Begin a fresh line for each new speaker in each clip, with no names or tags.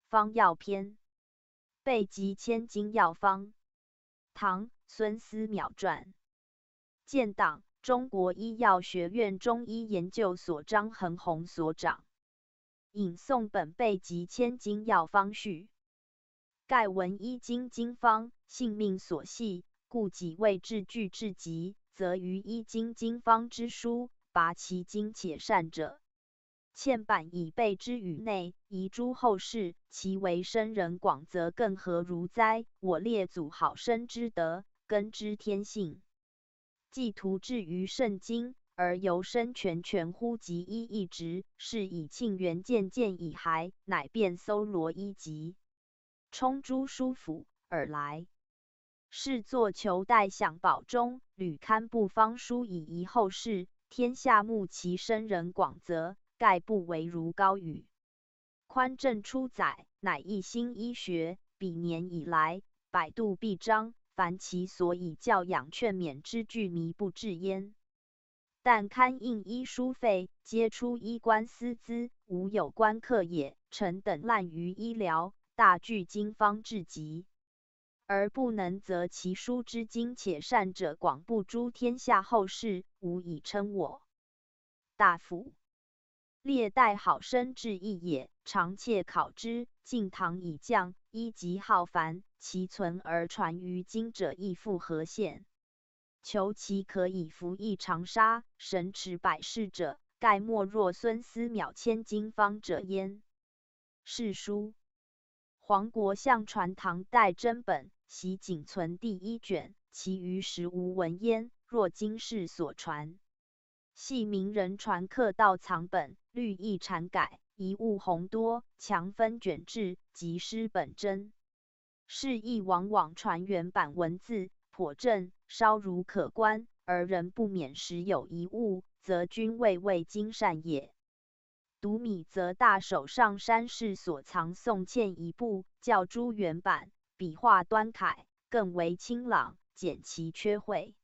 方药篇，备急千金药方。唐·孙思邈传。建党，中国医药学院中医研究所张衡宏所长。引宋本备急千金药方序。盖闻医经经方，性命所系，故己谓治具至极，则于医经经方之书，拔其精且善者，嵌版以备之宇内，遗诸后世。其为深人广，则更何如哉？我列祖好生之德，根之天性，既图至于圣经，而由生全乎及医一职，是以庆元渐渐以骸，乃便搜罗医籍，充诸书府而来。是作求代享保中，屡刊布方书以遗后世。天下慕其深人广则，盖不为如高宇。宽正初载，乃一新医学，彼年以来，百度必章，凡其所以教养劝勉之句，弥不至焉。但刊印医书费，皆出医官私资，无有官客也。臣等滥于医疗，大具经方至极，而不能择其书之精且善者，广布诸天下后世，无以称我大夫。列代好生至义也，常切考之。晋唐以降，医籍浩繁，其存而传于今者亦复何限？求其可以服役长沙，神驰百世者，盖莫若孙思邈千金方者焉。是书黄国相传唐代真本，习仅存第1卷，其余实无闻焉。若今世所传，系名人传刻盗藏本，律亦阐改，遗物宏多，强分卷制，即失本真。是亦往往传原版文字，颇正，稍如可观，而人不免时有遗误，则均未精善也。独米则大手上山氏所藏宋嵌一部，较诸原版，笔画端楷，更为清朗，减其缺讳。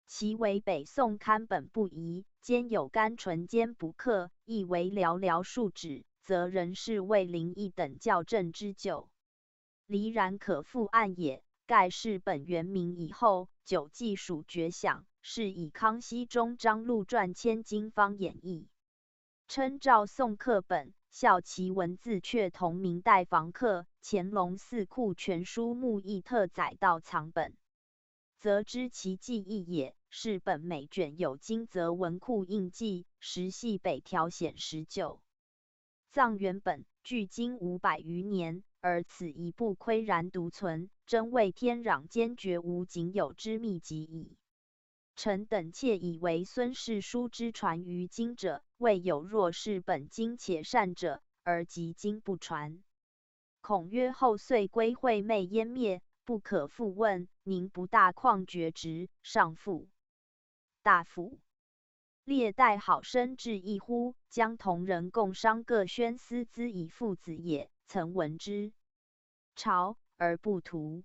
其为北宋刊本不遗，兼有甘醇兼不刻，亦为寥寥数纸，则仍是为林毅等校正之旧。离然可复案也。盖是本原名以后，久记属绝响，是以康熙中张陆传千金方演义，称照宋刻本，效其文字却同明代房刻。乾隆四库全书目亦特载盗藏本，则知其记忆也。是本每卷有金则文库印记，实系北条显实旧。藏原本距今500余年，而此一部岿然独存，真谓天壤间绝无仅有之秘籍矣。臣等窃以为孙氏书之传于今者，未有若是本精且善者，而及今不传，恐曰后岁归晦昧湮灭，不可复问。宁不大旷厥职，上复大夫。列代好生至义乎？将同人共商各宣私资以父子也。曾闻之。朝而不图。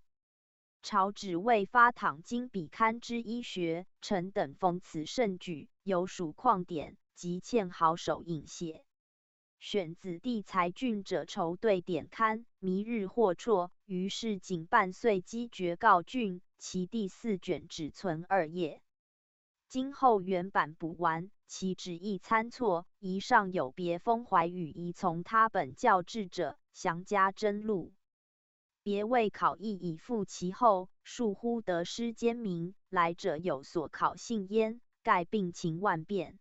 朝只为发躺经比刊之医学，臣等逢此盛举，有属旷典，即欠好手引写。选子弟才俊者筹对典刊，弥日或辍，于是仅半岁积绝告竣，其第4卷只存2页。今后原版补完，其旨意参错，疑上有别风怀与疑从他本校制者，详加真录。别为考异以复其后，疏忽得失兼明，来者有所考信焉，盖病情万变。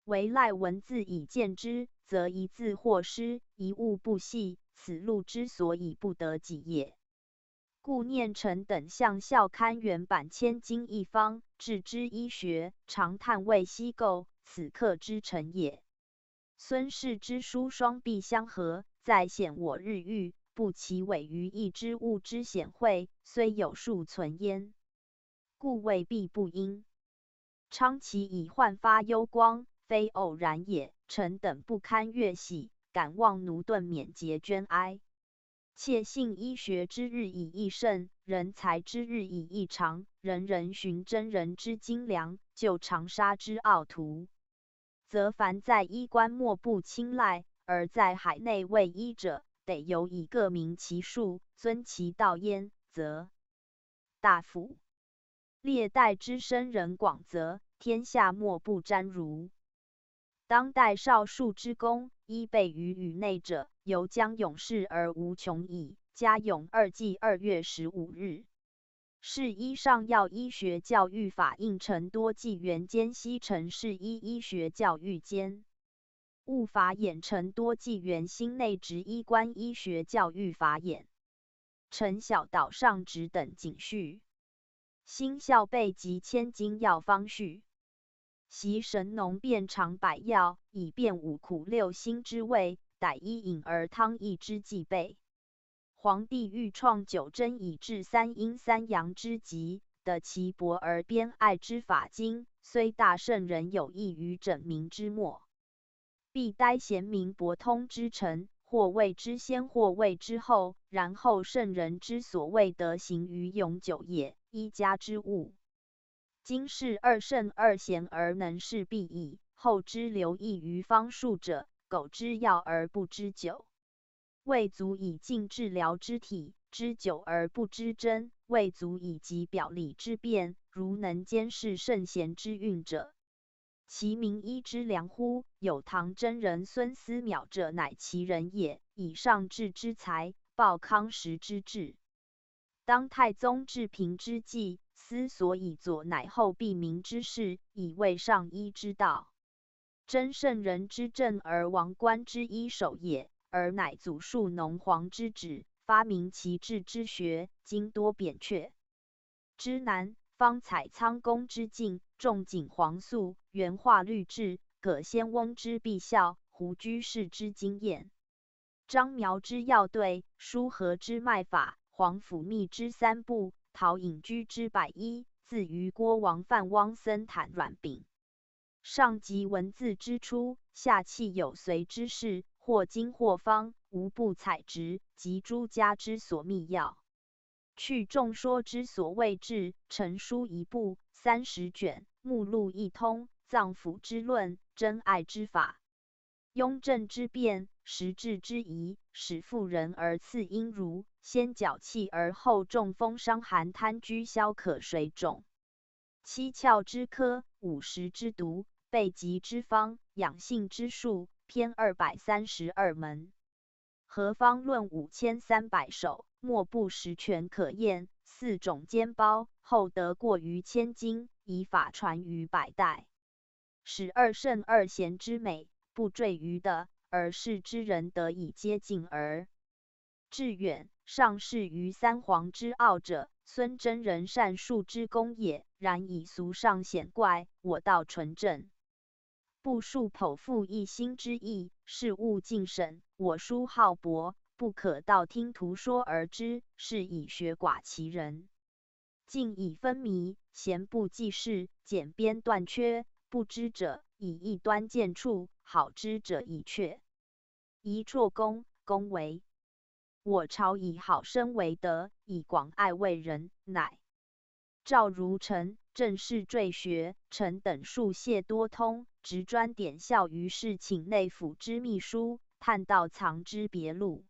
唯赖文字以见之，则一字或失，一物不细，此录之所以不得己也。故念臣等向校刊原版千金一方，治之医学，常叹未悉构，此刻之成也。孙氏之书双璧相合，在显我日遇，不其伪于一之物之显晦，虽有数存焉，故未必不因。昌其以焕发幽光，非偶然也。臣等不堪悦喜，敢望奴顿免节捐哀。切信医学之日以益盛，人才之日以益长，人人寻真人之精良，就长沙之奥图，则凡在医官莫不青睐，而在海内为医者，得由以各明其数，遵其道焉，则大夫列代之深人广则，天下莫不沾如。当代少数之功，依备于宇内者，犹将永世而无穷矣。嘉永2纪2月15日。是依上要医学教育法应承多纪元间西陈是依医学教育监务法眼承多纪元新内职医官医学教育法眼陈小岛上职等警序。新校备及千金药方序。习神农遍尝百药，以辨五苦六辛之味，逮一饮而汤一之忌备。皇帝欲创九真以治三阴三阳之疾，得其博而编爱之法经，虽大圣人有益于整民之末，必待贤明博通之臣，或谓之先，或谓之后，然后圣人之所谓德行于永久也，一家之物。今世二圣二贤而能事必矣，后之留意于方术者，苟知药而不知酒，未足以尽治疗之体；知久而不知真，未足以及表里之变。如能监视圣贤之运者，其名医之良乎？有唐真人孙思邈者，乃其人也。以上治之才，报康时之治。当太宗治平之际，思所以佐，乃后必明之事，以为上医之道。真圣人之政而王官之一守也。而乃祖述农皇之旨，发明其治之学，今多扁鹊之难，方采仓公之径，仲景黄素，元化律制，葛仙翁之必效，胡居士之经验，张苗之要对，舒和之脉法，皇甫谧之三部，陶隐居之百医，自于郭王范汪僧坦阮炳。上集文字之初，下气有随之事，或经或方，无不采直，及诸家之所密要，去众说之所谓志，成书一部30卷，目录一通，脏腑之论，真爱之法，雍正之变，时治之宜，使妇人而次阴儒，先脚气而后中风伤寒贪居消渴水肿，七窍之科，5时之毒，备急之方，养性之术，篇232门，合方论5300首，莫不实权可验。4种兼包，后得过于千金，以法传于百代，使二圣二贤之美不坠于的，而世之人得以接近而致远。上士于三皇之傲者，孙真人善术之功也。然以俗上显怪，我道纯正。不述剖腹一心之意，事务尽审。我书好薄，不可道听途说而知，是以学寡其人。尽以分迷，贤不济事，简编断缺。不知者以异端见处，好知者以确。宜辍公，公为我朝以好生为德，以广爱为人，乃赵如臣、正式赘学，臣等数谢多通，直专点校于是，请内府之秘书，探道藏之别录。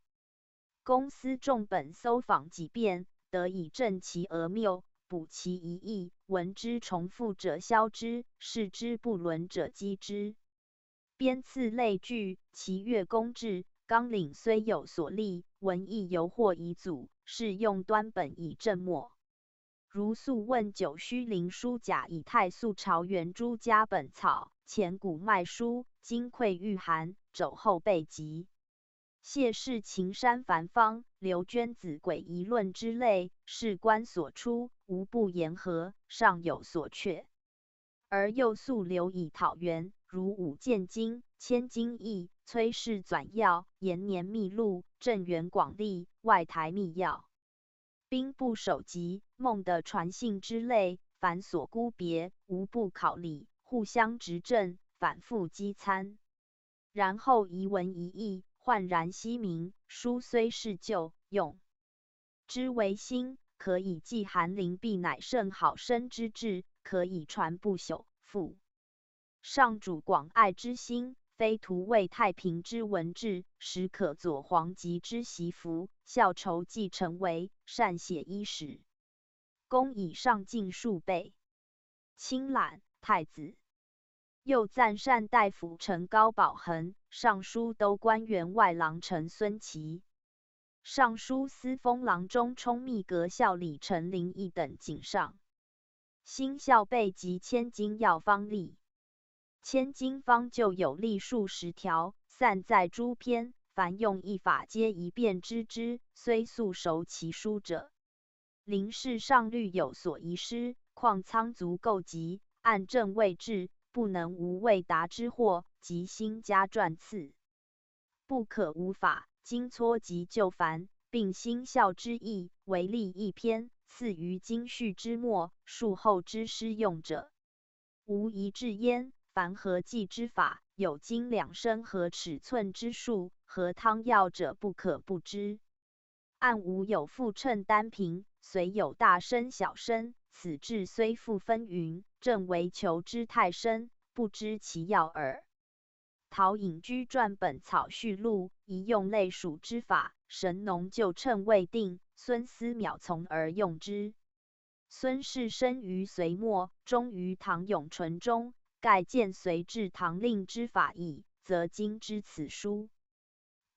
公司重本搜访几遍，得以正其讹谬，补其疑义。闻之重复者消之，视之不伦者击之。编次类聚，其乐公制，纲领虽有所立，文艺犹或遗阻，是用端本以正末。如素问九虚灵书甲以太素朝元诸家本草，前古脉书，今窥御寒，肘后备急。谢氏秦山繁方，刘娟子诡疑论之类，事官所出，无不言和，尚有所却。而又素留以讨源，如五剑经、千经义、崔氏纂要、延年秘录、镇元广历、外台秘要、兵部首集、孟的传信之类，凡所孤别，无不考理，互相执正，反复稽参。然后遗文一义，焕然析明。书虽是旧，用之为新，可以记寒灵璧，乃甚好生之志，可以传不朽。父上主广爱之心，非图为太平之文治，实可佐皇极之习服，效酬继承为善写医史，功以上进数倍。钦览太子。又赞善大夫陈高保衡，尚书都官员外郎陈孙琦，尚书司封郎中充密阁校李陈林义等景上。新校备及千金药方例。千金方就有例数10条，散在诸篇，凡用一法皆一遍知之，虽素熟其书者，临事上虑有所遗失，况仓卒构疾，按正未至，不能无未达之祸，即新加撰次，不可无法，经搓及就繁，并新校之意，为例一篇，次于经序之末，术后之施用者，无一致焉。凡合剂之法，有斤2升和尺寸之数，和汤药者不可不知。按无有复称单凭，虽有大身小身，此志虽复分云，正为求之太深，不知其要耳。陶隐居传本草序录，宜用类属之法，神农就称未定，孙思邈从而用之。孙氏生于隋末，终于唐永淳中，盖见隋至唐令之法矣，则今之此书，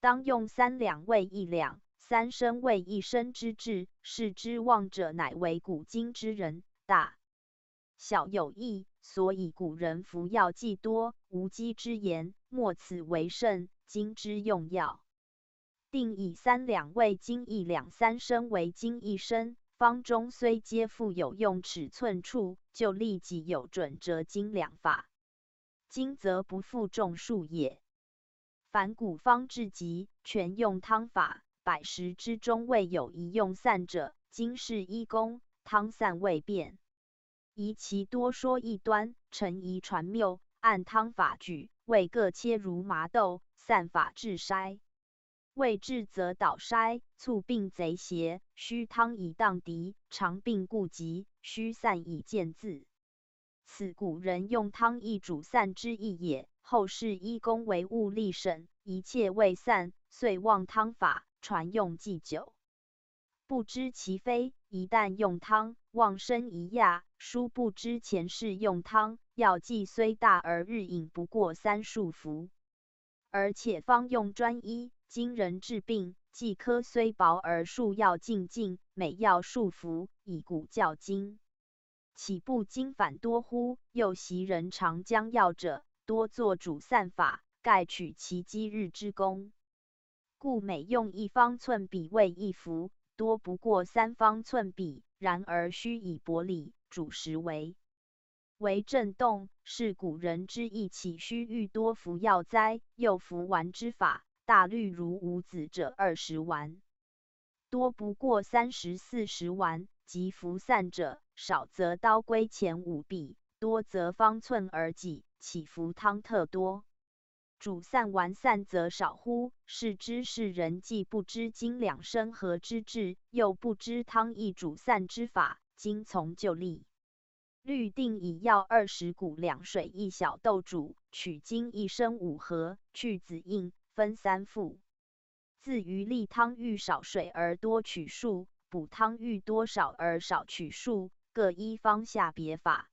当用3两为1两，3升为1升之制，是之望者乃为古今之人，大小有异，所以古人服药既多，无稽之言，莫此为甚。今之用药，定以3两为斤1两，3升为斤1升，方中虽皆附有用尺寸处，就立即有准折斤两法。今则不负重数也。凡古方至极，全用汤法，百食之中未有一用散者。今是医功，汤散未变，宜其多说异端，陈疑传谬，按汤法举，为各切如麻豆，散法治筛。未治则导筛，促病贼邪，须汤以荡涤；常病故疾，须散以见字。此古人用汤以煮散之意也。后世医功为物力审，一切未散，遂忘汤法，传用既久，不知其非。一旦用汤，忘生一亚，殊不知前世用汤，药剂虽大而日饮不过3数服。而且方用专一，今人治病，剂科虽薄而数药尽尽，每药数服，以古较今，岂不今反多乎？又袭人常将药者，多作煮散法，盖取其积日之功，故每用1方寸比为1服，多不过3方寸比。然而须以薄里煮食为震动，是古人之意，岂须欲多服药哉？又服丸之法，大律如五子者20丸，多不过30、40丸，即服散者，少则刀归前5比，多则方寸而几，岂服汤特多？煮散丸散则少乎？是之世人既不知斤2升和之制，又不知汤亦煮散之法，今从就例。律定以药20谷2水1小豆煮，取斤1升5合，去子印，分3副。自于例汤欲少水而多取数，补汤欲多少而少取数，各依方下别法。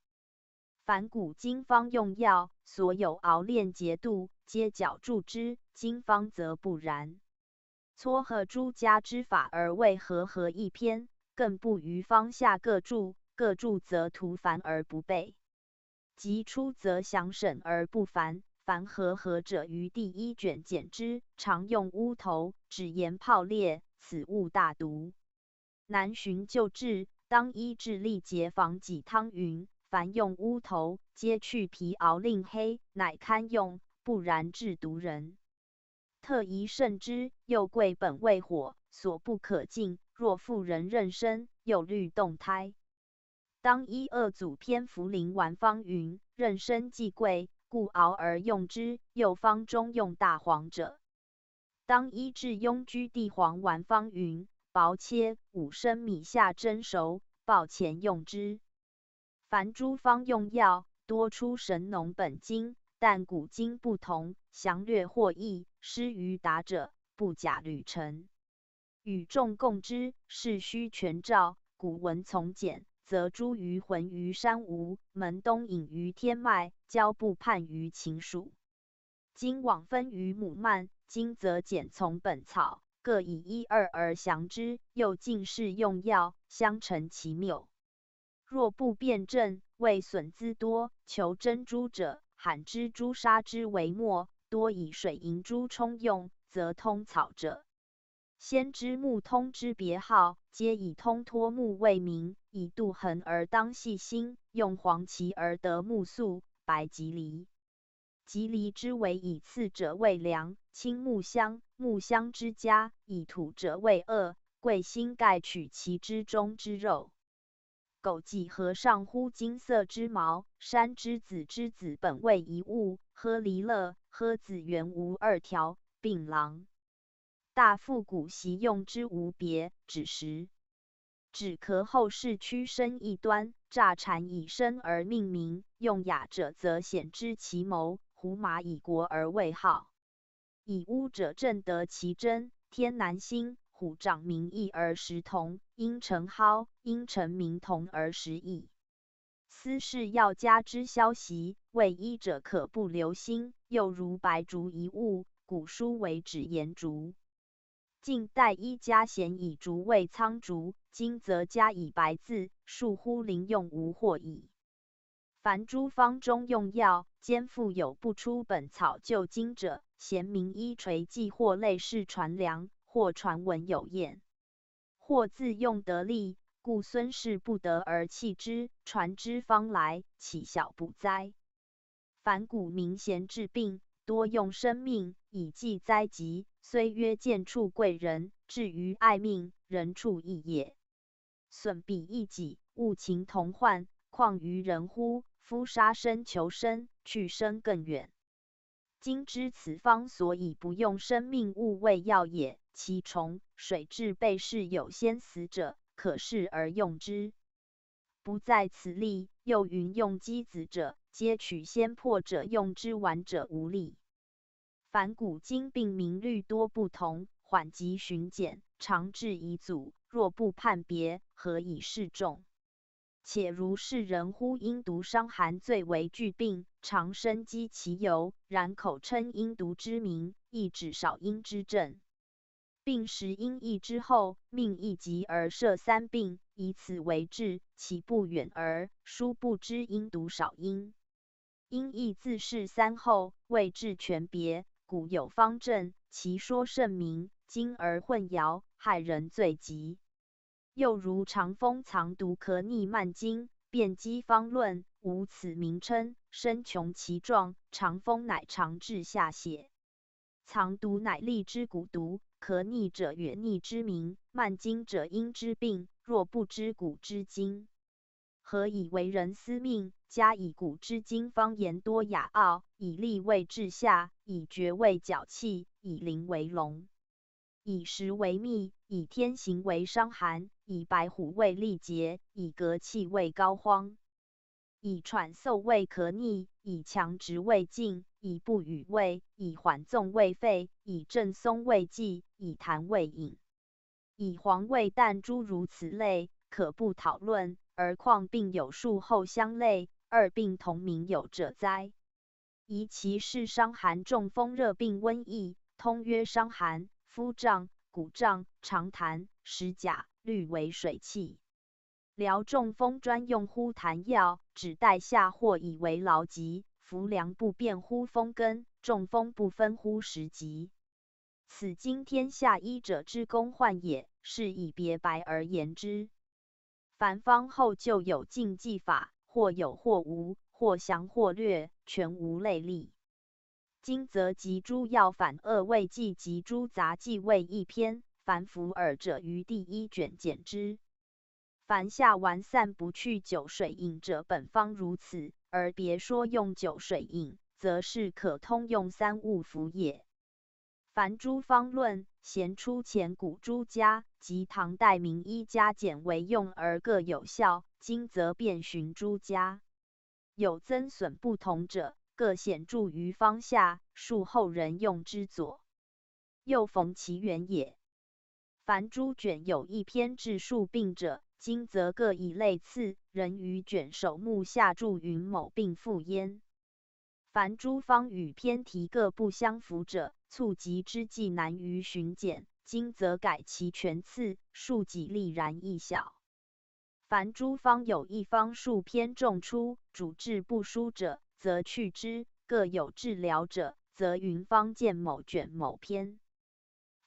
凡古今方用药，所有熬炼节度，皆矫注之，今方则不然。撮合诸家之法而为合一篇，更不于方下各注，各注则徒繁而不备，即出则详审而不繁。凡合者于第1卷简之，常用乌头，只言泡列，此物大毒，难寻救治，当依治力节防己汤云。凡用乌头，皆去皮熬令黑，乃堪用，不然致毒人。特宜慎之。又贵本为火，所不可尽，若妇人妊娠，又虑动胎，当依2组篇茯苓丸方云：妊娠既贵，故熬而用之。又方中用大黄者，当依治庸居地黄丸方云：薄切5升米下蒸熟，爆前用之。凡诸方用药，多出神农本经，但古今不同，详略或异，失于达者，不假履陈。与众共之，是须全照。古文从简，则诸于浑于山吴，门东隐于天迈，交不叛于秦蜀。今往分于母蔓，今则简从本草，各以一二而详之，又尽是用药，相成其谬。若不辩证，为损资多，求珍珠者，罕之朱砂之为末，多以水银珠充用，则通草者。先知木通之别号，皆以通脱木为名，以度衡而当细心，用黄芪而得木素、白及梨。及梨之为以次者为良，青木香，木香之佳，以土者为恶，贵辛盖取其之中之肉。枸杞和尚乎金色之毛，山之子之子本为一物，喝梨乐，喝子原无二条，并郎。大复古习用之无别，只时。止咳后世屈伸一端，诈蝉以身而命名，用雅者则显知其谋，胡马以国而为号。以巫者正得其真，天南星，虎掌名义而实同，阴成蒿，阴成名同而实异。斯是药家之消息，为医者可不留心，又如白竹一物，古书为指言竹。晋代医家咸以竹为苍竹，今则加以白字，庶乎临用无惑矣。凡诸方中用药，兼复有不出本草就经者，咸名医垂记或类似传良，或传闻有验，或自用得利，故孙氏不得而弃之，传之方来，岂小不哉？凡古名贤治病，多用生命以济灾疾，虽曰见处贵人，至于爱命，人处异也。损彼益己，物情同患，况于人乎？夫杀生求生，去生更远。今知此方所以不用生命物为药也，其虫、水蛭被试有先死者，可视而用之。不在此例，又云用鸡子者，皆取先破者用之，顽者无力。凡古今病名律多不同，缓急循简，常治遗阻，若不判别，何以示众？且如是人乎阴毒伤寒最为惧病，常生积其由，然口称阴毒之名，亦指少阴之症。病时阴翳之后，命一疾而摄三病，以此为治，其不远而殊不知阴毒少阴。阴翳自是三后，谓治全别。古有方正，其说甚明，今而混淆，害人最极。又如长风藏毒咳逆慢经，辩机方论，无此名称，深穷其状。长风乃长治下泻，藏毒乃利之蛊毒，咳逆者哕逆之名，慢经者阴之病。若不知古之今，何以为人思命？加以古之今方言多雅傲，以利为治下，以绝为矫气，以灵为龙，以食为蜜，以天行为伤寒，以白虎为力竭，以革气为膏肓，以喘嗽为咳逆，以强直为静，以不语为，以缓纵为肺，以正松为剂，以痰为饮，以黄为淡，诸如此类，可不讨论。而况病有数后相类，二病同名有者哉？宜其是伤寒、中风、热病、瘟疫，通曰伤寒。肤胀、骨胀、常痰、实甲、虑为水气。疗中风专用乎痰药，指代下或以为劳疾，服凉不便乎风根，中风不分乎时疾。此今天下医者之功患也，是以别白而言之。凡方后就有禁忌法，或有或无，或详或略，全无类例。今则集诸药反恶味剂及诸杂剂为一篇，凡服耳者于第一卷简之。凡下完散不去酒水饮者，本方如此，而别说用酒水饮，则是可通用三物服也。凡诸方论，咸出前古诸家及唐代名医加减为用而各有效，今则遍循诸家。有增损不同者，各显著于方下，数后人用之左右逢其源也。凡诸卷有一篇治数病者，今则各以类次，人于卷首目下注云某病复焉。凡诸方与篇题各不相符者，促集之计难于寻检，今则改其全次，数己力然亦小。凡诸方有一方数篇重出，主治不书者，则去之；各有治疗者，则云方见某卷某篇。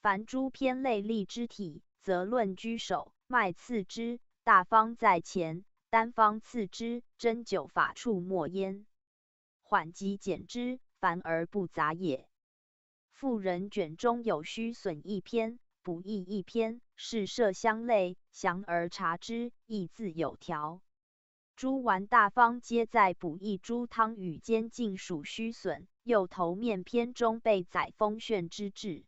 凡诸篇类立之体，则论居首，脉次之，大方在前，单方次之，针灸法处末焉。缓急减之，繁而不杂也。妇人卷中有虚损一篇，补益一篇，是设相类，详而察之，亦自有条。诸丸大方皆在补益诸汤与间尽属虚损，右头面篇中被载风旋之志。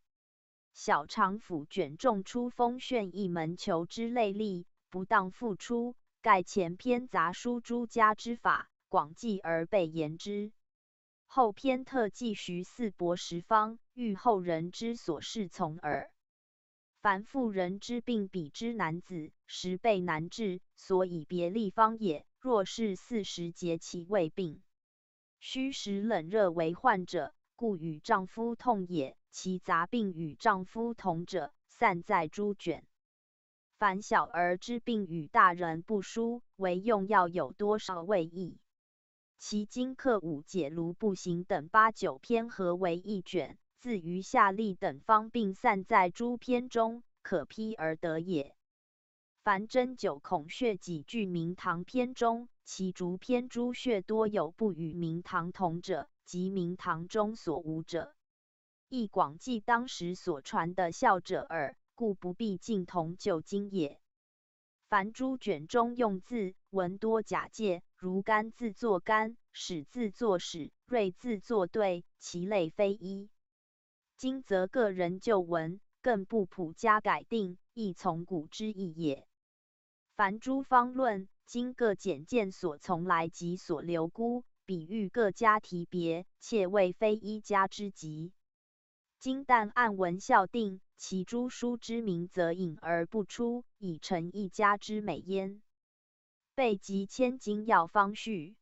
小肠腑卷中出风旋一门球之类例，不当复出，盖前篇杂书诸家之法，广记而被言之。后篇特记徐四博十方，欲后人之所适从耳。凡妇人之病比之男子，实备难治，所以别立方也。若是40节其未病，虚实冷热为患者，故与丈夫痛也。其杂病与丈夫同者，散在诸卷。凡小儿之病与大人不殊，唯用药有多少未异。其经课5解卢不行等8、9篇合为一卷，自于下利等方病散在诸篇中，可批而得也。凡针灸孔穴几句明堂篇中，其逐篇诸穴多有不与明堂同者，即明堂中所无者。亦广记当时所传的效者耳，故不必尽同就经也。凡诸卷中用字文多假借，如干字作干，史字作史，锐字作对，其类非一。今则个人就文，更不普加改定，亦从古之意也。凡诸方论，今各简见所从来及所留估，比喻各家题别，且谓非一家之极。今但按文校定，其诸书之名则隐而不出，以成一家之美焉。备集千金要方序。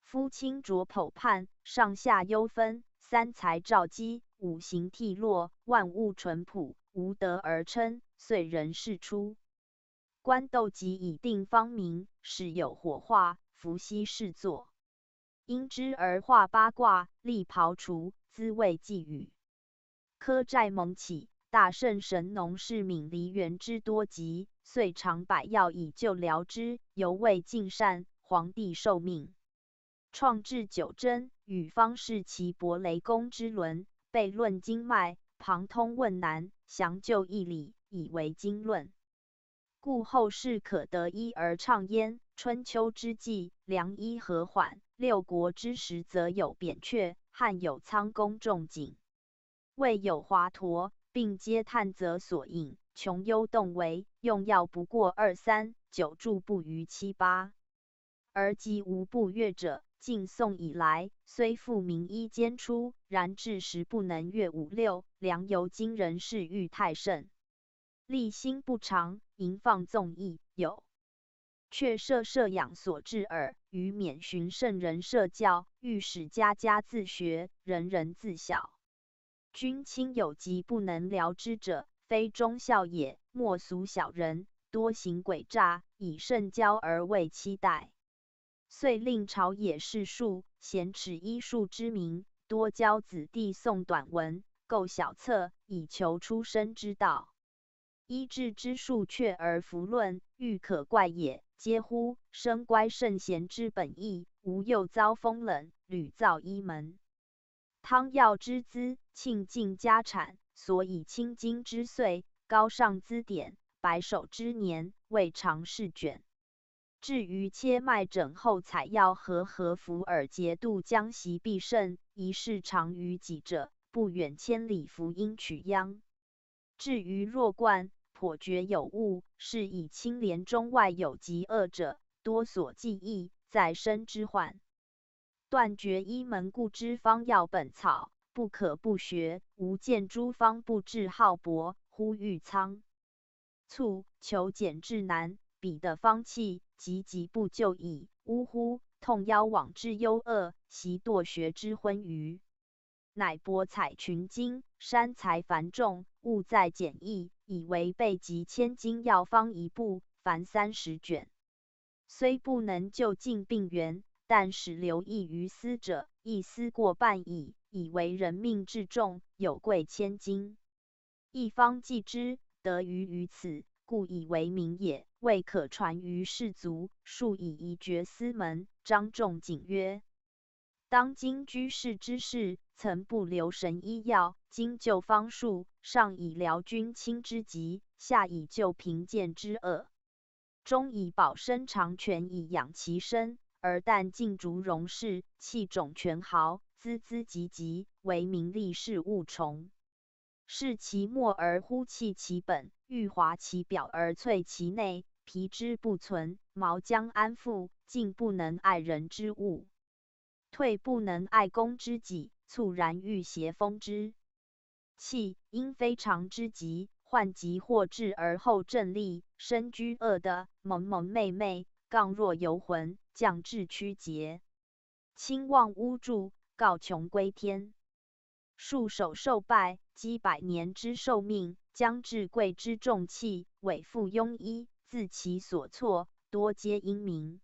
夫清浊剖判，上下优分，三才照基，五行剔落，万物淳朴，无德而称，遂人事出。观斗极以定方名，使有火化，伏羲试作。因之而画八卦，立庖厨，滋味寄语。科寨蒙起，大圣神农氏闵梨园之多疾，遂尝百药以救疗之，犹未尽善，皇帝受命。创制九针，与方士其伯雷公之伦，悖论经脉，旁通问难，详就义理，以为经论。故后世可得一而畅焉。春秋之际，良医和缓；六国之时，则有扁鹊，汉有仓公仲景。魏有华佗，并皆探则所引，穷幽动为，用药不过2、3，久著不逾7、8。而及无不阅者，晋宋以来，虽复名医兼出，然至时不能阅5、6。良由今人事欲太甚，立心不长，淫放纵逸，有却摄养所致耳。于免寻圣人设教，欲使家家自学，人人自晓。君亲有疾不能疗之者，非忠孝也。莫俗小人，多行诡诈，以圣教而为期待。遂令朝野士庶咸耻医术之名，多教子弟诵短文，构小册，以求出身之道。医治之术却而弗论，欲可怪也。嗟乎！生乖圣贤之本意，吾又遭风冷，屡造医门。汤药之资，庆尽家产，所以清经之岁，高尚资典，白首之年，未尝试卷。至于切脉诊后采药和合服耳节度将习必胜，一事长于己者，不远千里服应取央。至于弱冠，颇觉有误，是以清廉中外有疾恶者，多所忌异，在身之患。断绝医门故之方药本草，不可不学。吾见诸方不治好薄，呼吁仓促，求简至难。彼的方气，急不就矣。呜呼！痛腰往之忧恶，习堕学之昏愚。乃博采群经，山财繁重，务在简易，以为备集千金药方一部，凡30卷。虽不能救尽病源，但使留意于斯者，一思过半矣。以为人命至重，有贵千金。一方既之，得于此，故以为名也。未可传于士族，数以宜绝司门。张仲景曰：当今居士之士，曾不留神医药，今救方术，上以疗君亲之急，下以救贫贱之恶，中以保身长全以养其身，而但尽逐荣氏，弃种权豪，孜孜汲汲，为名利事务虫。视其末而忽弃其本，欲华其表而萃其内，皮之不存，毛将安复？进不能爱人之物，退不能爱公之己，猝然欲邪风之气，因非常之急，患急或至而后正立，身居恶的蒙昧昧，杠若游魂，降至曲节，亲望污著，告穷归天。束手受败，积100年之寿命，将至贵之重器，委负庸医，自其所措，多皆因名。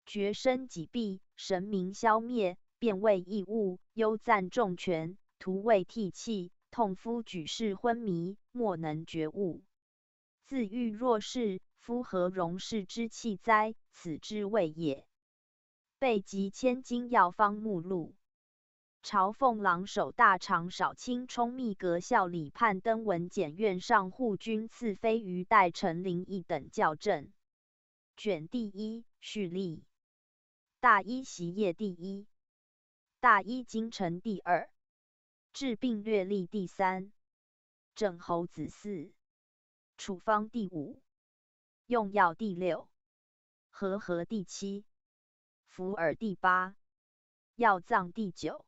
绝身己弊，神明消灭，变为异物，忧赞重权，徒为涕泣，痛夫举世昏迷，莫能觉悟。自欲若是，夫何容世之器哉？此之谓也。备集千金药方目录。朝奉郎首大长少卿充密阁校理判登文检院上护军赐飞于代陈林一等校正。卷第1序例。大医习业第1，大医京城第2，治病略例第3，郑侯子4，处方第5，用药第6，和第7，伏耳第8，药藏第9。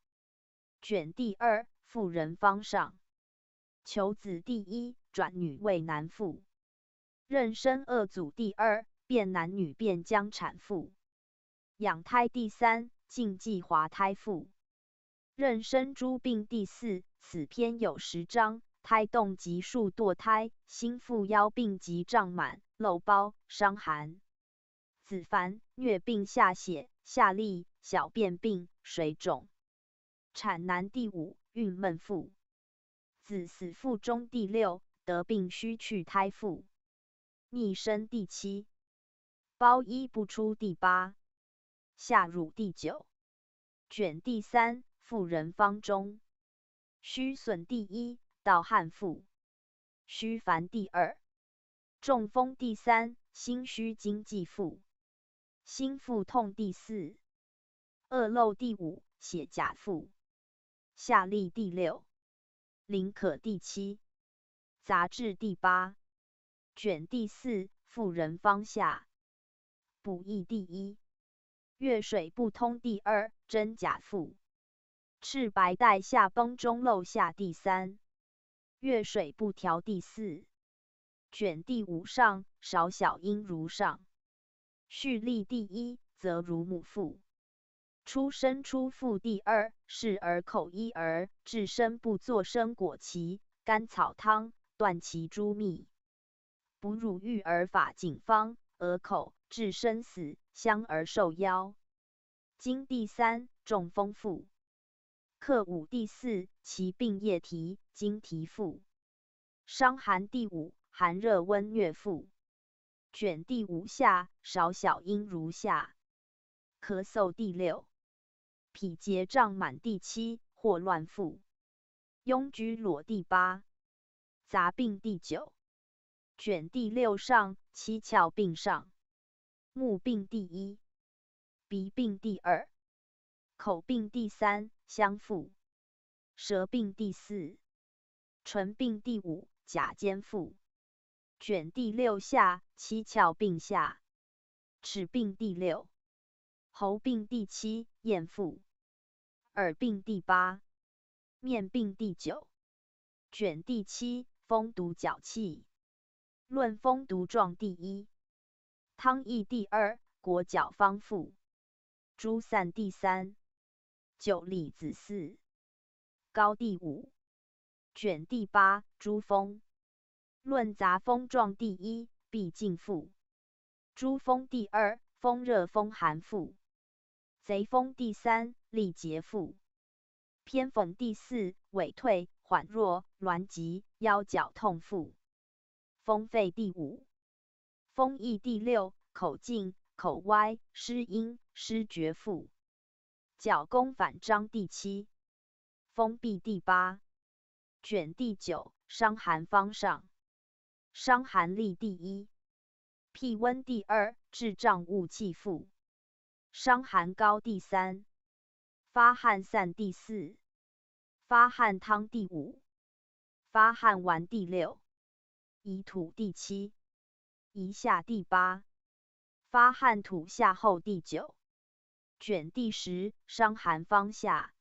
卷第2妇人方上。求子第1，转女为男妇。妊娠2组第2，变男女变将产妇。养胎第3，禁忌滑胎妇。妊娠诸病第4，此篇有10章。胎动及数堕胎，心腹腰病及胀满、漏包、伤寒。子矾、疟病下血、下痢、小便病、水肿。产男第5，孕闷妇。子死腹中第6，得病须去胎妇。逆生第7，包衣不出第8，下乳第9。卷第3妇人方中。虚损第1，盗汗妇。虚烦第2，中风第3，心虚惊悸妇。心腹痛第4，恶漏第5，血假妇。下痢第6，淋渴第7，杂质第8。卷第4妇人方下。补益第1，月水不通第2，真假妇。赤白带下崩中漏下第3，月水不调第4。卷第5上，少小阴如上。序例第1，则如母妇。出生出腹第2，是儿口一儿，至生不作生果萁，甘草汤，断其诸秘。哺乳育儿法谨方，鹅口，至生死，香而受夭。经第3，中风妇。克5第4，其病液啼，经啼妇。伤寒第5，寒热温疟妇。卷第5下，少小阴如下。咳嗽第6。脾结胀满第7，霍乱妇。痈疽裸第8，杂病第9。卷第6上，七窍病上。目病第1，鼻病第2，口病第3，香妇。舌病第4，唇病第5，假奸妇。卷第6下，七窍病下。齿病第6，喉病第7，咽腹；耳病第8，面病第9。卷第7，风毒脚气。论风毒状第1。汤液第2，裹脚方附。诸散第3，酒李子4。膏第5。卷第8，诸风。论杂风状第1，必尽附。诸风第2，风热风寒附。贼风第3，力竭附。偏讽第4，痿退缓弱挛急腰脚痛附。风肺第5。风疫第6，口径口歪失音失觉附。脚弓反张第7。风痹第8。卷第9，伤寒方上。伤寒例第1。辟温第2，治胀恶气附。伤寒膏第3。发汗散第4。发汗汤第5。发汗丸第6。宜土第7。宜下第8。发汗吐下后第9。卷第10，伤寒方下。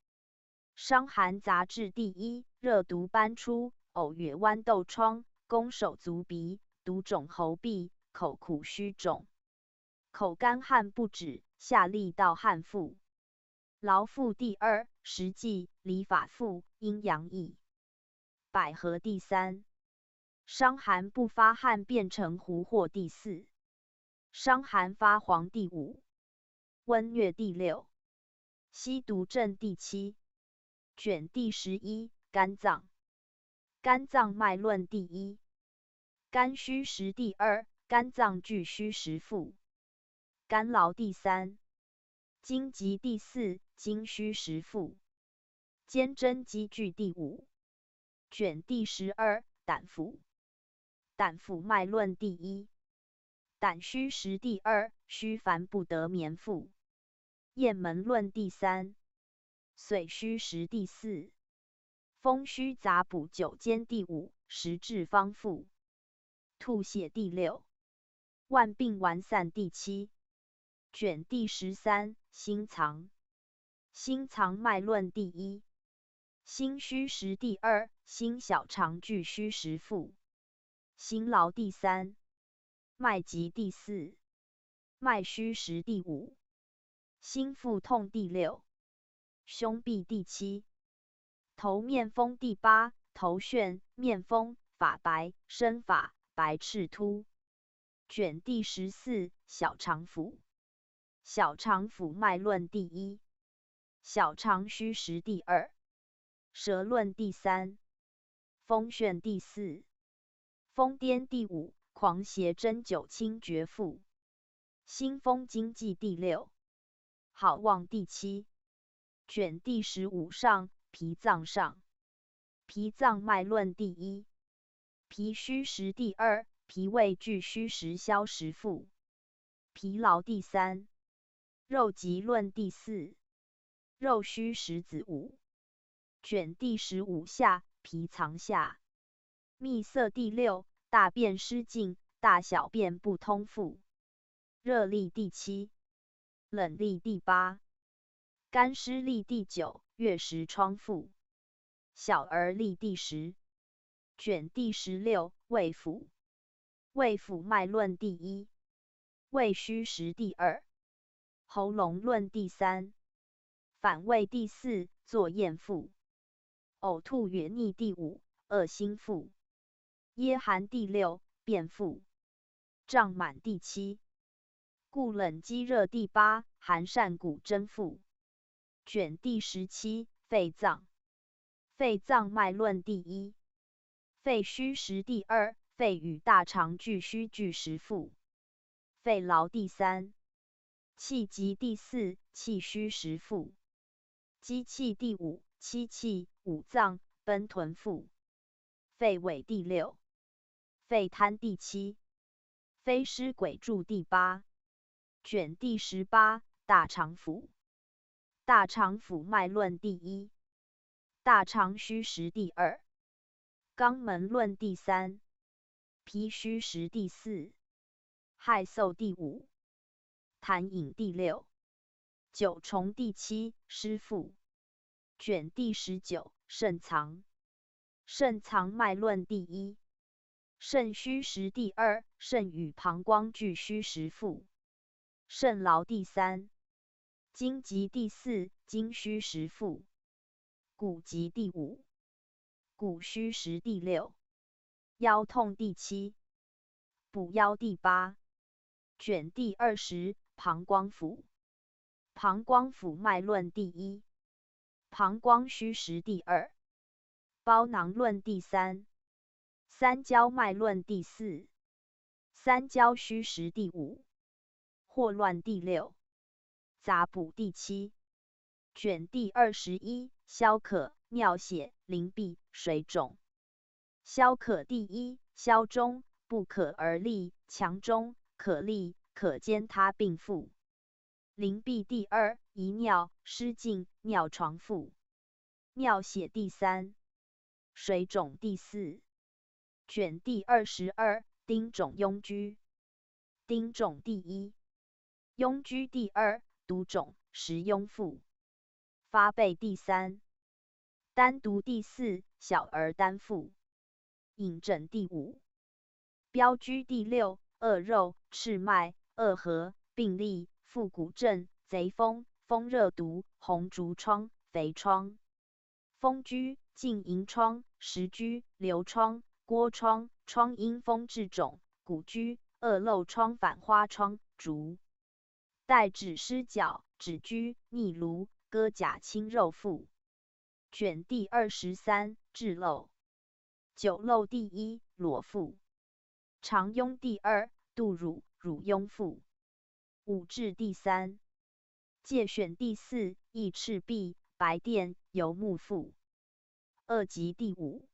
伤寒杂治第1，热毒斑出，呕哕豌豆疮，弓手足鼻，毒肿喉壁，口苦虚肿，口干汗不止，下利盗汗附。劳附第2，实际理法附，阴阳异。百合第3。伤寒不发汗变成糊或第4。伤寒发黄第5。温疟第6。吸毒症第7。卷第11，肝脏。肝脏脉论第1。肝虚实第2，肝脏俱虚实附。肝劳第3。筋急第4，筋虚实附。坚贞积聚第5。卷第12，胆腑。胆腑脉论第1。胆虚实第2，虚烦不得眠附。雁门论第3。髓虚实第4。风虚杂补9间第5，实治方附。吐血第6。万病完散第7。卷第13，心藏。心藏脉论第1。心虚实第2，心小肠俱虚实附。心劳第3。脉急第4。脉虚实第5。心腹痛第6。胸痹第7。头面风第8，头眩面风，发白身发白赤秃。卷第14，小肠腑。小肠腑脉论第1。小肠虚实第2。舌论第3。风眩第4。风癫第5，狂邪针灸清绝附。心风经悸第6。好望第7。卷第15上，脾脏上。脾脏脉论第1。脾虚实第2，脾胃俱虚实消实附。脾劳第3。肉疾论第4。肉虚实子午。卷第15下，脾藏下。秘塞第6，大便失禁，大小便不通附。热例第7。冷例第8。干湿例第9，月食疮附。小儿例第10。卷第16，胃腑。胃腑脉论第1。胃虚实第2。喉咙论第3。反胃第4，作咽腹。呕吐哕逆第5，恶心腹。噎寒第6，便腹。胀满第7。故冷积热第8，寒疝骨蒸腹。卷第17，肺脏。肺脏脉论第1。肺虚实第2，肺与大肠俱虚俱实附。肺劳第3。气急第4，气虚实附。积气第5，七气五脏奔豚附。肺痿第6。肺瘫第7。肺湿鬼注第8。卷第18，大肠腑。大肠腑脉论第1。大肠虚实第2。肛门论第3。脾虚实第4。害嗽第5。痰饮第6。九重第七，师父。卷第19，肾藏。肾藏脉论第一。肾虚实第二，肾与膀胱俱虚实腹。肾劳第三。筋急第四，筋虚实腹。骨急第五。骨虚实第六。腰痛第七。补腰第八。卷第20，膀胱腑。膀胱腑脉论第一。膀胱虚实第二。包囊论第三。三焦脉论第四。三焦虚实第五。霍乱第六。杂补第七。卷第21，消渴、尿血、淋闭、水肿。消渴第一，消中，不可而利，强中，可利，可兼他病腹。淋闭第二，遗尿、失禁、尿床腹。尿血第三。水肿第四。卷第22，丁种痈疽。丁种第一。痈疽第二，独种，实痈腹。发背第三。单独第四，小儿单腹。隐疹第五。标疽第六，恶肉、赤脉、恶核、病痢、腹股症、贼风、风热毒、红竹疮、肥疮。风疽、浸银疮、石疽、瘤疮、锅疮、疮因风致肿、骨疽、恶漏疮、反花疮、竹带指湿脚、指疽、逆颅、割甲侵肉腹。卷第23，痔漏。久漏第一，裸腹。肠痈第二，肚乳、乳痈腹。五痔第三。疥癣第四，易赤壁、白癜、游目腹。恶疾第五。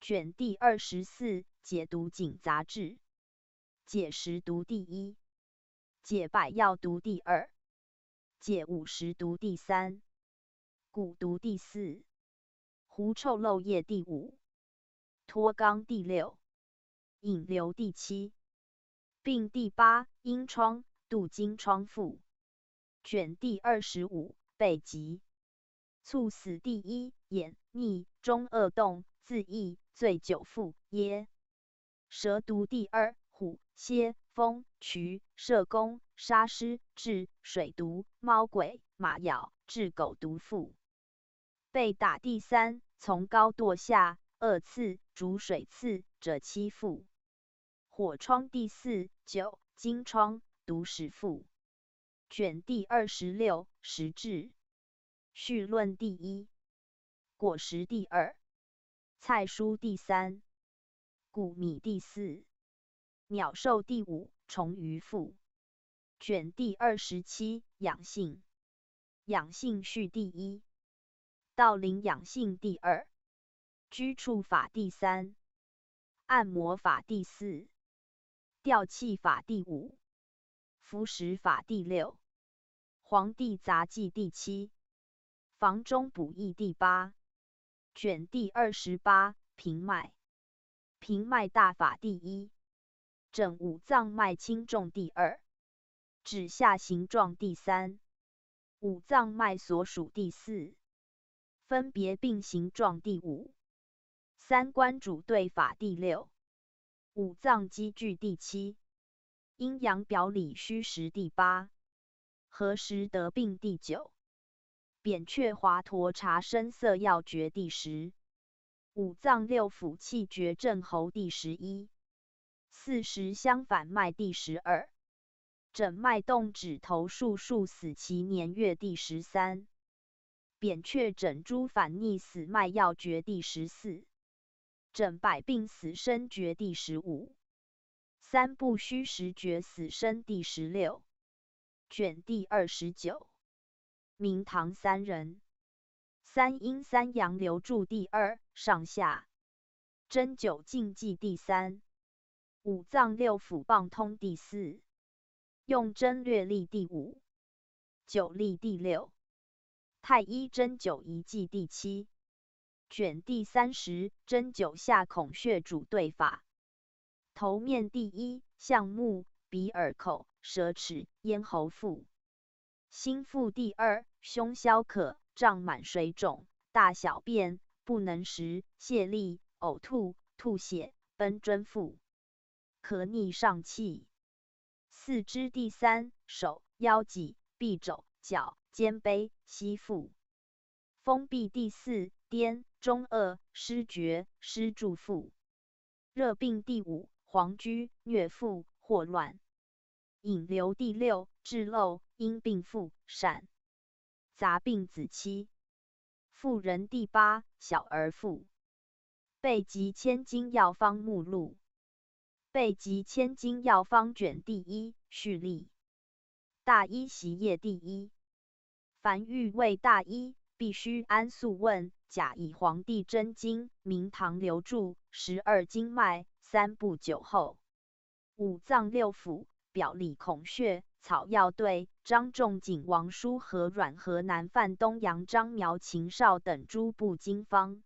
卷第24，解毒锦杂志。解食毒第一。解百药毒第二。解五十毒第三。蛊毒第四。狐臭漏液第五。脱肛第六。引流第七。病第八，阴疮、肚经疮腹。卷第25，背疾。猝死第一，眼、逆、中恶动，自缢、醉酒腹、噎。蛇毒第二，虎、蝎、蜂、蛆、麝公、沙虱、痔、水毒、猫鬼、马咬、治狗毒腹。被打第三，从高堕下，恶刺、逐水刺者欺腹。火疮第四，9，金疮、毒食腹。卷第26，食痔。序论第一。果实第二。菜蔬第三。谷米第四。鸟兽第五，虫鱼腹。卷第27，养性。养性序第一。道林养性第二。居处法第三。按摩法第四。调气法第五。服食法第六。黄帝杂记第七。房中补益第八。卷第28，平脉。平脉大法第一。诊五脏脉轻重第二。指下形状第三。五脏脉所属第四。分别病形状第五。三关主对法第六。五脏积聚第七。阴阳表里虚实第八。何时得病第九。扁鹊华佗查声色要诀第10。五脏六腑气绝症候第11。40相反脉第12。诊脉动指头数数死期年月第13。扁鹊诊诸反逆死脉要诀第14。诊百病死生诀第15。三部虚实诀死生第16。卷第29。明唐三人。三阴三阳流注第二，上下。针灸禁忌第三。五脏六腑棒通第四。用针略历第五。灸历第六。太医针灸仪记第七。卷第30，针灸下孔穴主对法。头面第一，项目、鼻耳口、舌齿、咽喉腹。心腹第二，胸消渴，胀满水肿，大小便不能食，泄痢，呕吐，吐血，奔针腹，咳逆上气。四肢第三，手、腰脊、臂肘、脚、肩背、膝腹。风痹第四，癫、中恶、失觉、失注腹。热病第五，黄疽、疟腹、霍乱。引流第六，痔漏、阴病腹、疝。杂病子期。妇人第八，小儿腹。备急千金药方目录。备急千金药方卷第一，序例。大医习业第一。凡欲为大医，必须安素问，假以黄帝真经、明堂流注、12经脉、3部9候、五脏六腑、表里孔穴、草药对、张仲景、王叔和阮河南范东阳张苗秦绍等诸部经方。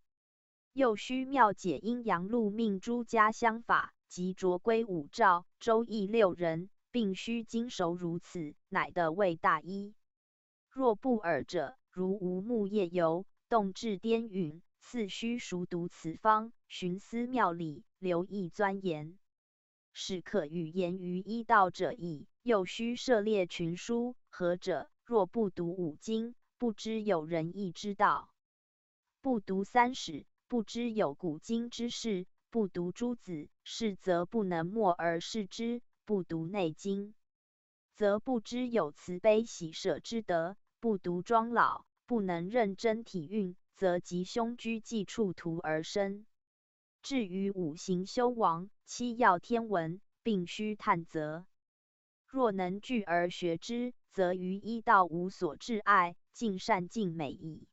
又须妙解阴阳路命诸家相法，及着归五诏、周易6人，并须精熟如此，乃得为大医。若不尔者，如无木叶油，动至颠允，次须熟读此方，寻思妙理，留意钻研，使可与言于医道者矣。又须涉猎群书，何者？若不读五经，不知有仁义之道；不读三史，不知有古今之事；不读诸子，是则不能默而视之；不读内经，则不知有慈悲喜舍之德；不读庄老，不能认真体运，则吉凶居忌处途而生。至于五行修王、七曜天文，并须探责。若能聚而学之，则于医道无所挚爱，尽善尽美矣。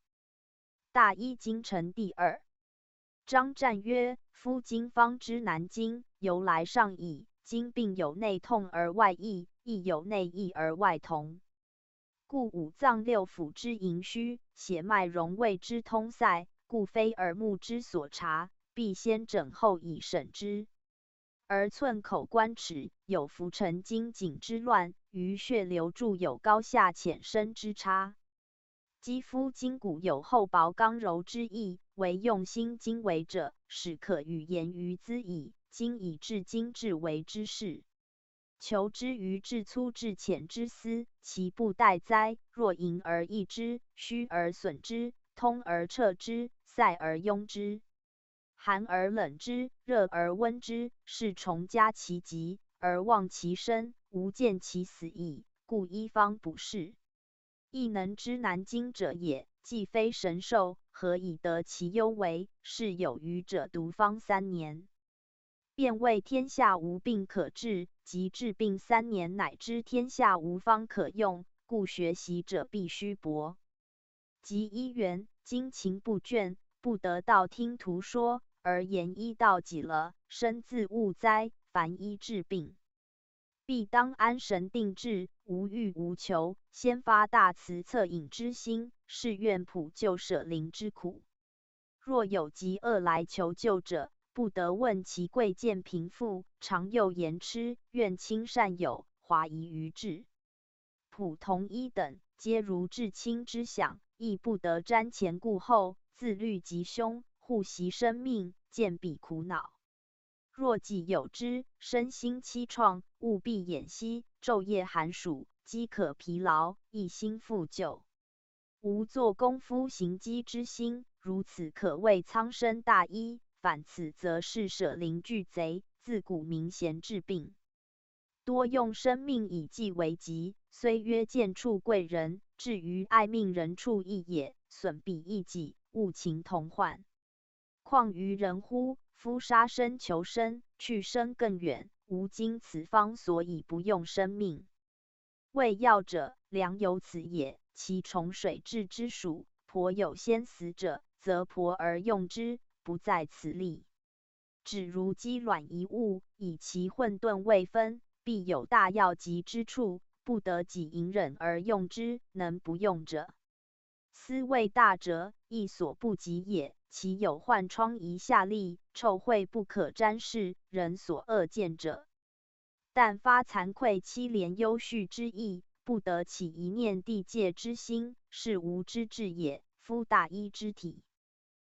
大医经成第二。张湛曰：夫经方之难经，由来上矣。经病有内痛而外易，亦有内易而外同。故五脏六腑之营虚，血脉荣卫之通塞，故非耳目之所察，必先诊后以审之。而寸口关齿有浮沉筋颈之乱，于血流注有高下浅深之差，肌肤筋骨有厚薄刚柔之意，唯用心经为者，始可与言于兹矣。今以至精至为之事，求之于至粗至浅之思，其不待哉？若盈而益之，虚而损之，通而彻之，塞而壅之，寒而冷之，热而温之，是虫加其疾，而忘其生，无见其死矣。故医方不是，亦能知难经者也。既非神兽，何以得其幽为？是有余者读方3年，便谓天下无病可治，及治病3年，乃知天下无方可用。故学习者必须博。及医源，精勤不倦，不得道听途说，而言医道己了，身自误哉。凡医治病，必当安神定志，无欲无求，先发大慈恻隐之心，是愿普救舍灵之苦。若有疾厄来求救者，不得问其贵贱贫富，常又言痴，愿亲善友，华夷于治。普同医等，皆如至亲之想，亦不得瞻前顾后，自虑吉凶，护惜生命，见彼苦恼。若己有之，身心凄怆，务必掩息，昼夜寒暑，饥渴疲劳，一心复救，无做功夫行机之心，如此可谓苍生大医。反此则是舍灵拒贼，自古明贤治病，多用生命以济为急，虽曰见处贵人，至于爱命人处异也，损彼益己，物情同患。况于人乎？夫杀生求生，去生更远，吾今此方所以不用生命。为药者，良有此也。其从水至之属，颇有先死者，则颇而用之，不在此例。只如鸡卵一物，以其混沌未分，必有大药急之处，不得己隐忍而用之，能不用者，斯谓大者，亦所不及也。其有患疮痍下痢、臭秽不可沾视，人所恶见者，但发惭愧凄怜忧恤之意，不得起一念地界之心，是无之至也。夫大一之体，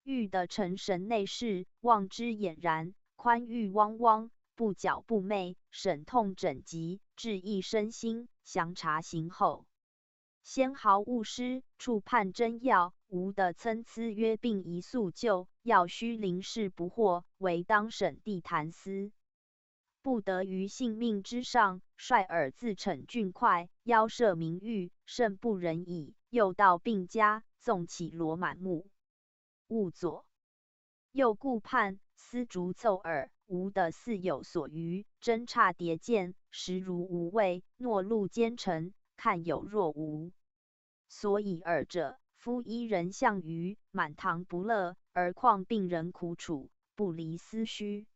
欲得成神内视，望之俨然，宽裕汪汪，不矫不昧，审痛诊疾，治益身心，详察行后。先毫勿失，触判真要，无的参差约病一速救，要须临事不惑，唯当审地谈思。不得于性命之上，率尔自逞俊快，邀设名誉，甚不仁矣。又道病家，纵起罗满目，勿左右顾盼，丝竹凑耳，无的似有所余，针差叠见，实如无味，诺禄奸臣，看有若无。所以尔者，夫一人相于满堂不乐，而况病人苦楚，不离思绪。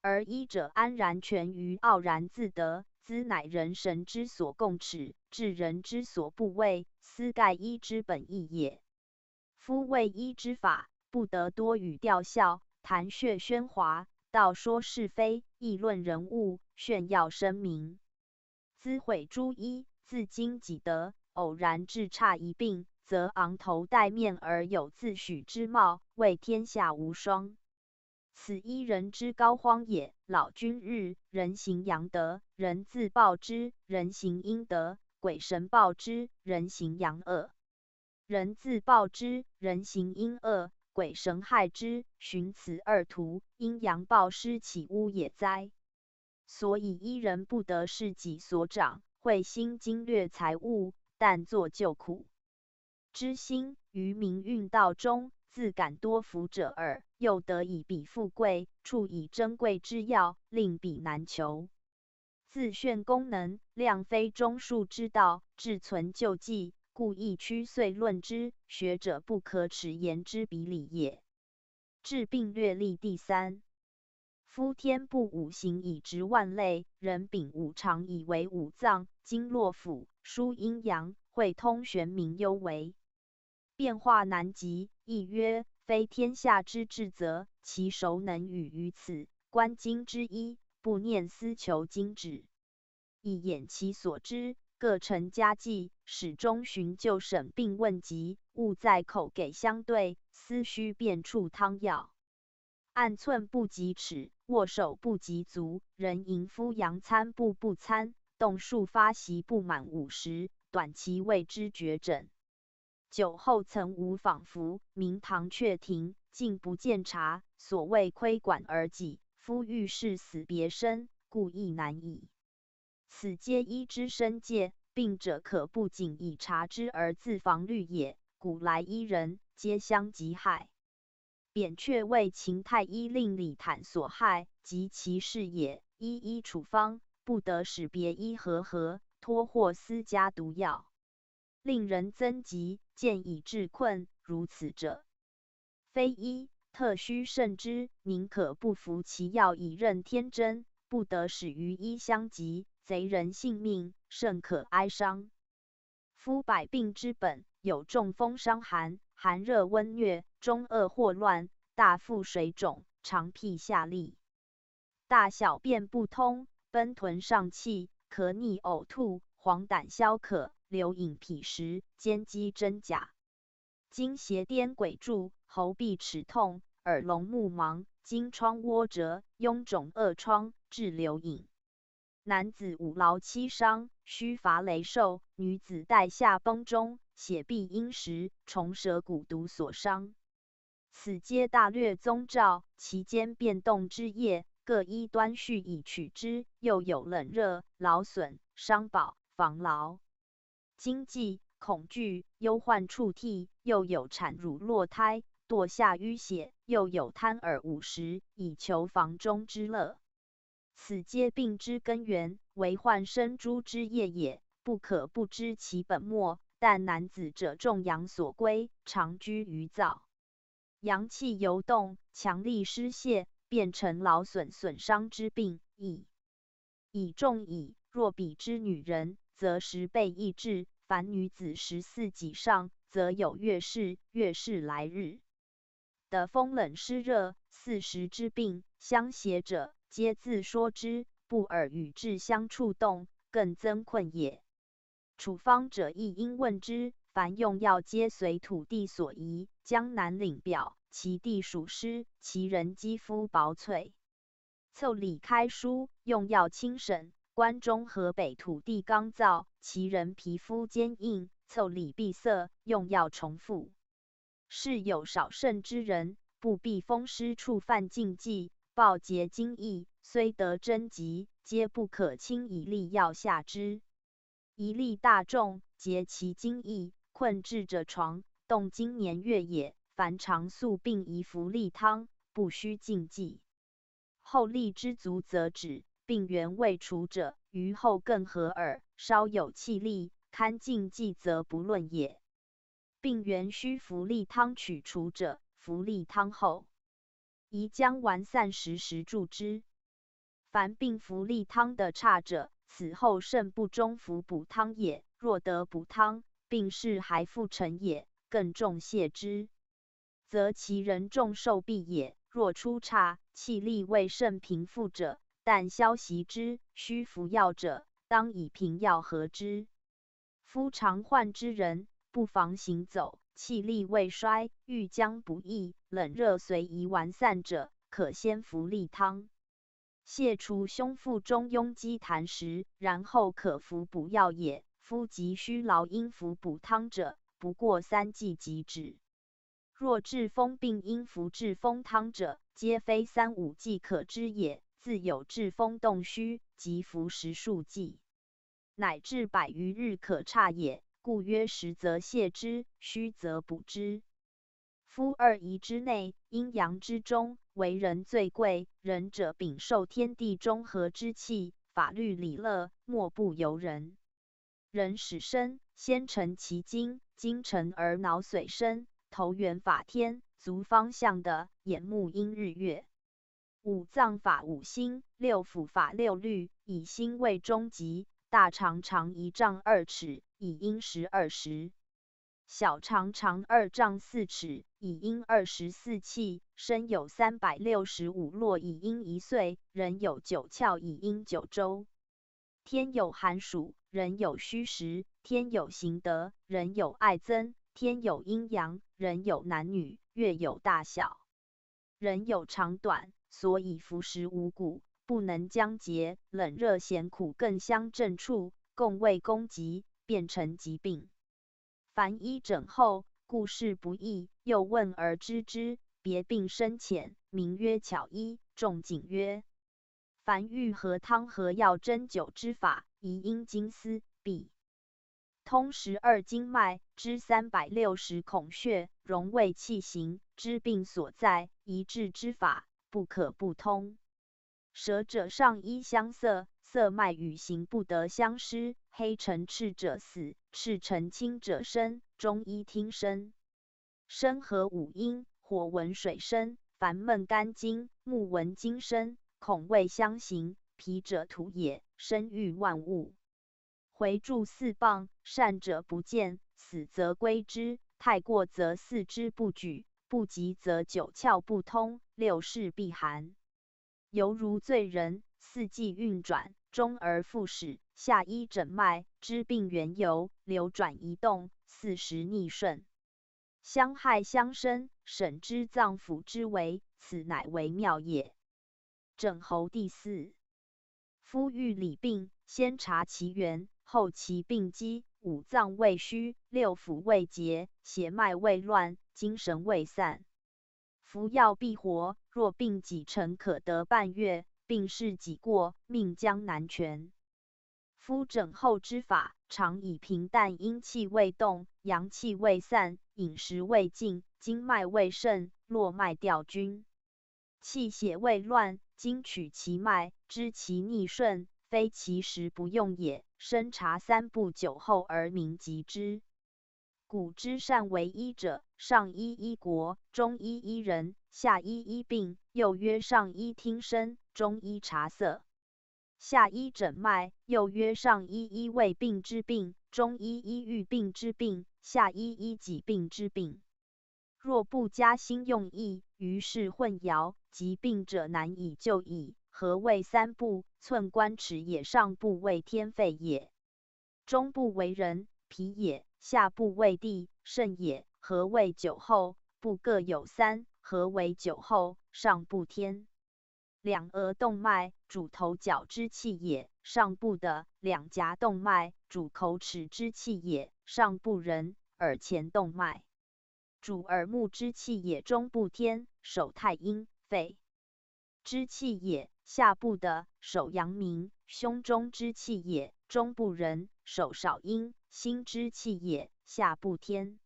而医者安然全于傲然自得，兹乃人神之所共耻，治人之所不畏，斯盖医之本意也。夫谓医之法，不得多语吊笑，谈谑喧哗，道说是非，议论人物，炫耀声名。兹毁诸医，自矜己德，偶然致差一病，则昂头戴面而有自诩之貌，谓天下无双。此一人之高荒也。老君日，人行阳德，人自报之；人行阴德，鬼神报之；人行阳恶，人自报之；人行阴恶，鬼神害之。寻此二途，阴阳报失，岂污也哉？所以一人不得是己所长，会心经略财物，但作救苦之心，于民运道中，自感多福者耳。又得以彼富贵，处以珍贵之要，令彼难求。自炫功能，量非中术之道，志存救济，故意曲遂论之。学者不可耻言之比理也。治病略例第三。夫天部五行以直万类，人秉五常以为五脏，经络腑，疏阴阳，会通玄明幽微，变化难极。亦曰：非天下之至则，其熟能与于此。观经之医，不念思求经旨，以掩其所知，各陈家计，始终寻究审病问疾，勿在口给相对，思须辨处汤药。按寸不及尺，握手不及足。人迎夫阳餐不餐，动数发席不满50，短期谓之绝诊。酒后曾无仿佛，明堂却停，竟不见察。所谓窥管而己，夫欲视死别生，故亦难矣。此皆医之深戒，病者可不仅以察之而自防虑也。古来医人，皆相疾害。扁鹊为秦太医令李坦所害，及其事也。医处方，不得使别医和，托或私家毒药，令人增疾，见以治困。如此者，非医，特须慎之。宁可不服其药以任天真，不得使于医相及，贼人性命，甚可哀伤。夫百病之本，有中风伤寒，寒热温疟，中恶霍乱，大腹水肿，肠辟下痢，大小便不通，奔豚上气，咳逆呕吐，黄疸消渴，流饮痞食，兼积真假，经邪颠鬼注，喉痹齿痛，耳聋目盲，经疮窝折，臃肿恶疮，致流饮。男子五劳七伤，须伐雷兽；女子带下崩中，血闭阴实，虫蛇蛊毒所伤。此皆大略宗兆，其间变动之业，各依端序以取之。又有冷热、劳损、伤保、防劳、惊悸、恐惧、忧患触涕；又有产乳落胎、堕下淤血；又有贪耳误食，以求房中之乐。此皆病之根源，为患生诸之业也，不可不知其本末。但男子者重阳所归，常居于燥，阳气游动，强力失泄，变成劳损损伤之病，以重矣。若比之女人，则10倍益智。凡女子14己上，则有月事来日的风冷湿热40之病，相邪者，皆自说之，不尔与志相触动，更增困也。处方者亦应问之。凡用药皆随土地所宜，江南岭表，其地属湿，其人肌肤薄脆。凑理开书，用药轻省。关中河北土地刚燥，其人皮肤坚硬，凑理闭塞，用药重复。是有少肾之人，不避风湿触犯禁忌，暴结精液，虽得真疾，皆不可轻以利药下之。一粒大众，结其精液，困治者床，动经年月也。凡常宿病宜服利汤，不须禁忌。后利之足则止，病源未除者，于后更合耳。稍有气力，堪禁忌则不论也。病源须服利汤取除者，服利汤后，宜将丸散时注之。凡病服利汤的差者，此后肾不中服补汤也。若得补汤，病势还复成也，更重泻之，则其人重受弊也。若出差，气力未甚平复者，但消息之，须服药者，当以平药和之。夫常患之人，不妨行走，气力未衰，欲将不易，冷热随宜丸散者，可先服利汤，泻除胸腹中痈积痰时，然后可服补药也。夫急需劳应服补汤者，不过3剂即止。若治风病应服治风汤者，皆非3、5剂可知也。自有治风动虚，即服10数剂，乃至100余日可差也。故曰实则泻之，虚则补之。夫2仪之内，阴阳之中，为人最贵。仁者秉受天地中和之气，法律礼乐，莫不由人。人始生，先成其精，精成而脑髓生，头圆法天，足方向的，眼目因日月。五脏法五心，六腑法六律，以心为中极。大肠长1丈2尺，以阴12时；小肠长2丈4尺，以阴24气。身有365络，以阴1岁；人有9窍，以阴9周。天有寒暑，人有虚实；天有行德，人有爱憎；天有阴阳，人有男女；月有大小，人有长短。所以服食五谷，不能将节，冷热咸苦更相正处，共为攻疾，变成疾病。凡医诊后，故事不易，又问而知之，别病深浅，名曰巧医。仲景曰：凡欲和汤和药针灸之法，宜因经丝，必通12经脉，知360孔穴，容胃气行，知病所在，宜治之法，不可不通。舌者上衣相色，色脉与形不得相失。黑沉赤者死，赤沉青者生。中医听声，声合五音，火闻水声。凡闷肝经，目闻金声，孔味相形，脾者土也，生育万物。回注4磅，善者不见，死则归之；太过则四肢不举，不及则9窍不通，6室必寒。犹如醉人，4季运转，终而复始。下医诊脉，知病缘由，流转移动，40逆顺，相害相生，审知脏腑之为，此乃为妙也。诊候第4。夫欲理病，先察其源，后其病机。五脏未虚，六腑未竭，血脉未乱，精神未散。服药必活，若病几成，可得半月；病势几过，命将难全。夫诊候之法，常以平淡阴气未动，阳气未散，饮食未尽，经脉未盛，络脉调均，气血未乱，经取其脉，知其逆顺，非其时不用也。深察3步9候而明疾之。古之善为医者，上医医国，中医医人，下医医病。又曰上医听声，中医察色，下医诊脉。又曰上医医未病之病，中医医欲病之病，下医医己病之病。若不加心用意，于是混淆，疾病者难以救矣。何谓3步？寸关尺也，上部为天肺也。中部为人，脾也；下部为地，肾也。合为酒后，部各有3，合为酒后，上部天。两额动脉主头角之气也，上部的；两颊动脉主口齿之气也，上部人；耳前动脉主耳目之气也，中部天。手太阴，肺之气也，下部的；手阳明，胸中之气也，中部人；手少阴，心之气也，下部天。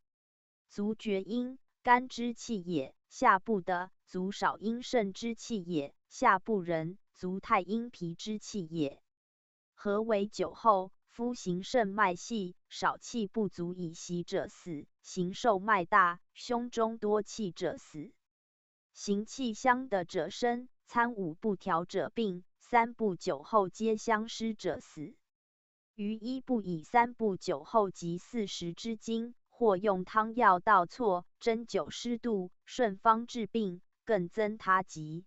足厥阴，肝之气也，下部的；足少阴，肾之气也，下部人；足太阴，脾之气也。合为酒后，夫行肾脉细，少气不足以息者死；行受脉大，胸中多气者死。行气相得者生，参五不调者病，三部酒后皆相失者死。余一部以3部酒后及40之精，或用汤药倒错，针灸施度，顺方治病，更增他疾，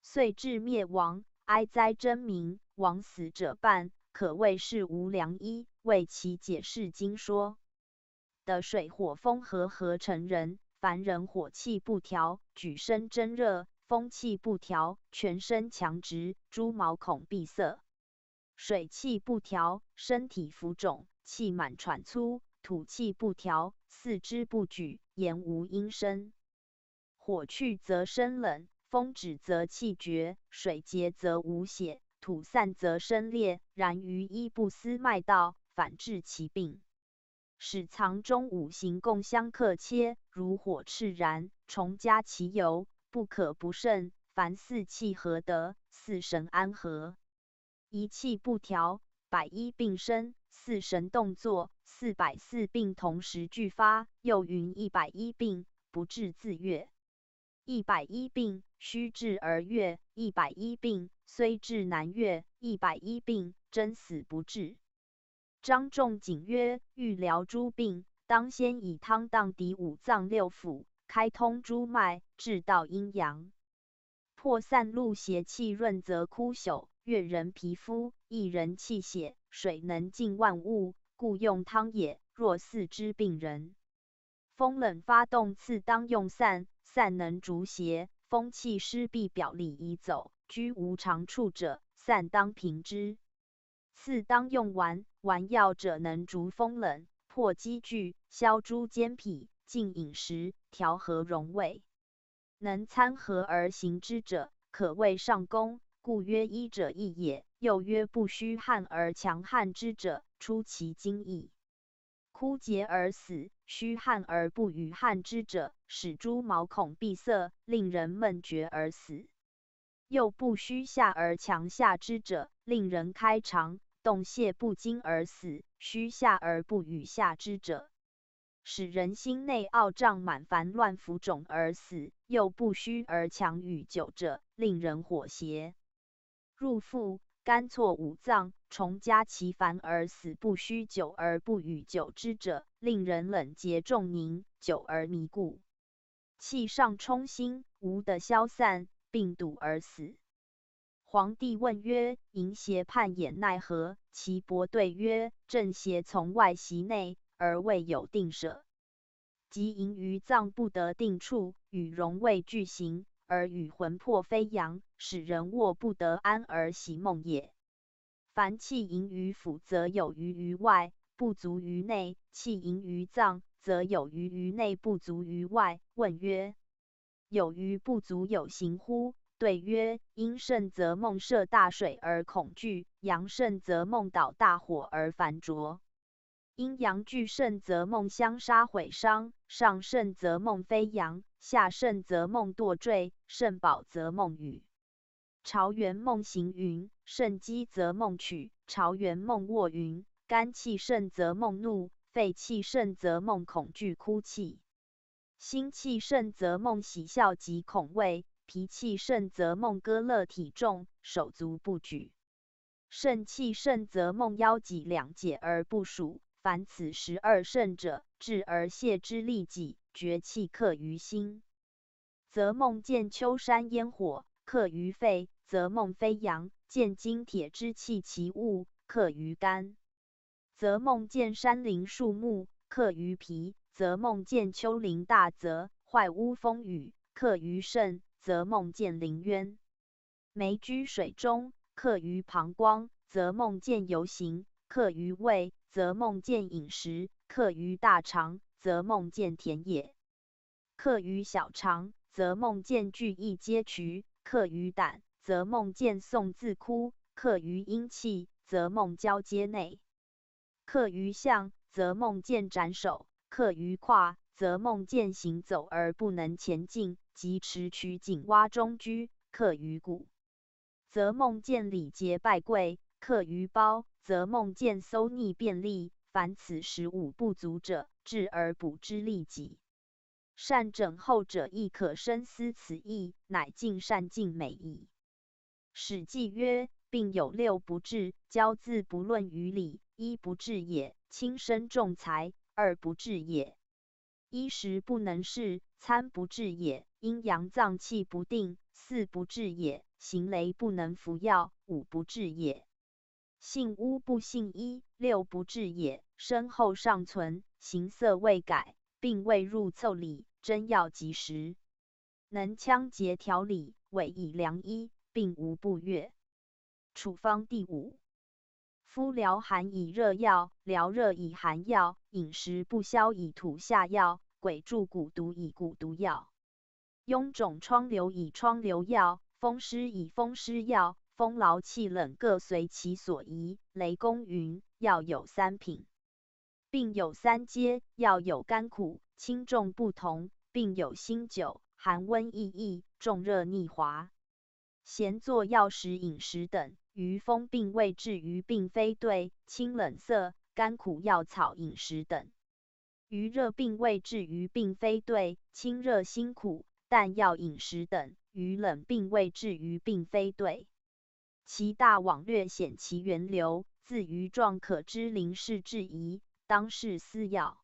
遂至灭亡。哀哉真名，亡死者半，可谓是无良医。为其解释经说。得水火风合成人，凡人火气不调，举身蒸热；风气不调，全身强直，诸毛孔闭塞；水气不调，身体浮肿，气满喘粗；土气不调，四肢不举，言无音声。火去则身冷，风止则气绝，水结则无血，土散则身裂。然于医不思脉道，反治其病。使藏中五行共相克切，如火炽燃，重加其油，不可不慎。凡四气合得，四神安和。一气不调，101病生；四神动作，404病同时俱发。又云101病，不治自悦；101病，须治而悦；101病，虽治难悦；101病，真死不治。张仲景曰：欲疗诸病，当先以汤荡涤五脏六腑，开通诸脉，治道阴阳，破散露邪气，润泽枯朽，悦人皮肤，益人气血。水能净万物，故用汤也。若四肢病人，风冷发动次当用散，散能逐邪；风气失必表里移走，居无常处者，散当平之。次当用丸，丸药者能逐风冷，破积聚，消诸坚痞，静饮食，调和荣味。能参合而行之者，可谓上功，故曰医者义也。又曰不虚汗而强汗之者，出其精义。枯竭而死，虚汗而不与汗之者，使诸毛孔闭塞，令人闷绝而死。又不虚下而强下之者，令人开肠，动泄不精而死；虚下而不与下之者，使人心内傲胀满烦乱浮肿而死。又不虚而强与久者，令人火邪入腹，肝错五脏，重加其烦而死。不虚久而不与久之者，令人冷结重凝，久而迷故，气上冲心，无得消散，病笃而死。皇帝问曰：淫邪叛也奈何？其伯对曰：正邪从外袭内，而未有定舍。即淫于脏不得定处，与荣卫俱行，而与魂魄飞扬，使人卧不得安而习梦也。凡气盈于腑，则有余于外，不足于内；气盈于脏，则有余于内，不足于外。问曰：有余不足有形乎？对曰：阴盛则梦涉大水而恐惧，阳盛则梦蹈大火而烦灼。阴阳俱盛则梦相杀毁伤，上盛则梦飞扬，下盛则梦堕坠，盛饱则梦寤。朝元梦行云，盛饥则梦取；朝元梦卧云，肝气盛则梦怒，肺气盛则梦恐惧哭泣。心气盛则梦喜笑及恐畏，脾气盛则梦歌乐体重，手足不举。肾气盛则梦腰脊两解而不属。凡此12盛者，治而泄之利己，绝气克于心，则梦见秋山烟火，克于肺；则梦飞扬，见金铁之气其物，克于肝；则梦见山林树木，克于脾；则梦见丘陵大泽，坏屋风雨，克于肾；则梦见临渊。眉居水中，克于膀胱；则梦见游行，克于胃；则梦见饮食，克于大肠；则梦见田野，克于小肠；则梦见聚益皆渠，克于胆；则梦见诵字哭，克于阴气；则梦交接内，克于项；则梦见斩首，克于胯；则梦见行走而不能前进，及迟取井蛙中居，克于骨；则梦见礼节拜跪，克于胞；则梦见搜逆便利。凡此15不足者，治而补之利己。善整后者亦可深思此意，乃尽善尽美矣。史记曰：病有6不治，骄自不论于理。1不治也，轻身重财；2不治也，衣食不能事；3不治也，阴阳脏气不定；4不治也，行雷不能服药；5不治也，信巫不信医；6不治也，身后尚存，形色未改，并未入凑理，真药及时，能枪节调理，委以良医，并无不悦。处方第5。夫疗寒以热药，疗热以寒药，饮食不消以土下药，鬼注蛊毒以蛊毒药，臃肿疮瘤以疮瘤药，风湿以风湿药，风劳气冷各随其所宜。雷公云：药有3品，病有3阶，药有甘苦轻重不同，病有辛久寒温异异，重热逆滑，咸作药食饮食等。于风病未治于并非对，清冷涩甘苦药草饮食等。于热病未治于并非对，清热辛苦淡药饮食等。于冷病未治于并非对，其大网略显其源流，自于状可知临事质疑，当是思药。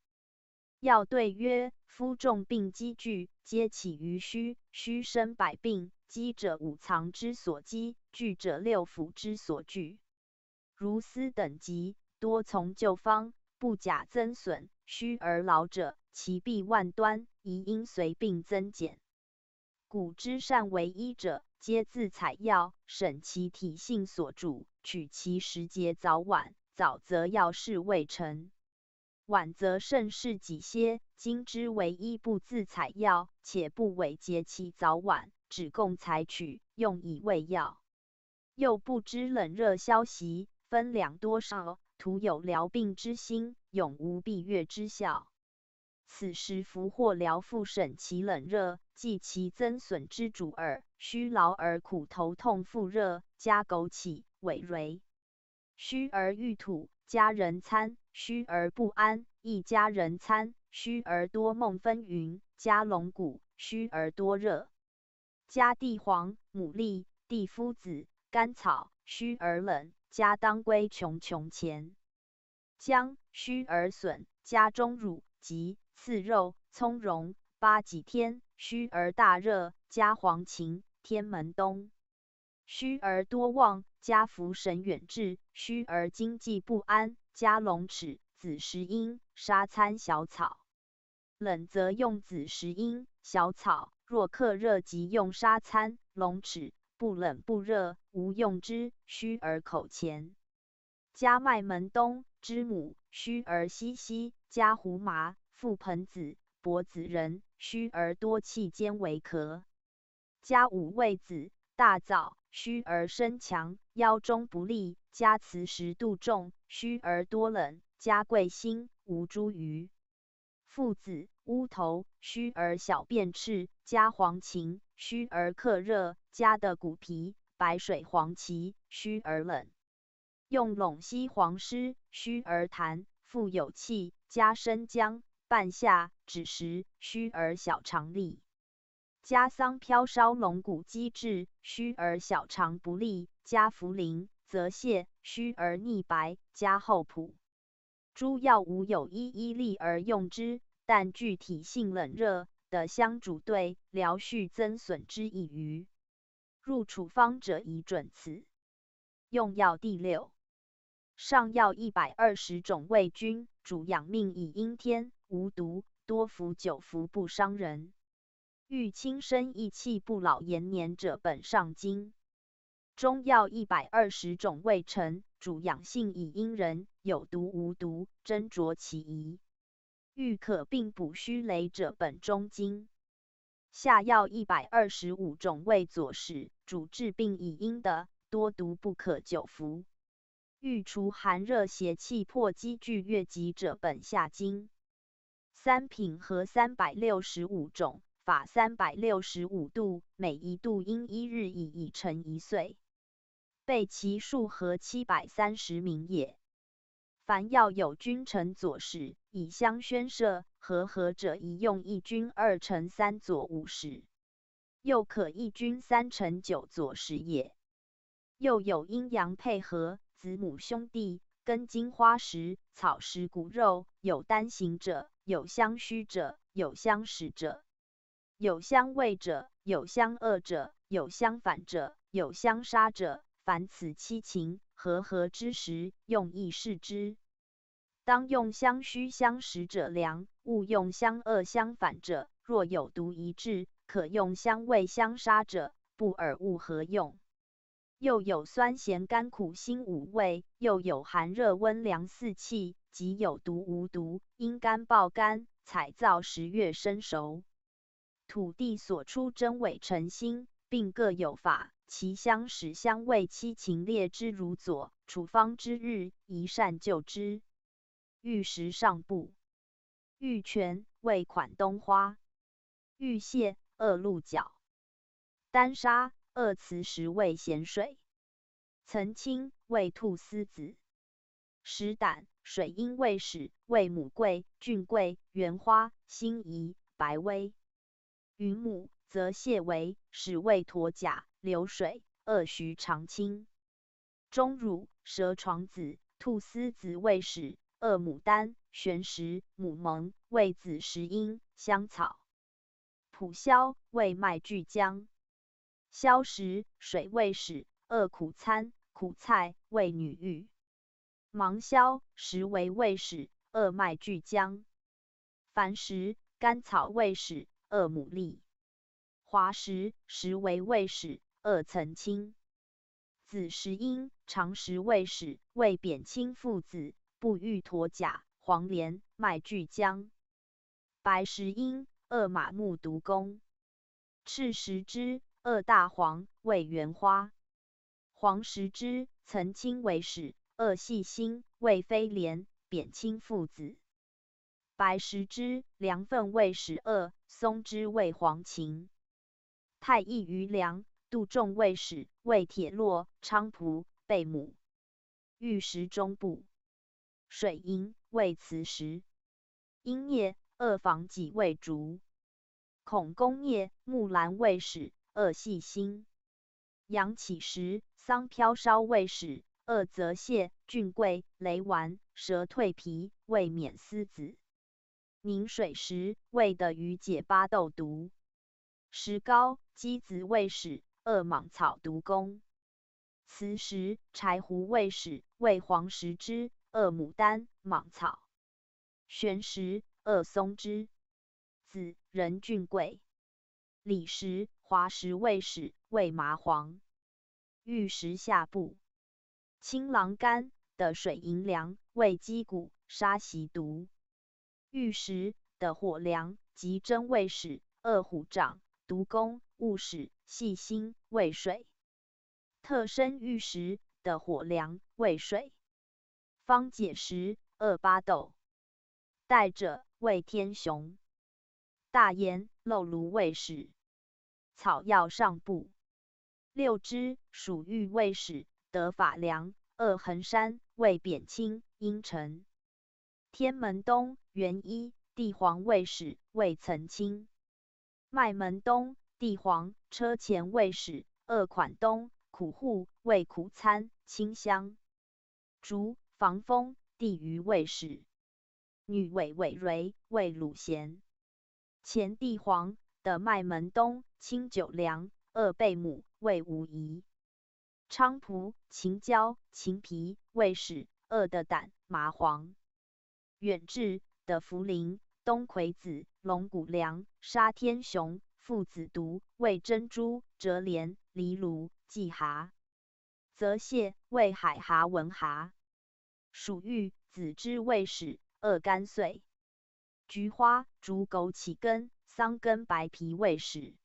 药对曰：夫重病积聚，皆起于虚，虚生百病。积者5藏之所积，聚者6腑之所聚。如斯等疾，多从旧方，不假增损。虚而劳者，其弊万端，宜因随病增减。古之善为医者，皆自采药，审其体性所主，取其时节早晚。早则药事未成，晚则甚事几些。今之为医不自采药，且不委节其早晚，只供采取，用以喂药。又不知冷热消息，分两多少，徒有疗病之心，永无避越之效。此时服或疗复审其冷热，计其增损之主耳。虚劳而苦头痛腹热，加枸杞、葦蕤。虚而欲吐，加人参；虚而不安，亦加人参；虚而多梦纷纭，加龙骨；虚而多热，加地黄、牡蛎、地肤子、甘草；虚而冷，加当归、穷钱、姜；虚而损，加钟乳、及刺肉、葱蓉、八戟天；虚而大热，加黄芩、天门冬；虚而多妄，加茯神远志；虚而经济不安，加龙齿、紫石英、沙参、小草。冷则用紫石英、小草；若克热即用沙参、龙齿。不冷不热，无用之。虚而口前，加麦门冬、知母；虚而稀稀，加胡麻、覆盆子、柏子仁；虚而多气兼为咳，加五味子、大枣；虚而身强，腰中不利，加磁石度重；虚而多冷，加桂辛、吴茱萸。附子、乌头；虚而小便赤，加黄芩；虚而克热，加的骨皮、白水黄芪；虚而冷，用陇西黄师；虚而痰，复有气，加生姜、半夏、枳实；虚而小肠利，加桑飘烧龙骨鸡翅；虚而小肠不利，加茯苓、泽泻；虚而腻白，加厚朴。诸药无有一利而用之，但具体性冷热的相主对，疗续增损之意余。入处方者宜准此。用药第6。上药120种谓君，主养命以应天，无毒，多服久服不伤人。欲轻身益气不老延年者，本上经。中药120种谓臣，主养性以因人，有毒无毒，斟酌其宜。欲可并补虚羸者，本中经。下药125种谓佐使，主治病以因的，多毒不可久服。欲除寒热邪气破积聚越急者，本下经。三品合365种，法365度，每一度因1日以成1岁。备其数合730名也。凡药有君臣佐使，以相宣摄，合者宜用1君2臣3佐5使，又可1君3臣9佐使也。又有阴阳配合，子母兄弟，根茎花实，草食骨肉，有单行者，有相虚者，有相使者，有相味者，有相恶者，有相反者，有相杀者。凡此七情，合之时，用意视之。当用相虚相实者良，勿用相恶相反者。若有毒一致，可用相味相杀者，不尔勿合用。又有酸咸甘苦辛五味，又有寒热温凉四气，即有毒无毒，因干爆干，采造10月生熟。土地所出真伪成心，并各有法。其相使相味七情列之如左，处方之日，宜善就之。玉石上部。玉泉谓款冬花。玉蟹鹿角。丹砂雌石谓咸水。岑青谓菟丝子。石胆水鹰谓使，谓母桂、菌桂、圆花、辛夷、白薇。云母则蟹为使，谓驼甲、流水、徐长青。钟乳蛇床子、菟丝子谓使，牡丹、玄石、母蒙谓子石英、香草。蒲萧谓麦聚姜。硝石水谓使，苦参、苦菜谓女玉。芒硝石为谓使，麦聚姜。矾石甘草谓使，牡蛎。华石石为谓使，岑青。紫石英长石谓使，谓扁青父子，不遇驼甲、黄连、麦聚姜。白石英马木独公。赤石之大黄谓圆花。黄石之岑青为使，细心谓飞廉，扁青父子。白石之凉分谓使，松之谓黄芩。太益余粮杜仲谓使，谓铁络、菖蒲、贝母。玉石中部。水银谓磁石。阴液防己谓竹。孔公液木兰谓使，细心。阳起石桑飘烧谓使，泽蟹、菌桂、雷丸、蛇蜕皮谓免丝子。凝水石谓的于解巴豆毒。石膏鸡子谓使，莽草毒公。磁石柴胡谓使，谓黄石之，牡丹、莽草。玄石松之子，人菌桂。李石华石谓使，谓麻黄。玉石下部。青狼干的水银凉谓鸡骨，杀习毒。玉石的火凉即真谓使，虎掌毒公，误使细心谓水。特生玉石的火凉谓水。方解石巴豆。带者谓天雄。大岩漏芦谓使。草药上部。六枝属玉谓使，得法凉。衡山谓扁青、阴沉。天门冬元一地黄谓使，谓岑青。麦门冬地黄车前谓使，款冬苦户谓苦参、清香。竹防风地榆谓使。女尾蕤谓鲁咸。前地黄的麦门冬清酒凉，贝母谓无宜。菖蒲、秦椒、秦皮谓使，二的胆麻黄。远志的茯苓、冬葵子、龙骨梁、沙天雄、附子毒、味珍珠、折莲、藜芦、季蛤。泽泻味海蛤、文蛤。蜀玉子之味使，二甘遂。菊花竹枸杞根、桑根白皮味使。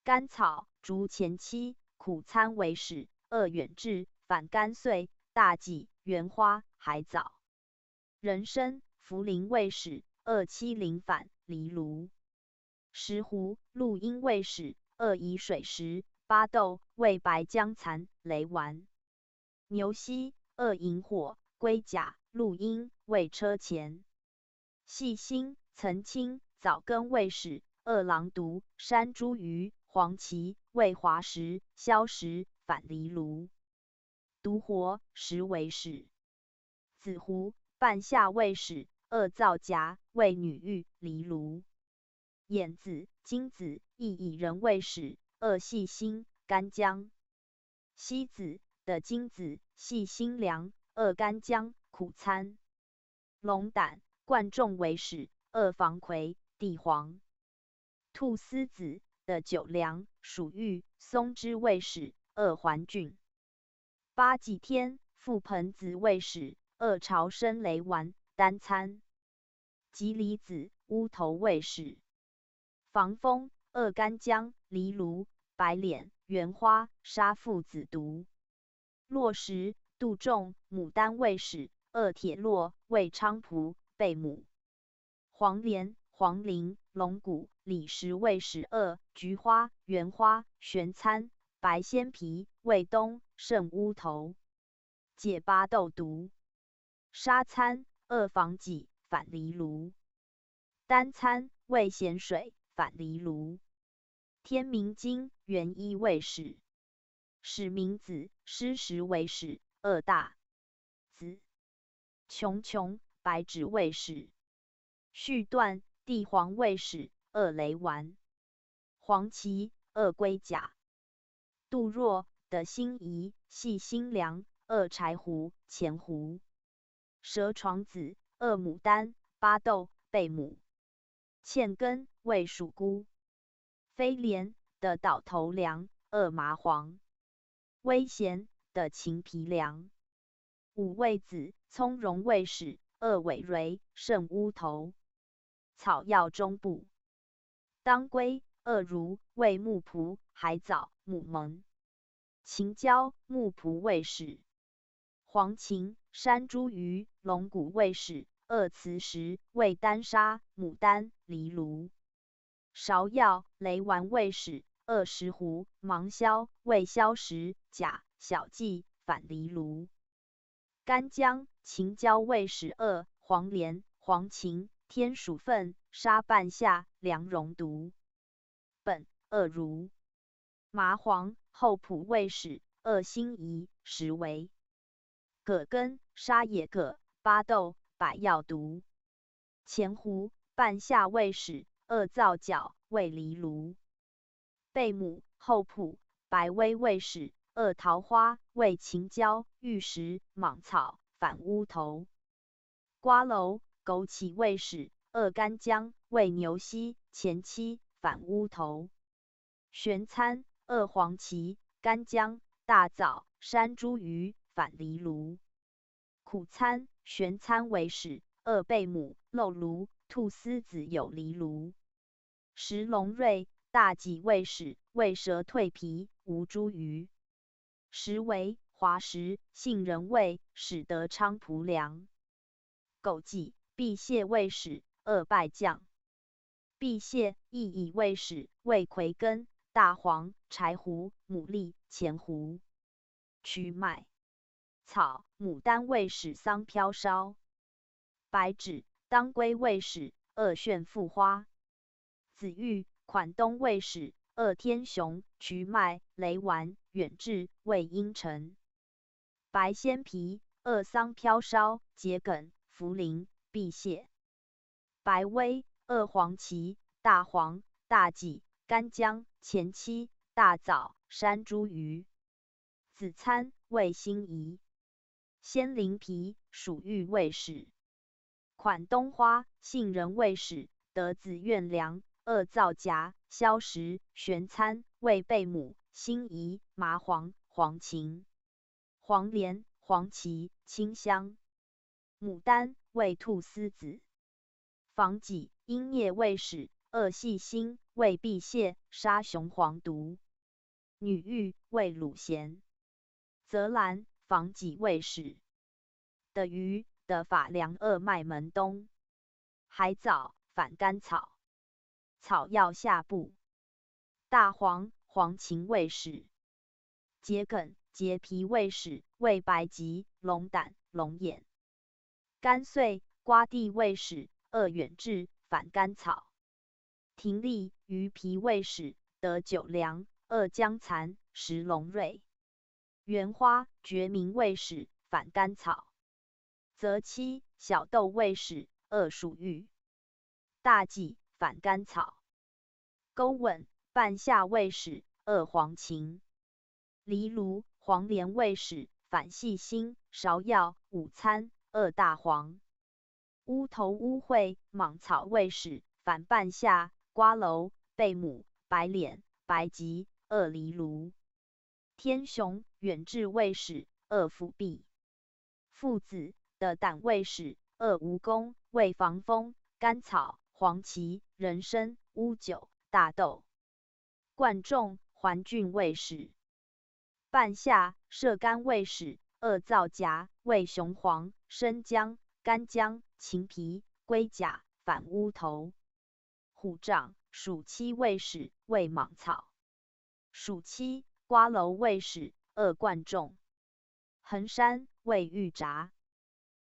甘草竹前期、苦参为使，二远志、反甘遂、大戟、原花、海藻。人参茯苓味使，二七苓反、藜芦。石斛鹿阴味使，二宜水石、巴豆味白姜蚕、雷丸。牛膝二萤火、龟甲、鹿阴味车前。细辛岑青、枣根味使，二狼毒、山茱萸、黄芪味滑石、消食、反藜芦。独活实为使。紫胡半夏味使，二皂荚味女玉、藜芦。眼子、金子亦以人味使，二细辛、干姜。西子的金子、细辛凉，二干姜、苦参。龙胆贯众为使，二防葵、地黄。菟丝子的酒凉、蜀玉、松枝味使，二还菌。八戟天、覆盆子味使，二朝参、雷丸、丹参。吉离子、乌头味使。防风二干姜、藜芦、白脸、原花、沙附子毒。落石杜仲、牡丹味使，二铁络、味菖蒲、贝母。黄连、黄苓、龙骨、李石味使，二菊花、原花、玄参、白鲜皮、味冬、胜乌头。解巴豆毒。沙参二防己、反藜芦。丹参味咸水、反藜芦。天明经、元一味使。使明子、施时为使，二大子。琼琼白芷味使。续断地黄味使，二雷丸。黄芪二龟甲。杜若的辛夷、细辛凉，二柴胡、前胡。蛇床子二牡丹、巴豆、贝母。茜根味蜀菇。飞莲的倒头凉，二麻黄。微咸的秦皮凉。五味子葱蓉味使，二尾蕤、胜乌头。草药中部。当归二茹味木蒲、海藻、母蒙。秦椒木蒲味使。黄芩山茱萸、龙骨味使，二磁石味丹砂、牡丹、藜芦。芍药雷丸味使，二石斛、芒硝味消食、钾、小蓟、反藜芦。干姜秦椒味使，二黄连、黄芩、天鼠粪、沙半夏、凉溶毒。本二茹。麻黄厚朴味使，二辛夷、石为。葛根沙野葛、巴豆、百药毒。前胡半夏味使，二皂角味藜芦。贝母厚朴、白薇味使，二桃花味秦椒、玉石、莽草、反乌头。瓜蒌枸杞味使，二干姜味牛膝、前期、反乌头。玄参二黄芪、干姜、大枣、山茱萸、反藜芦。苦参玄参为使，二贝母、漏芦、菟丝子有藜芦。石龙瑞大戟味使，味舌蜕皮、无茱萸。石为滑石、杏仁味，使得菖蒲凉。枸杞辟泻味使，二败酱。辟泻亦以味使，味葵根、大黄、柴胡、牡蛎、前胡。曲麦草牡丹味使，桑飘烧。白芷当归味使，二旋附花。紫玉款冬味使，二天雄、曲麦、雷丸、远志味阴沉。白鲜皮二桑飘烧、桔梗、茯苓、辟泻。白薇二黄芪、大黄、大戟、干姜、前期、大枣、山茱萸。紫参味辛夷。仙灵皮，属玉卫使。款东花，杏仁卫使。德子院良，二造夹，萧石，玄参，魏贝母，辛夷，麻黄，黄芩，黄连，黄芪，清香。牡丹，魏兔丝子。防己，阴叶卫使。二细心，魏辟蟹，杀雄黄毒。女玉，魏鲁贤。泽兰，防己卫使。的鱼，的法良，二脉门冬。海藻，反甘草。草药下部。大黄，黄芩卫使。桔梗，桔皮卫使。味白及，龙胆，龙眼。甘穗，瓜地卫使。二远志，反甘草。葶苈，鱼皮卫使。得酒凉。二姜蚕，食龙瑞。原花，决明卫使。反甘草。泽七，小豆卫使。二属玉。大戟，反甘草。钩吻，半夏卫使。二黄芩。藜芦，黄连卫使。反细心。芍药，午餐。二大黄。乌头乌蕙，莽草卫使。反半夏。瓜蒌，贝母，白脸，白及。二藜芦。天雄，远志卫使。二辅弼。附子，的胆卫使。二蜈蚣，为防风。甘草，黄芪，人参，乌酒，大豆。贯众，环郡卫使。半夏，射干卫使。二造夹，为雄黄。生姜，干姜，芹皮，龟甲，反乌头。虎杖，属七卫使。为莽草。属七，瓜蒌卫使。二贯众。衡山，为玉札。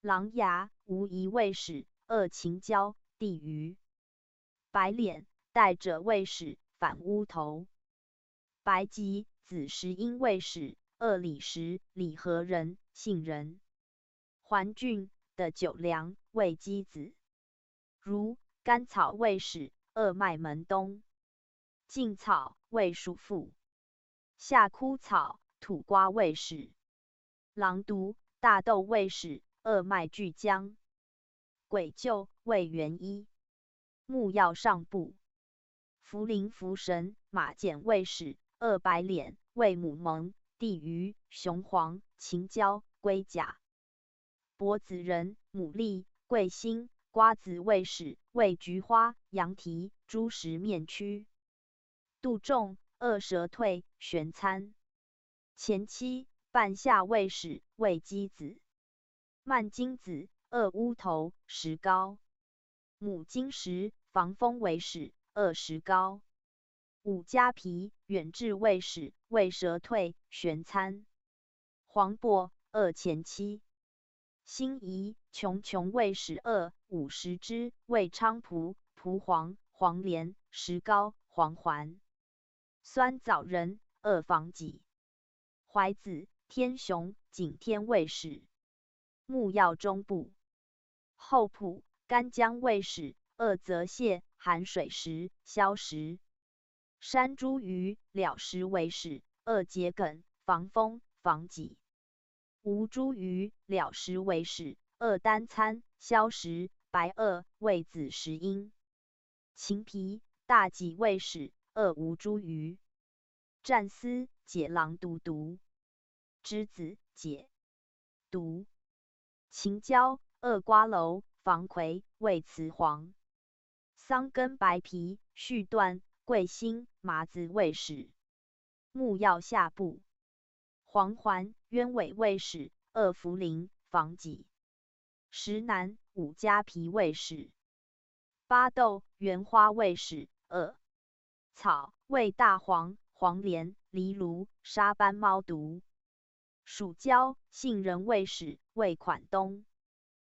狼牙，无疑卫使。二秦椒，地榆。白脸，带者卫使。反乌头。白及，子时阴卫使。二李石，李和人，杏仁。环郡，的酒凉，为鸡子。如，甘草卫使。二脉门冬。劲草，为属父。夏枯草，土瓜卫使。狼毒，大豆卫使。二脉俱姜。鬼臼，为元医。木药上部。茯苓茯神，马减卫使。二白脸，为母蒙，地榆，雄黄，秦椒，龟甲。柏子仁，牡蛎，桂心，瓜子卫使。为菊花，羊蹄，猪食面曲。杜仲，二蛇退，玄参。前期，半夏卫使。为鸡子。蔓荆子，二乌头，石膏。母金石，防风为使。二石膏。五加皮，远志卫使。为蛇退，玄参。黄柏，二前期。辛夷，琼琼卫使。二五十枝，为菖蒲，蒲黄，黄连，石膏，黄环。酸枣仁，二防己。怀子，天雄，景天卫使。木药中部。后朴，干姜卫使。二泽泻，含水石，消食。山茱萸，了石为使。二桔梗，防风，防己。吴茱萸，了石为使。二丹参，消食，白二，为子时阴。芹皮，大戟卫使。二吴茱萸。战丝，解狼毒。栀子，解毒。秦椒，二瓜蒌，防葵，为雌黄。桑根，白皮，续断，桂心，麻子卫使。木药下部。黄环，鸢尾卫使。二茯苓，防己。石南，五加皮卫使。巴豆，原花卫使。二草，为大黄，黄连，藜芦，沙斑猫毒。蜀椒，杏仁卫使。为款冬。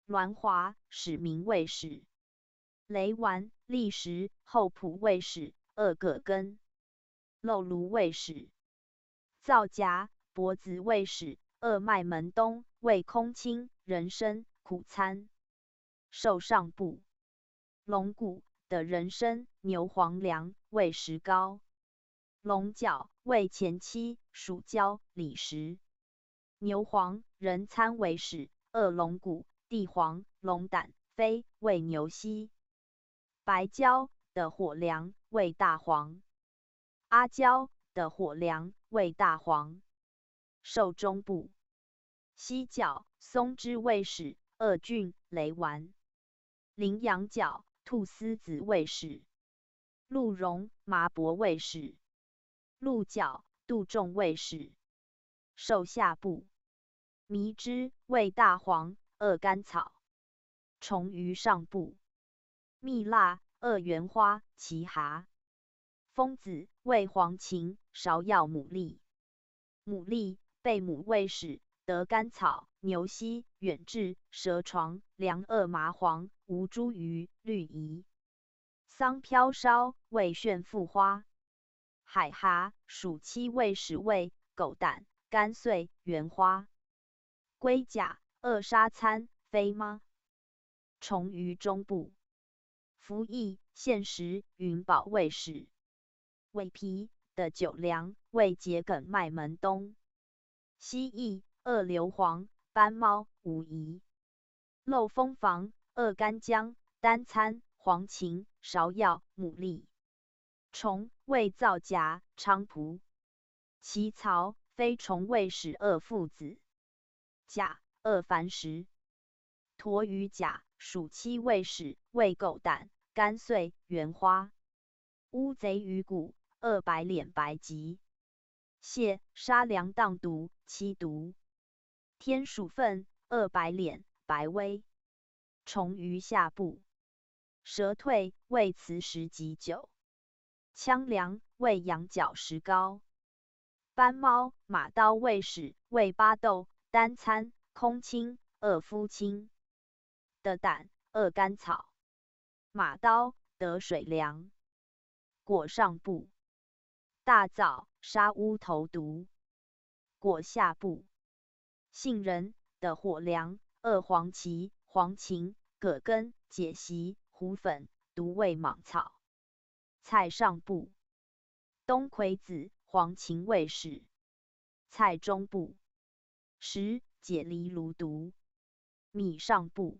栾华，使明卫使。雷丸，栎石，后朴卫使。二葛根。漏芦卫使。皂荚，柏子卫使。二脉门冬，为空清，人参，苦参。寿上部。龙骨，的人参，牛黄梁，为石膏。龙角，为前期，属椒，李石。牛黄，人参为始。2龙骨，地黄、龙胆、飞为牛膝。白椒的火梁为大黄。阿胶的火梁为大黄。受中部。犀角，松枝为始。2菌，雷丸。羚羊角，菟丝子为始。鹿茸，麻柏为始。鹿角，杜仲为始。受下部。迷枝为大黄。2甘草。虫于上部。蜜蜡，2圆花、奇蛤。蜂子为黄芩，芍药、牡蛎。牡蛎，贝母为始。得甘草、牛膝、远志、蛇床、凉2麻黄、吴茱萸、绿夷。桑飘烧为旋附花。海蛤，属七味始味。狗胆，甘穗、圆花。龟甲，2沙参、飞吗。虫于中部。服役，现时云宝为始。尾皮的酒粮为桔梗麦门冬。蜥蜴，2硫磺、斑猫、无疑。漏蜂房，2干姜、丹参、黄芩、芍药、牡蛎。虫为皂荚、菖蒲。其槽，飞虫为始。2附子。甲，2矾石。驼鱼甲，属七味始，味狗胆、甘穗、圆花。乌贼鱼骨，2白脸、白棘。蟹，沙梁荡毒、七毒。天鼠粪，2白脸、白微。虫于下部。蛇蜕，味磁石及酒。羌梁，味羊角石膏。斑猫，马刀为始，味巴豆、丹参、空青、2夫青。的胆，2甘草。马刀，得水凉。果上部。大枣，沙乌头毒。果下部。杏仁的火梁，2黄芪、黄芩、葛根、解席、胡粉，毒味莽草。菜上部。冬葵子、黄芩为始。菜中部。10解藜芦毒。米上部。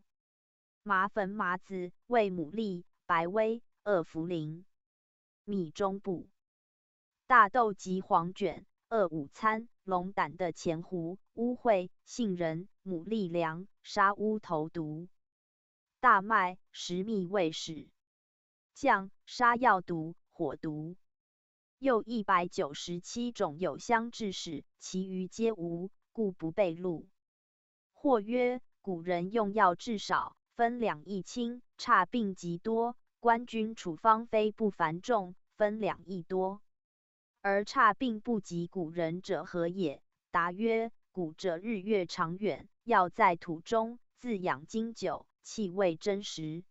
麻粉、麻子为牡蛎、白微、2茯苓。米中部。大豆及黄卷，2午餐、龙胆的前胡、乌会、杏仁、牡蛎凉、沙乌头毒。大麦、石蜜为始。酱、沙药毒、火毒。又197种有香致使，其余皆无，故不备录。或曰：古人用药至少，分两益轻，差病极多。官军处方非不繁重，分两益多。而差病不及古人者何也？答曰：古者日月长远，药在土中，自养经久，气味真实。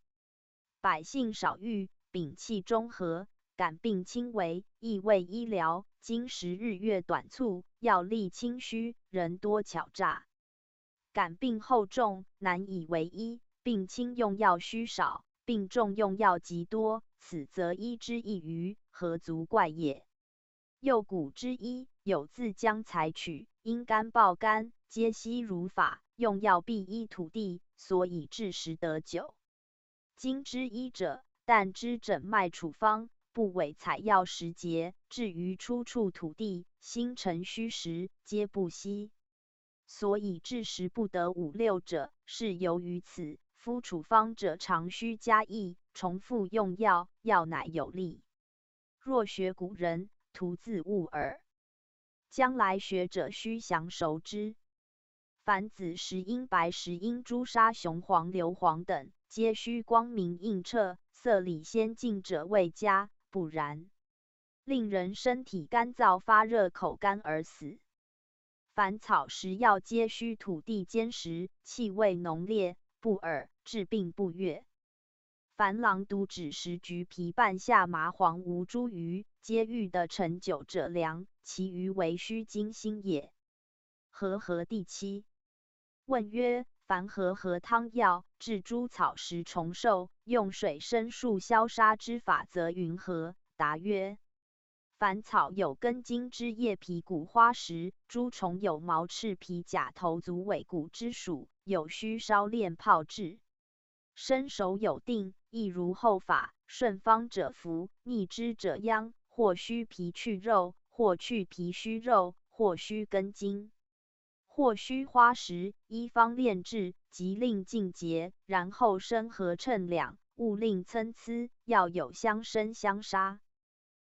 百姓少欲，禀气中和，感病轻微，亦为医疗。今时日月短促，药力轻虚，人多巧诈。感病后重，难以为医；病轻用药须少，病重用药极多，此则医之易于，何足怪也。又古之医，有自将采取，因肝爆肝，皆悉如法，用药必依土地，所以治时得久。今之医者，但知诊脉处方，不伪采药时节，至于出处土地，星辰虚实，皆不悉。所以治时不得5、6者，是由于此。夫处方者常须加益，重复用药，药乃有力。若学古人，徒自误耳。将来学者须详熟之。凡紫石英、白石英、朱砂、雄黄、硫磺等，皆须光明映彻，色理先进者未佳，不然，令人身体干燥发热，口干而死。凡草食药皆须土地坚实，气味浓烈，不耳，治病不悦。凡狼毒枳实、橘皮、半夏、麻黄、吴茱萸，皆欲得成久者良，其余为须精心也。和第7。问曰：凡和汤药，治诸草食虫兽，用水生树消杀之法，则云何？答曰：凡草有根茎枝叶皮骨花实，诸虫有毛翅皮甲头足尾骨之属，有须烧炼泡制。生熟有定，亦如后法。顺方者服，逆之者殃。或须皮去肉，或去皮须肉，或须根茎，或须花实，依方炼制，即令尽结，然后生合称两，勿令参差，要有相生相杀。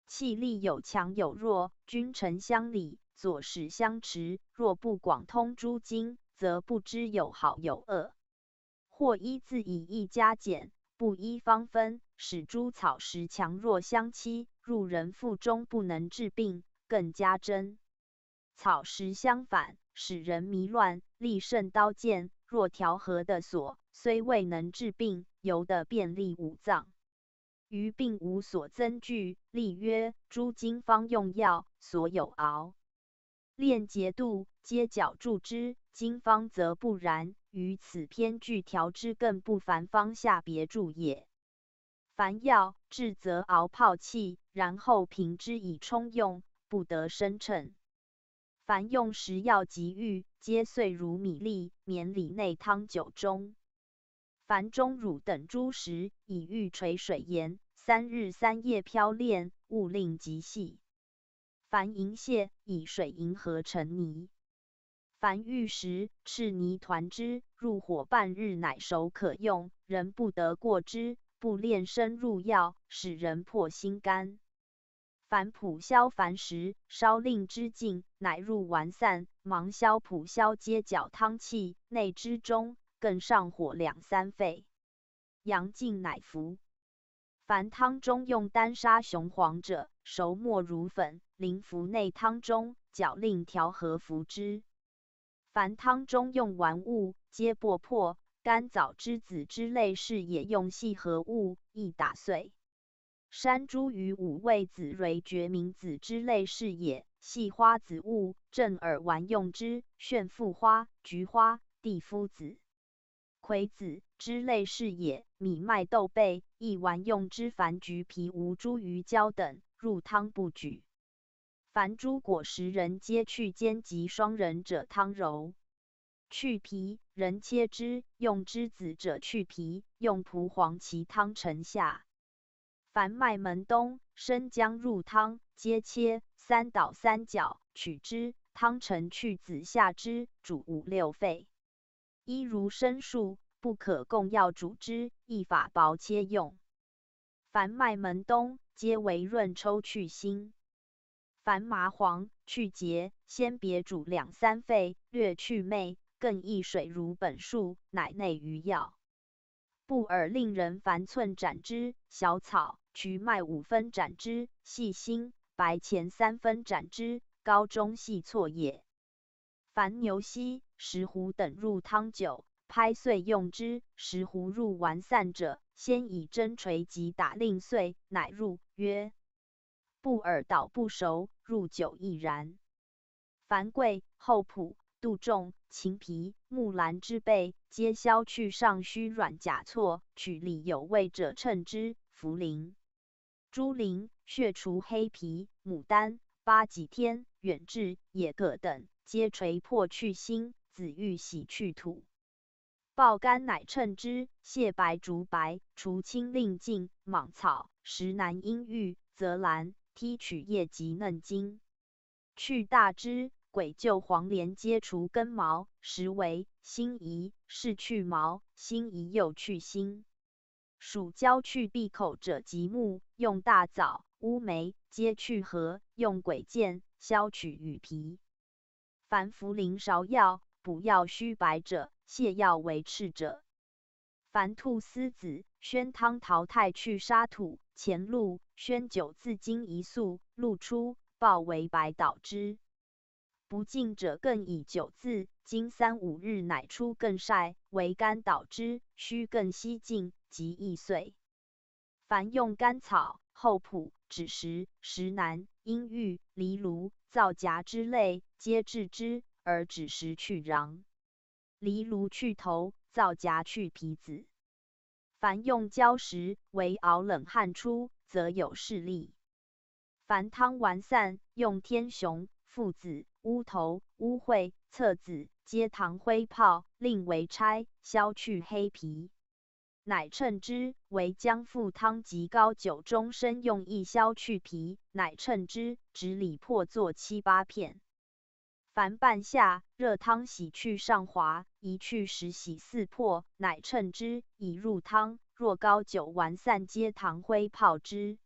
气力有强有弱，君臣相理，左使相持。若不广通诸经，则不知有好有恶。或依字以义加减，不依方分，使诸草食强弱相欺，入人腹中不能治病，更加针。草食相反，使人迷乱，利胜刀剑。若调和的所，虽未能治病，由得便利五脏。于病无所增具，例曰诸经方用药，所有熬炼节度，皆矫注之；经方则不然，于此篇具调之，更不凡方下别注也。凡药治则熬泡气，然后平之以冲用，不得生称。凡用食药及浴，皆碎如米粒，免里内汤酒中。凡钟乳等诸食，以玉垂水盐，3日3夜漂炼，勿令极细。凡银屑，以水银合成泥。凡玉石，赤泥团之，入火半日乃熟可用，人不得过之，不炼生入药，使人破心肝。凡蒲消凡石，烧令之尽，乃入丸散，芒硝蒲消皆搅汤气，内之中，更上火2、3沸，阳尽乃服。凡汤中用丹砂雄黄者，熟没如粉，淋服内汤中，搅令调和服之。凡汤中用丸物，皆剥破，甘枣之子之类是也用细合物，亦打碎。山茱萸五味子蕤决明子之类是也，细花子物，正耳丸用之。炫富花、菊花、地肤子、葵子之类是也，米麦豆贝亦丸用之。凡橘皮无茱萸胶等，入汤不举。凡诸果实人皆去尖及双仁者汤柔。去皮，人切之，用之子者去皮，用蒲黄芪汤盛下。凡麦门冬、生姜入汤，皆切3捣3搅，取之，汤盛去子下之，煮5、6沸。一如生树，不可共药煮之，一法薄切用。凡麦门冬，皆为润抽去腥。凡麻黄，去节，先别煮2、3沸，略去味，更易水如本数，乃内于药。布尔令人凡寸斩之，小草、瞿麦5分斩之，细辛、白钱3分斩之，高中细错也。凡牛膝、石斛等入汤酒，拍碎用之；石斛入丸散者，先以针锤击打令碎，乃入。曰：布尔捣不熟，入酒亦然。凡桂、厚朴、杜仲、芹皮、木兰之辈，皆削去上须软甲错，取里有味者称之。茯苓、猪苓、血除黑皮、牡丹、八戟天、远志、野葛等，皆捶破去腥，紫玉洗去土。爆肝乃称之。蟹白、竹白、除青令尽。莽草、石南阴郁、泽兰、剔取叶及嫩茎，去大枝。鬼臼、黄连皆除根毛。实为辛夷，是去毛；辛夷又去心。属焦去闭口者及木，用大枣、乌梅，皆去核，用鬼剑削取羽皮。凡茯苓芍药、补药须白者，泻药为赤者。凡菟丝子、宣汤淘汰去沙土、前露、宣酒自经一宿，露出，报为白捣之。不净者更以酒渍，经3、5日乃出更晒，为干捣之，须更稀净，即易碎。凡用甘草、厚朴、枳实、石南、阴郁、藜芦、皂荚之类，皆治之，而枳实去瓤，藜芦去头，皂荚去皮子。凡用焦石，为熬冷汗出，则有视力。凡汤完散，用天雄、附子、乌头、乌会、侧子皆糖灰泡，令为钗，消去黑皮。乃称之为姜附汤及高酒中生用一消去皮，乃称之直里破作7、8片。凡半夏，热汤洗去上滑，宜去时洗4破，乃称之以入汤。若高酒完散，皆糖灰泡之。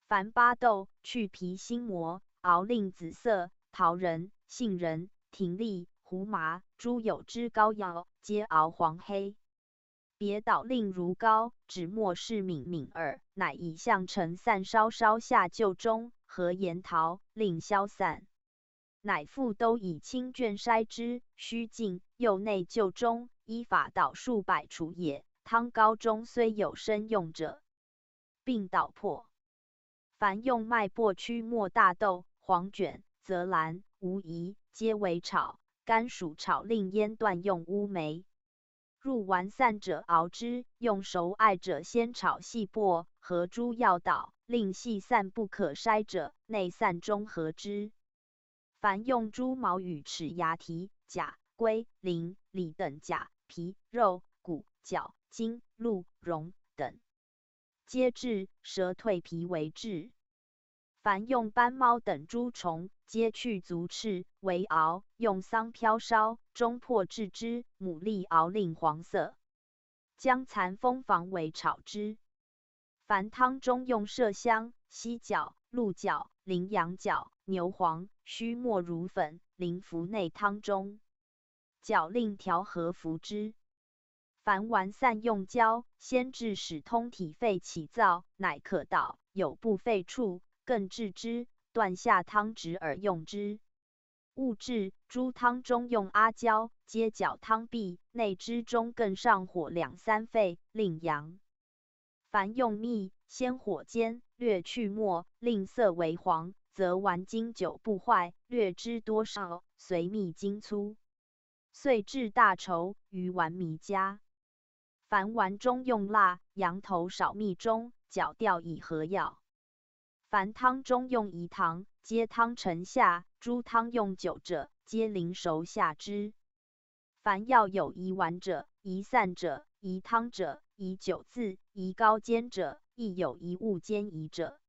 凡巴豆，去皮心膜，熬令紫色，桃仁、杏仁、葶苈、胡麻、猪有之膏药，皆熬黄黑。别捣令如膏，只末是抿耳，乃以象成散，稍下臼中，和盐桃，令消散。乃复都以清卷筛之，须净，右内臼中，依法捣数百处也。汤膏中虽有生用者，并捣破。凡用麦粕曲末大豆、黄卷、泽兰、无疑，皆为炒。甘薯炒令烟断，用乌梅。入完散者熬之，用熟艾者先炒细薄，和诸药捣，令细散不可筛者，内散中和之。凡用猪毛与齿牙蹄、甲、龟、鳞、里等甲、皮、肉、骨、角、筋、鹿、茸等，皆治舌蜕皮为治。凡用斑猫等诸虫，皆去足翅为熬，用桑飘烧，中破制之，牡蛎熬令黄色。将残蜂房为炒之。凡汤中用麝香、犀角、鹿角、羚羊角、牛黄，须磨如粉，淋服内汤中，搅令调和服之。凡完散用胶，先治使通体肺起燥，乃可捣，有不肺处，更治之，断下汤直而用之。勿治猪汤中用阿胶，皆搅汤毕，内汁中更上火2、3沸，令阳。凡用蜜，先火煎，略去末，令色为黄，则丸经久不坏，略汁多少，随蜜精粗，遂治大稠，于丸糜佳。凡丸中用蜡，羊头少蜜中，搅调以和药。凡汤中用饴糖，皆汤沉下；猪汤用酒者，皆淋熟下之。凡药有宜丸者、宜散者、宜汤者、宜酒渍、宜膏煎者，亦有宜物煎宜者，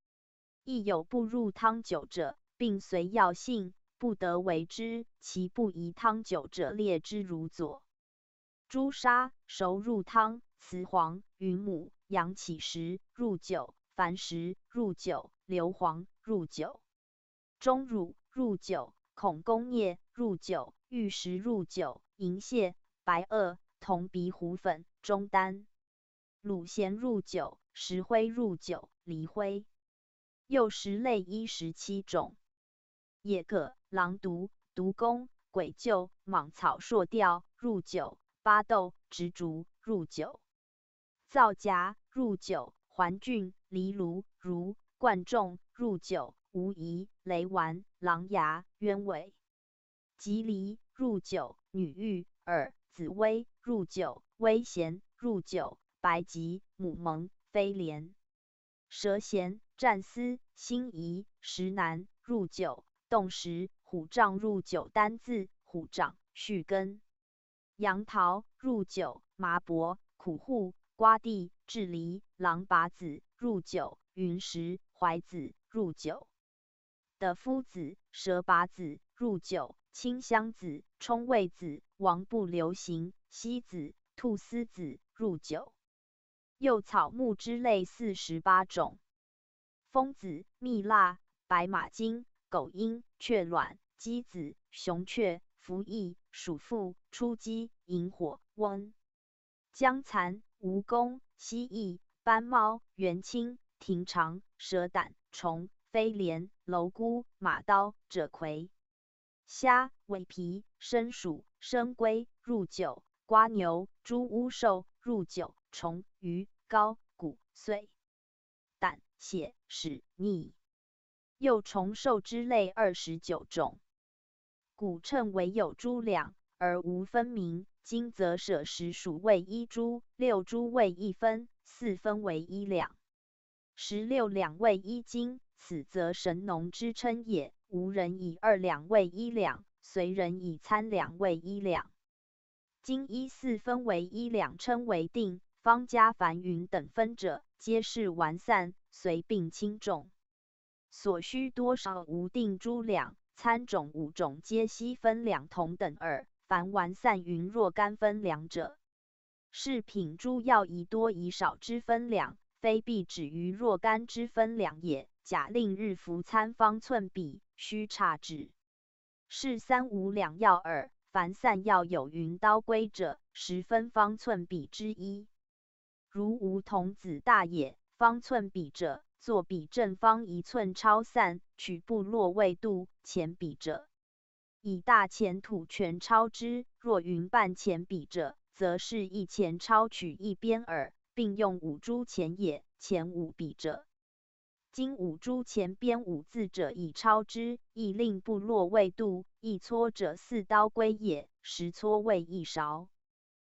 亦有不入汤酒者，并随药性，不得为之。其不宜汤酒者，列之如左。朱砂熟入汤，雌黄、云母、羊起时入酒，凡时入酒，硫磺入酒，钟乳入酒，孔公镊入酒，玉石入酒，银屑、白垩、铜鼻糊粉、中丹、卤咸入酒，石灰入酒，梨灰。又食类衣17种，野葛、狼毒、毒弓、鬼臼、莽草、硕吊入酒，巴豆、植竹入酒，皂荚入酒，环菌、藜芦、如、贯众入酒，无疑、雷丸、狼牙、鸢尾、棘藜入酒，女玉、耳、紫薇入酒，微咸入酒，白及、母蒙、飞廉、蛇咸、战丝、辛夷、石南入酒，冻石、虎杖入酒，单字、虎杖、续根、杨桃入酒，麻柏、苦户、瓜地、炙梨、狼拔子入酒，云石、怀子入酒，的夫子、蛇拔子入酒，清香子、冲味子、王不留行、西子、菟丝子入酒。又草木之类48种，蜂子、蜜蜡、白马精、狗鹰、雀卵、鸡子、雄雀、伏翼、鼠妇、出鸡、萤火、翁、姜蚕、蜈蚣、蜥蜴、斑猫、元青、庭长、蛇胆、虫、飞廉、蝼蛄、马刀、蛰葵、虾、尾皮、生鼠、生龟入酒，瓜牛、猪乌兽入酒，虫、鱼、膏、骨、碎、胆、血、屎、腻。又虫兽之类29种，古称为有诸两，而无分明。今则舍10属为1株，6株为1分，4分为1两，16两为1斤，此则神农之称也。吴人以2两为1两，隋人以3两为1两。今依4分为1两称为定，方加凡云等分者，皆是完散，随并轻重。所需多少无定诸两，参种5种皆悉分两同等耳。凡完散云若干分两者，是品诸要宜多宜少之分两，非必止于若干之分两也。假令日服参方寸比，须差之。是3、5两要耳。凡散要有云刀归者，10分方寸比之一。如吴童子大也，方寸比者，作比正方1寸超散，取部落未度，前比者，以大前土全超之。若云半前比者，则是一前超取一边耳，并用5株前也。前5比者，今5株前边5字者以超之，亦令部落未度。1撮者4刀归也，10撮为1勺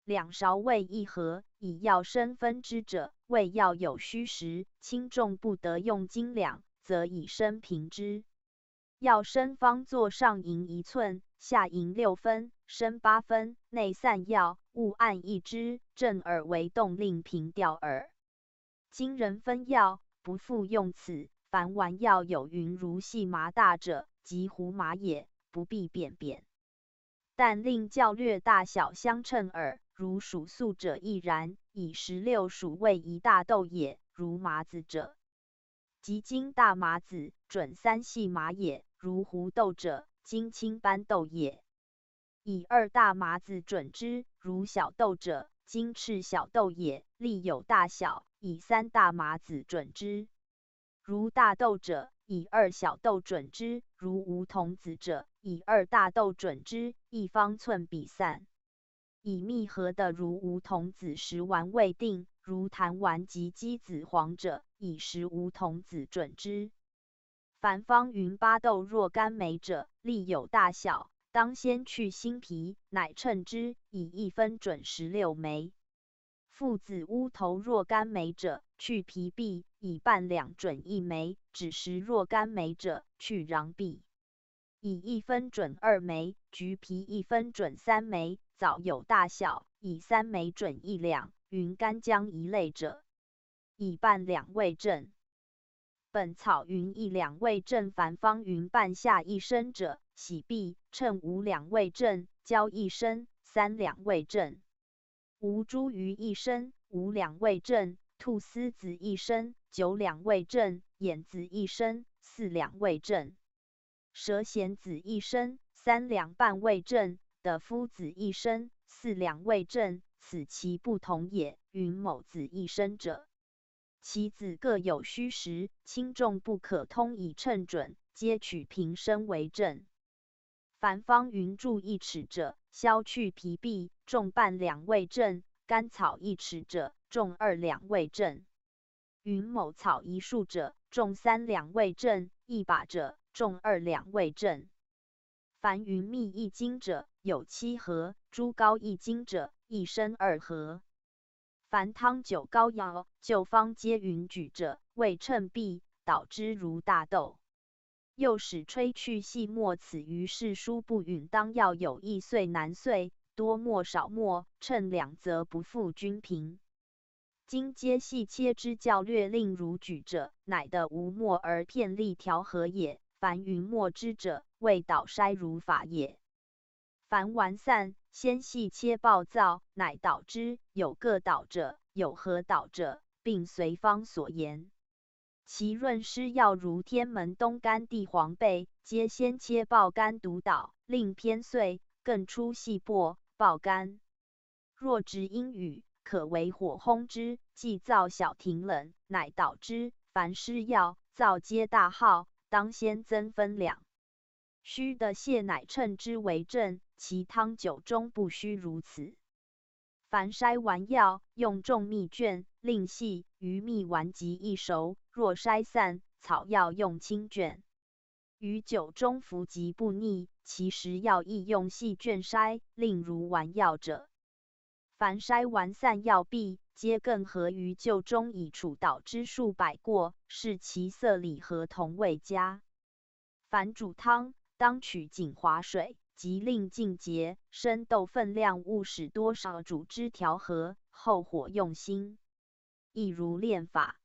，2勺为1合。以要生分之者，谓要有虚实，轻重不得用斤两，则以升平之。要生方作上银1寸，下银6分，深8分，内散要，勿按1之，正耳为动，令平调耳。今人分要，不复用此。凡玩要有云如细麻大者，即胡麻也，不必便便。但令较略大小相称耳。如属素者亦然，以16属为一大豆也。如麻子者，即今大麻子，准3细麻也。如胡豆者，今青斑豆也。以2大麻子准之。如小豆者，今赤小豆也，力有大小。以3大麻子准之。如大豆者，以2小豆准之。如吴童子者，以2大豆准之。1方寸比散。以密合的如吴童子10丸未定。如弹丸及鸡子黄者，以10吴童子准之。凡方云8豆若干枚者，力有大小，当先去心皮，乃称之，以1分准16枚。父子乌头若干枚者，去皮壁，以半两准1枚；只10若干枚者，去瓤壁，以1分准2枚；橘皮1分准3枚；枣有大小，以3枚准1两。云干姜一类者，以半两为正。本草云1两为正。凡方云半下1升者，洗毕称5两为正，交1升3两为正。吴茱萸1升5两为正，菟丝子1升9两为正，眼子1升4两为正，蛇弦子1升3两半为正，的夫子1升4两为正。此其不同也。云某子1升者，其子各有虚实，轻重不可通以称准，皆取平生为正。凡方云柱1尺者，削去皮壁，重半两为正；甘草1尺者，重2两为正。云某草1束者，重3两为正；1把者，重2两为正。凡云蜜1斤者，有7合；猪膏1斤者，1升2合。凡汤酒膏药就方皆云举者，为称必导之如大豆。又使吹去细末，此于是书不允当要有易碎难碎，多末少末，称两则不复均平。今皆细切之较略，令如举者，乃的无末而片力调和也。凡云末之者，谓导筛如法也。凡完散，先细切暴躁，乃导之。有各导者，有合导者，并随方所言。其润湿药如天门冬干地黄贝，皆先切爆干毒导，令偏碎，更出细薄，爆干。若值阴雨，可为火烘之，既燥小停冷，乃导之。凡湿药燥皆大号，当先增分两。须的泻乃称之为正，其汤酒中不须如此。凡筛完药，用重蜜卷，令细，于蜜完即易熟。若筛散，草药用轻卷。于酒中服即不腻。其实药亦用细卷筛，令如丸药者。凡筛完散药毕，皆更合于臼中，以杵捣之数百过，视其色理和同味佳。凡煮汤，当取精华水，即令尽结，生豆分量勿使多少，煮之调和，后火用心。亦如炼法。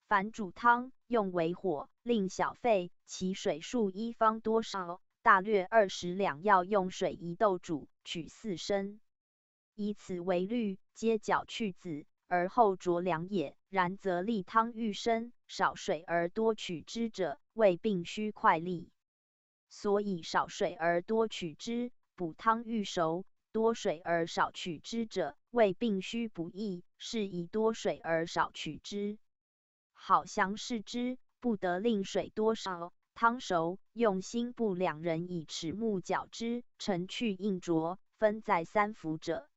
凡煮汤，用微火，令小沸，其水数1方多少，大略20两，要用水1斗煮，取4升。以此为律，皆搅去籽，而后酌凉也。然则利汤愈深，少水而多取之者，谓并须快利。所以少水而多取之，补汤愈熟；多水而少取之者，谓并须补益。是以多水而少取之。好详视之，不得令水多少。汤熟，用新布2人以齿木搅之，澄去硬浊，分在3服者。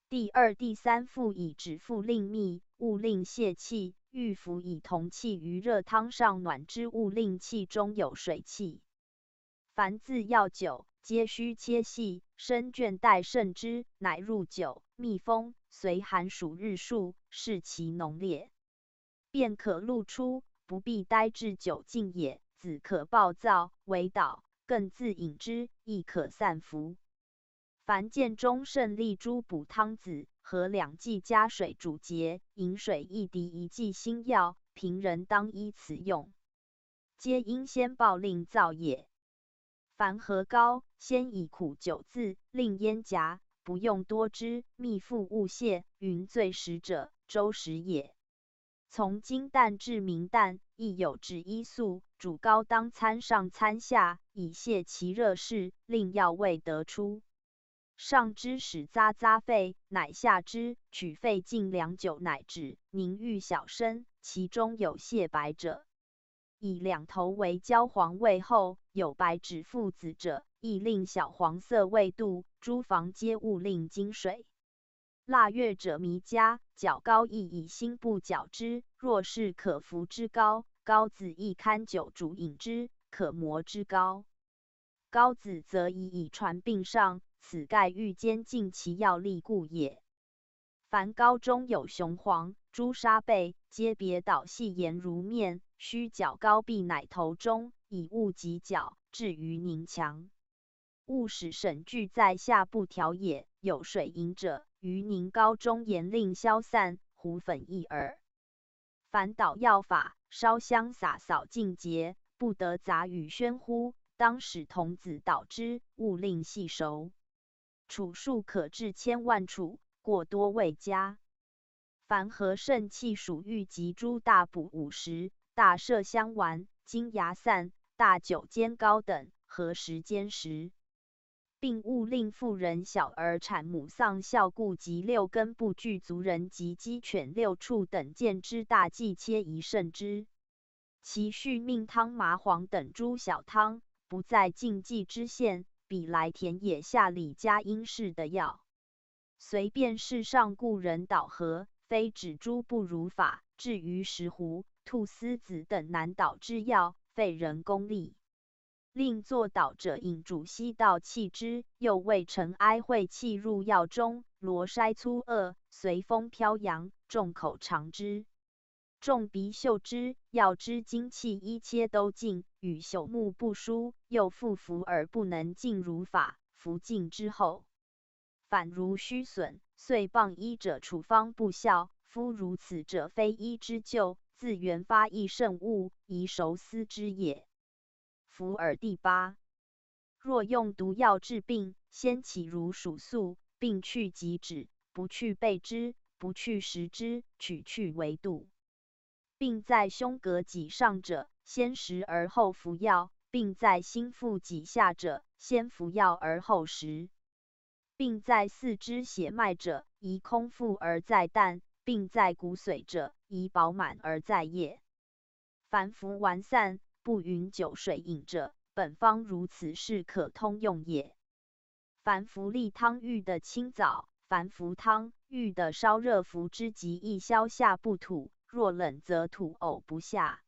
第2、第3服以止服令密，勿令泄气；欲服以同气于热汤上暖之，勿令气中有水气。凡自药酒，皆须切细，生卷带渗之，乃入酒，密封，随寒暑日数，视其浓烈，便可露出，不必待至酒尽也。子可暴躁，为导，更自饮之，亦可散服。凡见中胜利珠补汤子，和2剂加水煮结，饮水1滴1剂新药，平人当依此用，皆因先暴令燥也。凡和膏，先以苦酒渍，令咽夹，不用多之，密腹勿泄，云醉食者，周食也。从金淡至明淡，亦有制医素，煮膏当餐上餐下，以泄其热势，令药味得出。上之使咂咂沸，乃下之，取沸尽2酒，乃止，凝郁小生，其中有泄白者，以2头为焦黄味后，有白指附子者，亦令小黄色味度。诸房皆勿令金水。腊月者弥加，搅膏亦以新布搅之。若是可服之膏，膏子亦堪酒煮饮之，可磨之膏。膏子则以传并上，此盖欲兼尽其药力故也。凡膏中有雄黄、朱砂贝，皆别捣细盐如面，须搅膏毕乃投中，以物急搅，至于凝强。勿使沈聚在下不调也。有水饮者，于凝膏中盐令消散，糊粉一耳。凡捣药法，烧香洒扫净洁，不得杂与喧呼，当使童子捣之，勿令细熟。杵数可至1000万杵，过多未佳。凡和肾气属玉及诸大补50，大麝香丸、金牙散、大酒煎膏等，和时煎食。并勿令妇人小儿产母丧孝故及6根不具足人及鸡犬6畜等见之大忌，切宜慎之。其续命汤、麻黄等诸小汤，不在禁忌之限，彼来田野下里加因事的药。随便世上故人捣和，非止诸不如法。至于石斛、菟丝子等难捣之药，费人功力。令作捣者饮煮稀道弃之，又未尘埃晦气入药中，罗筛粗恶，随风飘扬，众口尝之，众鼻嗅之，药之精气一切都尽，与朽木不殊，又复服而不能尽如法，服尽之后，反如虚损，遂谤医者处方不效。夫如此者，非医之救，自原发益甚恶，宜熟思之也。服耳第8。若用毒药治病，先起如鼠宿，病去即止，不去备之，不去食之，取去为度。病在胸膈脊上者，先食而后服药；病在心腹脊下者，先服药而后食。病在四肢血脉者，宜空腹而再啖；病在骨髓者，宜饱满而再液。凡服完散，不允酒水饮者，本方如此是可通用也。凡服利汤郁的清早，凡服汤郁的烧热服之极易消下不吐，若冷则吐呕不下。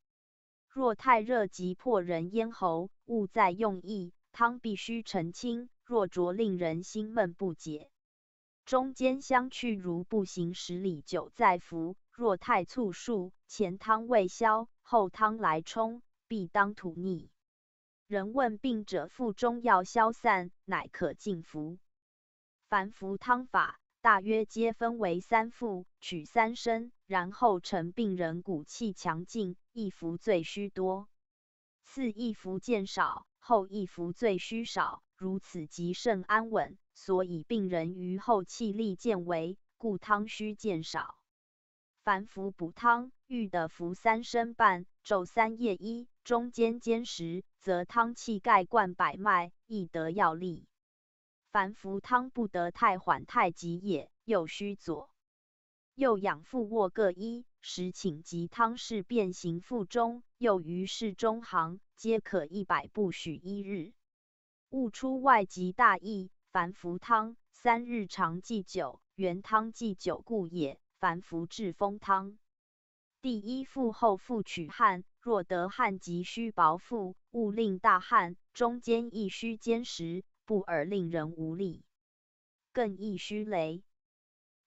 若太热即破人咽喉，勿再用意，汤必须澄清。若浊令人心闷不解。中间相去如步行10里久在服。若太促数，前汤未消，后汤来冲，必当吐逆。人问病者腹中药消散，乃可进服。凡服汤法，大约皆分为3服，取3升，然后乘病人骨气强劲，一服最虚多。次一服渐少，后一服最虚少，如此即甚安稳。所以病人于后气力渐为，故汤虚渐少。凡服补汤，欲得服3升半，昼3夜1，中间兼食，则汤气盖灌百脉，亦得药力。凡服汤不得太缓太急也，又须左右仰腹卧各1，时请及汤势变行腹中，又于室中行，皆可100步许1日。勿出外及大益。凡服汤3日常忌酒，原汤忌酒故也。凡服治风汤，第1腹后腹取汗，若得汗即须薄腹，勿令大汗，中间亦须兼食，不而令人无力，更亦须雷。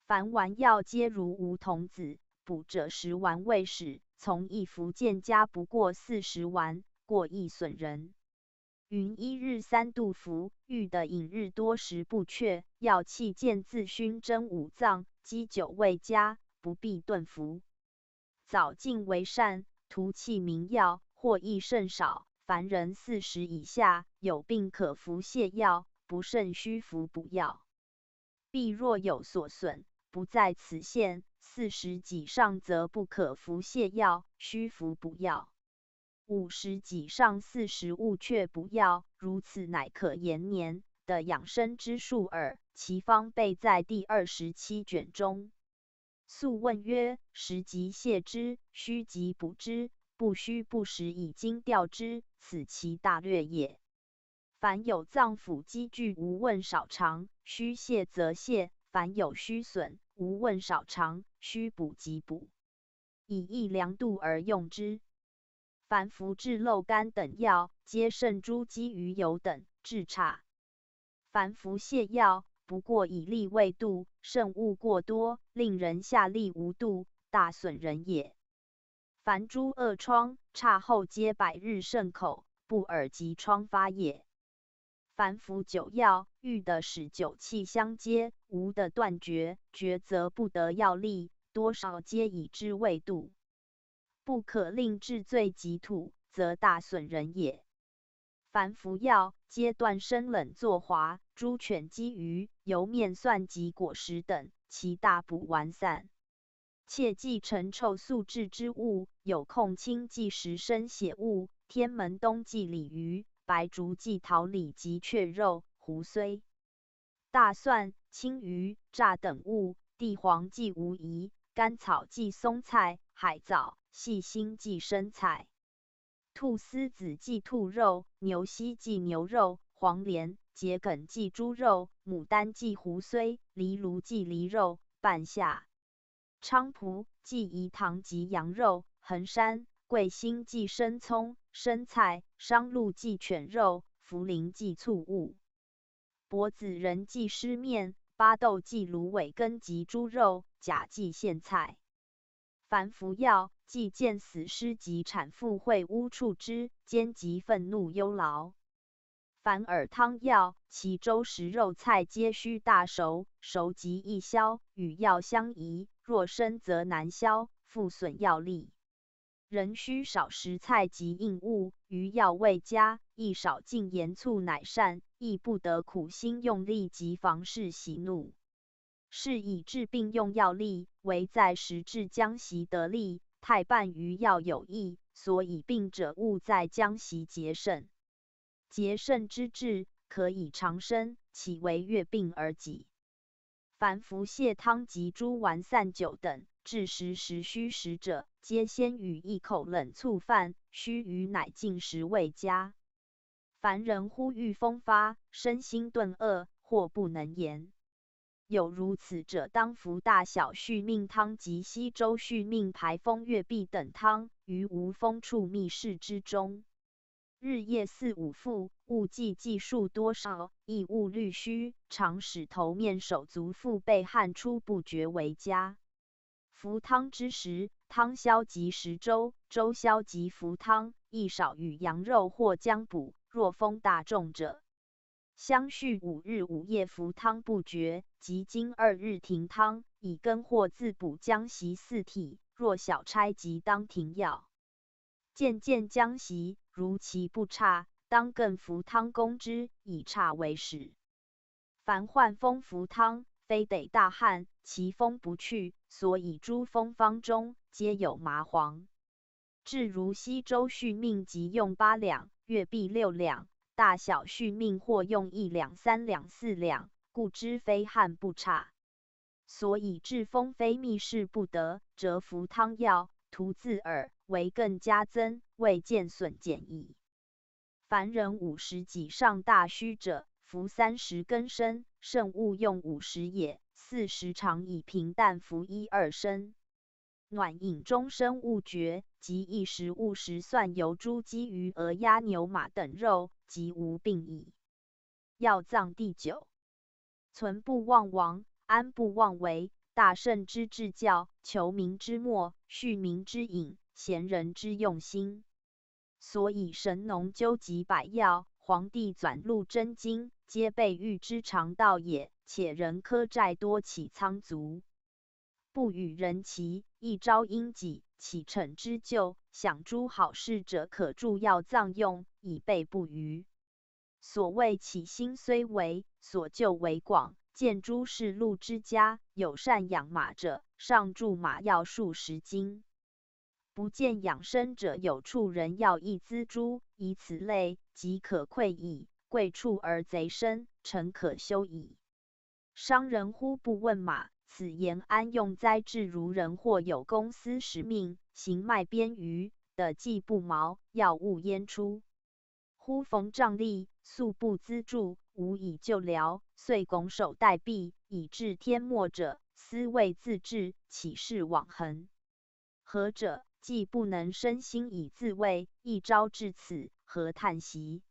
凡丸药皆如梧桐子，补者10丸未始，从1服渐加不过40丸，过亦损人。云1日3度服，欲的饮日多食不却，药气渐自熏蒸5脏，积久未佳，不必顿服。早尽为善，徒弃名药，或亦甚少。凡人40以下，有病可服泻药，不甚须服补药。必若有所损，不在此限，40己上则不可服泻药，须服补药。50己上40勿却补药，如此乃可延年的养生之术耳。其方备在第27卷中。素问曰：食即泻之，须即补之，不须不食以经调之，此其大略也。凡有脏腑积聚无问少长，须泻则泻；凡有虚损无问少长，须补即补，以一量度而用之。凡服治漏肝等药，皆胜猪鸡鱼油等，治差。凡服泻药，不过以利未度，甚勿过多，令人下利无度，大损人也。凡诸恶疮，差后皆百日渗口，不尔及疮发也。凡服酒药，欲的使酒气相接，无的断绝，绝则不得药力，多少皆以之未度。不可令治罪及吐，则大损人也。凡服药，皆断生冷作滑，猪犬鸡鱼、油面蒜及果实等，其大补完散。切忌陈臭素制之物，有控清忌食生血物，天门冬忌鲤鱼，白竹忌桃李及雀肉、胡荽、大蒜、青鱼、炸等物，地黄忌无疑，甘草忌松菜、海藻、细辛忌生菜，兔丝子忌兔肉，牛膝忌牛肉，黄连、桔梗忌猪肉，牡丹忌胡荽，藜芦忌梨肉，半夏、菖蒲忌饴糖及羊肉，衡山、桂心忌生葱、生菜，商鹿忌犬肉，茯苓忌醋物，柏子仁忌湿面，巴豆忌芦苇根及猪肉，甲忌苋菜。凡服药，忌见死尸及产妇会污触之，兼及愤怒忧劳。凡饵汤药，其粥食肉菜皆须大熟，熟即易消，与药相宜。若生则难消，复损药力。人须少食菜及硬物，余药未佳，亦少进盐醋乃善，亦不得苦心用力及房事喜怒。是以治病用药力，唯在实治将息得力，太半于药有益，所以病者务在将息节肾。节肾之治，可以长生，岂为越病而己？凡服泻汤及诸丸散酒等，治时须食者，皆先与一口冷醋饭，须臾乃进食未佳。凡人忽遇风发，身心顿恶，或不能言。有如此者，当服大小续命汤及西周续命排风月碧等汤，于无风处密室之中。日夜4、5复，勿计计数多少，亦勿虑虚，常使头面手足腹背汗出不绝为佳。服汤之时，汤消及食粥，粥消及服汤，亦少与羊肉或姜补。若风大众者，相续5日5夜服汤不绝，即经2日停汤，以羹或自补姜习4体。若小差即当停药。渐渐姜习，如其不差，当更服汤攻之，以差为始。凡患风服汤，非得大汗，其风不去，所以诸风方中皆有麻黄。至如西周续命即用8两，月币6两，大小续命或用1两、3两、4两，故知非汗不差。所以治风非密事不得，则服汤药，涂自耳，为更加增，未见损减矣。凡人50己上大虚者，服30根参，甚勿用50也。40常以平淡服1、2升。暖饮终身勿绝，即一时勿食蒜油猪鸡鱼鹅鸭牛马等肉，即无病矣。药藏第9。存不忘王，安不忘为，大圣之至教，求民之末，恤民之隐，贤人之用心。所以神农究极百药，黄帝纂录真经，皆备喻之常道也。且人苛债多起仓卒，不与人齐，一朝因己，启程之救，想诸好事者，可助药藏用，以备不虞。所谓起心虽微，所救为广。见诸士路之家，有善养马者，上注马药数10斤。不见养生者，有处人药一资诸，以此类，即可窥矣。贵处而贼生，诚可修矣。商人忽不问马，此言安用哉？至如人或有公私使命，行卖边隅，的计不毛，药物焉出？忽逢仗力，素不资助，无以救疗，遂拱手待毙，以至天末者，思未自治，岂是往恒？何者？既不能身心以自卫，一朝至此，何叹息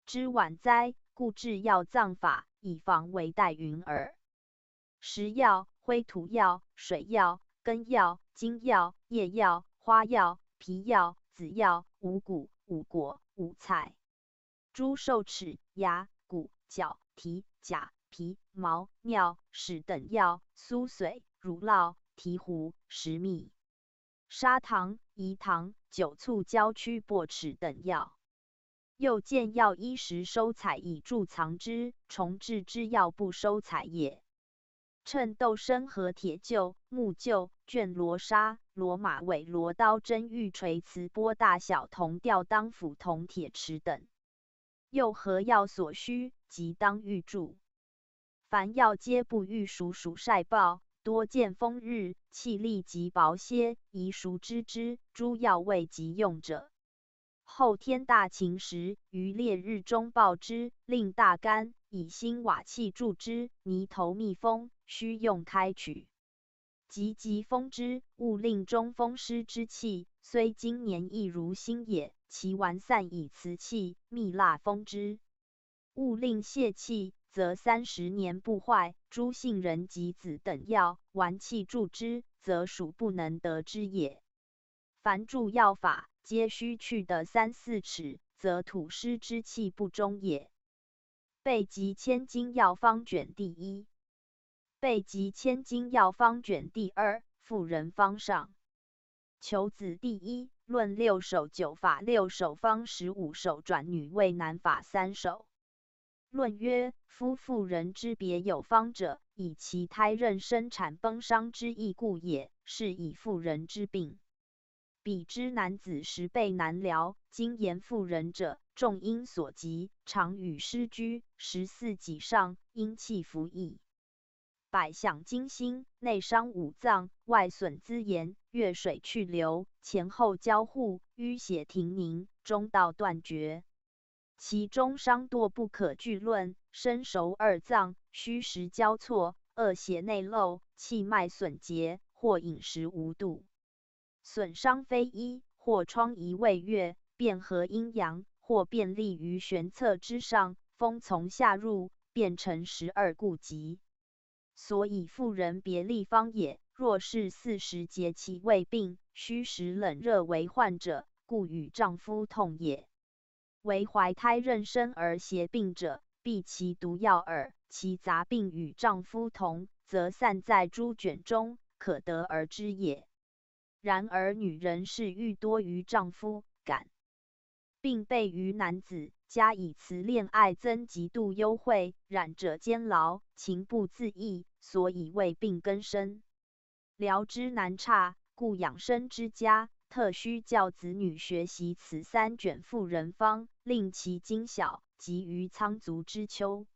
之晚哉？故治药藏法，以防为待云耳。食药、灰土药、水药、根药、茎药、叶药、花药、皮药、子药、五谷、五果、五菜、猪兽齿、牙、骨、角、蹄、甲、皮、毛、尿、屎等药，苏水、乳酪、醍醐、石蜜、砂糖、饴糖、酒醋、焦曲、薄齿等药。又见药衣时收采以贮藏之，重制之药不收采也。趁豆参和铁臼、木臼、卷罗纱、罗马尾、罗刀、针玉锤、瓷钵大小铜吊当斧、铜铁匙等。又何药所需，即当预注。凡药皆不欲熟暑晒暴，多见风日，气力极薄些，宜熟知之。诸药未及用者，后天大晴时，于烈日中爆之，令大干，以新瓦器注之，泥头密封，须用开取。急封之，勿令中风湿之气，虽经年亦如新也。其完散以瓷器、蜜蜡封之。勿令泄气，则30年不坏。诸杏仁、杞子等药，丸器注之，则属不能得之也。凡注药法，皆须去得3、4尺，则吐湿之气不中也。备急千金药方卷第1。备急千金药方卷第2，妇人方上。求子第1，论6首9法6首方15首转女为男法3首。论曰：夫妇人之别有方者，以其胎妊生产崩伤之意故也，是以妇人之病。彼之男子时备难疗，今言妇人者，众因所及，常与失居，14己上，因气服役。百想惊心，内伤五脏，外损资言，月水去流，前后交互，淤血停凝，中道断绝。其中伤多不可具论，身熟二脏，虚实交错，恶血内漏，气脉损竭，或饮食无度。损伤非一，或疮痍未愈，变合阴阳，或便立于悬侧之上，风从下入，变成12顾疾。所以妇人别立方也。若是40节气未病，虚实冷热为患者，故与丈夫痛也。为怀胎妊娠而邪病者，必其毒药耳。其杂病与丈夫同，则散在诸卷中，可得而知也。然而女人是愈多于丈夫，感并备于男子，加以此恋爱增极度优惠，染者监牢，情不自抑，所以为病根深。疗之难差，故养生之家特须教子女学习此3卷妇人方，令其精晓，及于苍足之秋。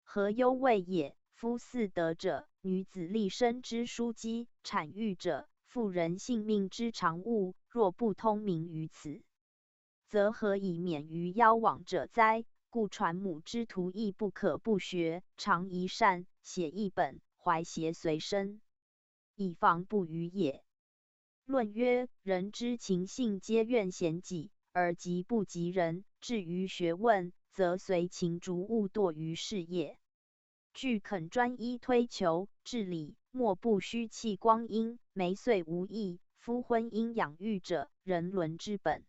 何忧谓也？夫嗣德者，女子立身之枢机；产育者，妇人性命之常务。若不通明于此，则何以免于夭亡者哉？故传母之徒亦不可不学，常一善，写一本，怀谐随身，以防不虞也。论曰：人之情性皆怨嫌己，而极不及人。至于学问，则随情逐误堕于事业。具肯专一推求，治理莫不虚弃光阴，没遂无益。夫婚姻养育者，人伦之本。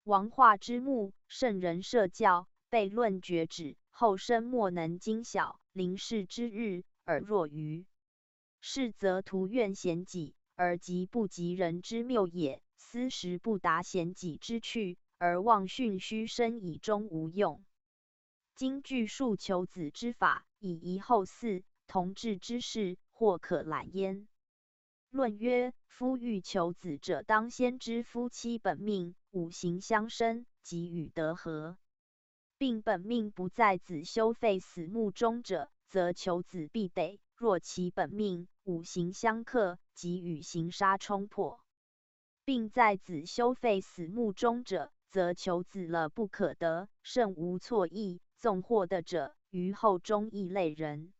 王化之目，圣人设教，悖论绝止，后生莫能精晓。临事之日，尔若愚。是则徒怨嫌己，而极不及人之谬也。思时不达嫌己之趣，而妄训虚生，以终无用。今据述求子之法，以遗后嗣，同治之事，或可览焉。论曰：夫欲求子者，当先知夫妻本命，五行相生，即与得合。并本命不在子休废死木中者，则求子必得；若其本命五行相克，即与行杀冲破。并在子休废死木中者，则求子了不可得，甚无错意。纵获得者，于后中异类人。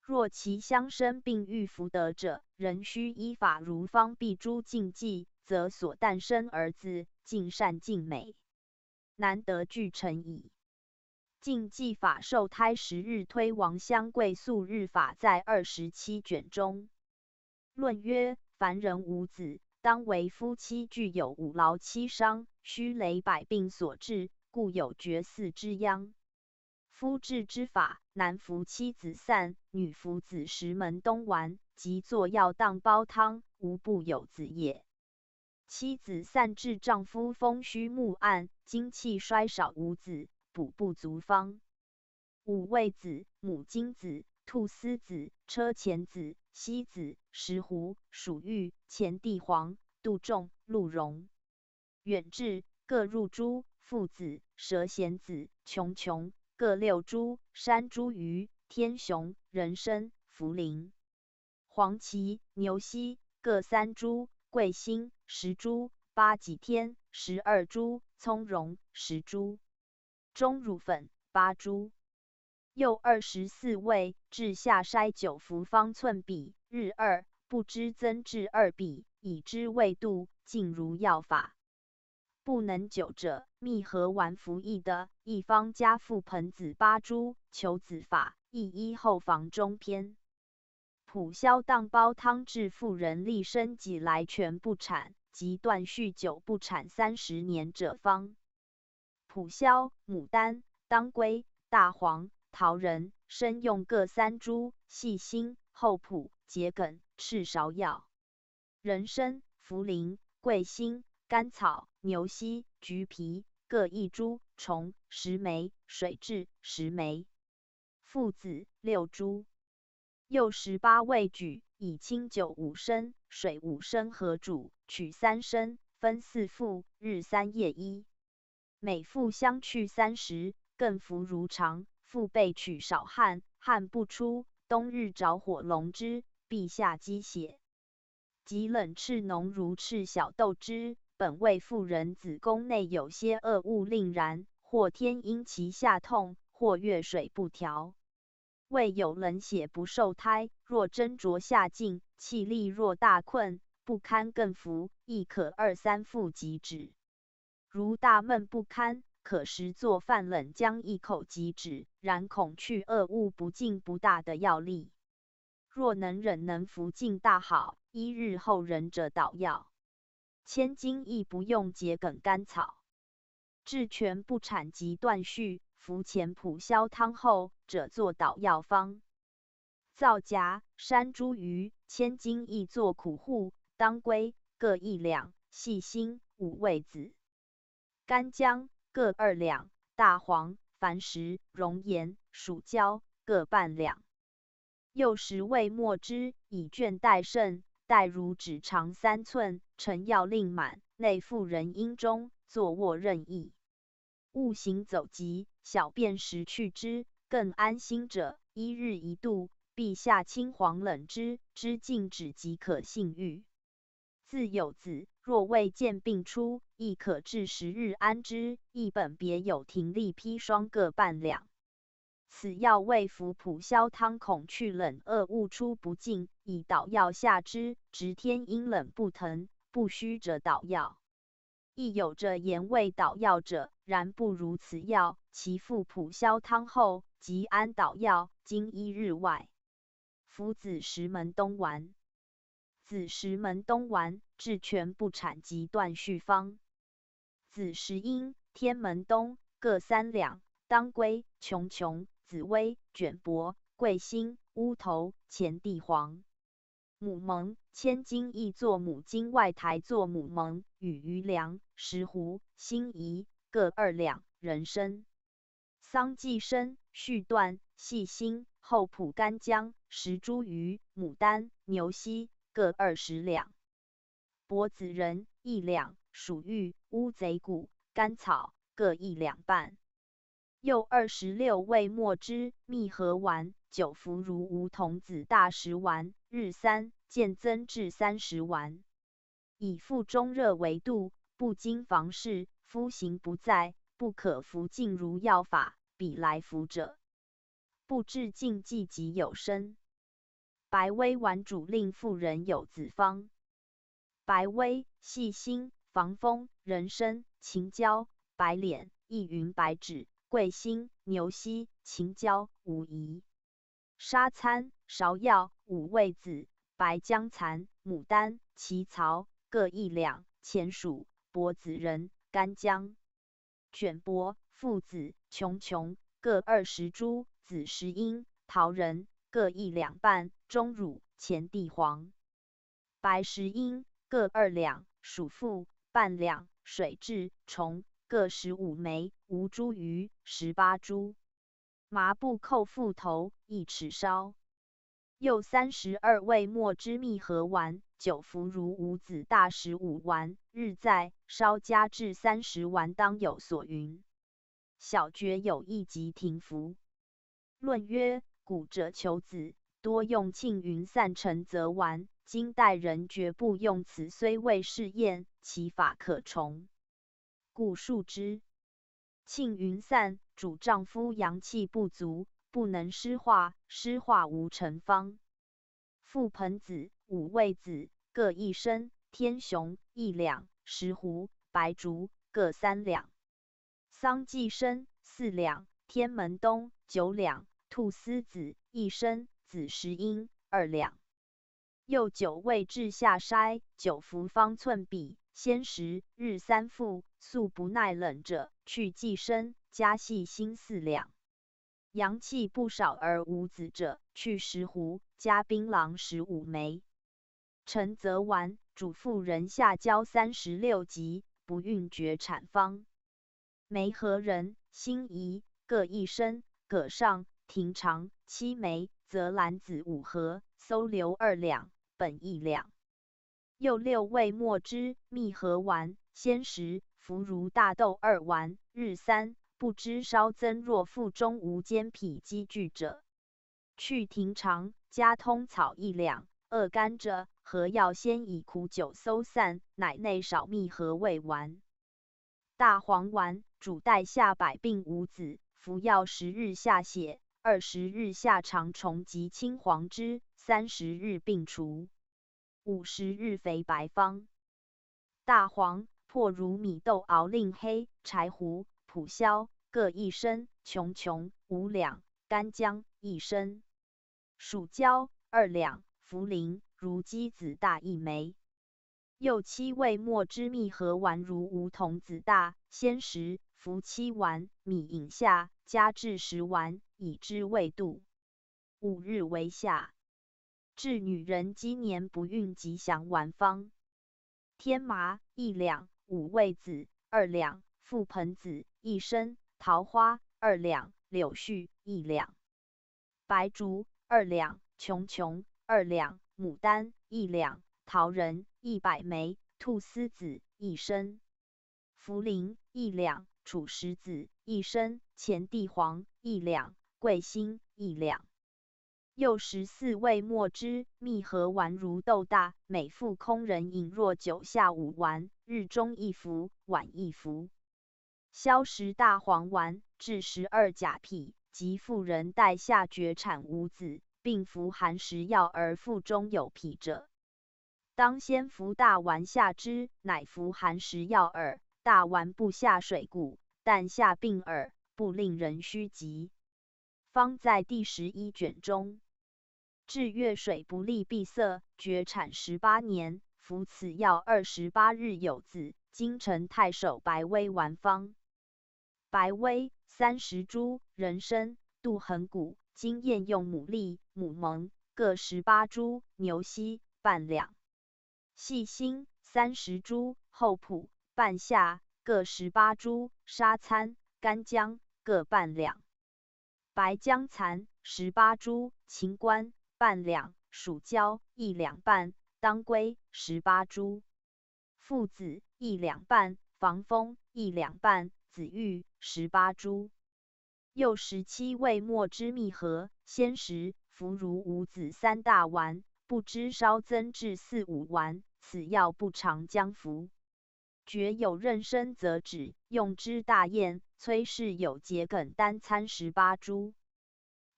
若其相生并欲福德者，仍须依法如方必诸禁忌，则所诞生儿子尽善尽美，难得俱成矣。禁忌法受胎10日推王相贵素日法在27卷中。论曰：凡人无子，当为夫妻具有5劳7伤，虚累百病所致，故有绝嗣之殃。夫治之法，男服妻子散，女服子时门东丸，即作药当煲汤，无不有子也。妻子散致丈夫风虚目暗，精气衰少无子，补不足方。五味子、母金子、菟丝子、车前子、西子、石斛、蜀玉、前地黄、杜仲、鹿茸、远志各入株，附子、蛇弦子、琼琼各6株，山茱萸、天雄、人参、茯苓、黄芪、牛膝各3株，桂心10株，八戟天12株，葱蓉10株，钟乳粉8株。又24味，至下筛9服方寸比，日2，不知增至2比，以知味度，尽如药法。不能久者，蜜合丸服益的，一方加附盆子8株，求子法，亦依后房中篇。普消当煲汤治妇人立身己来全不产，及断续久不产30年者方。普消、牡丹、当归、大黄、桃仁、参用各3株，细辛、厚朴、桔梗、赤芍药、人参、茯苓、桂心、甘草、牛膝、橘皮各1株，虫、石梅、水蛭、石梅、附子6株。又18味举，以清酒5升，水5升合煮，取3升，分4服，日3夜1。每服相去30，更服如常。腹背取少汗，汗不出，冬日着火笼之，必下积血。及冷赤浓如赤小豆汁，本为妇人子宫内有些恶物令燃，或天因其下痛，或月水不调。未有冷血不受胎，若斟酌下尽，气力若大困，不堪更服，亦可2、3服即止。如大闷不堪，可食作饭冷将一口即止，然恐去恶物不尽不大的药力。若能忍能服尽大好，1日后忍者捣药。千金亦不用桔梗甘草。治全不产及断续，服前普消汤后者作捣药方。皂荚、山茱萸、千金亦作苦护，当归各1两，细辛5味子，干姜各2两，大黄、矾石、熔岩、蜀椒各半两。又10味末之，以卷代盛，代如指长3寸，盛药令满，内附人阴中，坐卧任意。勿行走疾，小便时去之。更安心者，1日1度，必下清黄冷之，知尽止即可性欲。自有子，若未见病出，亦可至10日安之。一本别有停利砒霜各半两。此药为服普消汤，恐去冷恶物出不尽，以捣药下之，直天阴冷不疼，不虚者捣药。亦有着盐味捣药者，然不如此药。其服普消汤后，即安捣药，经1日外。服子时门冬丸。子时门冬丸，治全不产及断续方。子时阴、天门冬各3两，当归、琼琼、紫薇、卷柏、桂心、乌头、前地黄。母蒙，千金亦作母金，外台作母蒙，与余粮、石斛、辛夷各2两，人参、桑寄生、续断、细辛、厚朴干姜、石茱萸、牡丹、牛膝各20两。柏子仁1两，蜀玉、乌贼骨、甘草各1两半。又26味末之，蜜合丸，9服如梧桐子大10丸，日3，渐增至30丸。以腹中热为度，不经房事，夫行不在，不可服尽如药法，彼来服者，不治禁忌及有身。白薇丸主令妇人有子方。白薇、细辛、防风、人参、秦椒、白脸、意云白芷、桂心、牛膝、秦椒、武夷、沙参、芍药、5味子、白姜蚕、牡丹、奇草各1两，前蜀、柏子仁、干姜、卷柏、附子、琼琼各20株，子时阴、桃仁各1两半，中乳、前地黄。白时阴各2两，蜀附半两，水蛭、虫各15枚，吴茱萸18株。麻布扣腹头1尺烧。又32味末之蜜合丸，9服如五子大15丸，日在，烧加至30丸，当有所云。小厥有意即停服。论曰：古者求子，多用庆云散陈泽丸，今代人绝不用此，虽未试验，其法可从，故述之。庆云散主丈夫阳气不足，不能湿化，湿化无成方。覆盆子、5味子各1升，天雄1两，石斛、白术各3两。桑寄生4两，天门冬9两，菟丝子1升，子时阴2两。又9味治下筛，9服方寸比，先时日3服，素不耐冷者，去寄生，加细辛4两。阳气不少而无子者，去石斛，加槟榔15枚。陈泽丸主妇人下焦36级，不孕绝产方。梅核仁、辛夷各1升，葛上、庭长7枚，泽兰子5盒，搜留2两，本1两。又6味末之蜜合丸，先时服如大豆2丸，日3，不知稍增，若腹中无坚脾积聚者，去庭长，加通草1两，恶干者，合药先以苦酒搜散，乃内少蜜合味丸。大黄丸主代下百病无子，服药10日下血，20日下肠虫及青黄之，30日病除，50日肥白方。大黄破如米豆熬令黑，柴胡、普消各1升，琼琼5两，干姜1升，蜀椒2两，茯苓如鸡子大1枚。又7味末之蜜合丸如梧桐子大，鲜食服7丸，米饮下，加至10丸，以之味度。5日为下。治女人积年不孕吉祥丸方：天麻1两，五味子2两，覆盆子1升，桃花2两，柳絮1两，白术2两，琼琼2两，牡丹1两，桃仁100枚，菟丝子1升，茯苓1两，楚石子1升，前地黄1两，桂心1两。又14味末之蜜合丸如豆大，每服空人饮若9下5丸，日中1服，晚1服。消食大黄丸，治12甲癖，及妇人带下绝产无子，并服寒食药而腹中有痞者，当先服大丸下之，乃服寒食药耳。大丸不下水谷，但下病耳，不令人须疾。方在第11卷中。治月水不利闭塞，绝产18年，服此药28日有子。京城太守白威丸方：白威30株，人参、杜衡谷、经验用牡蛎、母蒙各18株，牛膝半两。细辛30株，厚朴、半夏各18株，沙参、干姜各半两。白姜蚕18株，秦冠半两，蜀椒1两半，当归18株，附子1两半，防风1两半，紫玉18株。又17味末之蜜合，鲜食服如五子3大丸，不知稍增至4、5丸，此药不常将服。觉有妊娠则止，用之大咽，崔氏有桔梗单参18株。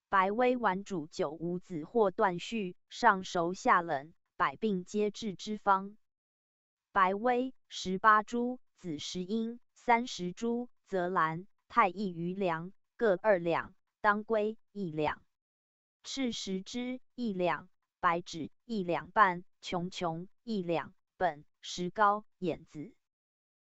白威丸煮酒无子或断续，上熟下冷，百病皆治之方：白威18株，紫石英30株，泽兰、太益余粮各2两，当归1两，赤石脂1两，白芷1两半，琼琼1两，本、石膏、眼子、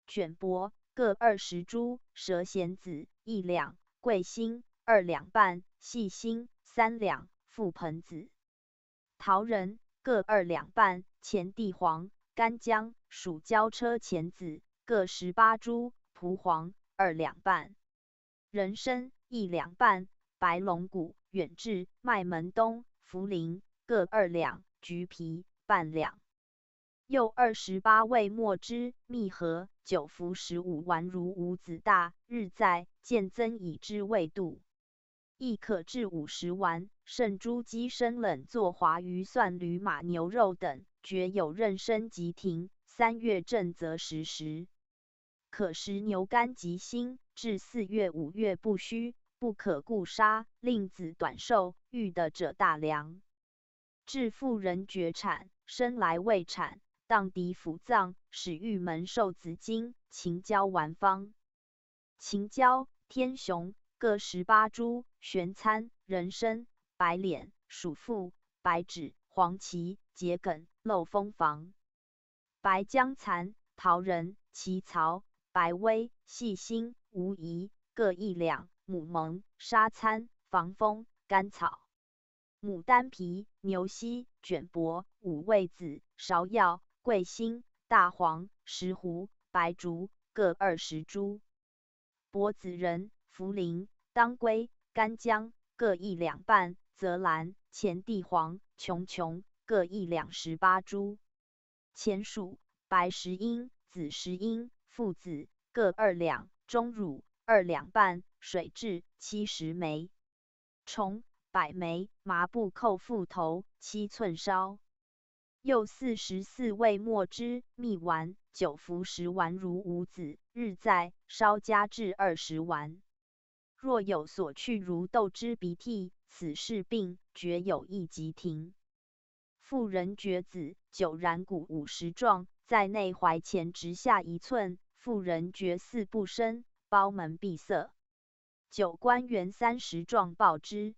卷柏各20株，蛇弦子1两，桂心2两半，细辛3两，覆盆子、桃仁各2两半，前地黄、干姜、蜀椒车前子各18株，蒲黄2两半，人参1两半，白龙骨、远志、麦门冬、茯苓各2两，橘皮半两。又28味末之蜜合，9服15丸如五子大，日在，渐增以之味度。亦可治50丸，胜猪鸡生冷做华鱼蒜驴马牛肉等，觉有妊娠即停，3月正则食时。可食牛肝及心，至4月5月不虚，不可固杀，令子短寿，欲得者大良。治妇人绝产，生来未产，荡涤腑脏，使郁门受子精，秦椒丸方：秦椒、天雄各18株，玄参、人参、白脸、鼠妇、白芷、黄芪、桔梗、漏风防：白姜蚕、桃仁、奇曹、白威、细辛、无疑各1两，母蒙、沙参、防风、甘草、牡丹皮、牛膝、卷柏、五味子、芍药、桂心、大黄、石斛、白术各20株，柏子仁、茯苓、当归、干姜各1两半，泽兰、前地黄、琼琼各1两18株，前蜀、白石英、紫石英、附子各2两，中乳2两半，水蛭70枚，虫100枚，麻布扣腹头7寸烧。又44味末之蜜丸，9服10丸如五子，日在，稍加至20丸。若有所去如豆之鼻涕，此是病，觉有益即停。妇人觉子，久然骨50状，在内踝前直下1寸，妇人觉4不生，胞门闭塞。9官员30状报之。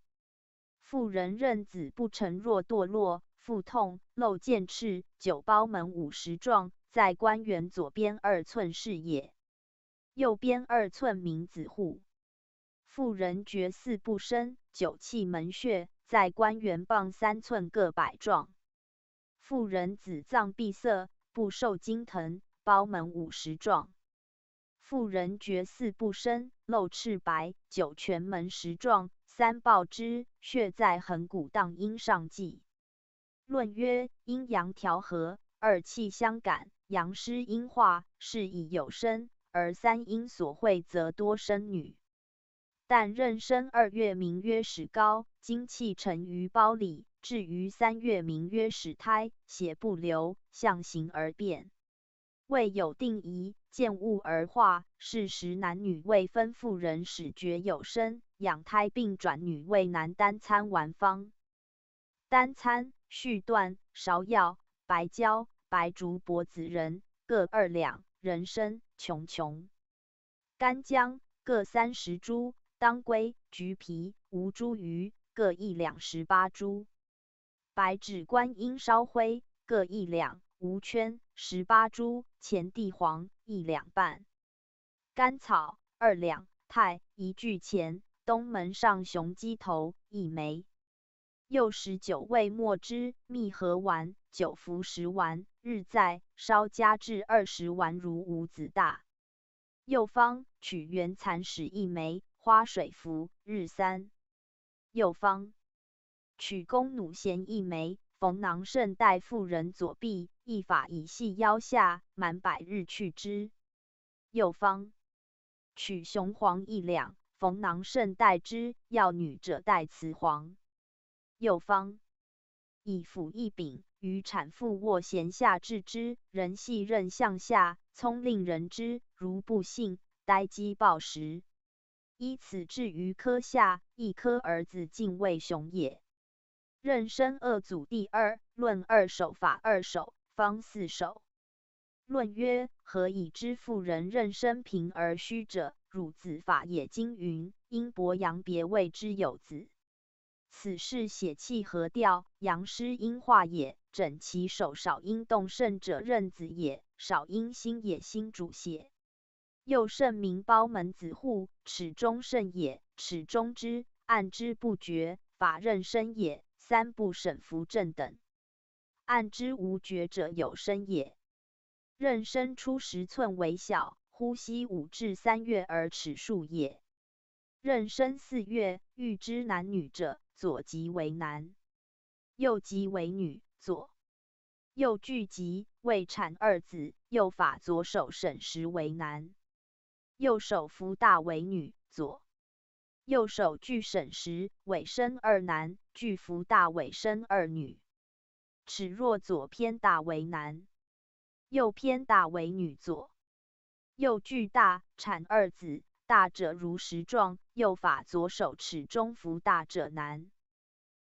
妇人任子不成若堕落，腹痛，漏剑翅，9胞门50状，在官员左边2寸是也。右边2寸名子户。妇人觉4不生，9气门穴，在官员傍3寸各100状。妇人子脏闭塞，不受经疼，胞门50状。妇人觉4不生，漏赤白，9全门10状，3报之，血在横骨荡阴上际。论曰：阴阳调和，2气相感，阳失阴化，是以有生，而3阴所会则多生女。但壬申2月名曰始高，精气沉于胞里，至于3月名曰始胎，血不流，象形而变。未有定宜，见物而化，是时男女未分，妇人始觉有生，养胎并转女为男单参丸方。单参、续断、芍药、白椒、白术、柏子仁各2两，人参、琼琼、干姜各30株，当归、橘皮、吴茱萸各1两18株，白芷、观音烧灰各1两，吴圈18株，前地黄1两半，甘草2两，肽1具钱，东门上雄鸡头1枚。又19味末之，蜜合丸，9服10丸，日在，烧加至20丸，如五子大。又方取原蚕使1枚，花水服，日3。又方取弓弩弦1枚，缝囊肾带妇人左臂，一法以系腰下，满100日去之。又方取雄黄1两，缝囊肾带之，要女者带雌黄。又方以斧1柄，于产妇卧弦下置之，人系刃向下，聪令人之，如不信，呆鸡报时。依此置于科下，一科儿子敬畏雄也。壬申2祖第2，论2手法2手，方4手。论曰：何以知妇人壬申平而虚者？汝子法也。经云：阴薄阳别谓之有子。此是血气合调，阳失阴化也。整其手少阴动肾者，壬子也。少阴心也，心主血。又肾名胞门子户，齿中肾也。齿中之，按之不绝，法壬申也。3不审扶正等，按之无绝者有生也。壬申出10寸为小，呼吸5至3月而齿数也。壬申4月，欲知男女者，左即为男，右即为女，左。右具吉，未产2子，右法左手审时为男，右手扶大为女，左。右手具审时，尾生2男，具扶大尾生2女。齿若左偏大为男，右偏大为女，左。右具大，产2子，大者如石状，右法左手齿中扶大者男，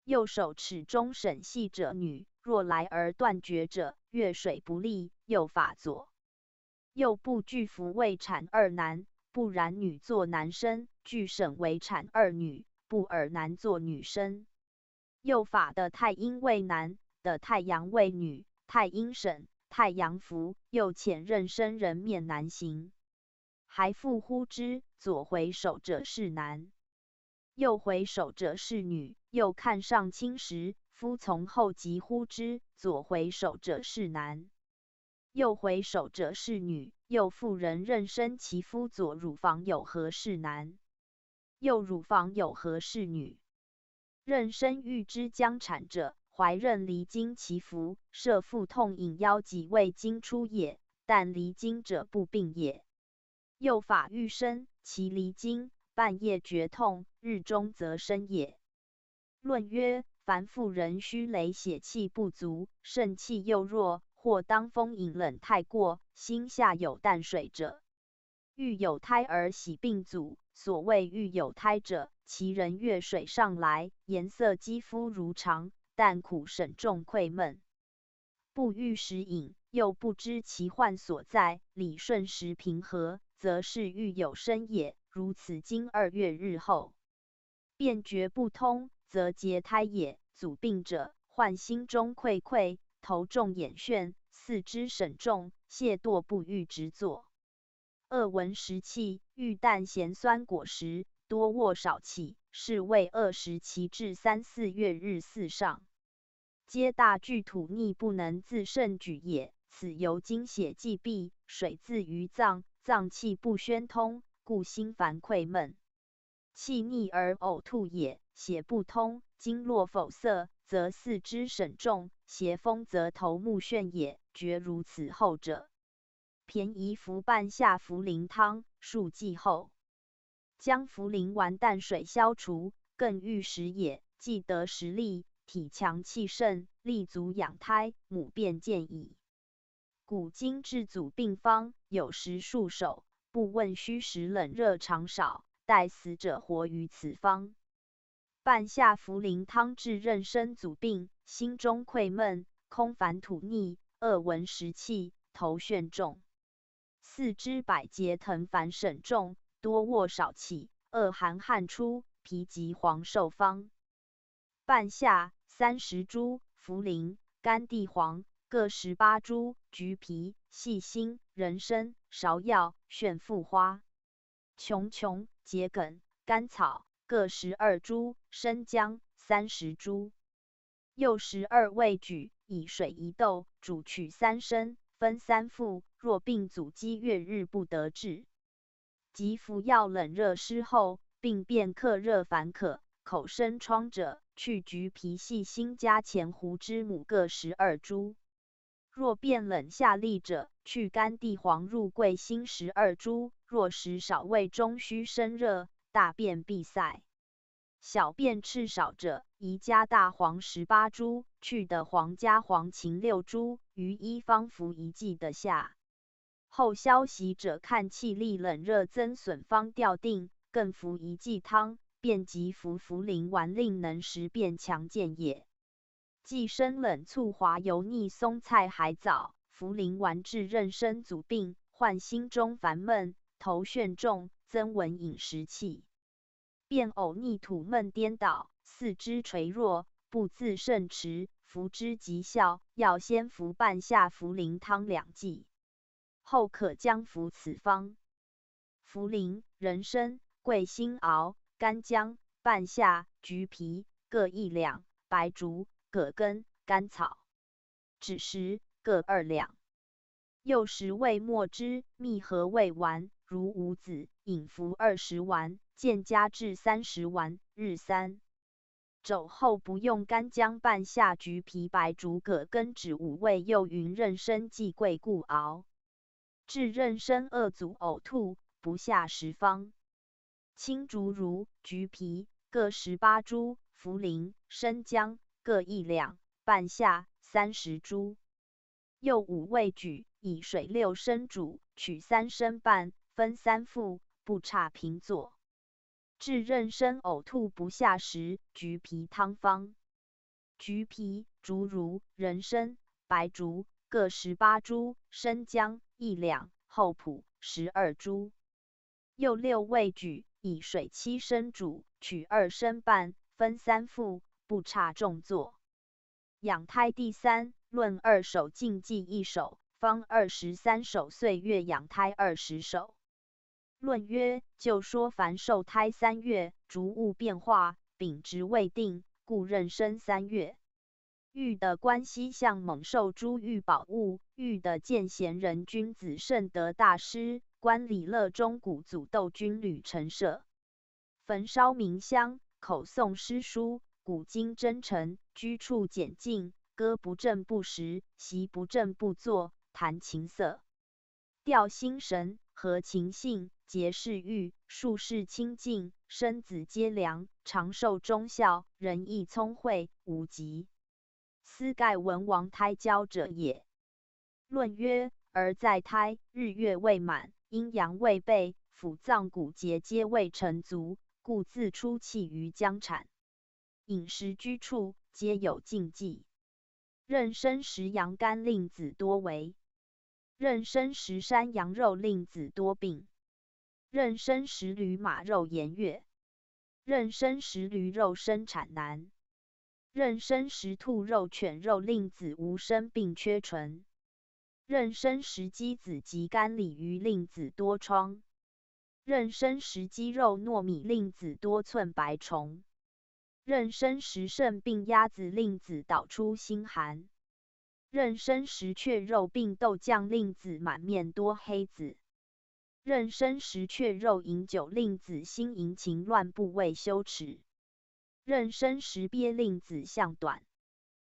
右手齿中审细者女。若来而断绝者，月水不利，右法左。右部具扶未产2男，不然女作男生，具审为产2女，不尔男作女生。右法的太阴为男，的太阳为女，太阴审，太阳扶，右潜壬申人面男行。还复呼之，左回首者是男，右回首者是女。右看上清时，夫从后即呼之，左回首者是男，右回首者是女。右妇人壬申其夫左乳房有何是男，右乳房有何是女。壬申欲知将产者，怀壬离经其服，设腹痛引腰即未经出也，但离经者不病也。右法欲生，其离经，半夜觉痛，日中则生也。论曰：凡妇人虚羸血气不足，肾气又弱，或当风饮冷太过，心下有淡水者，欲有胎而喜病阻。所谓欲有胎者，其人月水上来，颜色肌肤如常，但苦沈重溃闷，不欲食饮，又不知其患所在，理顺时平和，则是欲有生也。如此经2月日后，便觉不通，则结胎也。祖病者，患心中溃溃，头重眼眩，四肢沈重，懈惰不欲直坐。恶闻食气，欲啖咸酸果实，多卧少起，是谓恶食其至3、4月日四上，皆大具土逆，不能自胜举也。此由精血既闭，水自于脏，脏气不宣通，故心烦溃闷，气逆而呕吐也。血不通，经络否塞，则四肢沈重；邪风则头目眩也。觉如此后者，便宜服半夏茯苓汤，数剂后，将茯苓丸淡水消除，更欲食也。既得食力，体强气盛，立足养胎，母便见矣。古今治祖病方，有时数首，不问虚实冷热长少，待死者活于此方。半夏茯苓汤治妊娠祖病，心中溃闷，空烦吐逆，恶闻食气，头眩重，四肢百节疼烦沈重，多卧少起，恶寒汗出，脾急黄寿方。半夏30株，茯苓、甘地黄各18株，橘皮、细辛、人参、芍药、旋附花、琼琼、桔梗、甘草各12株，生姜30株。又12味举，以水1斗，煮取3升，分3服。若病阻积月日不得治，即服药冷热湿后，病变克热烦渴，口生疮者，去橘皮细辛加前胡之母各12株。若变冷下痢者，去甘地黄入桂辛12株。若食少胃中虚生热，大便闭塞，小便赤少者，宜加大黄18株，去的黄加黄芩6株，于一方服1剂的下。后消息者，看气力冷热增损方调定，更服1剂汤，便即服茯苓丸，令能食便强健也。既生冷醋滑油腻松菜海藻，茯苓丸治妊娠祖病，患心中烦闷，头眩重，增闻饮食气，便呕逆吐闷颠倒，四肢垂弱，不自胜持，服之即效。要先服半夏茯苓汤2剂，后可将服此方。茯苓、人参、桂辛熬、干姜、半夏、橘皮各1两，白术、葛根、甘草、枳实各2两。又食味末之，蜜合味丸，如五子，饮服20丸，渐加至30丸，日3。肘后不用干姜、半夏、橘皮、白术、葛根、枳5味，又云妊娠忌贵故熬。治妊娠恶阻呕吐，不下10方。青竹茹、橘皮各18株，茯苓、生姜各1两，半夏30株。又5味举，以水6升煮，取3升半，分3服，不差平佐。治妊娠呕吐不下时，橘皮汤方。橘皮、竹茹、人参、白术各18株，生姜1两，厚朴12株。又6味举，以水7升煮，取2升半，分3服，不差重作。养胎第3，论2首禁忌1首，方23首，岁月养胎20首。论曰：就说凡受胎3月，逐物变化，秉质未定，故妊娠3月。欲的关系向猛兽诸欲宝物，欲的见贤人君子圣德大师，观礼乐中古祖斗军旅陈设，焚烧冥香，口诵诗书，古今真诚，居处简静，歌不正不时，习不正不坐，弹琴瑟，调心神，和情性，节事欲，术士清净，生子皆良，长寿忠孝，仁义聪慧，无极。斯盖文王胎教者也。论曰：而在胎，日月未满，阴阳未备，腑脏骨节皆未成足，故自出气于将产。饮食居处皆有禁忌。妊娠时阳干令子多为，妊娠时山羊肉令子多病。壬申时驴马肉盐月，壬申时驴肉生产难，壬申时兔肉犬肉令子无生病缺纯，壬申时鸡子及肝鲤鱼令子多疮，壬申时鸡肉糯米令子多寸白虫，壬申时肾病鸭子令子导出心寒，壬申时雀肉病豆酱令子满面多黑子，壬申时雀肉饮酒令子心淫情乱部位羞耻，壬申时鳖令子相短，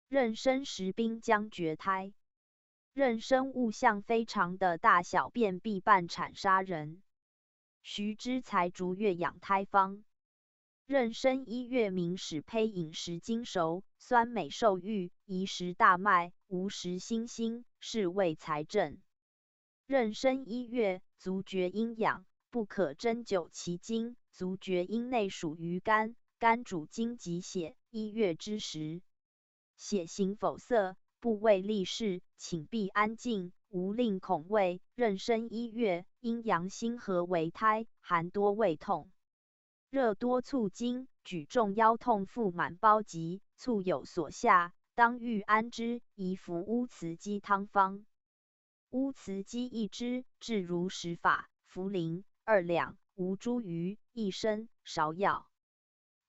壬申时兵将绝胎，壬申物象非常的大小便必伴产杀人。徐之才逐月养胎方。壬申1月明使胚饮食精熟，酸美受欲，宜食大麦，无食星星，是谓财正。壬申1月，足厥阴养，不可针灸其经，足厥阴内属于肝，肝主精及血。1月之时，血行否色，部位利势，请必安静，无令恐畏。壬申1月，阴阳心合为胎，寒多胃痛，热多促经，举重腰痛腹满包急，促有所下，当欲安之，宜服乌雌鸡汤方。乌雌鸡1只，治如食法：茯苓2两，吴茱萸1升，芍药、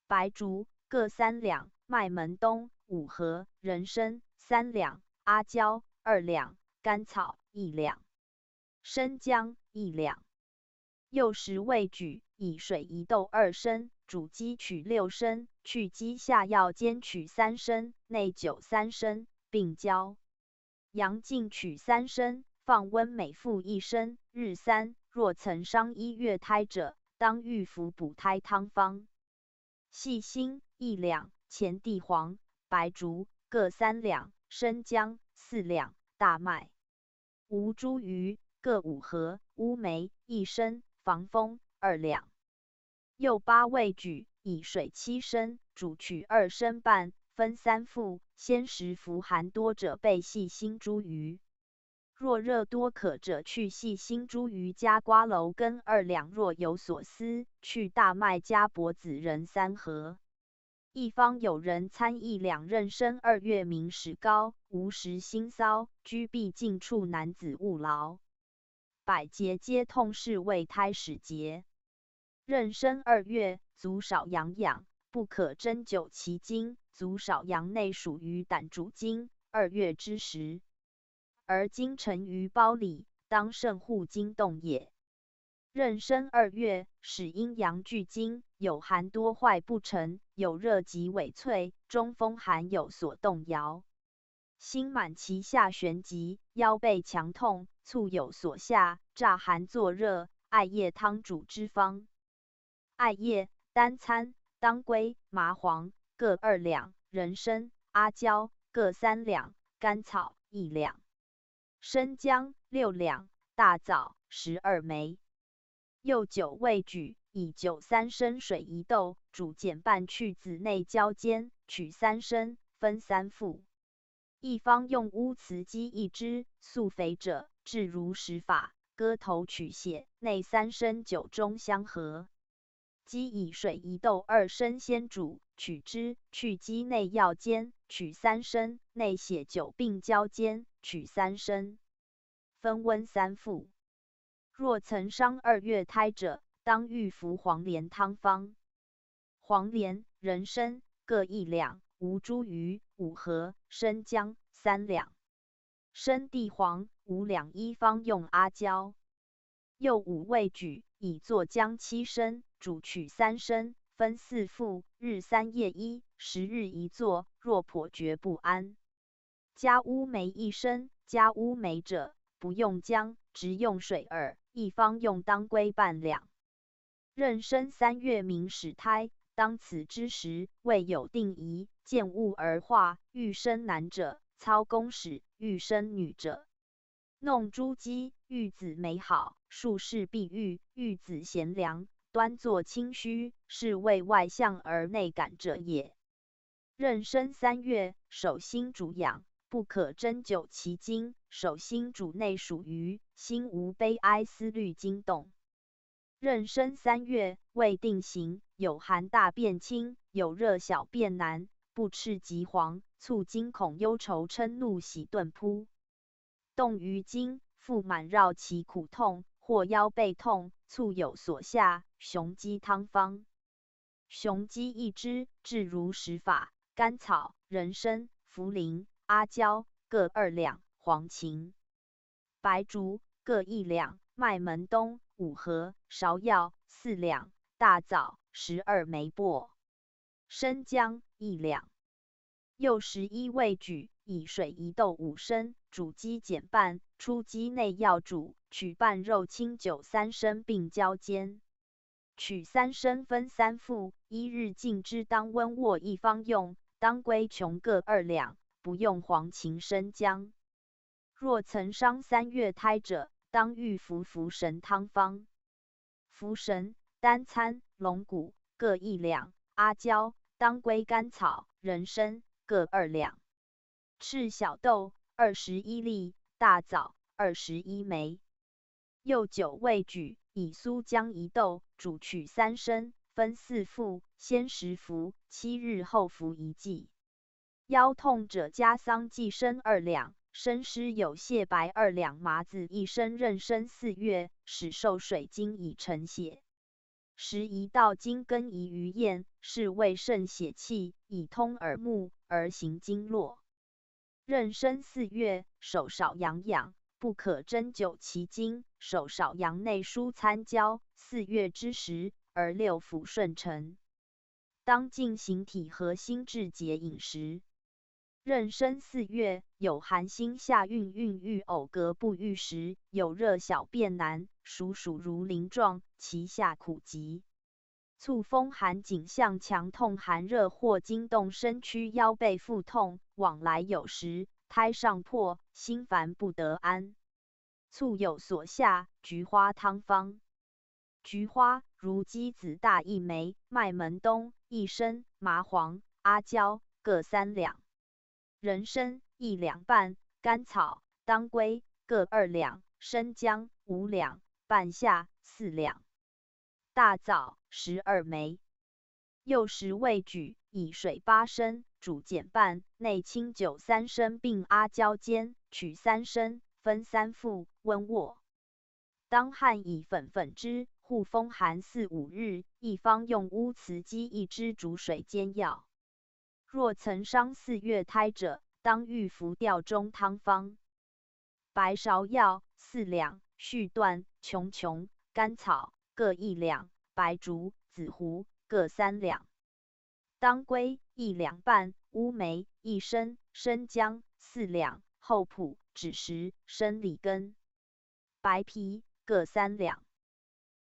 白术各3两，麦门冬5合，人参3两，阿胶2两，甘草1两，生姜1两。幼时未举，以水1豆2升，煮鸡取6升，去鸡下药煎取3升，内酒3升，并交阳镜取3升，放温每服1升，日3。若曾伤1月胎者，当预服补胎汤方。细辛1两，前地黄、白术各3两，生姜4两，大麦、吴茱萸各5合，乌梅1升，防风2两。幼8未举，以水7升，煮取2升半，分3服，先食服寒多者备细辛茱萸。若热多渴者，去细辛茱萸加瓜蒌根2两，若有所思，去大麦加柏子仁3合。一方有人参1两，壬申2月明使膏，无食腥骚，居闭近处，男子勿劳。百节皆痛，是谓胎始节。壬申2月，足少阳养，不可针灸其经，足少阳内属于胆主经。2月之时，而精沉于胞里，当慎护经动也。壬申2月，使阴阳俱经，有寒多坏不成，有热极萎脆，中风寒有所动摇。心满其下旋急，腰背强痛，促有所下，乍寒作热，艾叶汤主之方。艾叶、丹参、当归、麻黄各2两，人参、阿胶各3两，甘草1两，生姜6两，大枣12枚。幼9未举，以酒3升，水1豆，煮减半，去子内焦煎，取3升，分3服。一方用乌雌鸡1只，素肥者，治如食法：割头取血，内3升，酒中相合。鸡以水1豆2升先煮，取汁，去鸡内药煎，取3升，内血酒并交煎，取3升，分温3服。若曾伤2月胎者，当预服黄连汤方。黄连、人参各1两，吴茱萸5合，生姜3两，生地黄5两。一方用阿胶。幼5未举，以做姜7升，煮取3升，分4服，日3夜1，10日一作。若颇觉不安，加乌梅1升。加乌梅者，不用姜，直用水耳。一方用当归半两。壬申3月明使胎，当此之时，未有定宜，见物而化。欲生男者，操弓矢；欲生女者，弄珠玑。欲子美好，术士必欲；欲子贤良，端坐清虚，是谓外向而内感者也。壬申3月，手心主养，不可针灸其经，手心主内属于心无悲哀思虑惊动。壬申3月，未定型，有寒大便轻，有热小便难，不赤即黄，促惊恐忧愁嗔怒喜顿扑。动于经，腹满绕其苦痛，或腰背痛，促有所下，雄鸡汤方。雄鸡一只，治如实法，甘草、人参、茯苓、阿胶各2两，黄芩、白术各1两，麦门冬、五合、芍药4两，大枣12枚薄，生姜1两。又11味举，以水1斗5升，煮鸡减半，出鸡内要煮，取半肉清酒3升并浇煎。取3升分3副，1日浸之，当温卧1方用。当归琼各2两，不用黄芩生姜。若曾伤3月胎者，当欲服茯神汤方。茯神、丹参、龙骨各1两，阿胶、当归、甘草、人参各2两。赤小豆21粒，大枣21枚。又9味举，以苏姜1斗，煮取3升，分4副，先10服，7日后服1剂。腰痛者加桑寄生2两，生湿有泻白2两，麻子1升，壬申4月，使受水晶以成血。11道经根宜于咽，是为渗血气，以通耳目，而行经络。壬申4月，手少阳痒，不可针灸其经，手少阳内疏参交。4月之时，而六腑顺承，当进行体和心志节饮食。壬申4月，有寒心下孕欲呕膈不愈时，有热小便难，属如鳞状，其下苦疾。促风寒颈项强痛寒热或惊动身躯腰背腹痛，往来有时，胎上破，心烦不得安。促有所下，菊花汤方。菊花如鸡子大1枚，麦门冬1升，麻黄、阿胶各3两。人参1两半，甘草、当归各2两，生姜5两，半夏4两，大枣12枚。又10味举，以水8升，煮减半，内清酒3升并阿胶煎，取3升，分3副，温卧。当汗以粉之，护风寒4、5日。一方用乌雌鸡1只，煮水煎药。若曾伤4月胎者，当欲服吊钟汤方。白芍药4两，续断、琼、甘草各1两，白术、紫胡各3两。当归1两半，乌梅1升，生姜4两，厚朴、枳实、生理根、白皮各3两。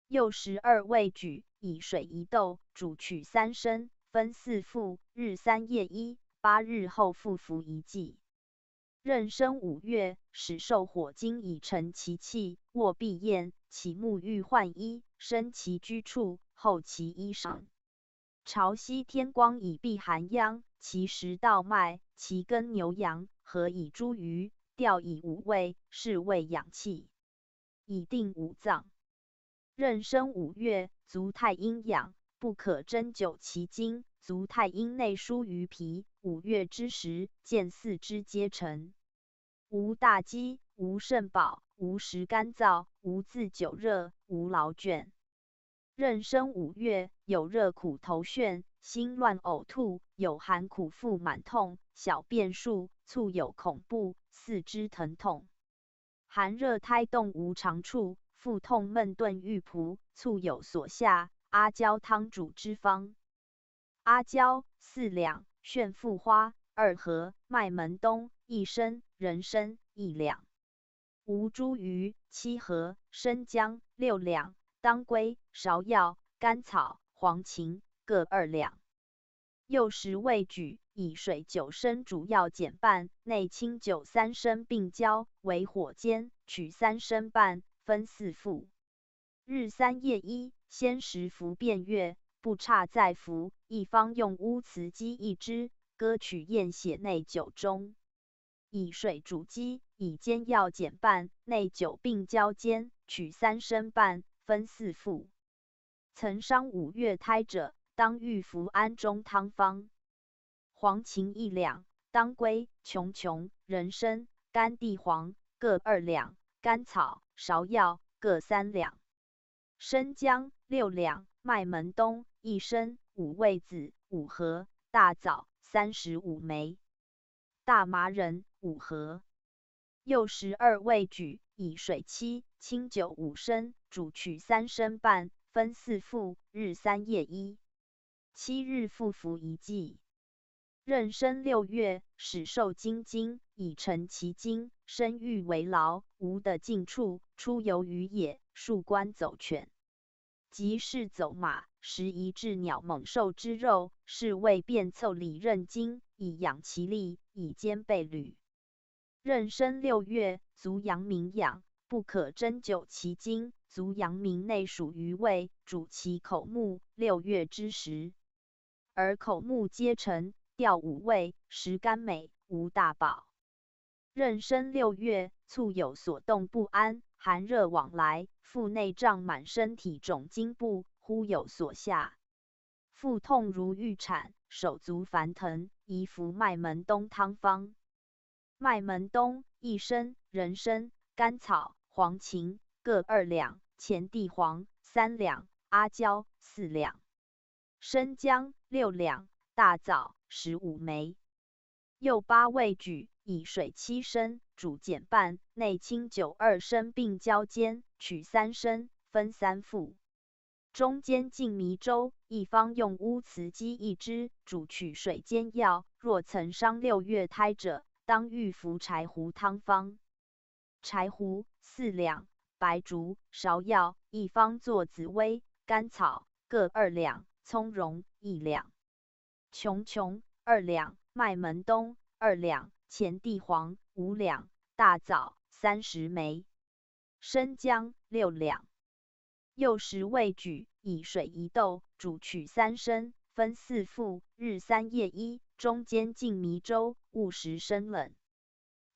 又12味举，以水1斗，煮取3升，分4副，日3夜1， 8日后复服1剂。壬申5月，使受火经以成其气，卧必咽，其目欲患衣，生其居处，后其衣裳。潮汐天光以避寒殃，其食稻麦，其根牛羊，和以茱萸，调以5味，是谓养气，以定5脏。壬申5月，足太阴痒，不可针灸其经，足太阴内疏于脾。5月之时，见4肢皆沉，无大饥，无肾饱，无食干燥，无自久热，无劳倦。壬申5月，有热苦头眩，心乱呕吐，有寒苦腹满痛，小便数，促有恐怖，四肢疼痛。寒热胎动无长处，腹痛闷顿欲仆，促有所下。阿胶汤煮之方。阿胶4两，旋附花2盒，麦门冬1升，人参1两。吴茱萸7盒，生姜6两，当归、芍药、甘草、黄芩各2两。又10味举，以水9升煮药减半，内清酒3升并浇，为火煎，取3升半，分4副。日3夜1，先10服便月，不差再服。一方用乌雌鸡1只，割取验血内酒中，以水煮鸡，以煎药减半，内酒并浇煎，取3升半，分4副。曾伤5月胎者，当御服安中汤方。黄芩1两，当归、琼琼、人参、甘地黄各2两，甘草、芍药各3两，生姜6两，麦门冬1升，5味子5盒，大枣35枚，大麻仁5盒。又12味举，以水沏，清酒5升，煮取3升半，分4服，日3夜1。7日复服1剂。壬申6月，始受金经，以成其经，身欲为劳，无的近处，出游于野，戍观走犬。即是走马，时移至鸟猛兽之肉，是谓变凑里任经，以养其力，以兼备履。壬申6月，足阳明养，不可针灸其经，足阳明内属于胃，主其口目，6月之时，而口目皆成，调5味，食甘美，无大饱。壬申6月，促有所动不安，寒热往来，腹内胀满，身体肿经部，忽有所下，腹痛如欲产，手足烦疼，宜服麦门冬汤方。麦门冬1升，人参、甘草、黄芩各2两，前地黄3两，阿胶4两，生姜6两，大枣15枚。又8味举，以水7升，煮减半，内清酒2升，并交煎，取3升，分3服。中间浸迷粥，一方用乌茨鸡1只，煮取水煎药。若曾伤6月胎者，当御服柴胡汤方。柴胡4两，白术、芍药一方，做紫薇、甘草各2两，葱蓉1两，琼琼2两，麦门冬2两，前地黄5两，大枣30枚，生姜6两。又10味举，以水1斗，煮取3升，分4服，日3夜1，中间浸迷粥，勿食生冷。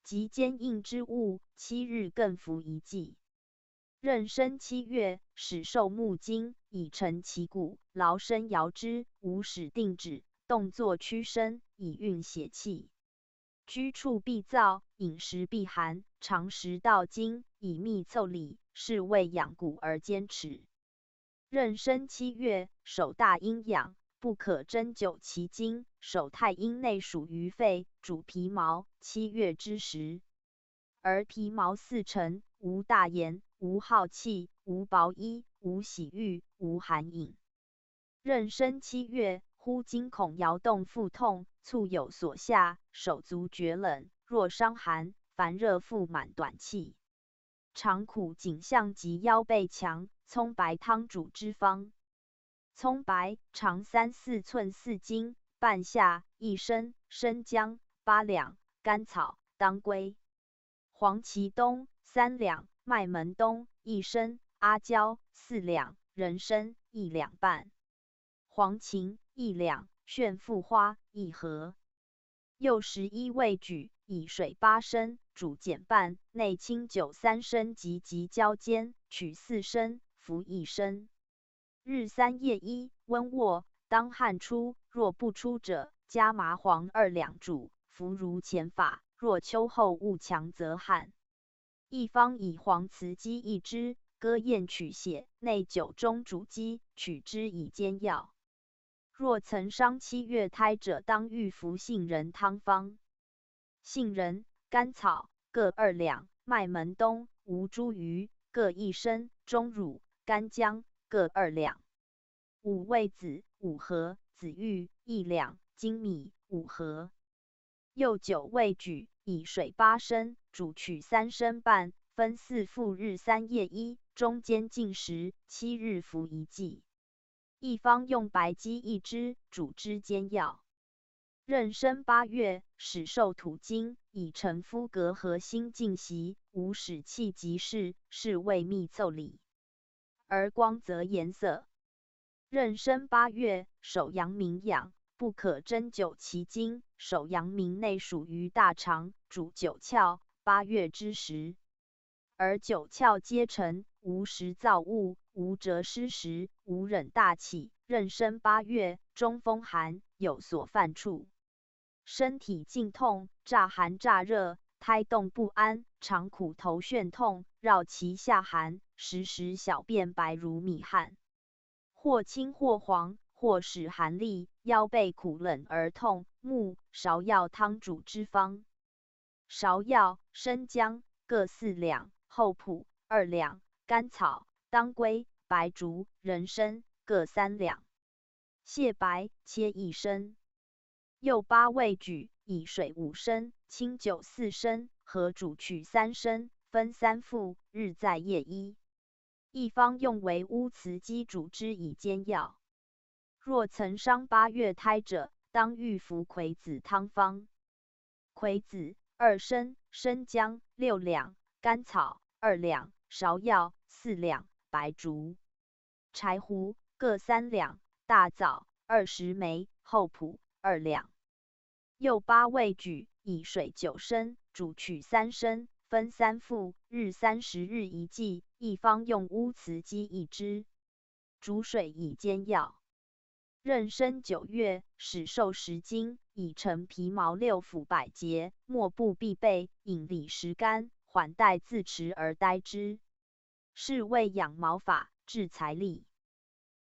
及坚硬之物，7日更服1剂。壬申7月，始受木经，以成其骨，劳身摇之，无使定止，动作屈伸，以运血气。居处必燥，饮食必寒，常食道经，以密凑里，是谓养骨而坚持。壬申7月，手大阴痒，不可针灸其经，手太阴内属于肺，主皮毛，7月之时，而皮毛4成，无大炎，无好气，无薄衣，无喜欲，无寒饮。壬申7月，忽惊恐摇动，腹痛，促有所下，手足厥冷，若伤寒，烦热腹满短气，常苦颈项及腰背强，葱白汤煮之方。葱白长3-4寸4斤，半夏1升，生姜8两，甘草、当归、黄芪冬3两，麦门冬1升，阿胶4两，人参1两半，黄芩1两，炫富花1盒。又11味举，以水8升，煮减半，内清酒3升，及交煎，取4升，服1升。日3夜1，温卧，当汗出，若不出者，加麻黄2两煮，服如前法。若秋后恶强则汗。一方以黄茨鸡1只，割咽取血，内酒中煮鸡，取之以煎药。若曾伤7月胎者，当御服杏仁汤方。杏仁、甘草各2两，麦门冬、吴茱萸各1升，中乳、干姜各2两，五味子5盒，紫玉1两，粳米5盒。又9味举，以水8升，煮取3升半，分4服，日3夜1，中间禁食，7日服1剂。一方用白鸡1只，煮之煎药。壬申8月，始受土经，以成夫隔核心静息，无使气及事，是谓密凑里。而光泽颜色。壬申8月，手阳明痒，不可针灸其经，手阳明内属于大肠，主9窍，8月之时，而9窍皆成，无食燥物，无蛰湿时，无忍大起，壬申8月，中风寒，有所犯处。身体尽痛，乍寒乍热，胎动不安，常苦头眩痛，绕脐下寒，时时小便白如米汗，或青或黄，或使寒栗，腰背苦冷而痛。木、芍药汤煮之方：芍药、生姜各4两，厚朴2两，甘草、当归、白术、人参各3两，蟹白切1升。柚8味举，以水5升，清酒4升，合煮取3升，分3服，日在夜一。一方用为乌雌鸡煮之以煎药。若曾伤8月胎者，当预服葵子汤方：葵子2升，生姜6两，甘草2两，芍药4两，白术、柴胡各3两，大枣20枚，厚朴2两。柚8味举，以水9升，煮取3升，分3服，日30日一剂。一方用乌雌鸡1只，煮水以煎药。壬申9月，始受10斤，以陈皮毛6辅百节，末部必备，饮理10干，缓带自持而待之。是谓养毛发，治财力。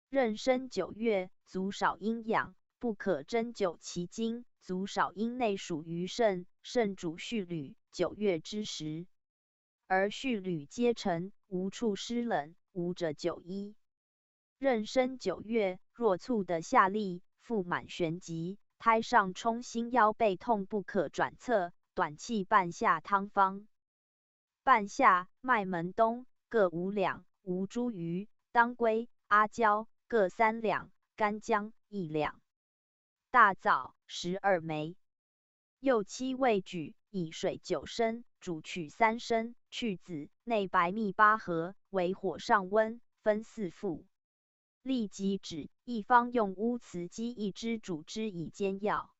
壬申9月，足少阴养，不可针灸其经，足少阴内属于肾，肾主蓄履，9月之时，而蓄履皆成，无处湿冷，无者久衣。壬申9月，若促的下利，腹满旋急，胎上冲心腰背痛不可转侧，短气半夏汤方：半夏、麦门冬各5两，吴茱萸、当归、阿胶各3两，干姜1两，大枣12枚。柚7味举，以水9升，煮取3升，去籽，内白蜜8盒，为火上温，分4服。立即止。一方用乌雌鸡1只煮之以煎药。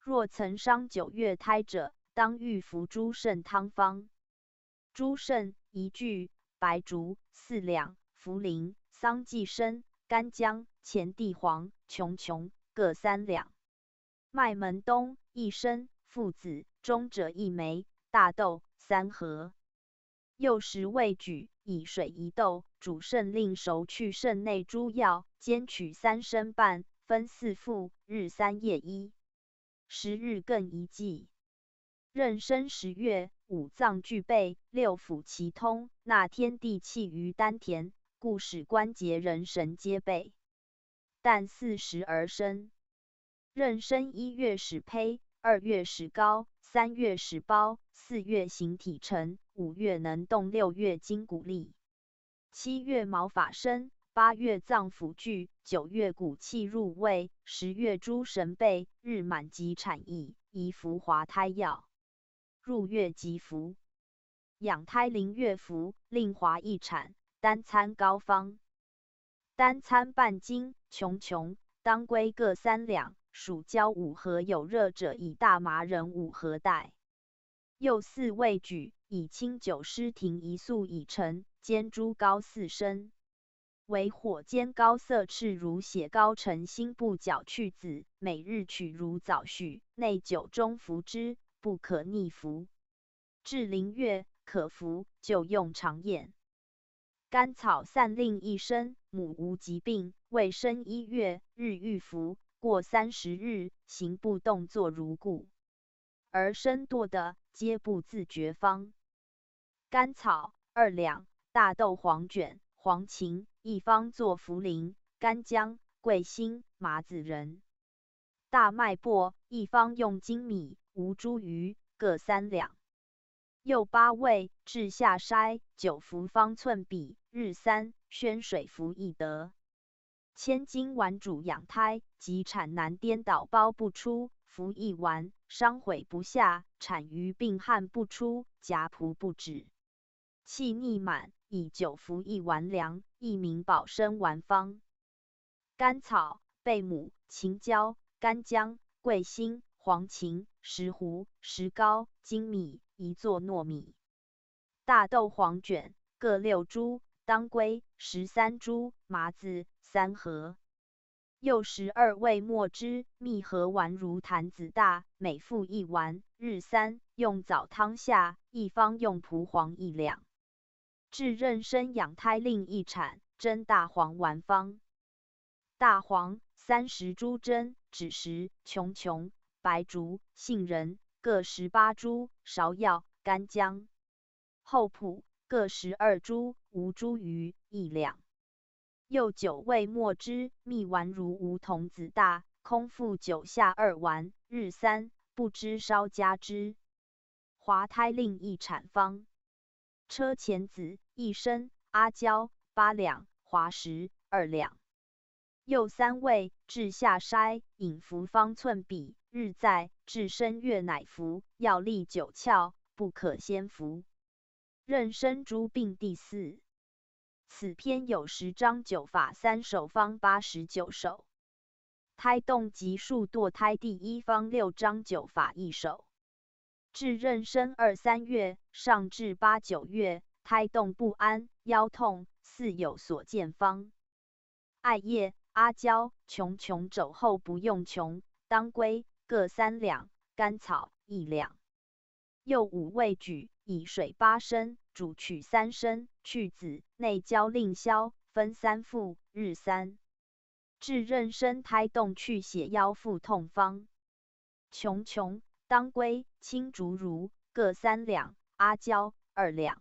若曾伤9月胎者，当预服猪肾汤方：猪肾1具，白术4两，茯苓、桑寄生、干姜、前地黄、琼琼各3两，麦门冬1升，附子、中者1枚，大豆3盒。柚10味举，以水1斗，煮肾令熟，去肾内诸药，煎取3升半，分4服，日3夜1。10日更一剂。壬申10月，五脏俱备，6腑齐通，纳天地气于丹田，故使关节人神皆备。旦40而生。壬申1月始胚，2月始膏，3月始包，4月形体成，5月能动，6月筋骨立，7月毛发生，8月脏腑聚，9月骨气入胃，10月诸神备，日满即产液，宜服滑胎药。入月即服。养胎临月服，令滑一产，单餐膏方：单餐半斤，琼琼、当归各3两，蜀椒5盒，有热者以大麻仁5盒代。柚4味举，以清酒湿停1宿已成，煎猪膏4升。为火煎膏色赤如血膏成心部角去籽，每日取如早序，内酒中服之，不可逆服。至临月可服，就用常咽。甘草散令1升，母无疾病，未生1月，日欲服，过30日，行步动作如故。而生堕的，皆不自觉方：甘草2两，大豆黄卷、黄芩一方做茯苓，干姜、桂辛、麻子仁。大麦粕一方用精米、吴茱萸各3两。柚8味，治下筛，9服方寸比，日3，宣水服亦得。千金丸煮养胎，及产难颠倒包不出，服1丸，伤悔不下，产于病汗不出，夹仆不止。气逆满，以9服1丸凉，一名保身丸方。甘草、贝母、秦椒、干姜、桂辛、黄芩、石斛、石膏、精米，一做糯米。大豆黄卷各6株，当归13株，麻子3盒。又12味墨汁，蜜合丸如坛子大，每服1丸，日3，用早汤下，1方用蒲黄1两。治妊娠养胎令一铲，蒸大黄丸方。大黄30株蒸，枳实、琼琼、白术、杏仁各18株，芍药、干姜、厚朴各12株，吴茱萸1两。又9味墨汁，蜜丸如梧桐子大，空腹9下2丸，日3，不知稍加之。滑胎令一铲方。车前子1升，阿胶8两，滑石2两。又3味，治下筛，饮服方寸比，日在，治身月乃服，药力9窍，不可先服。妊娠诸病第4。此篇有10章9法3首方89首。胎动及数堕胎第1方6章9法1首。至妊娠2、3月，上至8、9月，胎动不安，腰痛，似有所见方。艾叶、阿胶、琼琼肘后不用琼，当归各3两，甘草1两。又5味举，以水8升，煮取3升，去籽，内焦令消，分3服，日3。治妊娠胎动去血腰腹痛方。琼琼、当归、青竹茹各3两，阿胶2两。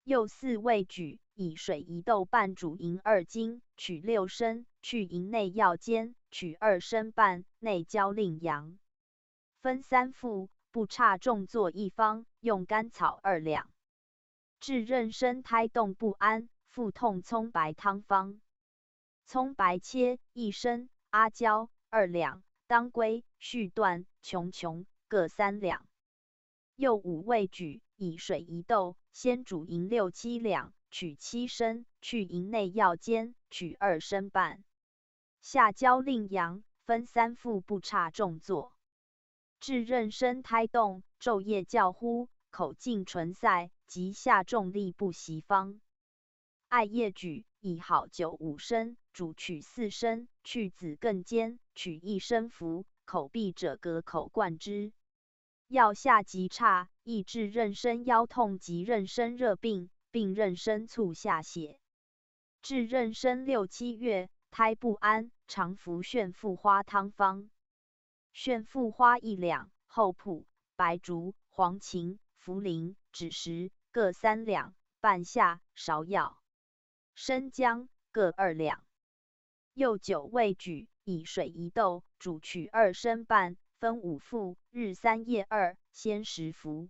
又4味举，以水1豆半煮银2斤，取6升，去银内药煎，取2升半，内焦令阳，分3服，不差重作1方，用甘草2两。治妊娠胎动不安，腹痛葱白汤方。葱白切1升，阿胶2两，当归、续断、琼琼各3两。又5味举，以水1豆，先煮银6、7两，取7升，去银内药煎，取2升半，下焦令阳，分3服，不差重作。治妊娠胎动，昼夜叫呼，口径唇塞，及下重力不习方。艾叶举，以好酒5升，煮取4升，去籽更煎，取1升服，口闭者隔口灌之。药下极差，易治妊娠腰痛及妊娠热病，并妊娠促下血。治妊娠6、7月，胎不安，常服旋附花汤方。旋附花1两，厚朴、白术、黄芩、茯苓、枳实各3两，半夏、芍药、生姜各2两。又9味举，以水1豆，煮取2升半，分5服，日3夜2，先10服。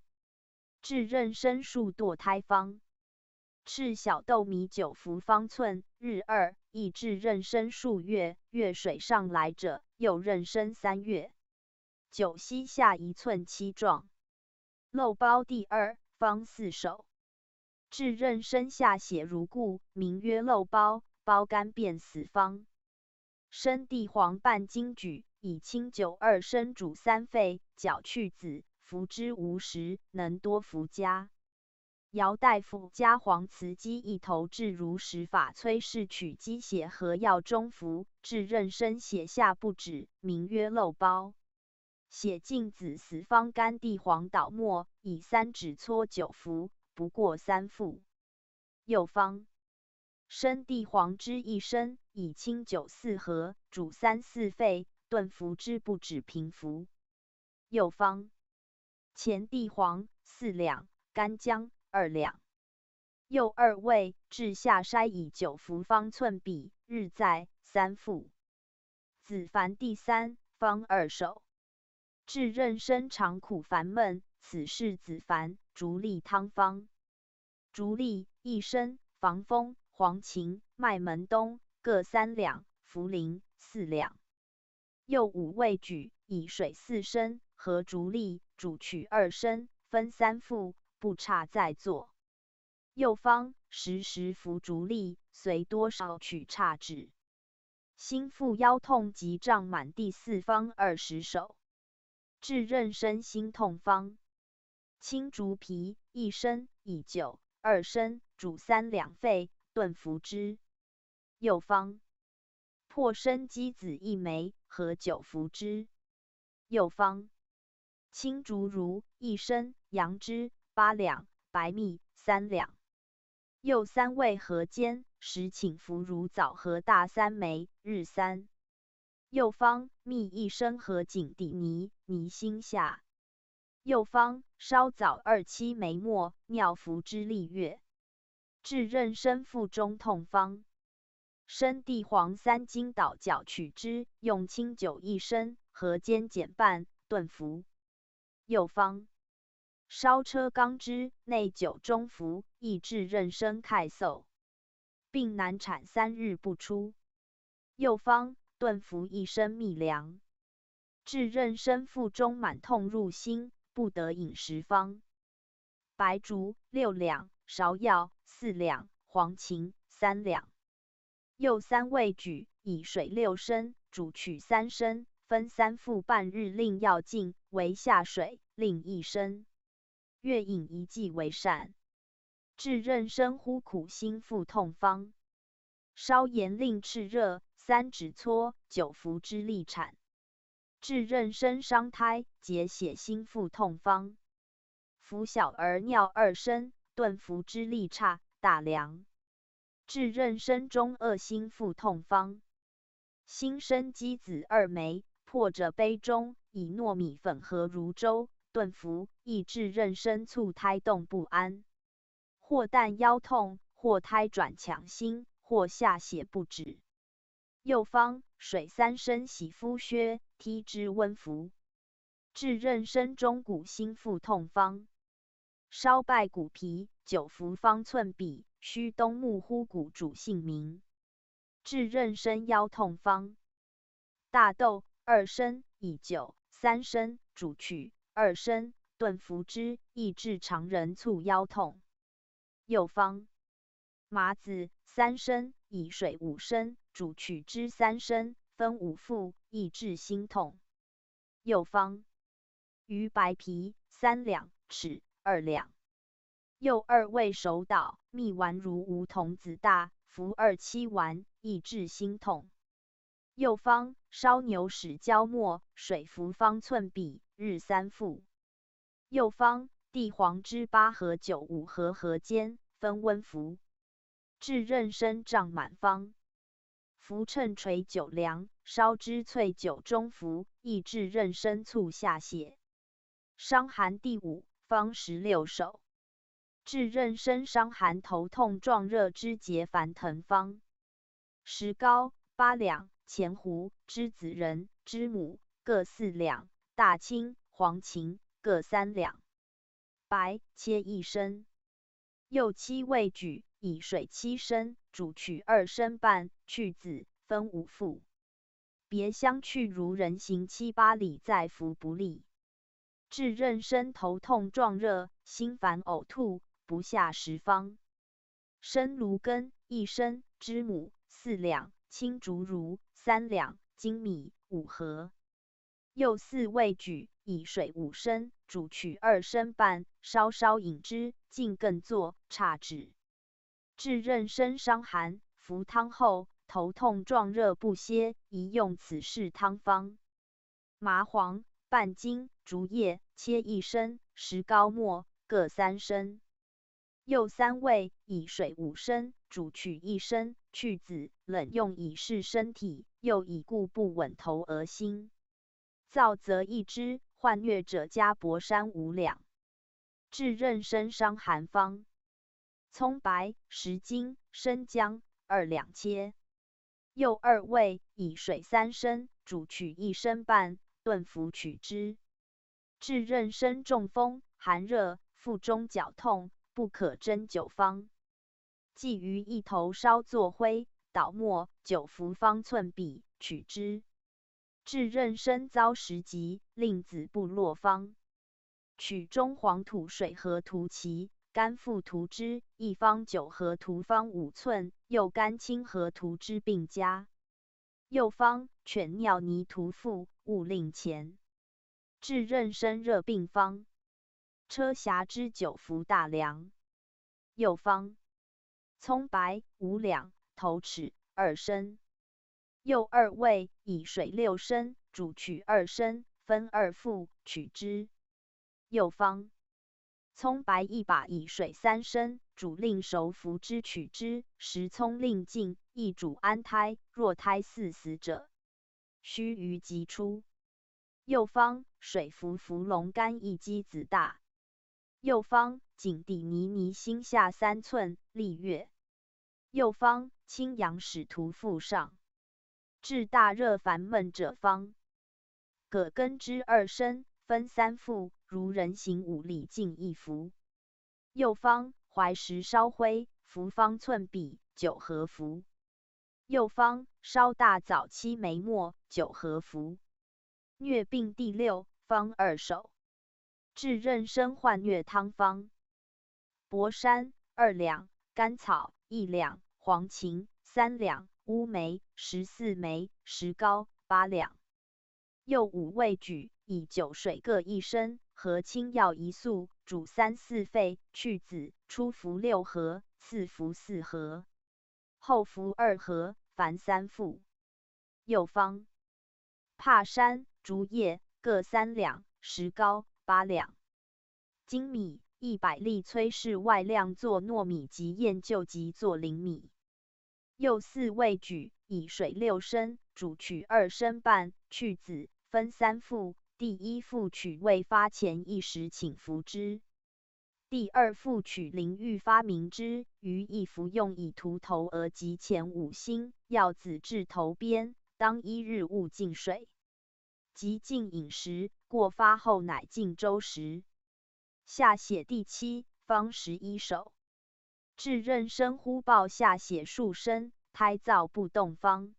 治妊娠数堕胎方。赤小豆米9服方寸，日2，亦治妊娠数月，月水上来者，又妊娠3月。9膝下1寸7状。漏包第2方4首。治妊娠下血如故，名曰漏包，包干便死方。生地黄半斤举，以清酒2升煮3沸，搅去籽，服之无食，能多服加。姚大夫加黄芪鸡1头，治如实法崔氏取鸡血和药中服，治妊娠血下不止，名曰漏包。血尽子死方干地黄捣末，以3指搓9服，不过3服。又方。生地黄汁1升，以清酒4合，煮3、4沸，炖服之不止平服。又方。前地黄4两，干姜2两。又2味，治下筛以9服方寸比，日在3服。子凡第3方2首。治妊娠常苦烦闷，此是子凡竹栗汤方。竹栗1升，防风、黄芩、麦门冬各3两，茯苓4两。又5味举，以水4升，和竹栗，煮取2升，分3服，不差再作。又方10服竹栗，随多少取差止。心腹腰痛及胀满第4方20首。治妊娠心痛方。青竹皮1升，以酒2升，煮3两沸，炖服之。又方破生鸡子1枚，合9服之。又方青竹茹1升，杨枝8两，白蜜3两。又3味合煎，时请服如枣核大3枚，日3。又方蜜1升合锦底泥，泥心下。又方烧枣2-7枚末，尿服之历月。至壬申腹中痛方。生地黄3斤捣搅取之，用清酒1升，合煎减半，炖服。又方烧车缸汁，内9中服，亦至壬申开嗽，并难产3日不出。又方炖服1升蜜凉。至壬申腹中满痛入心，不得饮食方。白术6两，芍药4两，黄芩3两。又3味举，以水6升，煮取3升，分3服半日，令药尽，为下水，另1升。月饮1剂为善。至壬申乎苦心腹痛方。烧盐令炽热，3指搓，9服之利产。至壬申伤胎，结血心腹痛方。服小儿尿2升，炖服之利差，大凉。至壬申中恶心腹痛方。新生鸡子2枚，破着杯中，以糯米粉和如粥，炖服，亦至壬申促胎动不安。或旦腰痛，或胎转强心，或下血不止。又方水3升洗肤靴，踢之温服。至壬申中谷心腹痛方。烧败骨皮，9服方寸比，须冬木乎骨主姓名。至壬申腰痛方。大豆2升，以酒3升，煮取2升，炖服之，亦治常人促腰痛。又方麻子3升，以水5升，煮取之3升，分5服，亦治心痛。又方鱼白皮3两，豉2两。又2味手捣，蜜丸如梧桐子大，服2-7丸，亦治心痛。又方烧牛屎焦末，水服方寸比，日3服。又方地黄汁8合9 5合合煎，分温服。至壬申胀满方。服称垂9两，烧之淬9中服，亦至壬申促下泻。伤寒第5方16首。至壬申伤寒头痛壮热之结烦疼方。石膏8两，前胡、栀子仁、知母各4两，大青、黄芩各3两。白切1升。又7味举，以水7升，煮取2升半，去子，分5服。别相去如人行7、8里，再服不利。至壬申头痛壮热，心烦呕吐，不下10方。生芦根1升，知母4两，青竹茹3两，粳米5合。又4味举，以水5升，煮取2升半，稍稍饮之，尽更作，差止。至壬申伤寒，服汤后，头痛壮热不歇，宜用此式汤方。麻黄半斤，竹叶切1升，石膏末各3升。又3味，以水5升，煮取1升，去子，冷用以释身体，又以固不稳头额心。燥则1支，患疟者加柏山5两。至壬申伤寒方。葱白10斤，生姜2两切。又2味，以水3升，煮取1升半，炖服取之。至壬申中风、寒热、腹中绞痛，不可针灸方。鲫鱼一头烧作灰，捣末9服方寸比，取之。至壬申遭食疾，令子不落方。取中黄土水和涂其，甘附涂之，1方9合涂方5寸，又甘青和涂之并加。又方犬尿泥涂附，勿令前。至壬申热病方。车匣之9服大凉。又方葱白5两，头齿2升。柚2味，以水6升，煮取2升，分2副，取之。柚方：葱白1把，以水3升，煮令熟，服之，取之。时葱令尽，亦煮安胎。若胎似死者，须臾即出。柚方：水服茯脦干1鸡子大。柚方：井底泥泥心下3寸，历月。柚方：清阳使徒腹上。治大热烦闷者方：葛根之2升，分3副，如人行5里径1服。柚方：怀石烧灰，服方寸比，9合服。柚方：烧大枣7枚末，9合服。疟病第6，方2首。治妊娠患疟汤方：柏山2两，甘草1两，黄芩3两，乌梅14枚，石膏8两。柚5味举，以酒水各1升，和清药1粟，煮3、4沸，去子，初服6合，次服4合，后服2合，凡3副。柚方：帕山、竹叶各3两，石膏8两。精米100粒，炊事外晾作糯米及燕臼及作灵米。柚4味举，以水6升，煮取2升半，去子，分3副。第1副取未发前1时，请服之。第2副取淋浴发明之，于一服用，以涂头额及前5星，药子至头边，当1日勿进水。即进饮食，过发后乃进粥食。下血第7，方11首。治妊娠忽暴下血数升，胎燥不动方：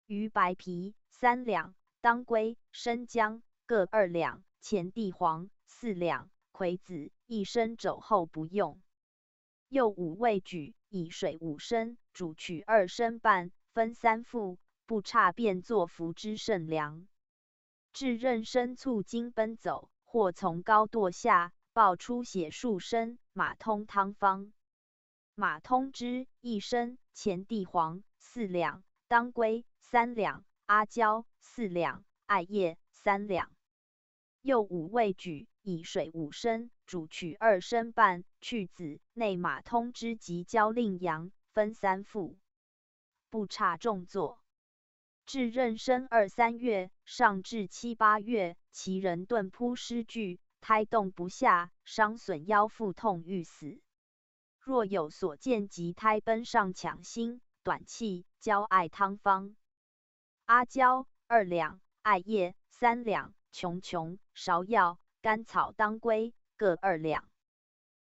鱼白皮3两，当归、生姜各2两，前地黄4两，葵子1升，肘后不用。柚5味举，以水5升，煮取2升半，分3副，不差便作服之，甚凉。治妊娠促经奔走，或从高堕下，暴出血数升，马通汤方：马通汁1升，前地黄4两，当归3两，阿胶4两，艾叶3两。柚5味举，以水5升，煮取2升半，去子，内马通汁及焦令阳，分3副，不差重作。至妊娠2、3月，上至7、8月，其人顿扑失据，胎动不下，伤损腰腹痛欲死。若有所见及胎奔上抢心，短气，焦艾汤方：阿胶2两，艾叶3两，琼琼、芍药、甘草、当归各2两，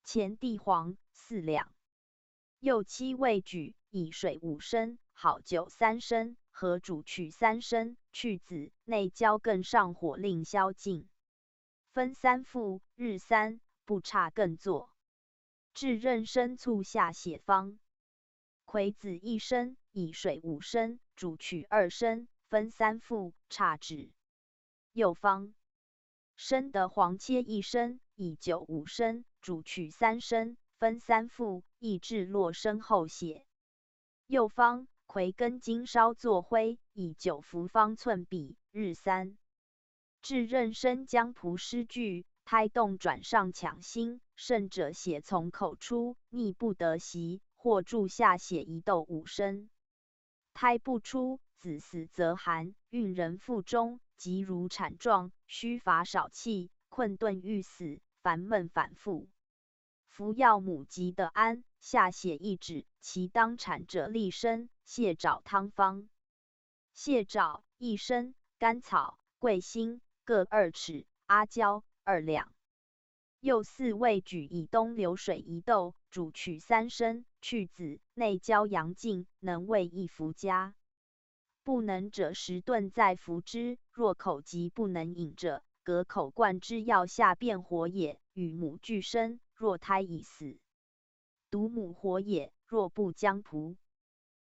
前地黄4两。柚7味举，以水5升，好酒3升，和煮取3升，去子，内焦更上火，令消尽。分3副，日3，不差更作。治妊娠促下血方：葵子1升，以水5升，煮取2升，分3副，差止。柚方：生的黄切1升，以酒5升，煮取3升，分3副，抑制落生后血。柚方：葵根茎烧作灰，以酒服方寸比，日3。治妊娠将仆失据，胎动转上抢心，甚者血从口出，逆不得息，或注下血1斗5升。胎不出，子死则寒，孕人腹中，即如产状，须乏少气，困顿欲死，烦闷反复。服药母即得安，下血一止，其当产者立身，泻爪汤方：泻爪1升，甘草、桂心各2匙，阿胶2两。柚4味举，以冬流水1斗，煮取3升，去子，内焦阳尽，能为1服加。不能者10顿再服之。若口疾不能饮者，隔口灌之药下便火也，与母俱生。若胎已死，独母活也。若不将仆，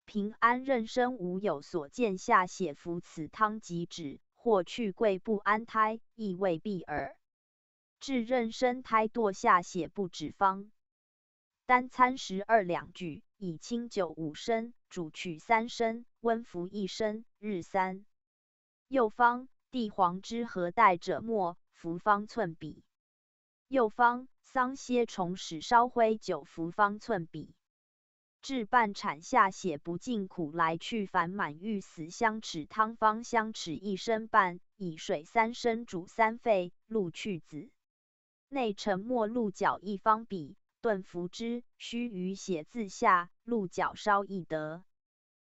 平安妊娠无有所见下血服此汤即止，或去贵不安胎，亦未必耳。治妊娠胎堕下血不止方：单餐12两具，以清酒5升，煮取3升，温服1升，日3。又方地黄之何代者末，服方寸比。又方桑蝎虫使烧灰9服方寸比。至半产下血不尽苦来去烦满欲死香豉汤方香豉1升半，以水3升煮3沸，鹿去子。内沉没鹿角1方比，炖服之，须臾血自下，鹿角烧亦得。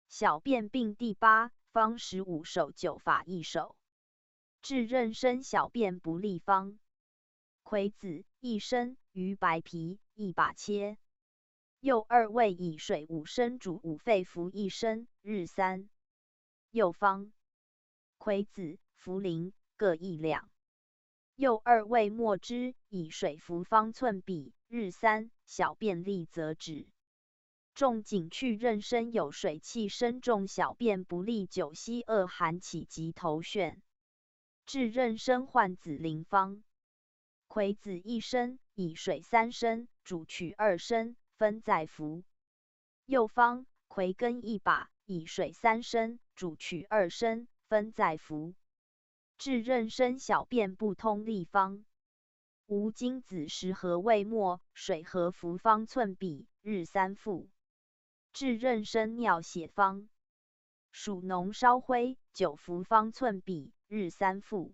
小便并第8方15手9法1手。至壬申小便不利方。葵子1升，鱼白皮1把切。又2味以水5升煮5沸服1升，日3。又方葵子、茯苓各1两。又2味末之，以水服方寸比，日3。小便利则止。仲景去壬申有水气深重，小便不利，9息恶寒起及头眩。至壬申换子苓方。葵子1升，以水3升，煮取2升，分再服。又方葵根1把，以水3升，煮取2升，分再服。至壬申小便不通利方。无精子10合味末，水合服方寸比，日3服。至壬申尿血方。属脓烧灰9服方寸比，日3服。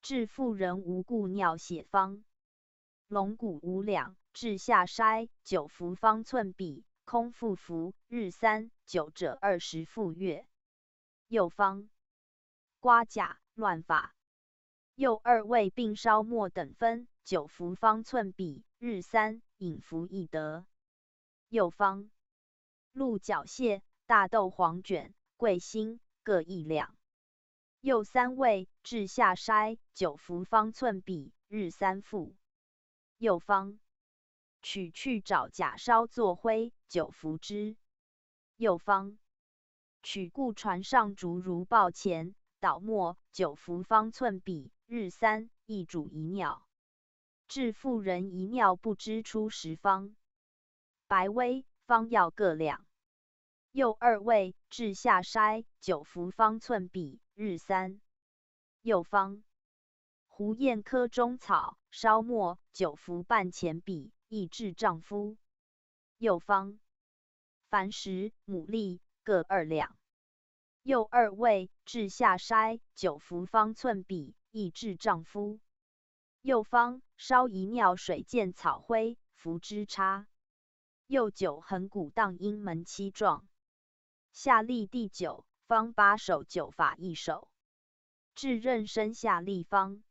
至妇人无故尿血方。龙骨5两，至下筛9服方寸比，空腹服，日3。久者20复月。又方瓜甲乱发。又2味并烧末等分9服方寸比，日3。饮服亦得。又方鹿角蟹、大豆黄卷、桂心各1两。又3味至下筛9服方寸比，日3服。又方取去爪甲烧作灰9服之。又方取故船上竹如抱前捣末9服方寸比，日3。一煮一尿。至妇人一尿不知出10方。白威方药各2。又2味至下筛9服方寸比，日3。又方胡燕科中草烧末9服半钱比，亦治丈夫。又方矾石、牡蛎各2两。又2味至下筛9服方寸比，亦治丈夫。又方烧一尿水见草灰，服之差。又9横骨荡阴门7状。下利第9方8手9法1手。至壬申下利方。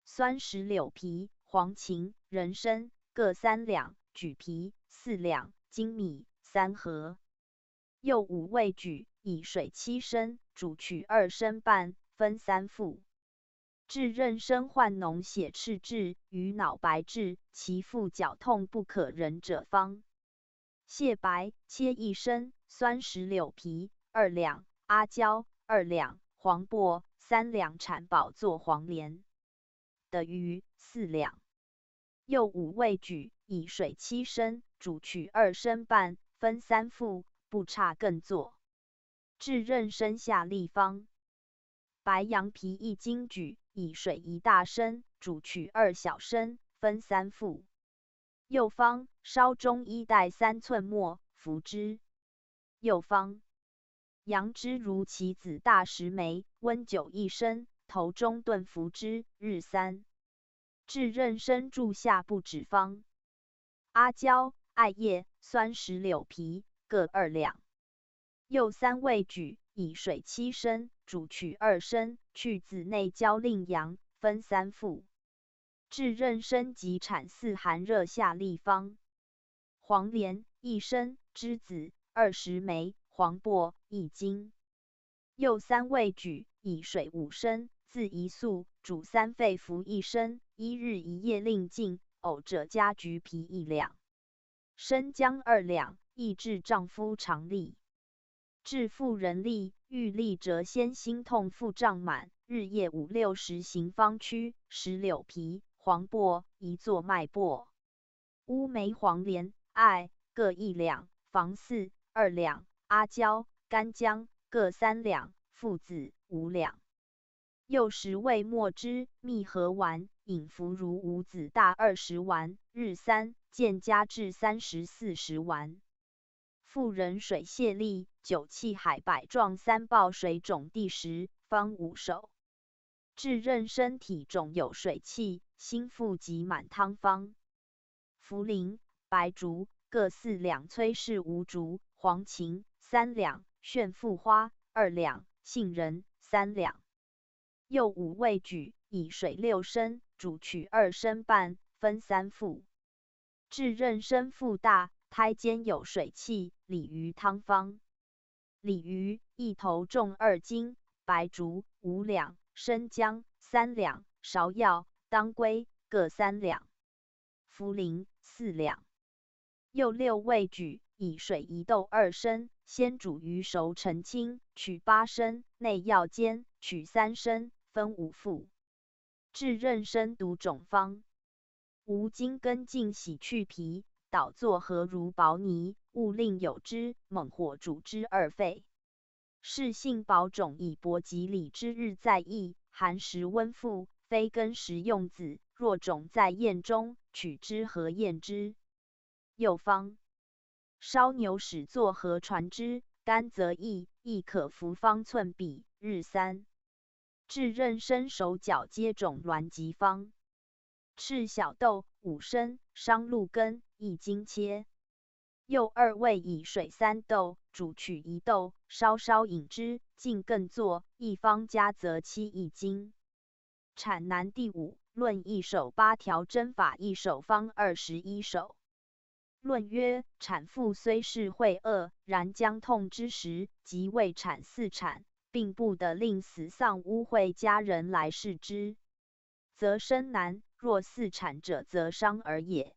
酸石榴皮、黄芩、人参各3两，榉皮4两，粳米3合。又5味榉，以水7升，煮取2升半，分3服。至壬申患脓血赤滞，与脑白滞，其腹绞痛不可忍者方。蟹白切1升，酸石榴皮2两，阿胶2两，黄柏3两，产宝做黄连的鱼4两。又5味榉，以水7升，煮取2升半，分3服，不差更做。至壬申下利方。白羊皮1斤榉，以水1大升，煮取2小升，分3服。又方烧中1袋3寸末，服之。又方杨枝如棋子大10枚，温酒1升，头中炖服之，日3。至壬申注下不止方。阿胶、艾叶、酸石榴皮各2两。又3味榉，以水7升，煮取2升，去子内焦令阳，分3服。至壬申即产4寒热下利方。黄连1升，栀子20枚，黄柏1斤。又3味榉，以水5升，自1粟，煮3沸服1升，1日1夜令尽，呕者加橘皮1两。生姜2两，亦治丈夫肠痢。至妇人痢，欲痢则先心痛腹胀满，日夜5、6时行方区，石榴皮、黄柏一作脉搏。乌梅、黄连、艾各1两，防4 2两，阿胶、干姜各3两，附子5两。又10味墨汁、蜜合丸，饮服如5子大20丸，日3，渐加至30、40丸。妇人水泻痢，酒气海柏状3爆水肿第10，方5手。至任身体肿有水气，心腹及满汤方。茯苓、白术各4两，崔氏无竹、黄芩3两，旋附花2两，杏仁3两。又5味举，以水6升，煮取2升半，分3副。至任身腹大，胎间有水气，鲤鱼汤方。鲤鱼一头重2斤，白术5两，生姜3两，芍药、当归各3两，茯苓4两。又6味举，以水1斗2升，先煮鱼熟澄清，取8升，内药煎，取3升，分5副。至任身毒肿方。无筋根茎洗去皮，捣作和如薄泥，勿令有汁，猛火煮之2沸。是性保肿以薄及里之日在役，寒食温腹，非根食用子。若肿在咽中，取之和咽之。又方。烧牛始作和传之，干则亦可服方寸比，日3。至任身手脚皆肿挛及方。赤小豆5升，商鹿根1斤切。又2味以水3斗，煮取1斗，稍稍饮之，尽更作，一方加则71斤。产南第5，论一手8条针法一手方21手。论曰：产妇虽是会恶，然将痛之时，即未产4产，并不得令死丧污秽家人来视之，则生难；若4产者，则伤儿也。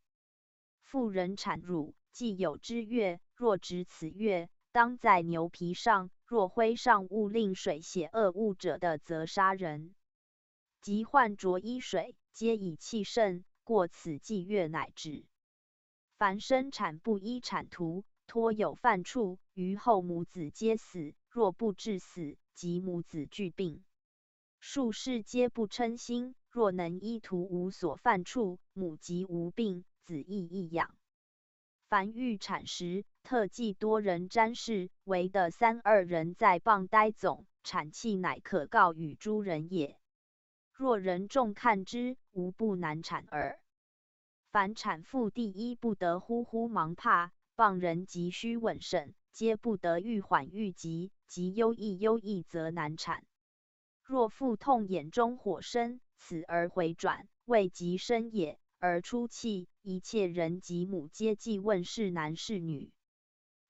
妇人产乳，既有之月，若止此月，当在牛皮上；若徽上勿令水血恶物者的，则杀人。及患着衣水，皆以气盛，过此季月乃止。凡生产不依产途，托有犯处，于后母子皆死；若不致死，即母子俱病。术士皆不称心，若能依途无所犯处，母即无病，子亦易养。凡欲产时，特记多人瞻视，唯得3、2人在傍呆总，产气乃可告与诸人也。若人众看之，无不难产耳。凡产妇第一不得呼呼忙怕，傍人急需稳慎，皆不得愈缓愈急，及忧易则难产。若腹痛眼中火生，此而回转，未及生也，而出气，一切人及母皆忌问是男是女。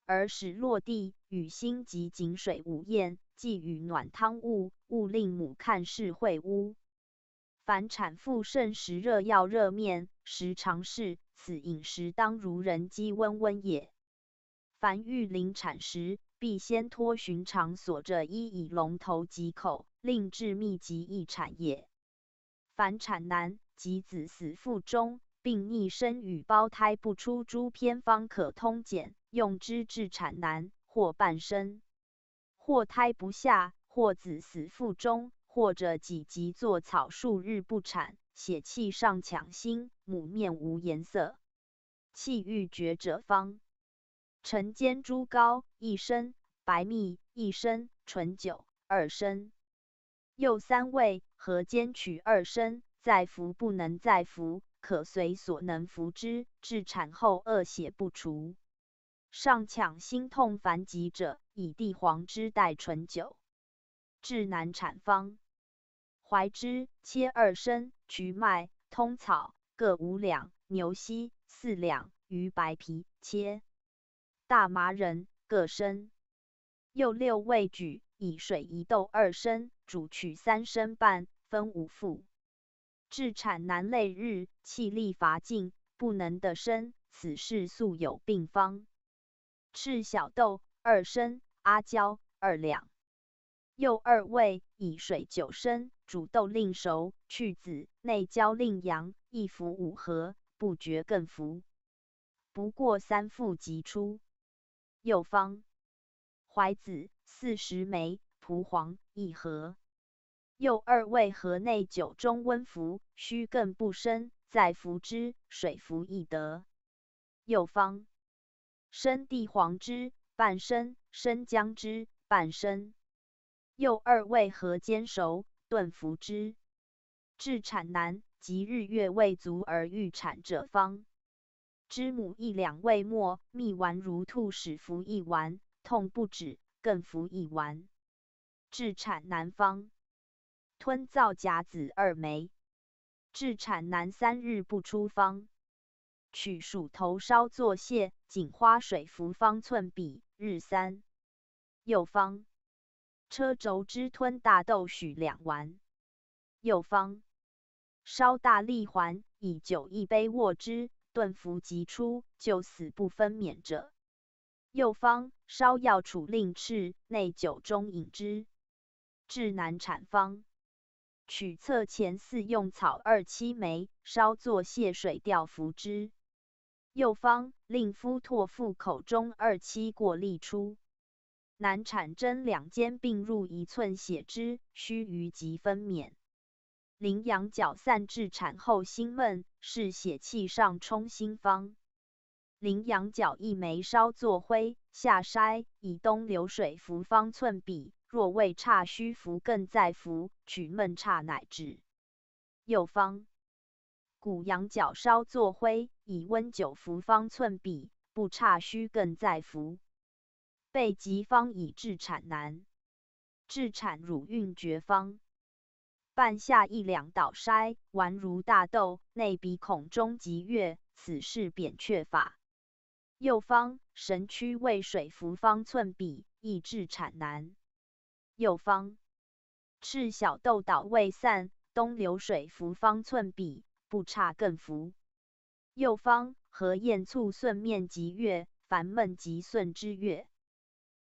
而使落地，与心及井水无厌，忌与暖汤勿令母看是秽污。凡产妇甚食热药热面，时常侍，此饮食当如人饥温也。凡欲临产时，必先脱寻常锁着衣以笼头及口，令至密集易产也。凡产难及子死腹中，并逆生与胞胎不出诸偏方可通简，用之治产难，或半生，或胎不下，或子死腹中，或者己急作草数日不产，血气上抢心，母面无颜色，气欲绝者方。晨煎猪膏1升，白蜜1升，醇酒2升。又3味，合煎取2升，再服不能再服，可随所能服之，至产后恶血不除。上抢心痛烦急者，以地黄汁代醇酒。至难产方。槐汁切2升，瞿麦、通草各5两，牛膝4两，鱼白皮切。大麻仁各升。又6味举，以水1斗2升，煮取3升半，分5副。至产难累日，气力乏尽，不能得生，此事素有病方。赤小豆2升，阿胶2两。又2味，以水9升，煮豆令熟，去籽，内焦令阳，一服5合，不觉更服。不过3复即出。又方怀子40枚，蒲黄1盒。又2味合内酒中温服，须更不生，再服之，水服亦得。又方生地黄之半升，生姜之半升。又2味合煎熟，炖服之。至产难，即日月未足而欲产者方。知母1两味末，蜜丸如兔屎服1丸，痛不止，更服1丸。至产难方。吞皂甲子2枚。至产难3日不出方。取鼠头烧作泻，锦花水服方寸比，日3。又方车轴之吞大豆许2丸。又方烧大力环，以酒1杯握之，炖服即出，就死不分娩者。又方烧药处令赤，内酒中饮之。至难产方。取侧前4用草27枚，烧作泻水调服之。又方令夫唾腹口中27过沥出。难产针2间并入1寸血之，须臾即分娩。羚羊角散至产后心闷，是血气上冲心方。羚羊角1枚烧作灰，下筛，以东流水服方寸比，若未差须服更再服，取闷差乃止。又方谷羊角烧作灰，以温酒服方寸比，不差须更再服。备急方以治产难。治产乳晕厥方。半夏1两捣筛，丸如大豆，内鼻孔中即月，此是扁鹊法。又方神曲味水服方寸比，亦治产难。又方赤小豆捣未散，东流水服方寸比，不差更服。又方合燕醋顺面即月，烦闷即顺之月。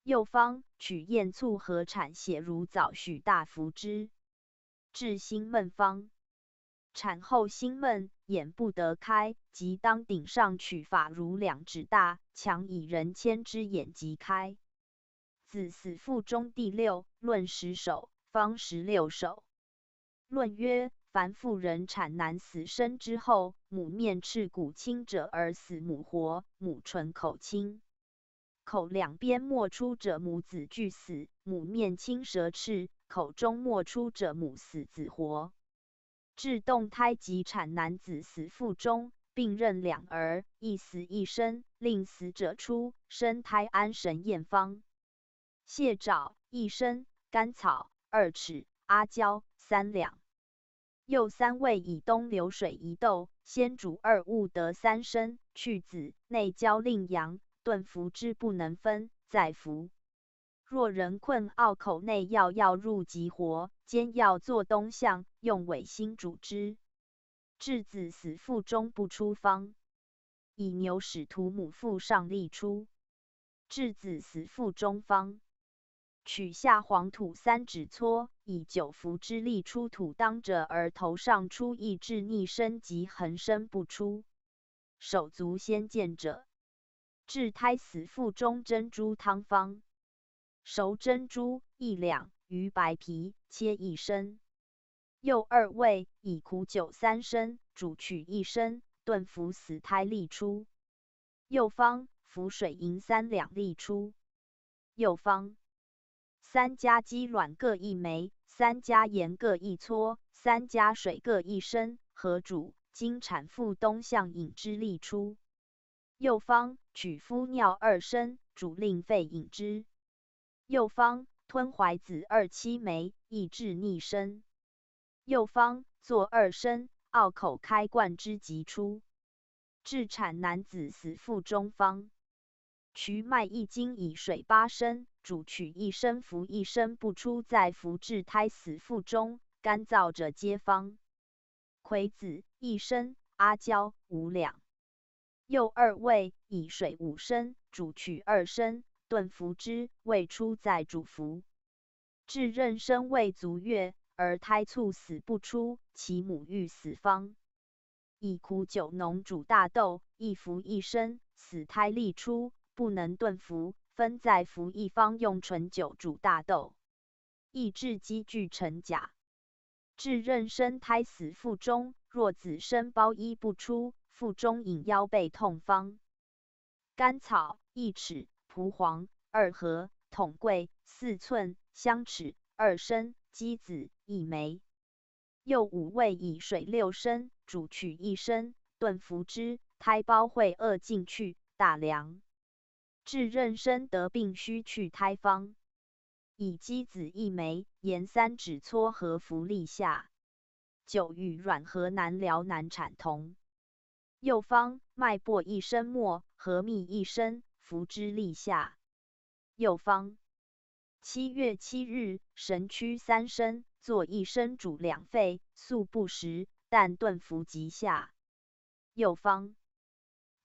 又方取燕醋合产血如枣许大服之。治心闷方。产后心闷，眼不得开，即当顶上取法如2指大，强以人牵之眼即开。子死腹中第6，论10首，方16首。论曰：凡妇人产难死生之后，母面赤骨青者而死，母活，母唇口青。口两边莫出者，母子俱死；母面青舌赤，口中莫出者，母死子活。至动胎及产男子死腹中，并任2儿，一死一生，令死者出，生胎安神验方。蟹爪1升，甘草2尺，阿胶3两。又3味以东流水1斗，先煮2物得3升，去子，内焦令阳，炖服之不能分，再服。若人困拗口内药入即活，煎药作东向，用尾辛煮之。至子死腹中不出方。以牛使涂母腹上沥出。至子死腹中方。取下黄土3指搓，以酒服之沥出土当者，而头上出亦至逆身及横身不出。手足先见者。至胎死腹中珍珠汤方。熟珍珠1两，鱼白皮切1升。又2味以苦酒3升，煮取1升，炖服死胎沥出。又方浮水银3两沥出。又方3加鸡卵各1枚，3加盐各1撮，3加水各1升，合煮，经产妇东向饮之沥出。又方取夫尿2升，煮令肺饮之。又方吞怀子27枚，亦治逆身。又方作2升，拗口开灌之即出。至产男子死腹中方。取麦1斤，以水8升，煮取1升，服1升不出，再服至胎死腹中，干燥者皆方。葵子1升，阿胶5两。又2味以水5升，煮取2升，炖服之，未出再煮服。至妊娠未足月，而胎猝死不出，其母欲死方。以苦酒浓煮大豆，一服一升，死胎利出，不能顿服，分再服一方，用纯酒煮大豆，抑制积聚成钾。至妊娠胎死腹中，若子身包衣不出，腹中隐腰背痛方。甘草1尺，蒲黄2合，统桂4寸，香豉2升，鸡子1枚。又5味以水6升，煮取1升，炖服之。胎胞会恶尽去，大凉。至妊娠得病须去胎方。以鸡子1枚，盐3指撮合服立下。久与软和难疗，难产童。又方麦粕1升末，和蜜1升，服之立下。又方7月7日，神曲3升，作1升煮2沸，素不食，但炖服即下。又方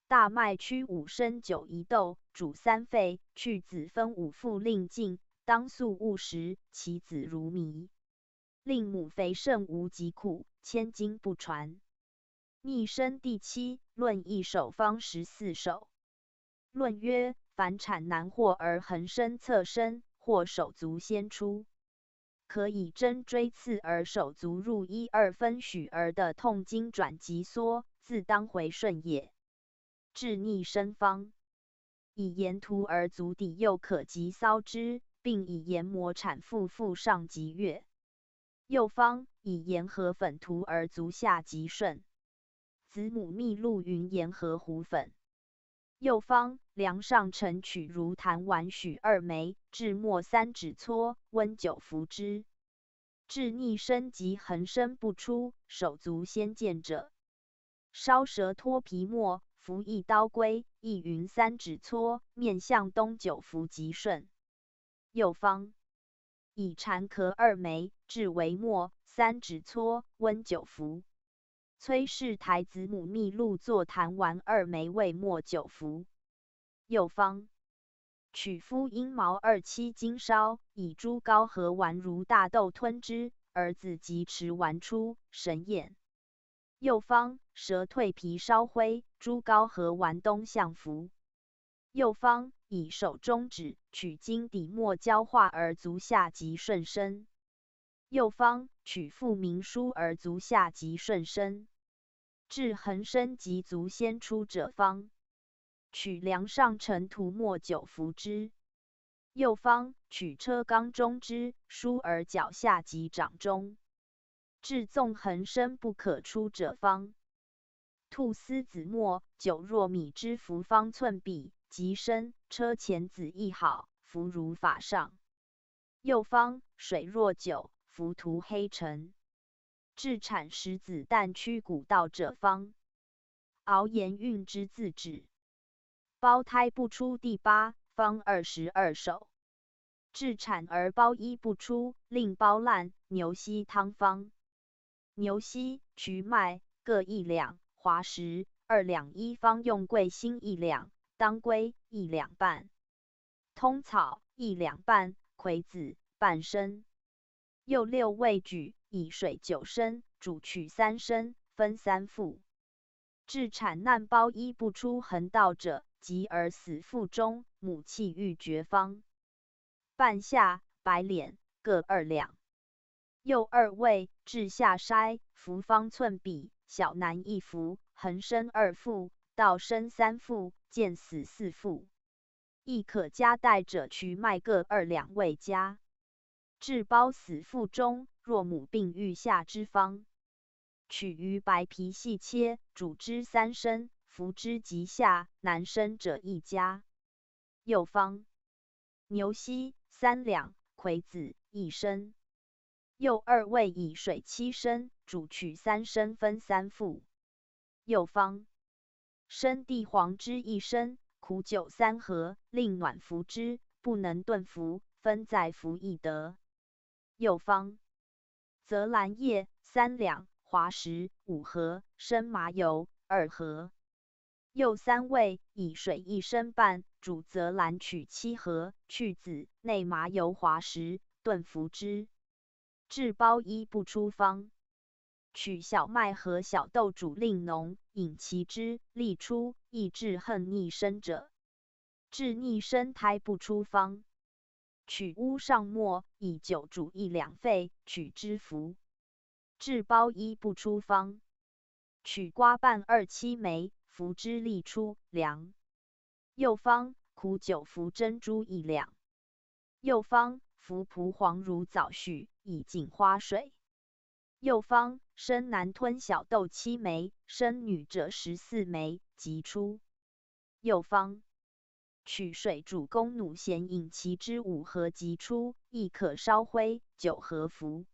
大麦曲5升酒1斗，煮3沸，去子分5副，令尽，当素勿食，其子如糜。令母肥盛无疾苦，千金不传。逆生第7，论1首方14首。论曰：凡产难获而横生侧生，或手足先出，可以针锥刺而手足入1、2分许而的痛经转急缩，自当回顺也。治逆生方：以盐涂而足底，又可急搔之，并以研磨产妇腹上及月。又方以盐和粉涂而足下及顺。子母蜜露云盐和糊粉。又方梁上陈取如痰丸许2枚，至末3指撮，温酒服之。治逆生及横生不出，手足先见者，烧舌脱皮末，服1刀归，亦云3指撮，面向东酒服即顺。又方以蝉壳2枚，至为末3指撮，温酒服。崔氏台子母蜜露作痰丸2枚，为末酒服。又方取夫阴毛2七金烧，以猪膏和丸如大豆吞之，儿子即持丸出，神验。又方舌蜕皮烧灰，猪膏和丸东向服。又方以手中指取经底末焦化而足下及顺身。又方取腹明书而足下及顺身。至横生及足先出者方。取梁上陈涂末酒服之。又方取车缸中之梳而脚下及掌中。至纵横生不可出者方。吐丝子末酒若米之服方寸比，及身车前子亦好，服如法上。又方水若酒，服涂黑尘。至产时子旦屈骨道者方。熬盐运之自止。胞胎不出第8，方22首。至产而胞衣不出，令胞烂，牛膝汤方。牛膝、瞿麦各1两，滑石2两1方，用桂心1两，当归1两半，通草1两半，葵子半升。又6味举，以水9升，煮取3升，分3副。至产难胞衣不出横道者，及而死腹中，母气欲绝方。半夏、白脸各2两。又2味，至下筛，服方寸比，小男1服，横生2副，倒生3副，见死4副。亦可加代者，瞿麦各2两味加。至胞死腹中，若母病欲下之方。取鱼白皮细切，煮之3升，服之即下，难生者1加。又方牛膝3两，葵子1升。又2味，以水7升，煮取3升，分3副。又方生地黄之1升，苦酒3合，令暖服之，不能炖服，分再服亦得。又方泽兰叶3两，滑石5合，生麻油2合。又3味，以水1升半，煮泽兰取7合，去籽，内麻油滑石，炖服之。至胞衣不出方。取小麦和小豆煮令浓，饮其汁，利出，亦治恨逆生者。治逆生胎不出方。取乌上末，以酒煮1两沸，取之服。治包衣不出方。取瓜瓣2、7枚，服之利出，凉。又方苦酒服珍珠1两。又方服蒲黄如枣序，以净花水。又方生男吞小豆7枚，生女者14枚，即出。又方取水煮公弩咸饮其汁5合即出，亦可烧灰9合服。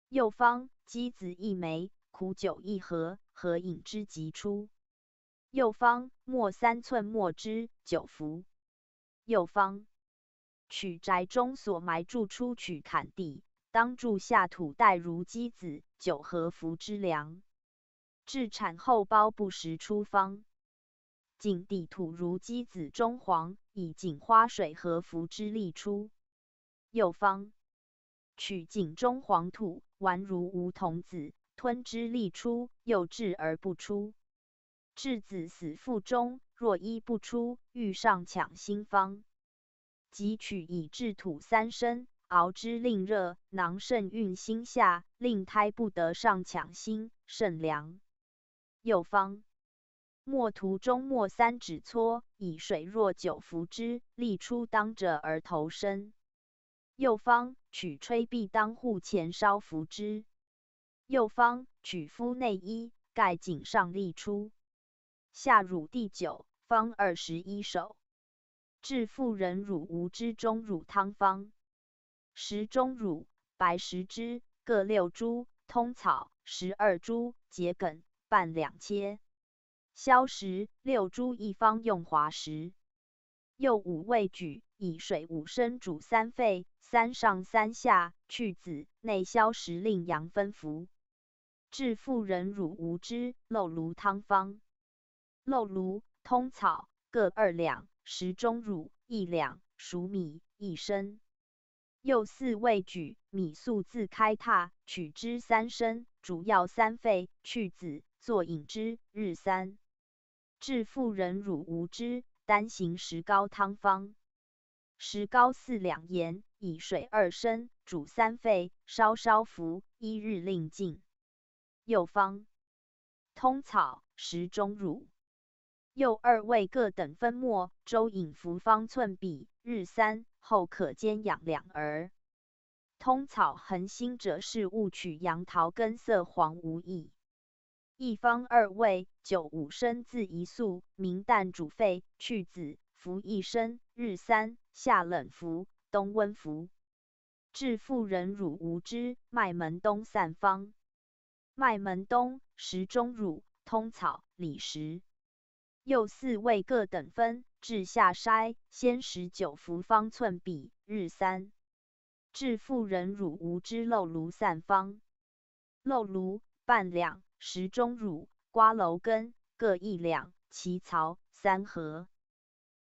又方鸡子1枚，苦酒1合，合饮之即出。又方末3寸末汁9服。又方取宅中所埋贮出取坎地，当注下土袋如鸡子9合服之粮。至产后包不时出方。净地土如鸡子中黄，以净花水合服之利出。又方取井中黄土，丸如梧桐子，吞之利出，又治而不出。稚子死腹中，若医不出，欲上抢新方。即取以制土3升，熬之令热，囊肾运心下，令胎不得上抢心，甚凉。又方末途中末3指搓，以水若9服之，利出当者而头生。又方取吹壁当户前烧服之。又方取敷内衣，盖颈上利出。下乳第9，方21首。治妇人乳无汁中乳汤方。食中乳，白10之，各6株，通草12株，桔梗半两切。消食6株一方用滑食。又5味举，以水5升煮3沸，3上3下，去子，内消食令阳分服。治妇人乳无汁漏芦汤方。漏芦，通草各2两，食中乳1两，熟米1升。又4味举，米粟自开榻，取之3升，煮药3沸，去子，作饮之，日3。治妇人乳无汁，单行石膏汤方。石膏4两盐，以水2升，煮3沸，稍服，1日令尽。又方通草食中乳。又2味各等分末，周饮服方寸比，日3，后可煎养2儿。通草恒心者是勿取杨桃根色黄无益。一方2味，酒5升自1粟，明旦煮沸，去子，服1升，日3，夏冷服，冬温服。治妇人乳无汁，麦门冬散方。麦门冬，食中乳，通草，李时。又4味各等分，治下筛，先19服方寸比，日3。治妇人乳无汁漏芦散方。漏芦，半两，食中乳，瓜蒌根各1两，其槽3合。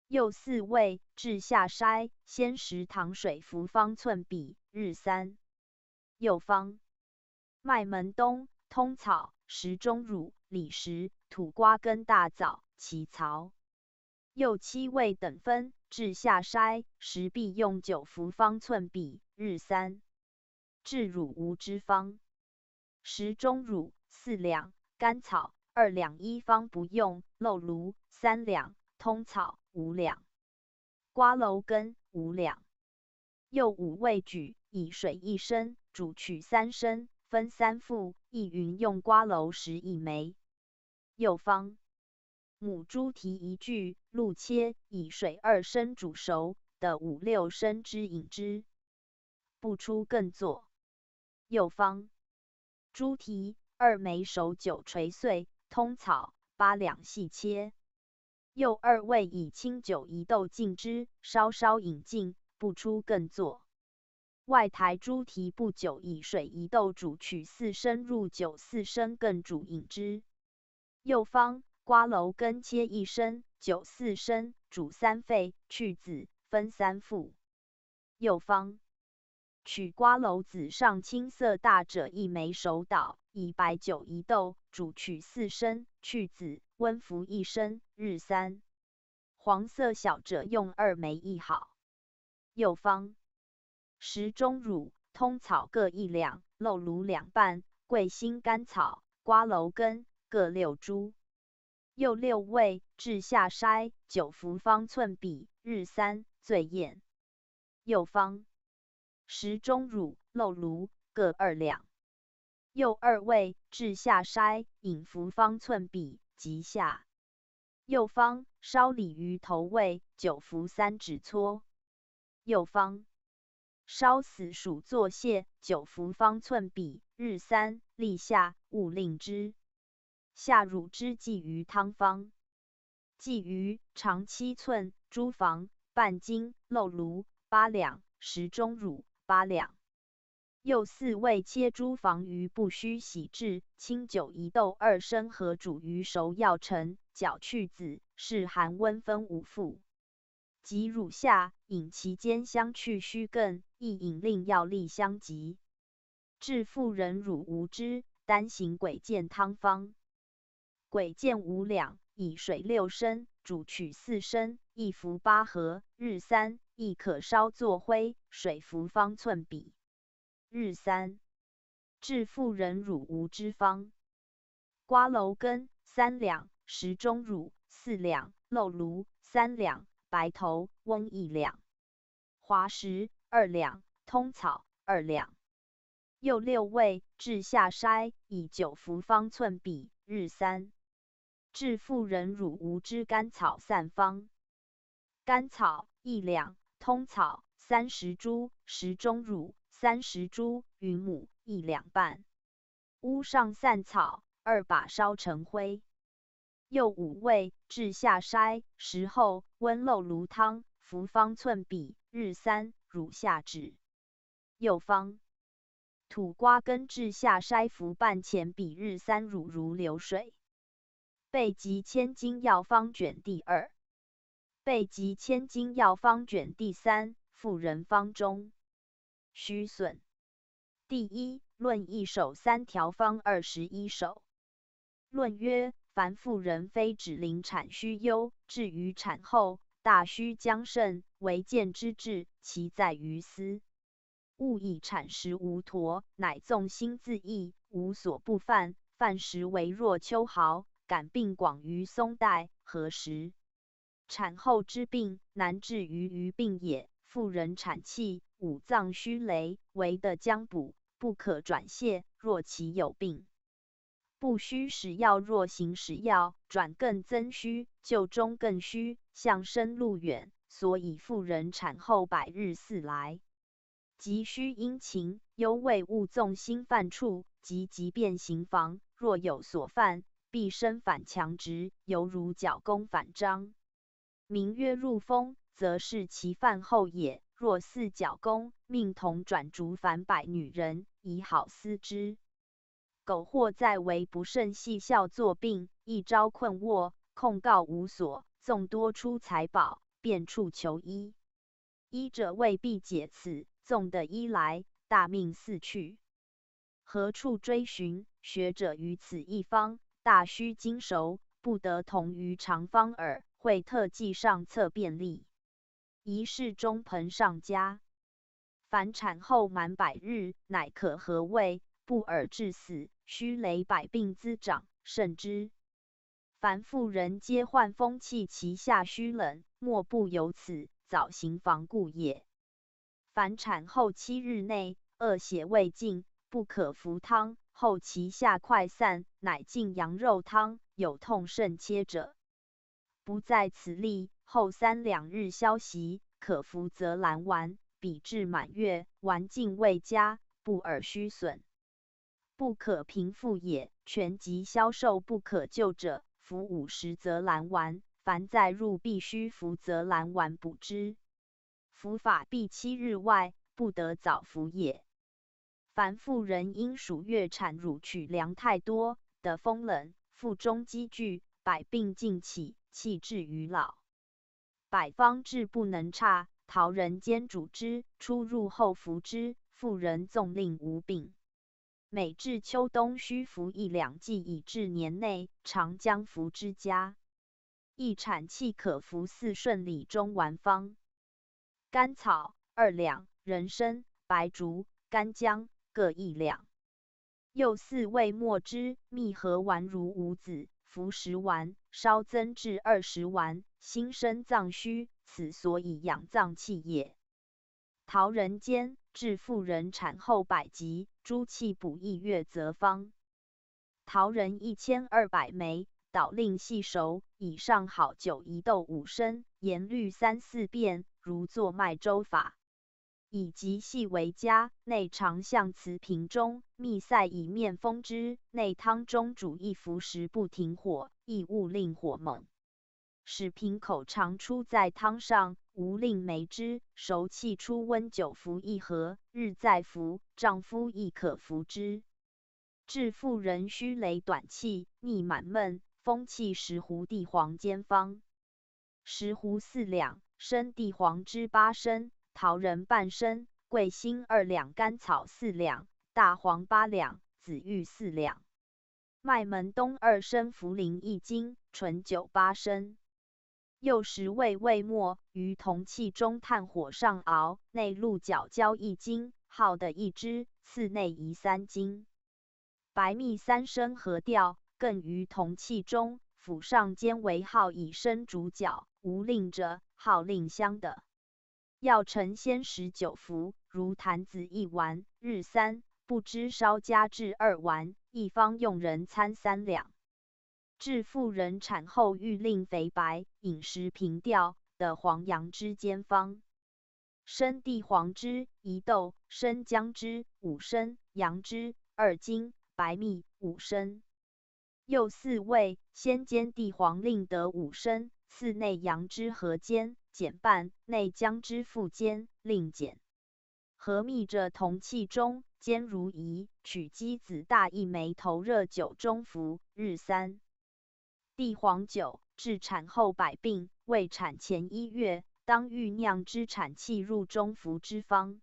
又4味，治下筛，先糖水服方寸比，日3。又方麦门冬，通草，食中乳，李时，土瓜根大枣，其槽。又7味等分，治下筛，食必用9服方寸比，日3。治乳无汁方。食中乳4两，甘草2两1方不用，漏芦3两，通草5两，瓜蒌根5两。又5味举，以水1升，煮取3升，分3副，亦云用瓜蒌11枚。又方母猪蹄1具，鹿切，以水2升煮熟，得5、6升之饮之，不出更作。又方猪蹄2枚熟9捶碎，通草8两细切。又2味以清酒1斗浸之，稍饮尽，不出更作。外台猪蹄不久，以水1斗煮取4升入酒4升更煮饮之。又方瓜蒌根切1升，酒4升，煮3沸，去子，分3副。又方取瓜蒌子上青色大者1枚熟捣，以白酒1斗，煮取4升，去籽，温服1升，日3。黄色小者用2枚一好。又方：时钟乳、通草各1两，漏芦2瓣，桂心甘草、瓜蒌根各6株。又6味，至下筛，9服方寸比，日3，醉咽。又方：时钟乳、漏芦各2两。又2味，至下筛，饮服方寸比，即下。又方：烧鲤鱼头味，9服3指搓。又方：烧死鼠作蟹，9服方寸比，日3，立下，勿令之。下乳汁鲫鱼汤方：鲫鱼长7寸，猪房半斤，漏芦8两，时钟乳8两。又4味，切猪房鱼不须洗制，清酒1斗2升，和煮鱼熟要成，搅去籽，是寒温分5副。即乳下，饮其间香去虚更，亦饮令药力相及。治妇人乳无汁，单行鬼见汤方：鬼见5两，以水6升，煮取4升，1服8合，日3，亦可烧作灰，水服方寸比，日3。治妇人乳无汁方：瓜蒌根3两，时钟乳4两，漏芦3两，白头翁1两，滑石2两，通草2两。又6味，至下筛，以9服方寸比，日3。治妇人乳无汁甘草散方：甘草1两，通草30株，时钟乳30株，云母1两半。屋上散草2把烧成灰。又5味，至下筛，时后温漏芦汤，服方寸比，日3，乳下止。又方：土瓜根至下筛，服半钱比，日3，乳如流水。备急千金药方卷第2。备急千金药方卷第3，妇人方中。虚损。第1，论1首3条方21首。论曰：凡妇人非指临产须忧，至于产后，大须将慎，为见之至，其在于思。勿以产时无陀，乃纵心自缢，无所不犯，犯时为若秋毫，感病广于松带，何时？产后之病，难治于病也。妇人产气，五脏虚羸，唯得将补，不可转泻。若其有病，不须使药，若行使药，转更增虚，就中更虚，向深路远。所以妇人产后100日4来，急需殷勤，犹未勿纵心犯处，即便行房，若有所犯，必身反强直，犹如角弓反张。名曰入风，则是其犯后也。若似角弓，命同转逐反百女人，以好思之。苟或在为不慎戏笑作病，一朝困卧，控告无所，纵多出财宝，便处求医。医者未必解此，纵得医来，大命四去。何处追寻？学者于此一方，大须精熟，不得同于常方耳。会特记上策便利。一是中盆上加。凡产后满100日，乃可和胃，不尔致死，须累百病滋长，慎之。凡妇人皆患风气，其下虚冷，莫不由此，早行防故也。凡产后7日内，恶血未尽，不可服汤，后其下快散，乃进羊肉汤，有痛甚切者，不在此例，后3、2日消息，可服泽兰丸，比至满月，丸尽未佳，不尔虚损，不可平复也。全疾消瘦不可救者，服50泽兰丸，凡再入必须服泽兰丸补之。服法必7日外，不得早服也。凡妇人因属月产乳取粮太多，得风冷，腹中积聚，百病尽起，气至于老，百方治不能差，陶人煎煮之，出入后服之，妇人纵令无病。每至秋冬须服1-2剂，以至年内常将服之家。一产气可服4顺理中丸方。甘草2两，人参、白术、干姜各1两。又4味末之，蜜合丸如5子，服10丸，稍增至20丸。心生脏虚，此所以养脏气也。陶人间，治妇人产后百疾，诸气补益月则方。桃仁1200枚，捣令细熟，以上好酒1斗5升，盐绿3-4遍，如做麦粥法。以极细为佳，内常向瓷瓶中，蜜塞以面封之，内汤中煮1服时不停火，亦勿令火猛。使瓶口常出在汤上，无令梅之，熟气出温酒服1盒，日再服，丈夫亦可服之。治妇人虚羸短气、逆满闷、风气10斛地黄煎方。10斛4两，生地黄汁8升，桃仁半升，桂心2两，甘草4两，大黄8两，紫玉4两。麦门冬2升，茯苓1斤，醇酒8升。又10味味末，于铜器中炭火上熬，内鹿角胶1斤，耗的1支，次内宜3斤。白蜜3升合调，更于铜器中，釜上煎为耗以生煮角，无令者，耗令香的。药成鲜19服，如坛子1丸，日3，不知稍加至2丸，一方用人参3两。治妇人产后欲令肥白、饮食平调的黄杨枝煎方。生地黄汁1斗，生姜汁5升，杨汁2斤，白蜜5升。又4味，先煎地黄令得5升，次内杨汁合煎，减半，内姜汁复煎，另减。合蜜者铜器中，煎如饴，取鸡子大1枚，投热酒中服，日3。地黄酒，治产后百病，未产前1月，当欲酿之产气入中服之方。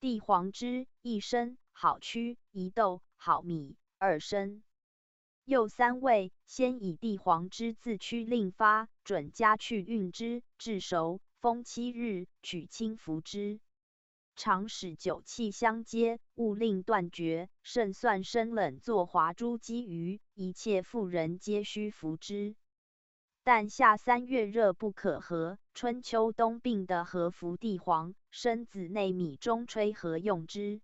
地黄汁1升，好曲1斗，好米2升。又3味，先以地黄汁自曲令发，准加去运之，至熟，封7日，取清服之。常使酒气相接，勿令断绝。胜算生冷作华猪鸡鱼，一切妇人皆须服之。但夏3月热不可合，春秋冬病的合服地黄，生子内米中吹和用之。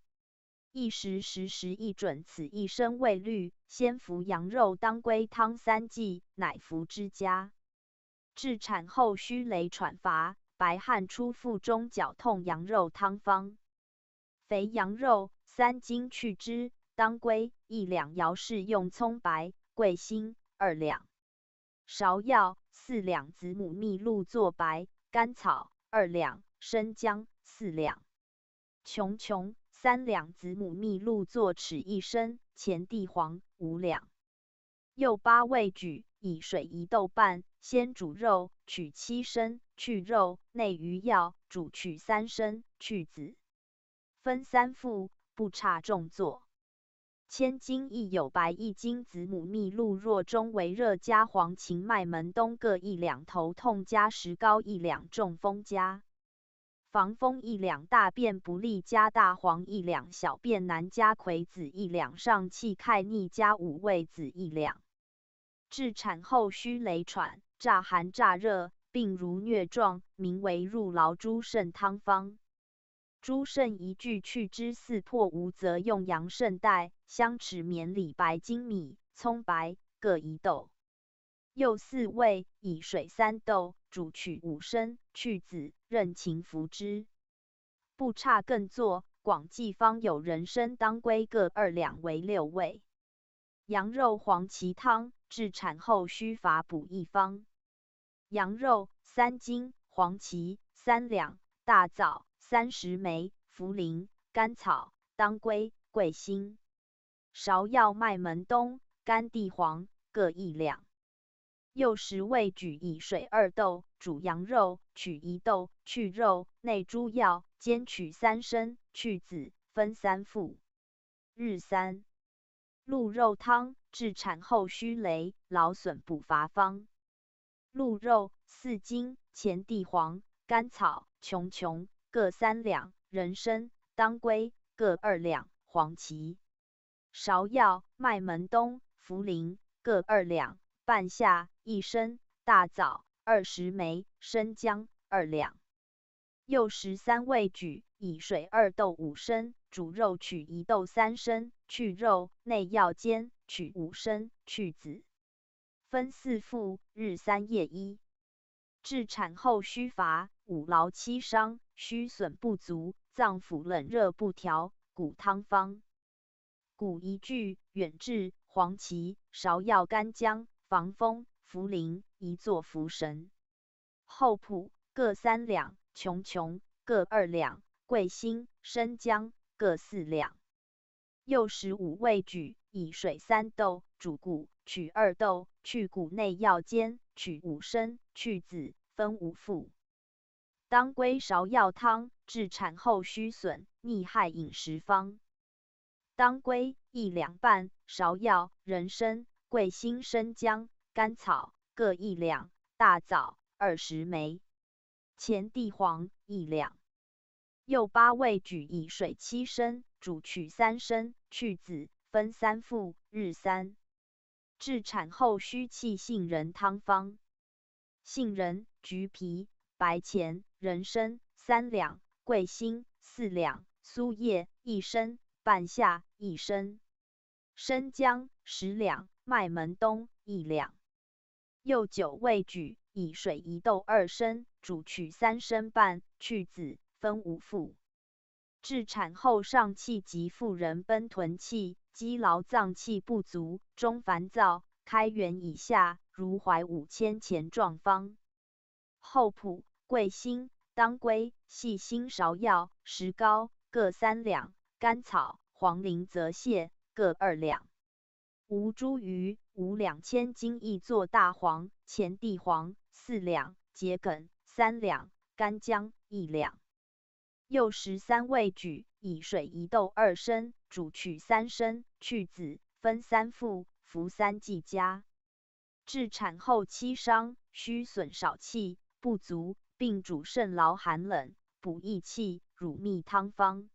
一时亦准此一生未虑，先服羊肉当归汤3剂，乃服之家。至产后虚羸喘乏，白汗出腹中绞痛羊肉汤方。肥羊肉3斤去脂，当归1两，姚氏用葱白、桂心2两。芍药4两，子母蜜露做白，甘草2两，生姜4两。琼3两，子母蜜露做豉1升，前地黄5两。又8味举，以水1斗半，先煮肉，取7升，去肉，内余药，煮取3升，去籽。分3副，不差重做。千金亦有白1斤，子母蜜露若中为热，加黄芩麦门冬各1两，头痛加石膏1两，中风加防风1两，大便不利加大黄1两，小便难加葵子1两，上气开逆加5味子1两。至产后虚羸喘，乍寒乍热，病如疟状，名为入劳猪肾汤方。猪肾1具去脂4破无，则用羊肾代，香豉绵里白精米、葱白各1斗。又4味，以水3斗，煮取5升，去籽，任勤服之。不差更做，广济方有人参、当归各2两为6味。羊肉黄芪汤，治产后虚乏补益方。羊肉3斤，黄芪3两，大枣30枚，茯苓、甘草、当归、桂心、芍药、麦门冬、干地黄各1两。又10味举，以水2斗，煮羊肉，取1斗，去肉，内诸药，煎取3升，去子，分3副。日3。鹿肉汤，治产后虚羸、劳损补乏方。鹿肉4斤，前地黄、甘草、琼琼各3两，人参、当归各2两，黄芪、芍药、麦门冬、茯苓各2两，半夏1升，大枣20枚，生姜2两。柚13味举，以水2豆5升，煮肉取1豆3升，去肉，内要煎，取5升，去籽。分4副，日3夜1。治产后虚乏、五劳七伤、虚损不足、脏腑冷热不调，骨汤方。骨1具，远志、黄芪、芍药、干姜、防风、茯苓一作服神。厚朴各3两，琼琼各2两，桂心、生姜各4两。柚15味举，以水3豆，煮骨，取2豆，去骨，内要煎，取5升，去籽，分5副。当归芍药汤，治产后虚损、逆害饮食方。当归1两半，芍药、人参、桂心、生姜、甘草各1两，大枣20枚，前地黄1两。柚8味举，以水7升，煮取3升，去籽，分3副，日3。治产后虚气杏仁汤方。杏仁、橘皮、白钱、人参3两，桂心4两，苏叶1升，半夏1升，生姜10两，麦门冬1两。柚9味举，以水1豆2升，煮取3升半，去籽，分5副。治产后上气及妇人奔豚气、积劳脏气不足、中烦躁、开元以下，如怀5000前状方。厚朴、桂心、当归、细辛、芍药、石膏各3两，甘草、黄苓、泽泻各2两。吴茱萸5两，千金一作大黄、前地黄4两，桔梗3两，干姜1两。柚13味举，以水1豆2升，煮取3升，去籽，分3副，服3剂加。治产后七伤、虚损少气不足，并主肾劳寒冷，补益气，乳蜜汤方。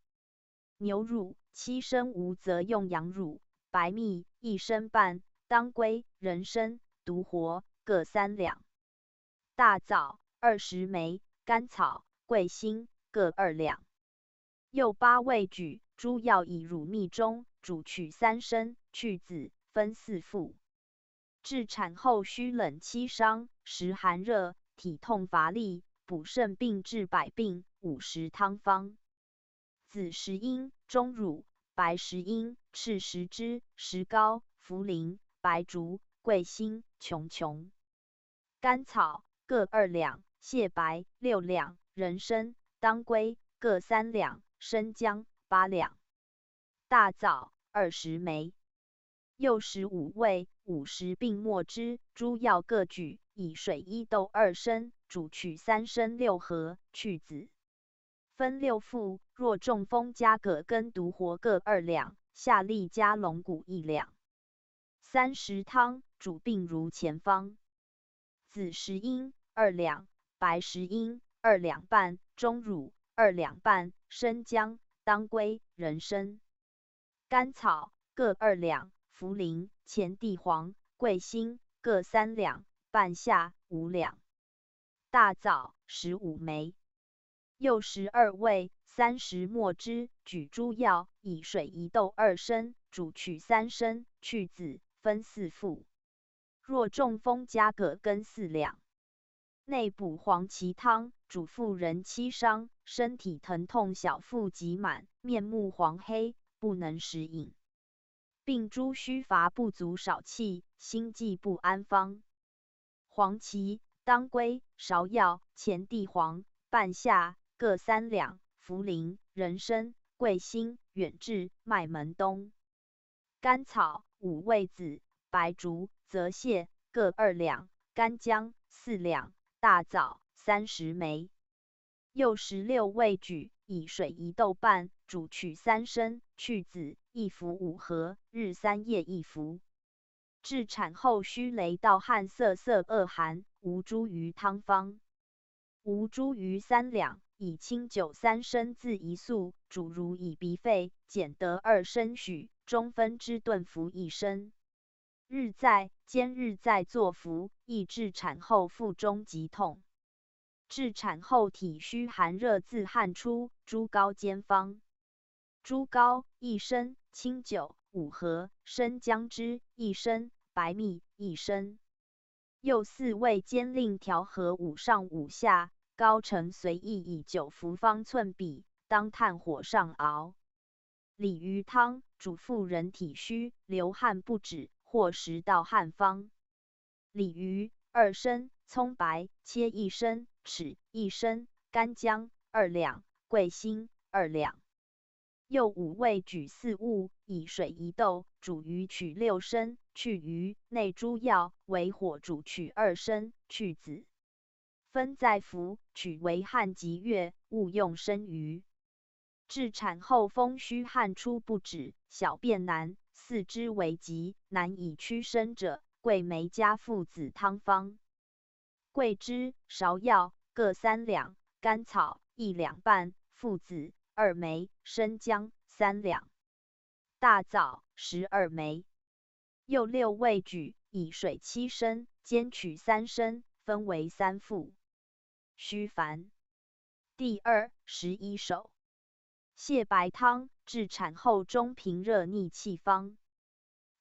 牛乳7升无，则用羊乳。白蜜1升半，当归、人参、独活各3两。大枣20枚，甘草、桂心各2两。柚8味举，诸药以乳蜜中，煮取3升，去籽，分4副。治产后虚冷七伤、时寒热、体痛乏力，补肾病治百病50汤方。紫石英、钟乳、白石英、赤石脂、石膏、茯苓、白术、桂心、琼琼。甘草各2两，蟹白6两，人参、当归各3两，生姜8两。大枣20枚。柚15味50并末汁，诸药各举，以水1豆2升，煮取3升6合，去籽，分6副。若中风加葛根独活各2两，下利加龙骨1两。30汤，主病如前方。紫石英2两，白石英2两半，钟乳2两半，生姜、当归、人参、甘草各2两，茯苓、前地黄、桂心各3两，半夏5两。大枣15枚。柚12味30末汁，举诸药，以水1豆2升，煮取3升，去籽，分4副。若中风加葛根4两。内补黄芪汤，主妇人七伤，身体疼痛，小腹极满，面目黄黑，不能食饮。病诸虚乏不足，少气，心悸不安方。黄芪、当归、芍药、前地黄、半夏各3两，茯苓、人参、桂心、远志、麦门冬。甘草、五味子、白术、泽泻各2两，干姜4两，大枣30枚。又16味举，以水1豆半，煮取3升，去籽，1服5合，日3夜1服。至产后须雷到汗涩恶寒，无茱萸汤方。无茱萸3两，以清酒3升自1粟，煮如以鼻肺，减得2升许，中分之炖服1升。日在，兼日在作服，抑制产后腹中急痛。至产后体虚寒热自汗出，猪膏煎方。猪膏1升，清酒5合，生姜汁1升，白蜜1升。又4味煎令调和5上5下，膏成随意以9服方寸比，当炭火上熬。鲤鱼汤，主妇人体虚，流汗不止，或食道汗方。鲤鱼2升，葱白切1升，豉1升，干姜2两，桂心2两。又5味举4物，以水1豆，煮鱼取6升，去鱼，内诸药，为火煮取2升，去籽。分在服，取为汗及月，勿用生鱼。至产后风虚汗出不止，小便难，四肢为急，难以屈伸者，桂梅加附子汤方。桂枝、芍药各3两，甘草1两半，附子2枚，生姜3两。大枣12枚。又6味举，以水7升，煎取3升，分为3副。虚烦。第11首。泻白汤，治产后中平热逆气方。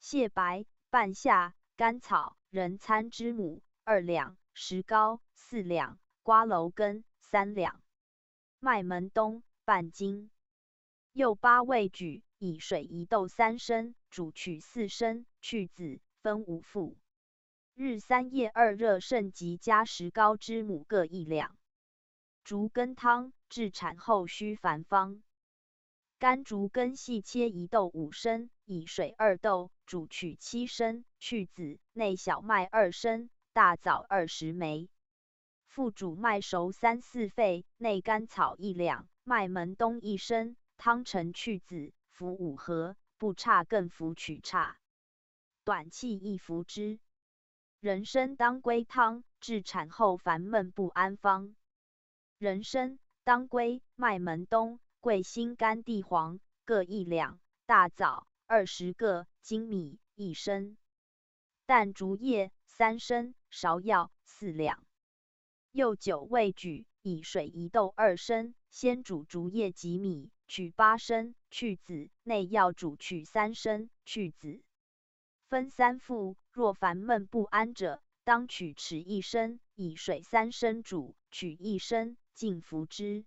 泻白、半夏、甘草、人参之母2两，石膏4两，瓜蒌根3两。麦门冬半斤。又8味举，以水1豆3升，煮取4升，去籽，分5副。日3夜2热盛极加石膏之母各1两。竹根汤，治产后虚烦方。干竹根细切1豆5升，以水2豆，煮取7升，去籽，内小麦2升，大枣20枚。复煮麦熟3、4沸，内甘草1两，麦门冬1升，汤成去籽，服5合，不差更服取差。短气1服之。人参当归汤，治产后烦闷不安方。人参、当归、麦门冬、桂心、甘地黄各1两，大枣20个，粳米1升。淡竹叶3升，芍药4两。又9味举，以水1豆2升，先煮竹叶及米，取8升，去籽，内药煮取3升，去籽。分3副，若烦闷不安者，当取豉1升，以水3升煮，取1升，尽服之。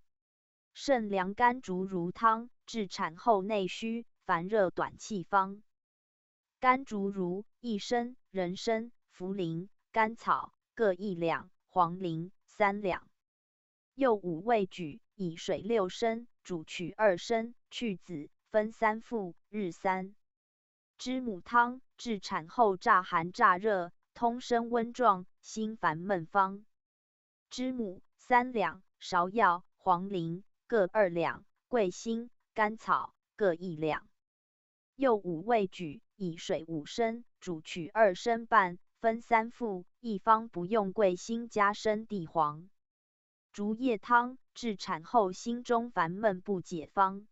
肾凉甘竹茹汤，治产后内虚，烦热短气方。甘竹茹1升，人参、茯苓、甘草各1两，黄苓3两。又5味举，以水6升，煮取2升，去籽，分3副，日3。知母汤，治产后乍寒乍热，通身温壮，心烦闷方。知母3两，芍药、黄苓各2两，桂心、甘草各1两。又5味举，以水5升，煮取2升半，分3副，一方不用桂心加生地黄。竹叶汤，治产后心中烦闷不解方。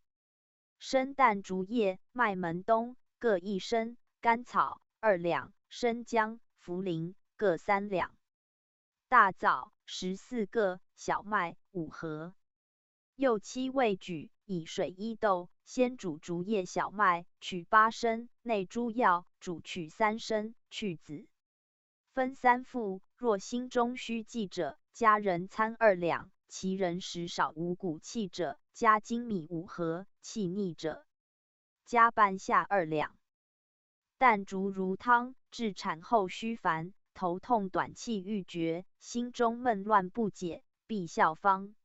生淡竹叶、麦门冬各1升，甘草2两，生姜、茯苓各3两。大枣14个，小麦5合。又7味举，以水1豆，先煮竹叶小麦，取8升，内诸药，煮取3升，去籽。分3副，若心中虚悸者，加人参2两，其人食少无骨气者，加粳米5合，气逆者，加半夏2两。淡竹茹汤，治产后虚烦，头痛短气欲绝，心中闷乱不解，必效方。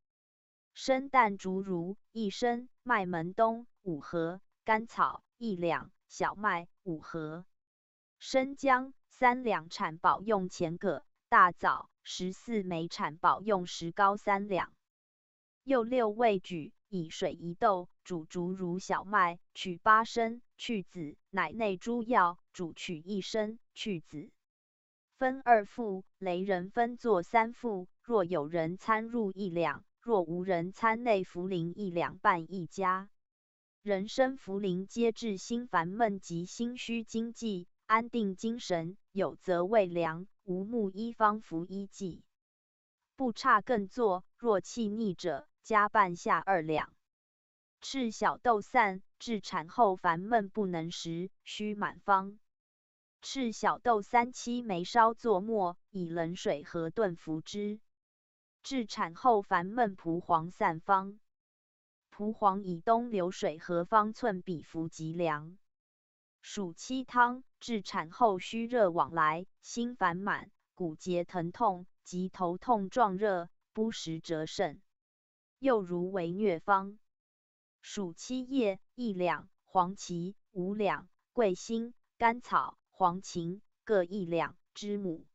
生淡竹茹1升，麦门冬5合，甘草1两，小麦5合。生姜3两，产保用前葛，大枣14枚，产保用石膏3两。又6味举，以水1斗，煮竹如小麦，取8升，去籽，乃内诸药，煮取1升，去籽。分2副，雷人分作3副，若有人参入1两，若无人参内茯苓1两半一家。人参茯苓皆治心烦闷及心虚经悸，安定精神，有则胃凉，无木1方服1剂。不差更作，若气逆者，加半夏2两。赤小豆散，治产后烦闷不能食，需满方。赤小豆3七枚烧作末，以冷水和炖服之。治产后烦闷蒲黄散方。蒲黄以冬流水和方寸比服即凉。暑期汤，治产后虚热往来，心烦满，骨节疼痛及头痛壮热，不时折肾。又如为疟方。暑期叶1两，黄芪5两，桂心、甘草、黄芩各1两，知母、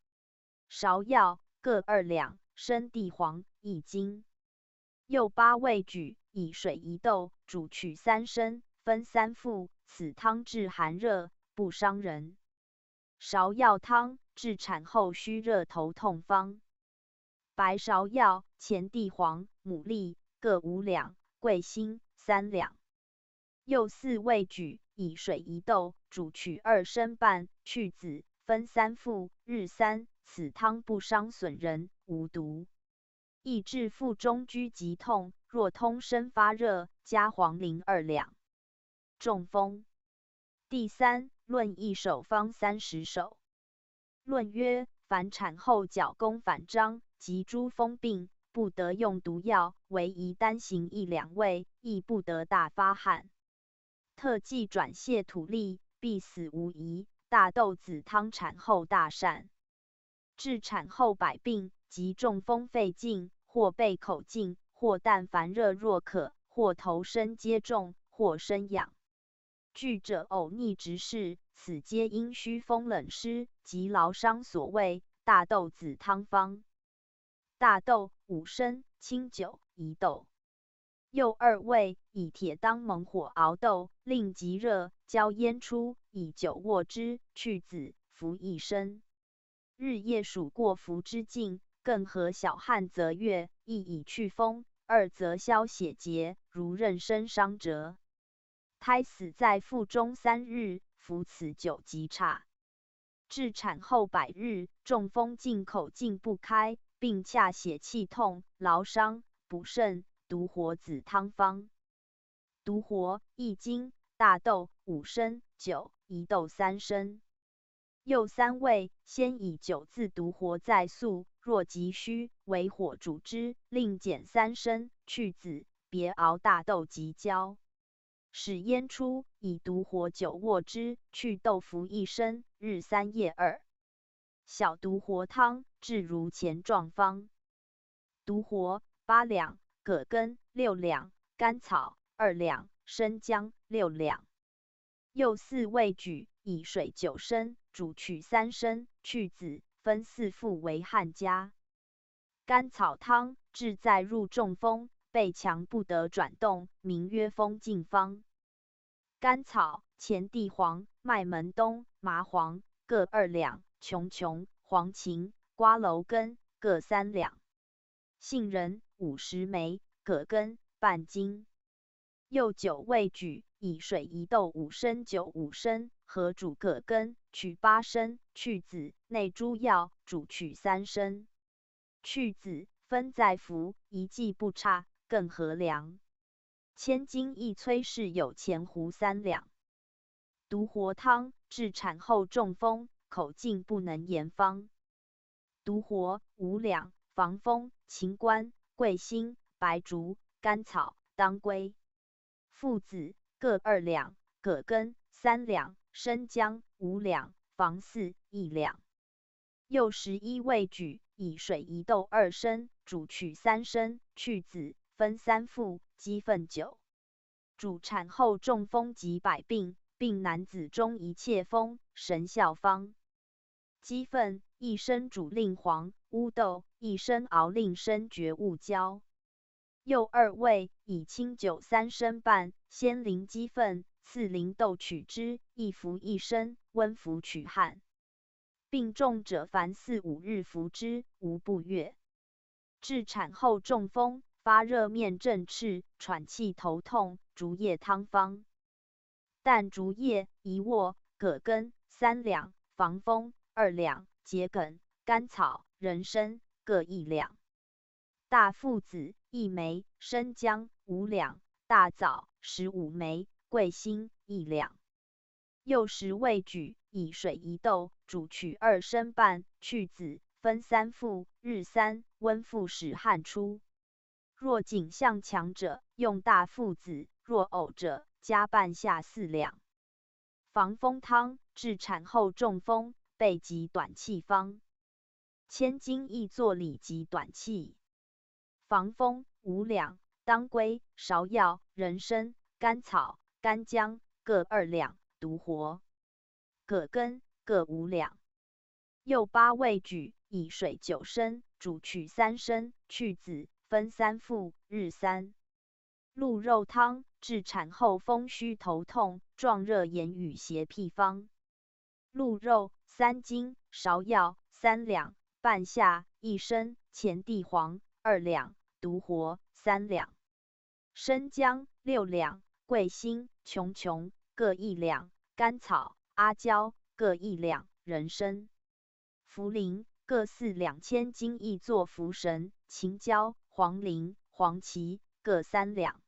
芍药各2两，生地黄1斤。又8味举，以水1斗，煮取3升，分3副。此汤治寒热，不伤人。芍药汤，治产后虚热头痛方。白芍药、前地黄、牡蛎各5两，桂心3两。又4味举，以水1斗，煮取2升半，去籽，分3副，日3。此汤不伤损人，无毒。益治腹中拘急痛，若通身发热，加黄苓2两。中风。第3论一首方30首。论曰：凡产后脚弓反张及诸风病，不得用毒药，唯宜单行1两味，亦不得大发汗。特忌转泻吐利，必死无疑。大豆子汤产后大善。治产后百病，及中风肺痉，或背口痉，或但烦热若渴，或头身皆重，或身痒。惧者呕逆直视，此皆因虚风冷湿及劳伤所谓。大豆子汤方。大豆5升，清酒1斗。又2味，以铁当猛火熬豆，令极热，浇烟出，以酒卧之，去籽，服1升。日夜数过服之尽，更合小汗则悦，一以去风，2则消血结，如妊娠伤折。胎死在腹中3日，服此酒即差。至产后100日，中风进口进不开，并恰血气痛，劳伤，补肾，独活子汤方。独活1斤，大豆5升，酒1斗3升。又3味，先以酒自独活在素，若急需，为火煮之，另减3升，去籽，别熬大豆及椒。使烟出，以独活酒卧之，去豆服1升，日3夜2。小独活汤，治如前状方。独活8两，葛根6两，甘草2两，生姜6两。又4味举，以水9升，煮取3升，去籽，分4副为汗加。甘草汤，治在入中风，背强不得转动，名曰风劲方。甘草、前地黄、麦门冬、麻黄各2两，琼琼、黄芩、瓜蒌根各3两。杏仁50枚，葛根半斤。又9味举，以水1斗5升酒5升，合煮葛根，取8升，去籽，内诸药，煮取3升。去籽，分在服，1剂不差，更合凉。千金一崔氏有前胡3两。独活汤，治产后中风，口径不能言方。独活5两，防风、秦观、桂心、白术、甘草、当归。附子各2两，葛根3两，生姜5两，防4 1两。又11味举，以水1斗2升，煮取3升，去籽，分3副，鸡粪酒。主产后中风及百病，并男子中一切风，神效方。鸡粪1升煮令黄，乌豆1升熬令生绝物焦。又2味，以清酒3升半，先淋鸡粪，次淋豆取汁，一服1升，温服取汗。病重者凡4、5日服之，无不悦。至产后中风，发热面阵赤，喘气头痛，竹叶汤方。淡竹叶1握，葛根3两，防风2两，桔梗、甘草、人参各1两。大附子1枚，生姜5两，大枣15枚，桂心1两。又10味举，以水1斗，煮取2升半，去籽，分3服，日3，温复使汗出。若颈项强者，用大附子；若呕者，加半夏4两。防风汤，治产后中风、背及短气方。千金亦作里及短气。防风5两，当归、芍药、人参、甘草、干姜各2两，独活。葛根各5两。又8味举，以水9升，煮取3升，去籽，分3服，日3。鹿肉汤，治产后风虚头痛、壮热言语邪僻方。鹿肉3斤，芍药3两，半夏1升，前地黄2两，独活3两。生姜6两，桂心、琼琼各1两，甘草、阿胶各1两，人参、茯苓各4两，千金亦作茯神、秦椒、黄苓、黄芪各3两。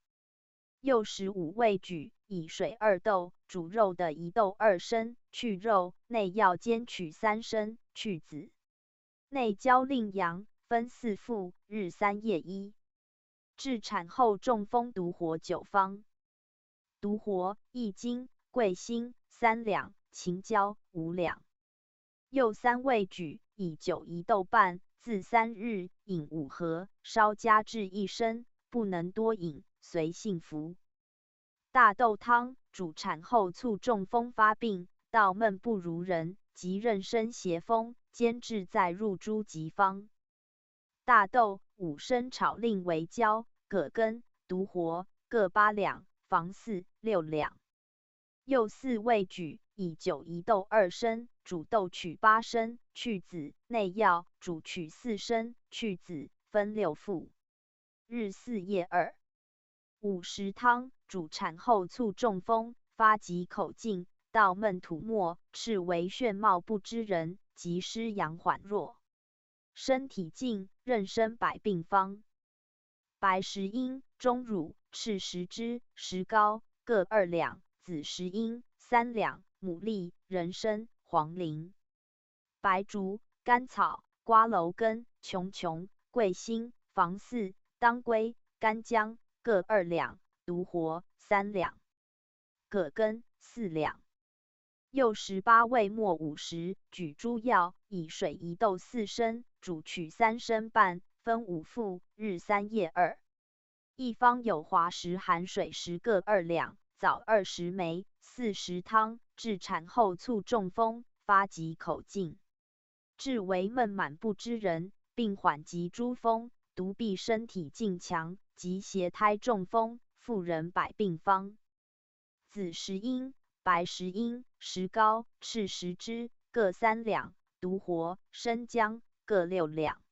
又15味举，以水2斗，煮肉的1斗2升，去肉，内药煎取3升，去籽。内焦令阳，分4服，日3夜1。治产后中风独活9方。独活1斤，桂心3两，秦椒5两。又3味举，以酒1斗半，自3日，饮5合，稍加至1升，不能多饮，随性服。大豆汤，主产后促中风发病，到闷不如人，即妊娠邪风，兼治在入诸疾方。大豆5升炒令为焦，葛根、独活各8两，防4、6两。又4味举，以酒1斗2升，煮豆取8升，去籽，内药，煮取4升，去籽，分6服，日4夜2。午时汤，主产后促中风，发急口尽，到闷吐沫，赤为眩冒不知人，即失阳缓弱，身体静，妊娠百病方。白石英、钟乳、赤石脂、石膏各2两，紫石英3两，牡蛎、人参、黄芩、白术、甘草、瓜蒌根、琼琼、桂心、防4、当归、干姜各2两，独活3两。葛根4两。又18味末50，举诸药，以水1斗4升，煮取3升半，分5服，日3夜2。一方有滑石含水10各2两，枣20枚，4时汤，治产后促中风，发急口尽，治为闷满不知人，病缓及诸风，独臂身体劲强，及携胎中风，妇人百病方。紫石英、白石英、石膏、赤石脂各3两，独活、生姜各6两。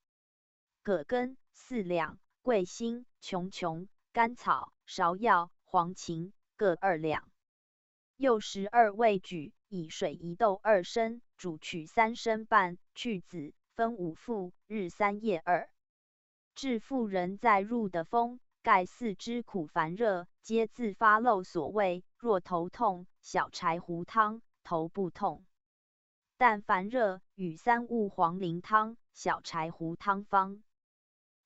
葛根4两，桂心、琼琼、甘草、芍药、黄芩各2两。又12味举，以水1斗2升，煮取3升半，去籽，分5服，日3夜2。治妇人在入的风，盖四肢苦烦热，皆自发漏所谓，若头痛，小柴胡汤，头不痛。但烦热，与3物黄苓汤、小柴胡汤方。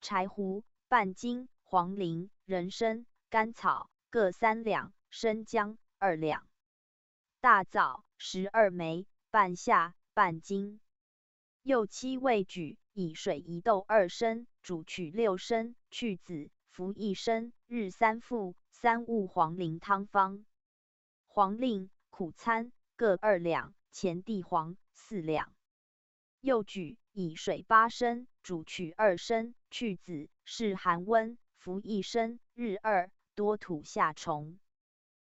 柴胡半斤，黄苓、人参、甘草各3两，生姜2两。大枣12枚，半夏半斤。又7味举，以水1斗2升，煮取6升，去籽，服1升，日3服，3物黄苓汤方。黄苓苦参各2两，前地黄4两。又举，以水8升，煮取2升，去籽，是寒温，服一身，日2，多吐下虫。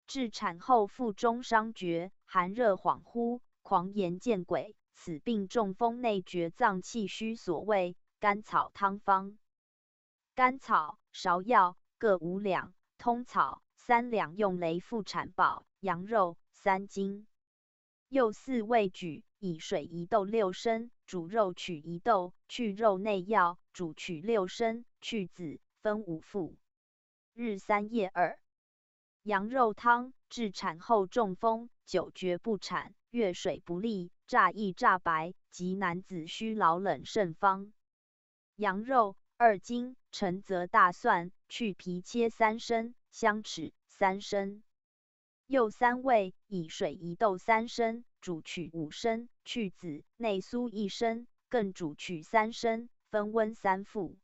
至产后腹中伤厥，寒热恍惚，狂言见鬼。此病中风内厥脏气虚所谓。甘草汤方：甘草、芍药各5两，通草3两，用雷附产宝。羊肉3斤。又4味举，以水1斗6升，煮肉取1斗，去肉内药，煮取6升，去籽，分5副。日3夜2。羊肉汤：至产后中风，久厥不产，月水不利，乍易乍白，及男子需劳冷甚方。羊肉2斤，陈泽大蒜，去皮切3升，香豉3升。又3味，以水1斗3升，煮取5升，去籽，内酥1升，更煮取3升，分温3副。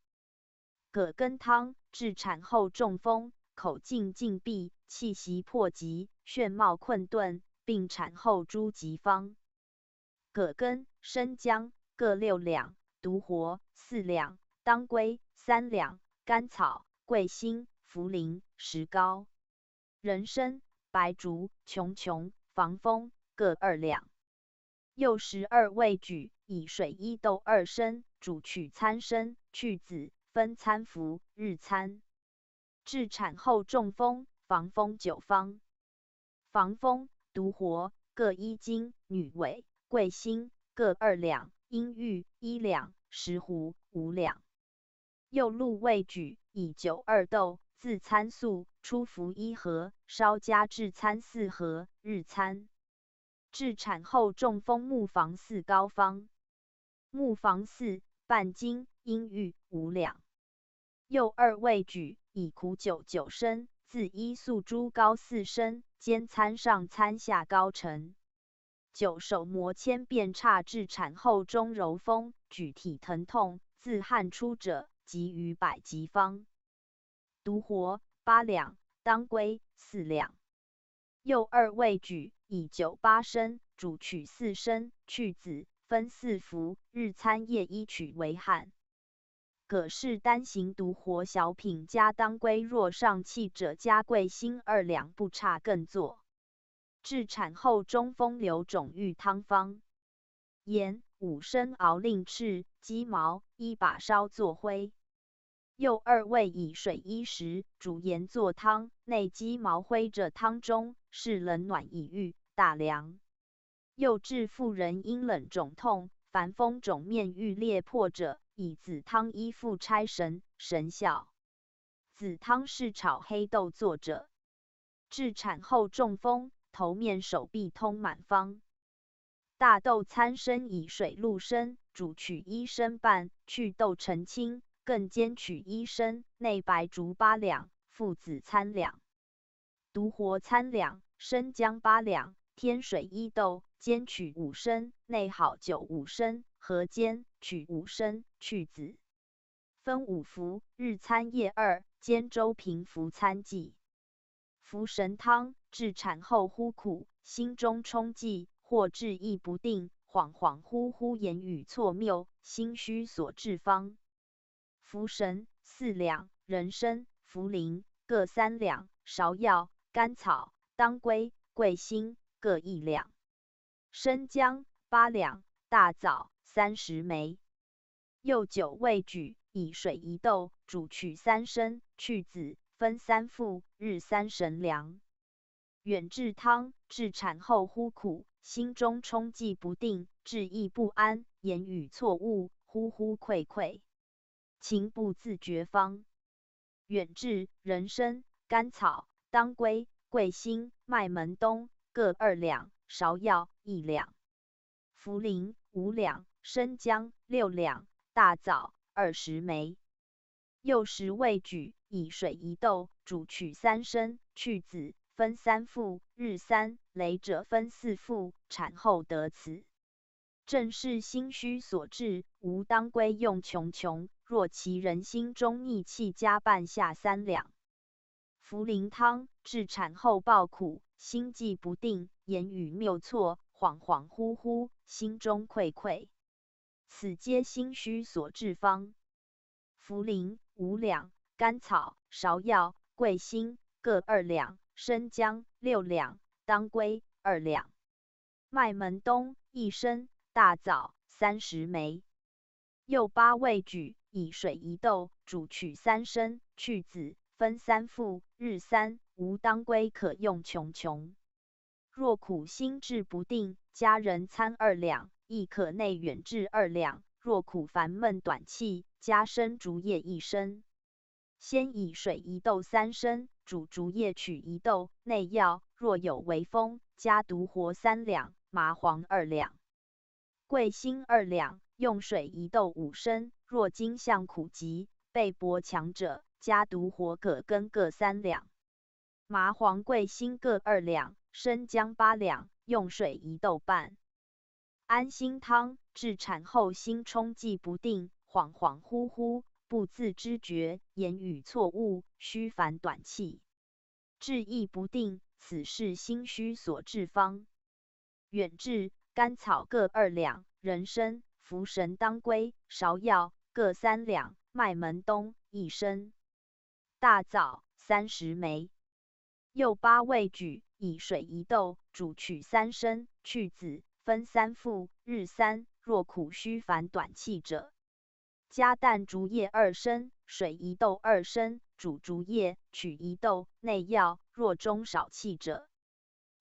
葛根汤：至产后中风，口径禁闭，气息迫急，眩冒困顿，并产后诸疾方。葛根、生姜各6两，独活4两，当归3两，甘草、桂心、茯苓、石膏、人参、白术、琼、防风各2两。又12味举，以水1斗2升，煮取3升，去籽，分参服，日参。至产后中风，防风9方。防风、独活各1斤，女尾、桂心各2两，阴郁1两，石斛5两。又鹿味举，以酒2斗，自参素，初服1盒，稍加至参4盒，日参。至产后中风木防4膏方：木防4半斤，阴郁5两。又2味举，以苦酒9升，自1素猪膏4升，煎参上参下膏沉。9手磨千遍差，至产后中柔风，举体疼痛，自汗出者，及于百疾方。独活8两，当归4两。又2味举，以酒8升，煮取4升，去籽，分4服，日参夜1取为汗。葛氏单行独活小品加当归，若上气者加桂心2两，不差更作。至产后中风流肿郁汤方：盐5升熬令赤，鸡毛1把烧作灰。又2味，以水1时，煮盐作汤，内鸡毛灰者汤中，是冷暖以御，大凉。又治妇人因冷肿痛，烦风肿面欲裂破者，以紫汤1副拆神，神效。紫汤是炒黑豆作者。至产后中风，头面手臂通满方：大豆参参，以水6升，煮取1升半，去豆澄清，更煎取1升，内白术8两，附子参两，独活参两，生姜8两，添水1斗，煎取5升，内好酒5升，合煎，取5升，去籽，分5服，日参夜2，煎粥平服参剂。服神汤：至产后忽苦，心中冲悸，或志意不定，恍恍惚惚，言语错谬，心虚所致方：服神4两，人参、茯苓各3两，芍药、甘草、当归、桂心各1两，生姜8两，大枣30枚。又9味举，以水1斗，煮取3升，去籽，分3副，日3神凉。远志汤：至产后忽苦，心中冲悸不定，志意不安，言语错误，呼呼溃溃，情不自觉方：远志、人参、甘草、当归、桂心、麦门冬各2两，芍药1两，茯苓5两，生姜6两，大枣20枚。又10味举，以水1斗，煮取3升，去籽，分3副，日3，雷者分4副，产后得此。正是心虚所致，无当归用琼，若其人心中逆气，加半夏3两。茯苓汤：至产后暴苦，心悸不定，言语谬错，恍恍惚惚，心中溃溃，此皆心虚所致方：茯苓5两，甘草、芍药、桂心各2两，生姜6两，当归2两，麦门冬1升，大枣30枚。右8味举，以水1斗，煮取3升，去籽，分3副，日3。无当归可用琼。若苦心志不定，加人参2两，亦可内远志2两。若苦烦闷短气，加生竹叶1升。先以水1斗3升，煮竹叶取1斗，内药。若有微风，加独活3两，麻黄2两，桂心2两，用水1斗5升。若经项苦急，背薄强者，加独活葛根各3两，麻黄桂心各2两，生姜8两，用水1斗半。安心汤，治产后心冲悸不定，恍恍惚惚，不自知觉，言语错误，虚烦短气，志意不定，此是心虚所致方。远志，甘草各2两，人参、茯神、当归、芍药各3两，麦门冬1升，大枣30枚。右8味举，以水1斗，煮取3升，去籽，分3副，日3。若苦虚烦短气者，加淡竹叶2升，水1斗2升，煮竹叶，取1斗，内药。若中少气者，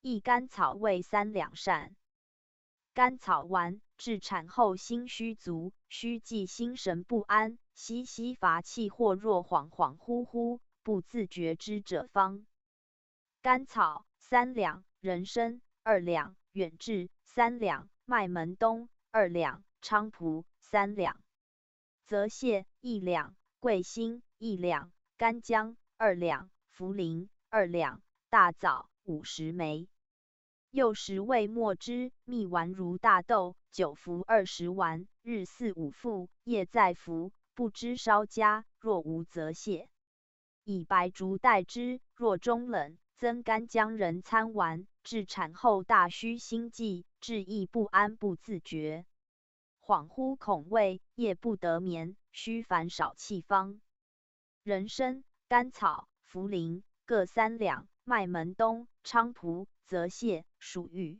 亦甘草味3两膳。甘草丸，治产后心虚足，虚悸心神不安，息息乏气，或若恍恍惚惚，不自觉之者方。甘草3两，人参2两，远志3两，麦门冬2两，菖蒲3两，泽泻1两，桂心1两，干姜2两，茯苓2两，大枣50枚。右10味末汁，蜜丸如大豆，久服20丸，日4、5副，夜再服，不知稍加，若无则泻。以白术代之，若中冷，增干姜人参丸，治产后大虚心悸，志意不安，不自觉，恍惚恐畏，夜不得眠，虚烦少气方。人参、甘草、茯苓各3两，麦门冬、菖蒲、泽泻、蜀玉、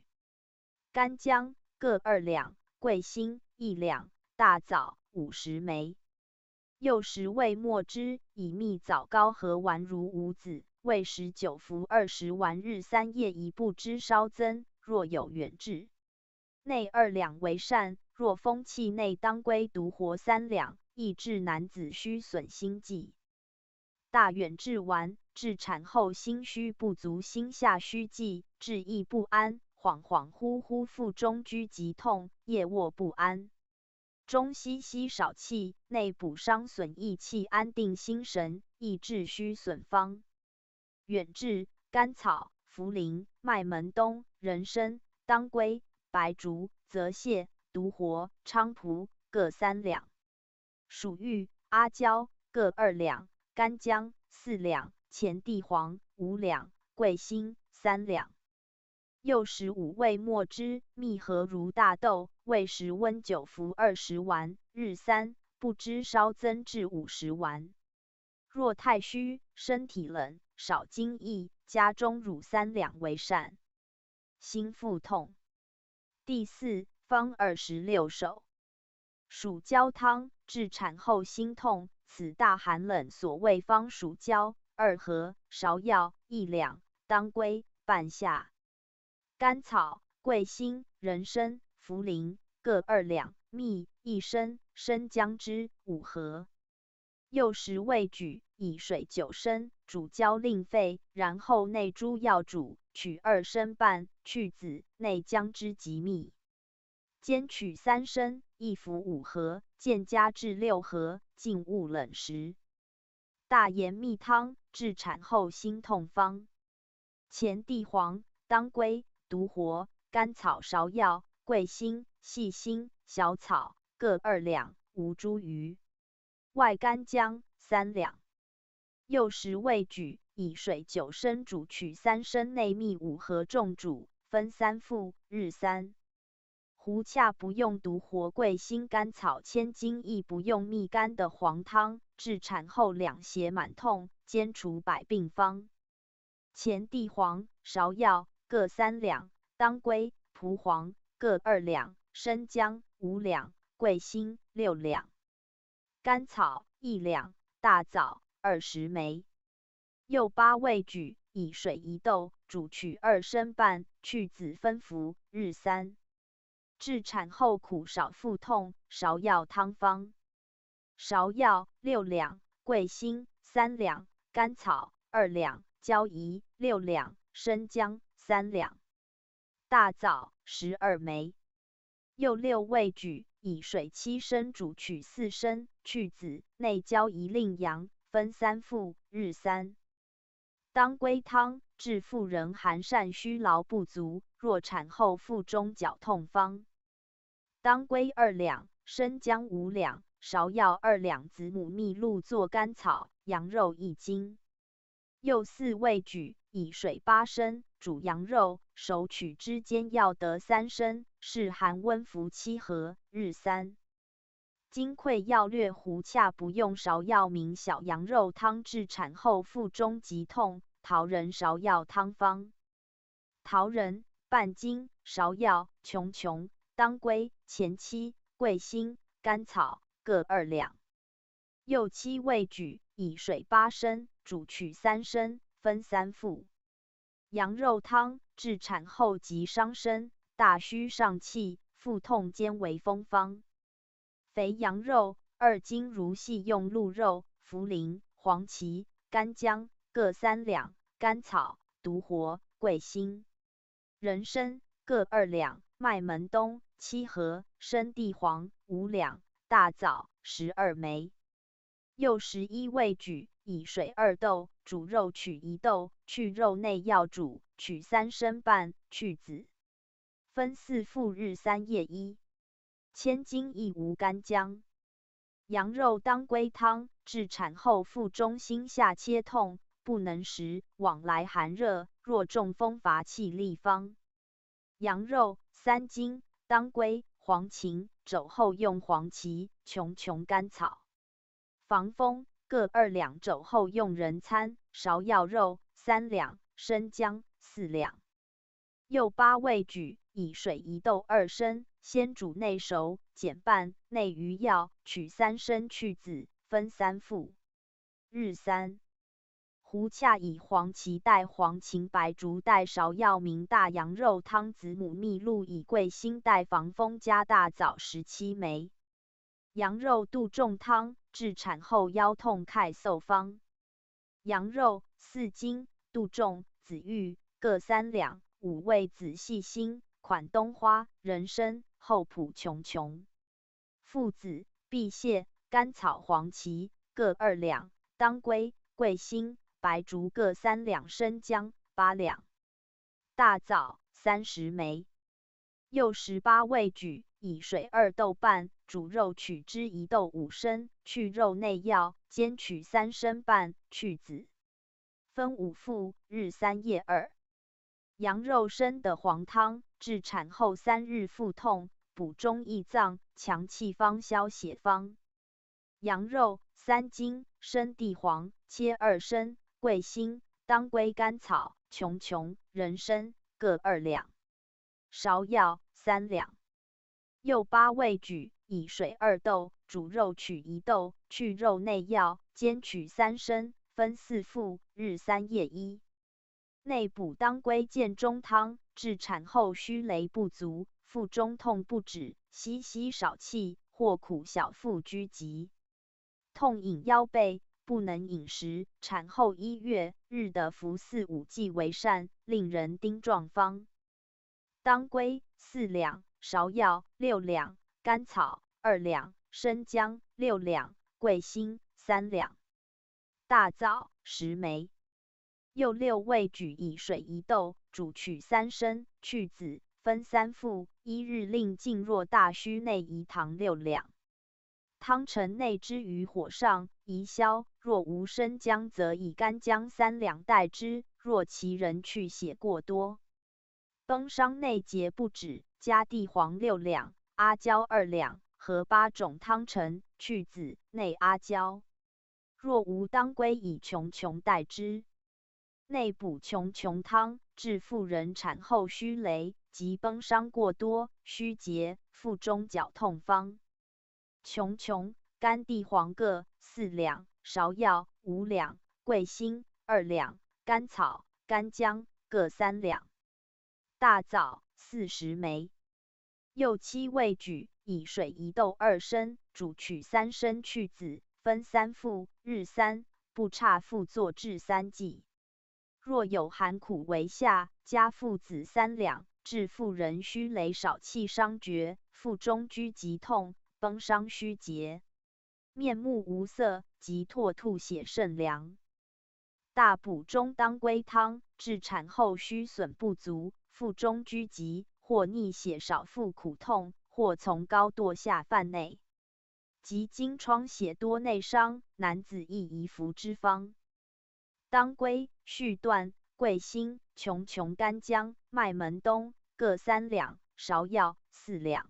干姜各2两，桂心1两，大枣50枚。右10味末汁，以蜜枣膏和丸如五子，未时久服20丸，日3夜1，不知稍增。若有远志，内2两为善。若风气内，当归独活3两，益治男子虚损心悸。大远志丸，治产后心虚不足，心下虚悸，志意不安，恍恍惚惚，腹中拘急痛，夜卧不安。中息息少气，内补伤损益气，安定心神，益治虚损方。远志，甘草、茯苓、麦门冬、人参、当归、白术、泽泻、独活、菖蒲各3两，蜀玉、阿胶各2两，干姜4两，前地黄5两，桂心3两。右15味末汁，蜜合如大豆，未时温久服20丸，日3，不知稍增至50丸。若太虚，身体冷，少津液，加中乳3两为善。心腹痛。第4方26首。蜀椒汤，治产后心痛，此大寒冷所谓方蜀椒2盒，芍药1两，当归半夏。甘草、桂心、人参、茯苓各2两，蜜1升，生姜汁5盒。右10味举，以水9升，煮焦令沸，然后内诸药煮，取2升半，去籽，内姜汁及蜜。煎取3升，一服5盒，渐加至6盒，静勿冷食。大延蜜汤，治产后心痛方。前地黄、当归、独活、甘草、芍药、桂心、细辛、小草各2两，无茱萸。外干姜3两。右10味举，以水9升，煮取3升，内蜜5盒，重煮，分3副，日3。胡恰不用独活、桂心、甘草、千金，亦不用蜜干的黄汤，至产后两胁满痛，兼除百病方。前地黄、芍药各3两，当归、蒲黄各2两，生姜5两，桂心6两，甘草1两，大枣20枚。又8味举，以水1斗，煮取2升半，去籽分服，日3。至产后苦少腹痛，芍药汤方。芍药6两，桂心3两，甘草2两，椒夷6两，生姜3两，大枣12枚。又6味举，以水7升，煮取4升，去籽，内焦1令阳，分3服，日3。当归汤，治妇人寒疝虚劳不足，若产后腹中绞痛方。当归2两，生姜5两，芍药2两，子母蜜露做甘草，羊肉1斤。又4味举，以水8升，煮羊肉，熟取之间药得3升，是寒温服7合，日3。金匮要略胡洽不用芍药明小羊肉汤治产后腹中急痛，桃仁芍药汤方。桃仁半斤，芍药、琼琼、当归、前妻、桂心、甘草各2两。又7味举，以水8升，煮取3升，分3服。羊肉汤治产后急伤身，大虚上气，腹痛兼为风方。肥羊肉2斤，如细用鹿肉、茯苓、黄芪、干姜各3两，甘草、独活、桂心、人参各2两，麦门冬7合，生地黄5两，大枣12枚。又11味举，以水2斗，煮肉取1斗，去肉内要煮，取3升半，去籽，分4服，日3夜1。千金亦无干姜。羊肉当归汤，治产后腹中心下切痛，不能食，往来寒热，若中风乏气利方。羊肉3斤，当归、黄芩，肘后用黄芪、琼琼甘草。防风各2两，肘后用人参、芍药肉3两，生姜4两。又8味举，以水1斗2升，先煮内熟，减半，内余药，取3升，去籽，分3服，日3。胡洽以黄芪代黄芩，白术代芍药明大羊肉汤，子母蜜露以桂心代防风，加大枣17枚。羊肉杜仲汤，治产后腰痛咳嗽方。羊肉4斤，杜仲、紫玉各3两，5味子细辛、款冬花、人参、厚朴、琼琼。附子、荜薤、甘草、黄芪各2两，当归、桂心、白术各3两，生姜8两，大枣30枚。又18味举，以水2斗半，煮肉取汁1斗5升，去肉内要，煎取3升半，去籽，分5服，日3夜2。羊肉参的黄汤，治产后3日腹痛，补中益脏，强气方，消血方。羊肉3斤，生地黄切2升，桂心、当归、甘草、琼琼、人参各2两，芍药3两。又8味举，以水2斗，煮肉取1斗，去肉内要，煎取3升，分4服，日3夜1。内补当归健中汤，治产后虚雷不足，腹中痛不止，息息少气，或苦小腹拘急，痛隐腰背，不能饮食，产后1月，日的服4、5剂为善，令人丁状方。当归4两，芍药6两，甘草2两，生姜6两，桂心3两，大枣10枚。又6味举，以水1斗，煮取3升，去籽，分3服，1日令静若大虚，内宜糖6两。汤盛内之于火上，宜消。若无生姜，则以干姜3两代之。若其人去血过多，崩伤内结不止，加地黄6两，阿胶2两，合8种汤盛，去籽，内阿胶。若无当归以琼琼代之。内补琼琼汤，治妇人产后虚羸及崩伤过多、虚结、腹中绞痛方。琼琼、干地黄各4两，芍药5两，桂心2两，甘草、干姜各3两。大枣40枚。右七味举，以水1斗2升，煮取3升去籽，分3服，日3，不差复作治3剂。若有寒苦为下，加附子3两，治妇人虚羸少气伤绝，腹中拘急痛，崩伤虚结，面目无色，及唾吐血甚凉。大补中当归汤，治产后虚损不足，腹中拘急，或逆血少腹苦痛，或从高堕下犯内，及经疮血多内伤，男子亦宜服之方。当归、续断、桂心、琼琼、干姜、麦门冬各3两，芍药4两。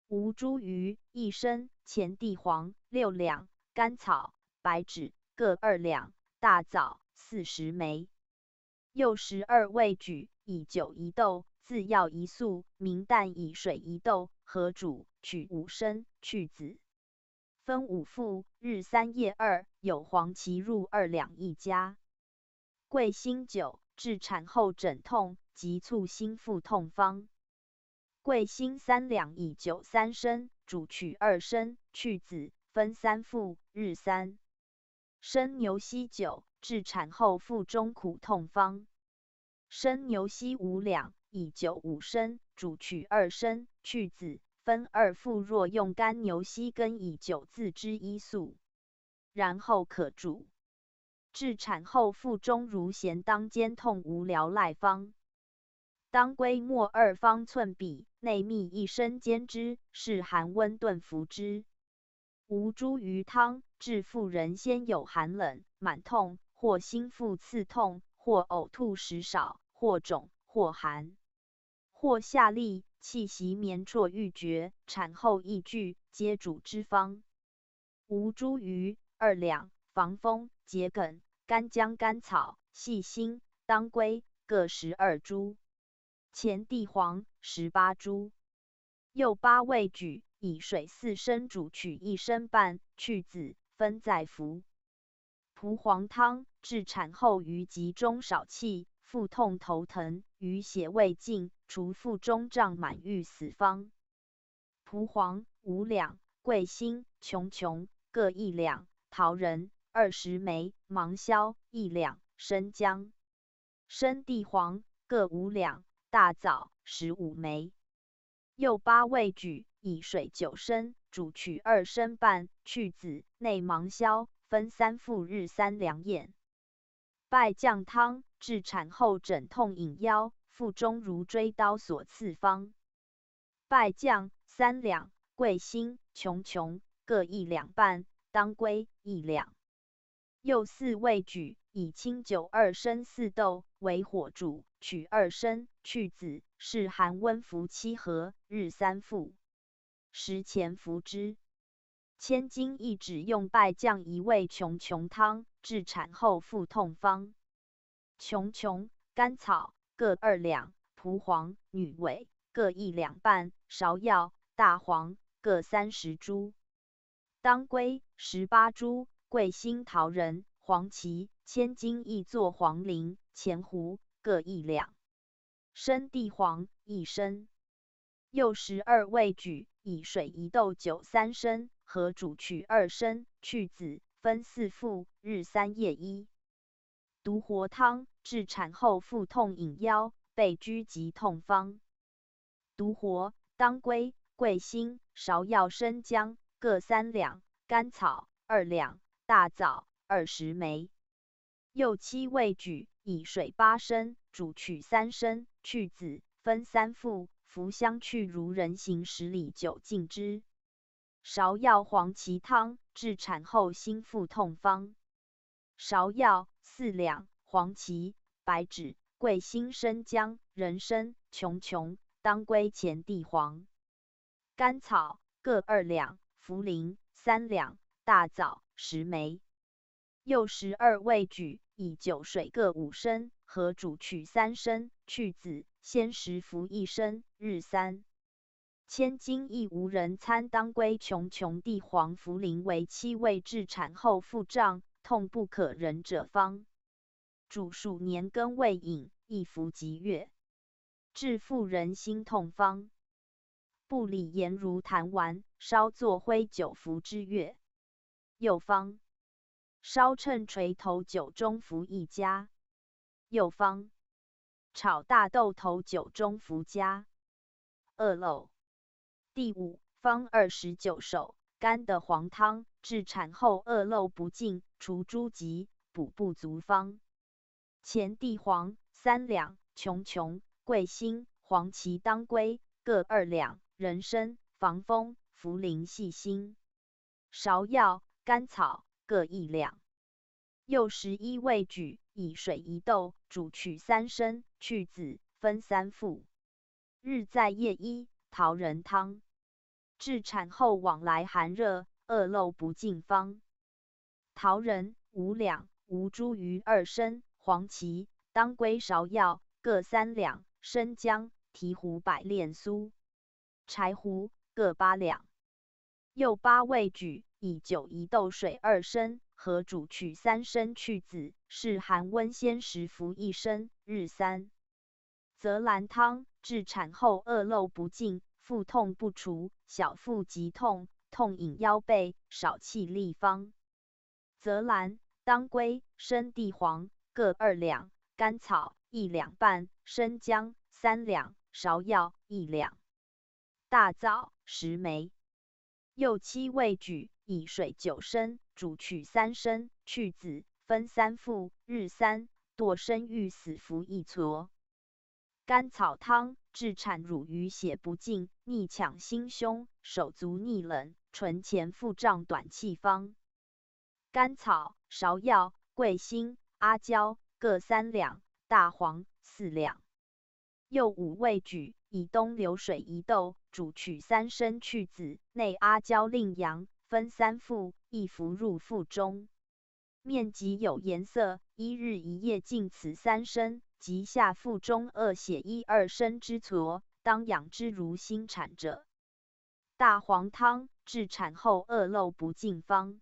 吴茱萸1升，前地黄6两，甘草、白芷各2两，大枣40枚。右12味举，以酒1斗，自药1粟，明淡以水1斗，合煮，取5升，去籽，分5服，日3夜2，有黄芪入2两1家。桂心酒，治产后枕痛及促心腹痛方。桂心3两，以酒3升，煮取2升，去籽，分3服，日3。生牛膝酒，治产后腹中苦痛方。生牛膝5两，以酒5升，煮取2升，去籽，分2服。若用干牛膝根以酒自之1粟，然后可煮。治产后腹中如弦当肩痛无聊赖方。当归末2方寸比，内蜜1升煎之，是寒温炖服之。吴茱萸汤，治妇人先有寒冷、满痛，或心腹刺痛，或呕吐食少，或肿，或寒，或下痢，气息绵绰欲绝，产后易剧，皆主之方。吴茱萸2两，防风、桔梗、干姜、甘草、细辛、当归各12株，前地黄18株。右8味举，以水4升煮取1升半，去籽，分再服。蒲黄汤，治产后于急中少气，腹痛头疼，余血未尽，除腹中胀满欲死方。蒲黄5两，桂心、琼琼各1两，桃仁20枚，芒硝1两，生姜、生地黄各5两，大枣15枚。右8味举，以水9升，煮取2升半，去籽，内芒硝，分3服，日3两眼。败酱汤，治产后枕痛引腰，腹中如锥刀所刺方。败酱3两，桂心、琼琼各1两半，当归1两。右4味举，以清酒2升4斗，为火煮，取2升，去籽，是寒温服7合，日3服，食前服之。千金一指用败酱1味琼琼汤，治产后腹痛方。琼琼、甘草各2两，蒲黄、女苇各1两半，芍药、大黄各30株，当归18株，桂心、桃仁、黄芪、千金一作黄苓、前胡各1两，生地黄1升。右12味举，以水1斗酒3升，合煮取2升，去籽，分4服，日3夜1。独活汤，治产后腹痛引腰，背拘急痛方。独活、当归、桂心、芍药、生姜各3两，甘草2两，大枣20枚。右7味举，以水8升，煮取3升，去籽，分3服，服香去如人行10里久尽之。芍药黄芪汤，治产后心腹痛方。芍药4两，黄芪、白芷、桂心、生姜、人参、琼琼、当归、前地黄。甘草各2两，茯苓3两，大枣10枚。又12味举，以酒水各5升，和煮取3升，去子，先食服1升，日3。千金亦无人参当归琼琼地黄茯苓为7味至产后腹胀，痛不可忍者方。主数年羹未饮，1服即悦。治妇人心痛方。布里盐如痰丸，烧作灰9服之悦。又方。烧趁垂头酒中服1加。又方。炒大豆头酒中服加。2漏。第5方29首，干的黄汤，治产后恶漏不尽，除诸疾，补不足方。前地黄3两，琼琼、桂心、黄芪、当归各2两，人参、防风、茯苓、细辛、芍药、甘草各1两。又11味举，以水1斗，煮取3升，去子，分3服。日在夜1，桃仁汤。治产后往来寒热，恶漏不尽方。桃仁5两，吴茱萸2升，黄芪、当归、芍药各3两，生姜、醍醐、百炼酥、柴胡各8两。又8味举，以酒1斗，水2升，和煮取3升，去子，是寒温先食服1升，日3。泽兰汤，治产后恶漏不尽，腹痛不除，小腹急痛，痛饮腰背，少气利方。泽兰、当归、生地黄各2两，甘草1两半，生姜3两，芍药1两。大枣10枚。又7味举，以水9升，煮取3升，去子，分3服，日3。堕生欲死服1撮。甘草汤，治产乳瘀血不尽，逆抢心胸，手足逆冷，唇前腹胀短气方。甘草、芍药、桂心、阿胶各3两，大黄4两。又5味举，以冬流水1斗，煮取3升，去子，内阿胶令阳，分3服，1服入腹中。面疾有颜色，1日1夜进此3升，及下腹中恶血1、2升之痤，当养之如新产者。大黄汤，治产后恶漏不尽方。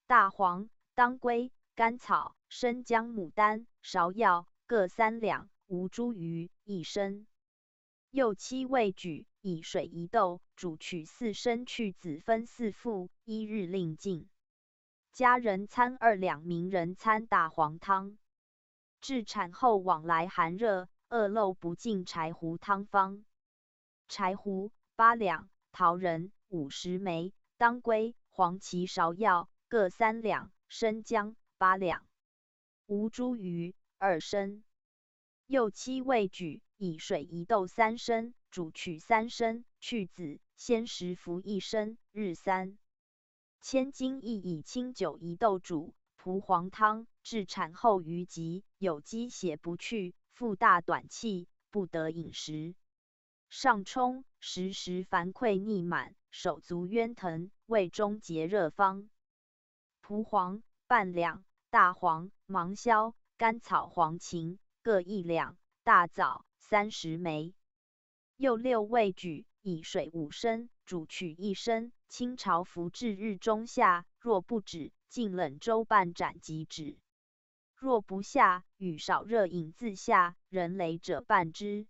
大黄、当归、甘草、生姜、牡丹、芍药各3两，吴茱萸1升。又7味举，以水1斗，煮取4升，去子，分4服，1日令尽。加人参2两，名人参大黄汤。治产后往来寒热，恶漏不尽，柴胡汤方。柴胡8两，桃仁50枚，当归、黄芪、芍药各3两，生姜8两。吴茱萸2升。又7味举，以水1斗3升，煮取3升，去子，先食服1升，日3。千金亦以清酒1斗煮，蒲黄汤，治产后余疾，有积血不去，腹大短气，不得饮食。上冲，时烦溃逆满，手足冤疼，胃中结热方。蒲黄半两，大黄、芒硝、甘草、黄芩各1两，大枣30枚。又6味举，以水5升，煮取1升，清朝服至日中下，若不止，浸冷粥半盏即止。若不下，与少热饮自下，人羸者半之。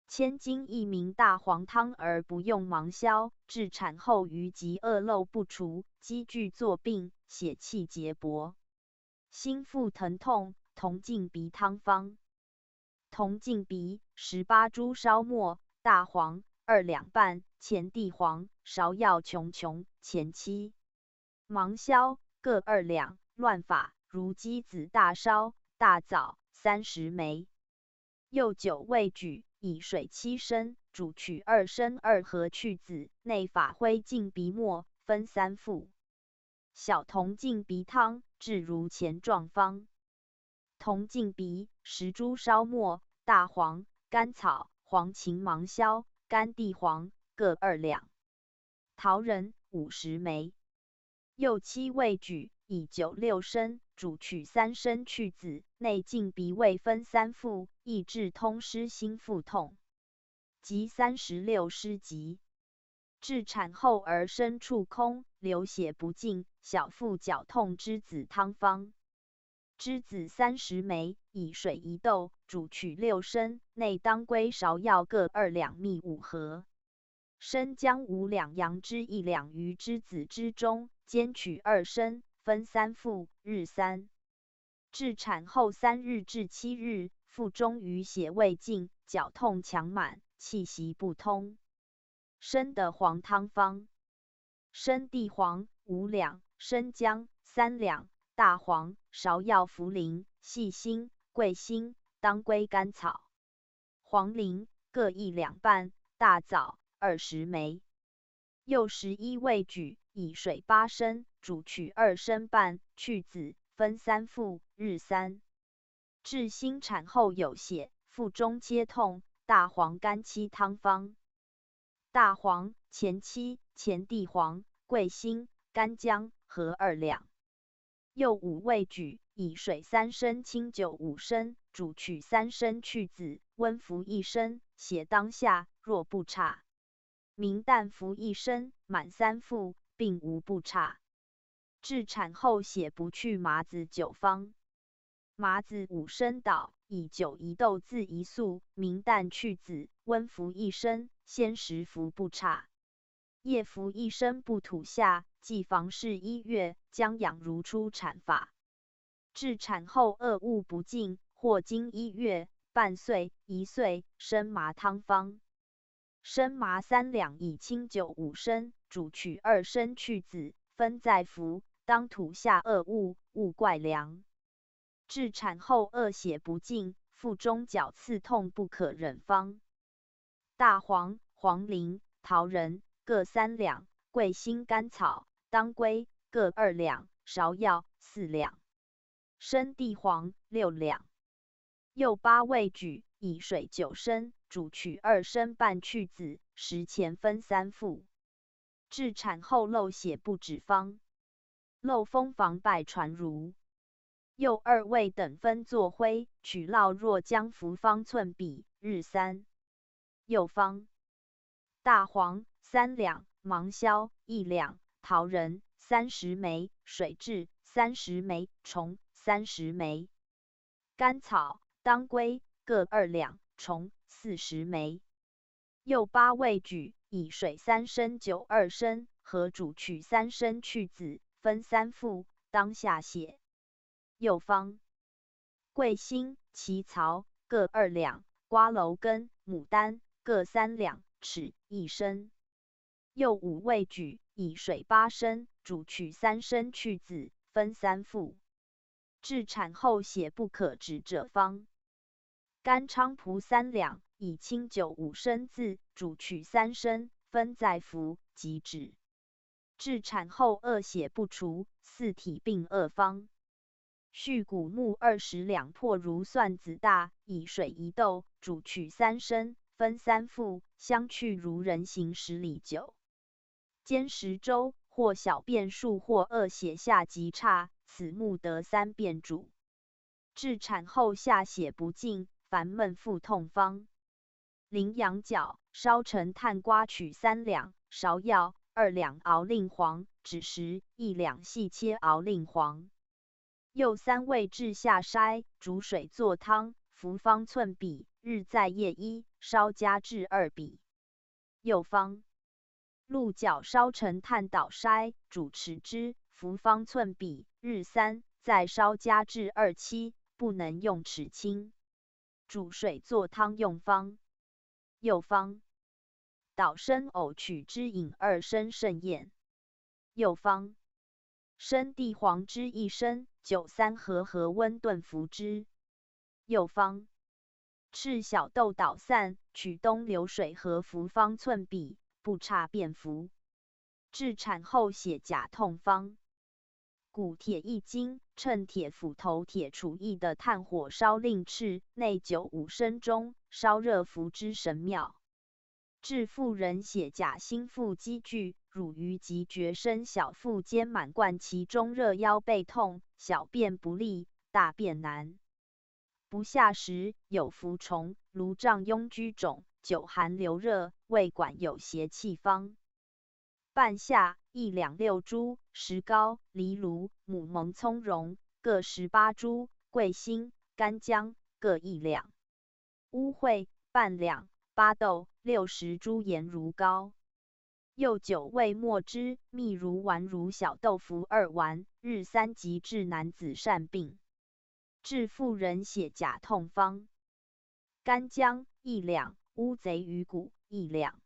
千金亦名大黄汤而不用芒硝，治产后余疾恶漏不除，积聚作病，血气结薄，心腹疼痛，铜镜鼻汤方。铜镜鼻18株烧末，大黄2两半，前地黄、芍药琼琼，前期。芒硝各2两，乱发如鸡子大烧，大枣30枚。又9味举，以水7升，煮取2升，2合，去子，内发灰净鼻沫，分3服。小铜镜鼻汤，治如前状方。铜镜鼻10株烧末，大黄、甘草、黄芩、芒硝、干地黄各2两。桃仁50枚。又7味举，以酒6升，主取3升去子，内尽鼻胃分3副，益智通湿心腹痛。即36失疾。至产后而身处空，流血不尽，小腹绞痛之子汤方。栀子30枚，以水1斗，煮取6升，内当归芍药各2两，蜜5合。生姜5两，杨枝1两于栀子之中，煎取2升，分3副，日3。至产后3日至7日，腹中余血未尽，绞痛强满，气息不通。生的黄汤方。生地黄5两，生姜3两，大黄、芍药、茯苓、细辛、桂心、当归、甘草、黄苓各1两半，大枣20枚。柚11味举，以水8升，煮取2升半，去子，分3副，日3。至新产后有血，腹中皆痛，大黄甘漆汤方。大黄、前漆、前地黄、桂心、干姜各2两。柚5味举，以水3升，清酒5升，煮取3升去子，温服1升，血当下，若不差。明旦服1升，满3副，并无不差。至产后血不去，麻子9方。麻子5升捣，以酒1斗自1粟，明旦去子，温服1升，先10服不差。夜服1升不吐下，即房事1月，将养如初产法。至产后恶物不尽，或经1月、半岁、1岁，生麻汤方。生麻3两，以清酒5升，煮取2升去子，分再服，当吐下恶物，勿怪凉。至产后恶血不尽，腹中绞刺痛不可忍方。大黄、黄苓、桃仁各3两，桂心、甘草、当归各2两，芍药4两。生地黄6两。柚8味举，以水9升，煮取2升半去子，食前分3副。至产后漏血不止方。漏风防败传如。柚2味等分作灰，取酪若姜服方寸比，日3。柚方。大黄3两，芒硝1两，桃仁30枚，水蛭30枚，虫30枚。甘草、当归各2两，虫40枚。柚8味举，以水3升，酒2升，合煮取3升去子，分3副，当下血。柚方。桂心、奇草各2两，瓜蒌根、牡丹各3两，豉1升。柚5味举，以水8升，煮取3升去子，分3副。至产后血不可止者方。甘菖蒲3两，以清酒5升自，煮取3升，分再服，即止。至产后恶血不除，四体并恶方。续谷木20两，破如蒜子大，以水1斗，煮取3升，分3副，相去如人行10里久。煎10周，或小便数，或恶血下极差，此木得3便煮。至产后下血不尽，烦闷腹痛方。羚羊角烧成炭瓜取3两，芍药2两熬令黄，枳实1两细切熬令黄。柚3味至下筛，煮水做汤，服方寸比，日在夜1，烧加至2比。柚方。鹿角烧成炭捣筛，煮豉汁，服方寸比，日3，再烧加至2七，不能用豉清。煮水做汤用方。柚方。捣生藕取汁饮2升甚验。柚方。生地黄汁1升，酒3合，和温炖服之。柚方。赤小豆捣散，取东流水和服方寸比，不差便服。至产后血甲痛方。骨铁1斤，趁铁斧头铁杵役的炭火烧令赤，内酒5升中，烧热服之神妙。治妇人血假心腹积聚，乳鱼及厥身小腹间满贯，其中热腰背痛，小便不利，大便难。不下时有浮虫，颅胀痈疽肿，久寒流热，胃管有邪气方。半夏1两6株，石膏、藜芦、母蒙葱蓉各18株，桂心、干姜各1两，乌会半两，巴豆60株，盐如膏。又9味末之，蜜如丸如小豆腐2丸，日3及治男子疝病。治妇人血假痛方。干姜1两，乌贼鱼骨1两。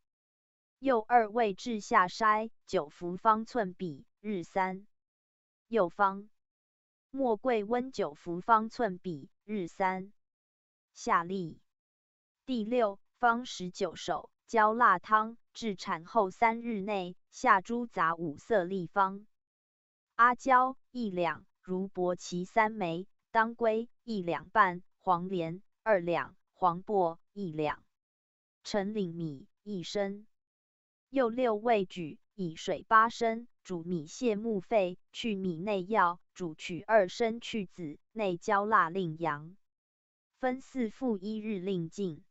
又2味治下筛，9服方寸比，日3。又方。末桂温9服方寸比，日3。下利。第6方19首，焦辣汤，至产后3日内，下诸杂5色立方。阿胶1两，如伯芪3枚，当归1两半，黄连2两，黄柏1两，陈岭米1升。又6味举，以水8升，煮米泻木肺，去米内药，煮取2升去子，内焦辣令阳。分4服1日令尽。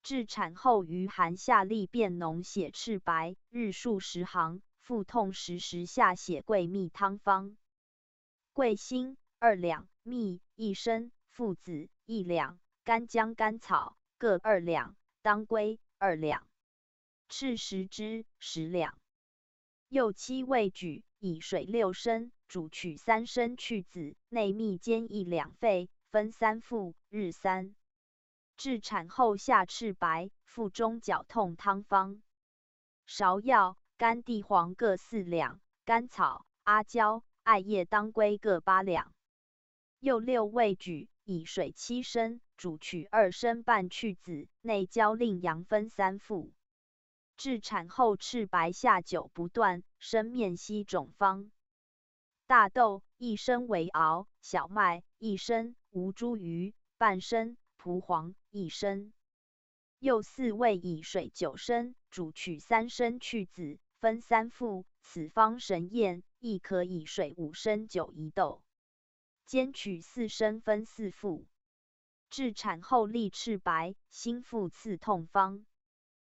至产后余寒下利变脓血赤白，日数10行，腹痛时下血桂蜜汤方。桂心2两，蜜1升，附子1两，干姜甘草各2两，当归2两，赤石枝10两。又7味举，以水6升，煮取3升去子，内蜜煎1两沸，分3服，日3。至产后下赤白，腹中绞痛汤方。芍药、干地黄各4两，甘草、阿胶、艾叶、当归各8两。又6味举，以水7升，煮取2升半去子，内焦令阳，分3服。至产后赤白下久不断，生面稀肿方。大豆1升为熬，小麦1升，吴茱萸半升，蒲黄1升。又4味以水9升，煮取3升去子，分3服。此方神验，亦可以水5升酒1斗，煎取4升，分4服。至产后立赤白，心腹刺痛方。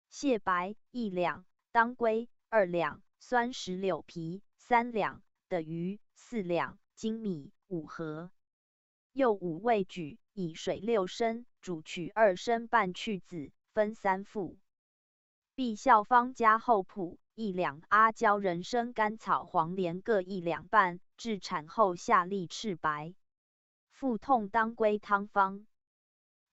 蟹白1两，当归2两，酸石榴皮3两，的鱼4两，粳米5盒。又5味举，以水6升，煮取2升半去子，分3服。必效方加厚朴1两，阿胶、人参、甘草、黄连各1两半，至产后下利赤白。腹痛当归汤方。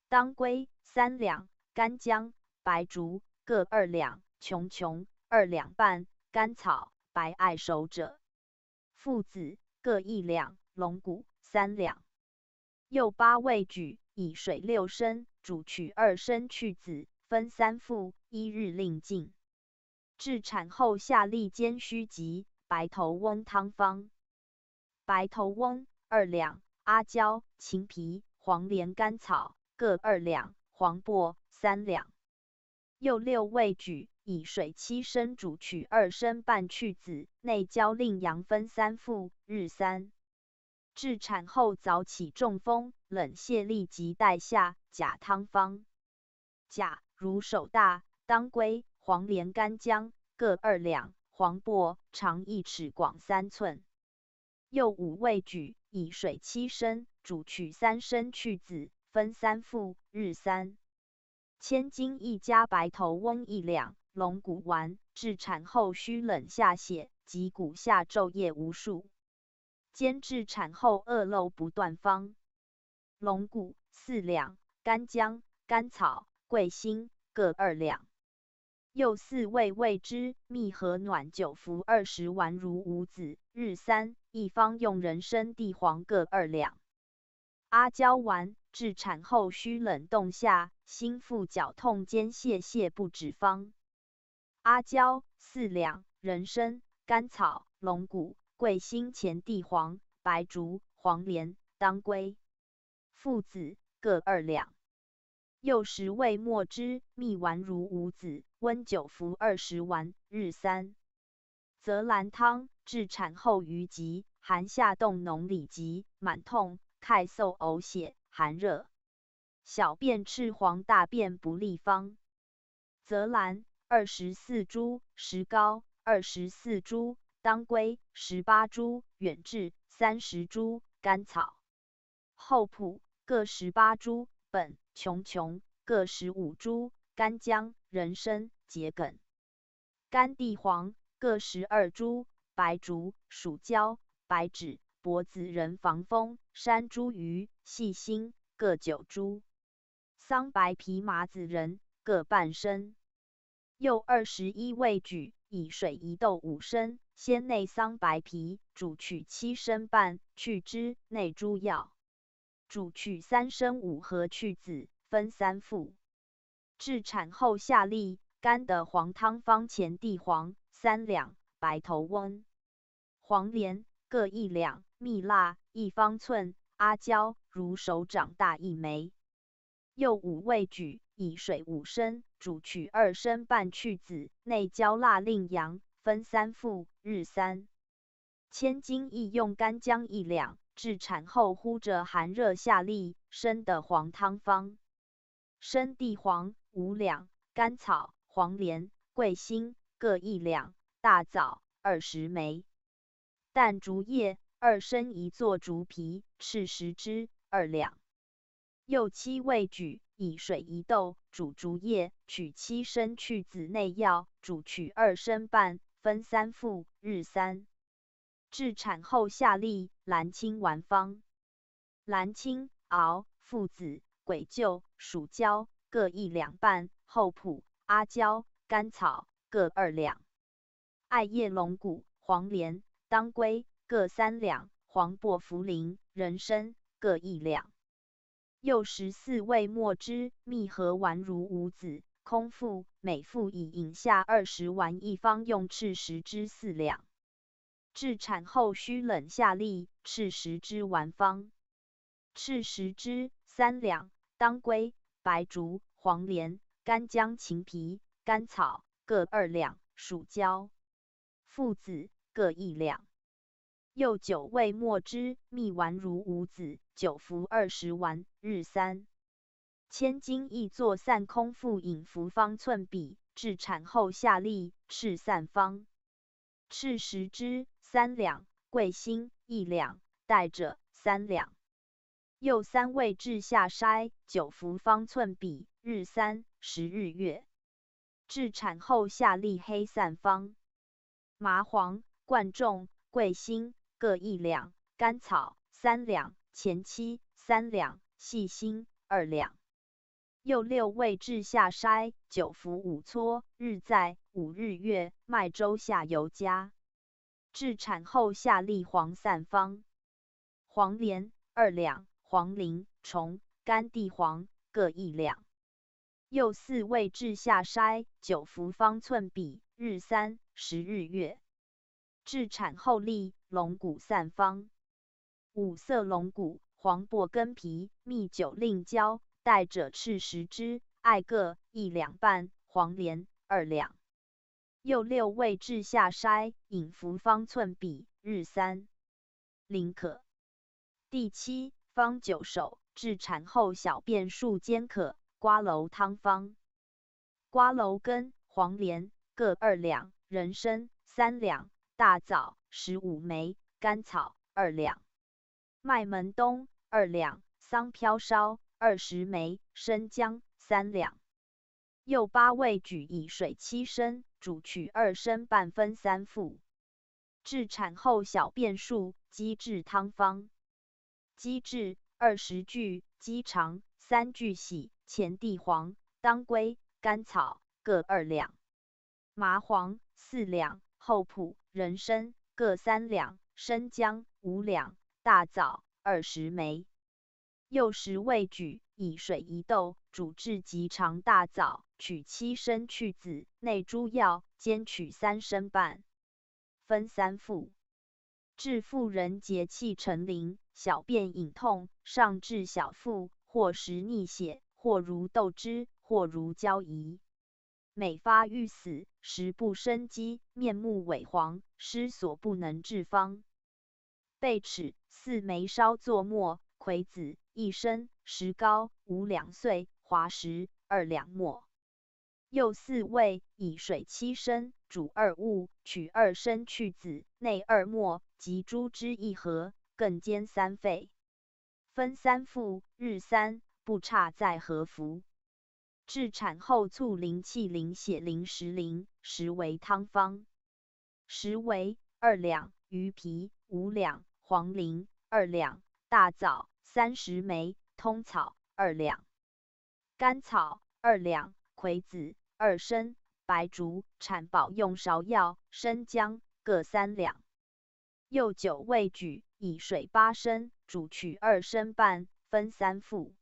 当归3两，干姜、白术各2两，琼琼2两半，甘草、白艾熟者。附子各1两，龙骨3两。又8味举，以水6升，煮取2升去子，分3服，1日令尽。至产后下利兼须疾，白头翁汤方。白头翁2两，阿胶、芹皮、黄连、甘草各2两，黄柏3两。又6味举，以水7升，煮取2升半去子，内焦令阳，分3服，日3。至产后早起中风，冷泻立即带下，甲汤方。甲如手大，当归、黄连、干姜各2两，黄柏长1尺，广3寸。又5味举，以水7升，煮取3升去子，分3服，日3。千金1加白头翁1两，龙骨丸，至产后需冷下血，及骨下昼夜无数。煎至产后恶漏不断方。龙骨4两，干姜、甘草、桂心各2两。又4味味之，蜜和暖9服20丸，如五子，日3。一方用人参、地黄各2两。阿胶丸，至产后需冷冻下，心腹绞痛兼泻不止方。阿胶4两，人参、甘草、龙骨、桂心、前地黄、白术、黄连、当归。附子各2两。又10味末之，蜜丸如无子，温9服20丸，日3。泽兰汤，治产后余疾，寒下冻脓里疾，满痛，咳嗽呕血，寒热。小便赤黄，大便不利方。泽兰24株，石膏24株，当归18株，远志30株，甘草、厚朴各18株，本、琼琼各15株，干姜、人参、桔梗、甘地黄各12株，白术、蜀椒、白芷、柏子仁防风、山茱萸、细辛各9株，桑白皮、麻子仁各半升。又21味举，以水1斗5升，鲜内桑白皮，煮取7升半，去汁，内诸药。煮取3升5合去子，分3副。至产后下痢，甘的黄汤方前地黄3两，白头翁、黄连各1两，蜜蜡1方寸，阿胶如手掌大1枚。又5味举，以水5升，煮取2升半去子，内焦蜡令阳，分3副，日3。千金亦用干姜1两，至产后呼着寒热下痢，生的黄汤方。生地黄5两，甘草、黄连、桂心各1两，大枣20枚。淡竹叶2升1做竹皮，赤石汁2两。又7味举，以水1斗，煮竹叶，取7升去子内药，煮取2升半，分3副，日3。至产后下痢，蓝青丸方。蓝青、敖、附子、鬼臼、蜀椒各1两半，厚朴、阿胶、甘草各2两，艾叶、龙骨、黄连、当归各3两，黄柏、茯苓、人参各1两。又14味末之，蜜合丸如无子，空腹，每腹以饮下20丸1方，用赤石汁4两。至产后需冷下痢，赤石汁丸方。赤石汁3两，当归、白术、黄连、干姜、芹皮、甘草各2两，蜀椒、附子各1两。又9味末之，蜜丸如无子，9服20丸，日3。千金亦作散空腹饮服方寸比，至产后下痢，赤散方。赤石汁3两，桂心1两，代者3两。又3味治下筛，9服方寸比，日3，时日月。至产后下痢黑散方。麻黄、贯众、桂心各1两，甘草3两，前期3两，细辛2两。又6味治下筛，9服5撮，日在，5日月，麦粥下油加。至产后下痢黄散方。黄连2两，黄苓、虫、甘地黄各1两。又4味治下筛，9服方寸比，日3，时日月。至产后痢龙骨散方。五色龙骨、黄柏根皮、蜜酒令胶，代者赤石汁，艾各1两半，黄连2两。又6味治下筛，饮服方寸比，日3。临可。第7方9首，至产后小便数兼可，瓜蒌汤方。瓜蒌根、黄连各2两，人参3两，大枣15枚，甘草2两。麦门冬2两，桑飘烧20枚，生姜3两。又8味举，以水7升，煮取2升半，分3副。至产后小便数，鸡治汤方。鸡治20具，鸡肠3具洗，前地黄、当归、甘草各2两。麻黄4两，厚朴、人参各3两，生姜5两，大枣20枚。又10味举，以水1斗，煮至极长大枣，取7升去子，内诸药，煎取3升半，分3副。至妇人节气成淋，小便隐痛，上至小腹，或时逆血，或如斗之，或如交夷。每发欲死，时不生机，面目萎黄，失所不能治方。贝齿4枚烧作末，葵子1升，石膏5两碎，滑石2两末。又4味，以水7升，煮2物，取2升去子，内2末，及猪汁1合，更煎3沸，分3服，日3，不差在和服。至产后醋淋气淋血淋食淋，实为汤方。时为2两，鱼皮5两，黄苓2两，大枣30枚，通草2两，甘草2两，葵子2升，白术、产保用芍药、生姜各3两。又酒未举，以水8升，煮取2升半，分3服。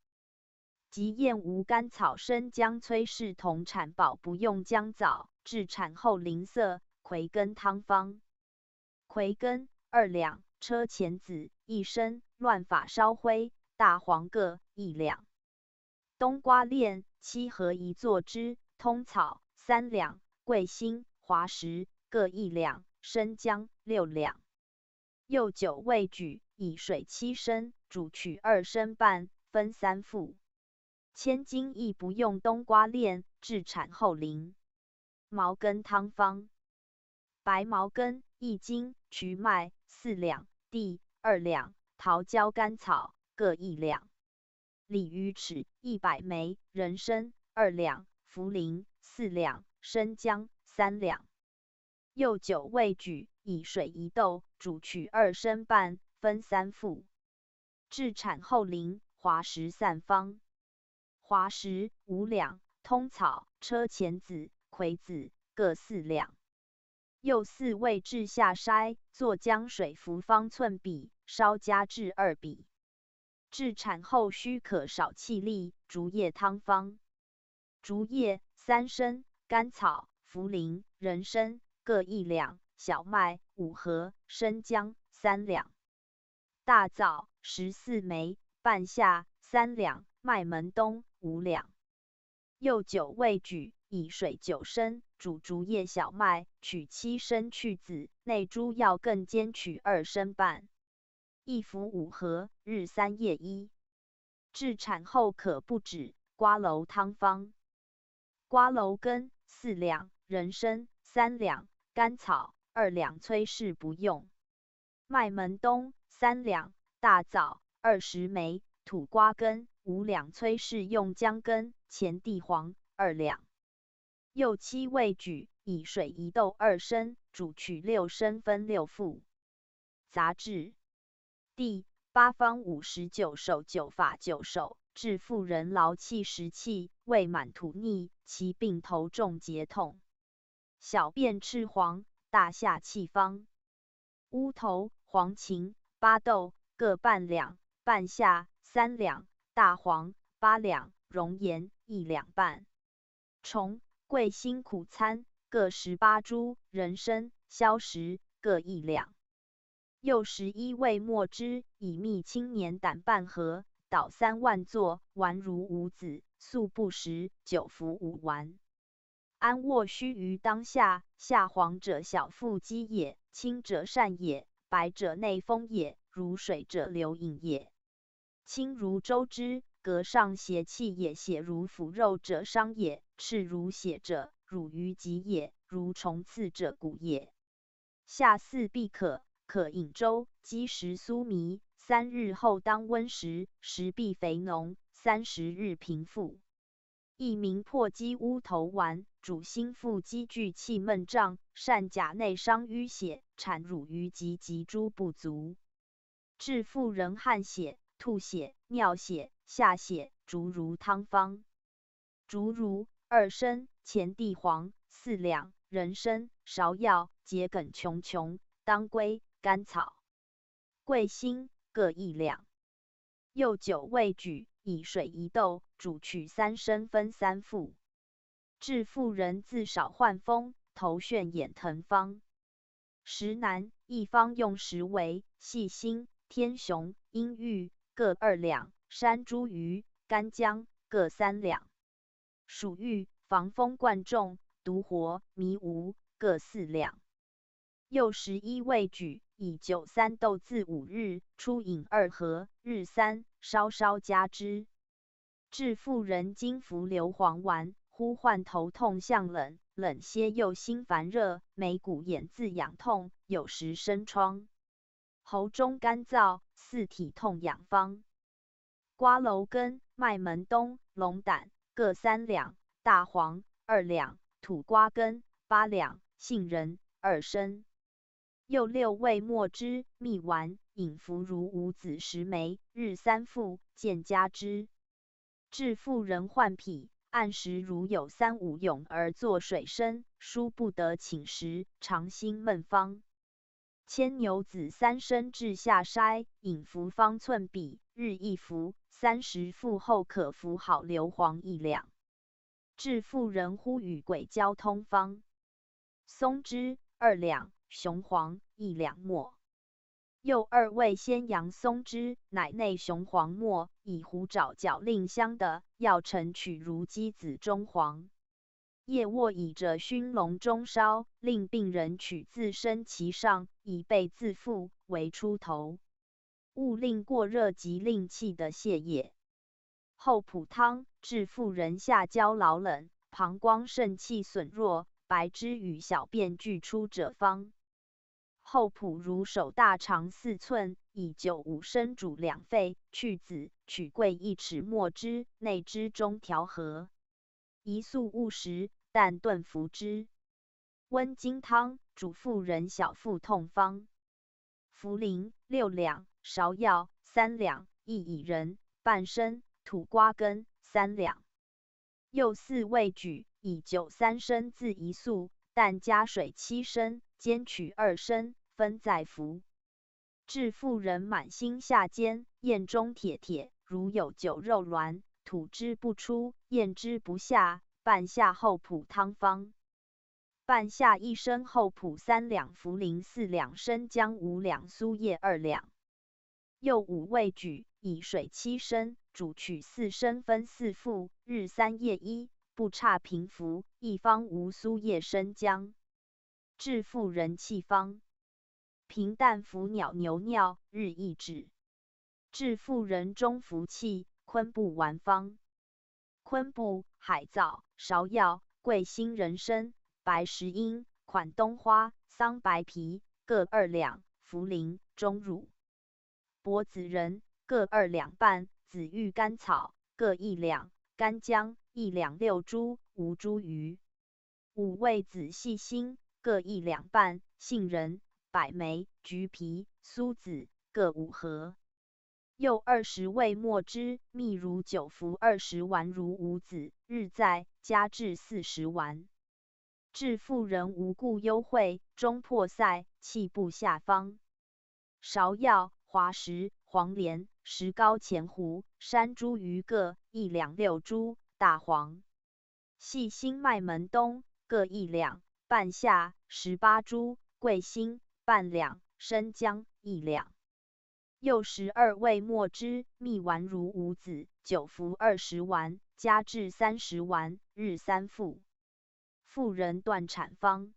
及燕无甘草、生姜、崔氏同产保不用姜枣，至产后淋色，葵根汤方。葵根2两，车前子1升，乱发烧灰，大黄各1两。冬瓜炼7合1作之，通草3两，桂心、滑石各1两，生姜6两。又酒未举，以水7升，煮取2升半，分3服。千金亦不用冬瓜炼，至产后淋。茅根汤方。白茅根1斤，瞿麦4两，地2两，桃胶甘草各1两。鲤鱼豉100枚，人参2两，茯苓4两，生姜3两。又酒未举，以水1斗，煮取2升半，分3服。至产后淋，滑石散方。滑石5两，通草、车前子、葵子各4两。又4味至下筛，作姜水服方寸比，稍加至2比。至产后须可少气力，竹叶汤方。竹叶3升，甘草、茯苓、人参各1两，小麦5合，生姜3两。大枣14枚，半夏3两，麦门冬5两。又酒未举，以水9升，煮竹叶小麦，取7升去子，内诸药更煎取2升半。1服5合，日3夜1。至产后可不止。瓜蒌汤方。瓜蒌根4两，人参3两，甘草2两，崔氏不用。麦门冬3两，大枣20枚，土瓜根5两，崔氏用姜根，前地黄2两。又7味举，以水1斗2升，煮取6升，分6服。杂志第8方59首9法9首，治妇人劳气食气，胃满吐逆，其病头重结痛，小便赤黄，大下气方。乌头、黄芩、巴豆各半两，半夏3两，大黄8两，熔盐1两半。虫、桂心、苦参各18株，人参、消食各1两。又11味末之，以蜜青年胆半合，捣3万做，丸如五子，素不食，9服5丸。安卧须臾当下，下黄者小腹积也，青者疝也，白者内风也，如水者流饮也。青如粥汁，膈上邪气也；血如腐肉者伤也；赤如血者，乳于疾也；如虫刺者骨也。下4必可，可饮粥，饥食酥糜，3日后当温食，食必肥浓，30日平复。一名破鸡乌头丸，主心腹积聚气闷胀，疝甲内伤淤血，产乳于疾及诸不足，致妇人汗血、吐血、尿血、下血，竹茹汤方。竹茹2升，前地黄4两，人参、芍药、桔梗、琼琼、当归、甘草、桂心各1两。又酒未举，以水1斗，煮取3升，分3服。治妇人自少患风，头眩眼疼方。时南一方用时为细辛、天雄、阴郁各2两，山茱萸、干姜各3两。属玉、防风贯众、独活、迷无各4两。又11未举，以酒3斗自5日，初饮2合，日3，稍稍加之。至妇人经服硫磺丸，忽患头痛项冷，冷歇又心烦热，眉骨眼自痒痛，有时生疮。喉中干燥，似体痛痒方。瓜蒌根、麦门冬、龙胆各3两，大黄2两，土瓜根8两，杏仁2升。又6味墨汁、蜜丸，饮服如5子10枚，日3服，渐加之。至妇人患脾，按时如有3、5涌而作水深，殊不得寝食，常心闷方。牵牛子3升至下筛，饮服方寸比，日1服，30服后可服好硫磺1两。至妇人忽与鬼交通方。松枝2两，雄黄1两末。又2味鲜阳松枝，乃内雄黄末，以胡爪角令香的，药成取如鸡子中黄。夜卧以者熏笼中烧，令病人取自身其上，以备自腹，为出头。勿令过热及令气的泻液。后朴汤，治妇人下焦劳冷，膀胱肾气损弱，白汁与小便俱出者方。后朴如手大长4寸，以酒5升煮2沸，去子，取桂1尺末汁，内汁中调和。宜素勿食，但炖服之。温经汤，主妇人小腹痛方。茯苓6两，芍药3两，薏苡仁半升，土瓜根3两。又4味举，以酒3升自1粟，但加水7升，煎取2升，分再服。至妇人满心下坚，咽中铁，如有酒肉挛，吐之不出，咽之不下，半夏后朴汤方。半夏1升，后朴3两，茯苓4两，生姜5两，苏叶2两。又5味举，以水7升，煮取4升，分4服，日3夜1，不差平服，一方无苏叶生姜。治妇人气方。平淡服鸟牛尿，日1止。治妇人中服气，昆布丸方。昆布、海藻、芍药、桂心、人参、白石英、款冬花、桑白皮各2两，茯苓、钟乳。柏子仁各2两半，紫玉甘草各1两，干姜1两6株，无茱萸。5味子细辛各1两半，杏仁、百梅、橘皮、苏子各5合。又20味墨汁，蜜如9服20丸如5子，日在，加至40丸。治妇人无故幽会，中破塞，气不下方。芍药、滑石、黄连、石膏前胡、山茱萸各1两6株，大黄。细辛麦门冬各1两，半夏18株，桂心半两，生姜1两。又12味墨汁，蜜丸如5子，9服20丸，加至30丸，日3服。妇人断产方。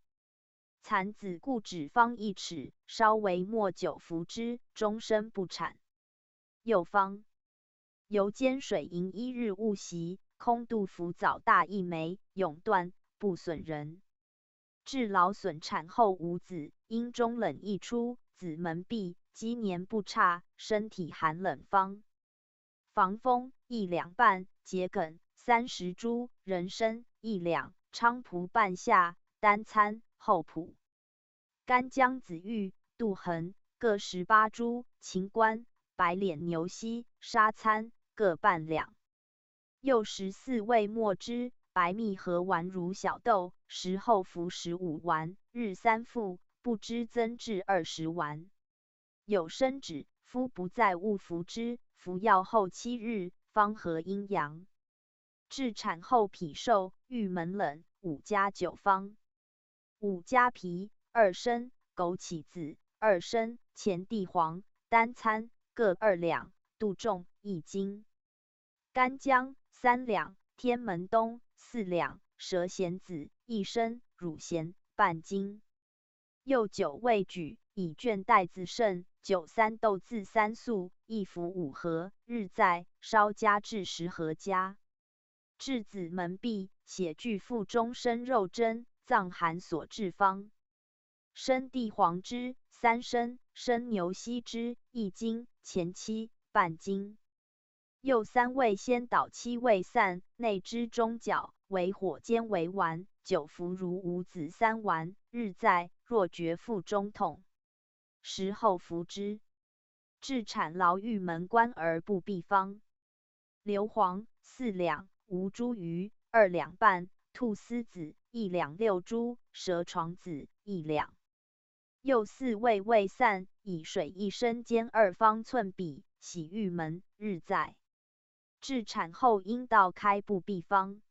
蚕子固脂方1尺，稍为末9服之，终身不产。又方。油煎水银1日勿洗，空肚服枣大1枚，永断，不损人。治劳损产后无子，阴中冷溢出，子门闭，积年不差，身体寒冷方。防风1两半，桔梗30株，人参1两，菖蒲半夏，丹参、后朴。干姜、紫玉、杜衡各18株，秦观、白脸牛膝、沙参各半两。又14味墨汁，白蜜合丸如小豆，时后服15丸，日3服，不知增至20丸。有生止，夫不在勿服之，服药后7日，方合阴阳。至产后脾瘦，郁闷冷，5加9方。5加皮2升，枸杞子2升，前地黄、丹参各2两，杜仲1斤。干姜、3两；天门冬4两；蛇弦子1升；乳咸半斤。又9味举，以卷带子胜；酒3豆自3粟，一服5合，日在，烧加至10合家。质子门壁，血具腹中生肉蒸，藏含所制方。生地黄汁3升，生牛膝汁1斤，前期半斤。又3味先捣7味散，内汁中搅，为火煎为丸，酒服如5子3丸，日在，若觉腹中痛，时后服之。至产牢狱门关而不闭方。硫磺4两；吴茱萸2两半；菟丝子1两6株；蛇床子1两。又4味未散，以水1升煎2方寸比，洗狱门，日在。至产后阴道开不闭方。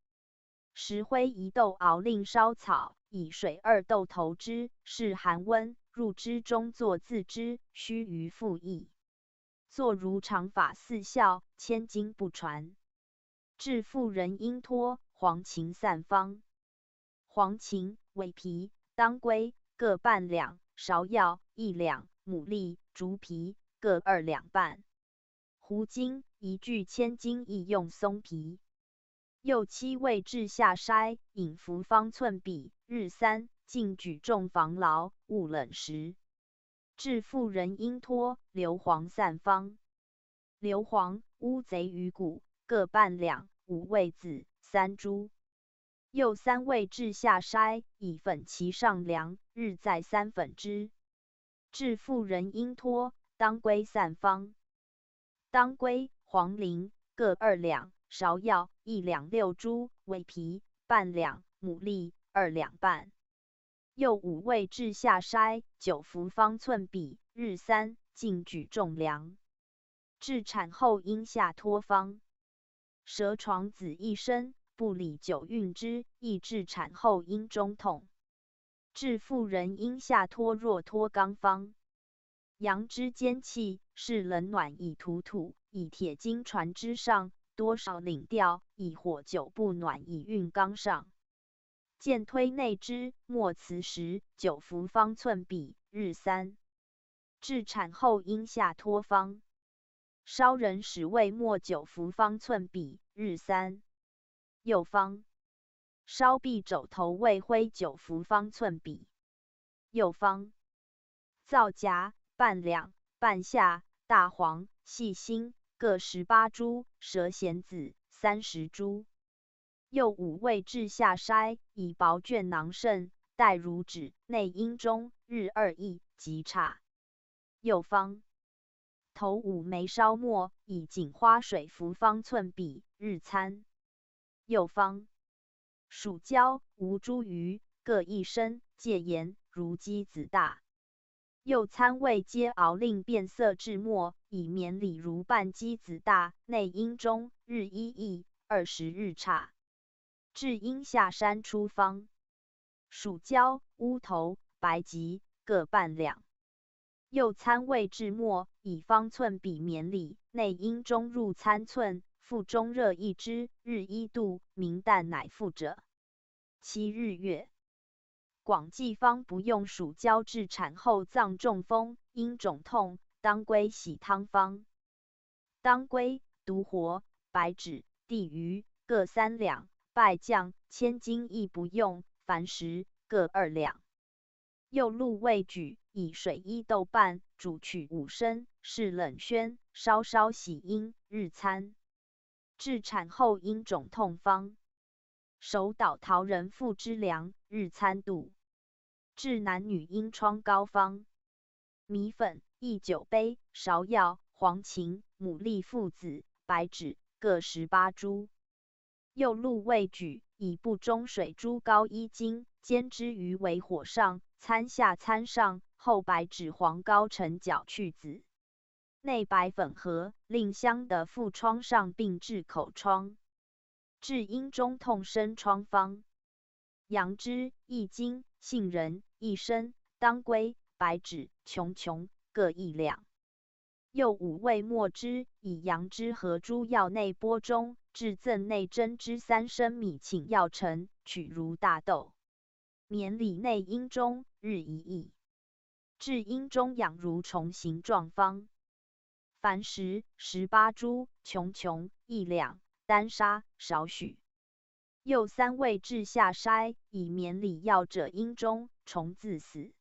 石灰1豆熬令烧草，以水2豆投之，是寒温，入之中作自知，须臾复益。作如常法4效，千金不传。治妇人阴脱，黄芩散方。黄芩、尾皮、当归各半两；芍药1两；牡蛎、竹皮各2两半。胡精1具千金，亦用松皮。又7味治下筛，饮服方寸比，日3，禁举重防劳，勿冷食。治妇人阴脱，硫磺散方。硫磺、乌贼鱼骨各半两；5味子3株。又3味治下筛，以粉其上凉，日再3粉之。治妇人阴脱，当归散方。当归、黄苓各2两；芍药1两6株；尾皮半两；牡蛎2两半。又5味治下筛，酒服方寸比，日3，禁举重凉。至产后阴下脱方。蛇床子1升，不理9运之，亦治产后阴中痛。治妇人阴下脱若脱肛方。阳之坚气，是冷暖以土土，以铁金传之上，多少领调，以火久不暖以运肛上。见推内之，莫辞时，酒服方寸比，日3。至产后阴下脱方。烧人使味末酒服方寸比，日3。又方。烧臂肘头味灰酒服方寸比。又方。皂荚半两；半夏、大黄、细辛各18株；蛇弦子30株。又5味治下筛，以薄卷囊盛，带如纸，内阴中，日2益，即差。又方。头5枚烧末，以锦花水服方寸比，日餐。又方。蜀椒、吴茱萸各1升，戒盐，如鸡子大。又参味皆熬令变色至末，以绵里如半鸡子大，内阴中，日1益，20日差。至阴下山出方。蜀椒、乌头、白及各半两。又参味至末，以方寸比绵里，内阴中入参寸，腹中热1之，日1度，明旦乃复者。7日月。广济方不用蜀椒治产后脏中风、阴肿痛，当归洗汤方。当归、独活、白芷、地榆各3两；败酱、千金亦不用，凡食各2两。又鹿味举，以水1豆半，煮取5升，是冷宣，稍稍洗阴，日餐。治产后阴肿痛方。手捣桃仁附之凉，日餐度。治男女阴疮膏方。米粉1酒杯；芍药、黄芩、牡蛎附子、白芷各18株。又鹿味举，以布中水猪膏1斤，煎之于微火上，参下参上，后白芷黄膏成角去子，内白粉合，令香的腹疮上并治口疮。治阴中痛生疮方。杨枝1斤，杏仁1升，当归、白芷、琼各1两。又五味末之，以杨枝和诸药内钵中，至赠内蒸之3升米，请药成，取如大豆。绵里内阴中，日一役。至阴中养如虫形状方。凡时18株，琼1两，单杀少许。又3味至下筛，以绵里药者阴中，虫自死。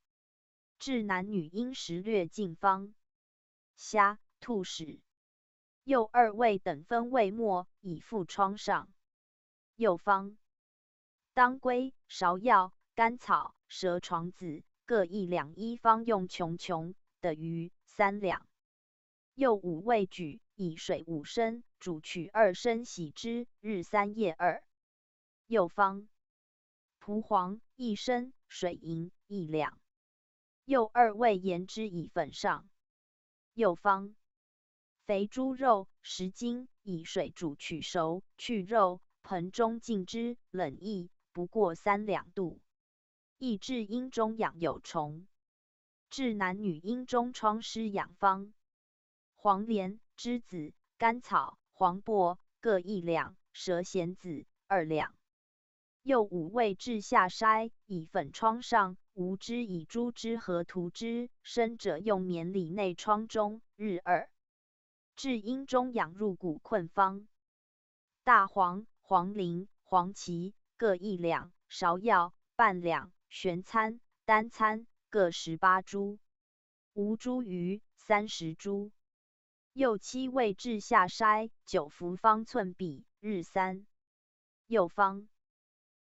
至男女阴时略尽方。虾、兔屎。又2味等分味末，以附疮上。又方。当归、芍药、甘草、蛇床子各1两，一方用琼的鱼3两。又五味举，以水5升，煮取2升，洗之，日3夜2。又方。蒲黄1升，水银1两。又2味盐之以粉上。又方。肥猪肉10斤，以水煮取熟，去肉，盆中浸之，冷饴，不过3两度。亦治阴中养有虫。治男女阴中疮湿养方。黄连、栀子、甘草、黄柏各1两，蛇弦子2两。又五味至下筛，以粉疮上，无之以猪汁和涂之，生者用绵里内疮中，日2。至阴中养入骨困方。大黄、黄苓、黄芪各1两，芍药半两，玄参、丹参各18株。吴茱萸30株。又7味至下筛，9服方寸比，日3。又方。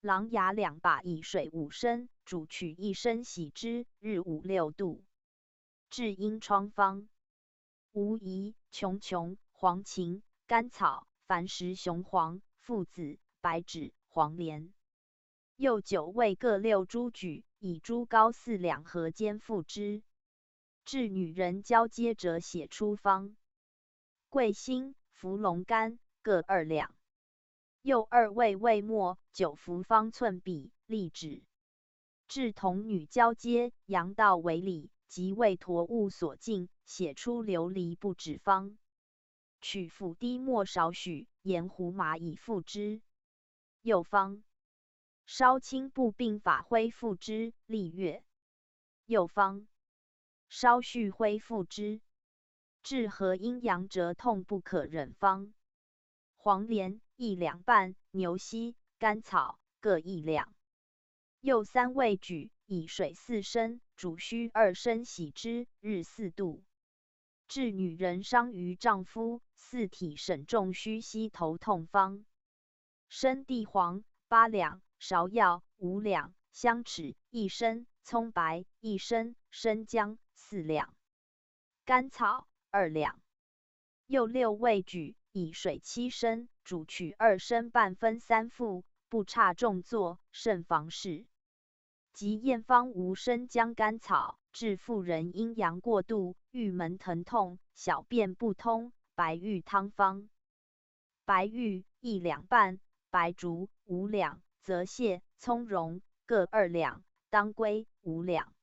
狼牙2把，以水5升，煮取1升，洗之，日5、6度。治阴疮方。吴茼、琼、黄芩、甘草、矾石、雄黄、附子、白芷、黄连。又9味各6株举，以猪膏4两合煎附之。治女人交接者血出方。桂心、伏龙干各2两。又2味味末，9服方寸比，立止。治童女交接，阳道为里，即为驼物所禁，血出流离不止方。取腐滴末少许，盐胡麻以附之。又方。烧青布并法灰附之，历月。又方。烧续灰附之。治和阴阳折痛不可忍方。黄连1两半，牛膝、甘草各1两。又3味举，以水4升，煮须2升，洗之，日4度。治女人伤于丈夫，四体沈重须膝头痛方。生地黄8两，芍药5两，香豉1升，葱白1升，生姜4两。甘草2两。又6味举，以水7升，煮取2升半，分3副，不差重作，慎防事。及验方无生姜甘草，治妇人阴阳过度，郁门疼痛，小便不通，白玉汤方。白玉1两半，白术5两，泽泻、葱蓉各2两，当归5两。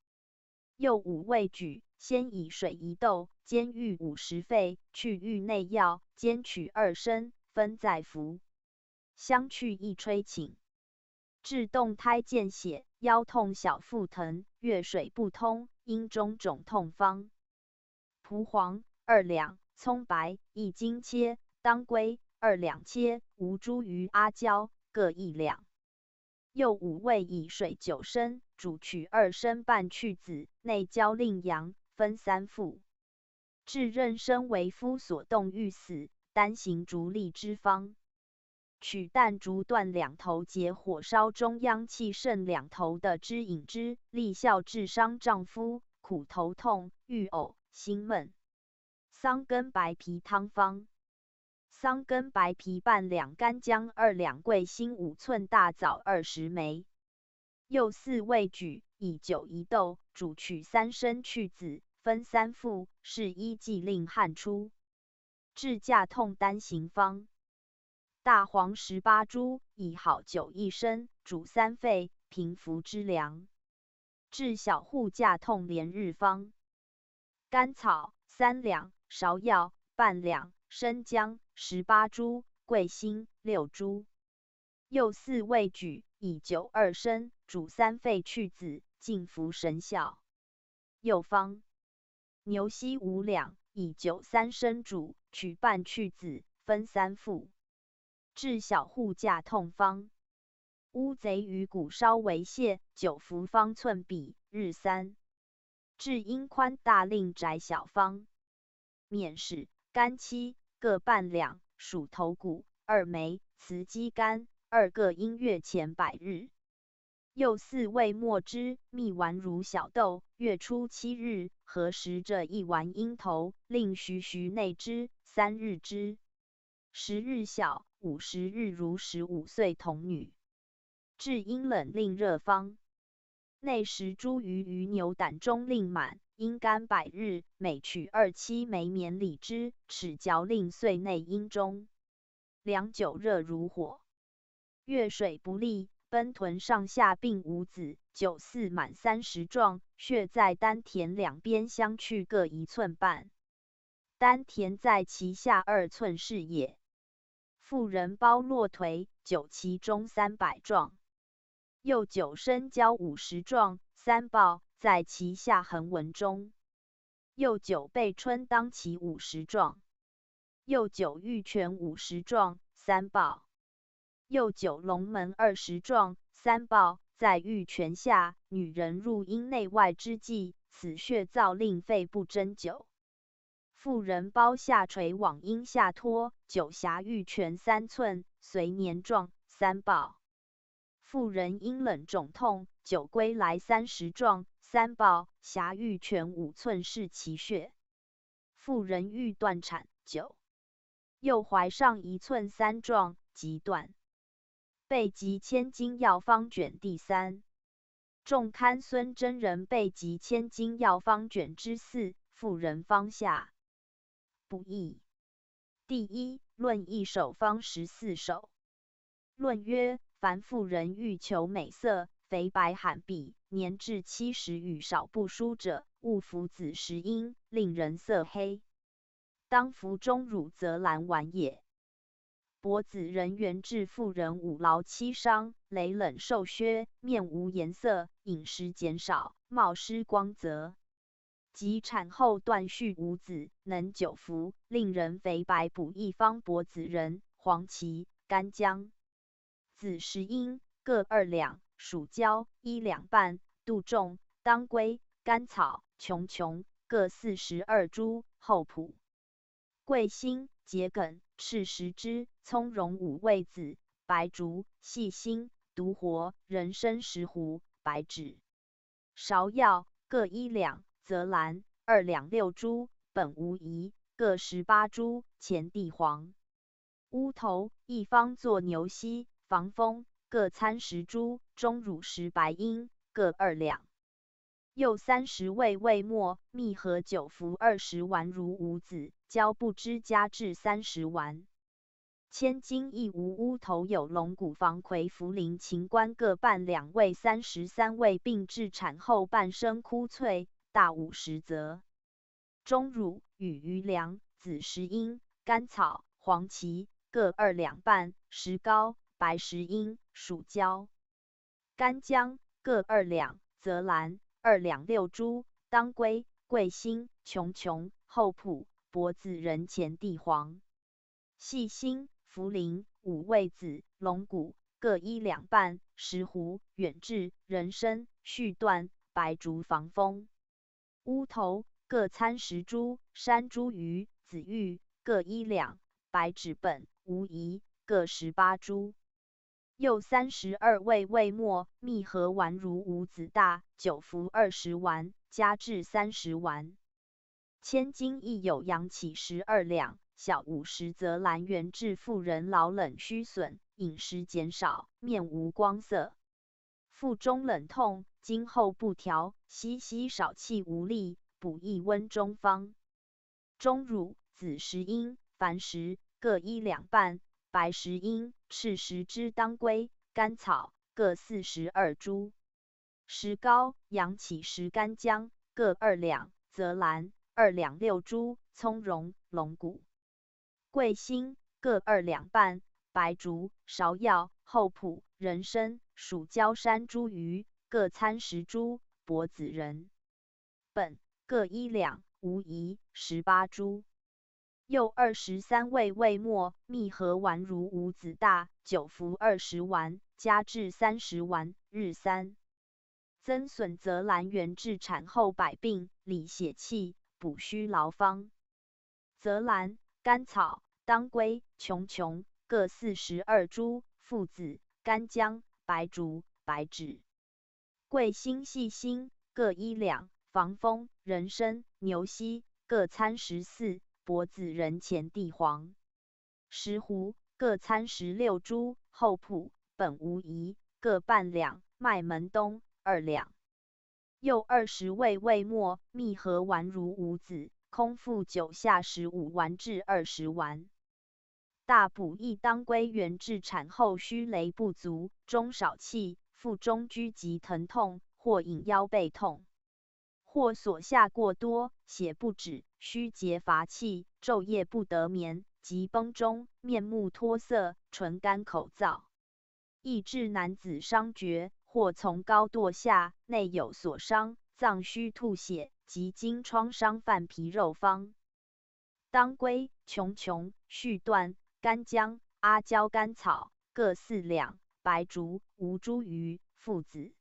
又五味举，先以水1斗，煎玉50沸，去玉内药，煎取2升，分再服。相去一吹请。治动胎见血，腰痛小腹疼，月水不通，阴中肿痛方。蒲黄2两，葱白1斤切，当归2两切，吴茱萸、阿胶各1两。又五味以水9升，煮取2升半，去子，内焦令阳，分3副。治妊娠为夫所动欲死，单行逐利之方。取弹竹断2头，结火烧中央气盛2头的汁饮之，立效治伤丈夫，苦头痛、欲呕、心闷。桑根白皮汤方。桑根白皮半两，干姜2两，桂心5寸，大枣20枚。又4味举，以酒1斗，煮取3升，去子，分3副，是依剂令汗出。治架痛单行方。大黄18株，以好酒1升，煮3沸，平服之凉。治小户架痛连日方。甘草3两，芍药半两，生姜18株，桂心6株。又4味举，以酒2升，煮3沸去子，净服神效。又方：牛膝5两，以酒3升煮，取半去子，分3服。治小户架痛方。乌贼鱼骨烧为泻，9服方寸比，日3。治阴宽大令窄小方。眄屎、甘漆各半两，鼠头骨2枚，雌鸡肝2个，阴月前100日。又4味墨汁，蜜丸如小豆，月初7日，合食着1丸阴头，令徐内之，3日之。10日小，50日如15岁童女。治阴冷令热方。内10株鱼牛胆中令满，阴干100日，每取2七枚绵里之，齿嚼令碎内阴中。凉酒热如火。月水不利，奔豚上下并无子，酒似满30壮，血在丹田两边相去各1寸半，丹田在其下2寸是也。妇人包络腿，酒其中300壮。又9升交50壮，3抱在其下横纹中。又9背春当其50壮。又9玉泉50壮，3抱。又9龙门20壮，3抱在玉泉下。女人入阴内外之际，此血燥令肺不蒸久。妇人包下垂往阴下托，酒辖玉泉3寸，随年壮，3抱。妇人阴冷肿痛，酒归来30壮，3抱，辖玉泉5寸是其血。妇人欲断产，9。又怀上1寸3壮，即断。备急千金药方卷第3。重刊孙真人备急千金药方卷之4，妇人方下。不义。第1论一首方14首。论曰：凡妇人欲求美色，肥白罕碧，年至70与少不梳者，勿服子时阴，令人色黑。当服中乳则蓝丸也。脖子人缘至妇人5劳7伤，羸冷瘦削，面无颜色，饮食减少，貌失光泽。及产后断续无子，能久服，令人肥白补一方脖子人，黄芪、干姜。子时阴各2两，蜀椒1两半，杜仲、当归、甘草、琼各42株，厚朴。桂心、桔梗、赤石枝、葱蓉5味子，白术、细辛、独活、人参10斛，白芷。芍药各1两，泽兰2两6株，本无疑，各18株，前地黄。乌头一方作牛膝，防风，各参10株，中乳10白阴，各2两。又30味末，蜜合9服20丸如无子，交不知加至30丸。千金亦无乌头有龙骨防葵茯苓芩关各半两味33味，并至产后半生枯脆，大50则。中乳与余粮，子时阴、甘草、黄芪各2两半，石膏、白石英、蜀椒、干姜各2两，泽兰2两6株，当归、桂心、琼、厚朴、脖子人前地黄。细辛、茯苓5味子，龙骨各1两半，10斛，远志、人参、续断、白术防风。乌头各参10株，山茱萸、紫玉各1两，白芷本、无疑各18株。又32味末，蜜合丸如无子大，9服20丸，加至30丸。千金亦有阳起12两，小50则兰源至妇人劳冷虚损，饮食减少，面无光色。腹中冷痛，经后不调，稀少气无力，补益温中方。中乳、子时阴、矾石各1两半，白石英、赤石枝、当归、甘草各42株。石膏、阳起石干姜各2两，泽兰2两6株，葱蓉、龙骨、桂心各2两半，白术、芍药、厚朴、人参、蜀椒山茱萸各参10株，柏子仁、本各1两，无疑18株。又23味味末，蜜合丸如五子大，9服20丸，加至30丸，日3。增损泽兰原治产后百病，理血气，补虚劳方。泽兰、甘草、当归、琼琼各42株，附子、干姜、白术、白芷、桂心、细辛各1两，防风、人参、牛膝各参14，柏子仁、前地黄、石斛各参16株，厚朴、本无疑各半两，麦门冬2两。又20味味末，蜜合丸如五子，空腹9下15丸至20丸。大补益当归原治产后虚雷不足，中少气，腹中拘急疼痛，或隐腰背痛，或所下过多，血不止，虚结乏气，昼夜不得眠，及崩中，面目脱色，唇干口燥，易致男子伤厥，或从高堕下，内有所伤，脏虚吐血，及经创伤犯皮肉方。当归、琼琼、续断、干姜、阿胶、甘草各4两，白术、吴茱萸、附子、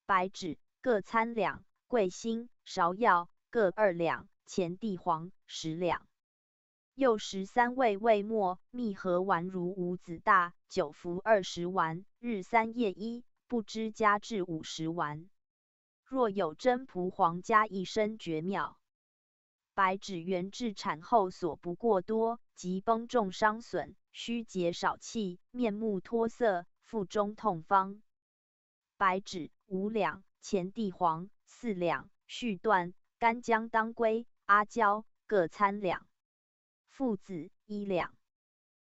白芷各参两，桂心、芍药各2两，前地黄10两。又13味味末，蜜合丸如五子大，9服20丸，日3夜1，不知加至50丸。若有真蒲黄加一身绝妙。白芷原治产后所不过多，及崩重伤损，虚结少气，面目脱色，腹中痛方。白芷5两，前地黄4两，续断、干姜、当归、阿胶各参两，附子1两。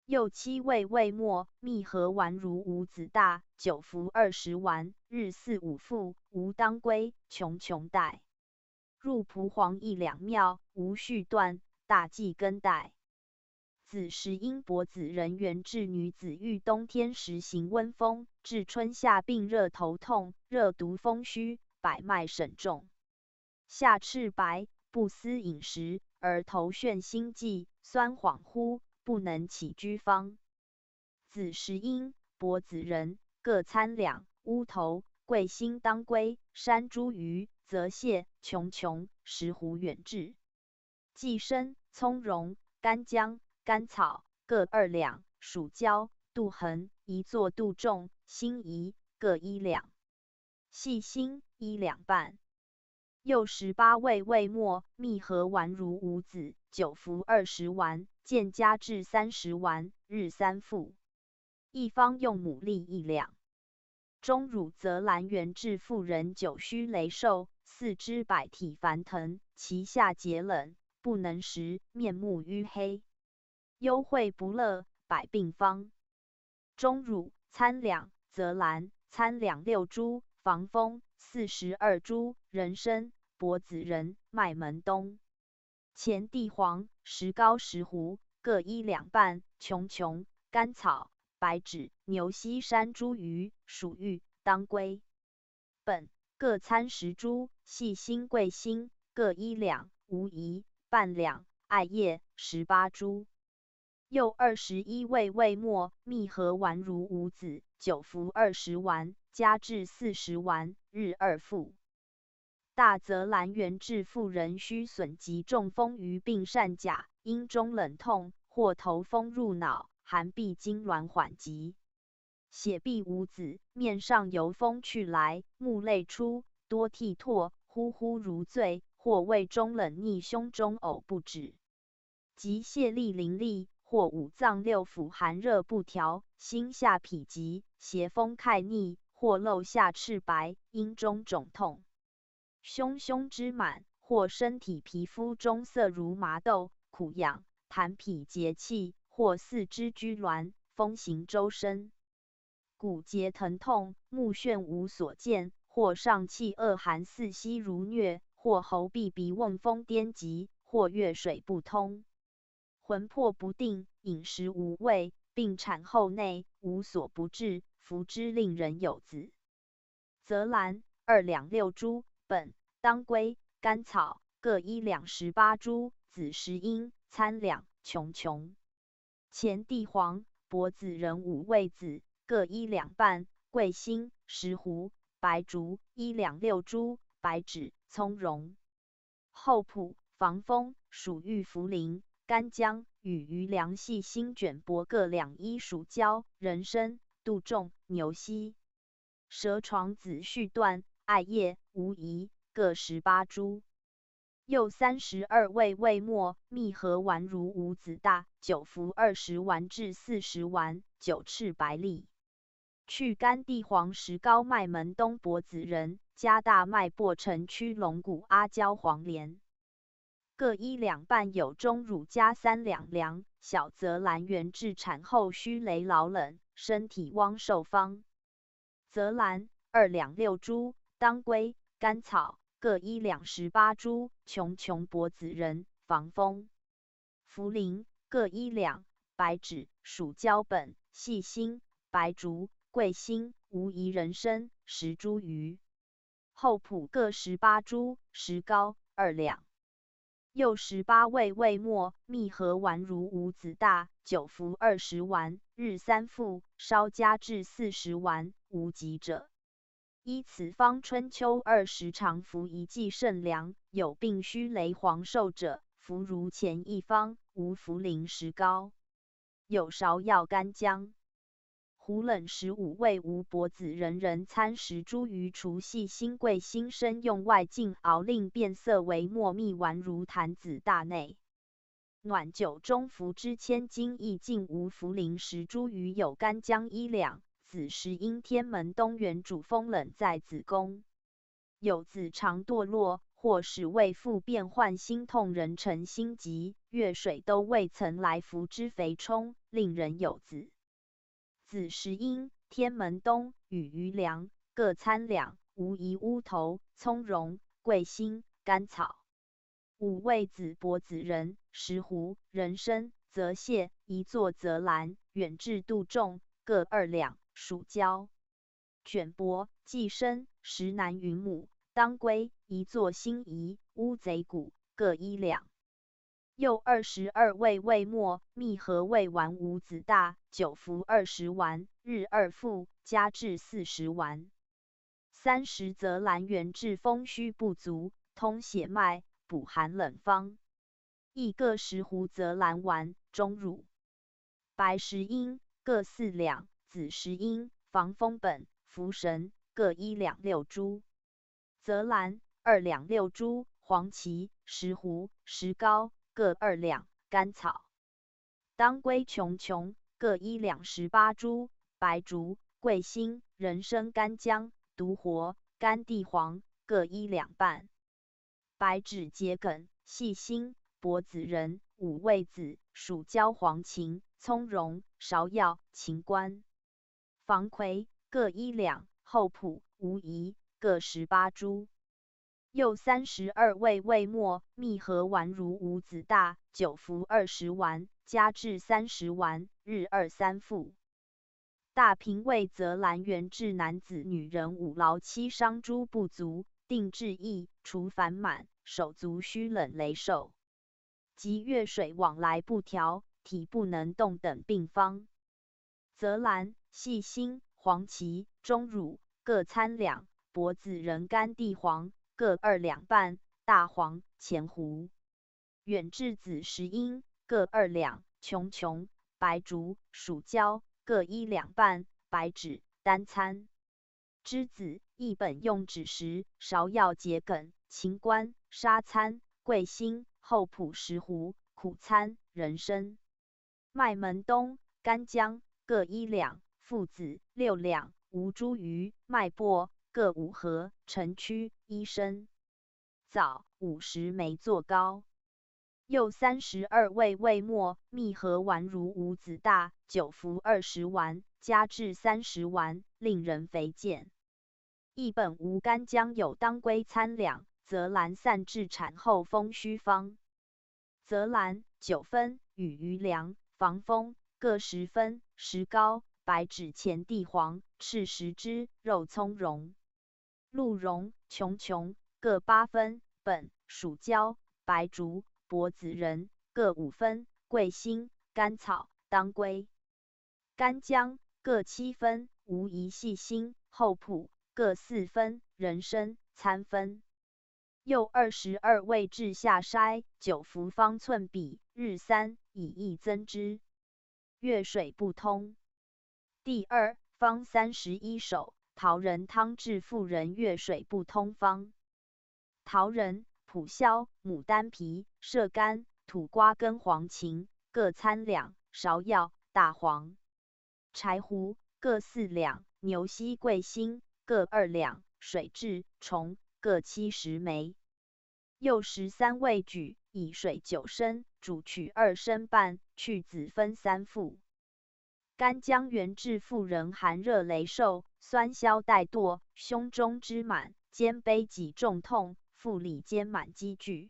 又7味味末，蜜合丸如五子大，9服20丸，日4、5服，无当归、琼琼带。入蒲黄1两妙，无续断，大忌根带。子时因柏子仁原治女子遇冬天时行温风，至春夏病热头痛，热毒风虚，百脉沈重，下赤白，不思饮食，而头眩心悸，酸恍惚，不能起居方。子时因、柏子仁各参两，乌头、桂心、当归、山茱萸、泽泻、琼琼、石斛远治。寄生、葱蓉、干姜、甘草各2两，蜀椒、杜衡、一作杜仲、辛夷各1两，细辛1两半。又18味味末，蜜合丸如五子，9服20丸，渐加至30丸，日3服。一方用牡蛎1两。中乳泽兰原治妇人久虚羸瘦，四肢百体烦疼，其下结冷，不能食，面目纡黑，忧秽不乐，百病方。中乳参两，泽兰参两6株，防风42株，人参、柏子仁、麦门冬、前地黄、石膏、石斛各1两半，琼琼、甘草、白芷、牛膝、山茱萸、蜀玉、当归、本各参10株，细辛、桂心各1两，无疑半两，艾叶18株。又21味味末，蜜合丸如五子，9服20丸，加至40丸，日2服。大泽兰原治妇人虚损及中风于病善甲，因中冷痛，或头风入脑，寒闭痉挛缓急，血闭无子，面上由风去来，目泪出，多涕唾，呼呼如醉，或胃中冷逆，胸中呕不止，及泄痢淋漓，或五脏六腑寒热不调，心下痞急，邪风骇逆，或漏下赤白，阴中肿痛，胸之满，或身体皮肤中色如麻豆，苦痒，痰痞结气，或四肢拘挛，风行周身，骨节疼痛，目眩无所见，或上气恶寒，四息如疟，或喉闭鼻瓮风颠急，或月水不通，魂魄不定，饮食无味，并产后内无所不至，服之令人有子。泽兰2两6株，本当归、甘草各1两18株，子10英，参两，琼。前地黄、柏子仁5味子，各1两半，桂心、石斛、白术1两6株，白芷、葱蓉。后朴、防风、蜀玉茯苓、干姜、与余粮细辛卷柏各2衣，蜀椒、人参、杜仲、牛膝。蛇床子续断、艾叶、无疑各18株。又32味味末，蜜合丸如五子大，9服20丸至40丸，9赤白粒。去甘地黄石膏麦门冬柏子仁，加大麦薄陈曲龙骨阿胶黄连，各1两半，有中乳加3两量。小泽兰原治产后需雷老冷，身体汪受方。泽兰2两6株，当归、甘草各1两18株，琼柏子仁防风。茯苓各1两，白芷、蜀椒本、细辛、白术、桂心、无疑人参10株余。后朴各18株，石膏2两。又18味味末，蜜合丸如五子大，9服20丸，日3服，稍加至40丸，无疾者。依此方春秋20常服1剂甚良，有病须雷黄寿者，服如前一方，无茯苓石膏。有芍药干姜。胡冷15味无柏子仁参10株余，除细辛桂心生用外，浸熬令变色为末，蜜丸如坛子大内。暖酒中服之千金亦尽无茯苓10株余，有干姜1两。子10英天门东原主风冷在子宫，有子常堕落，或使胃腹变幻心痛，人成心急，月水都未曾来服之肥充，令人有子。子10英天门东与余粮各参两，无疑乌头、葱蓉、桂心、甘草。5味子柏子仁、石斛、人参、泽泻一座泽兰，远至杜仲各2两。蜀椒、卷柏、寄生、石南云母、当归一座辛夷、乌贼骨各1两。又22味味末，蜜合味丸五子大，9服20丸，日2服，加至40丸。30泽兰原治风虚不足，通血脉，补寒冷方。亦各10斛泽兰丸，中乳。白10英各4两，子10英防风本、茯神各1两6株。泽兰2两6株，黄芪、石斛、石膏各2两，甘草。当归琼各1两18株，白术、桂心、人参干姜、独活、甘地黄各1两半。白芷桔梗、细辛、柏子仁、5味子、蜀椒黄芩、葱蓉、芍药、秦观。防葵各1两，后朴、无疑各18株。又32味味末，蜜合丸如五子大，9服20丸，加至30丸，日2、3服。大平胃泽兰原治男子女人5劳7伤诸不足，定治易，除烦满，手足虚冷羸瘦，及月水往来不调，体不能动等病方。泽兰、细辛、黄芪、中乳各参两，柏子仁甘地黄各2两半，大黄、前斛。远治子10英各2两，琼、白术、蜀椒各1两半，白芷、单参。栀子一本用枳实、芍药桔梗、秦观、沙参、桂心、后朴石斛、苦参、人参。麦门冬、干姜各1两，附子6两，无茱萸、麦薄各5盒，陈曲1升。枣50枚做糕。又32味味末，蜜合丸如五子大，9服20丸，加至30丸，令人肥健。一本无干姜有当归参两，泽兰散治产后风虚方。泽兰9分，与余粮、防风各10分，石膏、白芷前地黄，赤10枝，肉葱蓉、鹿茸、琼琼各8分，本、蜀椒、白术、柏子仁各5分，桂心、甘草、当归、干姜各7分，无疑细辛、厚朴各4分，人参、参分。又22味至下筛，9服方寸比，日3，以益增之。月水不通。第2方31首，桃仁汤治妇人月水不通方。桃仁、蒲硝、牡丹皮、射干、土瓜根、黄芩各参两，芍药、大黄、柴胡各4两，牛膝、桂心各2两，水蛭、虫各70枚。又13味举，以水9升，煮取2升半，去籽分3副。干姜原治妇人寒热羸瘦，酸消带堕，胸中之满，肩背脊重痛，腹里肩满积聚，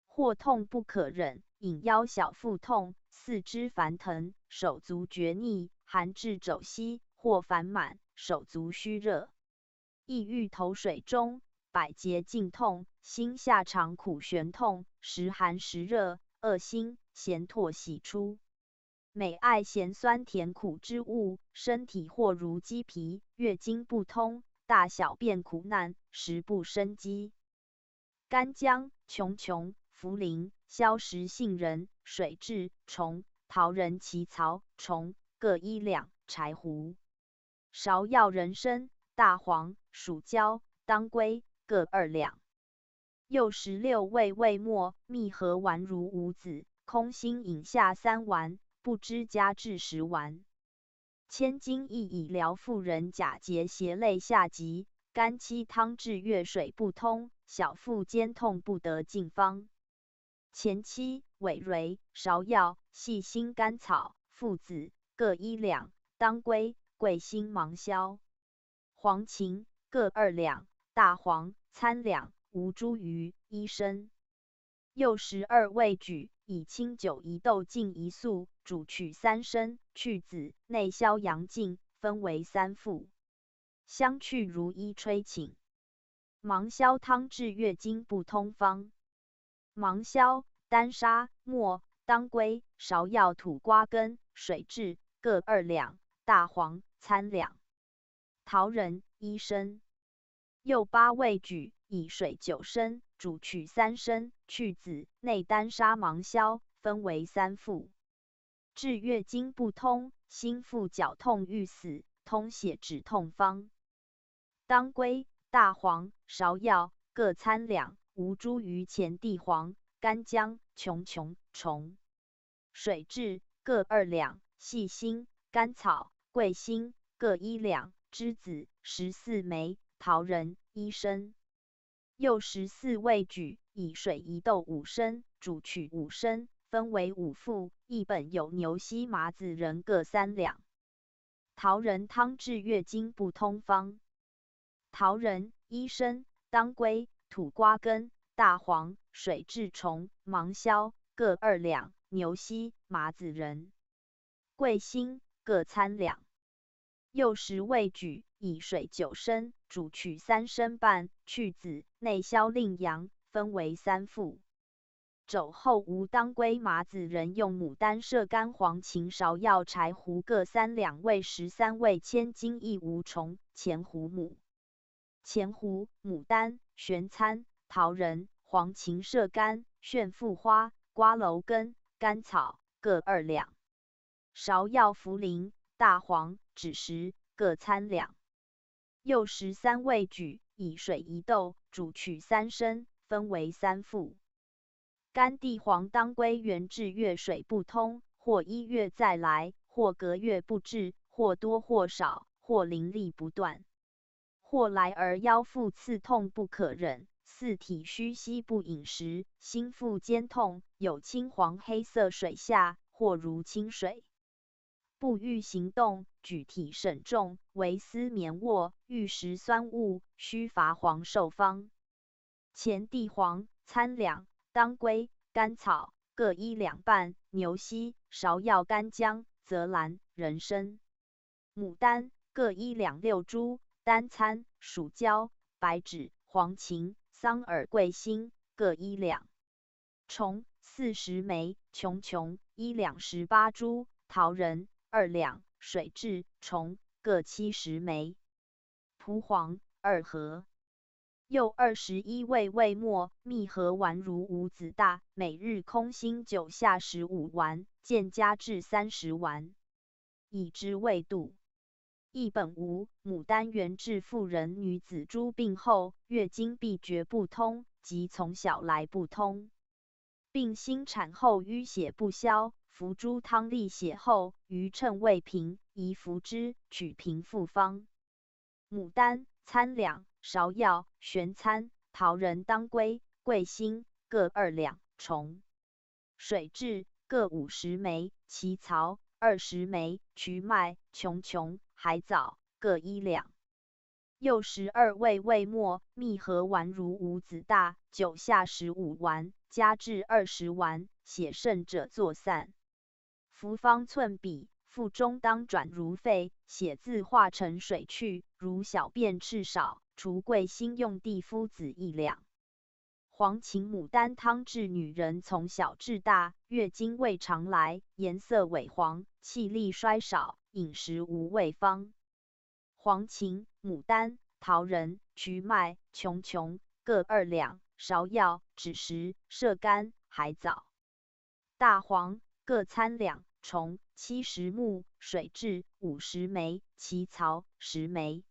或痛不可忍，引腰小腹痛，四肢烦疼，手足厥逆，寒至肘膝，或烦满，手足虚热，亦欲投水中，百节尽痛，心下肠苦旋痛，时寒时热，恶心，涎唾喜出。每爱咸酸甜苦之物，身体或如鸡皮，月经不通，大小便苦难，食不生机。干姜、琼琼、茯苓、消食杏仁、水蛭、虫、桃仁、奇草、虫各1两，柴胡、芍药、人参、大黄、蜀椒、当归各2两。又16味味末，蜜合丸如无子，空心饮下3丸，不知加至10丸。千金亦以疗妇人假结胁肋下疾，肝气汤治月水不通，小腹坚痛不得进方。前期、葦蕤、芍药、细辛、甘草、附子各1两，当归、桂心、芒硝、黄芩各2两，大黄参两，吴茱萸1升。又12味举，以清酒1豆净1粟，煮取3升，去籽，内消阳尽，分为3副。香去如衣吹请。芒硝汤治月经不通方。芒硝、丹砂、末、当归、芍药、土瓜根、水蛭各2两，大黄参两。桃仁1升。又8味举，以水9升，煮取3升，去籽，内丹砂、芒硝，分为3副。治月经不通，心腹绞痛欲死，通血止痛方。当归、大黄、芍药各参两，吴茱萸、前地黄、干姜、琼琼、虫、水蛭各2两，细辛、甘草、桂心各1两，栀子14枚，桃仁1升。又14味举，以水1豆5升，煮取5升，分为5副，一本有牛膝、麻子仁各3两。桃仁汤治月经不通方。桃仁1升，当归、土瓜根、大黄、水蛭、虫、芒硝各2两，牛膝、麻子仁、桂心各参两。又10味举，以水9升，煮取3升半，去籽，内消令阳，分为3副。肘后无当归、麻子仁，用牡丹、射干、黄芩、芍药、柴胡各3两味13味，千金亦无虫、前胡母。前胡、牡丹、玄参、桃仁、黄芩、射干、炫富花、瓜蒌根、甘草各2两。芍药、茯苓、大黄、枳实各参两。又13味举，以水1豆，煮取3升，分为3副。干地黄、当归原治月水不通，或1月再来，或隔月不至，或多或少，或淋漓不断。或来而腰腹刺痛不可忍，四体虚息不饮食，心腹坚痛，有青黄黑色水下，或如清水。不欲行动，举体甚重，为思眠卧，欲食酸物，须伐黄寿方。前地黄、参两、当归、甘草各1两半，牛膝、芍药、干姜、泽兰、人参、牡丹各1两6株，丹参、蜀椒、白芷、黄芩、桑耳、桂心各1两。虫40枚，琼1两18株，桃仁2两，水蛭、虫各70枚。蒲黄2盒。又21味味末，蜜合丸如5子大，每日空心9下15丸，渐加至30丸，以之味度。一本无牡丹原治妇人女子诸病后，月经闭绝不通，及从小来不通，并新产后淤血不消，服诸汤利血后，余趁未平，宜服之，取平复方。牡丹、参两、芍药、玄参、桃仁、当归、桂心各2两，虫、水蛭各50枚，奇草20枚，瞿麦、琼、海藻各1两。又12味味末，蜜合丸如5子大，9下15丸，加至20丸，血盛者作散。服方寸比，腹中当转如沸，血自化成水去，如小便赤少。除桂心用地肤子1两。黄芩牡丹汤治女人从小至大，月经未常来，颜色萎黄，气力衰少，饮食无味方。黄芩、牡丹、桃仁、瞿麦、琼各2两，芍药、枳实、射干、海藻。大黄各参两，虫70目，水蛭50枚，奇草10枚。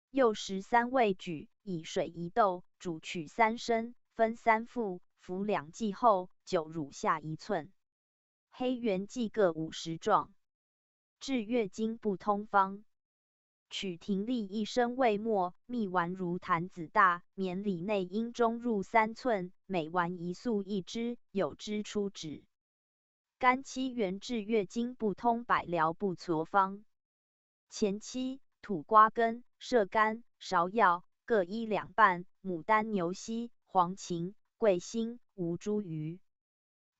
又13味举，以水1斗，煮取3升，分3服，服2剂后，酒乳下1寸。黑圆剂各50壮。治月经不通方。取葶苈1升味末，蜜丸如坛子大，绵里内阴中入3寸，每丸1粟1支，有支出脂。甘七原治月经不通百疗不痤方。前期土瓜根、射干、芍药各1两半，牡丹、牛膝、黄芩、桂心、吴茱萸。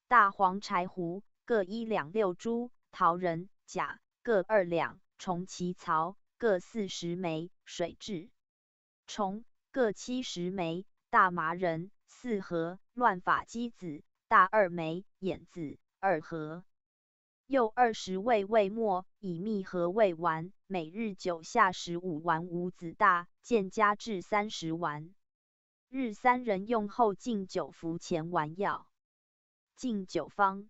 大黄、柴胡各1两6株，桃仁、甲各2两，虫奇草各40枚，水蛭、虫各70枚，大麻仁4盒，乱发鸡子大2枚，眼子2盒。又20味味末，以蜜合味丸，每日9下15丸5子大，渐加至30丸。日3人用后禁酒服前丸药。禁酒方：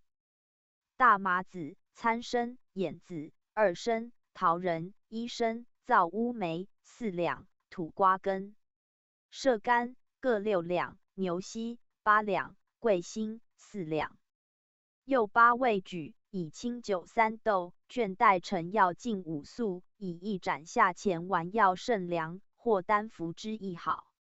大麻子、参参、眼子2升，桃仁1升，皂乌梅4两，土瓜根、射干各6两，牛膝8两，桂心4两。又8味举，以清酒3斗，卷带成药浸5粟，以1盏下前丸药甚凉，或单服之亦好。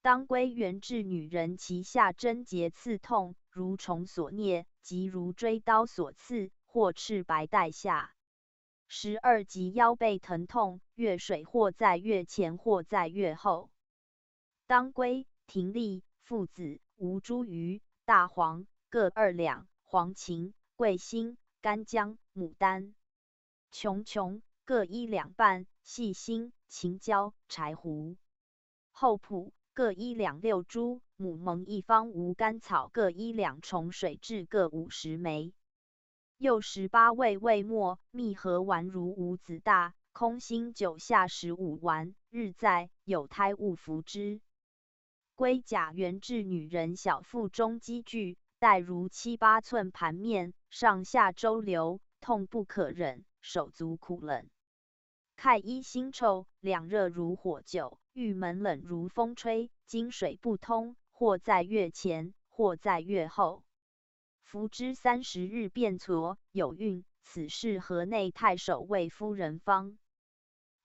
当归原治女人脐下贞节刺痛，如虫所啮，即如锥刀所刺，或赤白带下。12及腰背疼痛，月水或在月前，或在月后。当归、葶苈、附子、吴茱萸、大黄各2两，黄芩、桂心、干姜、牡丹、琼各1两半，细辛、秦椒、柴胡、厚朴各1两6株，母蒙一方无甘草各1两，虫水蛭各50枚。又18味味末，蜜合丸如5子大，空心9下15丸，日在，有胎勿服之。龟甲原治女人小腹中积聚，带如7、8寸盘面，上下周流，痛不可忍，手足苦冷。太医腥臭，两热如火灸，郁闷冷如风吹，经水不通，或在月前，或在月后。服之30日便痤，有孕。此是河内太守卫夫人方。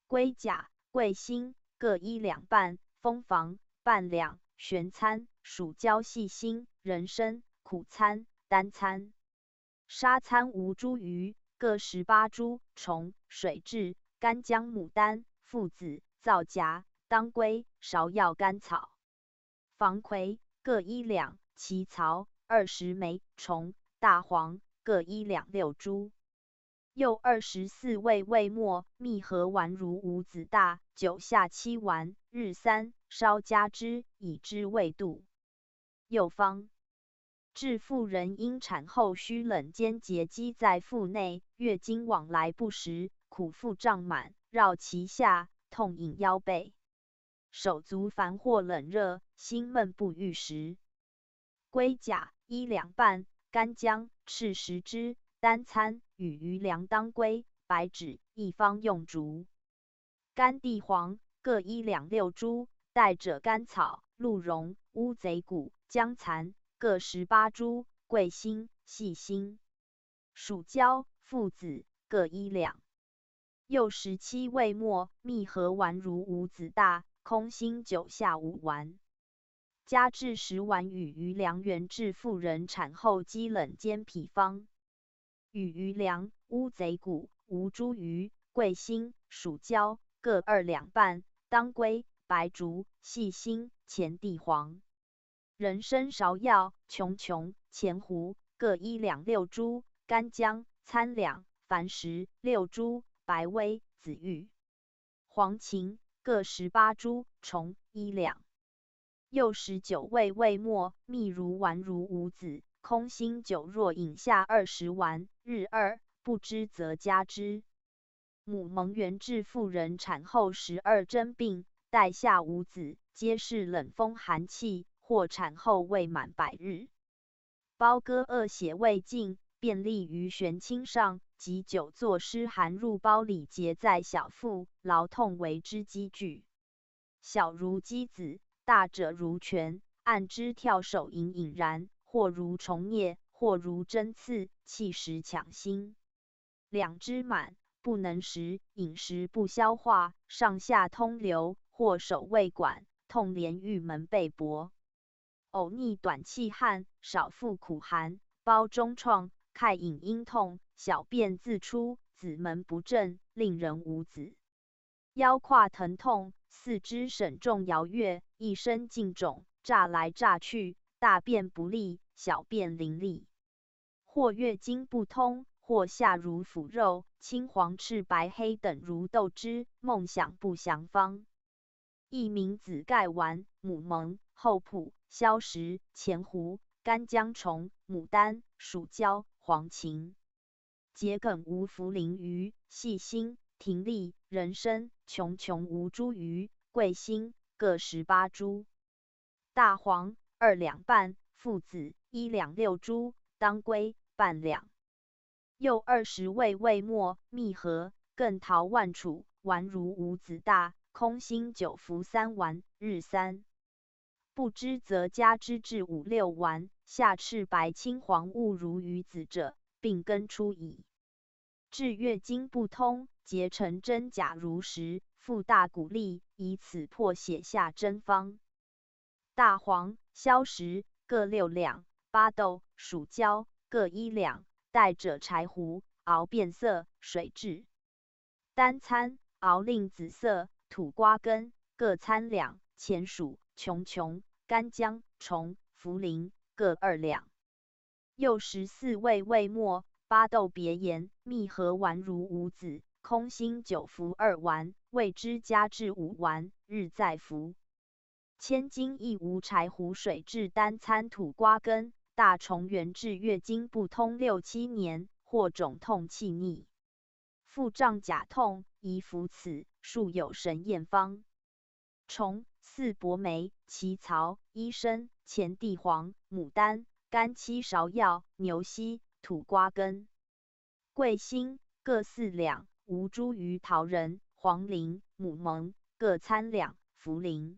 龟甲、桂心各1两半，蜂房半两，玄参、蜀椒细辛、人参、苦参、丹参、沙参、吴茱萸各18株，虫、水蛭、干姜、牡丹、附子、皂荚、当归、芍药、甘草。防葵各1两，奇草20枚，虫大黄各1两6株。又24味味末，蜜合丸如五子大，酒下7丸，日3，烧加之，以知味度。又方治妇人因产后需冷间结积在腹内，月经往来不时，苦腹胀满，绕脐下，痛引腰背，手足烦或冷热，心闷不欲食。龟甲1两半，干姜赤10支，单餐与余粮当归，白芷一方用竹。干地黄各1两6株，带者甘草、鹿茸、乌贼骨、姜蚕各18株，桂心、细辛、蜀椒、附子各1两。又17味末，蜜合丸如五子大，空心酒下5丸。加至10丸，与余粮原治妇人产后饥冷间砒方。与余粮、乌贼骨、吴茱萸、桂心、蜀椒各2两半，当归、白术、细辛、前地黄、人参、芍药、琼琼、前胡各1两6株，干姜参两，矾石6株，白薇、紫玉、黄芩各18株，虫1两。又19味味末，蜜如丸如五子，空心酒若饮下20丸，日2，不知则加之。母蒙原治妇人产后12针病，带下无子，皆是冷风寒气，或产后未满100日，包割恶血未尽，便立于悬倾上，及久坐湿寒入包里，结在小腹，劳痛为之积聚。小如鸡子，大者如拳，按之跳手隐隐然，或如虫啮，或如针刺，气时抢心。两只满，不能食，饮食不消化，上下通流，或手未管，痛连郁门背脖。呕逆短气汗，少腹苦寒，包中创，开隐阴痛，小便自出，子门不正，令人无子。腰胯疼痛，四肢沈重摇跃，一身尽肿，乍来乍去，大便不利，小便淋漓。或月经不通，或下如腐肉，青黄赤白黑等如豆汁，梦想不详方。一名子盖丸、母蒙、后朴、消食、前胡、干姜虫、牡丹、蜀椒、黄芩、桔梗无茯苓鱼、细辛、葶苈、人参、琼琼吴茱萸、桂心各18株。大黄2两半，附子1两6株，当归半两。又20味味末，蜜合，更桃万杵，丸如五子大，空心9服3丸，日3。不知则加之至5、6丸，下赤白青黄物如鱼子者，病根出矣。至月经不通，结成真假如实，腹大鼓励，以此破血下针方。大黄、消食各6两，巴豆、蜀椒各1两，带者柴胡，熬变色，水质。单餐熬令紫色，土瓜根各参两，前薯、琼琼、干姜、虫、茯苓各2两。又14味味末，巴豆别盐，蜜合丸如五子，空心9服2丸，谓之加至5丸，日再服。千金亦无柴胡水质单参土瓜根，大虫原治月经不通6、7年，或肿痛气逆，腹胀甲痛，宜服此，数有神验方。虫4薄梅、奇草、医参、前地黄、牡丹、干漆芍药、牛膝、土瓜根、桂心各4两，吴茱萸、桃仁、黄苓、母蒙各参两，茯苓、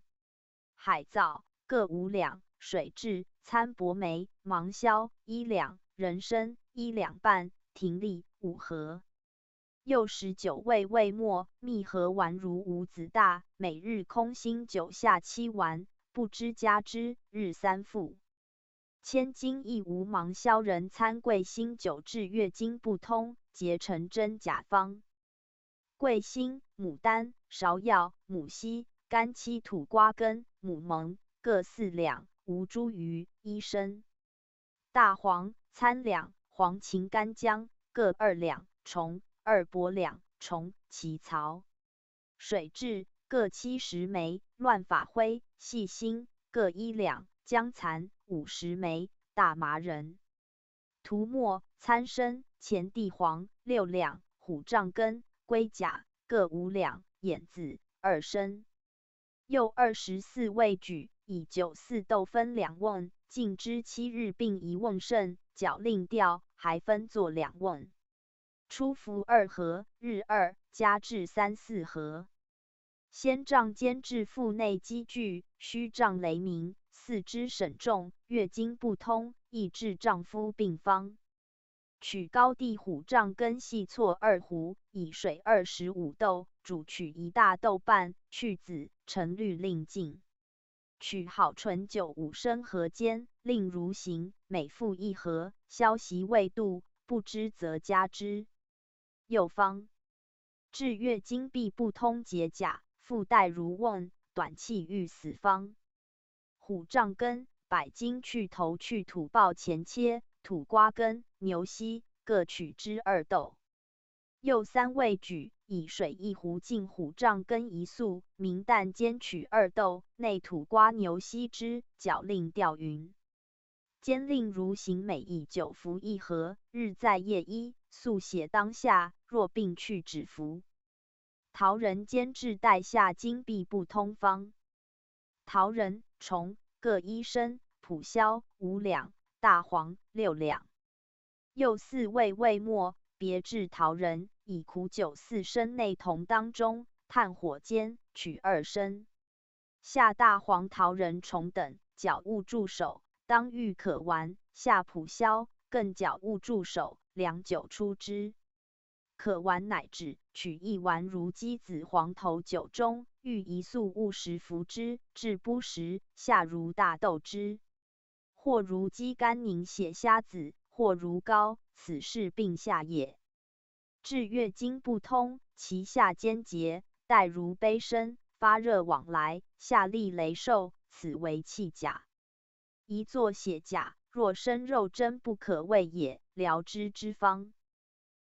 海藻各5两，水质参薄梅、芒硝1两，人参1两半，葶苈5盒。又19味味末，蜜合丸如五子大，每日空心酒下7丸，不知加之，日3服。千金亦无芒硝人参桂心酒治月经不通，结成真假方。桂心、牡丹、芍药、母犀、干漆土瓜根、母蒙各4两，吴茱萸1升。大黄、参两，黄芩、干姜各2两，虫2柏2虫，起槽。水蛭各70枚，乱发灰、细辛各1两，姜蚕50枚，大麻仁。涂末、参参、前地黄6两，虎杖根、龟甲各5两，眼子2升。又24味举，以9、4豆分2瓮，浸之7日，并1瓮盛，搅令掉，还分作2瓮。初服2合，日2，加至3、4合。先杖煎至腹内积聚，须杖雷鸣，四肢沈重，月经不通，亦至丈夫病方。取高地虎杖根细错2斛，以水25豆，煮取1大豆半，去籽，澄绿令净。取好醇酒5升合煎，令如形，每复1合，消息未度，不知则加之。又方治月经闭不通结甲，腹带如瓮，短气欲死方。虎杖根、百金去头去土爆前切，土瓜根、牛膝各取之2豆。又3味举，以水1斛浸虎杖根1粟，明旦煎取2豆，内土瓜牛膝之，搅令掉匀。煎令如形，每以9服1合，日在夜1，速写当下，若病去止服。桃仁煎至带下经闭不通方。桃仁、虫各1升，蒲硝5两，大黄6两。又4味味末，别制桃仁，以苦酒4升内铜当中，炭火煎，取2升。下大黄、桃仁、虫等，搅勿住手，当欲可丸，下蒲硝，更搅勿住手，良久出之。可丸乃止，取1丸如鸡子黄头酒中，欲1粟勿食服之，至不食，下如大豆汁。或如鸡肝凝血虾子，或如膏，此是病下也。至月经不通，其下坚结，带如杯身，发热往来，下利雷受，此为气甲。一作血甲，若生肉真不可谓也，疗之之方。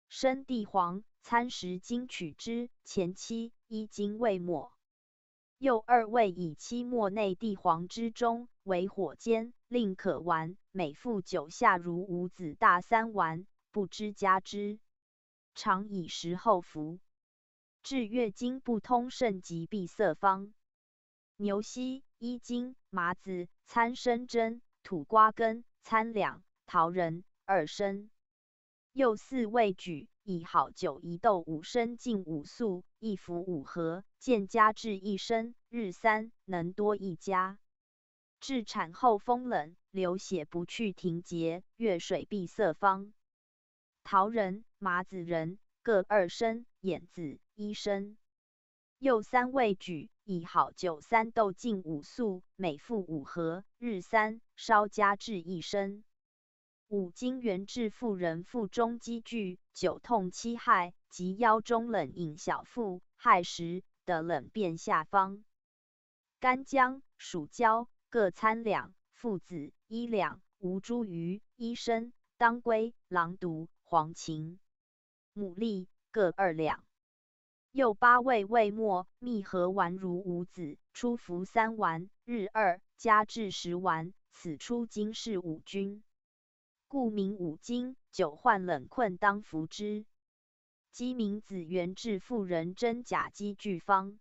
生地黄，参10斤取之，前期1斤未末。又2味以期末内地黄之中，为火煎，令可丸，每复9下如五子大3丸，不知加之。常以时后服。至月经不通甚及闭塞方。牛膝1斤，麻子参参针，土瓜根参两，桃仁2升。又4味举，以好酒1豆5升浸5粟，1服5合，渐加至1升，日3，能多1加。至产后风冷，流血不去停结，月水闭塞方。桃仁、麻子仁各2升，眼子1升。又3味举，以好酒3豆浸5粟，每复5合，日3，稍加至1升。5经元治妇人腹中积聚，久痛七害，及腰中冷饮小腹，害时得冷便下方。干姜、蜀椒各参两，附子1两，吴茱萸1升，当归、狼毒、黄芩、牡蛎各2两。又8味味末，蜜合丸如五子，初服3丸，日2，加至10丸，此出经是5君。故名5经，久患冷困当服之。鸡鸣子元治妇人真假积聚方。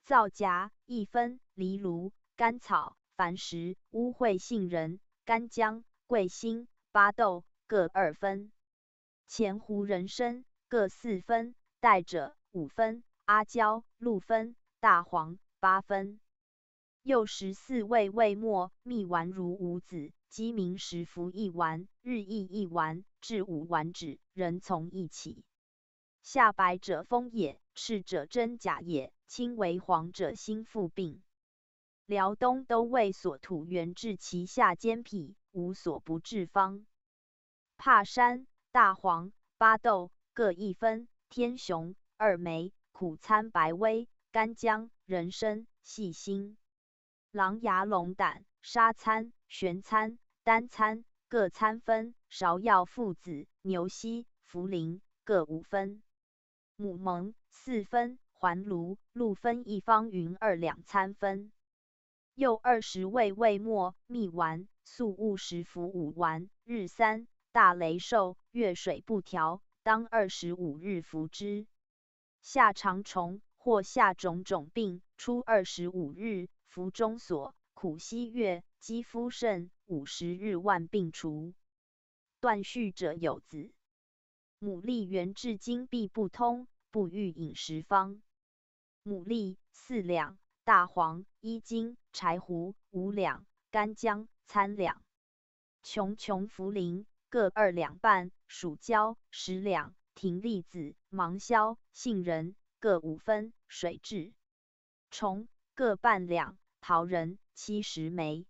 皂荚、一分、藜芦、甘草、矾石、乌会杏仁、干姜、桂心、巴豆各2分。前胡人参各4分，带者5分，阿胶、鹿分，大黄8分。又14味味末，蜜丸如五子，鸡鸣时服1丸，日益1丸，至5丸止，人从一起。下白者风也，赤者真假也，青为黄者心腹病。辽东都尉所吐原治其下坚脾，无所不治方。帕山、大黄、巴豆各1分，天雄2枚，苦参白薇、干姜、人参、细辛。狼牙龙胆、沙参、玄参、丹参各参分，芍药附子、牛膝、茯苓各5分，母蒙4分，环芦、鹿分1方云2两参分。又20味味末、蜜丸、素物10服5丸，日3。大雷兽，月水不调，当25日服之。下肠虫或下种种病，初25日服中所，苦息月，肌肤甚，50日万病除。断续者有子。牡蛎原至今必不通，不欲饮食方。牡蛎4两，大黄1斤，柴胡5两，干姜参两。芎芎茯苓各2两半，蜀椒10两，葶栗子、芒硝、杏仁各5分，水蛭、虫各半两，桃仁70枚。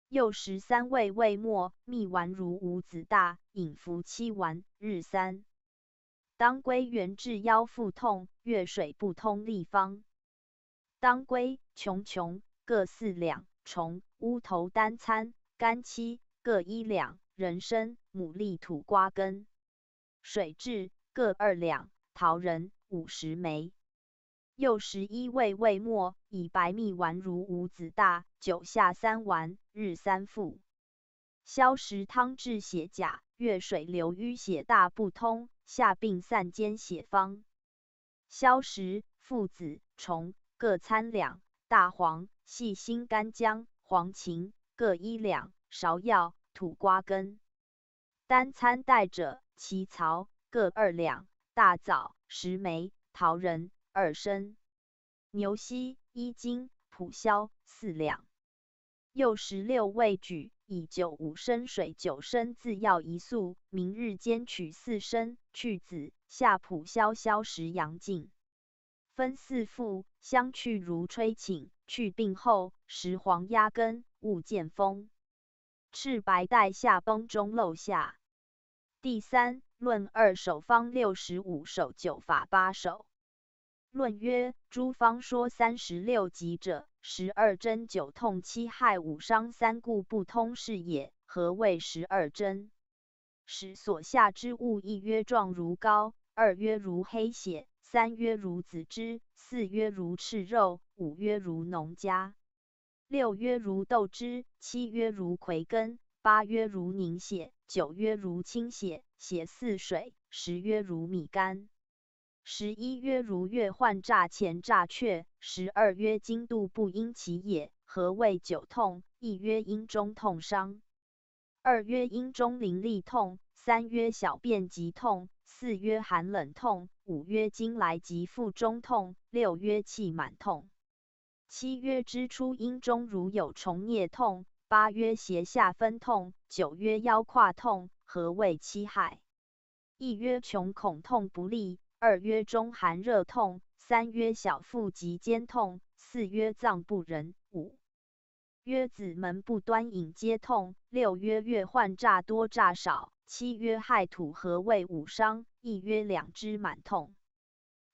又13味味末、蜜丸如5子大，饮服7丸，日3。当归原治腰腹痛、月水不通利方。当归、芎芎各4两，虫、乌头丹参、干漆各1两，人参、牡蛎、土瓜根、水蛭各2两，桃仁50枚。又11味味末，以白蜜丸如5子大，9下3丸，日3服。消食汤治血假，月水流瘀血大不通，下病散兼血方。消食、附子、虫各参两，大黄、细辛、干姜、黄芩各1两，芍药、土瓜根。单参带者，奇草各2两，大枣10枚，桃仁2升。牛膝1斤，蒲硝4两。又16味举，以9 5升水9升自药1素，明日间取4升，去子，下蒲硝消食阳尽。分4副，相去如吹请，去病后，食黄鸭根，勿见风。赤白带下崩中漏下。第3论2手方65手9法8手。论曰：诸方说36疾者，12针9痛7害5伤3故不通是也。何谓12针？使所下之物一曰状如膏，2曰如黑血，3曰如紫汁，4曰如赤肉，5曰如浓加，6曰如豆汁，7曰如葵根，8曰如凝血，9曰如清血，血似水，10曰如米干，11曰如月患诈前诈却，12曰经度不因其也。何谓久痛？一曰阴中痛伤，2曰阴中淋漓痛，3曰小便急痛，4曰寒冷痛，5曰经来及腹中痛，6曰气满痛，7曰支出阴中如有虫啮痛，8曰胁下分痛，9曰腰胯痛。何谓7害？一曰穷恐痛不利，2曰中寒热痛，3曰小腹及肩痛，4曰脏不仁，5曰子门不端引皆痛，6曰月患诈多诈少，7曰害土。何谓5伤？一曰两肢满痛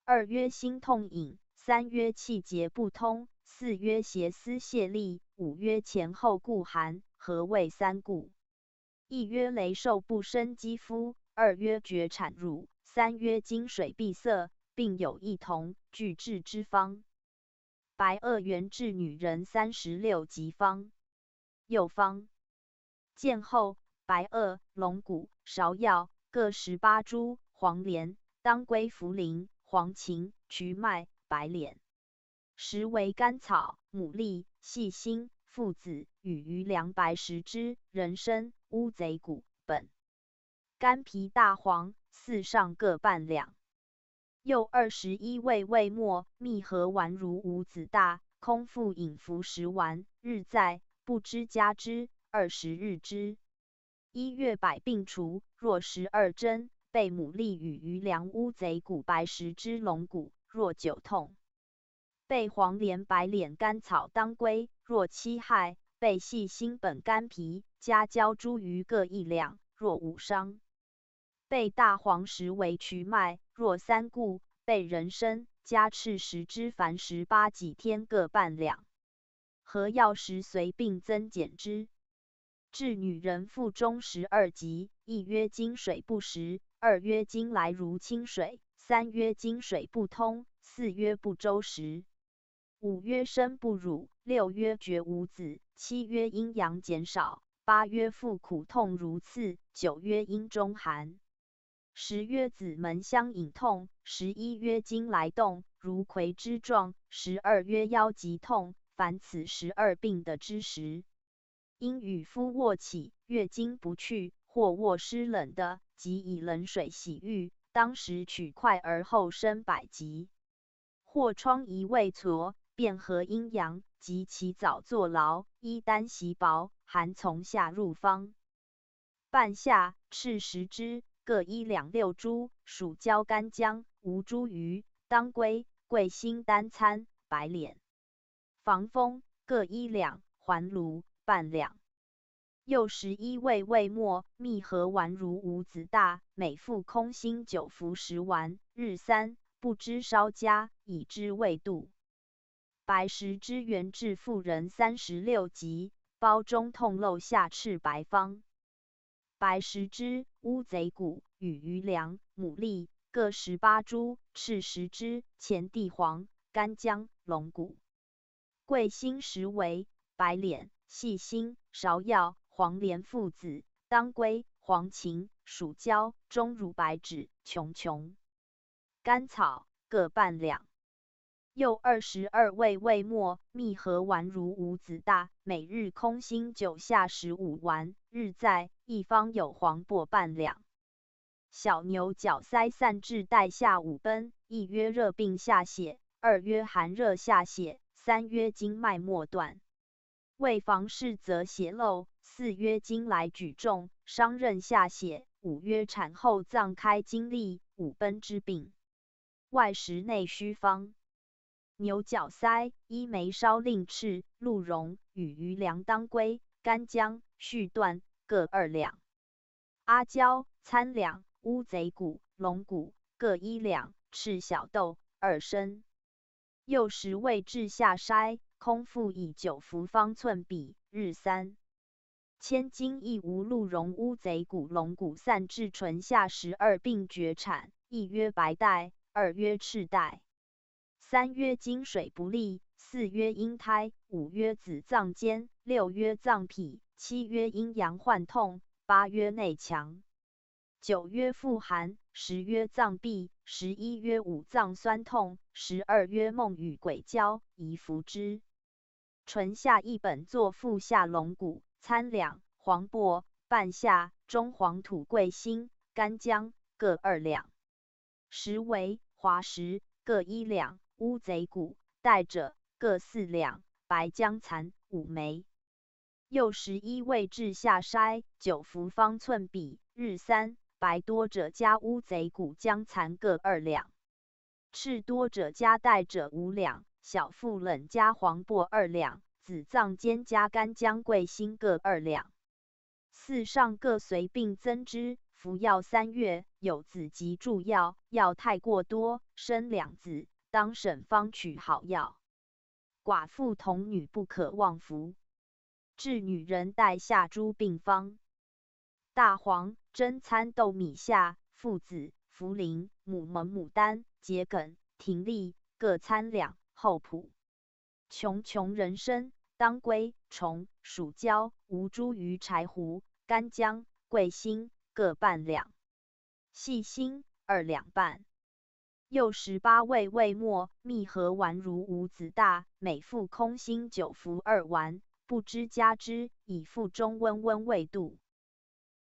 ，2曰心痛隐，3曰气结不通，4曰胁丝泄力，5曰前后固寒。何谓3固？一曰雷受不生肌肤，2曰厥产乳，3曰经水闭塞，并有异同，具治之方。白萼原治女人36疾方。又方：见后，白萼、龙骨、芍药各18株，黄连、当归、茯苓、黄芩、瞿麦、白脸。实为甘草、牡蛎、细辛、附子、羽余凉白10枝，人参、乌贼骨、本。干皮大黄4上各半两。又21味味末，蜜合丸如5子大，空腹饮服10丸，日在，不知加之，20日之。1月百病除。若12针，备牡蛎羽余凉乌贼骨白10枝龙骨。若久痛，备黄连白脸甘草当归。若7害，备细辛本干皮加焦茱萸各1两。若5伤，备大黄10为瞿麦。若3固，备人参加赤10枝凡18几天各半两。何药时随并增减之。治女人腹中12疾，一曰经水不实，二曰经来如清水，三曰经水不通，四曰不周时，五曰生不乳，六曰绝无子，七曰阴阳减少，八曰腹苦痛如刺，九曰阴中寒，十曰子门相隐痛，11曰经来动如葵之状，12曰腰疾痛。凡此12病的之时，因与夫卧起，月经不去，或卧湿冷的，即以冷水洗浴，当时取快而后生百疾。或疮痍未痤，便合阴阳，即起早坐牢，衣单席薄，寒从下入方。半夏、赤10之，各1两6株，属焦干姜、吴茱萸、当归、桂辛单参、白脸。防风各1两，还炉半两。又11味味末，蜜合丸如五子大，每服空心9服10丸，日3，不知稍加，以之味度。白10之原治妇人36疾，包中痛漏下赤白方。白10之乌贼骨、与鱼梁、牡蛎各18株，赤10之前地黄、干姜、龙骨。桂辛10为白脸、细辛、芍药、黄连附子、当归、黄芩、蜀椒、中乳白芷、琼琼。甘草各半两。又22味味末，蜜合丸如五子大，每日空心9下15丸，日在，一方有黄柏半两。小牛角塞散至带下5奔，一曰热病下泻，二曰寒热下泻，三曰经脉末断。为房事则血漏，四曰经来举重，伤任下血，五曰产后脏开经历5奔之病。外食内需方。牛角塞一梅烧令赤、鹿茸、与鱼梁、当归、干姜、续断各2两。阿胶参两，乌贼骨、龙骨各1两，赤小豆2升。又10味治下筛，空腹以9服方寸比，日3。千金亦无鹿茸、乌贼骨、龙骨散治唇下12病绝产，一曰白带，二曰赤带。三曰经水不利，四曰阴胎，五曰子脏坚，六曰脏痞，七曰阴阳患痛，八曰内强，九曰腹寒，10曰脏闭，11曰五脏酸痛，12曰梦与鬼交，宜服之。唇下一本作腹下龙骨、参两、黄柏、半夏、中黄土、桂辛、干姜各2两。10为滑石各1两，乌贼骨、带者各4两，白姜蚕5枚。又11味治下筛，9服方寸比，日3。白多者加乌贼骨、姜蚕各2两，赤多者加带者5两，小腹冷加黄柏2两，子脏坚加干姜、桂辛各2两。四上各随并增之，服药3月，有子及助药，药太过多，生2子，当审方取好药。寡妇童女不可妄服。治女人带下诸病方：大黄、真参豆米下、附子、茯苓、母蒙、牡丹、桔梗、葶苈各参两，后朴。琼琼、人参、当归、虫、蜀椒、吴茱萸、柴胡、干姜、桂辛各半两。细辛2两半。又18味味末，蜜合丸如五子大，每服空心9服2丸，不知加之，以腹中温温味度。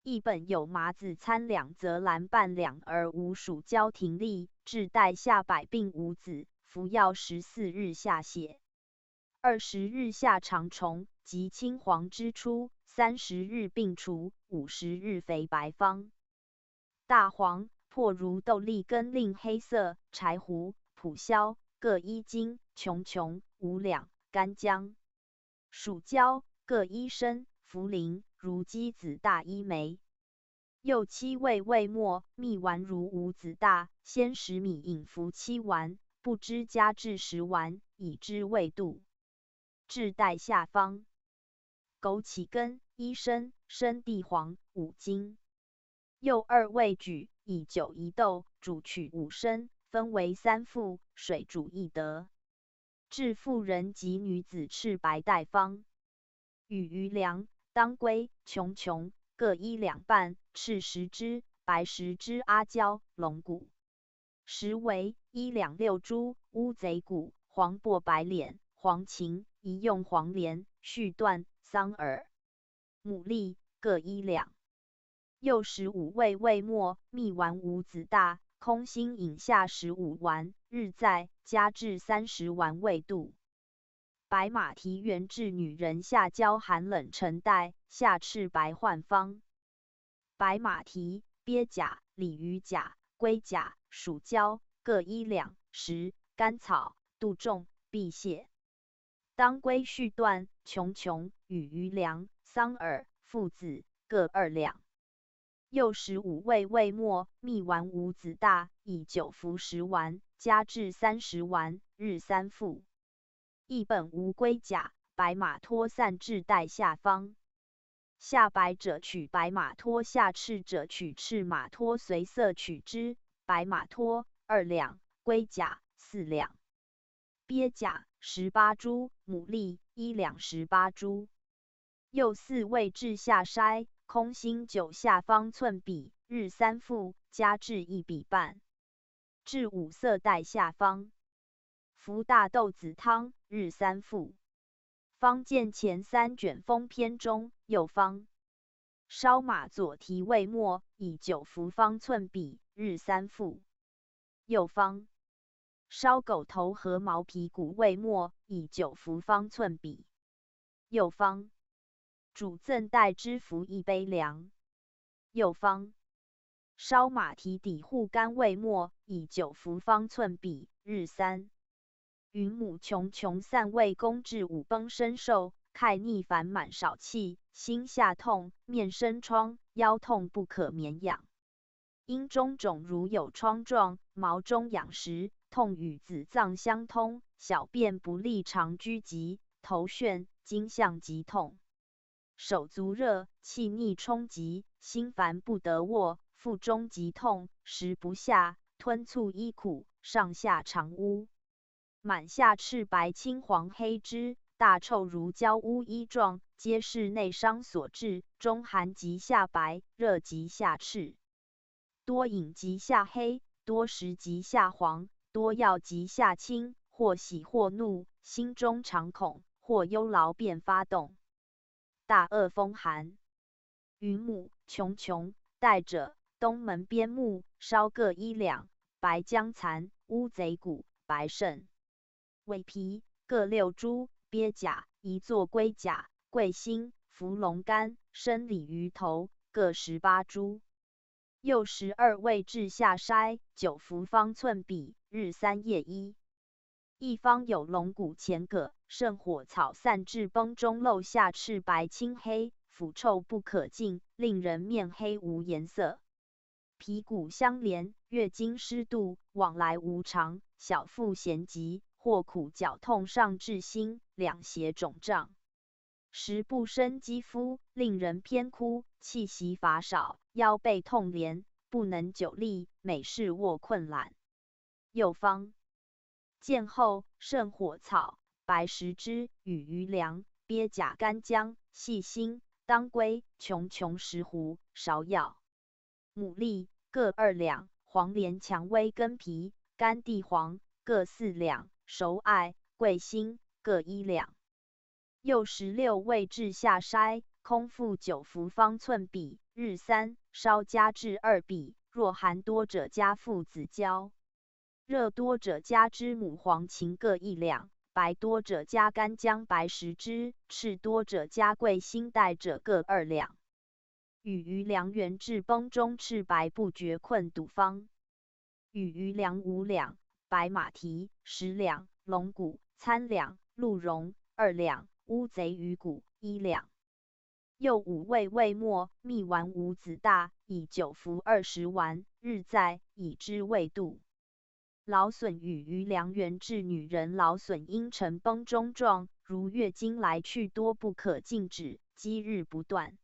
一本有麻子参两则蓝半两，而无蜀椒、葶苈，治带下百病无子，服药14日下泻，20日下长虫及青黄之出，30日病除，50日肥白方。大黄、破如豆粒根令黑色，柴胡、蒲硝各1斤，琼琼5两，干姜、蜀椒各1升，茯苓、如鸡子大1枚。又7味味末，蜜丸如五子大，先10米饮服7丸，不知加至10丸，以之味度。至代下方。枸杞根1升，生地黄5斤。又2味举，以酒1斗，煮取5升，分为3副，水煮1得。治妇人及女子赤白带方。与余粮、当归、琼琼各1两半，赤10支，白10支阿胶、龙骨。实为1两6株，乌贼骨、黄柏白脸、黄芩，宜用黄连、续断、桑耳、牡蛎各1两。又15味味末，蜜丸5子大，空心饮下15丸，日在，加至30丸未度。白马蹄原治女人下焦寒冷沉带，下赤白患方。白马蹄、鳖甲、鲤鱼甲、龟甲、鼠胶各1两，10甘草、杜仲、辟泻。当归续断、琼琼、与余粮、桑耳、附子各2两。又15味味末，蜜丸5子大，以9服10丸，加至30丸，日3副。一本无龟甲，白马脱散至带下方。下白者取白马脱，下赤者取赤马脱，随色取之。白马脱2两，龟甲4两。鳖甲18株，牡蛎1两18株。又4味至下筛，空心9下方寸比，日3副，加至1比半。至5色带下方。服大豆子汤，日3副。方见前3卷封篇中，右方。烧马左蹄味末，以9服方寸比，日3副。右方。烧狗头和毛皮骨味末，以9服方寸比。右方。主赠带之服1杯凉。右方。烧马蹄底护肝味末，以9服方寸比，日3。云母琼琼散味公治5崩身受，慨逆烦满少气，心下痛，面生疮，腰痛不可眠养。阴中肿如有疮状，毛中痒时，痛与子脏相通，小便不利，常拘急，头眩，经项急痛。手足热，气逆冲急，心烦不得卧，腹中急痛，食不下，吞促衣苦，上下常污。满下赤白青黄黑汁，大臭如焦污衣状，皆是内伤所致，中寒及下白，热及下赤。多饮及下黑，多食及下黄，多药及下青，或喜或怒，心中常恐，或忧劳便发动。大恶风寒。云母、琼琼带者，东门边木，烧各1两，白姜蚕、乌贼骨、白肾。尾皮各6株，鳖甲1座，龟甲、桂心、伏龙肝、生鲤鱼头各18株。又12味至下筛，9服方寸比，日3夜1。一方有龙骨前葛，胜火草散至崩中漏下赤白青黑，腐臭不可尽，令人面黑无颜色。皮骨相连，月经湿度，往来无常，小腹咸急，或苦绞痛上至心，两胁肿胀。食不生肌肤，令人偏枯，气息乏少，腰背痛连，不能久立，每事卧困懒。右方。见后，胜火草、白10支、与余粮、鳖甲干姜、细辛、当归、琼琼10斛，芍药、牡蛎各2两，黄连、蔷薇根皮、干地黄各4两，熟艾、桂心各1两。又16味至下筛，空腹9服方寸比，日3，烧加至2比，若寒多者加附子胶。热多者加之母黄芩各1两，白多者加干姜白10支，赤多者加桂心带者各2两。与余粮原治崩中赤白不觉困堵方。与余粮5两，白马蹄10两，龙骨3两，鹿茸2两，乌贼鱼骨1两。又5味味末，蜜丸5子大，以9服20丸，日在，以之未度。劳损与余粮原治女人劳损阴沉崩中状，如月经来去多不可禁止，积日不断。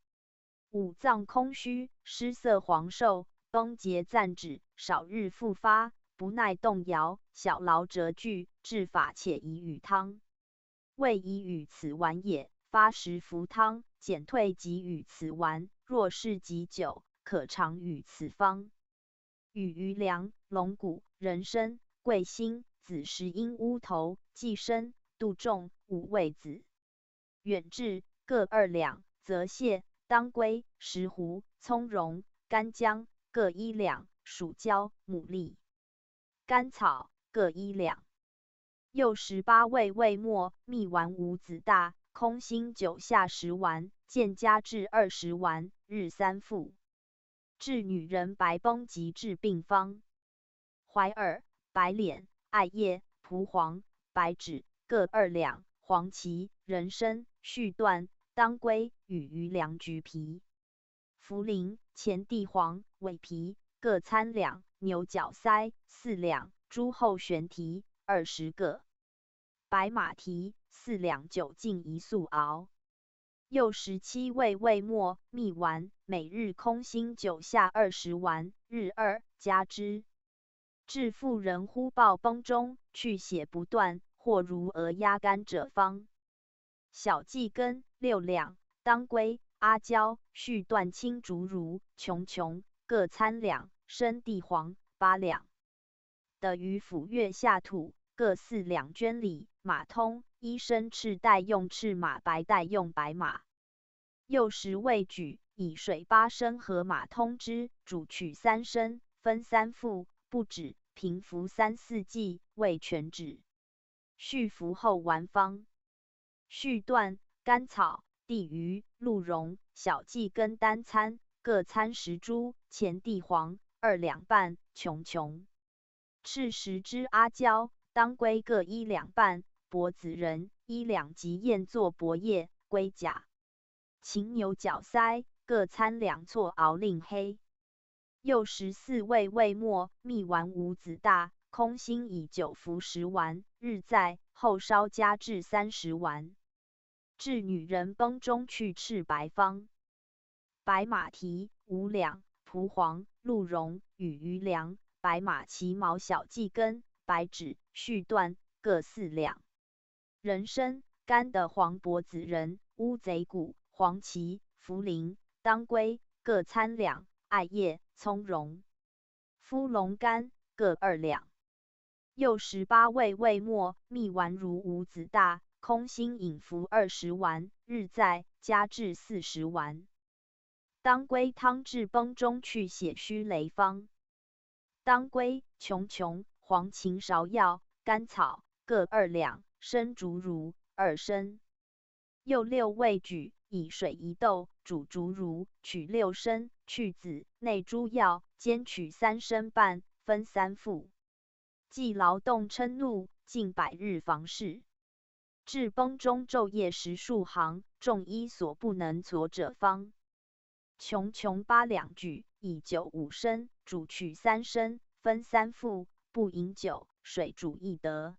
五脏空虚，失色黄瘦，崩结暂止，少日复发，不耐动摇，小劳折据，治法且宜与汤。谓宜与此丸也。发时服汤，减退即与此丸。若是极久，可常与此方。与余粮、龙骨、人参、桂心、紫石英、乌头、寄生、杜仲、五味子、远志各2两，泽泻、当归、石斛、葱蓉、干姜各1两，蜀椒、牡蛎、甘草各1两。又18味味末、蜜丸5子大，空心酒下10丸，渐加至20丸，日3服。治女人白崩及治病方：怀耳、白脸、艾叶、蒲黄、白芷各2两，黄芪、人参、续断、当归与余粮橘皮、茯苓、前地黄、尾皮各参两，牛角腮4两，猪后旋蹄20个，白马蹄4两，酒浸1素熬。又17味味末、蜜丸，每日空心酒下20丸，日2加之。治妇人忽暴崩中，去血不断，或如鹅鸭肝者方：小蓟根6两，当归、阿胶、续断、青竹茹、琼各参两，生地黄8两。得于府月下土各4两，绢里、马通、医生赤带用赤马，白带用白马。又10味举，以水8升和马通之，煮取3升，分3服，不止，平服3、4剂，未全止。续服后丸方：续断、甘草、地榆、鹿茸、小蓟根单参各参10株，前地黄2两半，琼赤10枝，阿胶、当归各1两半，柏子仁1两，及燕作柏叶、龟甲、禽牛角腮各参2撮，熬令黑。又14味味末、蜜丸5子大，空心以酒服10丸，日在，后烧加至30丸。治女人崩中去赤白方：白马蹄5两，蒲黄、鹿茸与余粮，白马其毛、小蓟根、白芷、续断各4两。人参、干的黄柏子仁、乌贼骨、黄芪、茯苓、当归各参两，艾叶、葱蓉、敷龙干各2两。又18味味末、蜜丸如5子大，空心饮服20丸，日在，加至40丸。当归汤治崩中去血虚羸方：当归、琼、黄芩、芍药、甘草各2两，生竹茹2升。又6味举，以水1斗，煮竹茹，取6升，去籽，内诸药，煎取3升半，分3服。既劳动嗔怒，近100日房事。治崩中昼夜10数行，众医所不能佐者方：琼8两举，以酒5升，煮取3升，分3服，不饮酒，水煮亦得。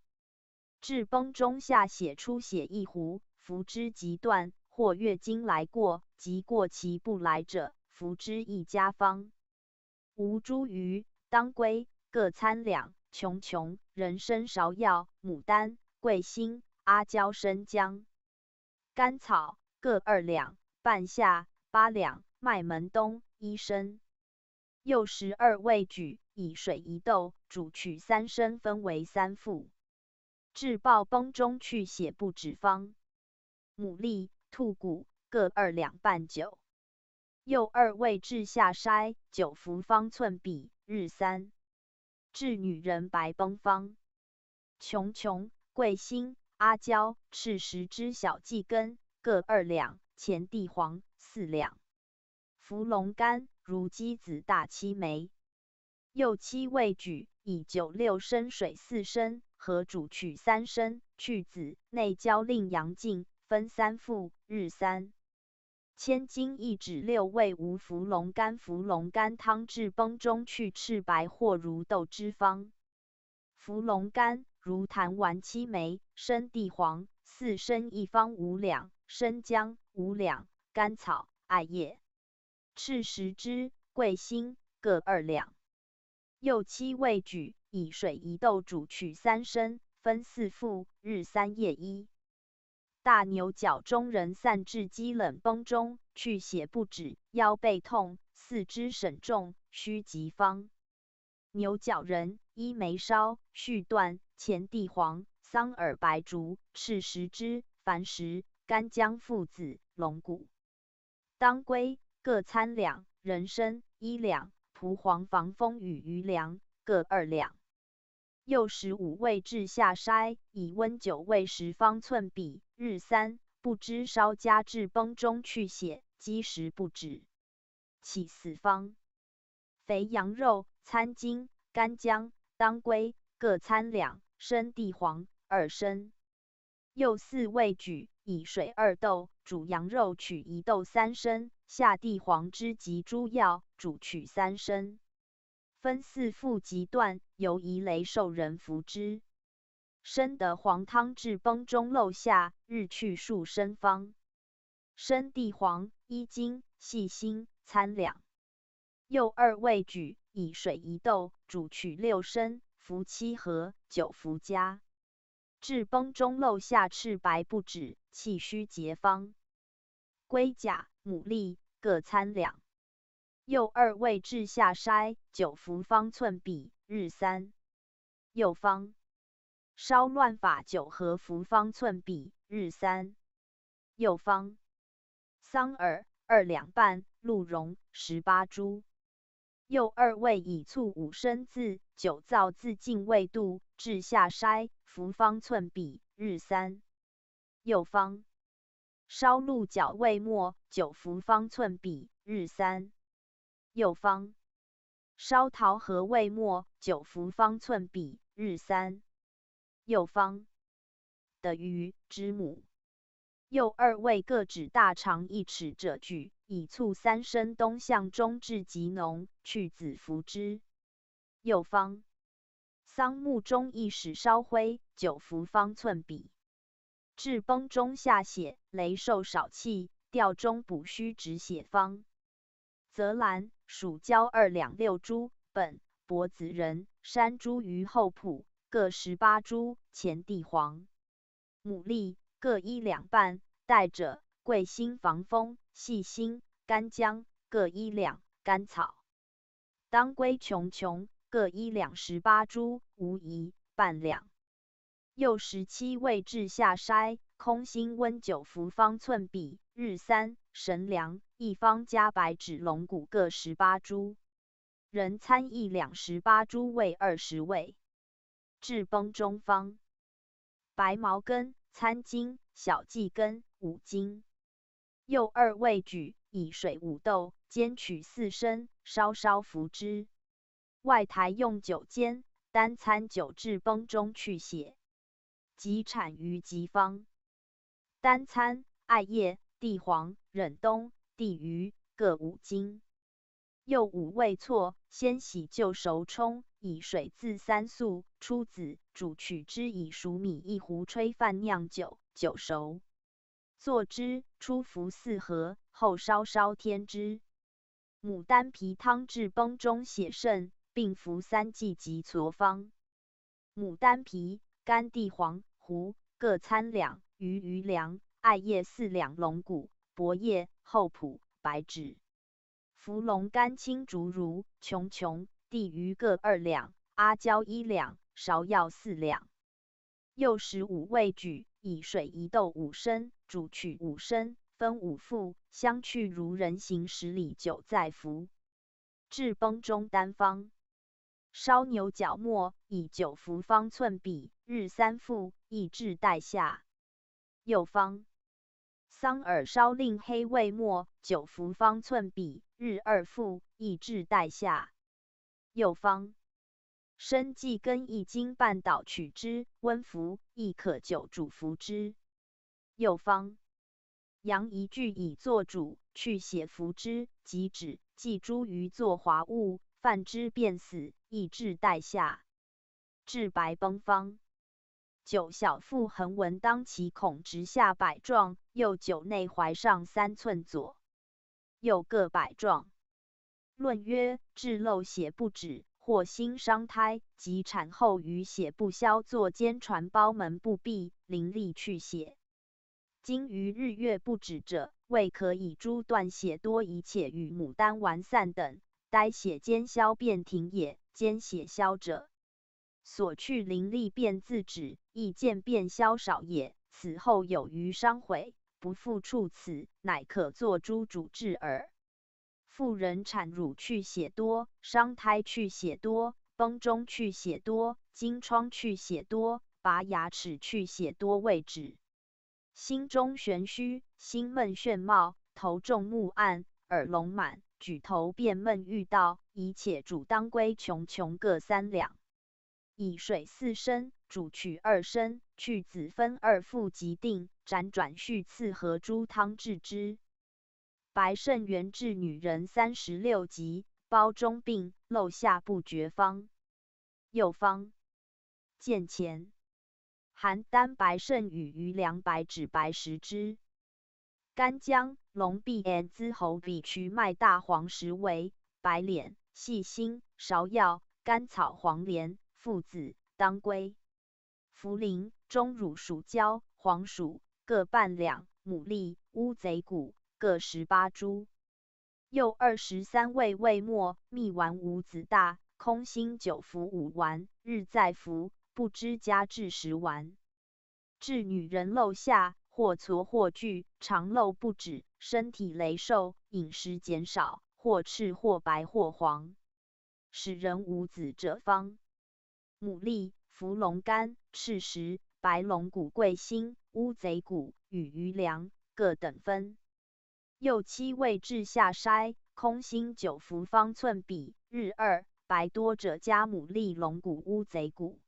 治崩中下血出血1壶，服之即断，或月经来过，即过期不来者，服之亦佳方。吴茱萸、当归各参两，琼、人参、芍药、牡丹、桂心、阿胶、生姜、甘草各2两，半夏8两，麦门冬1升。又12味举，以水1斗，煮取3升，分为3服。治暴崩中去血不止方：牡蛎、兔骨各2两半酒。又2味治下筛，9服方寸比，日3。治女人白崩方：琼、桂心、阿胶、赤10枝，小蓟根各2两，前地黄4两。茯龙干、如鸡子大7枚。又7味举，以酒6升，水4升，和煮取3升，去籽，内焦令阳尽，分3服，日3。千金一指6味无茯龙干汤治崩中去赤白或如豆之方：伏龙干如弹丸7枚，生地黄4升1方5两，生姜5两，甘草、艾叶赤10支，桂心各2两。又7味举，以水1豆煮取3升，分4副，日3夜1。大牛角中人散至鸡冷崩中，去血不止，腰背痛，4肢沈重，须急方。牛角人1眉梢，续断，前地黄，桑耳白术，赤10支，矾石、干姜附子，龙骨、当归各参两，人参1两，蒲黄防风雨余粮各2两。又15味至下筛，以温酒煨10方寸比，日3，不知烧加至崩中去血，积食不止。起4方。肥羊肉参筋、干姜、当归各参两，生地黄2升。又4味举，以水2豆煮羊肉取1豆3升，下地黄汁及诸药煮取3升。分4副即断，由宜雷受人服之。生的黄汤至崩中漏下，日去数升方。生地黄1斤，细辛参两。又2味举，以水1豆煮取6升，服7合，9服加。至崩中漏下赤白不止，气虚结方。龟甲、牡蛎各参两。又2味至下筛，9服方寸比，日3。又方。烧乱发9合服方寸比，日3。又方。桑耳2两半，鹿茸18株。又2味以醋5升自酒造自净味度，至下筛，服方寸比，日3。又方。烧鹿角味末9服方寸比，日3。又方。烧桃核味末9服方寸比，日3。又方。的鱼、知母。又2味各指大肠1尺者举，以醋3升东向中至极浓，去子服之。又方。桑木中1矢烧灰9服方寸比。至崩中下血，雷受少气，吊中补虚止血方。泽兰、蜀椒2两6株，本、柏子仁、山茱萸后朴各18株，前地黄。牡蛎各1两半，带者桂心防风，细辛、干姜各1两，甘草、当归琼各1两18株，无疑半两。又17味至下筛，空心温9服方寸比，日3。神粮1方加白芷龙骨各18株。人参1两18株，味20味。至崩中方。白茅根、参筋、小蓟根5斤。又2味举，以水5豆煎取4升，稍稍服之。外台用酒煎，单参酒至崩中去血。即产于疾方。单参艾叶、地黄、忍冬、地榆各5斤。又5味错，先洗就熟冲，以水自3粟，出子，煮取之，以熟米1壶吹饭酿酒，酒熟。作之，初服4合，后稍稍添之。牡丹皮汤至崩中血盛，并服3剂即痤方。牡丹皮、干地黄、胡各参两，余粮、艾叶4两，龙骨、柏叶、厚朴、白芷。伏龙干青竹茹、琼地榆各2两，阿胶1两，芍药4两。又15味举，以水1豆5升，煮取5升，分5副，相去如人行10里酒再服。至崩中单方。烧牛角末，以9服方寸比，日3副，抑制带下。又方。桑耳烧令黑味末9服方寸比，日2副，抑制带下。又方。生蓟根1斤半捣取之，温服，亦可久煮服之。又方。羊一具以作煮，去血服之，即止，忌茱萸作滑物，饭之便死，抑制带下。至白崩方。9小腹横纹当其孔直下百状，右9内踝上3寸左右各百状。论曰：治漏血不止，或新伤胎，及产后余血不消，作坚传胞门不闭，淋漓去血。经于日月不止者，谓可以诸断血多一切与牡丹丸散等，待血兼消便停也。兼血消者，所去淋漓便自止，亦见便消少也。此后有余伤悔，不复处此，乃可作诸主治耳。妇人产乳去血多，伤胎去血多，崩中去血多，经疮去血多，拔牙齿去血多谓止。心中玄虚，心闷眩冒，头重目暗，耳聋满，举头便闷欲倒，以且主当归穷各3两，以水4升，煮取2升，去子分2副即定，辗转续次合诸汤治之。白肾元治女人36疾，包中病，漏下不绝方。右方见前。含丹白肾与余凉白芷白食之。干姜、龙臂、滋喉比曲麦大黄实为白脸、细辛、芍药、甘草、黄连、附子、当归、茯苓、钟乳、蜀椒、黄薯各半两，牡蛎、乌贼骨各18株。又23味味末，蜜丸5子大，空心9服5丸，日再服，不知加至10丸。治女人漏下，或痤或剧，常漏不止，身体羸瘦，饮食减少，或赤或白或黄，使人无子者方。牡蛎、伏龙肝、赤石、白龙骨、桂心、乌贼骨与余凉各等分。又7味治下筛，空心9服方寸比，日2，白多者加牡蛎、龙骨、乌贼骨。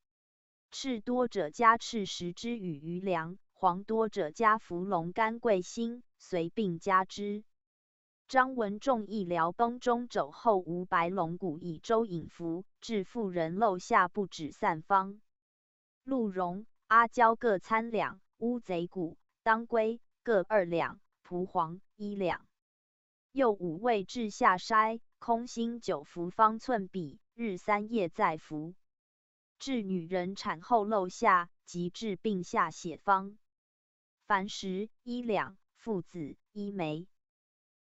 赤多者加赤石之与余凉，黄多者加伏龙肝桂心，随并加之。张文仲医疗崩中肘后无白龙骨以粥饮服，治妇人漏下不止散方。鹿茸、阿胶各参两，乌贼骨、当归各2两，蒲黄1两。又5味治下筛，空心9服方寸比，日3夜再服。治女人产后漏下及治病下血方。矾石1两，附子1枚。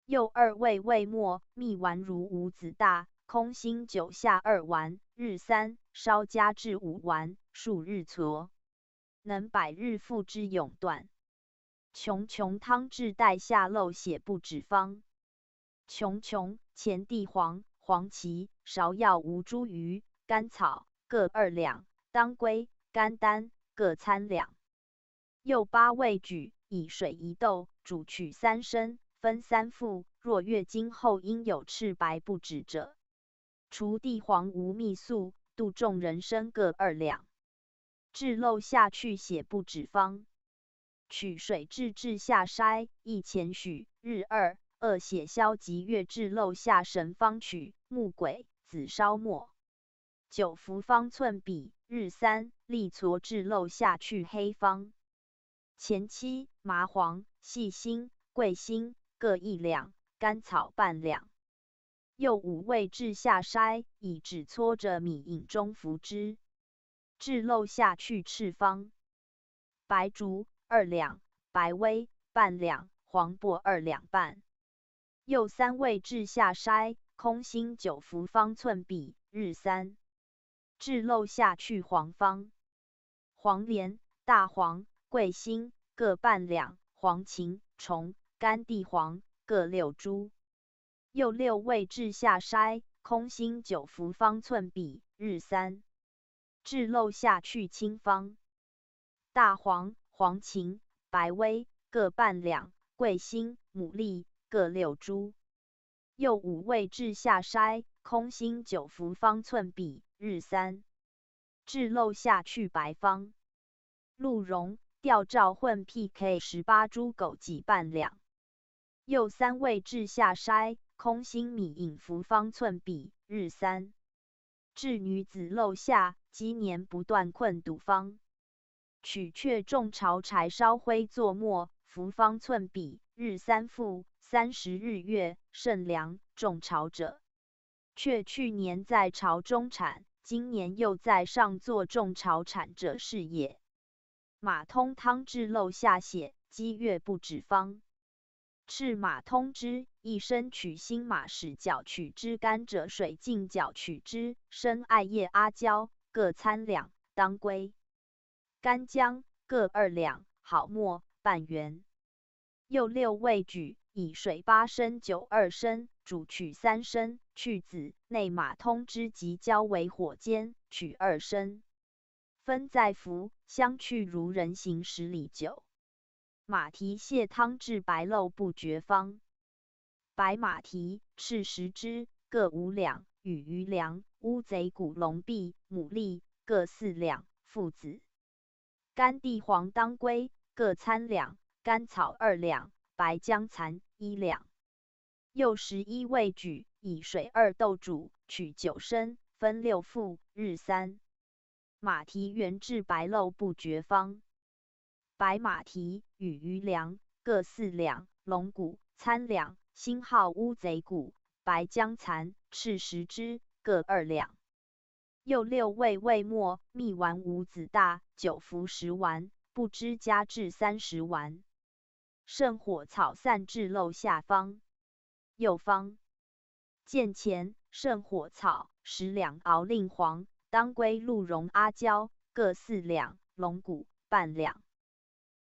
又2味味末，蜜丸如5子大，空心9下2丸，日3，稍加至5丸，数日痤，能百日复之永断。穷汤治带下漏血不止方。穷前地黄、黄芪、芍药、吴茱萸、甘草各2两，当归、甘丹各参两。又8味举，以水1斗，煮取3升，分3副。若月经后应有赤白不止者，除地黄无蜜素、杜仲人参各2两。治漏下去血不止方。取水治下筛，亦前许，日2，恶血消及月治漏下神方取，木鬼、紫烧末。9服方寸比，日3，利痤治漏下去黑方。前期麻黄、细辛、桂心各1两，甘草半两。又5味治下筛，以指搓着米饮中服之。治漏下去赤方。白术2两，白薇半两，黄柏2两半。又3味治下筛，空心9服方寸比，日3。治漏下去黄方。黄连、大黄、桂心各半两，黄芩、虫、甘地黄各6株。又6味治下筛，空心9服方寸比，日3。治漏下去青方。大黄、黄芩、白薇各半两，桂心、牡蛎各6株。又5味治下筛，空心9服方寸比，日3。治漏下去白方。鹿茸、吊照混 PK 18株枸杞半两。又3味治下筛，空心米饮服方寸比，日3。至女子漏下，积年不断困笃方。取却众巢柴烧灰作末，服方寸比，日3复，30日月，甚凉。众巢者，却去年在巢中产，今年又在上作众巢产者是也。马通汤至漏下血，积月不止方。赤马通之，一生取新马使角取之，甘者水浸角取之，生艾叶阿胶各3两，当归。干姜各2两，好末半圆。又6味举，以水8升，酒2升，煮取3升，去子，内马通之及胶为火煎，取2升，分在服，相去如人行10里久。马蹄泻汤至白漏不绝方。白马蹄，赤10只，各5两，与鱼粮、乌贼骨、龙臂、牡蛎各4两，附子。干地黄当归各3两，甘草2两，白姜蚕1两。又11味举，以水2斗煮，取9升，分6复，日3。马蹄原至白漏不绝方。白马蹄与鱼粮各4两，龙骨3两，星号乌贼骨，白姜蚕赤10只，各2两。又6味味末，蜜丸5子大，酒服10丸，不知加至30丸。胜火草散至漏下方。又方。见前，胜火草10两，熬令黄，当归、鹿茸、阿胶各4两，龙骨半两。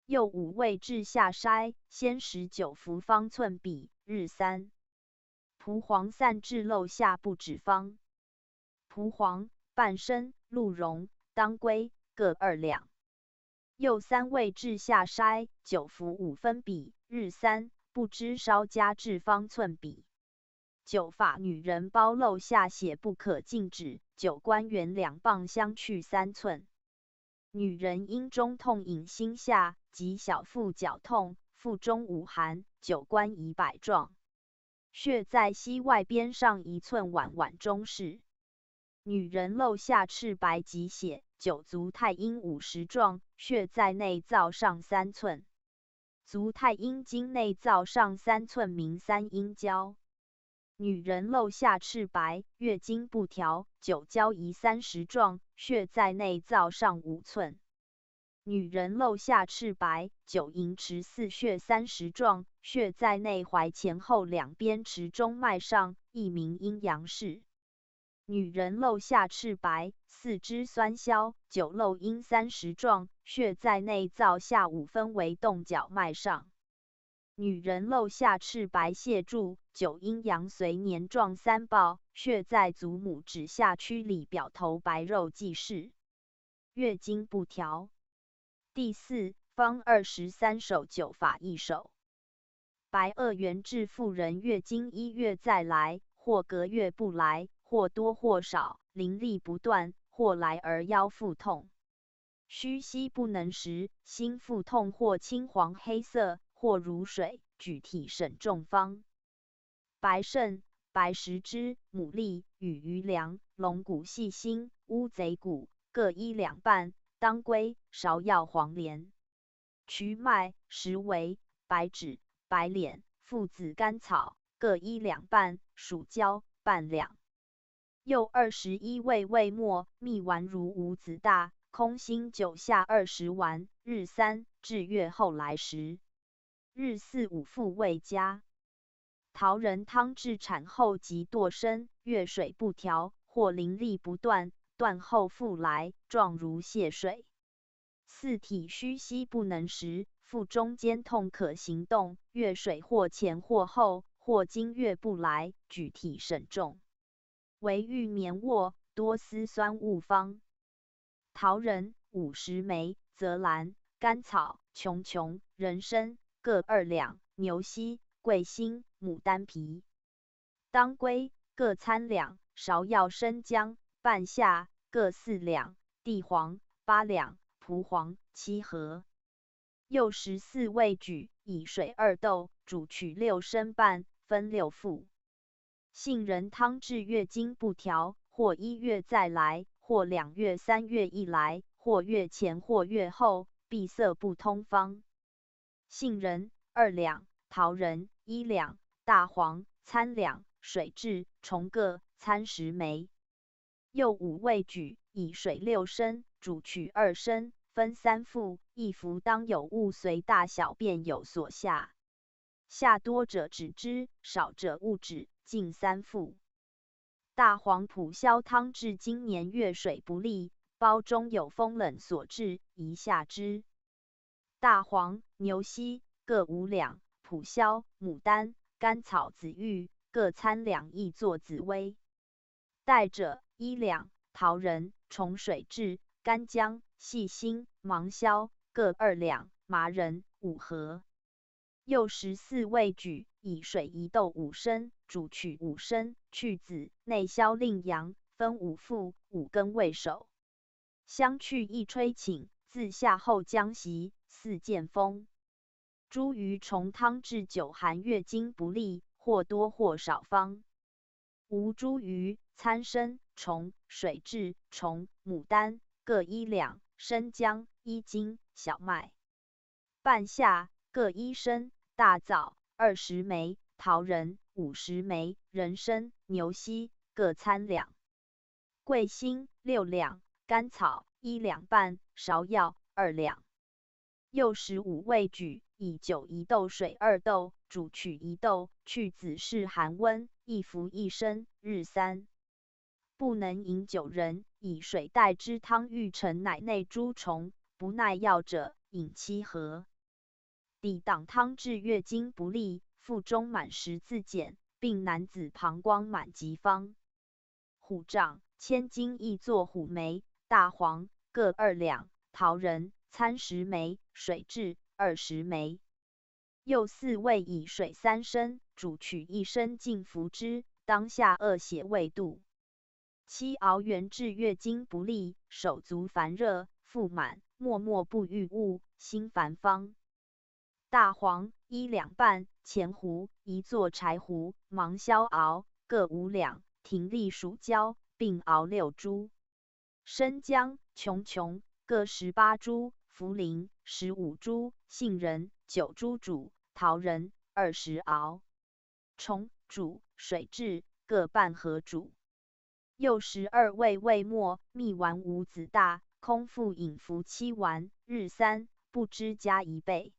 又5味至下筛，先19服方寸比，日3。蒲黄散至漏下不止方。蒲黄半升，鹿茸、当归各2两。又3味至下筛，9服5分比，日3，不知稍加至方寸比。9法女人包漏下血不可禁止，9关元2磅相去3寸。女人因中痛饮心下，及小腹绞痛，腹中无寒，9关以百状。血在膝外边上1寸，脘脘中是。女人漏下赤白及血，9足太阴50状，血在内脏上3寸。足太阴经内脏上3寸，名3阴交。女人漏下赤白，月经不调，9交宜30状，血在内脏上5寸。女人漏下赤白，9盈池4血30状，血在内踝前后两边池中脉上，亦名阴阳室。女人漏下赤白，4肢酸消，9漏阴30状，血在内脏下5分为动脚脉上。女人漏下赤白泻注，9阴阳随年状3暴，血在足拇指下区里表头白肉即是。月经不调。第4方23首9法1首。白垩原至妇人月经1月再来，或隔月不来，或多或少，淋漓不断，或来而腰腹痛，虚息不能食，心腹痛或青黄黑色，或如水，举体沈重方。白肾、白10只，牡蛎与鱼粮、龙骨细心、乌贼骨各1两半，当归、芍药、黄连。瞿麦10为，白芷、白脸、附子甘草各1两半，蜀椒半两。又21味味末，蜜丸如5子大，空心9下20丸，日3，至月后来时。日4 5复未加。桃仁汤至产后即堕身，月水不调，或淋漓不断，断后复来，状如泻水。四体虚息不能食，腹中间痛可行动，月水或前或后，或经月不来，举体沈重。为欲眠卧，多思酸物方。桃仁50枚，泽兰、甘草、琼琼、人参各2两，牛膝、桂心、牡丹皮、当归各3两，芍药、生姜、半夏各4两，地黄8两，蒲黄7合。又14味举，以水2斗，煮取6升半，分6复。杏仁汤治月经不调，或1月再来，或2月、3月一来，或月前或月后，闭塞不通方。杏仁2两，桃仁1两，大黄参两，水蛭虫各参10枚。又5味举，以水6升，煮取2升，分3服，一服当有物随大小便有所下。下多者止之，少者勿止，尽3服。大黄蒲消汤至今年月水不利，包中有风冷所致，宜下之。大黄、牛膝各5两，蒲消、牡丹、甘草、紫玉各参2亦作紫薇。代者1两，桃仁、虫水蛭、干姜、细辛、芒硝各2两，麻仁5合。又14味举，以水1斗5升，煮取5升，去籽，内消令阳，分5服，5更未熟。香去一吹请，自下后将息，4见风。茱萸虫汤治久寒月经不利，或多或少方。无茱萸、参参、虫、水蛭、虫、牡丹各1两，生姜1斤，小麦半夏各1升，大枣20枚，桃仁50枚，人参、牛膝各参2。桂心6两，甘草1两半，芍药2两。又15味举，以酒1斗水2斗，煮取1斗，去籽是寒温，一服1升，日3。不能饮酒人，以水代之汤欲成奶内诸虫，不耐药者，饮7合。抵挡汤治月经不利，腹中满食自减，并男子膀胱满疾方。虎杖、千金亦作虎梅、大黄各2两，桃仁参10枚，水蛭20枚。又4味以水3升，煮取1升，尽服之，当下恶血未度。7熬元治月经不利，手足烦热，腹满，默默不欲物，心烦方。大黄1两半，前胡一作柴胡，芒硝熬各5两，停利蜀椒，并熬6株。生姜、琼各18株，茯苓15株，杏仁9株煮，桃仁20熬。虫煮，水蛭各半合煮。又12味味末，蜜丸5子大，空腹饮服7丸，日3，不知加1倍。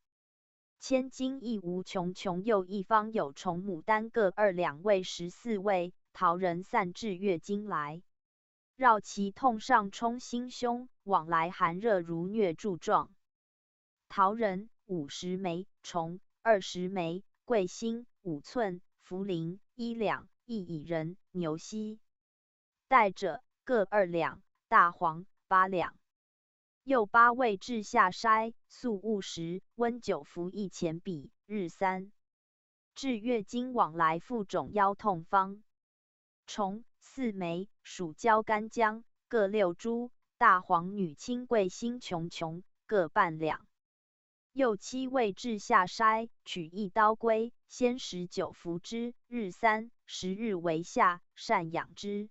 千金亦无琼又一方有虫牡丹各2两味14味，桃仁散治月经来。绕其痛上冲心胸，往来寒热如疟柱状。桃仁50枚，虫20枚，桂心5寸，茯苓1两，亦以人、牛膝。代者各2两，大黄8两。又8味治下筛，素勿食，温酒服1钱比，日3。治月经往来腹肿腰痛方。虫4枚，蜀椒干姜各6株，大黄女青桂心琼各半两。又7味治下筛，取1刀归，先食酒服之，日3，10日为下，善养之。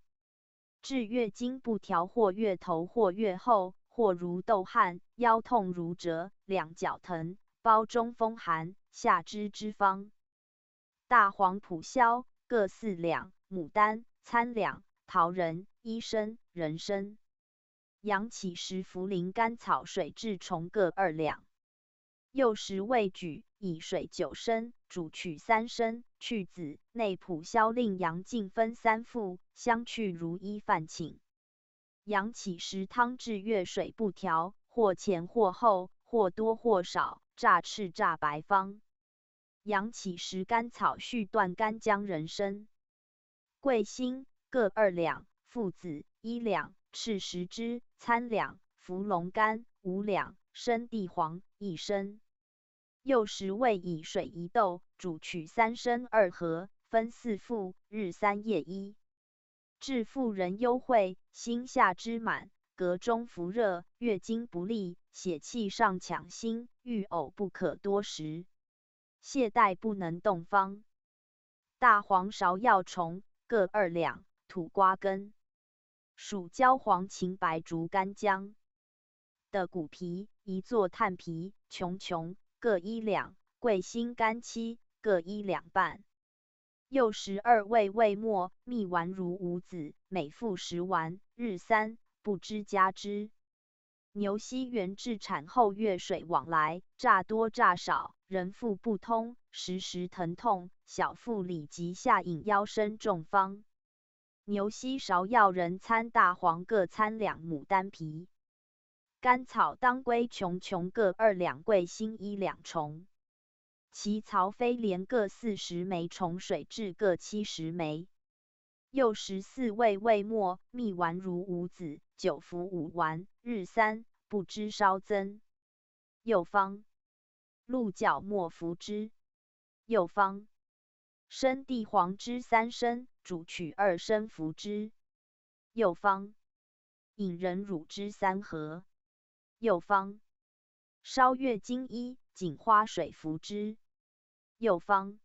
治月经不调，或月头或月后，或如豆汗，腰痛如折，两脚疼，包中风寒，下肢之方。大黄蒲消各4两，牡丹参两，桃仁1升，人参、阳起时茯苓、甘草、水蛭、虫各2两。又10味举，以水9升，煮取3升，去籽，内蒲消令阳尽，分3服，相去如一饭寝。阳起时汤治月水不调，或前或后，或多或少，炸赤炸白方。阳起时甘草、续断、干姜、人参、桂心各2两，附子1两，赤10枝，参两，伏龙干5两，生地黄1升。又10味以水1斗，煮取3升2合，分4服，日3夜1。治妇人幽会，心下之满，膈中伏热，月经不利，血气上抢心，欲呕不可多食。懈怠不能动方。大黄芍药虫各2两，土瓜根。属焦黄秦白竹干姜的骨皮，一座炭皮，穷各1两，桂心干漆各1两半。又12味味末，蜜丸如五子，每复10丸，日3，不知加之。牛溪原治产后月水往来，乍多乍少，人腹不通，时疼痛，小腹里急下引腰身中方。牛溪芍药人参大黄各参2牡丹皮。甘草当归穷各2两，桂心1两重。其曹飞莲各40枚，虫水蛭各70枚。又14味味末，蜜丸如五子，9服5丸，日3，不知稍增。又方鹿角末服之。又方生地黄汁3升，煮取2升服之。又方引人乳汁3盒。又方烧月经衣，锦花水服之。又方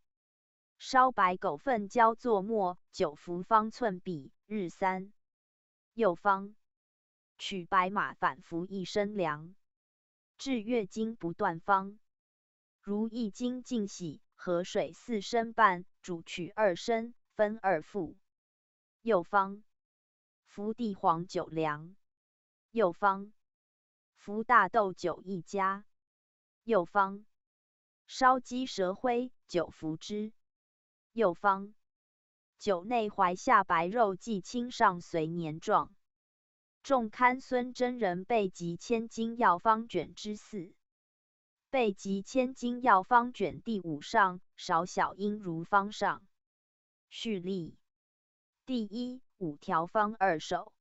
烧白狗粪焦作末，9服方寸比，日3。又方取白马反服1升凉，治月经不断方。如一经尽洗，河水4升半，煮取2升，分2服。又方服地黄9两。又方服大豆91家。又方烧鸡蛇灰9服之。又方酒内怀下白肉剂清上随黏状。众刊孙真人备急千金药方卷之4。备急千金药方卷第5上，少小阴如方上。序例。第1 5条方2首。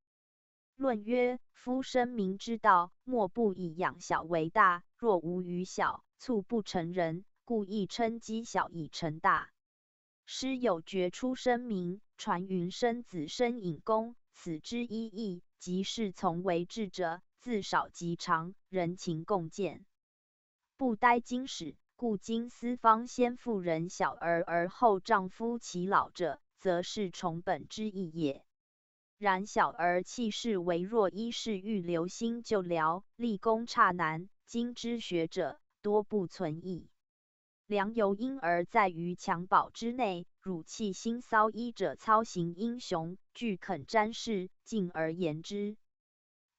论曰：夫生民之道，莫不以养小为大，若无于小，促不成人，故亦称积小以成大。师有绝出生民，传云生子生隐公，此之一义，即是从为智者，自少及长，人情共见。不待经史，故今思方先妇人小儿而后丈夫其老者，则是从本之意也。然小儿气势为弱，一是欲留心就疗，立功差难，今之学者多不存义。良由婴儿在于襁褓之内，汝气心骚医者操行英雄，俱肯瞻视，敬而言之。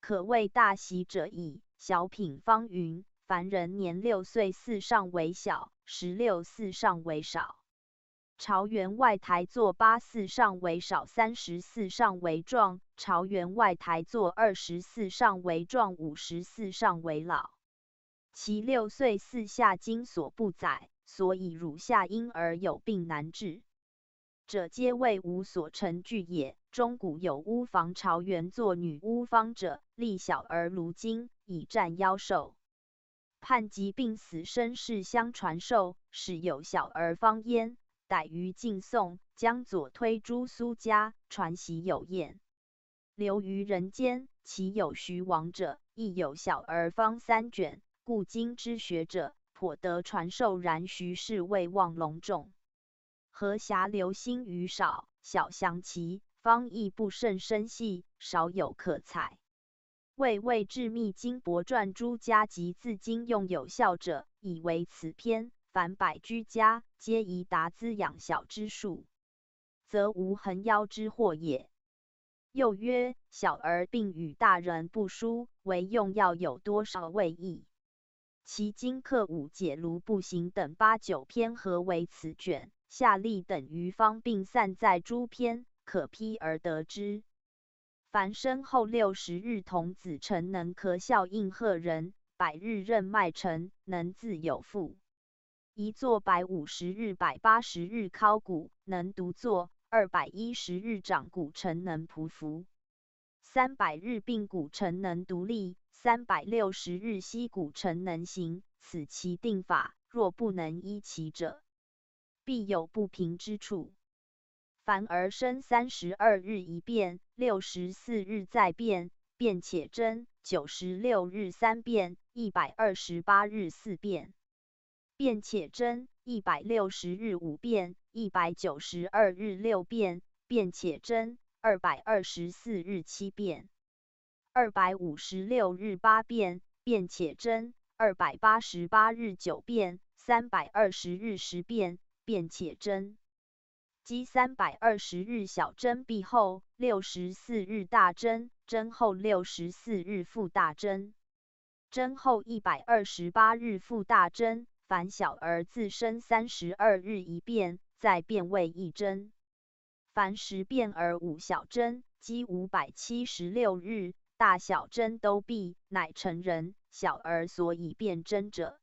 可谓大喜者矣。小品方云：凡人年6岁4上为小，16 4上为少。朝员外台座84上为少，34上为壮；朝员外台座24上为壮，54上为老。其6岁4下经所不载，所以乳下婴儿有病难治者，皆为无所成具也。中古有巫房朝员作女巫方者，立小儿卢经，以战夭寿。判疾病死身世相传授，使有小儿方焉。逮于晋宋，将左推诸苏家，传习有验。留于人间，其有徐王者，亦有小儿方3卷，故今之学者颇得传授，然徐氏未忘隆重。何暇留心于少，小详其方亦不甚深细，少有可采。为至秘经博传诸家及自经用有效者，以为此篇。凡百居家，皆宜达滋养小之术，则无横夭之祸也。又曰：小儿病与大人不殊，唯用药有多少谓异。其经课5解卢不行等8、9篇合为此卷，下例等于方并散在诸篇，可批而得之。凡生后60日童子成能咳笑应和人，100日任脉沉，能自有腹。一坐150日180日考古，能独坐；210日掌骨成能匍匐；300日髌骨成能独立；360日膝骨成能行。此其定法，若不能依其者，必有不平之处。凡儿生32日一变，64日再变，变且真；96日3变，128日4变。变且真，160日5变，192日6变，变且真224日7变，256日8变，变且真；288日9变，320日10变，变且真。积320日小真毕后，64日大真，真后64日复大真，真后128日复大真。凡小儿自生32日一变，再变为一真。凡10变而5小真，积576日，大小真都毕，乃成人。小儿所以变真者，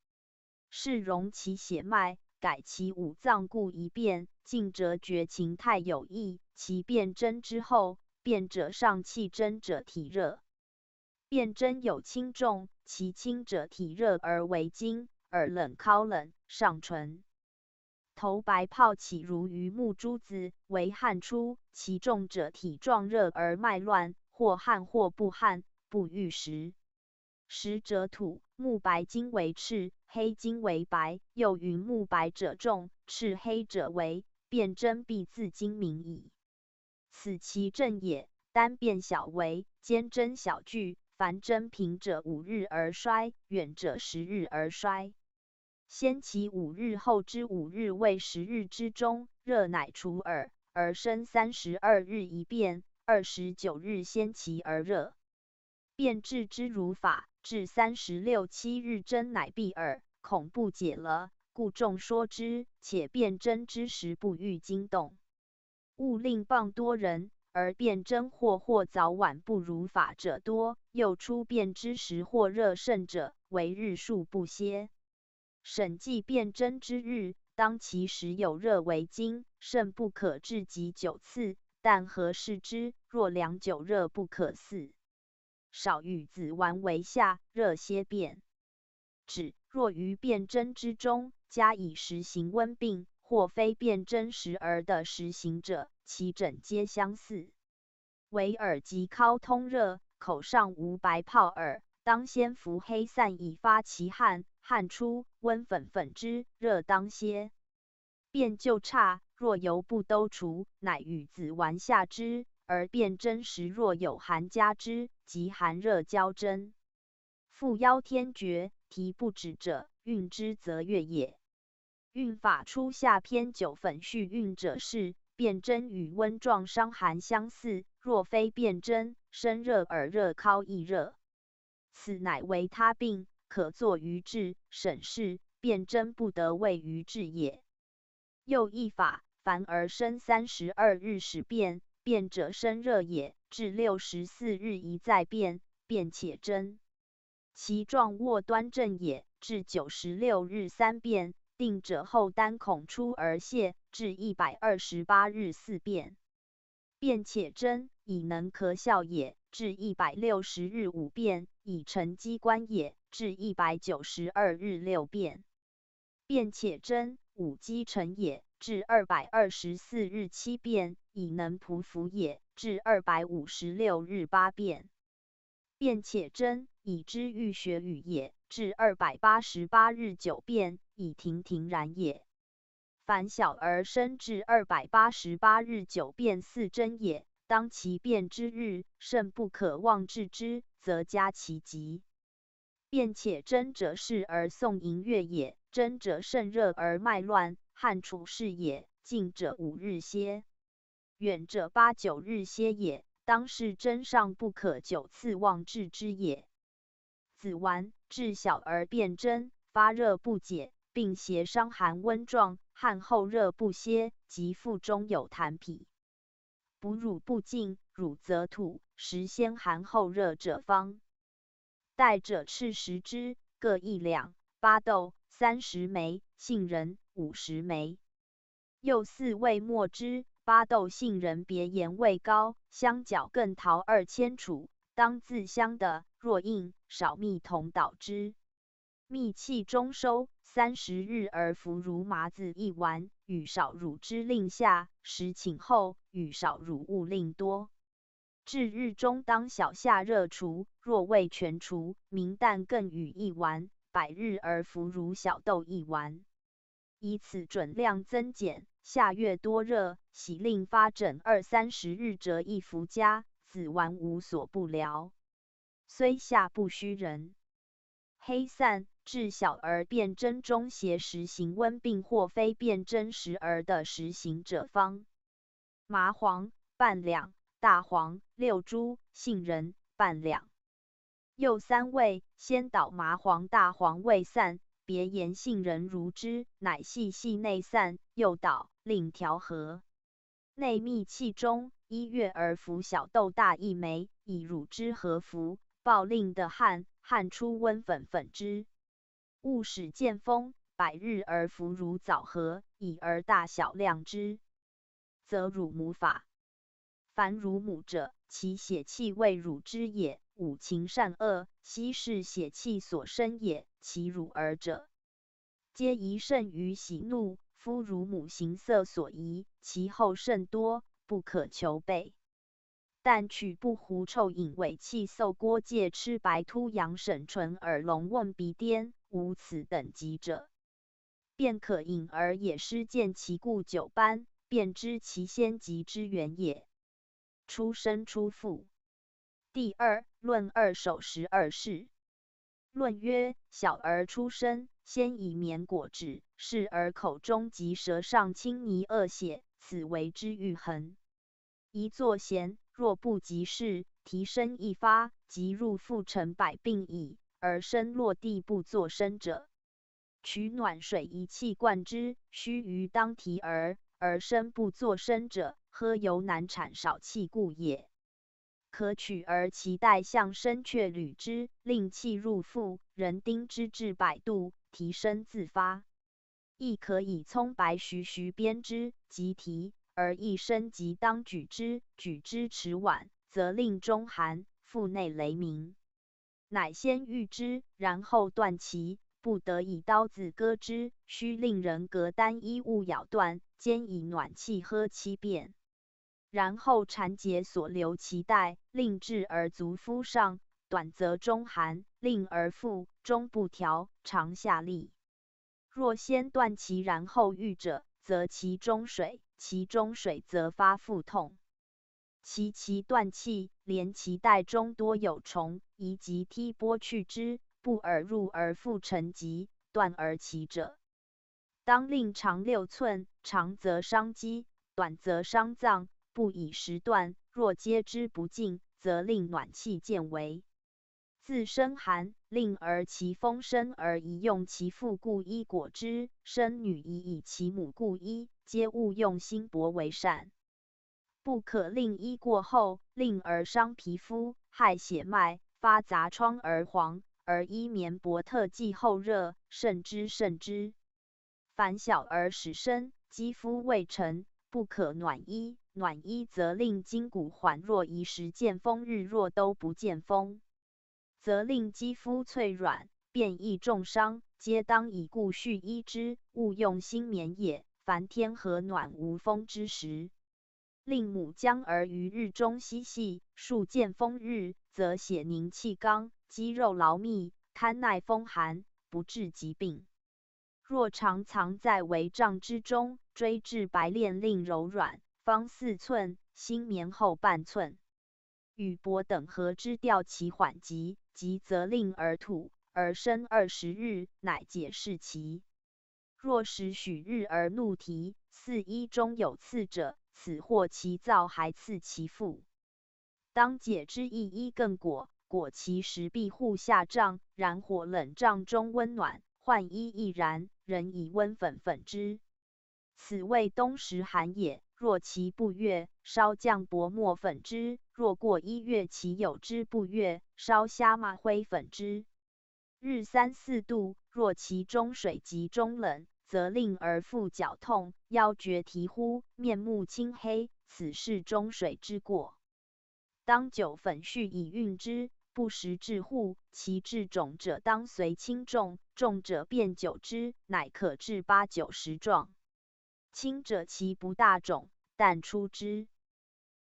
是容其血脉，改其五脏故一变，近者觉情态有异。其变真之后，变者上气真者体热，变真有轻重，其轻者体热而为惊，耳冷尻冷，上唇头白泡起如鱼目珠子，为汗出；其重者体壮热而脉乱，或汗或不汗，不欲食。食者土，目白金为赤，黑金为白。又云目白者重，赤黑者为，变真必自精明矣。此其正也。单变小为，兼真小聚。凡真平者5日而衰，远者10日而衰。先其5日，后之5日为10日之中，热乃除耳，而生32日一变，29日先其而热。变治之如法，至36、7日真乃闭耳，恐不解了，故众说之。且变真之时不欲惊动，勿令谤多人，而变真或早晚不如法者多。又出变之时或热甚者，为日数不歇。审计变真之日，当其时有热为经，甚不可至极9次。但何事之？若良久热不可4，少与子丸为下，热歇变止。若于变真之中，加以实行温病，或非变真时而的实行者，其诊皆相似。唯耳及尻通热，口上无白泡耳，当先服黑散以发其汗，汗出，温粉粉之，热当歇。变就差，若犹不都除，乃与子丸下之，而变真时若有寒加之，即寒热交真。复腰天厥，提不止者，运之则悦也。运法出下篇9粉序运者是，变真与温状伤寒相似，若非变真，生热而热尻亦热，此乃为他病，可作于治。审视变真不得谓于治也。又一法，凡而生32日始变，变者生热也，至64日一再变，变且真。其状卧端正也，至96日3变，定者后单孔出而泄，至128日4变，变且真，以能咳笑也，至160日5变，以成机关也，至192日6变，变且真，五机成也，至224日7变，以能匍匐也，至256日8变，变且真，以知欲学语也，至288日9变，以亭亭然也。凡小儿生至288日9变4真也，当其变之日，甚不可忘治之，则加其疾。变且真者是而诵淫乐也，真者甚热而脉乱，汗出是也，近者5日歇，远者8、9日歇也。当是真上不可9次忘治之也。子丸治小儿变真，发热不解，并携伤寒温状，汗后热不歇，及腹中有痰痞，哺乳不进，乳则吐，时先寒后热者方。待者赤食之，各1两。巴豆30枚，杏仁50枚。又4味末之，巴豆杏仁别盐味高，香角更桃2000杵，当自香的，若硬，少蜜同捣之。蜜气中收，30日而服如麻子1丸，与少乳之令下，时寝后，与少乳勿令多。至日中当小下热除，若未全除，明旦更与1丸，100日而服如小豆1丸。以此准量增减，夏月多热，喜令发疹20-30日折一服加，子完无所不疗。虽下不虚人。黑散，治小儿辨真中邪实行温病或非辨真实儿的实行者方。麻黄半两，大黄、6株、杏仁半两。又3味，先捣麻黄、大黄未散，别研杏仁如之，乃细细内散，又捣，另调和。内密气中，1月而服小豆大1枚，以乳汁和服，暴令的汗，汗出温粉粉之。勿使见风，100日而服乳枣核，以而大小量之，则乳母法。凡乳母者，其血气为乳之也，五情善恶，悉是血气所生也。其乳儿者，皆宜甚于喜怒，夫乳母形色所宜，其后甚多，不可求备。但取不狐臭饮尾气嗽锅介吃白突阳沈唇耳聋问鼻颠，无此等疾者，便可饮而也失见其故久斑，便知其先疾之源也。出生出腹。第2论二手12事。论曰：小儿出生，先以绵果止，是而口中及舌上清泥恶血，此为之愈痕。宜作咸，若不及事，啼声一发，即入腹成百病矣。而身落地不作声者，取暖水一气灌之，须臾当啼儿身不作声者，喝油难产少气故也。可取而其带向身却捋之，令气入腹，人丁之至100度，啼声自发。亦可以葱白徐徐煸之，即啼，而一声即当举之，举之迟晚，则令中寒，腹内雷鸣。乃先御之，然后断其，不得以刀子割之，须令人隔单衣物咬断，兼以暖气喝7遍。然后缠结所留其带，令至而足敷上，短则中寒，令而腹中不调，长下利。若先断其然后愈者，则其中水则发腹痛。其断气，连其带中多有虫，宜即剔剥去之，不耳入而腹成疾，断而起者，当令长6寸，长则伤肌，短则伤脏，不以时断。若接之不尽，则令暖气渐为。自生寒，令儿其风生而宜用其父故医果之，生女宜以其母故医，皆勿用辛薄为善。不可令医过后，令儿伤皮肤，害血脉，发杂疮而黄，而医绵薄特忌后热，慎之。凡小儿始生，肌肤未成，不可暖衣，暖衣则令筋骨缓弱，宜时见风，日若都不见风，则令肌肤脆软，便易重伤，皆当以故续医之，勿用新棉也。凡天和暖无风之时，令母将儿于日中嬉戏，数见风日，则血凝气刚，肌肉劳密，堪耐风寒，不致疾病。若常藏在帷帐之中，追至白练，令柔软，方4寸，新棉厚半寸。与帛等合之，调其缓急，急则令儿吐，而生20日，乃解释其。若时许日而怒啼，4衣中有刺者，此或其燥还刺其腹，当解之一衣更裹，裹其时必护下帐，然火冷帐中温暖，换衣亦然，人以温粉粉之。此谓冬时寒也。若其不悦，烧酱薄末粉之；若过1月，其有之不悦，烧虾麻灰粉之。日3-4度，若其中水及中冷，则令儿腹绞痛，腰厥啼呼，面目青黑，此是中水之过。当酒粉絮以运之，不时治护。其治肿者，当随轻重，重者便9之，乃可治8-90状。轻者其不大肿，但出之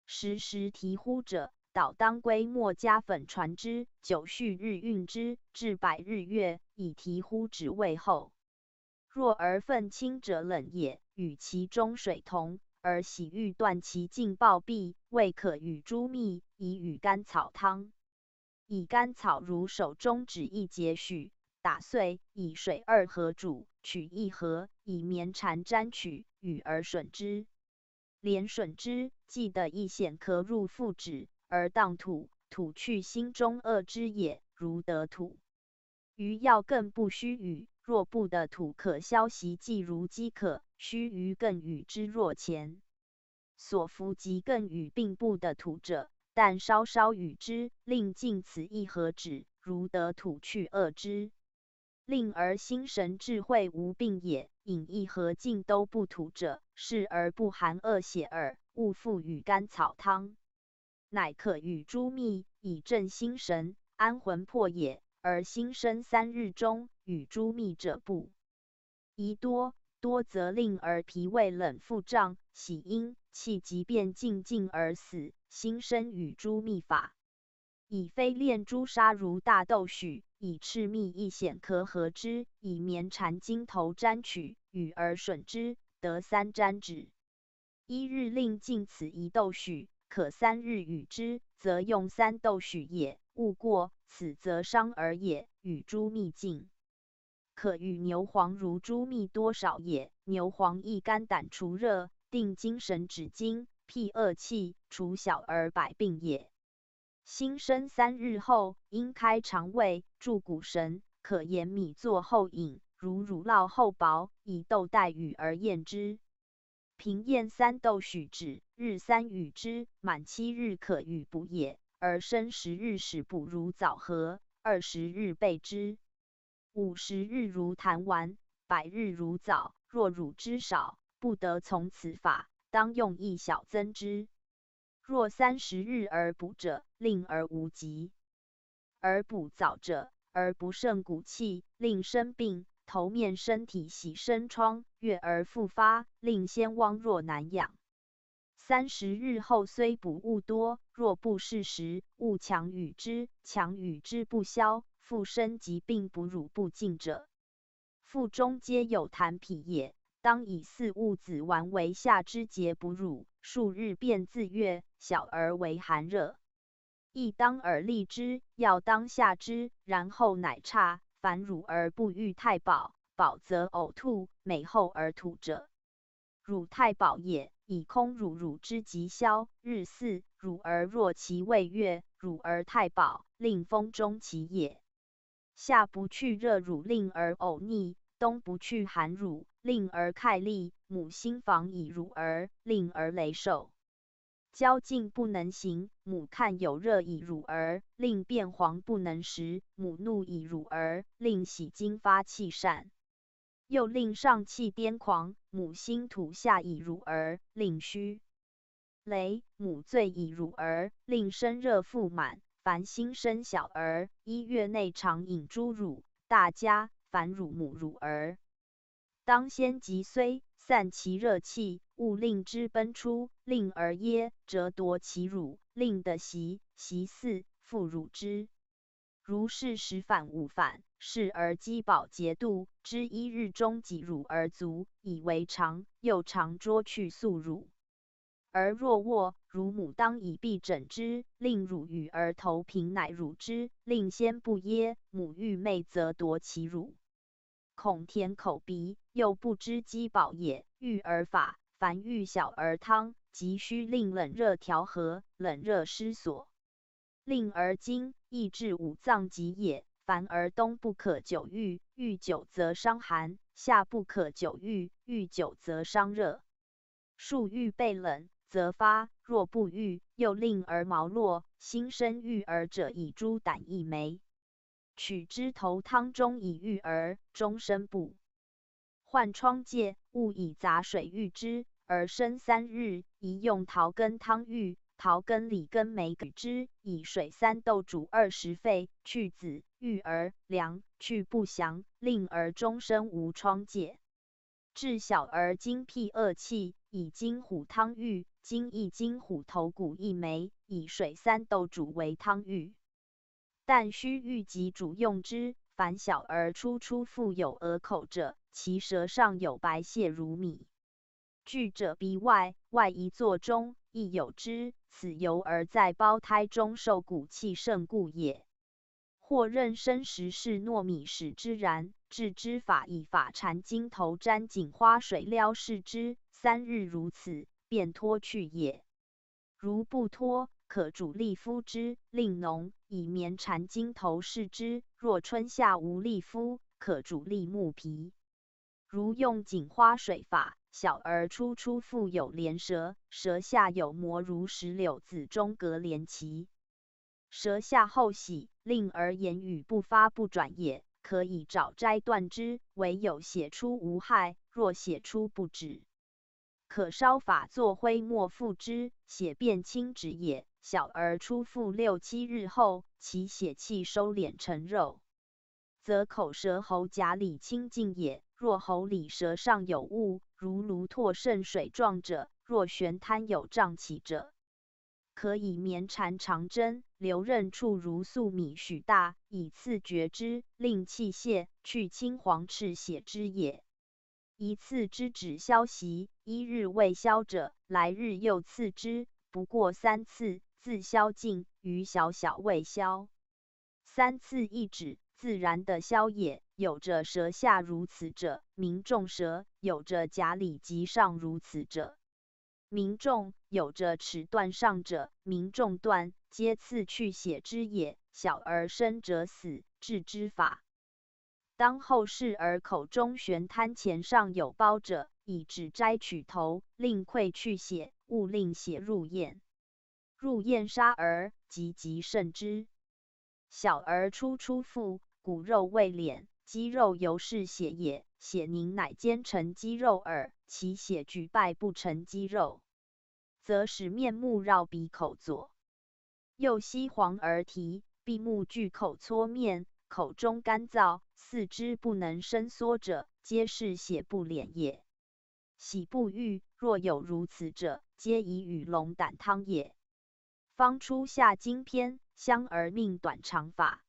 时啼呼者，导当归末加粉传之，久续日运之，至100日月，以啼呼止胃后。若儿粪轻者冷也，与其中水同，而喜欲断其尽暴毙，未可与诸蜜，以与甘草汤。以甘草如手中指一节许，打碎，以水2合煮，取1合，以绵蝉沾取，与而吮之。连吮之，记得一显咳入腹止，而当吐，吐去心中恶之也，如得吐。余药更不须与，若不得吐，可消习既如饥渴，须臾更与之若前。所服即更与并不得吐者，但稍稍与之，令尽此1合止，如得吐去恶之。令而心神智慧无病也，饮1合尽都不吐者，是而不寒恶血耳，勿复与甘草汤。乃可与诸蜜，以正心神，安魂魄也。而心生3日中，与诸蜜者不宜多，多则令而脾胃冷腹胀，喜阴气即便尽而死。心生与诸蜜法，以飞炼朱砂如大豆许，以赤蜜一显咳合之，以绵蝉筋头沾取，与而吮之，得3沾止。1日令尽此1豆许，可3日与之，则用3豆许也。勿过，此则伤耳也。与诸蜜尽，可与牛黄如诸蜜多少也。牛黄益肝胆除热，定精神止惊，辟恶气，除小儿百病也。心生3日后，应开肠胃，助谷神，可研米作后饮，如乳酪后薄，以豆代与而验之。平验3豆许止，日3与之，满7日可与补也。而生10日始补如枣核，20日备之，50日如痰丸，100日如枣。若乳之少，不得从此法，当用1小增之。若30日而补者，令而无疾；而补早者，而不胜骨气，令生病，头面身体喜生疮，月而复发，令先汪弱难养。30日后虽补勿多，若不适时，勿强与之，强与之不消，复生疾病不乳不尽者，腹中皆有痰痞也。当以4物子丸为下之节补乳，数日便自悦，小儿为寒热。亦当耳利之，药当下之，然后乃差。凡乳而不欲太饱，饱则呕吐，美后而吐者，乳太饱也。以空乳之极消，日4，乳而若其未悦，乳而太饱，令风中其也。夏不去热乳，令而呕逆；冬不去寒乳，令而慨戾。母心防以乳儿，令而羸瘦。骄静不能行，母看有热以乳儿，令变黄不能食；母怒以乳儿，令喜惊发气散。又令上气癫狂，母心吐下以乳儿，令虚羸；母醉以乳儿，令身热腹满。凡新生小儿，1月内常饮诸乳，大家凡乳母乳儿，当先急虽散其热气，勿令之奔出，令而噎，折夺其乳，令得习4，复乳之。如是10反5反，是而饥饱节度，之1日中几乳而足，以为常。又常捉去素乳。而若卧，乳母当以臂枕之，令乳与而头平，乃乳之，令先不噎。母欲寐，则夺其乳，恐甜口鼻，又不知饥饱也。育儿法，凡育小儿汤，即须令冷热调和，冷热失所。令而精，益治五脏疾也。凡而冬不可久浴，浴久则伤寒；夏不可久浴，浴久则伤热。数浴被冷，则发；若不浴，又令而毛落。心生育儿者，以猪胆一枚，取之投汤中，以育儿，终身不患疮疥。勿以杂水浴之，而生3日，宜用桃根汤浴。桃根、李根、梅举之，以水3豆煮20沸，去子，育儿，凉，去不祥，令儿终身无疮疥。治小儿精辟恶气，以金虎汤浴。金益金虎头骨1枚，以水3豆煮为汤浴。但须欲即煮用之。凡小儿初腹有鹅口者，其舌上有白屑如米。具者鼻外，外一座中，亦有之。此由而在胞胎中受骨气盛故也。或任生时是糯米使之然，治之法以法缠筋头沾锦花水撩拭之，3日如此，便脱去也。如不脱，可煮栗敷之，令浓，以绵缠筋头拭之。若春夏无栗敷，可煮栗木皮。如用锦花水法，小儿初复有连舌，舌下有膜如石榴子中隔连脐。舌下后喜，令儿言语不发不转也，可以找摘断之。唯有血出无害，若血出不止，可烧法作灰末敷之，血便清止也。小儿初复6、7日后，其血气收敛成肉，则口舌喉甲里清净也。若喉里舌上有物，如炉唾渗水状者，若悬滩有胀起者，可以绵缠长针，留刃处如粟米许大，以次决之，令气泄，去青黄赤血之也。一次之止消息，1日未消者，来日又次之，不过3次，自消尽，余小未消。3次一止，自然的消也。有着舌下如此者，名重舌；有着甲里及上如此者，名重；有着齿断上者，名重断，皆次去血之也。小儿生者死，治之法，当后视儿口中悬滩前上有包者，以指摘取头，令溃去血，勿令血入咽。入咽杀儿，即甚之。小儿初复，骨肉未敛，肌肉犹是血也，血凝乃坚成肌肉耳，其血举败不成肌肉，则使面目绕鼻口左右稀黄而啼，闭目巨口搓面，口中干燥，四肢不能伸缩者，皆是血不敛也。喜不愈，若有如此者，皆以与龙胆汤也。方出下经篇，相而命短长法。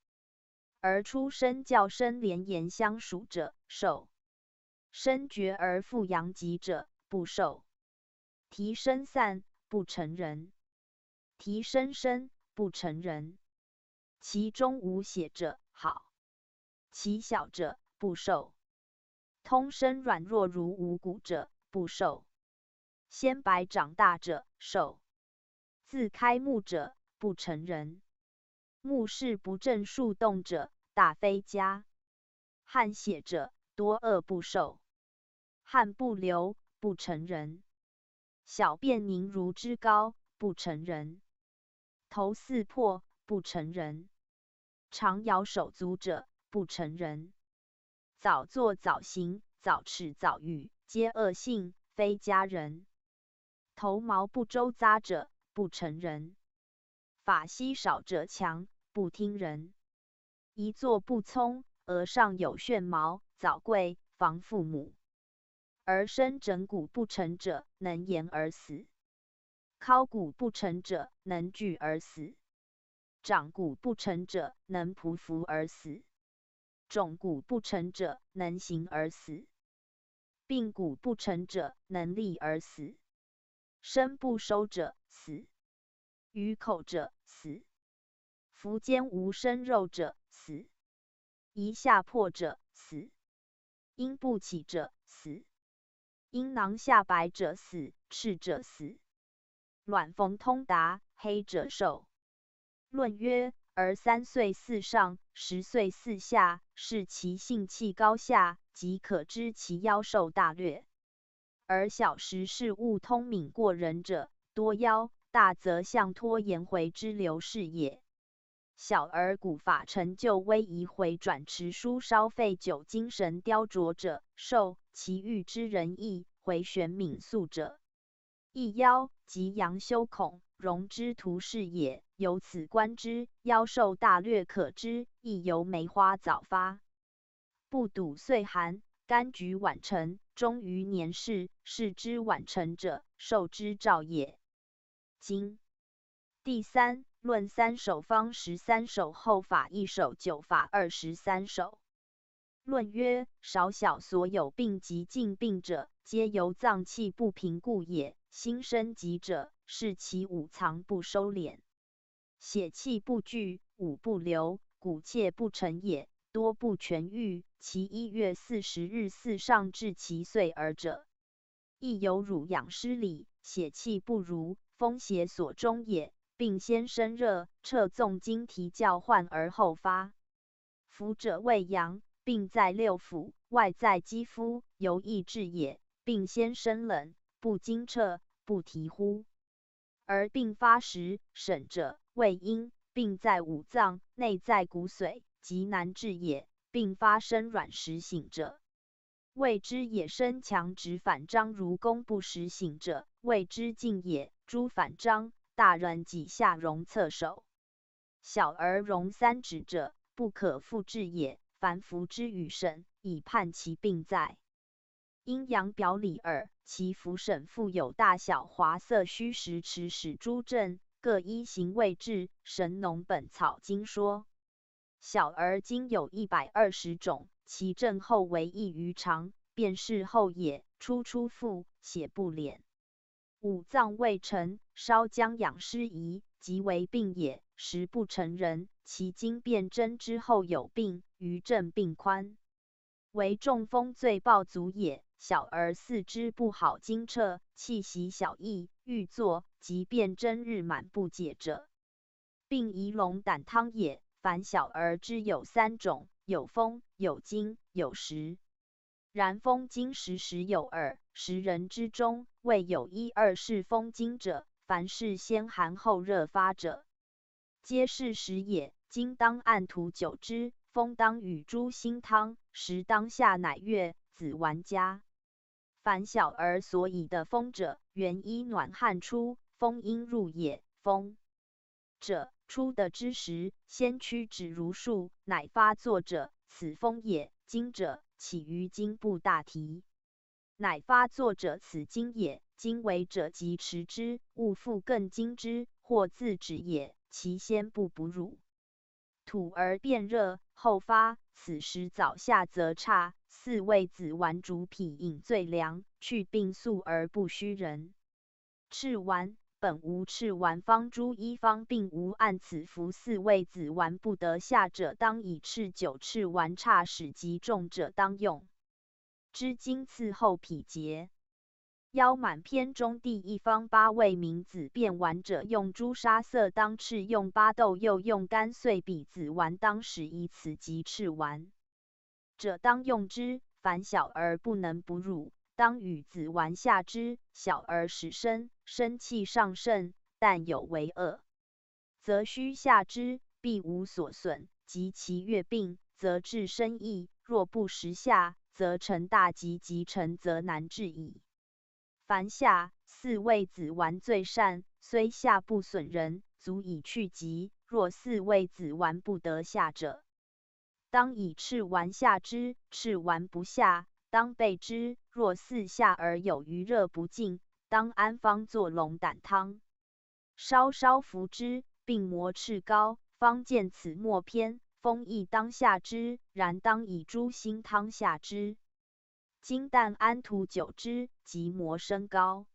而出生较生连言相属者，受；生绝而复阳极者，不受。啼声散，不成人；啼声生，不成人。其中无血者，好；其小者，不受。通身软弱如无骨者，不受。鲜白长大者，受。自开目者，不成人。目视不正数动者，大非佳。汗血者，多恶不受。汗不流，不成人。小便凝如脂膏，不成人。头似破，不成人。常摇手足者，不成人。早坐早行，早吃早语，皆恶性，非佳人。头毛不周匝者，不成人。发稀少者强，不听人。一坐不聪，额上有旋毛，早贵，防父母。而生枕骨不成者，能言而死；考骨不成者，能举而死；掌骨不成者，能匍匐而死；踵骨不成者，能行而死；髌骨不成者，能立而死；身不收者，死；于口者，死；腹间无生肉者，死；腋下破者，死；阴不起者，死；阴囊下白者死，赤者死；卵缝通达，黑者寿。论曰：儿3岁4上，10岁4下，视其性气高下，即可知其夭寿大略。而小时事物通敏过人者，多夭；大则像脱颜回之流是也。小儿骨法成就微移回转持书烧沸久精神雕琢者，寿；其欲之人意，回旋敏速者，亦夭。即阳修孔融之徒是也。由此观之，夭寿大略可知，亦由梅花早发，不睹岁寒，柑橘晚成，终于年事，是之晚成者，寿之兆也。经第3论3首方13首后法1首9法23首。论曰：少小所有病及近病者，皆由脏气不平故也。心生疾者，是其五藏不收敛，血气不聚，五不流，骨切不成也，多不痊愈。其1月40日巳上至其岁而者，亦有乳养失礼，血气不如，风邪所终也。病先生热，彻纵经啼叫唤而后发。伏者未阳，病在六腑，外在肌肤，由意志也。病先生冷，不惊彻，不啼呼，而病发时，审者谓阴，病在五脏，内在骨髓，极难治也。病发生软时醒者，谓之也。身强直反张如弓不时醒者，谓之静也。诸反张，大人几下容侧手，小儿容3指者，不可复治也。凡服之与审，以判其病在。阴阳表里耳。其服审复有大小华色虚实迟始诸症，各依行位治。神农本草经说。小儿经有120种，其症候为异于常，便是后也。初腹，血不敛，五脏未成，稍将养失宜，即为病也。时不成人，其经辨真之后有病，余症病宽，为中风最暴卒也。小儿四肢不好精彻，气息小溢，欲坐，即辨真日满不解者，病宜龙胆汤也。凡小儿之有3种，有风，有惊，有实。然风惊时有耳，时人之中，未有1、2是风惊者。凡是先寒后热发者，皆是实也。今当按图9之，风当与猪心汤，时当下乃月，子丸加。凡小儿所以的风者，原依暖汗出，风阴入也。风者，出的之时，先屈指如束，乃发作者，此风也。惊者，起于经部大啼，乃发作者，此惊也。惊为者，即持之，勿复更惊之，或自止也。其先不哺乳，吐而变热，后发，此时早下则差。4味子丸主脾饮最凉，去病速而不虚人。赤丸本无赤丸方诸医方并无按此服4味子丸不得下者，当以赤酒赤丸差使极重者当用。之经次后脾结。腰满篇中第1方8味名子变丸者，用朱砂色当赤，用巴豆又用干碎比子丸当使，以此即赤丸者当用之。凡小儿不能哺乳，当与子丸下之。小儿始生气上盛，但有为恶，则须下之，必无所损。及其越病，则治生易；若不时下，则成大疾，及成则难治矣。凡下4味子丸最善，虽下不损人，足以去疾。若4味子丸不得下者，当以赤丸下之。赤丸不下，当备之。若4下而有余热不尽，当安方作龙胆汤，稍服之，病魔赤高。方见此末篇，风亦当下之，然当以猪心汤下之。今但安图9之，即魔升高。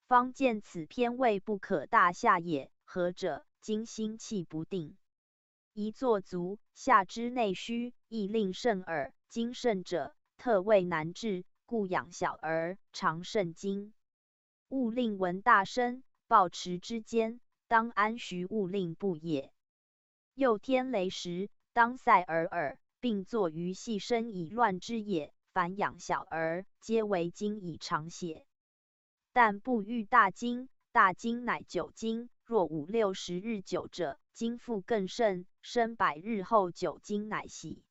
方见此篇谓不可大下也。何者？今心气不定，宜坐足，下之内虚，亦令甚耳。经甚者，特谓难治，故养小儿，常肾经。勿令闻大声，抱持之间，当安徐勿令不也。又天雷时，当塞而耳，并作于细身以乱之也。凡养小儿，皆为经以长血，但不欲大经。大经乃9经，若5、6、10日久者，经复更甚，生100日后9经乃息。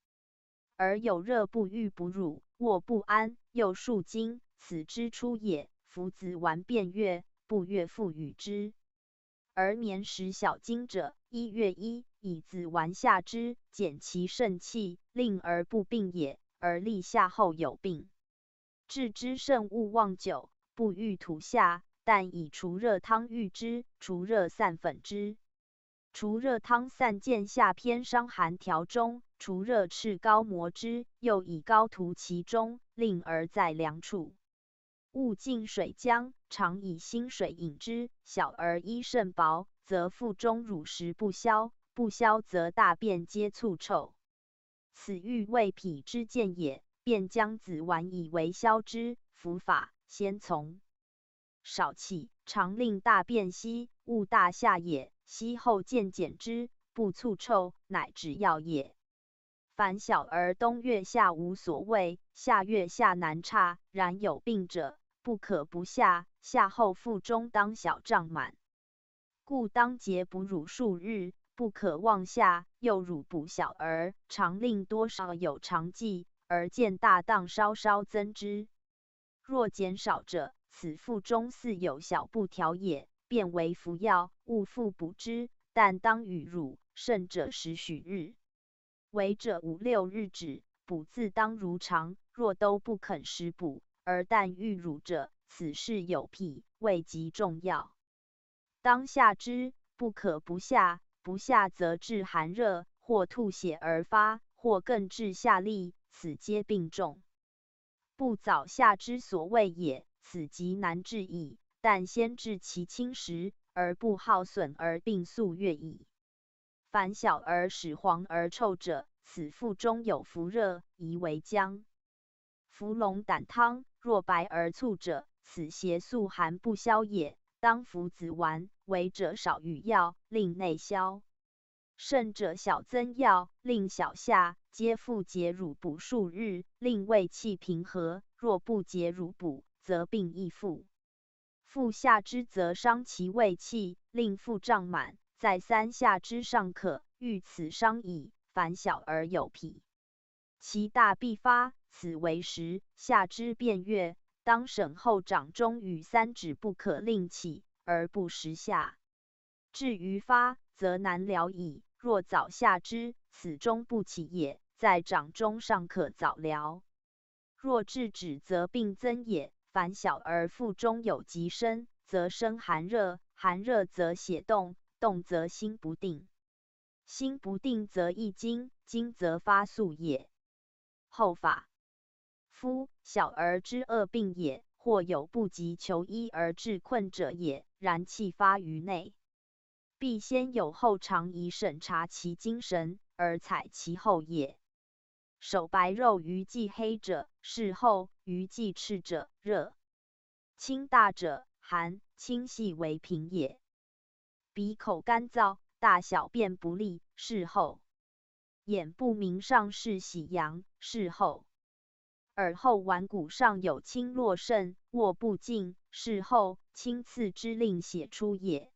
而有热不欲哺乳，卧不安，又数经，此之初也。服子丸便越，不越复与之。而眠时小经者，1月1，以子丸下之，减其肾气，令而不病也。而立下后有病，治之甚勿忘久，不欲吐下，但以除热汤浴之，除热散粉之。除热汤散见下篇伤寒条中，除热赤膏磨之，又以膏涂其中，令而在凉处。勿浸水浆，常以新水饮之。小儿衣甚薄，则腹中乳食不消，不消则大便皆醋臭。此欲为脾之见也，便将子丸以为消之。服法先从少气，常令大便稀，勿大下也。稀后渐减之，不醋臭，乃止药也。凡小儿冬月下无所谓，夏月下难差，然有病者，不可不下，下后腹中当小胀满，故当节补乳数日，不可妄下。又乳补小儿，常令多少有常剂，而见大当稍稍增之。若减少者，此腹中似有小不调也，便为服药，勿复补之。但当与乳，甚者10许日，违者5、6日止。补自当如常。若都不肯食补，而但欲乳者，此事有癖，未及重要，当下之，不可不下。不下则致寒热，或吐血而发，或更致下痢，此皆病重。不早下之所谓也，此极难治矣。但先治其轻时，而不耗损而病速越矣。凡小儿始黄而臭者，此腹中有伏热，宜为姜。伏龙胆汤，若白而醋者，此邪宿寒不消也。当服子丸，为者少与药，令内消；甚者小增药，令小下，皆复解乳补数日，令胃气平和。若不解乳补，则病亦复。腹下之则伤其胃气，令腹胀满，再三下之尚可，遇此伤矣。凡小儿有脾，其大必发，此为实。下之便越，当审后掌中与3指不可令起，而不时下。至于发，则难疗矣。若早下之，此中不起也，在掌中尚可早疗。若至指，则病增也。凡小儿腹中有疾身，则生寒热，寒热则血动，动则心不定，心不定则易惊，惊则发宿也。后法夫小儿之恶病也，或有不及求医而致困者也，然气发于内，必先有后常以审查其精神，而采其后也。手白肉余忌黑者，是后；余忌赤者，热；清大者，寒；清细为平也。鼻口干燥，大小便不利，是后；眼不明上视喜阳，是后；耳后腕骨上有青络渗，握不尽，是后；青刺之令血出也。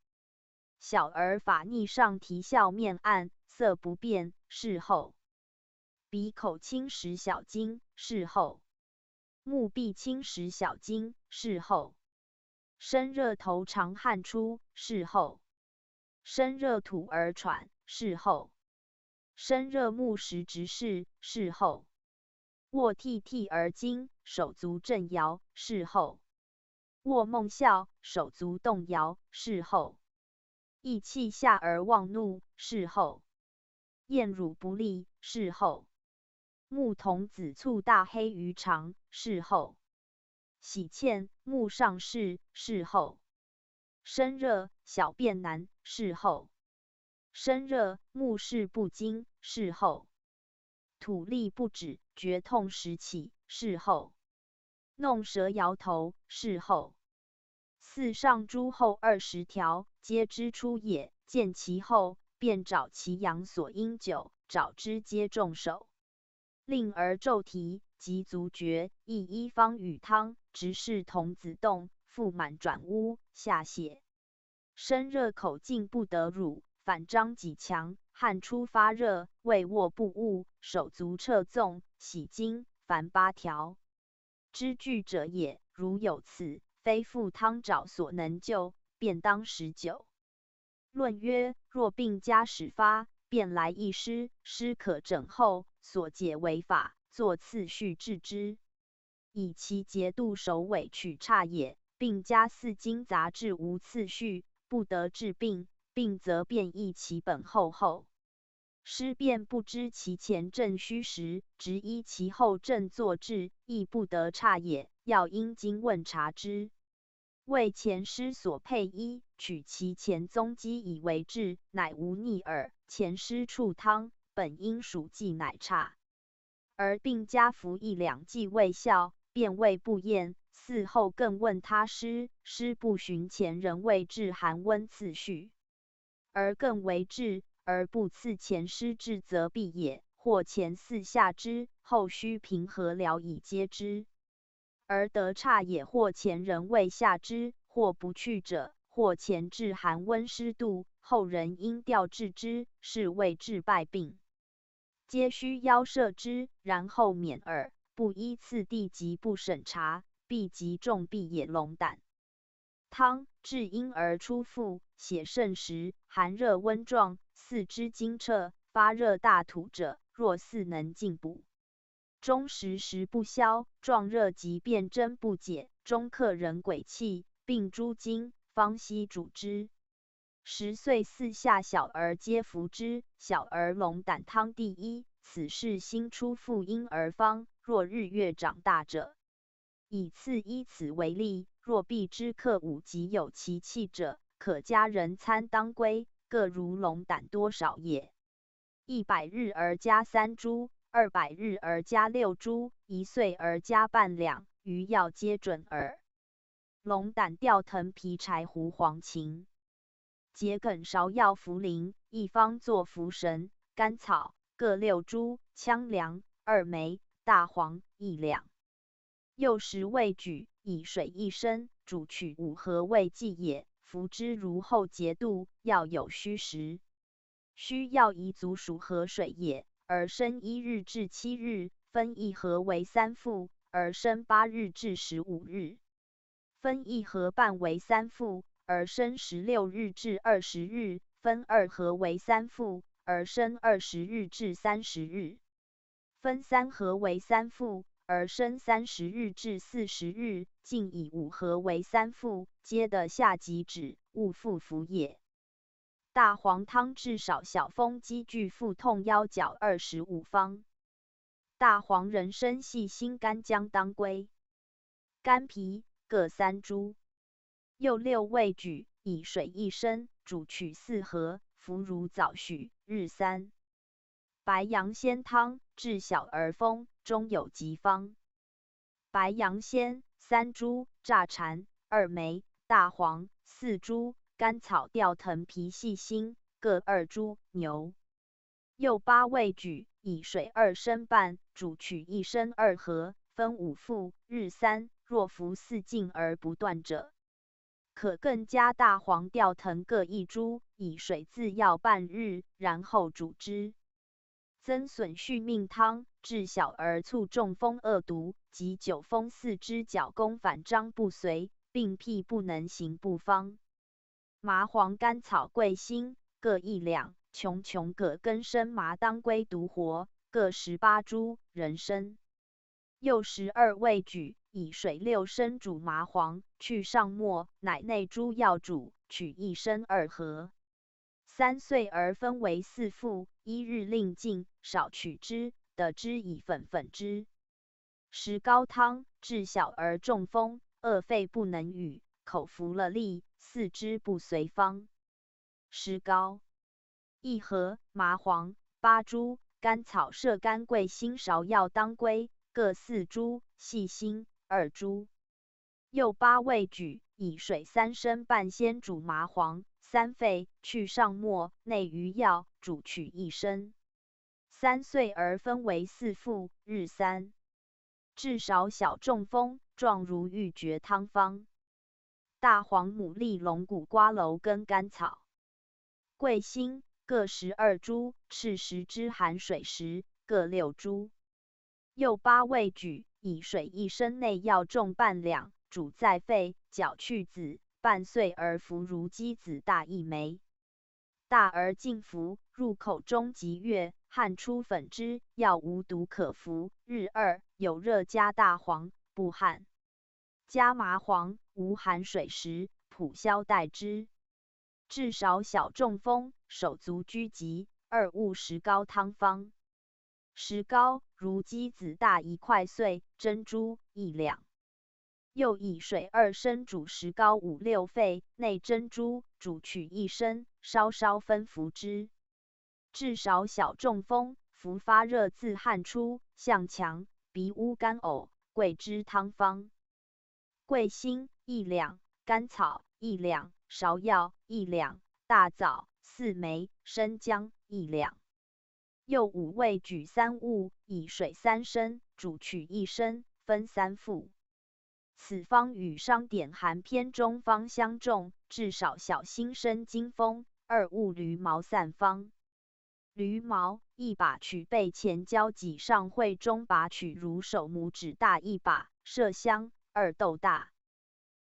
小儿发逆上提笑面暗，色不变，是后；鼻口侵蚀小筋，是后；目闭侵蚀小筋，是后；身热头长汗出，是后；身热吐而喘，是后；身热目时直视，是后；卧涕涕而惊，手足震摇，是后；卧梦笑，手足动摇，是后；益气下而忘怒，是后；厌乳不利，是后；目瞳紫簇大黑于常，是后；喜欠，目上视，是后；身热，小便难，是后；身热，目视不精，是后；吐利不止，觉痛时起，是后；弄舌摇头，是后。四上诸后20条，皆知出也。见其后，便找其阳所因久，找之皆重手。令而骤啼，及足厥，亦一方与汤，直视童子动，腹满转污，下泻。身热口进不得乳，反张己强，汗出发热，胃卧不悟，手足掣纵，喜惊，凡8条。知具者也，如有此，非复汤沼所能救，便当19。论曰：若病加始发，便来一师，师可诊后，所解为法，作次序治之，以其节度首尾取差也。病加4经杂治无次序，不得治病，并则变异其本后后。师便不知其前正虚实，直依其后正作志，亦不得差也。要因经问察之。为前师所配衣，取其前踪迹以为志，乃无逆耳。前师处汤，本应属计乃差，而并加服一两剂未效，便谓不厌。嗣后更问他师，师不循前人谓志寒温次序，而更为志，而不次前师志，则必也。或前嗣下之，后须平和了以接之，而得差也。或前人未下之，或不去者，或前至寒温湿度，后人应调治之，是谓治败病，皆须邀摄之，然后免耳。不依次第及不审查，必极重必也龙胆。汤至阴而出腹，血盛时，寒热温壮，四肢精彻，发热大吐者，若似能进补。终时不消，壮热即便真不解，中克人鬼气，并诸经，方悉主之。10岁4下小儿皆服之。小儿龙胆汤第一，此是新出腹婴儿方。若日月长大者，以次依此为例。若必知克5即有其气者，可加人参当归，各如龙胆多少也。100日而加3株，200日而加6株，1岁而加半两，余药皆准耳。龙胆、吊藤皮、柴胡、黄芩、桔梗、芍药、茯苓，一方作茯神。甘草各6株，羌梁、2枚，大黄1两。幼时未举，以水1升，煮取5合为剂也。服之如后节度，要有虚实。需要宜足数合水也，而生1日至7日，分1合为3副，而生8日至15日，分1合半为3副，而生16日至20日，分2合为3副，而生20日至30日，分3合为3副，而生30日至40日，竟以5合为3副，皆得下即止，勿复服也。大黄汤至少小风积聚腹痛腰脚25方。大黄、人参、细辛、干姜、当归、干皮各3株。又6味举，以水1升，煮取4合，服如早许，日3。白羊仙汤治小儿风，中有急方。白羊仙3株，炸蝉2枚，大黄4株，甘草、吊藤皮、细辛各2株，牛。又8味举，以水2升半，煮取1升2合，分5副，日3。若服4尽而不断者，可更加大黄、吊藤各1株，以水自药半日，然后煮之。增损续命汤治小儿卒中风恶毒，及久风4肢脚弓反张不遂，病癖不能行不方。麻黄、甘草、桂辛各1两，琼葛根生麻、当归、独活各18株，人参。又12味举，以水6升煮麻黄，去上末，乃内诸药煮，取1升2合。3岁而分为4副，1日令尽，少取之，得之以粉之。石膏汤治小儿中风，恶肺不能语，口服了力，四肢不遂方。石膏1合，麻黄8株，甘草、射干、桂辛、芍药、当归各4株，细辛2株。又8味举，以水3升半，先煮麻黄3沸，去上末，内余药，煮取1升。3岁而分为4副，日3。治少小中风，状如玉蕨汤方。大黄、牡蛎、龙骨、瓜蒌根、甘草、桂辛各12株，赤石之含水石各6株。又8味举，以水1升内药重半两，煮在沸，搅去籽，半碎而服如鸡子大1枚。大而尽服，入口中即悦，汗出粉汁，药无毒可服。日2，有热加大黄，不汗。加麻黄，无含水石，普消代之。至少小中风，手足拘急。2物石膏汤方。石膏如鸡子大1块碎，珍珠1两。又以水2升煮石膏5、6沸，内珍珠，煮取1升，稍稍分服之。至少小中风，服发热自汗出，向强，鼻污干呕，桂枝汤方。桂心1两，甘草1两，芍药1两，大枣4枚，生姜1两。又5味举3物，以水3升，煮取1升，分3服。此方与商典寒篇中方相中，至少小心生惊风。2物驴毛散方。驴毛1把，取背前交脊上会中把，取如手拇指大1把，麝香2豆大。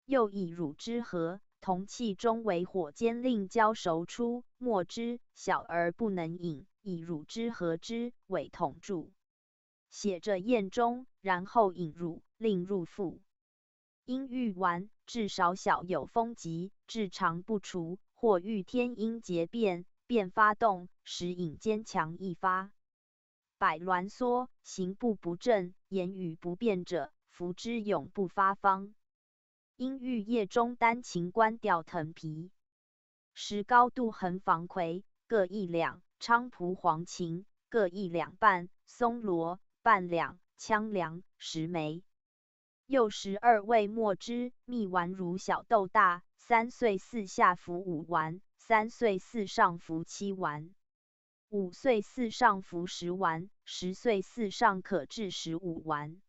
又以乳汁和，同气中为火煎令焦熟出，没之，小儿不能饮，以乳汁和之，委统注。写着咽中，然后引入，令入腹。因欲丸，至少小有风疾，至长不除，或遇天阴结变，便发动，时引坚强易发。百挛缩，行步不正，言语不辩者，服之永不发方。因欲夜中丹禽冠吊藤皮。石膏杜衡防葵，各1两，菖蒲黄芩，各1两半，松萝半两，羌凉10枚。又12味墨汁，蜜丸如小豆大，3岁4下服5丸，3岁4上服7丸，5岁4上服10丸，10岁4上可治15丸。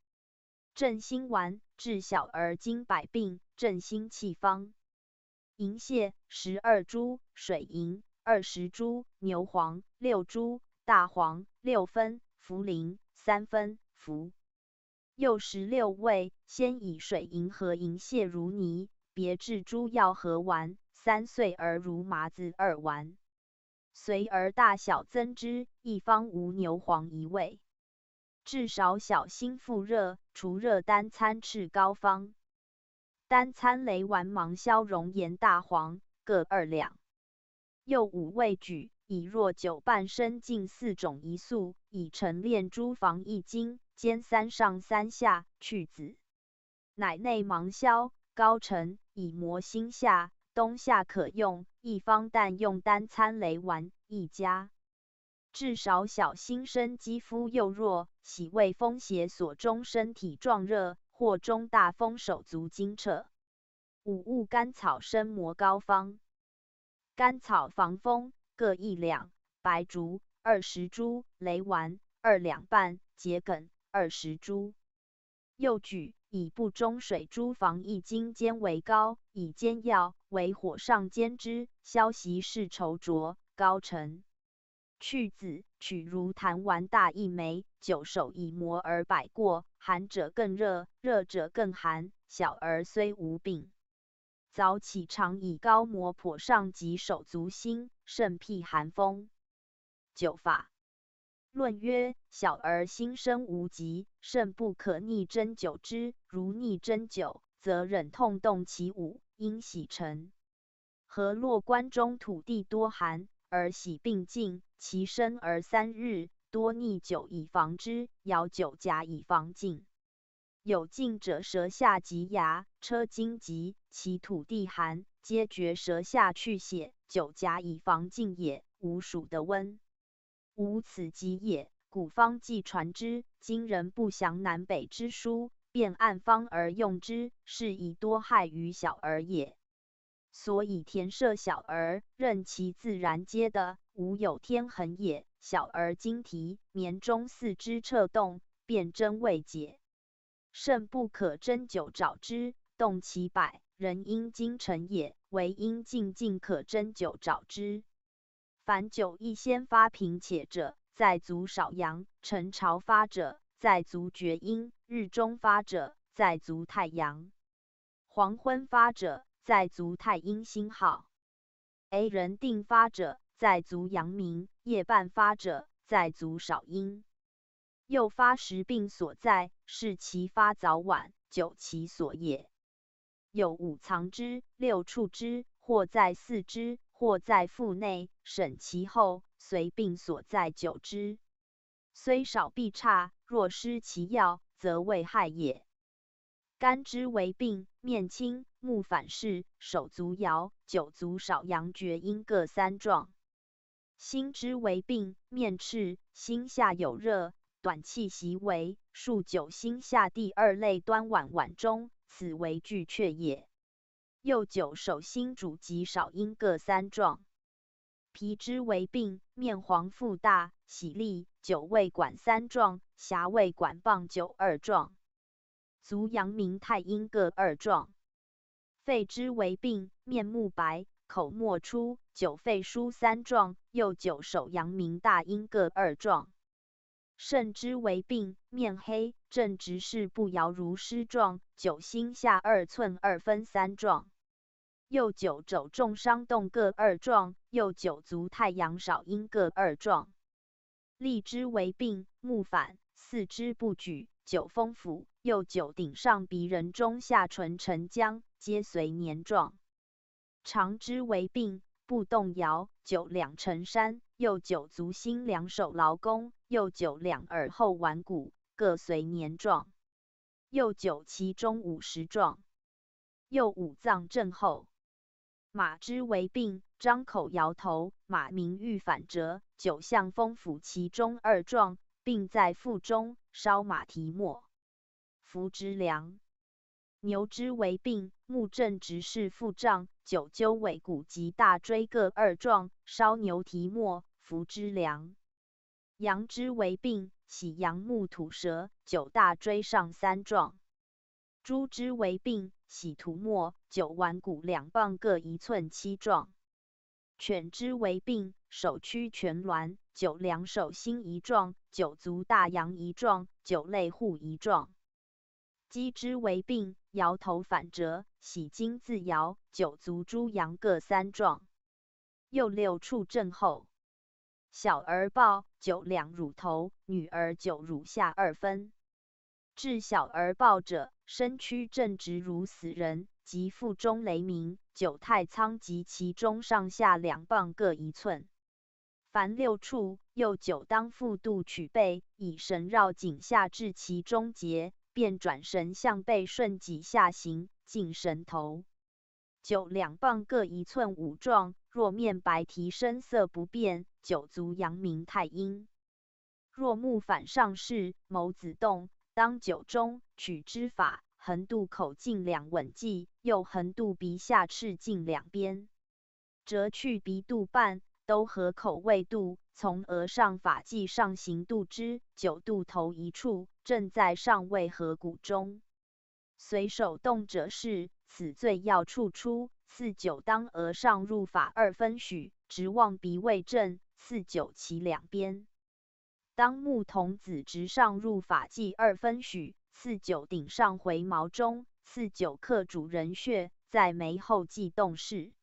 振兴丸，治小儿经百病，振兴气方。银屑12株，水银20株，牛黄6株，大黄6分，茯苓3分，服。又16味，先以水银和银屑如泥，别制诸药和丸，3岁儿如麻子2丸。随儿大小增之，一方无牛黄1味。至少小心腹热，除热单参赤膏方。单参雷丸芒硝熔岩大黄，各2两。又5味举，以若酒半升进4种1粟，以晨炼诸防1斤，煎3上3下，去籽。乃内芒硝，膏沉，以磨心下，冬夏可用。一方但用单参雷丸1家。至少小心身肌肤幼弱，喜为风邪所中，身体壮热，或中大风手足惊掣。5物甘草生磨膏方。甘草防风，各1两，白术20株，雷丸2两半，桔梗20株。又举，以不中水珠防1斤煎为膏，以煎药为火上煎之，消息是稠浊，膏沉。去籽，取如弹丸大1枚，久手以磨而摆过，寒者更热，热者更寒，小儿虽无病。早起常以膏磨跛上及手足心，甚辟寒风。灸法论曰：小儿心生无疾，甚不可逆针灸之。如逆针灸，则忍痛动其五，应洗尘。何洛关中土地多寒，而喜病尽，其身而3日，多逆灸以防之，咬灸甲以防尽。有尽者舌下及牙，车经疾，其土地寒，皆觉舌下去血，灸甲以防尽也，无属的温。吾此疾也，古方既传之，今人不详南北之殊，便按方而用之，是以多害于小儿也。所以田舍小儿，任其自然皆的，无有天衡也。小儿经啼，眠中四肢掣动，辨真未解，甚不可针灸找之，动其百，人因精诚也，唯因静静可针灸找之。凡灸一先发平且者，在足少阳；晨朝发者，在足厥阴；日中发者，在足太阳；黄昏发者，在足太阴星号。A 人定发者，在足阳明；夜半发者，在足少阴。又发时病所在，是其发早晚，灸其所也。有5藏之，6触之，或在四肢，或在腹内，审其后，随病所在久之，虽少必差，若失其药，则为害也。肝之为病，面青，目反视，手足摇，久足少阳厥阴各3状。心之为病，面赤，心下有热，短气习为，数久心下第2类端脘脘中，此为巨阙也。又久手心主及少阴各3状。脾之为病，面黄腹大，喜痢，久胃管3状，狭胃管棒久2状。足阳明太阴各2状。肺之为病，面目白，口沫出，久肺疏3状，又久手阳明大阴各2状。肾之为病，面黑，正直视不摇如湿状，久心下2寸2分3状。又久肘重伤动各2状，又久足太阳少阴各2状。痢之为病，目反，四肢不举，久风府，又久顶上鼻人中下唇沉浆，皆随黏状。肠之为病，不动摇，久两成山，又久足心两手劳宫，又久两耳后腕骨，各随黏状。又久其中50状。又五脏症候。马之为病，张口摇头，马鸣欲反折，久向风府其中2状，病在腹中，烧马蹄沫，服之凉。牛之为病，目正直视腹胀，久灸尾骨及大椎各2状，烧牛蹄沫，服之凉。羊之为病，喜阳目吐舌，久大椎上3状。猪之为病，喜吐沫，久腕骨2棒各1寸7状。犬之为病，手屈全挛，久两手心1状，久足大阳1状，久肋户1状。鸡之为病，摇头反折，喜筋自摇，久足猪阳各3状。又6处症候。小儿暴，久两乳头，女儿久乳下2分。治小儿暴者，身躯正直如死人，及腹中雷鸣，久太仓及其中上下2棒各1寸。凡6处，又久当腹肚取背，以绳绕颈下至其中节，便转绳向背顺脊下行，进绳头。久2棒各1寸5状，若面白蹄深色不变，久足阳明太阴。若目反上视，眸子动，当9中，取之法，横渡口径2吻迹，又横渡鼻下翅径2边，折去鼻肚半，都合口胃肚，从额上发髻上行渡之，久渡头一处，正在上胃合谷中。随手动者是，此最要处出，次久当额上入发2分许，直望鼻胃正，次久其2边。当目童子直上入发髻2分许，次久顶上回毛中，次久刻主人穴，在眉后际动势。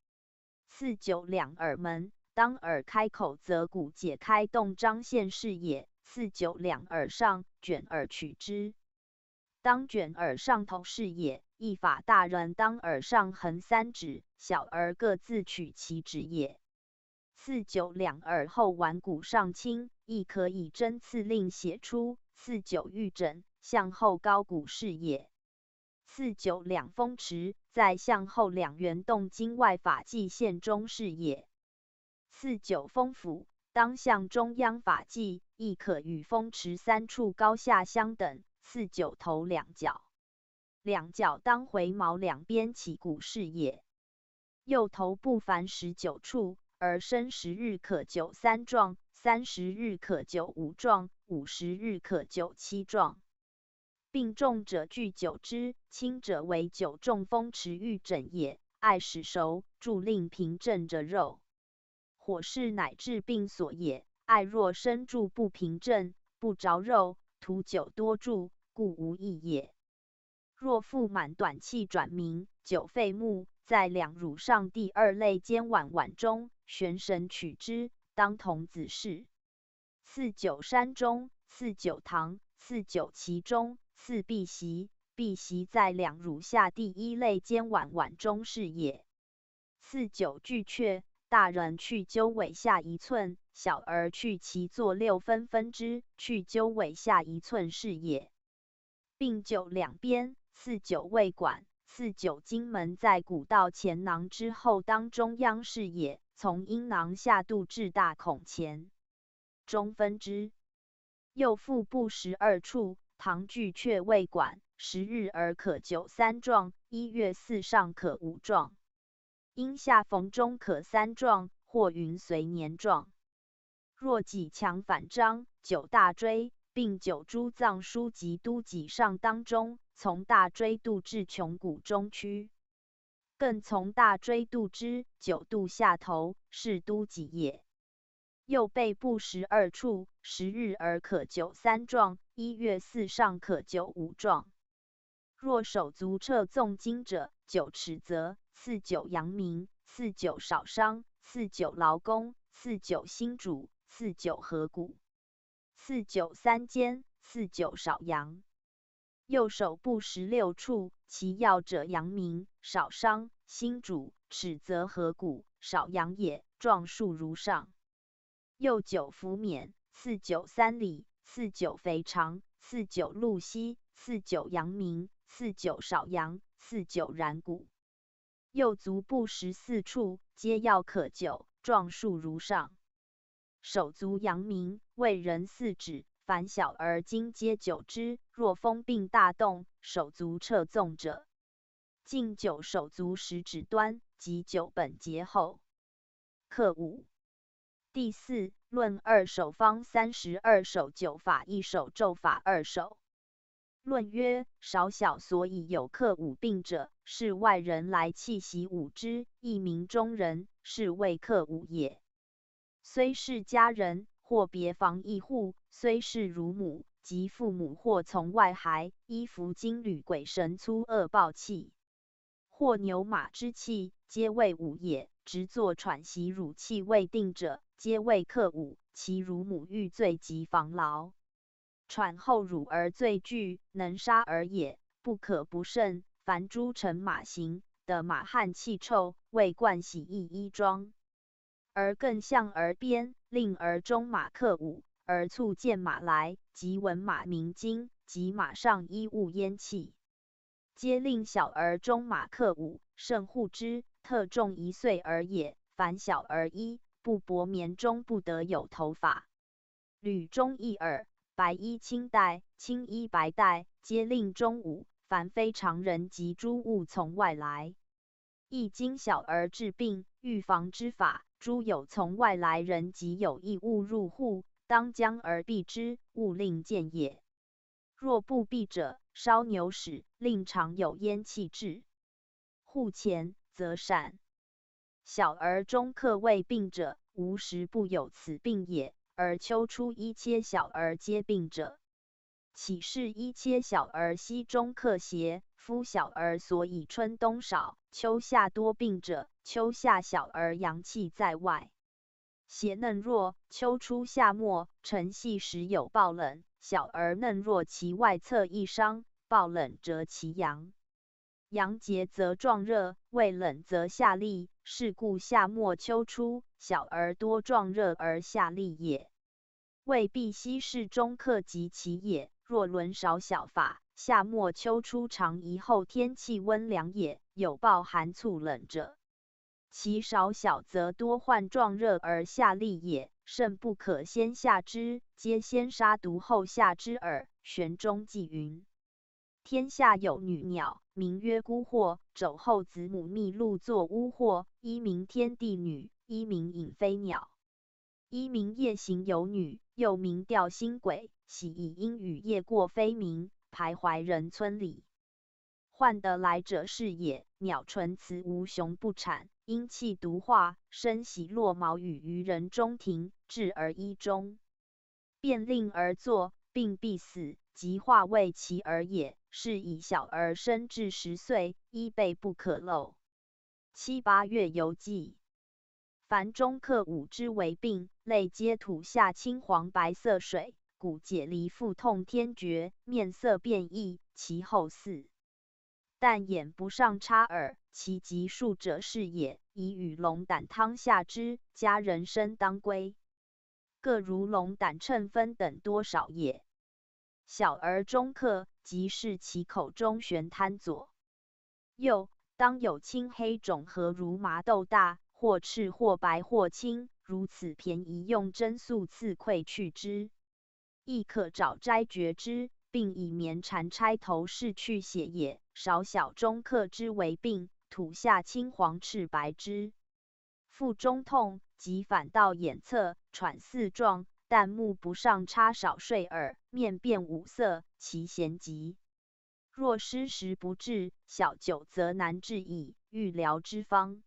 次久两耳门，当耳开口则骨解开动张现是也。次久两耳上，卷耳取之。当卷耳上头是也。一法大人当耳上横3指，小儿各自取其指也。次久两耳后腕骨上轻，亦可以针刺令血出。次久欲诊，向后高骨是也。次久两风池，在向后2圆动经外发际线中是也。次久风府，当向中央发际，亦可与风池3处高下相等。次久头2角，2角当回毛2边起骨是也。右头不凡19处，而生10日可久3状，30日可久5状，50日可久7状。病重者具久之，轻者为久中风池欲诊也。爱使熟，助令平正者肉。火势乃治病所也。爱若身助不平正，不着肉，徒久多助，故无益也。若腹满短气转鸣，久肺木，在2乳上第2肋间脘中，悬绳取之，当童子试。次久山中，次久堂，次久其中，次必袭，必袭在2乳下第1肋间脘中是也。次久巨阙，大人去鸠尾下1寸，小儿去其作6分分之，去鸠尾下1寸是也。并9两边，4九未管，4九经门在骨道前囊之后当中央是也，从阴囊下肚至大孔前中分之。右腹部12处，堂距却未管，10日而可93状，1月4上可5状。阴下缝中可3状，或云随年状。若脊强反张，9大椎，并9诸脏枢及都脊上当中，从大椎肚至穹骨中区，更从大椎肚之9肚下头，是都脊也。右背部12处，10日而可93状，1月4上可9 5状。若手足侧纵经者，9尺泽，4九阳明，4九少商，4九劳宫，4九心主，4九合谷，4九三间，4九少阳。右手部16处，其要者阳明、少商、心主、尺泽合谷、少阳也，状数如上。右9浮冕，4九三里，4九肥肠，4九露膝，4九阳明，4九少阳，4九然骨。右足部14处，皆要可9，状数如上。手足阳明，为人4指，凡小儿经皆9之。若风病大动，手足侧纵者，近9手足食指端及9本节后。课5。第4论2手方32手9法1手咒法2手。论曰：少小所以有克5病者，是外人来气息5之，亦名中人，是谓克5也。虽是家人，或别房一户，虽是乳母及父母，或从外孩，依服金缕鬼神粗恶暴气，或牛马之气，皆谓5也。直作喘息乳气未定者，皆谓克5。其乳母欲醉及防劳，喘后乳而醉惧，能杀而也，不可不慎。凡诸乘马行，的马汗气臭，未惯洗衣衣装，而更向而鞭，令而中马克5，而促见马来，即闻马鸣惊，及马上衣物烟气，皆令小儿中马克5，慎护之。特重1岁而也。凡小儿衣，不薄棉中不得有头发，履中一耳，白衣青带，青衣白带，皆令中5。凡非常人及诸物从外来，亦经小儿治病预防之法，诸有从外来人及有异物入户，当将而避之，勿令见也。若不避者，烧牛屎，令常有烟气至户前，则善。小儿中克未病者，无时不有此病也。而秋初一切小儿皆病者，岂是一切小儿悉中克邪？夫小儿所以春冬少，秋夏多病者，秋夏小儿阳气在外，血嫩弱，秋初夏末晨夕时有暴冷，小儿嫩弱，其外侧易伤，暴冷则其阳结则壮热，未冷则下痢，是故夏末秋初小儿多壮热而下痢也。未必稀是中克及其也。若轮少小法，夏末秋初常宜后天气温凉也，有暴寒促冷者，其少小则多患壮热而下痢也，甚不可先下之，皆先杀毒后下之耳。玄中记云：天下有女鸟，名曰孤惑，肘后子母密录作巫惑，一名天地女，一名隐飞鸟，一名夜行有女，又名吊星鬼，喜以阴与夜过飞鸣，徘徊人村里。患得来者是也。鸟纯雌无雄不产，阴气毒化，生喜落毛羽于人中庭，至而衣中，便令而作，并必死，即化为其儿也。是以小儿生至10岁，衣被不可露，7、8月犹记。凡中克5之为病，类皆吐下青黄白色水，骨解离腹痛天厥，面色变异，其后4。但眼不上插耳，其极数者是也，以与龙胆汤下之，加人参当归，各如龙胆称分等多少也。小儿中克，即是其口中悬贪左右，当有青黑种合如麻豆大，或赤或白或青，如此便宜用针素刺溃去之，亦可找摘绝之，并以绵缠钗头饰去血也。少小中克之为病，吐下青黄赤白之，腹中痛，即反到眼侧，喘四状，但目不上插少睡耳，面变五色，其咸极。若失时不治，小久则难治矣。欲疗之方，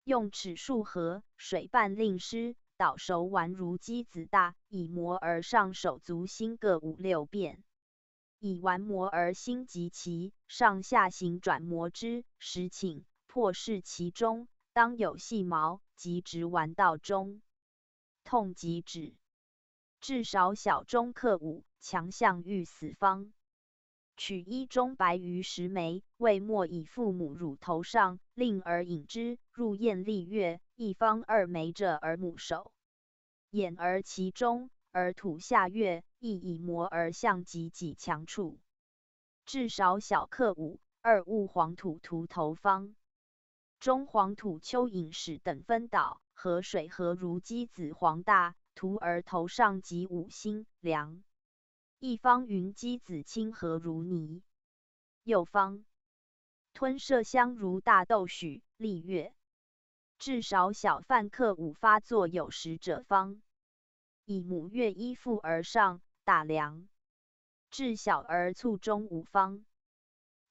用齿数合，水拌令湿，捣熟丸如鸡子大，以磨而上手足心各5、6遍。以丸磨而心及其上下行转磨之，时请破视其中，当有细毛，即直丸道中，痛即止。至少小中克5，强项欲死方。取一中白鱼10枚，未末以父母乳头上，令儿饮之，入咽历月。一方2枚者而母手，眼而其中，而吐下月，亦以磨而向及己强处。至少小克5，2物黄土涂头方。中黄土蚯蚓屎等分捣，河水合如鸡子黄大，涂而头上及5星凉。一方云鸡子清和如泥。右方吞麝香如大豆许，历月。至少小犯克5发作有时者方。以母月依附而上，大凉。至小儿卒中5方。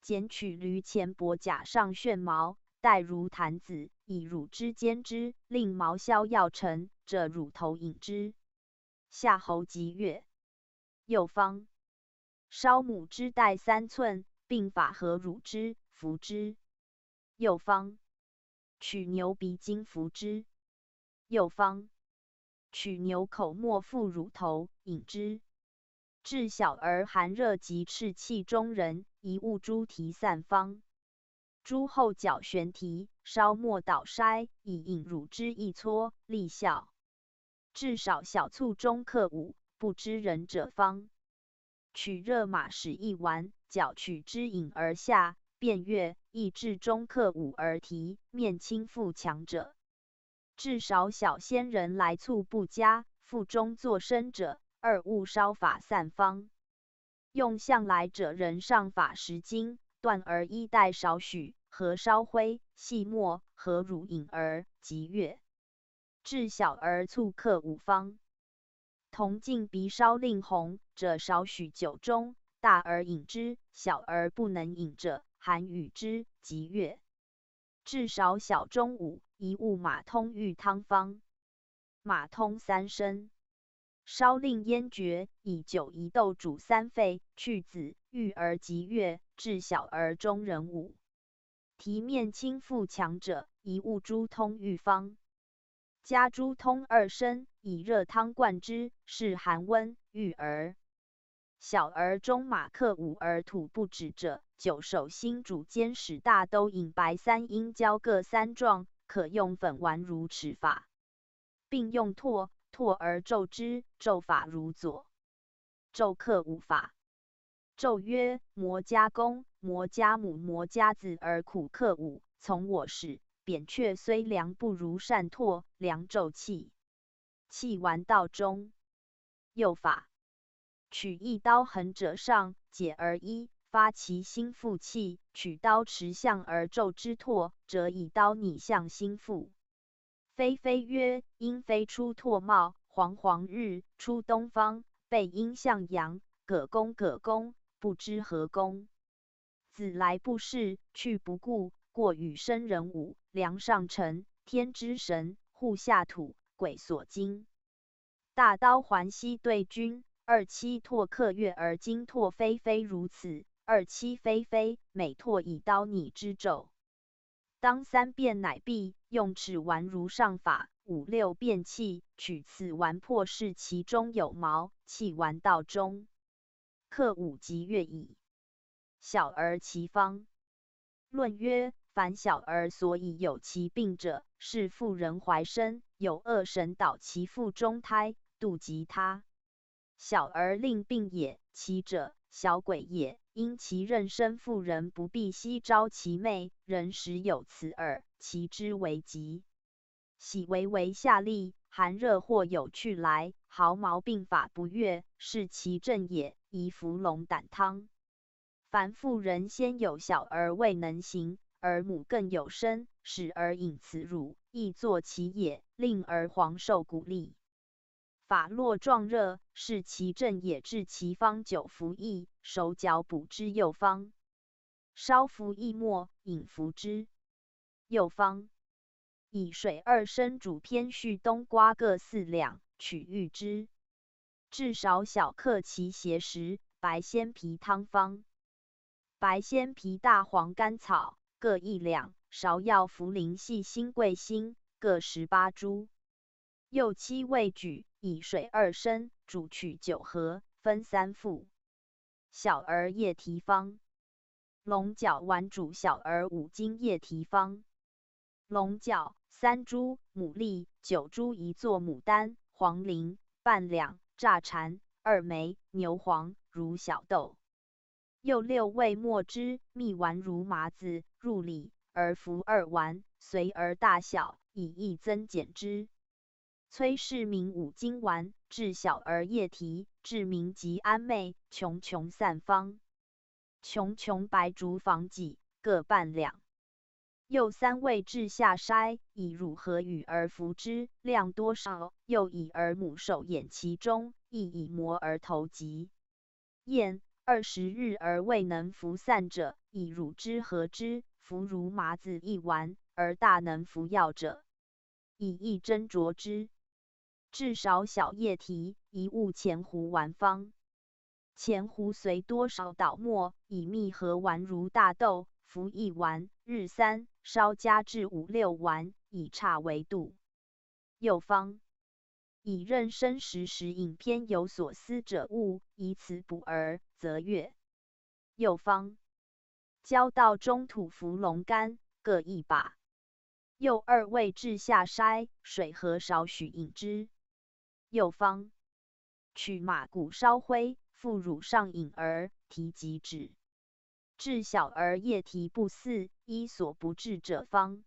剪取驴前脖甲上旋毛，带如坛子，以乳汁煎之，令毛消药沉，者乳头饮之。下喉及月。右方烧母之带3寸，并法合乳汁，服之。右方取牛鼻筋服之。右方取牛口末附乳头，饮之。至小儿寒热及赤气中人，宜勿猪蹄散方。猪后脚悬蹄，烧末捣筛，以饮乳汁一撮，利效。至少小卒中克5，不知人者方。取热马屎1丸，绞取之饮而下，便月，亦至中克5而蹄，面轻腹强者。至少小仙人来卒不佳，腹中作声者，2物烧法散方。用向来者人上法10斤，断而衣带少许，和烧灰，细末，和乳饮而即月。至小儿卒克5方。铜镜鼻烧令红者少许酒中，大而饮之，小而不能饮者，含与之，即月。至少小中5，宜勿马通玉汤方。马通3升，烧令焉绝，以酒一豆煮3沸，去子，育而即月。至小儿中人5。蹄面轻腹强者，宜勿猪通玉方。加猪通2升，以热汤灌之，是寒温，育儿。小儿中马克5而吐不止者，9手心煮煎使大都饮白3阴交各3壮，可用粉丸如齿法，并用唾而咒之，咒法如左。咒克5法。咒曰：摩加公，摩加母，摩加子而苦克5，从我始。扁鹊虽凉不如善唾，凉咒气。气丸道中。右法。取一刀横者上，解而一，发其心腹气，取刀持向而咒之唾，则以刀拟向心腹。飞飞曰：阴飞出唾冒，黄黄日出东方，背阴向阳，葛公葛公，不知何公。子来不视，去不顾，过与生人5，梁上尘，天之神，户下土，鬼所惊。大刀环西对君，2七唾克月而今唾飞飞如此，2七飞飞，每唾以刀拟之咒。当3遍乃毕，用齿丸如上法，5、6遍气，取此丸破视其中有毛，气丸道中。克5即月矣。小儿其方。论曰：凡小儿所以有其病者，是妇人怀生，有恶神导其腹中胎，妒及他。小儿令病也，其者小鬼也。因其妊娠妇人不必悉招其妹，人时有此耳，其之为疾。喜为下利，寒热或有去来，毫毛病法不悦，是其症也。宜服龙胆汤。凡妇人先有小儿未能行，而母更有生，使儿饮此乳，亦作其也，令儿黄瘦骨立。法络壮热，是其症也。治其方9服益，手脚补之右方。烧服益末，饮服之。右方。以水2升煮偏絮冬瓜各4两，取郁之。至少小克其邪食。白鲜皮汤方。白鲜皮、大黄、甘草各1两，芍药、茯苓、细辛、桂辛各18株。右七味举，以水2升，煮取9合，分3副。小儿液蹄方。龙角丸煮小儿5斤液蹄方。龙角3株，牡蛎9株，一作牡丹、黄苓半两，炸蝉2枚，牛黄如小豆。右6味末之，蜜丸如麻子，入里而服2丸，随而大小，以益增减之。崔氏名5金丸，治小儿液蹄，治民及安寐，穷散方。穷白术防己，各半两。右3味治下筛，以乳和与而服之，量多少，又以儿母手掩其中，亦以磨而头疾。验20日而未能服散者，以乳汁和之，服如麻子1丸，而大能服药者，以一斟酌之。至少小液蹄，一物前胡丸方。前胡随多少捣末，以蜜和丸如大豆，服1丸，日3，稍加至5、6丸，以差为度。右方。以妊娠时饮偏有所思者勿，以此补儿，则悦。右方。交到中土服龙肝，各1把。右2味治下筛，水和少许饮之。右方。取马骨烧灰，复乳上饮儿，蹄疾止。治小儿液蹄不似，依所不治者方。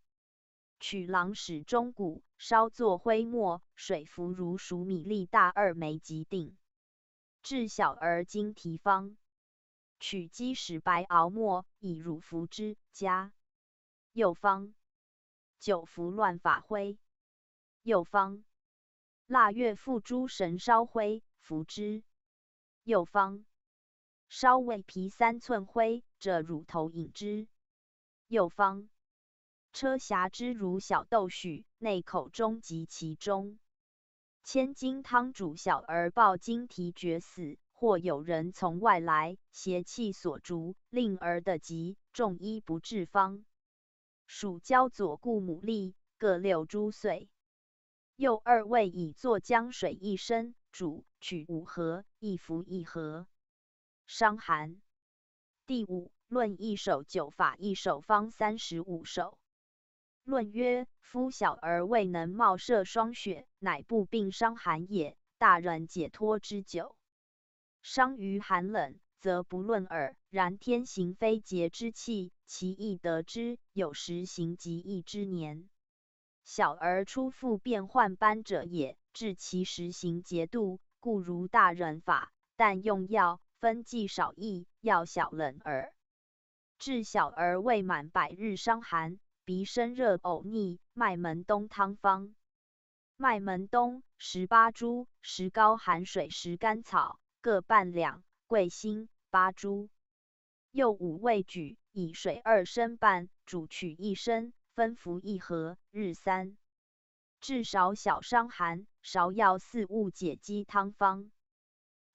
取狼屎中骨，烧作灰末，水服如熟米粒大2枚即定。治小儿经蹄方。取鸡屎白熬末，以乳服之，加。右方。9服乱发灰。右方。腊月附诸神烧灰，服之。右方。烧味皮3寸灰，者乳头饮之。右方。车辖之如小豆许，内口中及其中。千金汤煮小儿抱经蹄厥死，或有人从外来，邪气所逐，令儿得疾，众医不治方。属焦左固牡蛎，各6株碎。右2味以作姜水1升，煮，取5合，一服1合。伤寒。第5论一手9法，一手方35首。论曰：夫小儿未能冒射霜雪，乃不病伤寒也。大人解脱之久，伤于寒冷，则不论耳。然天行非节之气，其易得之，有时行极易之年。小儿出腹变幻斑者也，治其实行节度，故如大人法，但用药分剂少益，药小冷耳。治小儿未满100日伤寒，鼻生热呕逆，麦门冬汤方。麦门冬18株，石膏含水10甘草，各半两，桂辛8株。右5味举，以水2升半，煮取1升，分服1合，日3。治少小伤寒，芍药4物解肌汤方。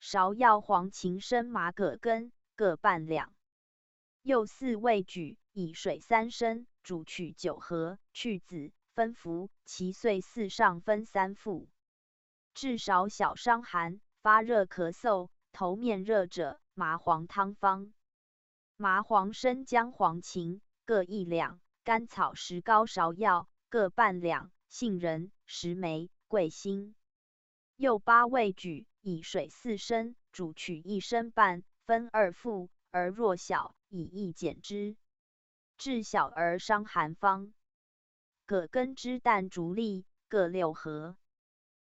芍药、黄芩、生麻葛根各半两。右4味举，以水3升，煮取9合，去籽，分服，其碎4上分3副。治少小伤寒，发热咳嗽，头面热者，麻黄汤方。麻黄、生姜、黄芩各1两，甘草10高芍药各半两，杏仁10枚，桂心。又8味举，以水4升，煮取1升半，分2服，而若小，以1减之。治小儿伤寒方。葛根之淡竹粒各6合。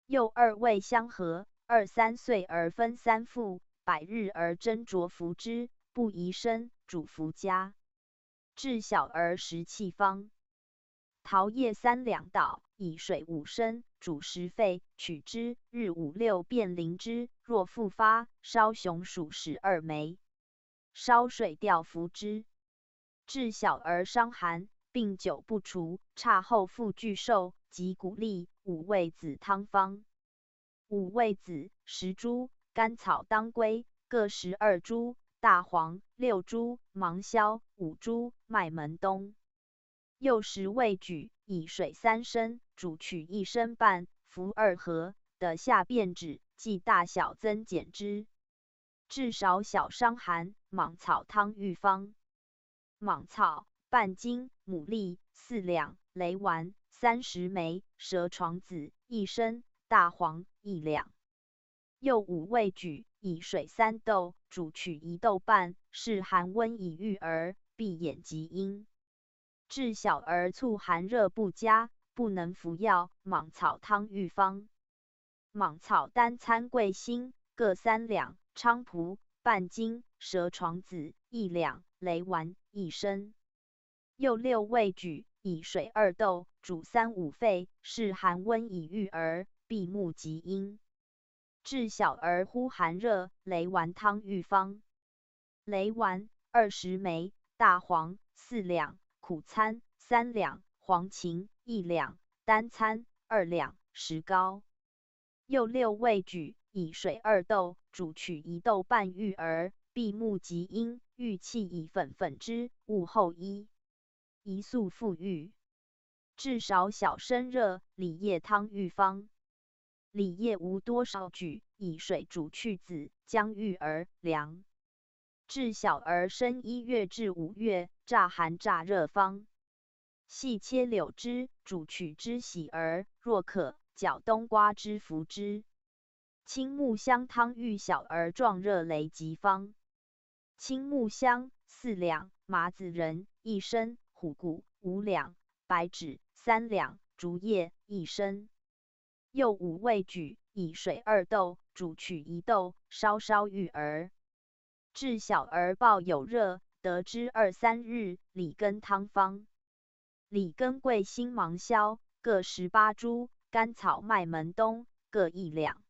又2味香合，2、3岁而分3服，100日而斟酌服之，不宜生，主服加。治小儿食气方。桃叶3两捣，以水5升，煮10沸，取之，日5、6便淋之。若复发，烧熊鼠12枚，烧水调服之。治小儿伤寒，病久不除，差后复拒受，及谷粒5味子汤方。5味子10株，甘草当归各12株，大黄6株，芒硝5株，麦门冬。又10味举，以水3升，煮取1升半，服2合，得下便止，即大小增减之。治少小伤寒，芒草汤浴方。芒草半斤，牡蛎4两，雷丸30枚，蛇床子1升，大黄1两。又5味举，以水3斗，煮取1斗半，是寒温以御儿，闭眼及阴。治小儿促寒热不佳，不能服药，芒草汤浴方。芒草单参桂心各3两，菖蒲半斤，蛇床子1两，雷丸1升。又6味举，以水2斗，煮3、5沸，是寒温以御儿，闭目及阴。治小儿忽寒热，雷丸汤浴方。雷丸20枚，大黄4两，苦参3两，黄芩1两，丹参2两，石膏。又6味举，以水2斗，煮取1斗半御儿，闭目及阴，欲气以粉粉之，勿后衣。宜速复愈。治少小生热，里叶汤浴方。里叶无多少举，以水煮去子，将育儿凉。治小儿生1月至5月，乍寒乍热方。细切柳枝，煮取之洗儿，若可，搅冬瓜汁服之。青木香汤浴小儿壮热羸疾方。青木香4两，麻子仁1升，虎骨5两，白芷3两，竹叶1升。又5味举，以水2斗，煮取1斗，稍稍育儿。治小儿抱有热，得之2、3日，理根汤方。理根桂心芒硝各18株，甘草麦门冬各1两。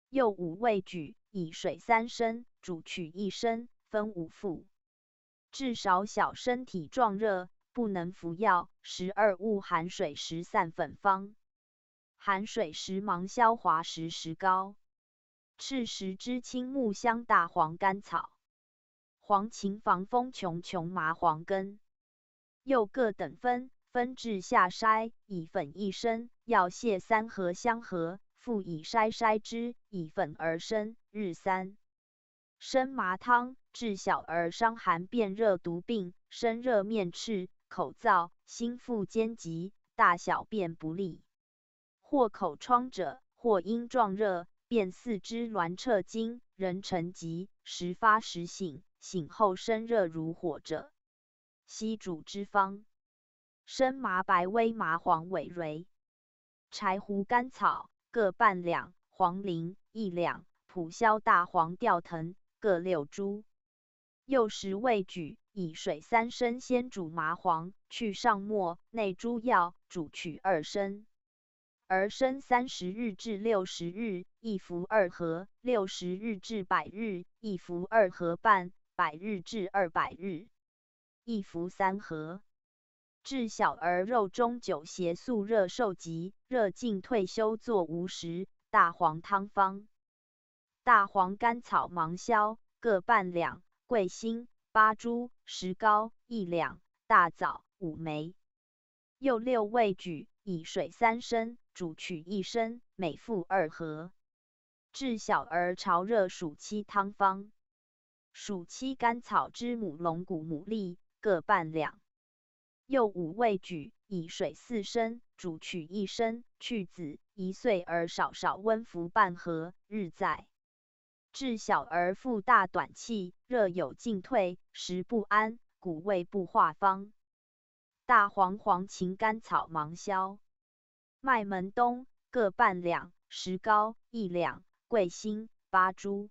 又5味举，以水3升，煮取1升，分5服。治少小身体壮热，不能服药，12物寒水时散粉方。寒水时芒硝滑时石膏。赤石之青木香大黄甘草。黄芩防风琼麻黄根。又各等分，分至下筛，以粉1升，药泻3合相合，复以筛之，以粉而生，日3。生麻汤，治小儿伤寒便热毒病，身热面赤，口燥，心腹坚急，大小便不利。或口疮者，或因壮热，便四肢挛彻筋，人沉疾，时发时醒，醒后身热如火者，悉主之方。生麻白微麻黄苇蕤。柴胡甘草各半两，黄苓1两，蒲硝大黄吊藤各6株。又10味举，以水3升，先煮麻黄，去上末，内诸药，煮取2升。儿生30日至60日，一服2合；60日至100日，一服2合半；100日至200日，一服3合。治小儿肉中久邪宿热受疾，热尽退休作无食，大黄汤方。大黄甘草芒硝各半两，桂心8株，石膏1两，大枣5枚。又6味举，以水3升，煮取1升，每服2合。治小儿潮热暑期汤方。暑期甘草之母龙骨牡蛎各半两。又五味举，以水4升，煮取1升，去子，1岁而少少温服半盒，日在。至小儿腹大短气，热有进退，食不安，谷味不化方。大黄、黄芩、甘草、芒硝、麦门冬各半两，石膏1两，桂心8株。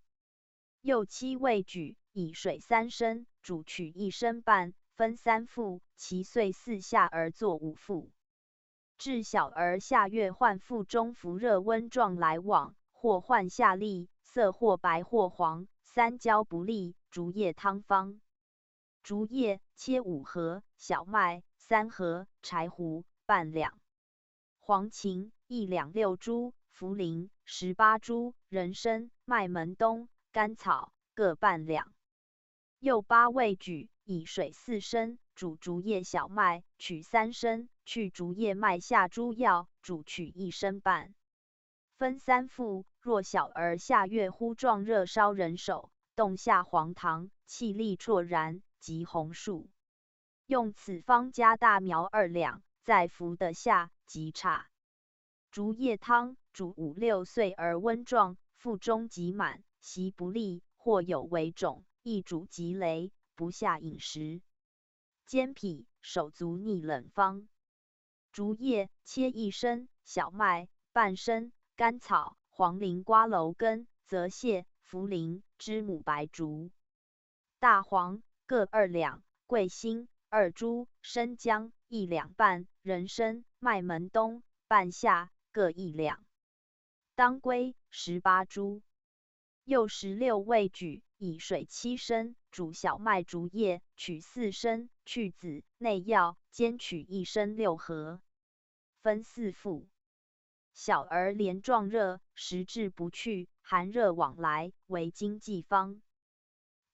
又7味举，以水3升，煮取1升半，分3副，其岁4下而作5副。至小儿下月患腹中伏热温状来往，或患下痢，色或白或黄，三焦不利，竹叶汤方。竹叶切5盒，小麦3盒，柴胡半两。黄芩1两6株，茯苓18株，人参、麦门冬、甘草各半两。又8味举，以水4升，煮竹叶小麦，取3升，去竹叶麦下诸药，煮取1升半，分3副。若小儿下月忽状热烧人手，动下黄糖，气力绰然，即红术。用此方加大苗2两，再服得下，即差。竹叶汤，煮5、6岁而温壮，腹中即满，席不利，或有为肿，一煮即雷，不下饮食。坚脾、手足逆冷方。竹叶切1升，小麦半升，甘草、黄苓、瓜蒌根、泽泻、茯苓、知母、白术。大黄各2两，桂心2株，生姜1两半，人参、麦门冬半夏各1两。当归18株。又16味举，以水7升，煮小麦竹叶，取4升，去子，内药，煎取1升6盒，分4副。小儿连状热，食滞不去，寒热往来，为经济方。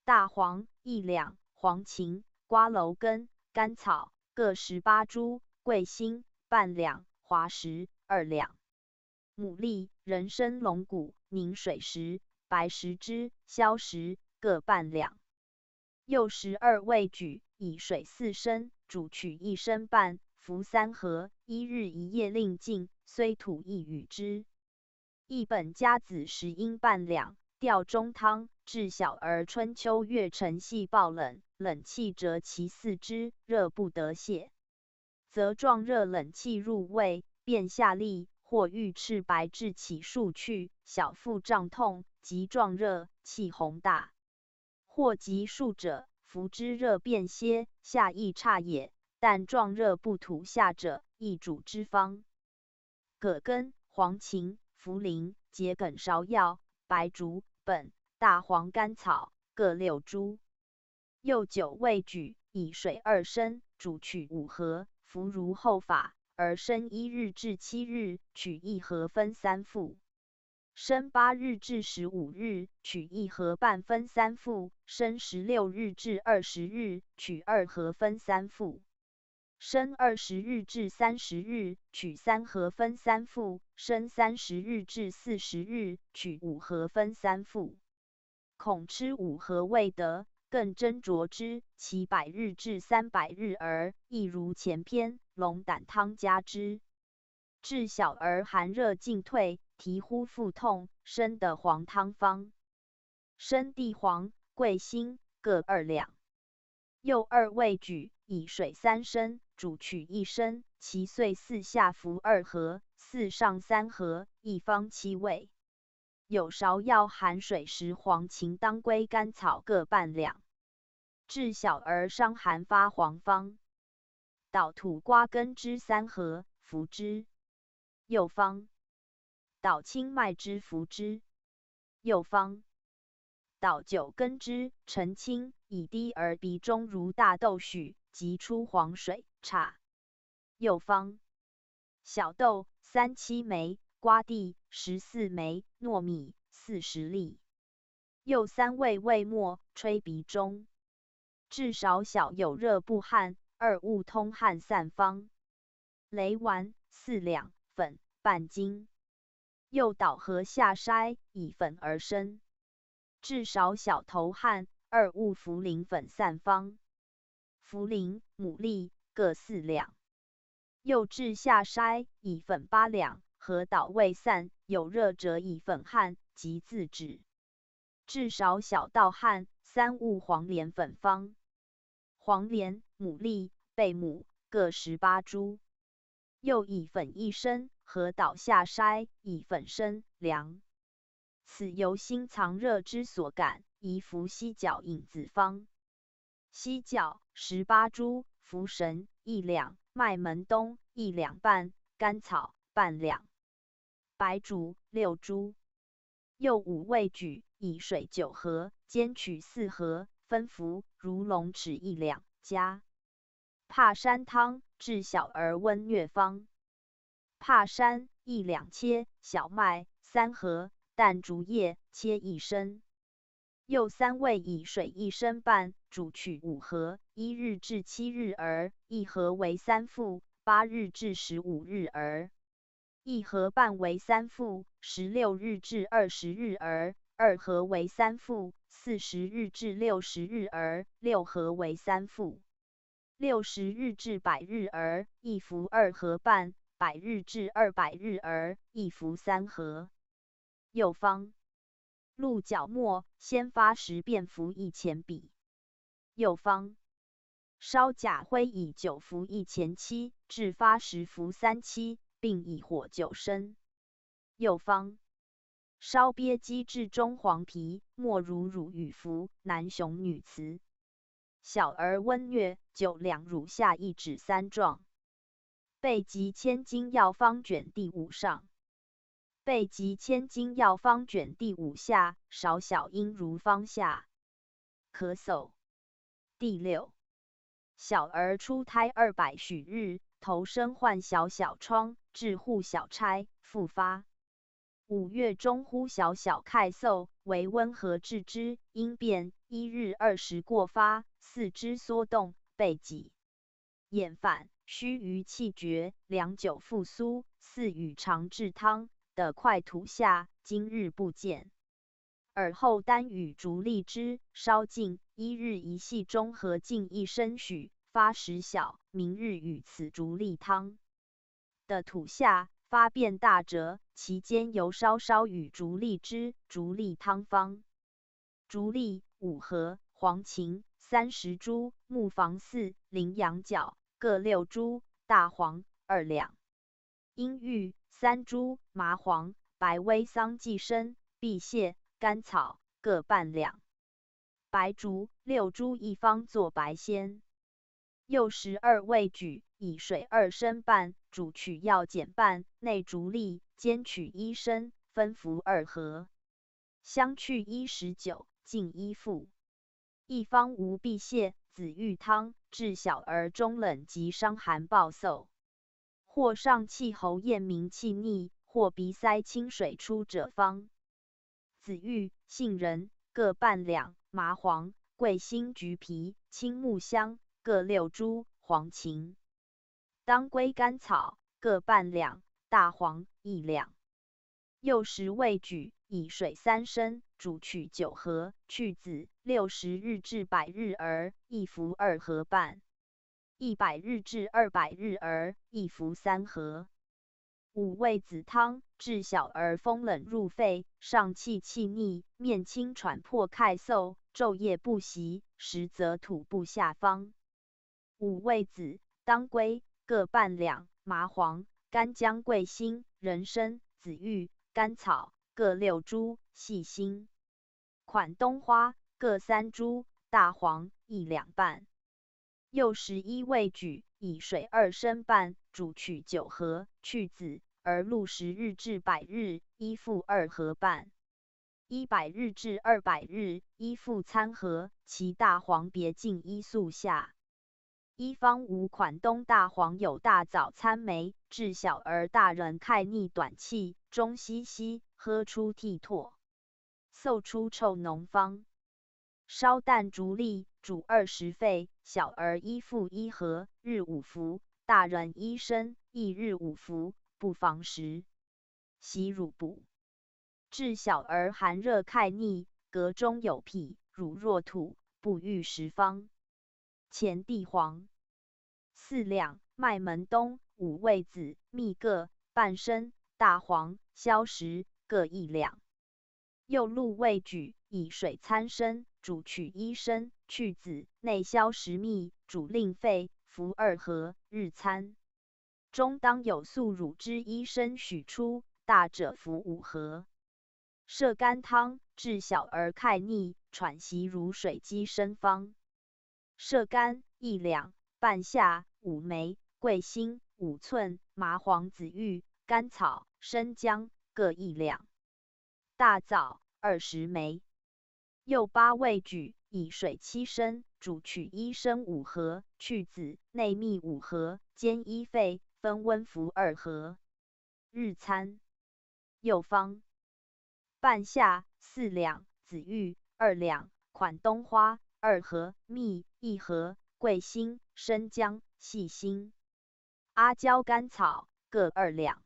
大黄1两，黄芩、瓜蒌根、甘草各18株，桂心半两，滑石2两。牡蛎、人参、龙骨、凝水石、白石枝、消石各半两。又12味举，以水4升，煮取1升半，服3盒，1日1夜令尽，虽吐亦与之。一本加子10英半两，吊中汤，治小儿春秋月晨系暴冷，冷气折其四肢，热不得泄，则壮热冷气入胃，便下痢，或欲赤白质起数去，小腹胀痛，及壮热，气红大。或急数者，服之热便歇，下亦差也。但壮热不吐下者，亦主之方。葛根、黄芩、茯苓、桔梗、芍药、白术、本、大黄、甘草各6株。又9味举，以水2升，煮取5盒，服如后法，而生1日至7日，取1盒分3副。生8日至15日，取1盒半分3副；生16日至20日，取2盒分3副；生20日至30日，取3盒分3副；生30日至40日，取5盒分3副。恐吃5盒未得，更斟酌之，其100日至300日而，亦如前篇，龙胆汤加之。治小儿寒热进退，啼呼腹痛，生的黄汤方。生地黄、桂心各2两。又2味举，以水3升，煮取1升，其岁4下服2盒，4上3盒，一方7味。有芍药、寒水石、黄芩、当归、甘草各半两。治小儿伤寒发黄方。捣土瓜根汁3盒，服之。又方。捣青麦汁服之。又方。捣9根汁，澄清，以滴而鼻中如大豆许，即出黄水，差。又方。小豆37枚，瓜地14枚，糯米40粒。又3味味末，吹鼻中。治少小有热不汗，2物通汗散方。雷丸4两，粉半斤。又捣和下筛，以粉而生。治少小头汗，2物茯苓粉散方。茯苓、牡蛎各4两。又置下筛，以粉8两，和捣未散，有热者以粉汗，即自止。至少小到汗，3物黄连粉方。黄连、牡蛎、贝母各18株。又以粉1升，和捣下筛，以粉升凉。此由心藏热之所感，宜服犀角引子方。犀角18株，茯神1两，麦门冬1两半，甘草半两，白术6株。又5味举，以水9合，煎取4合，分服，如龙齿1两，加帕山汤，治小儿温疟方。帕山1两切，小麦3合，淡竹叶切1升。又3味以水1升半，煮取5合，1日至7日儿，1合为3副，8日至15日儿；1合半为3副，16日至20日儿；2合为3副，40日至60日儿；6合为3副，60日至100日儿；1服2合半，100日至200日儿；1服3合。又方。鹿角末，先发时便服1前比。又方。烧甲灰以9服1前期，至发时服3期，并以火9升。又方。烧鳖鸡至中黄皮，末如乳与服，男雄女雌。小儿温疟，9两乳下1指3状。备急千金药方卷第5上。备急千金药方卷第5下，少小阴如方下。咳嗽。第6。小儿出胎200许日，头生患小小疮，至户小差，复发。5月中忽小小咳嗽，为温和治之，因变1日20过发，4肢缩动，背脊眼反，须臾气绝，良久复苏，4与长治汤的快吐下，今日不见。尔后单与竹荔枝烧尽，1日一细中和尽1升许，发时小，明日与此竹荔汤的吐下，发变大者，其间由稍稍与竹荔枝、竹荔汤方。竹荔5合，黄芩30株，木防4，羚羊角各6株，大黄2两，茵玉3株，麻黄、白威桑寄生、碧蟹、甘草各半两，白术6株一方作白仙。又12味举，以水2升半，煮取药减半，内竹荔，煎取1升，分服2合，香去119，净1副。一方无碧蟹、紫玉汤，治小儿中冷及伤寒暴嗽，或上气喉咽鸣气逆，或鼻塞清水出者方。紫玉、杏仁各半两，麻黄、桂心、橘皮、青木香各6株，黄芩、当归、甘草各半两，大黄1两。又10味举，以水3升，煮取9合，去籽，60日至100日儿，1服2合半；100日至200日儿，1服3合。5味子汤，治小儿风冷入肺，上气气逆，面青喘破咳嗽，昼夜不息，实则吐部下方。5味子、当归各半两，麻黄、干姜、桂心、人参、紫玉、甘草各6株，细辛、款冬花各3株，大黄1两半。又11味举，以水2升半，煮取9合，去籽，而录10日至100日，1服2合半；100日至200日，1服3合，其大黄别尽1宿下。一方无款冬大黄有大枣参梅，治小儿大人咳逆短气，中稀稀，喝出涕唾，嗽出臭脓方。烧淡竹荔，煮20沸，小儿1服1合，日5服，大人1升，1日5服，不妨食。洗乳补，治小儿寒热咳逆，膈中有痞，乳若吐，不欲食方。前地黄4两，麦门冬、5味子、蜜各半升，大黄、硝石各1两。右路未举，以水参参，煮取1升，去子，内硝石蜜，煮令沸，服2合，日参。中当有素乳汁1升许出，大者服5合。摄甘汤，治小儿慨逆，喘息如水鸡参方。摄甘1两，半夏、5枚，桂心5寸，麻黄、紫玉、甘草、生姜各1两。大枣20枚。右8味举，以水7升，煮取1升5合，去子，内蜜5合，煎1沸，分温服2合。日参。右方。半夏4两，紫玉2两，款冬花2合，蜜1合，桂心、生姜、细辛、阿胶、甘草各2两。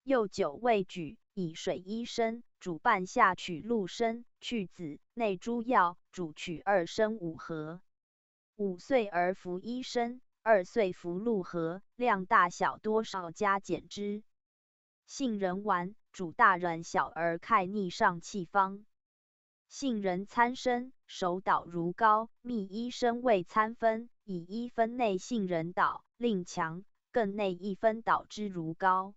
右9味举，以水1升，煮半夏取鹿参，去子，内诸药，煮取2升5合。5岁儿服1升，2岁服6合，量大小多少加减之。杏仁丸，主大人小儿慨逆上气方。杏仁参参，手捣如膏，蜜1升未参分，以1分内杏仁捣，令强，更内1分捣之如膏。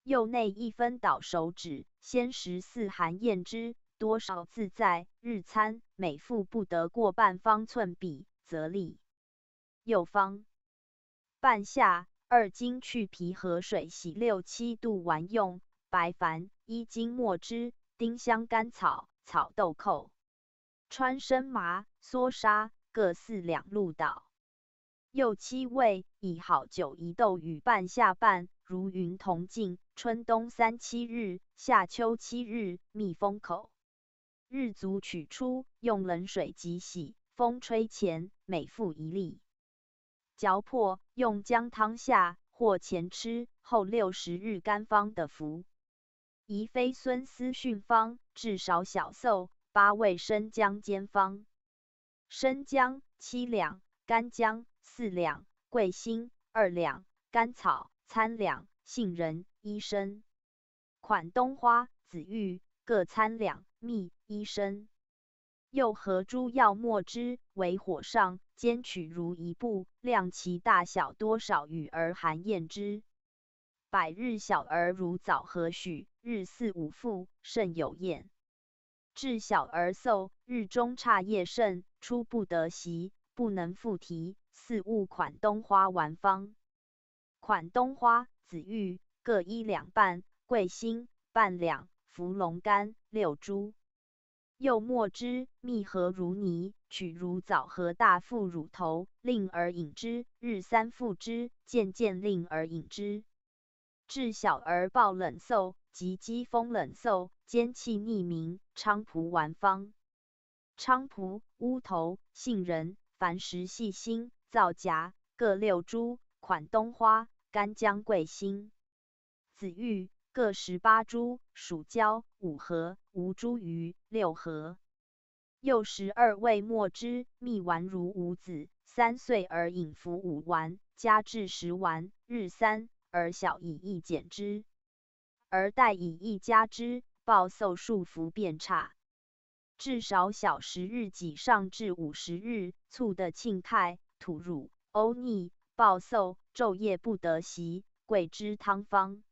右内1分捣熟止，先14寒验之，多少自在。日参，每服不得过半方寸比，则利。右方。半夏2斤去皮和水洗6、7度丸用。白矾1斤末之，丁香、甘草、草豆蔻、川参麻、缩沙各4两入捣。右7味，以好酒1斗与半夏拌，如云同净。春冬3、7日，夏秋7日，密封口。日足取出，用冷水即洗，风吹前，每服1粒。嚼破，用姜汤下，或前吃，后60日干方的服。宜非孙思训方，至少小嗽，8味生姜煎方。生姜7两，干姜4两，桂心2两，甘草参两，杏仁1升。款冬花、紫玉各参两，蜜1升。右合诸药末之，为火上煎取如1步，量其大小多少与而含验之。百日小儿如早合许，日4、5服，甚有验。至小儿嗽，日中差夜甚，初不得席，不能复提，4物款冬花丸方。款冬花、紫玉各1两半，桂心半两，茯苓干6株。右末之，蜜合如泥，取如枣核大腹乳头，令而饮之，日3服之，渐渐令而饮之。治小儿暴冷嗽及肌风冷嗽，兼气逆鸣，菖蒲丸方。菖蒲、乌头、杏仁、矾石、细辛、皂荚各6株，款冬花、干姜、桂心、紫玉各18株，蜀椒5合，吴茱萸6合。右12味末之，蜜丸如五子，3岁儿饮服5丸，加至10丸，日3。而小以1减之，而待以1加之，暴嗽数服便差。至少小10日己上至50日，促的沁态、吐乳、呕逆、暴嗽，昼夜不得席。桂枝汤方。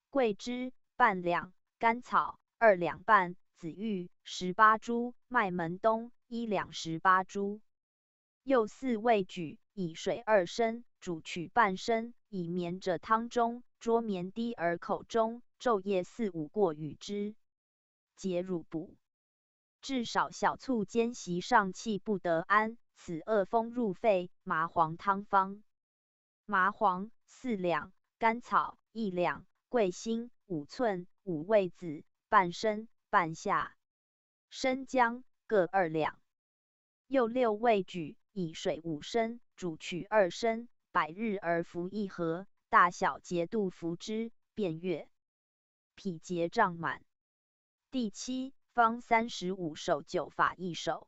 桂枝半两，甘草2两半，紫玉18株，麦门冬1两18株。右4味举，以水2升，煮取半升，以绵者汤中，捉绵滴而口中，昼夜4、5过与之。解乳补。至少小促兼席上气不得安，此恶风入肺。麻黄汤方。麻黄4两，甘草1两，桂心5寸，5味子半升，半夏、生姜各2两。右6味举，以水5升，煮取2升，百日而服1合，大小节度服之，便悦。脾结胀满。第7方35首9法1首。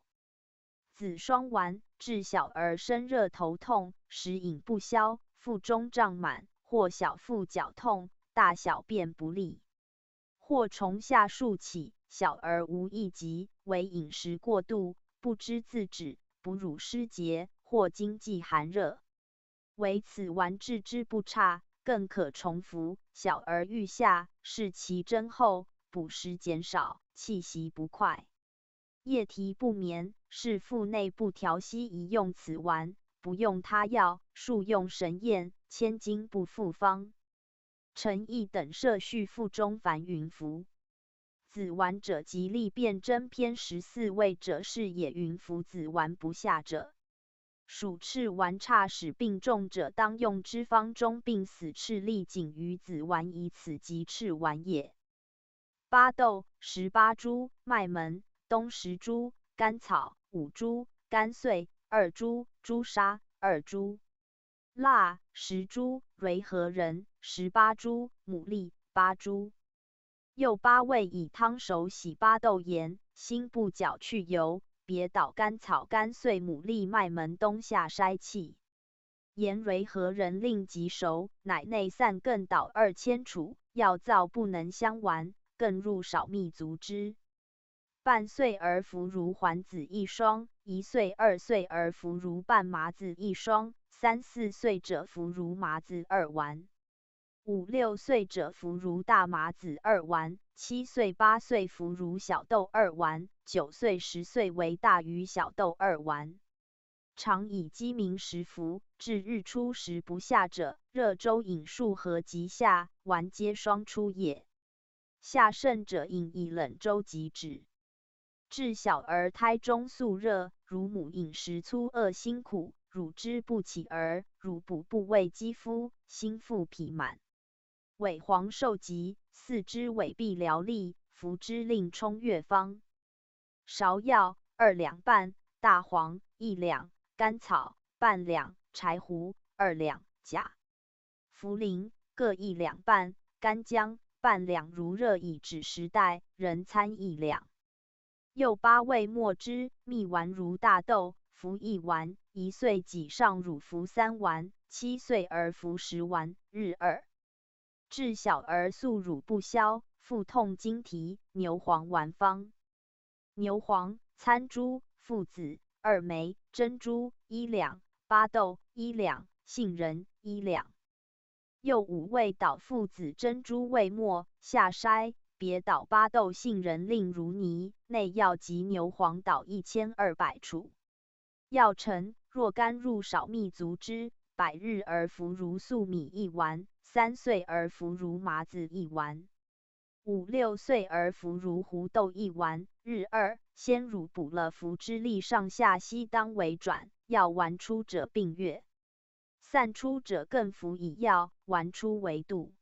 子双丸，至小儿身热头痛，食饮不消，腹中胀满，或小腹绞痛，大小便不利，或从下数起，小儿无一疾，为饮食过度，不知自止，哺乳失节，或经忌寒热。唯此丸治之不差，更可重服。小儿欲下，视其针后，补食减少，气息不快，夜啼不眠，是腹内不调息宜用此丸，不用他药，数用神验，千金不复方。陈毅等摄续腹中凡云服。子丸者，即利辩真篇14位者是也。云服子丸不下者，属赤丸差使病重者当用之方中病死赤力仅于子丸，以此即赤丸也。巴豆18株，麦门冬10株，甘草5株，甘穗2株，朱砂2株，蜡10株，蕤和仁18株，牡蛎8株。又8味以汤熟洗巴豆盐，辛不搅去油，别捣甘草、甘穗、牡蛎、麦门冬下筛气。盐蕤和仁令即熟，乃内散更捣2000杵，药燥不能相完，更入少蜜足之。半岁而服如环子1双，1岁2岁而服如半麻子1双，3、4岁者服如麻子2丸，5、6岁者服如大麻子2丸，7岁8岁服如小豆2丸，9岁10岁为大于小豆2丸。常以鸡鸣时服，至日出时不下者，热粥饮数合即下，丸皆双出也。下甚者饮以冷粥即止。至小儿胎中素热，乳母饮食粗恶辛苦，乳汁不起而乳补部位肌肤，心腹痞满。尾黄受疾，四肢痿痹疗力，服之令冲月方。芍药2两半，大黄1两，甘草半两，柴胡2两，钾、茯苓各1两半，干姜半两，如热以止时带，人参1两。又8味末之，蜜丸如大豆，服1丸，1岁己上乳服3丸，7岁而服10丸，日2。至小儿宿乳不消，腹痛经啼，牛黄丸方。牛黄、参珠、附子2枚，珍珠1两，巴豆1两，杏仁1两。又5味捣附子、珍珠味末，下筛，别捣巴豆、杏仁令如泥，内药及牛黄捣1200杵。药成，若甘入少蜜足之，百日而服如粟米1丸，3岁而服如麻子1丸，5、6岁而服如胡豆1丸，日2。先乳补了服之力上下悉当为转，药丸出者并月，散出者更服以药，丸出为度。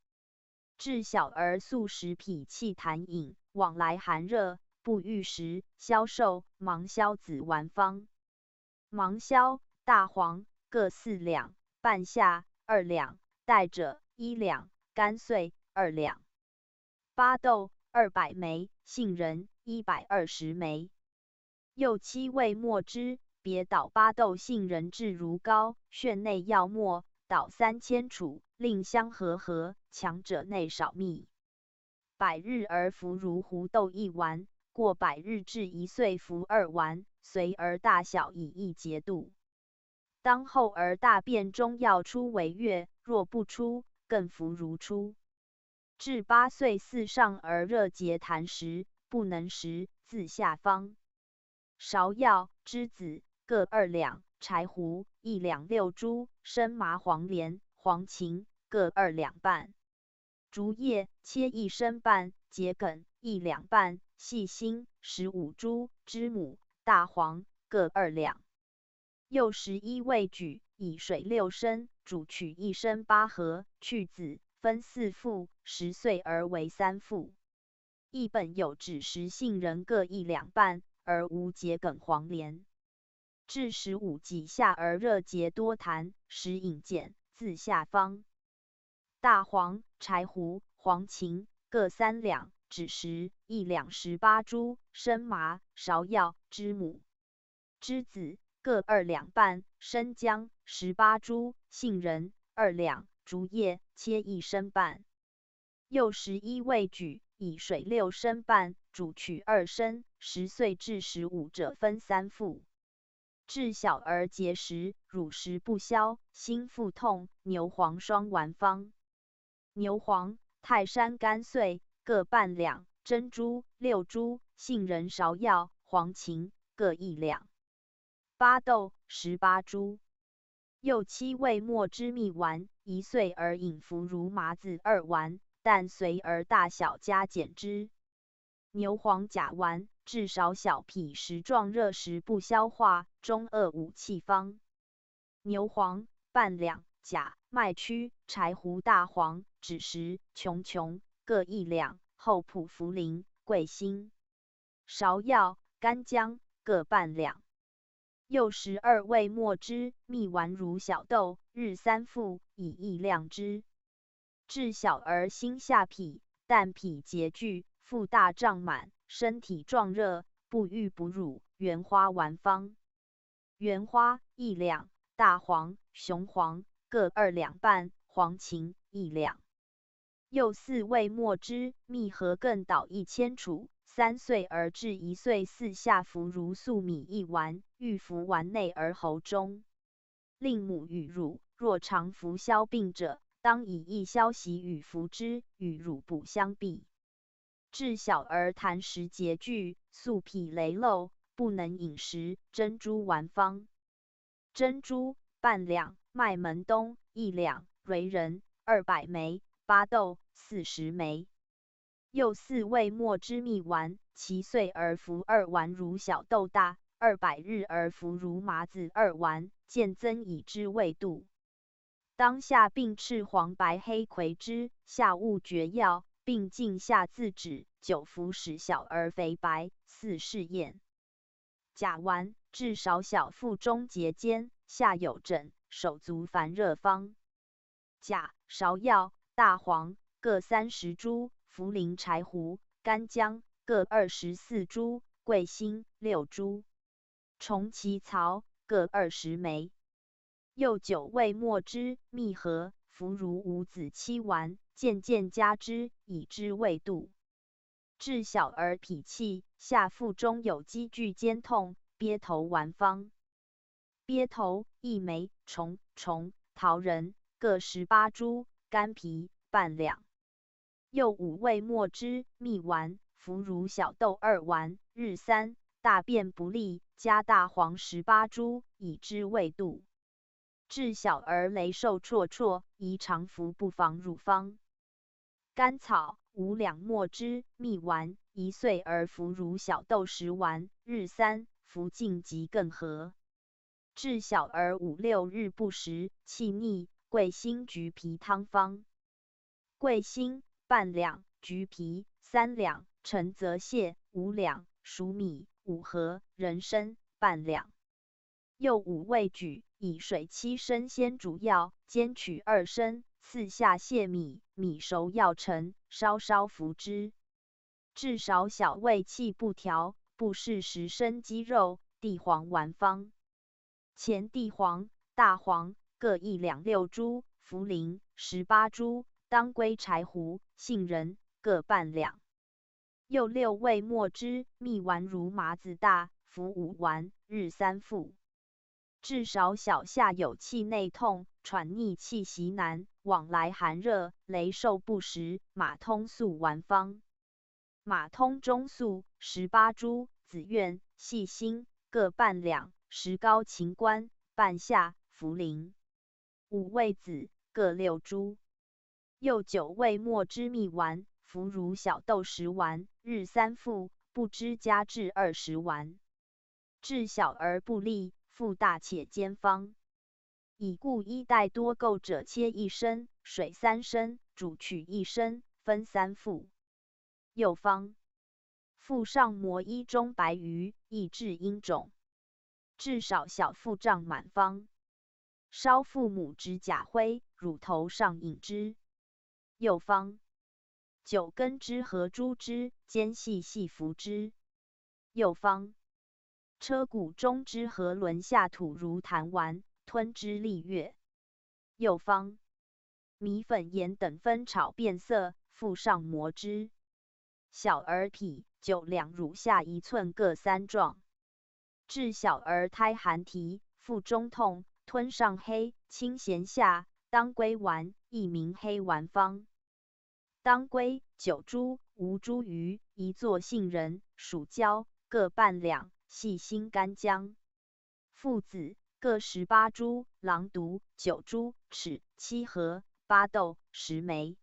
至小儿素食脾气痰饮，往来寒热，不欲食，消瘦，芒硝子丸方。芒硝、大黄各4两，半夏2两，带者1两，甘穗2两。巴豆200枚，杏仁120枚。又7味末之，别捣巴豆、杏仁至如膏，旋内药末，捣3000杵，令香和合，强者内少蜜。百日而服如胡豆1丸，过百日至1岁服2丸，随而大小以一节度。当后而大便中药出为月，若不出，更服如初。至8岁4上而热结痰时，不能食，自下方。芍药、栀子各2两，柴胡1两6株，生麻、黄连、黄芩各2两半。竹叶切1升半，桔梗1两半，细辛15株，知母、大黄各2两。又11味举，以水6升，煮取1升8合，去籽，分4副，10岁而为3副。一本有枳实、杏仁各1两半，而无桔梗、黄连。至15己下而热结多痰，食饮减，自下方。大黄、柴胡、黄芩各3两，枳实1两18株，生麻、芍药、知母。栀子各2两半，生姜18株，杏仁2两，竹叶切1升半。又11味举，以水6升半，煮取2升，10岁至15者分3副。治小儿结石、乳食不消、心腹痛，牛黄双丸方。牛黄、泰山干碎各半两，珍珠6株，杏仁芍药、黄芩各1两。巴豆18株。又7味末之蜜丸，1岁儿饮服如麻子2丸，但随儿大小加减之。牛黄甲丸，治少小痞石状热时不消化，中恶5气方。牛黄半两，甲、麦曲、柴胡、大黄、枳实、琼琼各1两，厚朴茯苓、桂心、芍药、干姜各半两。又12味末之蜜丸如小豆，日3副，以益量之。治小儿心下痞、但痞结聚，腹大胀满，身体壮热，不欲不乳，原花丸方。原花1两，大黄、雄黄各2两半，黄芩1两。又4味末之蜜合更捣1千杵，3岁儿至1岁4下服如粟米1丸，欲服丸内而喉中。令母与乳，若常服消病者，当以1消息与服之，与乳补相避。治小儿痰石结聚，宿脾羸漏，不能饮食，珍珠丸方。珍珠半两，麦门冬1两，蕤仁200枚，巴豆40枚。又4味末之蜜丸，其岁儿服2丸如小豆大，200日儿服如麻子2丸，渐增以之味度。当下并赤黄白黑葵汁，下勿绝药，并尽下自止，久服使小儿肥白，似试验。甲丸，治少小腹中结坚，下有疹，手足烦热方。甲、芍药、大黄各30株，茯苓、柴胡、干姜各24株，桂心6株，虫萁草各20枚。又9味末之蜜合，服如5子7丸，渐渐加之，以之味度。治小儿痞气，下腹中有积聚坚痛，鳖头丸方。鳖头1枚，虫、桃仁各18株，干皮半两。又5味末之蜜丸，服如小豆2丸，日3，大便不利，加大黄18株，以之味度。治小儿雷受绰绰，宜常服不妨乳方。甘草5两末之蜜丸，1岁儿服如小豆10丸，日3，服尽即更合。治小儿5、6日不食，气逆，桂心橘皮汤方。桂心半两，橘皮3两，陈泽泻5两，黍米5合，人参半两。又5味举，以水7升先煮药，煎取2升，次下泻米，米熟药成，稍稍服之。治少小胃气不调，不适时生肌肉，地黄丸方。前地黄、大黄各1两6株，茯苓18株，当归、柴胡、杏仁各半两。又6味末之蜜丸如麻子大，服5丸，日3副。治少小下有气内痛，喘逆气袭难，往来寒热，雷受不食，马通素丸方。马通中素18株，紫苑、细辛各半两，石膏、秦观半夏、茯苓。5味子各6株。又9味末之蜜丸，服如小豆10丸，日3副，不知加至20丸。治小儿不利，腹大且坚方。已故衣带多垢者，切1升，水3升，煮取1升，分3副。又方。腹上磨衣中白鱼，益治阴肿。治少小腹胀满方。烧父母指甲灰，乳头上饮之。又方。9根之和猪之，间细细服之。又方。车骨中之河轮下吐如痰丸，吞之利悦。右方米粉盐等分炒变色，附上磨之。小儿脾9两，乳下1寸，各3壮。治小儿胎寒啼，腹中痛，吞上黑清咸下，当归丸，亦名黑丸方。当归、9株、吴茱萸、1作杏仁、蜀椒各半两，细辛干姜。附子各18株，狼毒9株，豉7盒，巴豆10枚。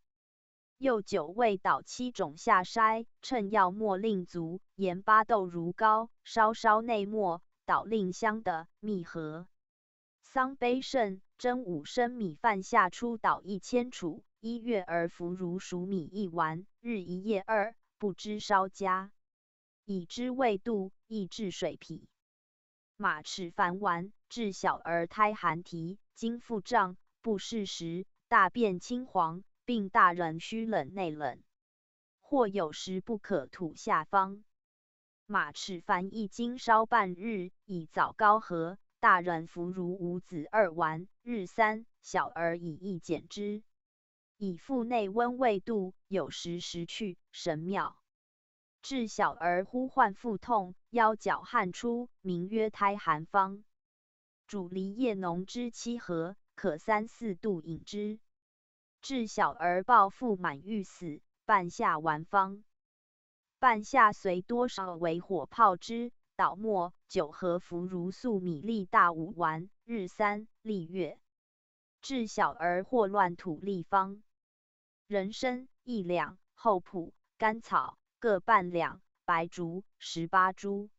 又9味捣7种下筛，称药末令足，盐巴豆如膏，稍内末，捣令香的蜜合。桑杯肾蒸5升米饭下出捣1000杵，1月而服如熟米1丸，日1夜2，不知稍加，以之味度，益治水痞。马齿蟠丸治小儿胎寒啼，经腹胀，不适时，大便青黄，并大人须冷内冷，或有时不可吐下方。马齿蟠一经烧半日，以枣膏和，大人服如5子2丸，日3，小儿以1减之，以腹内温胃度，有时食去，神妙。治小儿呼唤腹痛，腰脚汗出，名曰胎寒方。煮梨叶浓之7盒，可3、4度饮之。治小儿抱腹满欲死，半夏丸方。半夏随多少为火泡之，捣末9盒，服如粟米粒大5丸，日3，历月。治小儿霍乱吐利方。人参1两，厚朴、甘草各半两，白术18株。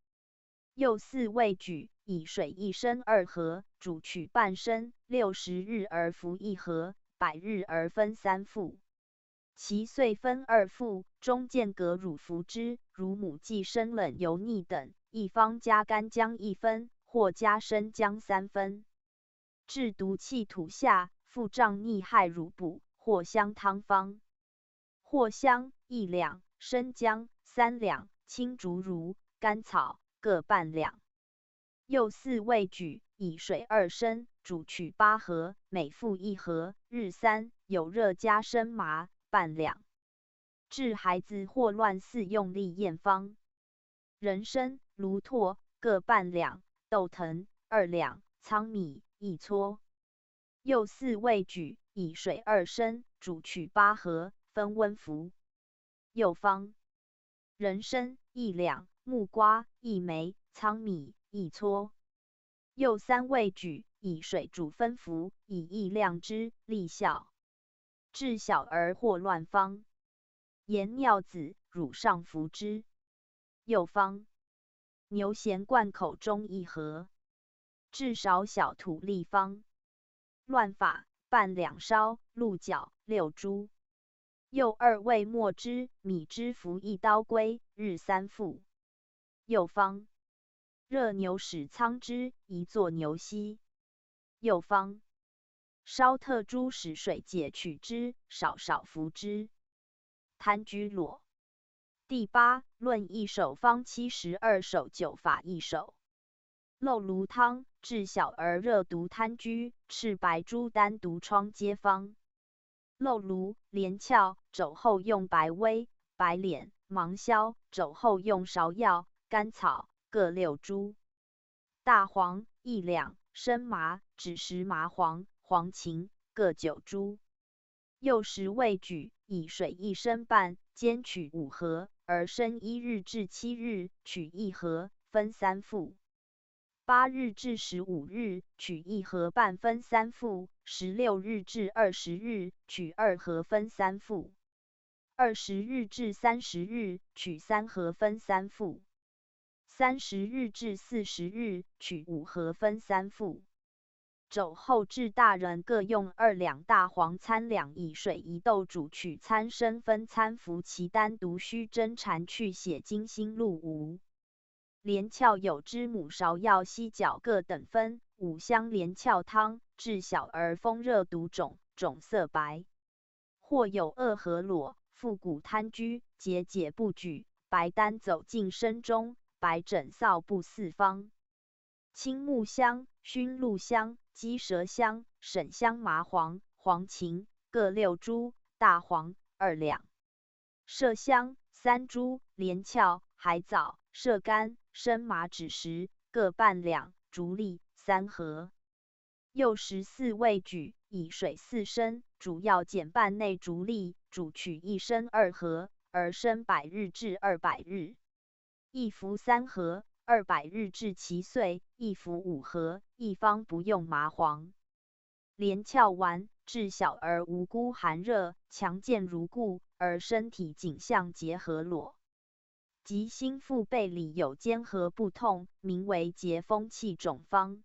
又4味举，以水1升2盒，煮取半升，60日而服1盒，100日而分3副。其遂分2副，中间隔乳服之，乳母忌生冷油腻等，一方加干姜1分，或加生姜3分。治毒气吐下，腹胀逆害乳补，藿香汤方。藿香1两，生姜3两，青竹茹、甘草各半两。又4味举，以水2升，煮取8盒，每副1盒，日3，有热加生麻半两。治孩子霍乱4用利咽方。人参、芦唾各半两，豆藤2两，糙米1撮。又4味举，以水2升，煮取8盒，分温服。右方。人参1两，木瓜1枚，糙米1撮。又3味举，以水煮分服，以液晾之，利效。治小儿霍乱方。盐尿子乳上服之。右方。牛涎灌口中1盒。治少小吐利方。乱发半两烧，鹿角6株。又2味末之，米之服1刀归，日3副。右方。热牛屎苍汁，宜作牛膝。右方。烧特猪屎水解取之，少服之。贪居裸。第8论1手方72手9法1手。漏芦汤治小儿热毒贪居，赤白珠单独疮皆方。漏芦、连翘，肘后用白威、白脸、芒硝，肘后用芍药、甘草各6株。大黄1两，生麻、枳实麻黄、黄芩各9株。又10味举，以水1升半，煎取5盒，而生1日至7日，取1盒，分3副。8日至15日，取1盒半，分3副。16日至20日，取2盒，分3副。20日至30日，取3盒，分3副。30日至40日，取5盒，分3副。肘后治大人各用2两大黄参两，以水1豆煮取参生，分参服，其单独须蒸蝉去血经心路无。连翘有知母芍药犀角各等分，5香连翘汤，治小儿风热毒肿，肿色白。或有2合裸，腹股贪居，节节不举，白疸走进身中，白枕扫布四方。青木香、熏鹿香、鸡舌香、沈香、麻黄、黄芩各6株，大黄2两。麝香3株，连翘、海藻、麝干、生麻枳实各半两，竹粒3盒。又14味举，以水4升，主要减半内竹粒，煮取1升2盒，而生100日至200日。一服3盒，200日至其碎，一服5盒，一方不用麻黄。连翘丸，治小儿无辜寒热，强健如故，而身体颈项结合裸。及心腹背里有坚合不痛，名为结风气肿方。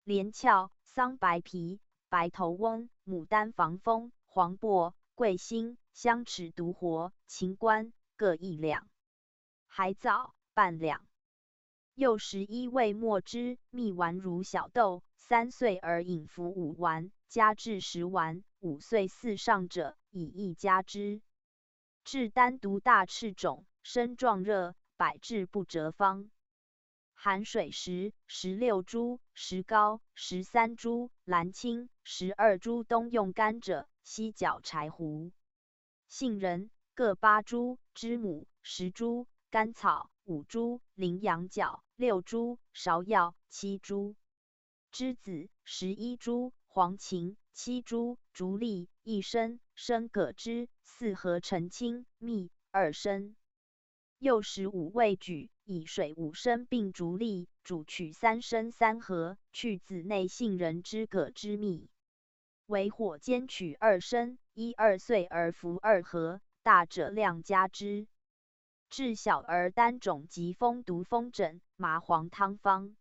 连翘、桑白皮、白头翁、牡丹防风、黄柏、桂心、香齿独活、秦冠各1两。海藻半两。又11味墨汁，蜜丸如小豆，3岁而饮服5丸，加至10丸，5岁4上者，以1加之。治单独大赤肿，身壮热，百治不折方。含水石16株，石膏13株，蓝青12株，冬用甘蔗，犀角柴胡。杏仁各8株，知母10株，甘草5株，羚羊角6株，芍药7株。栀子11株，黄芩7株，竹粒1升，生葛汁4合，澄清蜜2升。又15味举，以水5升并竹粒，煮取3升3合，去子内杏仁汁葛汁蜜。为火煎取2升，1-2岁而服2合，大者量加之。治小儿单肿及风毒风疹，麻黄汤方。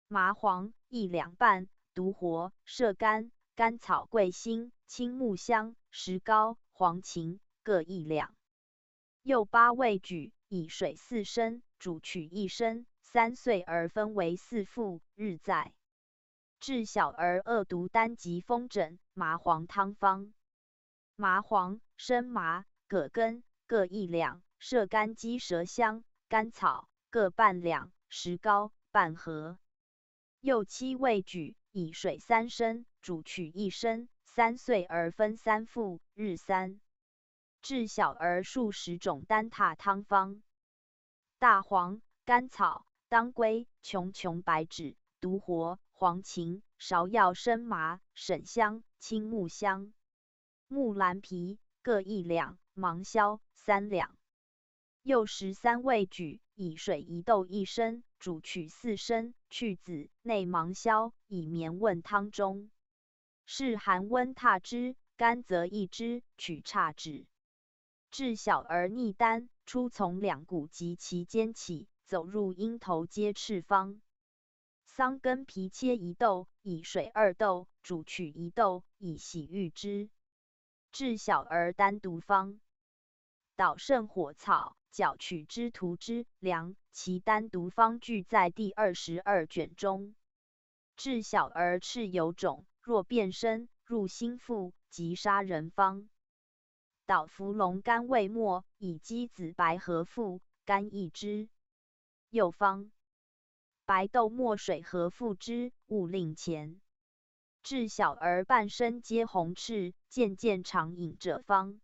麻黄1两半，独活、麝干、甘草、桂心、青木香、石膏、黄芩各1两。又8味举，以水4升，煮取1升，3岁而分为4副，日在。治小儿恶毒单及风疹，麻黄汤方。麻黄、生麻、葛根各1两，麝干、鸡舌香、甘草各半两，石膏半盒。又7味举，以水3升，煮取1升，3岁而分3副，日3。治小儿数10种单榻汤方。大黄、甘草、当归、琼琼白芷、独活、黄芩、芍药、生麻、沈香、青木香。木兰皮各1两，芒硝3两。又13味举，以水1斗1升，煮取4升，去子内芒硝，以绵问汤中。是寒温榻之，干则1支，取差止。治小儿逆丹，出从两骨及其间起，走入阴头皆赤方。桑根皮切1斗，以水2斗，煮取1斗，以洗浴之。治小儿单独方。捣胜火草，绞取之涂之，凉，其单独方具在第22卷中。治小儿赤有肿，若变身，入心腹，即杀人方。捣茯苓干味末，以鸡子白合附，干1之。又方。白豆墨水合附之，勿令前。治小儿半身皆红赤，渐渐常饮者方。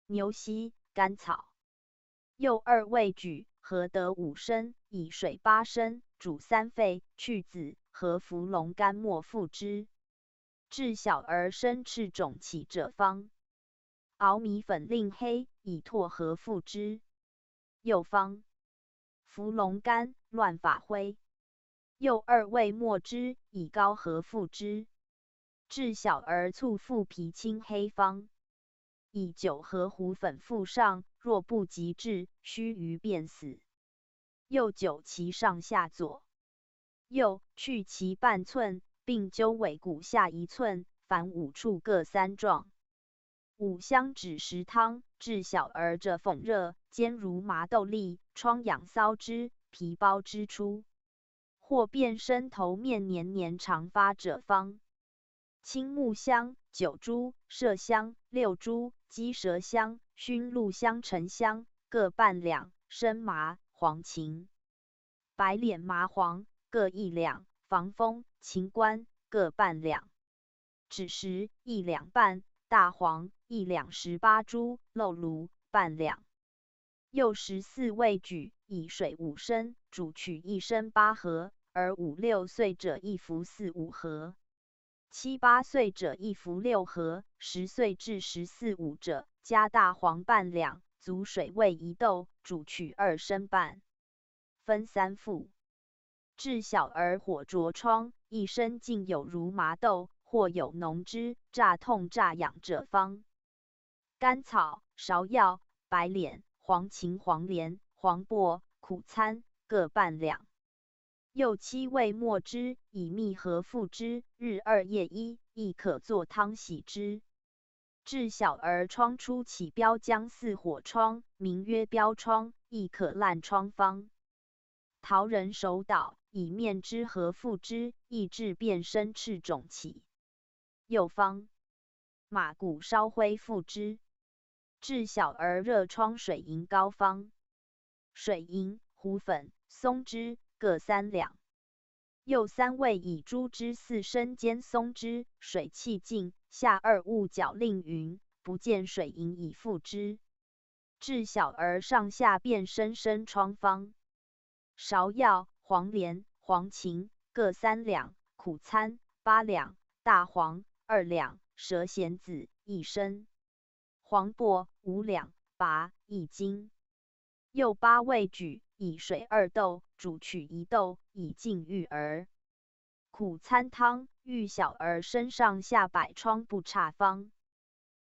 牛膝、甘草。又2味举，合得5升，以水8升，煮3沸，去子，合茯苓干末附之。治小儿身赤肿起者方。熬米粉令黑，以唾合附之。又方。茯苓干、乱发灰。又2味墨汁，以膏合附之。治小儿猝腹皮青黑方。以9合胡粉附上，若不及治，须臾便死。又灸其上下左右，去其半寸，并灸尾骨下1寸，凡5处各3壮。5香枳实汤，治小儿者讽热，坚如麻豆粒，疮痒搔之，皮包之出。或变身头面黏黏常发者方。青木香9株，麝香6株，鸡舌香、熏鹿香、沉香各半两，生麻、黄芩。白脸麻黄各1两，防风、秦冠各半两，枳实1两半，大黄1两18株，漏芦半两。又14味举，以水5升，煮取1升8合，而5、6岁者1服4、5合，7、8岁者1服6合，10岁至14、5者加大黄半两，足水味1斗，煮取2升半，分3副。治小儿火灼疮，一身尽有如麻豆，或有脓汁，炸痛炸痒者方。甘草、芍药、白脸、黄芩、黄连、黄柏、苦参各半两。又7味末之，以蜜合附之，日2夜1，亦可作汤洗之。治小儿疮出起标浆似火疮，名曰标疮，亦可烂疮方。桃仁手捣，以面汁合附之，亦治变身赤肿起。又方马骨烧灰附之。治小儿热疮水银膏方。水银、胡粉、松脂各3两。又3味以猪脂4升煎松脂，水气尽，下2物搅令匀，不见水银以附之。治小儿上下变身生疮方。芍药、黄连、黄芩各3两，苦参8两，大黄2两，蛇弦子1升，黄柏5两，拔1斤。又8味举，以水2斗，煮取1斗，以净育儿。苦参汤，遇小儿身上下百疮不差方。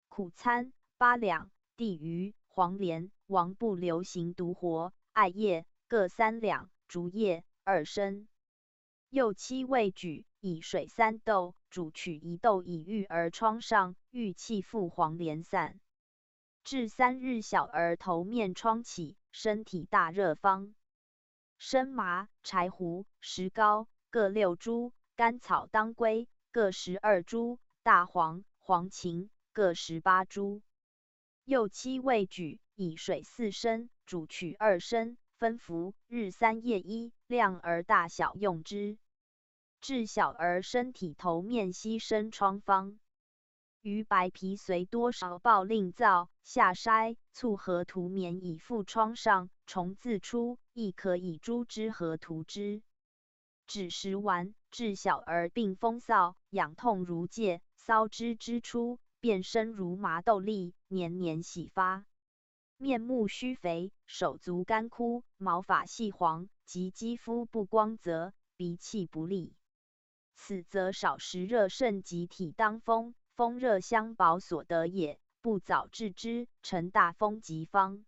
苦参8两，地榆、黄连、王不流行独活、艾叶各3两，竹叶2升。又7味举，以水3斗，煮取1斗，以育儿疮上，郁气附黄连散。治3日小儿头面疮起，身体大热方。生麻、柴胡、石膏各6株，甘草、当归各12株，大黄、黄芩各18株。又7味举，以水4升，煮取2升，分服，日3夜1，量而大小用之。治小儿身体头面悉生疮方。于白皮随多少暴令燥，下筛，醋和涂棉以附疮上，虫自出，亦可以猪脂和涂之。枳实丸，治小儿病风燥，痒痛如疥，搔之之出，变身如麻豆粒，年年喜发。面目虚肥，手足干枯，毛发细黄，及肌肤不光泽，鼻气不利。此则少食热盛及体当风，风热相保所得也，不早治之，成大风疾方。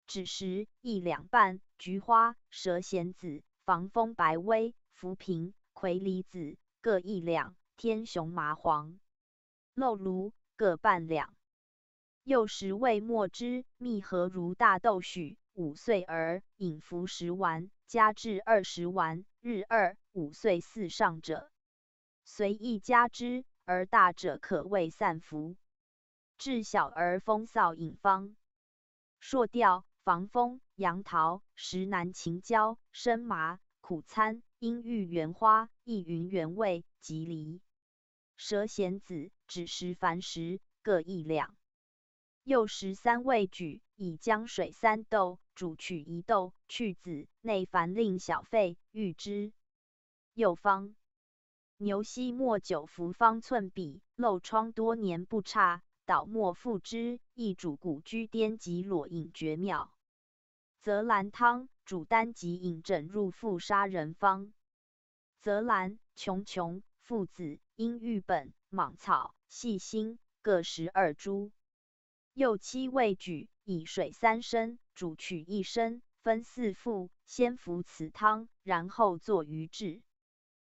枳实1两半，菊花、蛇弦子、防风白薇、浮萍、葵梨子各1两，天雄麻黄、漏芦各半两。又10味末之，蜜合如大豆许，5岁儿饮服10丸，加至20丸，日2、5岁4上者，随意加之，而大者可谓散服。治小儿风燥饮方。朔调、防风、杨桃、石南芹椒、生麻、苦参、阴郁原花、意云原味、及梨、蛇弦子、枳实、矾石各1两。又13味举，以姜水3斗，煮取1斗，去籽，内烦令小肺，郁之。又方。牛膝末9服方寸比，漏疮多年不差，捣末附之，亦主骨居颠及裸饮绝妙。泽兰汤，煮丹及饮枕入腹杀人方。泽兰、琼琼、附子、茵玉本、莽草、细辛各12株。又7味举，以水3升，煮取1升，分4副，先服此汤，然后作鱼治。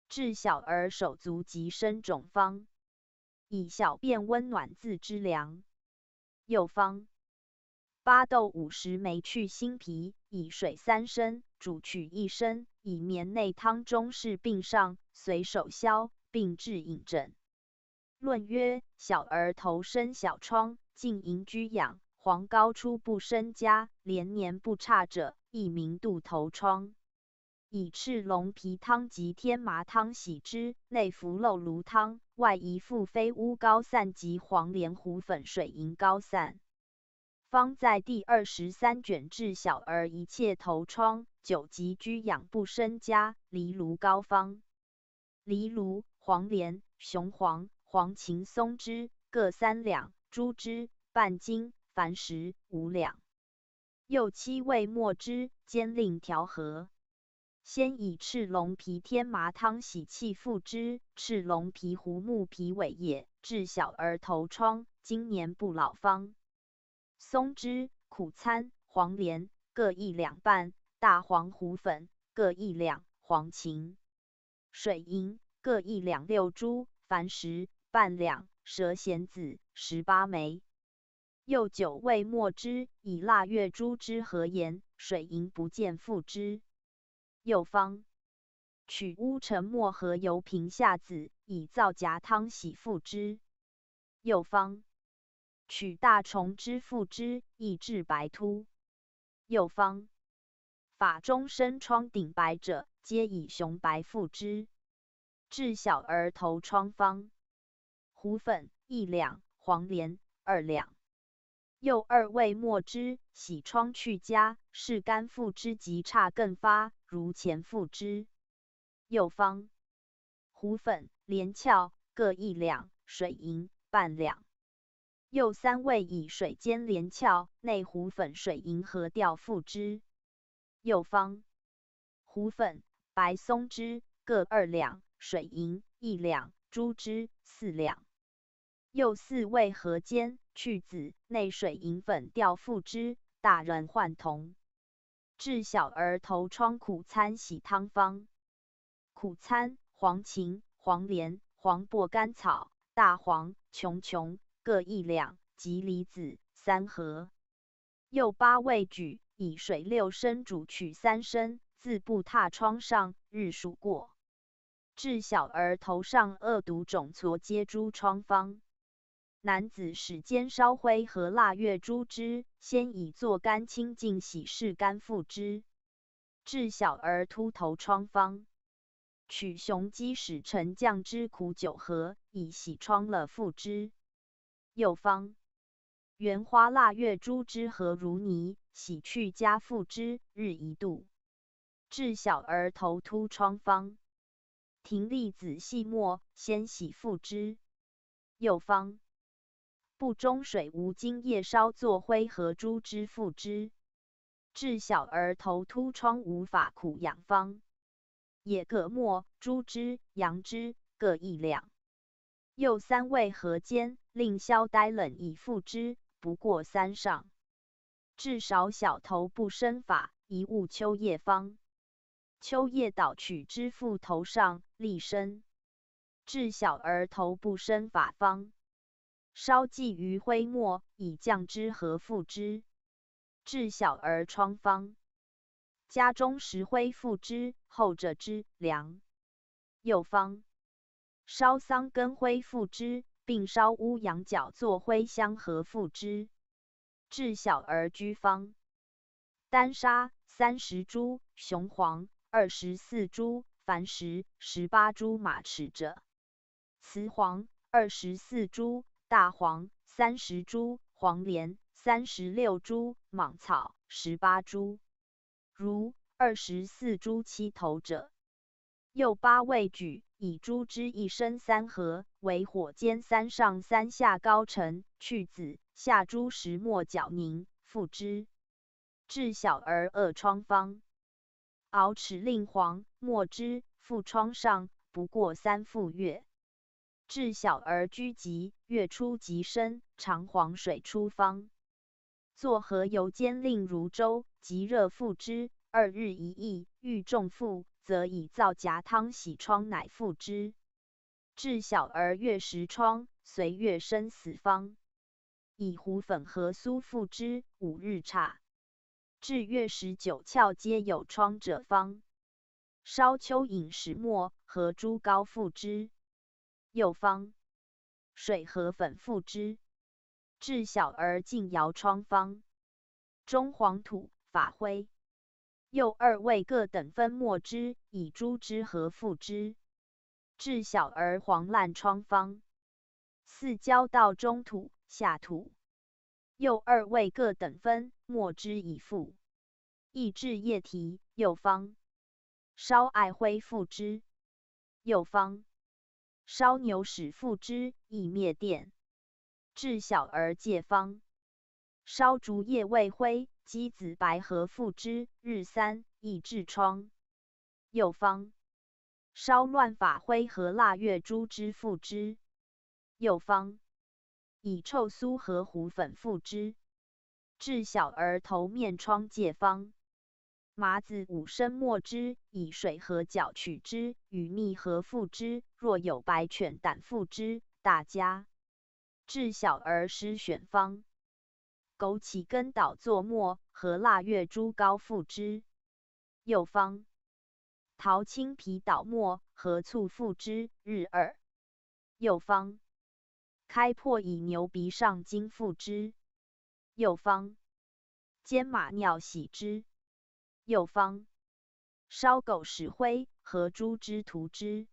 治小儿手足及生肿方。以小便温暖自之凉。又方。巴豆50枚去心皮，以水3升，煮取1升，以绵内汤中试病上，随手消，并治饮枕。论曰：小儿头生小疮，近营居养，黄膏初不生家，连年不差者，亦名肚头疮。以赤龙皮汤及天麻汤洗之，内服漏芦汤，外宜附飞乌膏散及黄连胡粉水银膏散。方在第23卷治小儿一切头疮、久疾居养不生家藜芦膏方。藜芦、黄连、雄黄、黄芩、松枝各3两，猪脂半斤，矾石5两。又7味末之，煎令调和。先以赤龙皮天麻汤洗气复之。赤龙皮胡木皮尾叶，治小儿头疮，经年不老方。松枝、苦参、黄连各1两半，大黄胡粉各1两，黄芩、水银各1两6株，矾石半两，蛇弦子18枚。又9味末之，以腊月猪脂和盐、水银不见复之。又方取乌陈末和油平下子，以皂荚汤洗复之。又方取大虫脂复之，以治白秃。又方发中生疮顶白者，皆以熊白复之。治小儿头疮方。胡粉1两，黄连2两。又2味末之，洗疮去痂，是肝复之及差更发，如前复之。又方胡粉、连翘各1两，水银半两。又3味以水煎连翘，内胡粉、水银合调复之。又方胡粉、白松枝各2两，水银1两，猪脂4两。又4味合煎，去籽，内水银粉调复之，大人患同。治小儿头疮苦参洗汤方。苦参、黄芩、黄连、黄柏甘草、大黄、琼琼各1两，及梨子3盒。又8味举，以水6升煮取3升，自布榻疮上，日数过。治小儿头上恶毒肿痤疖猪疮方。男子使煎烧灰和腊月猪脂，先以做干清净洗拭干复之。治小儿秃头疮方。取雄鸡使沉酱汁苦9盒，以洗疮了复之。又方原花腊月猪脂和如泥，洗去痂复之，日1度。治小儿头秃疮方。葶苈子细末，先洗复之。又方布中水无精液烧作灰和猪脂复之。治小儿头秃疮无法苦养方。野葛末、猪脂、羊脂各1两。又3味合煎，令消呆冷以复之，不过3上。治少小头不生发，宜务秋叶方。秋叶捣取之复头上，立身。治小儿头不生发方。烧鲫鱼灰末，以酱汁和复之。治小儿疮方。家中石灰复之，后者之凉。又方烧桑根灰复之，并烧乌羊角作灰香和复之。治小儿疽方。丹砂30株，雄黄24株，矾石18株马齿者。雌黄24株，大黄30株，黄连36株，莽草18株。如24株7头者。又8味举，以猪脂1升3盒，为火煎3上3下高盛，去籽，下猪食末搅凝，复之。治小儿恶疮方。熬齿令黄，末之，复疮上，不过3复月。治小儿疽疾，月初即生，常黄水出方。作和油煎令如粥，即热复之，2日1役，欲重复，则以皂荚汤洗疮乃复之。治小儿月食疮，随月生死方。以胡粉和苏复之，5日差。治月19窍皆有疮者方。烧蚯蚓石末和猪膏复之。又方水和粉复之。治小儿浸摇疮方。中黄土、发灰。又2味各等分末之，以猪汁和附之。至小儿黄烂疮方。4交到中土、下土。又2味各等分，末之以附。益治液体，又方。烧艾灰附之。又方。烧牛屎附之，以灭电。至小儿疥方。烧竹叶味灰、鸡子白合附之，日3，以治疮。又方。烧乱发灰和腊月猪汁附之。又方。以臭苏和胡粉附之。至小儿头面疮疥方。麻子5升末之，以水和搅取之，与蜜合附之。若有白犬胆附之，大家。至小儿湿癣方。枸杞根捣作末，和腊月猪膏附之。又方。桃青皮捣末，和醋附之，日2。又方。开破以牛鼻上筋附之。又方。煎马尿洗之。又方。烧狗屎灰和猪汁涂之。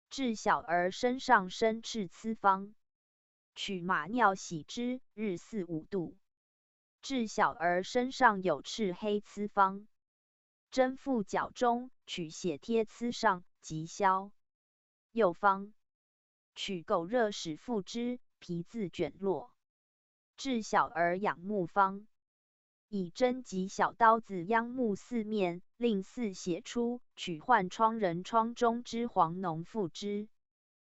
至小儿身上生赤眦方。取马尿洗之，日4、5度。至小儿身上有赤黑眦方。针附脚中，取血贴眦上，即消。又方。取狗热屎附之，皮自卷落。至小儿痒目方。以针及小刀子央目4面，令4血出，取患疮人疮中之黄脓附之。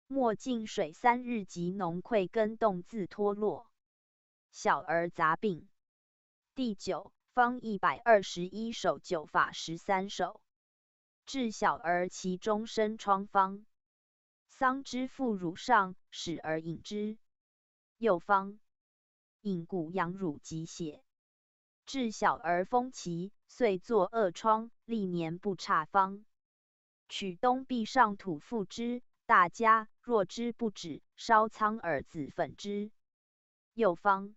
莫浸水3日，及脓溃根动自脱落。小儿杂病。第9方121首9法13首。至小儿其中生疮方。桑枝附乳上，使而饮之。又方。饮谷羊乳及血。至小儿风奇，遂作恶疮，历年不差方。取冬壁上土附之，大家。若之不止，烧苍耳子粉之。又方。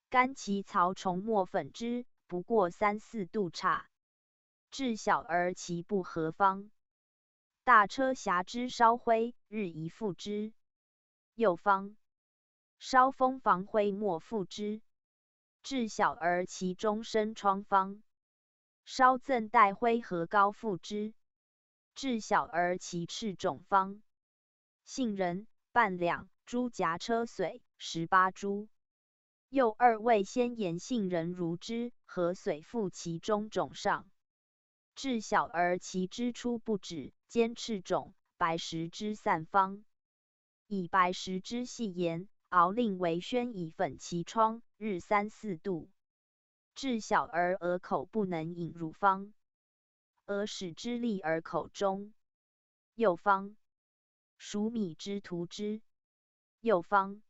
甘其草虫末粉之，不过3、4度差。至小儿其不合方。大车匣之烧灰，日1附之。又方。烧蜂房灰末附之。至小儿其中生疮方。烧赠带灰和膏附之。至小儿其赤肿方。杏仁半两，猪夹车髓18株。又2味鲜盐杏仁如之，和髓附其中肿上。至小儿其支出不止，兼赤肿，白石之散方。以白石之细盐熬令为宣，以粉其疮，日3、4度。至小儿额口不能饮乳方。额使之利而口中。又方。黍米之涂之。又方。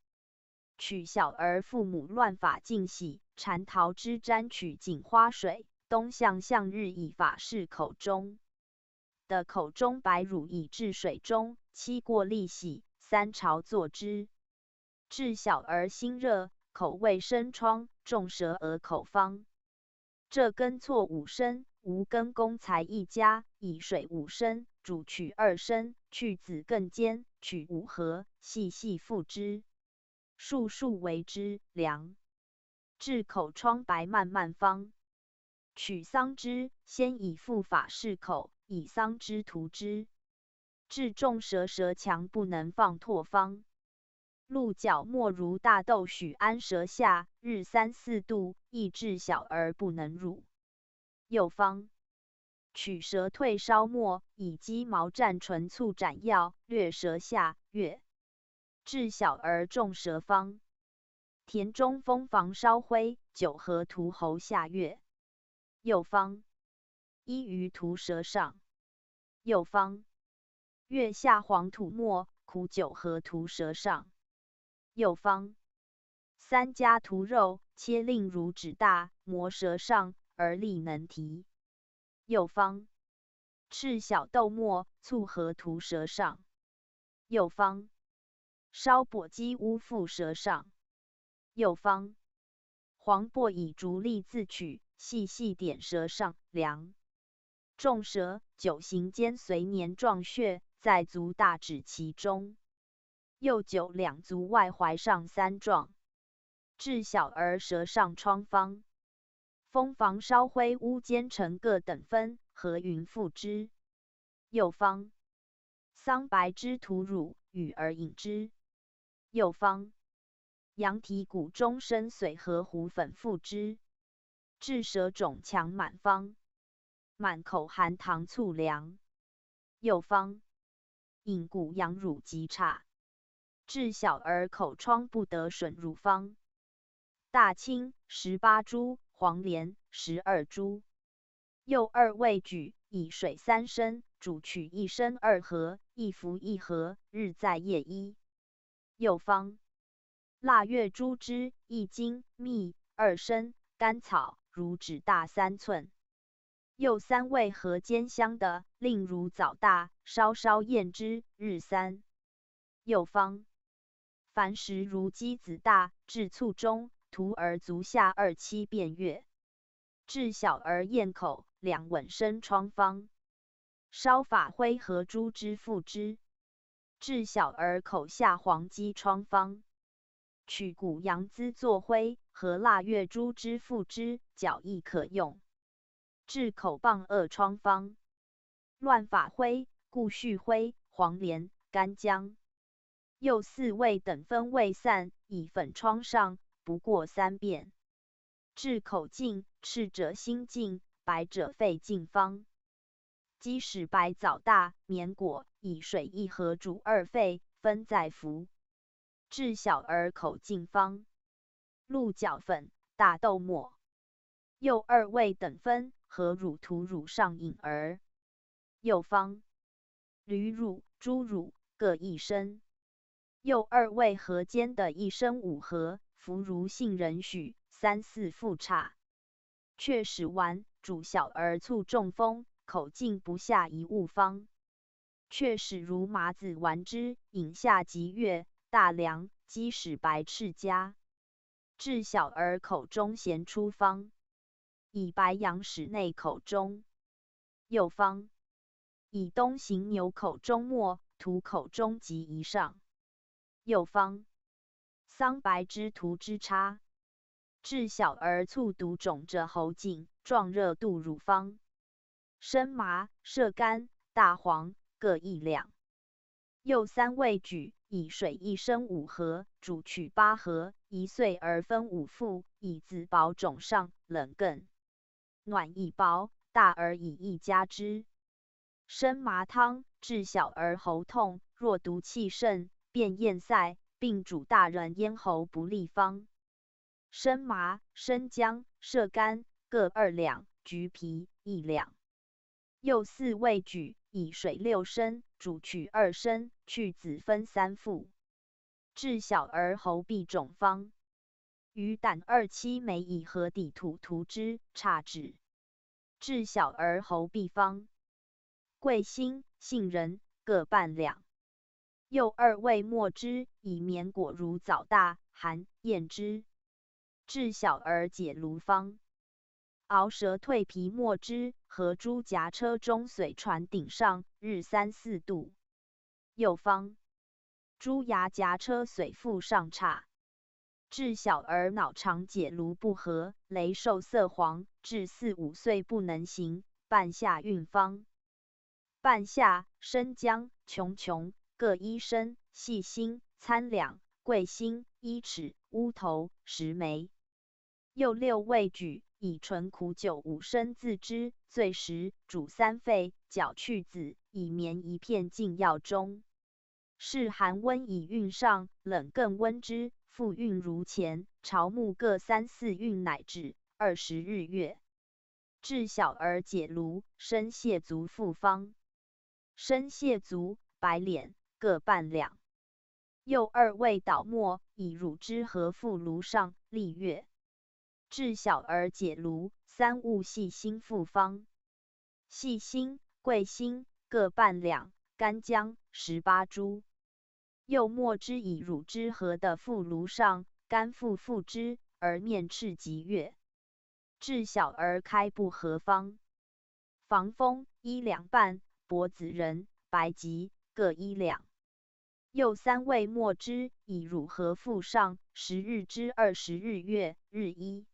取小儿父母乱发净洗，蝉桃之沾取锦花水，冬向日以法拭口中。的口中白乳以至水中，7过沥洗，3朝作之。至小儿心热，口味生疮，重舌额口方。这根错5升，无根公才1家，以水5升，煮取2升，去子更煎，取5合，细细附之。数为之，凉。治口疮白漫漫方。取桑枝，先以附法拭口，以桑枝涂之。治重舌强不能放唾方。鹿角末如大豆许安舌下，日3、4度，亦治小儿不能乳。又方。取舌退烧末，以鸡毛蘸纯醋斩药，略舌下，月。治小儿重舌方。田中蜂房烧灰，9合涂喉下月。又方。依于涂舌上。又方。月下黄土末，苦9合涂舌上。又方。3家涂肉，切令如指大，磨舌上，而力能提。又方。赤小豆末，醋和涂舌上。又方。烧跛鸡乌附舌上。又方。黄柏以竹笠自取，细细点舌上凉。重舌，九行间随年状血，在足大指其中。右九两足外踝上三状，至小儿舌上疮方。风房烧灰乌间成各等分，和云复之。右方桑白之徒乳，与而饮之。右方羊蹄骨中深髓和糊粉复之。至舌肿强满方，满口含糖醋凉。右方饮骨羊乳极差。至小儿口疮不得吮乳方。大青18株，黄连12株。右二味举，以水3升，煮取1升2合，一服1合，日在夜1。右方腊月猪汁1斤，蜜2升，甘草如指大3寸。右3味合煎香的，令如枣大，稍稍验之，日3。右方凡食如鸡子大，至醋中，涂而足下2-7便月。至小儿咽口2吻生疮方。烧法灰和猪汁复之。至小儿口下黄鸡疮方。取骨羊滋作灰，和腊月猪汁复之，搅亦可用。至口棒恶疮方。乱发灰、固序灰、黄连、干姜。右4味等分未散，以粉疮上，不过3遍。至口净，赤者心净，白者肺净方。鸡屎白枣大，绵果，以水1合煮2沸，分再服。至小儿口净方。鹿角粉、大豆末。右2味等分，和乳涂乳上饮儿。右方驴乳、猪乳各1升。右2味合煎的1升5合，服如杏仁许3-4复差。却使丸，主小儿卒中风，口径不下1物方。却使如麻子丸之，饮下即悦，大凉，鸡屎白赤家。至小儿口中咸出方。以白羊使内口中。右方以东行牛口中末，涂口中及以上。右方桑白之涂之差。至小儿卒毒肿着喉颈，壮热度乳方。生麻、射干、大黄各1两。右3味举，以水1升5合，煮取8合，一岁而分5副，以自保肿上，冷更。暖亦薄，大而以1加之。生麻汤，治小儿喉痛，若毒气盛，便咽塞，并主大人咽喉不利方。生麻、生姜、射干各2两，橘皮1两。右4味举，以水6升，煮取2升，去籽分3副。治小儿喉痹肿方。鱼胆2-7枚，以合底土涂之，差止。治小儿喉痹方。桂心、杏仁各半两。右2味末之，以绵果如枣大，含验之。治小儿解颅方。熬舌蜕皮末之，和猪夹车中髓传顶上，日3-4度。右方猪牙夹车髓腹上差。治小儿脑肠解颅不和，雷受色黄，至4-5岁不能行，半夏运方。半夏、生姜、琼琼各1升，细辛参两，桂心1尺，乌头10枚。右6味举，以纯苦酒5升自之，醉时煮3沸，搅去籽，以绵1片进药中。是寒温以运上，冷更温之，复运如前，朝暮各3-4运乃至20日月。治小儿解颅、生泻足复方。生泻足、白脸各半两。右2味捣末，以乳汁和腹颅上，利月。治小儿解颅、3物细辛复方。细辛、桂心各半两，干姜18株。右末之以乳汁和的腹颅上，干腹复之，而面赤极月。治小儿开布合方。防风1两半，柏子仁、白及各1两。又3味墨汁，以乳和附上，10日之20日月，日1。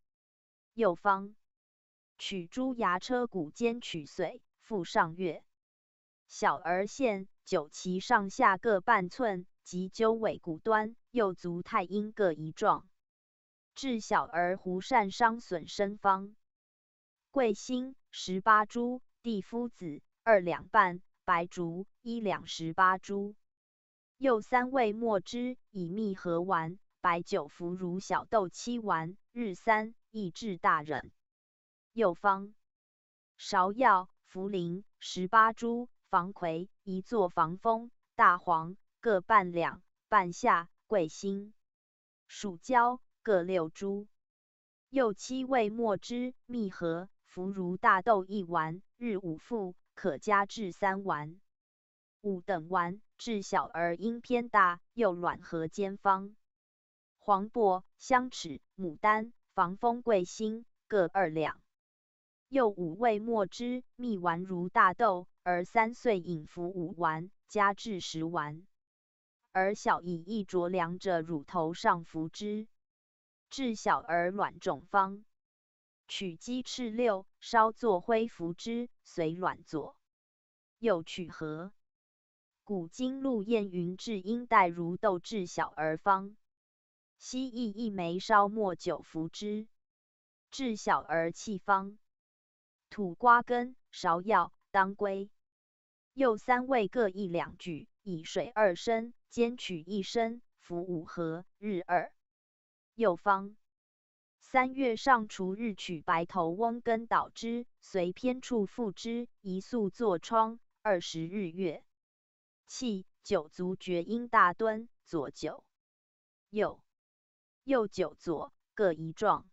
又方。取猪牙车骨间取髓，附上月。小儿线9其上下各半寸，及鸠尾骨端，右足太阴各1状。治小儿胡疝伤损身方。桂心18株，地肤子2两半，白术1两18株。又3味墨汁，以蜜合丸，白酒服如小豆7丸，日3，益治大忍。又方。芍药、茯苓18株，防葵1座，防风、大黄各半两，半夏、桂心、蜀椒各6株。又7味墨汁，蜜合，服如大豆1丸，日5服，可加至3丸。5等丸，治小儿阴偏大，又卵和兼方。黄柏、香齿、牡丹、防风桂心各2两。又5味墨汁，蜜丸如大豆，儿3岁饮服5丸，加至10丸。儿小以一酌两者乳头上服之。治小儿卵肿方。取鸡翅6，烧作灰服之，随卵佐。又取核。古今陆燕云治阴带如豆治小儿方。蜥蜴1枚烧末酒服之。治小儿气方。土瓜根、芍药、当归。又3味各1两举，以水2升，煎取1升，服5合，日2。又方。3月上除日取白头翁根捣之，随偏处附之，一宿痤疮，20日月。气9足厥阴大敦，佐9。又9佐，各1状。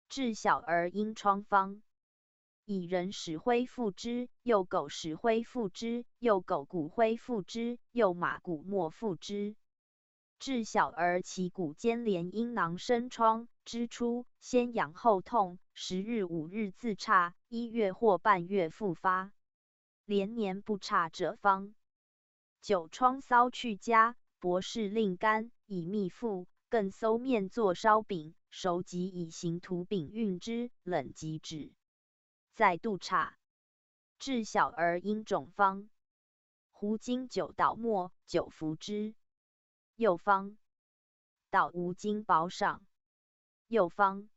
治小儿阴疮方。以人使灰附之，又狗使灰附之，又狗骨灰附之，又马骨末附之。治小儿其骨间连阴囊生疮，之初先痒后痛，10日5日自差，1月或半月复发，连年不差者方。9疮搔去痂，博士令干，以蜜附，更馊面作烧饼，熟即以行土饼运之，冷即止。再度差。治小儿阴肿方。胡精9捣末，9服之。又方。捣无精保赏。又方。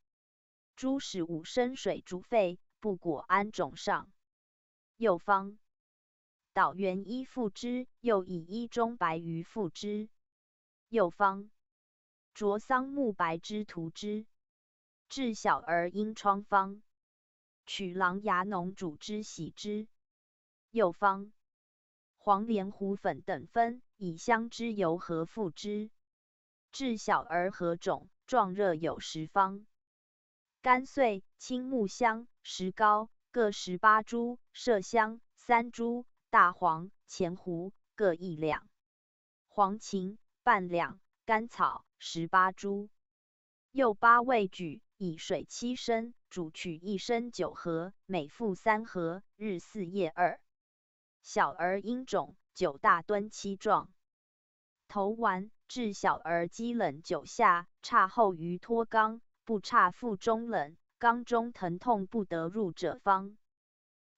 猪屎5升水煮沸，不果安肿上。又方。捣元衣附之，又以衣中白鱼附之。又方。着桑木白汁涂之。治小儿阴疮方。取狼牙脓煮之洗之。又方。黄连胡粉等分，以香脂油和附之。治小儿核肿，壮热有10方。甘遂、青木香、石膏各18株，麝香3株，大黄、前胡各1两。黄芩半两，甘草18株。又8味举，以水7升，煮取1升9合，每复3合，日4夜2。小儿阴肿，9大敦7状。头丸，治小儿肌冷9下，差后于脱肛，不差腹中冷，肛中疼痛不得入者方。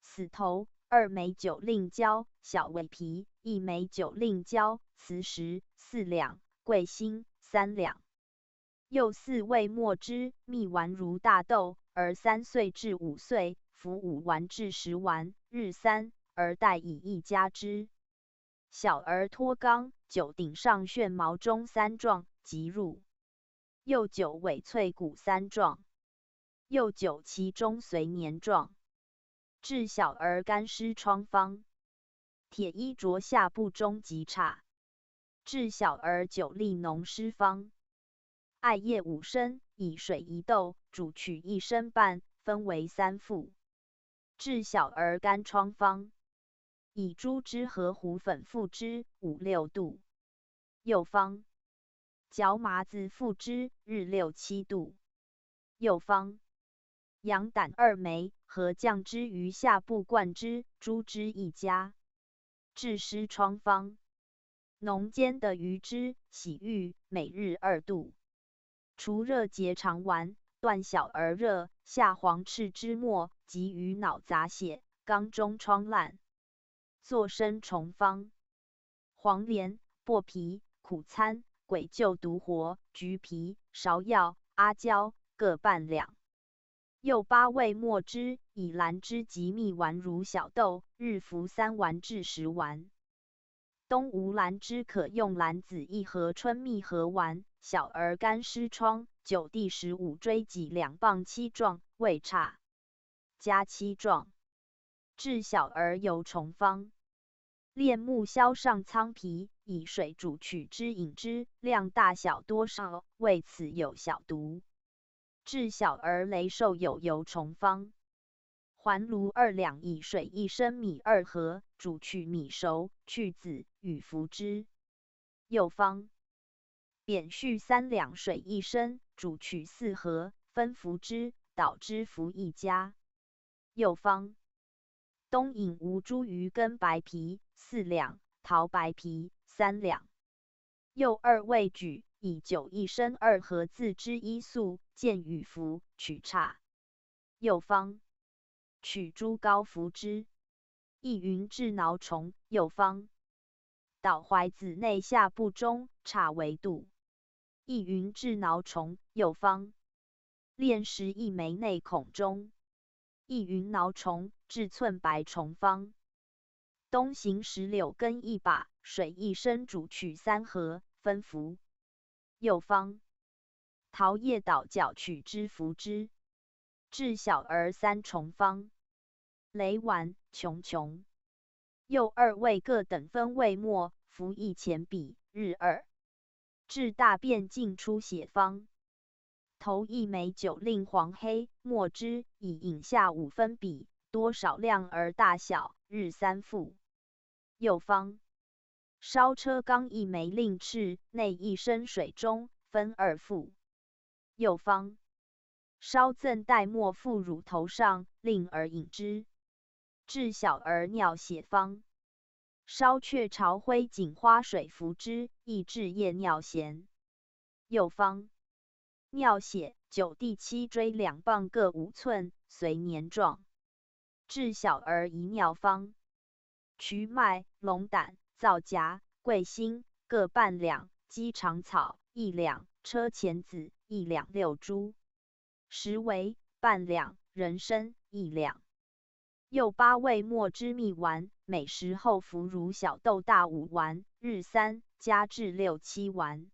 死头2枚9令胶，小尾皮1枚9令胶，磁石4两，桂心3两。又4味墨汁，蜜丸如大豆，儿3岁至5岁，服5丸至10丸，日3，儿代以1加之。小儿脱肛，9顶上旋毛中3状，即入。又9尾脆骨3状。又9其中随黏状。治小儿干湿疮方。铁衣着下部中即差。治小儿9粒脓湿方。艾叶5升，以水1斗，煮取1升半，分为3副。治小儿干疮方。以猪脂和胡粉附之，5、6度。又方。嚼麻子附之，日6、7度。右方羊胆2枚，和酱之于下部灌之，猪之1家。治湿疮方：浓煎的鱼汁，洗浴，每日2度。除热结肠丸，断小而热，下黄赤之末，及于脑杂血，肛中疮烂。作生虫方：黄连、薄皮、苦参、鬼臼独活、橘皮、芍药、阿胶各半两。右8味末之，以兰芝及蜜丸如小豆，日服3丸至10丸。冬无兰芝可用兰子1盒、春蜜合丸，小儿干湿疮，9第15椎脊2磅7壮，胃差加7壮。治小儿疣虫方：炼木削上苍皮，以水煮取之饮之，量大小多少，为此有小毒。治小儿雷兽有疣虫方：还炉2两，以水1升，米2合，煮取米熟，去籽，与服之。右方扁蓄3两，水1升，煮取4合，分服之，捣之服1家。右方冬饮无茱萸根白皮4两，桃白皮3两。右2味举，以酒1升2合，自之1粟，见与服，取差。右方取猪膏服之。意云治挠虫。右方捣怀子内下部中，差为度。意云治挠虫。右方炼11枚内孔中。意云挠虫，治寸白虫方：冬行石榴根1把，水1升，煮取3合，分服。右方桃叶捣角取之服之。治小儿3虫方：雷丸、琼琼。右2味各等分味末，服1钱比，日2。治大便尽出血方：头1枚酒令黄黑，末之，以饮下5分比，多少量而大小，日3服。右方烧车缸1枚令赤，内1升水中，分2服。右方烧赠带末附乳头上，令儿饮之。治小儿尿血方：烧雀巢灰锦花水服之，益治夜尿涎。右方尿血9第7椎2磅各5寸，随黏状。治小儿遗尿方：瞿麦、龙胆、皂荚、桂心各半两，鸡肠草1两，车前子1两6株，石为半两，人参1两。右8味末之蜜丸，每食后服如小豆大5丸，日3，加至6、7丸。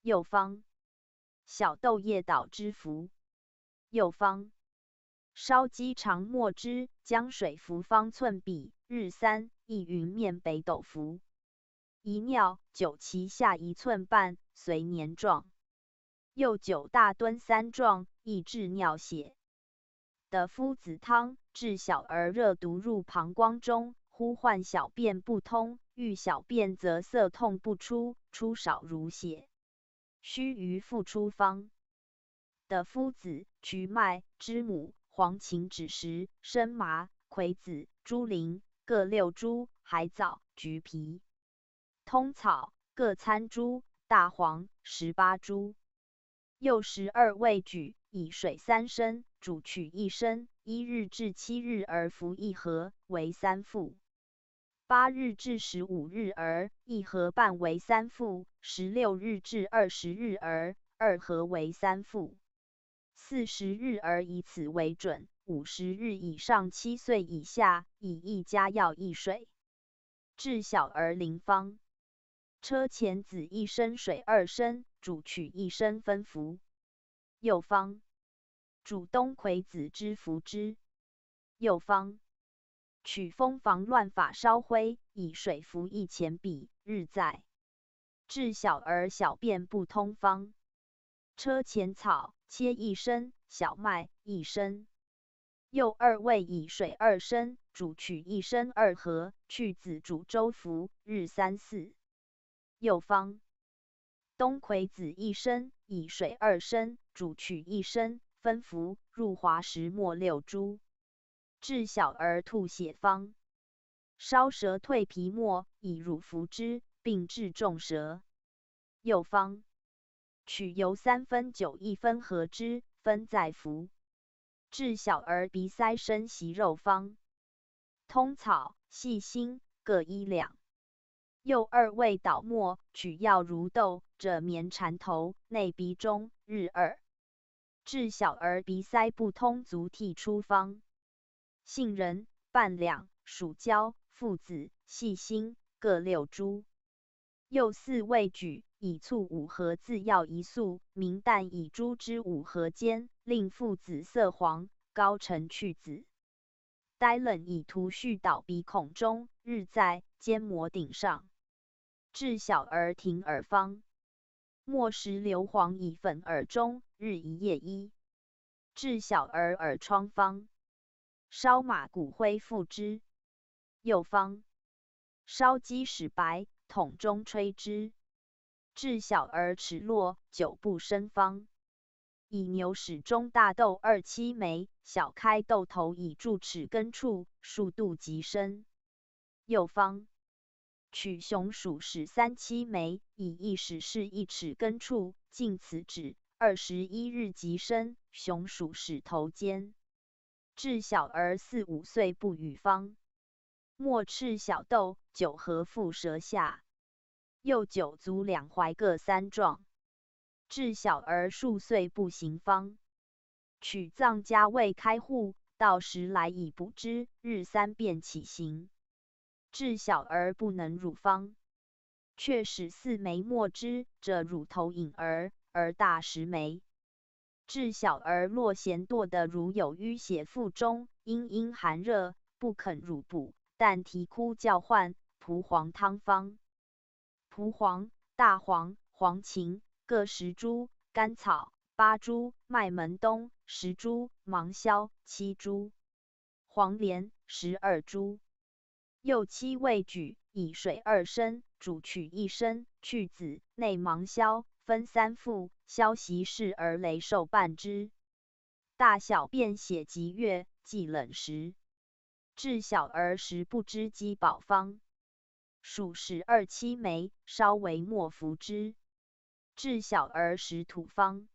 右方小豆叶捣之服。右方烧鸡肠末之，将水服方寸比，日3，意云面北斗服。遗尿9其下1寸半，随黏状。右9大敦3壮，益治尿血。的夫子汤，治小儿热毒入膀胱中，呼唤小便不通，遇小便则涩痛不出，出少如血。须臾复出方：的夫子、瞿麦、知母、黄芩枳实、生麻、葵子、猪苓各6株，海藻、橘皮、通草各参株，大黄18株。右12味举，以水3升，煮取1升，1日至7日而服1合，为3服。8日至15日而1合半为3服，16日至20日而2合为3服。40日而以此为准，50日以上7岁以下，以1加药1水。治小儿淋方：车前子1升，水2升，煮取1升，分服。右方煮冬葵子汁服之。右方取风防乱发烧灰，以水服1钱比，日在。治小儿小便不通方：车前草切1升，小麦1升。右2味以水2升，煮取1升2合，去籽煮粥服，日3、4。右方冬葵子1升，以水2升，煮取1升，分服，入华石末6株。治小儿吐血方：烧蛇蜕皮末，以乳服之，并治重舌。又方：取油3分91分和之，分再服。治小儿鼻塞生息肉方：通草、细辛各1两。又2味捣末，取药如豆者绵缠头，内鼻中，日2。治小儿鼻塞不通足涕出方：杏仁、半两，蜀椒、附子、细辛各6株。又4味举，以醋5合，自药1粟，明旦以猪脂5合煎，令附子色黄，高澄去子。待冷以涂絮导鼻孔中，日在，煎抹顶上。治小儿停耳方：末时硫磺以粉耳中，日1夜1。治小儿耳疮方：烧马骨灰附之。又方：烧鸡使白，桶中吹之。治小儿齿落，久不生方：以牛屎中大豆2、7枚，小开豆头以注齿根处，数度即生。又方：取熊鼠屎3、7枚，以1屎试1齿根处，尽此止，21日即生，熊鼠屎头尖。治小儿4、5岁不语方：末赤小豆9合附舌下。又9足2踝各3壮。治小儿数岁不行方：取藏家未开户，到时来以补之，日3便起行。治小儿不能乳方：却使4枚末之者乳头饮儿大10枚。治小儿落涎堕的如有淤血腹中，因寒热不肯乳补，但啼哭叫唤，蒲黄汤方：蒲黄、大黄、黄芩各10株，甘草8株，麦门冬10株，芒硝7株，黄连12株。又7味举，以水2升，煮取1升，去子，内芒硝，分3副，消息事而雷受半之。大小便血即月，忌冷食。治小儿食不知饥饱方：黍石2、7枚，稍为末服之。治小儿食土方：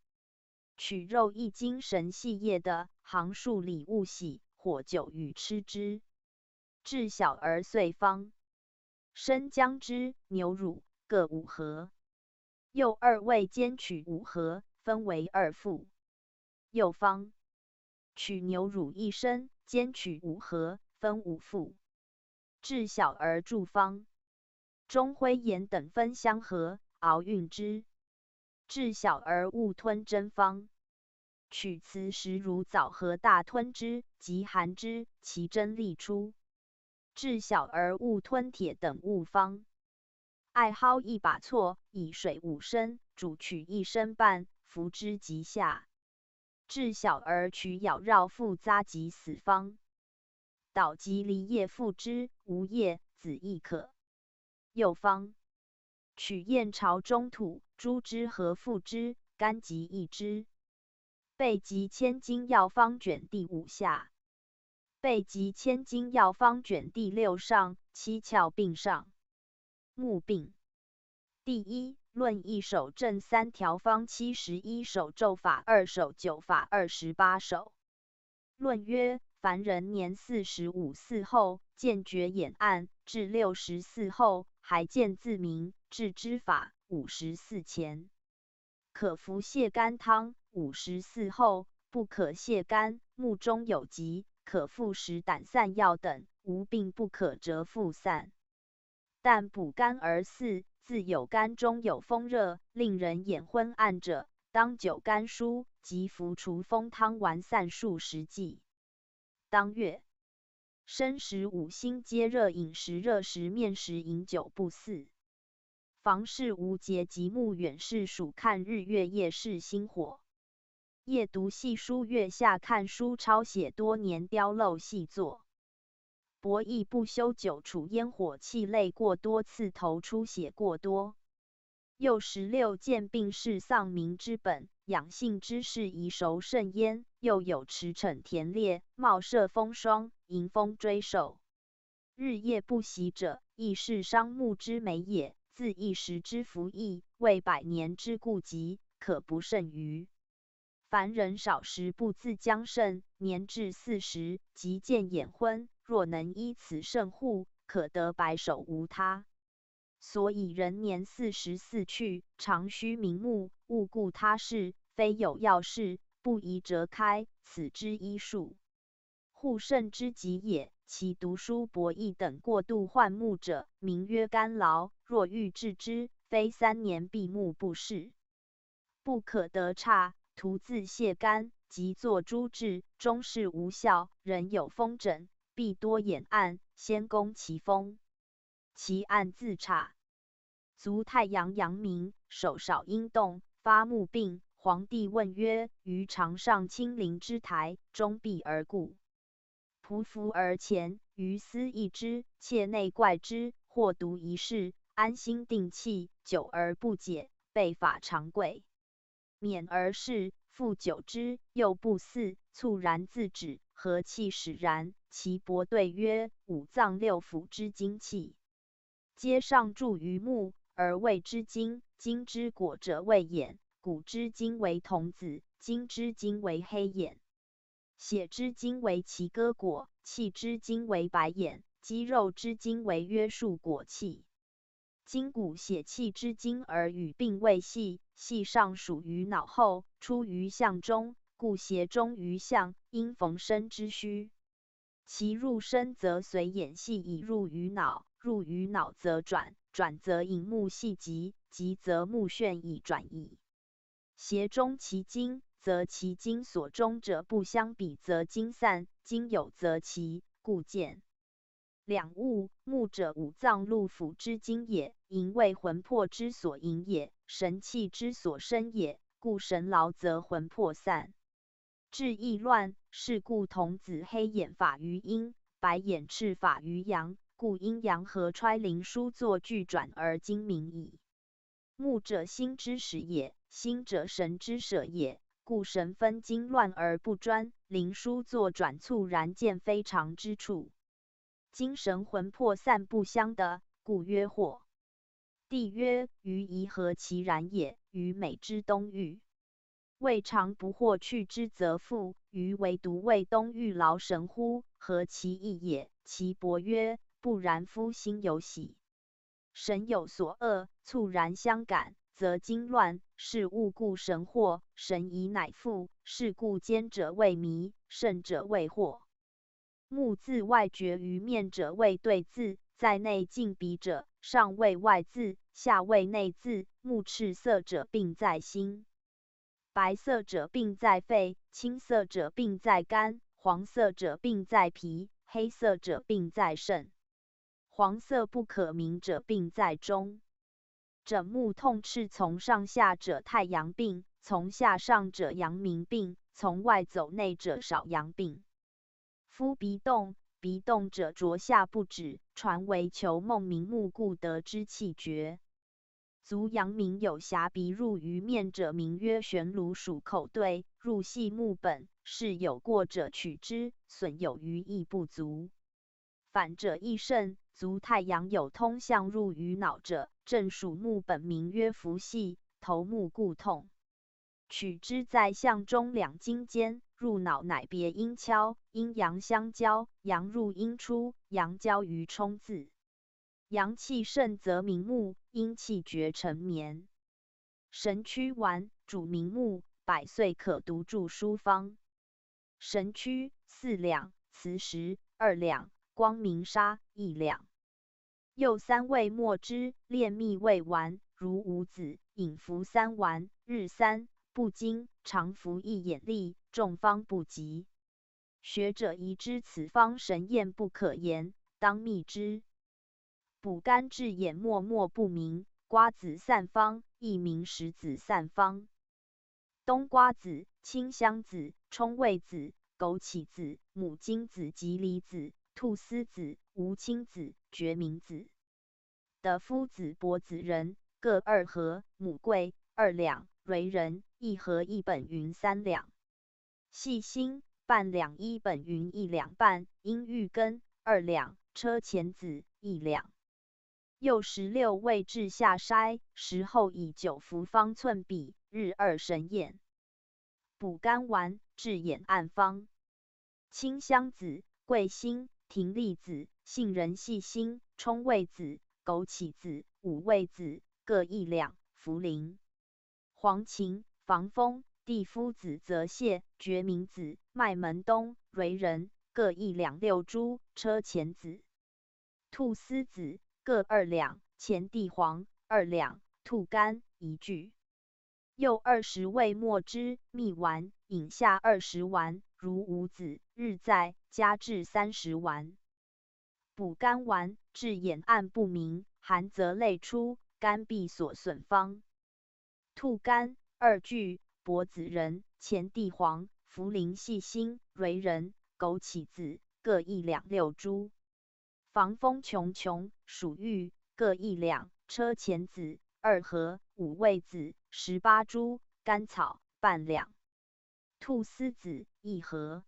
取肉1斤神细叶的行数里勿洗，火久与吃之。治小儿遂方：生姜汁、牛乳各5合。又2味煎取5合，分为2副。又方：取牛乳1升，煎取5合，分5副。治小儿助方：中灰盐等分相合，熬运之。治小儿勿吞针方：取磁石如枣核大吞之，即含之，其针利出。治小儿勿吞铁等物方：艾蒿1把错，以水5升，煮取1升半，服之即下。治小儿取咬绕腹扎及死方：捣及梨叶附之，无叶子亦可。又方：取燕巢中土，猪脂和附之，甘及一之。备急千金药方卷第5下。备急千金药方卷第6上，七窍并上。目病。第一，论一手正3条方71手咒法2手9法28手。论曰：凡人年45岁后，见觉眼暗，至64后，还见自明，至知法54前，可服泻肝汤；54后，不可泻肝，目中有疾，可服食胆散药等，无病不可折腹散。但补肝而死，自有肝中有风热，令人眼昏暗者，当酒甘舒，及服除风汤丸散数10剂。当月，申时5辛皆热饮食，热食面食饮酒不肆。房事无节及目远视属看日月夜视星火。夜读细书，月下看书抄写多年雕镂细作。博弈不休久处烟火气泪过多，刺头出血过多。又16见病是丧民之本，养性之士宜熟甚焉。又有驰骋田猎，茂射风霜，迎风追兽，日夜不息者，亦是伤木之美也。自一时之服役，为百年之固疾，可不胜于。凡人少时不自将胜，年至40，即见眼昏。若能依此胜护，可得白首无他。所以人年44去，常须瞑目，勿顾他事。非有要事，不宜折开，此之医术。护肾之急也。其读书博弈等过度患目者，名曰干劳。若欲治之，非3年闭目不视，不可得差。徒自泻肝，即作诸治，终是无效。人有风疹，必多眼暗，先攻其风，其暗自差。足太阳阳明，手少阴动，发目病。皇帝问曰：于常上亲临之台，终闭而顾，匍匐而前，于斯异之，切内怪之。或读一事，安心定气，久而不解，备法常贵，免而视。复久之，又不似，猝然自止，何气使然？其伯对曰：五脏六腑之精气，皆上注于目，而谓之精。精之果者谓眼，骨之精为童子，筋之精为黑眼，血之精为其歌果，气之精为白眼，肌肉之精为约束果气。筋骨血气之精而与并未细，细上属于脑后，出于项中，故邪中于项，因逢身之虚。其入身则随眼细以入于脑，入于脑则转，转则引目细急，急则目眩以转矣。邪中其精，则其精所中者不相比，则精散，精有则齐，故见。两物，目者五脏六腑之精也，营为魂魄之所营也，神气之所生也，故神劳则魂魄散，志意乱。是故童子黑眼法于阴，白眼赤法于阳，故阴阳合揣灵枢作俱转而精明矣。目者心之始也，心者神之舍也，故神分经乱而不专，灵枢作转猝然见非常之处。精神魂魄散不相得，故曰惑。帝曰：于宜何其然也？于美之东域，未尝不惑去之则复，于唯独为东域劳神乎？何其异也？其伯曰：不然，夫心有喜，神有所恶，猝然相感，则经乱，是物故神惑。神疑乃复，是故坚者谓迷，胜者谓惑。目自外绝于面者谓对字，在内近鼻者，上谓外字，下谓内字。目赤色者病在心，白色者病在肺，青色者病在肝，黄色者病在脾，黑色者病在肾。黄色不可明者病在中。枕目痛赤从上下者太阳病，从下上者阳明病，从外走内者少阳病。夫鼻动，鼻动者浊下不止，传为求梦明目，故得之气绝。足阳明有狭鼻入于面者，名曰悬颅属口对，入系目本，是有过者取之，损有余亦不足。反者亦甚。足太阳有通向入于脑者，正属目本，名曰浮系，头目故痛。取之在项中两经间，入脑乃别阴跷，阴阳相交，阳入阴出，阳交于冲字。阳气盛则明目，阴气绝成眠。神曲丸主明目，百岁可读注书方。神曲4两，磁石2两，光明砂1两。又3味末之，炼蜜味丸，如五子，饮服3丸，日3，不惊，常服1眼粒，众方不及。学者疑之此方神验不可言，当秘之。补肝治眼默不明，瓜子散方，亦名石子散方。冬瓜子、清香子、冲味子、枸杞子、母金子及梨子、菟丝子、无青子、决明子、德夫子、柏子仁各2盒，母桂2两，蕤仁一合1本云3两，细辛半两1本云1两半，阴玉根2两，车前子1两。又16味至下筛，时后以9服方寸比，日2神验。补肝丸治眼暗方：清香子、桂心、葶苈子、杏仁细辛、冲味子、枸杞子、五味子各1两，茯苓、黄芩、防风、地肤子、泽泻、决明子、麦门冬、蕤仁各1两6株，车前子、菟丝子各2两，前地黄2两，兔肝1具。又20味墨汁蜜丸，饮下20丸，如无子，日再，加至30丸。补肝丸治眼暗不明，寒则泪出，肝闭所损方：兔肝2具，柏子仁、前地黄、茯苓细辛、蕤仁、枸杞子各1两6株。防风琼、蜀玉各1两，车前子2盒，五味子18株，甘草半两，菟丝子1盒。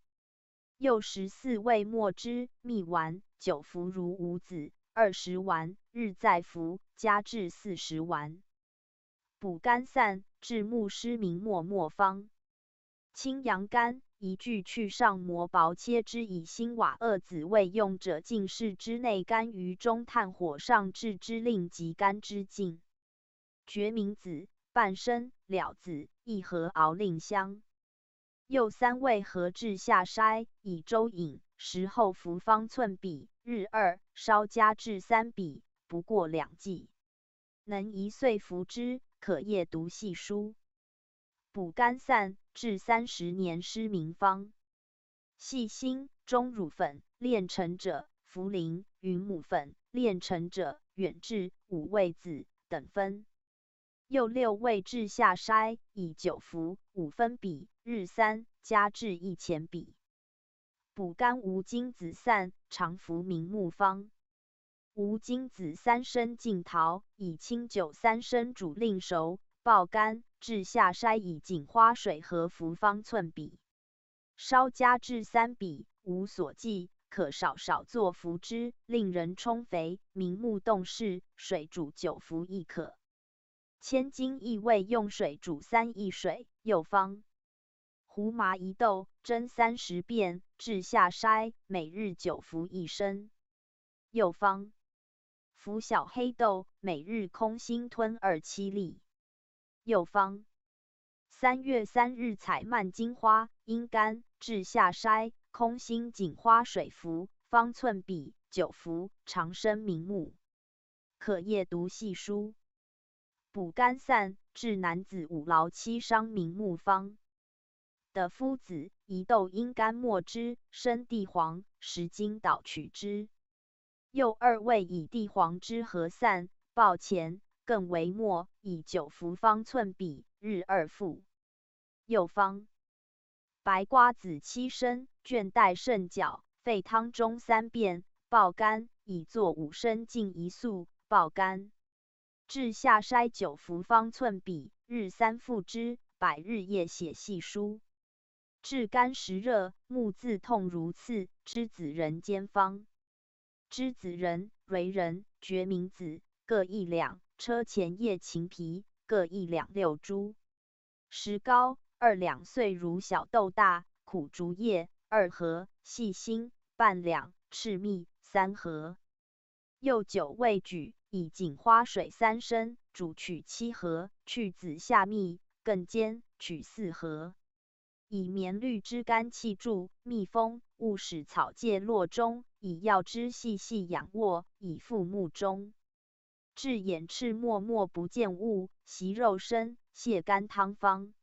又14味墨汁蜜丸，9服如无子20丸，日再服，加至40丸。补肝散治目失明末方：清阳肝1具，去上磨薄切之，以辛瓦2子未用者，进士之内肝于中炭火上炙之，令及肝之尽。决明子半升，了子1盒，熬令香。又3味合治下筛，以粥饮，时后服方寸比，日2，稍加至3比，不过2剂。能1岁服之，可夜读细书。补肝散治30年失明方：细辛、钟乳粉炼成者，茯苓、云母粉炼成者，远志、五味子等分。又6味治下筛，以9服5分比，日3，加至1钱比。补肝无精子散常服明目方：无精子3升净桃，以清酒3升煮令熟，爆干，治下筛，以锦花水和服方寸比，稍加至3比，无所忌，可少做服之，令人充肥，明目动视，水煮9服亦可。千金益味用水煮3益水。又方：胡麻1豆蒸30遍，治下筛，每日9服1升。又方：服小黑豆，每日空心吞2-7粒。又方：3月3日采蔓金花，阴干，治下筛，空心锦花水服，方寸比9服，长生明目，可夜读细书。补肝散治男子5劳7伤明目方：的夫子1豆阴干墨汁，生地黄10斤捣取之。又2味以地黄汁和散，爆前，更为末，以9服方寸比，日2服。又方：白瓜子7升，卷带肾角，沸汤中3遍，爆干，以作5升净1粟，爆干。治下筛9服方寸比，日3服之，百日夜写细书。治肝实热，目自痛如刺，栀子仁煎方：栀子仁、蕤仁、决明子各1两，车前叶芹皮各1两6株。石膏2两碎如小豆大，苦竹叶2盒，细辛半两，赤蜜3盒。又9味举，以锦花水3升，煮取7盒，去子下蜜，更煎，取4盒。以绵绿之肝气注，密封，勿使草芥落中，以药汁细仰卧，以敷目中。治眼赤默不见物，息肉身，泻肝汤方：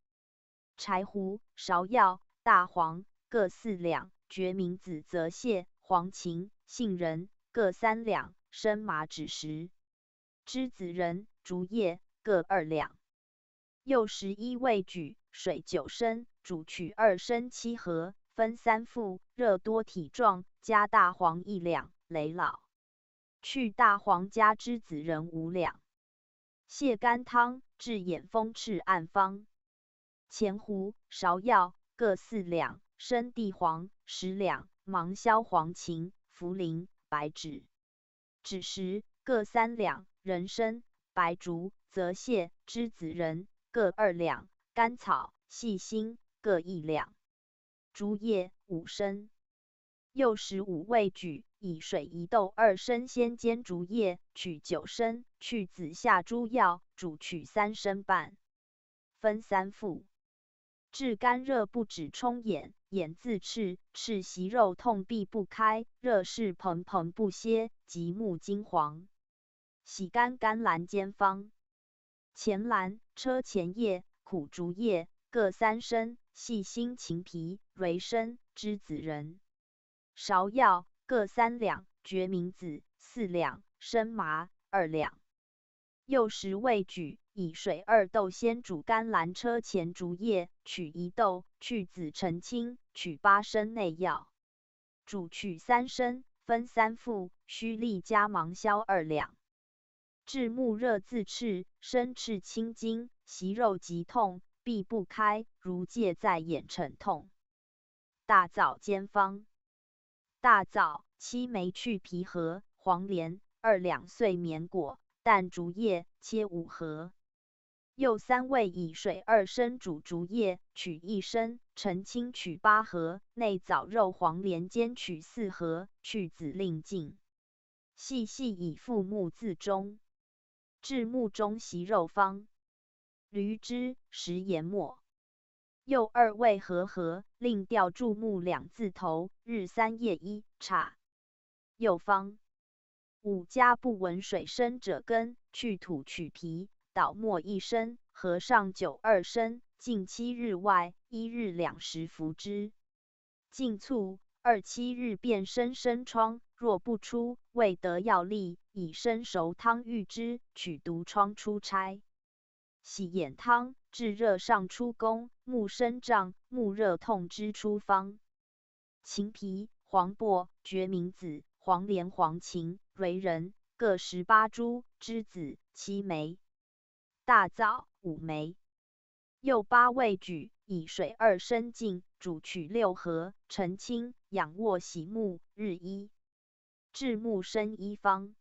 柴胡、芍药、大黄各4两，决明子、泽泻、黄芩、杏仁各3两，生麻枳实、栀子仁、竹叶各2两。又11味举，水9升，煮取2升7盒，分3服，热多体状，加大黄1两，累老。去大黄加栀子仁5两。泻肝汤至眼风赤暗方。前胡、芍药各4两，生地黄10两，芒硝黄芩、茯苓、白芷、枳实各3两，人参、白术、泽泻、栀子仁各2两，甘草、细辛各1两。竹叶5升。又15味举，以水1斗2升，先煎竹叶，取9升，去籽下诸药，煮取3升半，分3服。治肝热不止冲眼，眼自赤，赤息肉痛闭不开，热势滂滂不歇，即目金黄。洗肝甘蓝煎方：前蓝、车前叶、苦竹叶各3升，细辛芹皮、蕤参、栀子仁、芍药各3两，决明子4两，生麻2两。又10味举，以水2斗，先煮甘蓝车前竹叶，取1斗，去籽澄清，取8升内药，煮取3升，分3服，须沥加芒硝2两。治目热自赤，身赤青筋，息肉急痛，闭不开，如芥在眼沉痛。大枣煎方：大枣、七枚去皮核，黄连2两碎棉果，淡竹叶切5盒。又3味，以水2升煮竹叶，取1升，澄清取8盒，内枣肉黄连煎取4盒，去籽令尽。细细以复目自中。治目中息肉方：驴汁食盐末。又2味和合，另调注目2字头，日3夜1差。又方：5加不闻水生者根，去土取皮，捣末1升，和上酒2升，禁7日外，1日2时服之。禁醋2-7日便生疮，若不出，未得药力，以生熟汤浴之，取毒疮出差。洗眼汤治热上出宫，目生胀，目热痛之初方：芹皮、黄柏、决明子、黄连、黄芩、蕤仁各18株，栀子7枚，大枣5枚。又8味举，以水2升浸，煮取6盒，澄清，仰卧洗目，日1。治目生1方：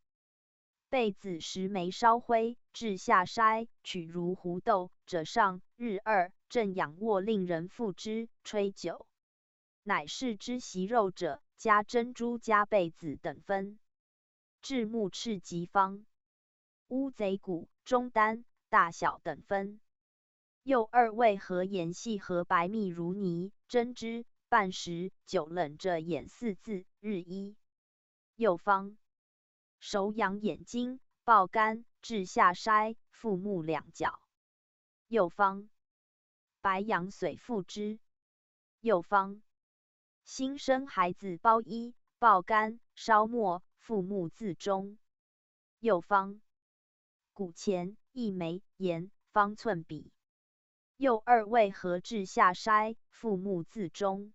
贝子10枚烧灰，至下筛，取如胡豆者上，日2，正仰卧令人服之，吹酒。乃是之息肉者，加珍珠加贝子等分。治目赤疾方：乌贼骨、中丹、大小等分。又2味和盐细和白蜜如泥，蒸之，半时，久冷着眼4字，日1。又方：手养眼睛，爆肝，治下筛，复目2角。又方：白杨髓附之。又方：新生孩子包衣，爆肝，烧末，复目自中。又方：谷钱、一枚、盐，方寸比。又2味和治下筛，复目自中。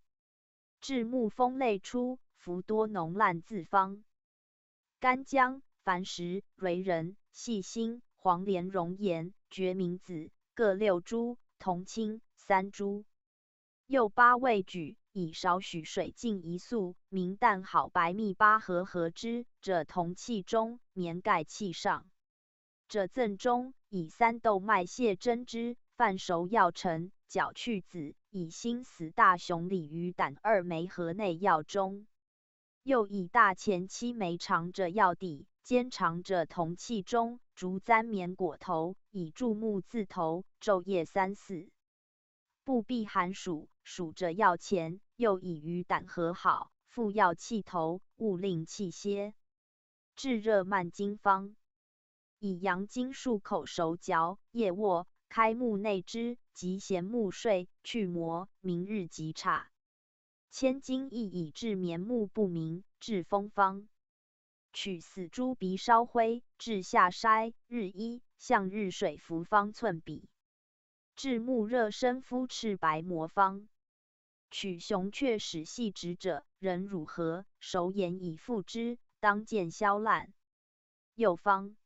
治目风泪出，服多脓烂自方：干姜、矾石、蕤仁、细辛、黄连、熔岩、决明子各6株，同青3株。又8味举，以少许水浸1宿，明淡好白蜜8盒，合之，者同气中，绵盖气上。者赠中，以3斗麦屑蒸之，饭熟药成，绞去籽，以心死大熊鲤鱼胆2枚合内药中。又以大钱7枚长者药底，兼长者同气中，竹簪棉果头，以注目自头，昼夜3-4。不避寒暑，暑者药前，又以鱼胆和好，复药气头，勿令气歇。治热慢惊方：以阳金漱口熟嚼，夜卧，开目内之，即咸目睡，去膜，明日即差。千金亦以治眠目不明，治风方：取死猪鼻烧灰，治下筛，日1，向日水服方寸比。治目热身肤赤白魔方：取雄雀始细直者，人乳合，熟盐以服之，当见消烂。又方：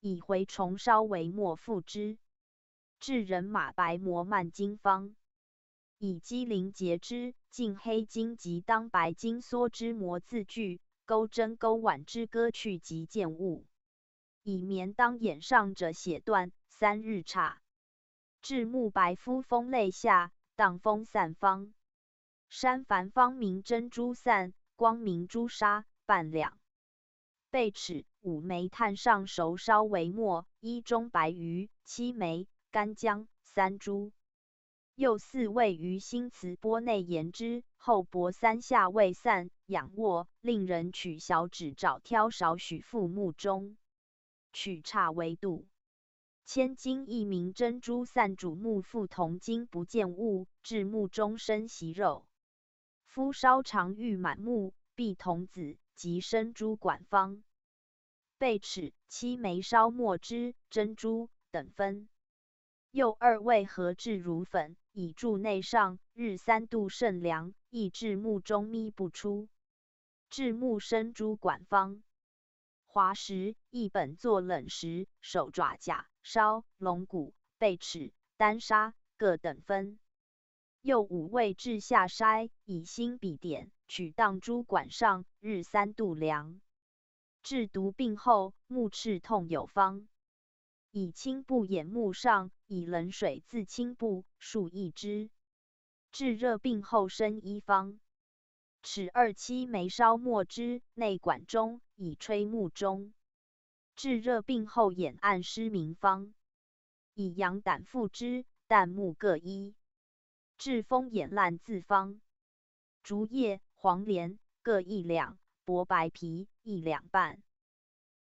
以蛔虫烧为末服之。制人马白磨慢金方，以鸡鳞结之，尽黑金及当白金缩之模字具，钩针钩挽之割去及见物，以棉当眼上者血断，3日差。制木白敷风泪下，荡风散方。山繁方明珍珠散，光明朱砂半两。贝齿5枚炭上熟烧为末，一中白鱼7枚，干姜3株。又4味于新瓷钵内研之，后薄3下未散，仰卧，令人取小指爪挑少许覆木中，取差为度。千金一名珍珠散煮木覆铜金不见物，至木中生习肉。夫烧常欲满目，必童子及生珠管方。贝齿7枚烧末之，珍珠等分。又2味合制如粉，以注内上，日3度甚凉，亦至木中咪不出。制木生珠管方。滑石一本作冷石、手爪甲、烧、龙骨、贝齿、丹砂各等分。又5味制下筛，以新笔点，取当珠管上，日3度凉。治毒病后，目赤痛有方。以青布掩目上，以冷水自青布，数1支。治热病后生1方。齿2、7枚烧末之，内管中，以吹目中。治热病后眼暗失明方。以羊胆附之，旦木各1。治风眼烂自方。竹叶、黄连各1两，薄白皮1两半。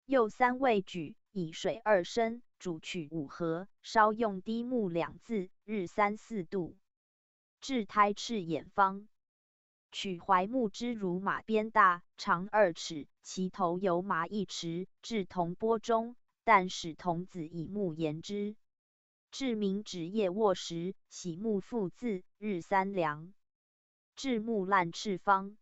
又3味举，以水2升，煮取5合，烧用低木2字，日3、4度。治胎赤眼方。取槐木之如马鞭大，长2尺，其头由麻1匙，置铜钵中，但使童子以木研之。治明指叶卧时，洗木覆字，日3量。治木烂赤方。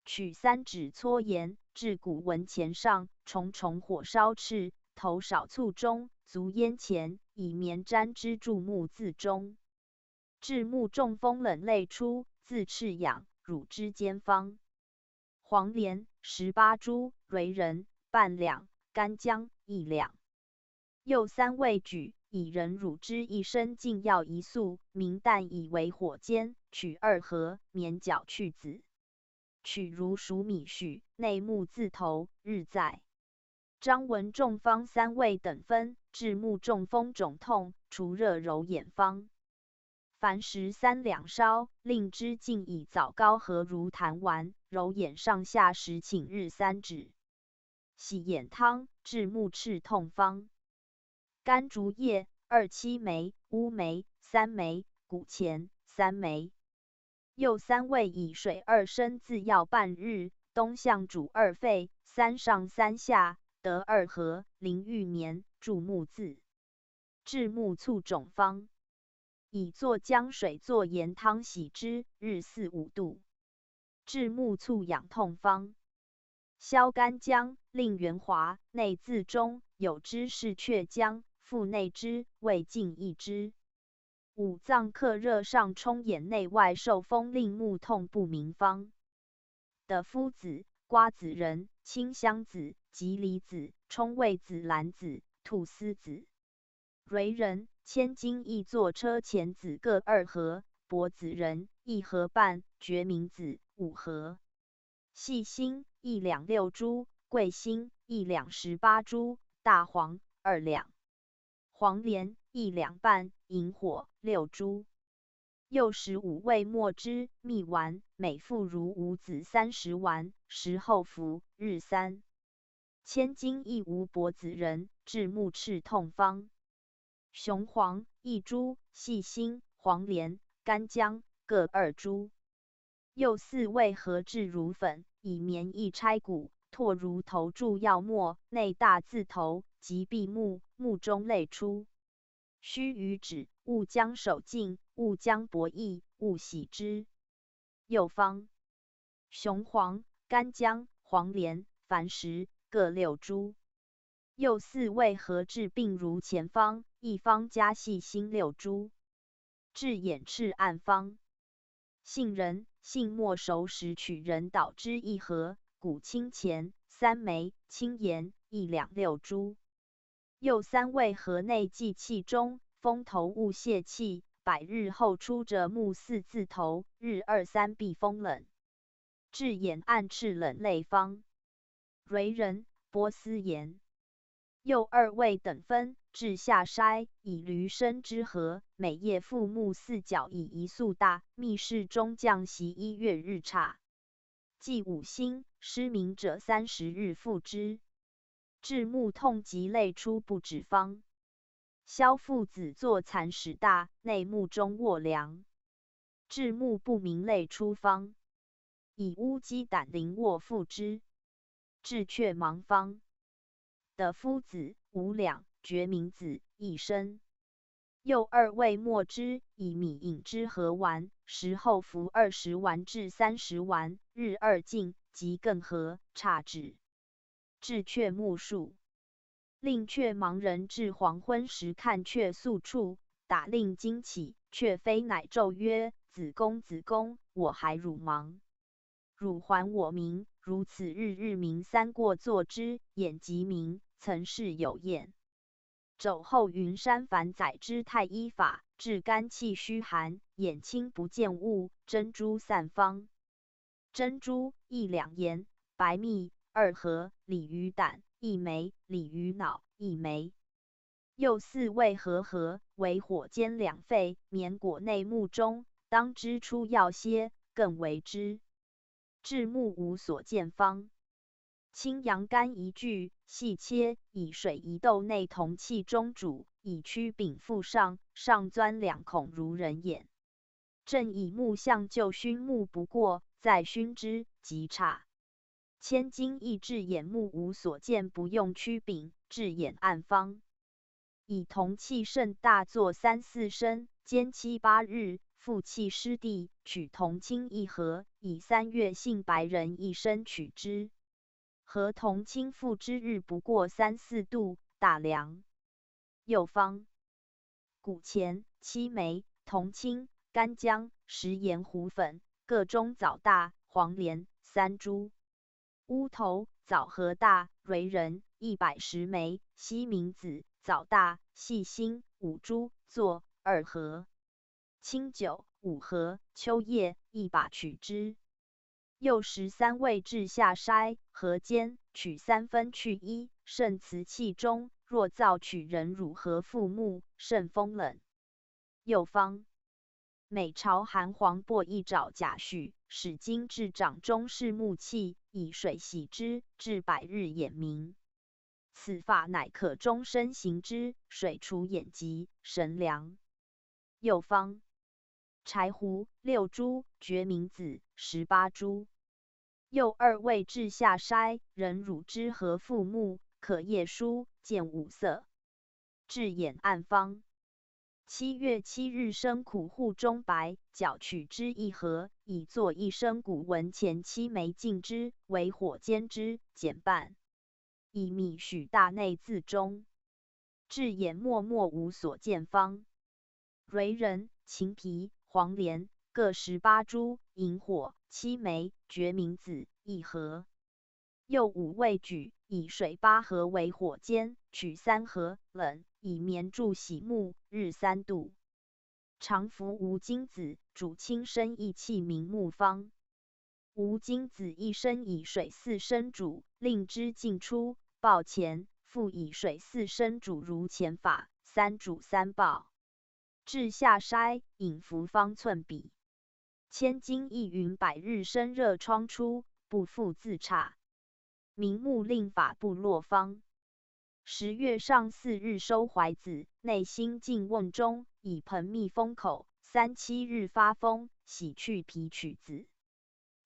取3指搓盐，至骨纹前上，重重火烧赤，头少醋中，足咽前，以棉沾之注木字中。治木中风冷泪出，自赤痒，乳之间方。黄连18株，蕤仁半两，干姜1两。又3味举，以人乳之1升进药1粟，明旦以为火煎，取2合，免角去籽。取如熟米絮，内木字头，日在。张文中方3味等分，治木中风肿痛，除热揉眼方。凡13两烧，令之尽以枣膏和如痰丸，揉眼上下时寝日3指。洗眼汤，治目赤痛方。甘竹叶2、7枚，乌梅3枚，谷钱3枚。又3味以水2升自药半日，冬向煮2沸，3上3下，得2合，淋玉棉，注木字。治木醋肿方。以作姜水做盐汤洗之，日4、5度。治木醋痒痛方。削干姜，令圆滑，内自中，有之是雀姜，腹内之，味尽1支。五脏克热上冲眼内外受风，令目痛不明方。的夫子、瓜子仁、清香子、吉梨子、冲味子、兰子、菟丝子。蕤仁、千金亦作车前子各2合，柏子仁1合半，决明子5合。细辛1两6株，桂辛1两18株，大黄2两。黄连1两半，引火6株。又15味末之，蜜丸，每服如5子30丸，时后服，日3。千金亦无柏子仁，治目赤痛方。雄黄1株，细辛、黄连、干姜各2株。又4味合制如粉，以棉一拆骨，唾如头注药末，内大字头，及闭目，目中泪出。须臾止，勿将手尽，勿将薄液，勿洗之。又方。雄黄、干姜、黄连、矾石各6株。又4味合治并如前方，一方加细辛6株。治眼赤暗方。杏仁，杏末熟时取仁捣之1合，谷清钱3枚，清盐1两6株。又3味合内剂气中，风头勿泄气，100日后出者木4字头，日2、3必风冷。治眼暗赤冷类方。蕤仁，波斯盐。又2味等分，治下筛，以驴参之和，每夜复木4角，以1粟大，密室中降席1月日差。忌5星，失明者30日复之。治目痛及泪出不止方。萧父子作蚕始大，内目中卧凉。治目不明泪出方。以乌鸡胆灵卧复之。治却盲方。的夫子5两，决明子1升。又2味末之，以米饮之和丸，时后服20丸至30丸，日2进，即更和，差止。治却目数。令却盲人至黄昏时看却宿处，打令惊起，却非乃咒曰：子贡子贡，我还汝盲。汝还我明，如此日日明3过作之，眼即明，曾是有验。肘后云山凡载之太医法，治肝气虚寒，眼清不见物，珍珠散方。珍珠1两盐，白蜜2合，鲤鱼胆1枚，鲤鱼脑1枚。又4味合，为火煎2沸，绵裹内目中，当支出药些，更为之。治目无所见方。青阳干1具，细切，以水1斗内铜器中煮，以曲柄覆上，上钻2孔如人眼。正以木相就熏目不过，再熏之，即差。千金亦治眼目无所见，不用曲柄，治眼暗方。以铜器盛大作3、4升，煎7、8日，复弃湿地，取铜青1合，以3月杏白仁1升取之。和铜青复之日不过3、4度，大凉。又方。谷钱7枚，铜青、干姜、食盐糊粉，各中枣大，黄连3株。乌头、枣核大，蕤仁110枚，西明子、枣大，细辛5株，作2合。清酒5合，秋叶1把取之。又13味治下筛，和煎，取3分去1，盛瓷器中，若燥取人乳和复木，甚风冷。又方。每朝含黄柏1爪甲胥，使金至掌中是木器，以水洗之，至100日眼明。此法乃可终身行之，水除眼疾，神凉。又方。柴胡6株，决明子18株。又2味治下筛，人乳之和复木，可夜疏，见五色。治眼暗方。7月7日生苦户中白，绞取之1合，以作1升谷文钱7枚浸之，为火煎之，减半。以米许大内自中。治眼默无所见方。蕤仁、芹皮、黄连各18株，引火7枚，决明子1合。又5味举，以水8合为火煎，取3合，冷，以棉柱洗目，日3度。常服无精子，煮轻身益气明目方。无精子1升，以水4升煮，令之尽出，爆前，复以水4升煮如前法，3煮3爆。治下筛，引服方寸比。千金亦云100日生热疮出，不复自差。明目令法部落方。10月上4日收怀子，内心进瓮中，以盆密封口，3、7日发风，洗去皮取子。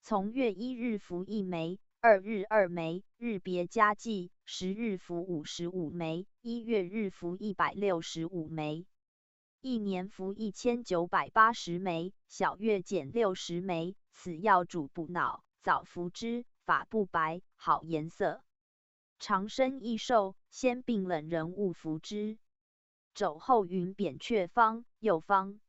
从月1日服1枚，2日2枚，日别加剂，10日服55枚，1月日服165枚。1年服1980枚，小月减60枚。此药主补脑，早服之，法不白，好颜色。长身异兽，先病冷人勿服之。肘后云扁鹊方，右方。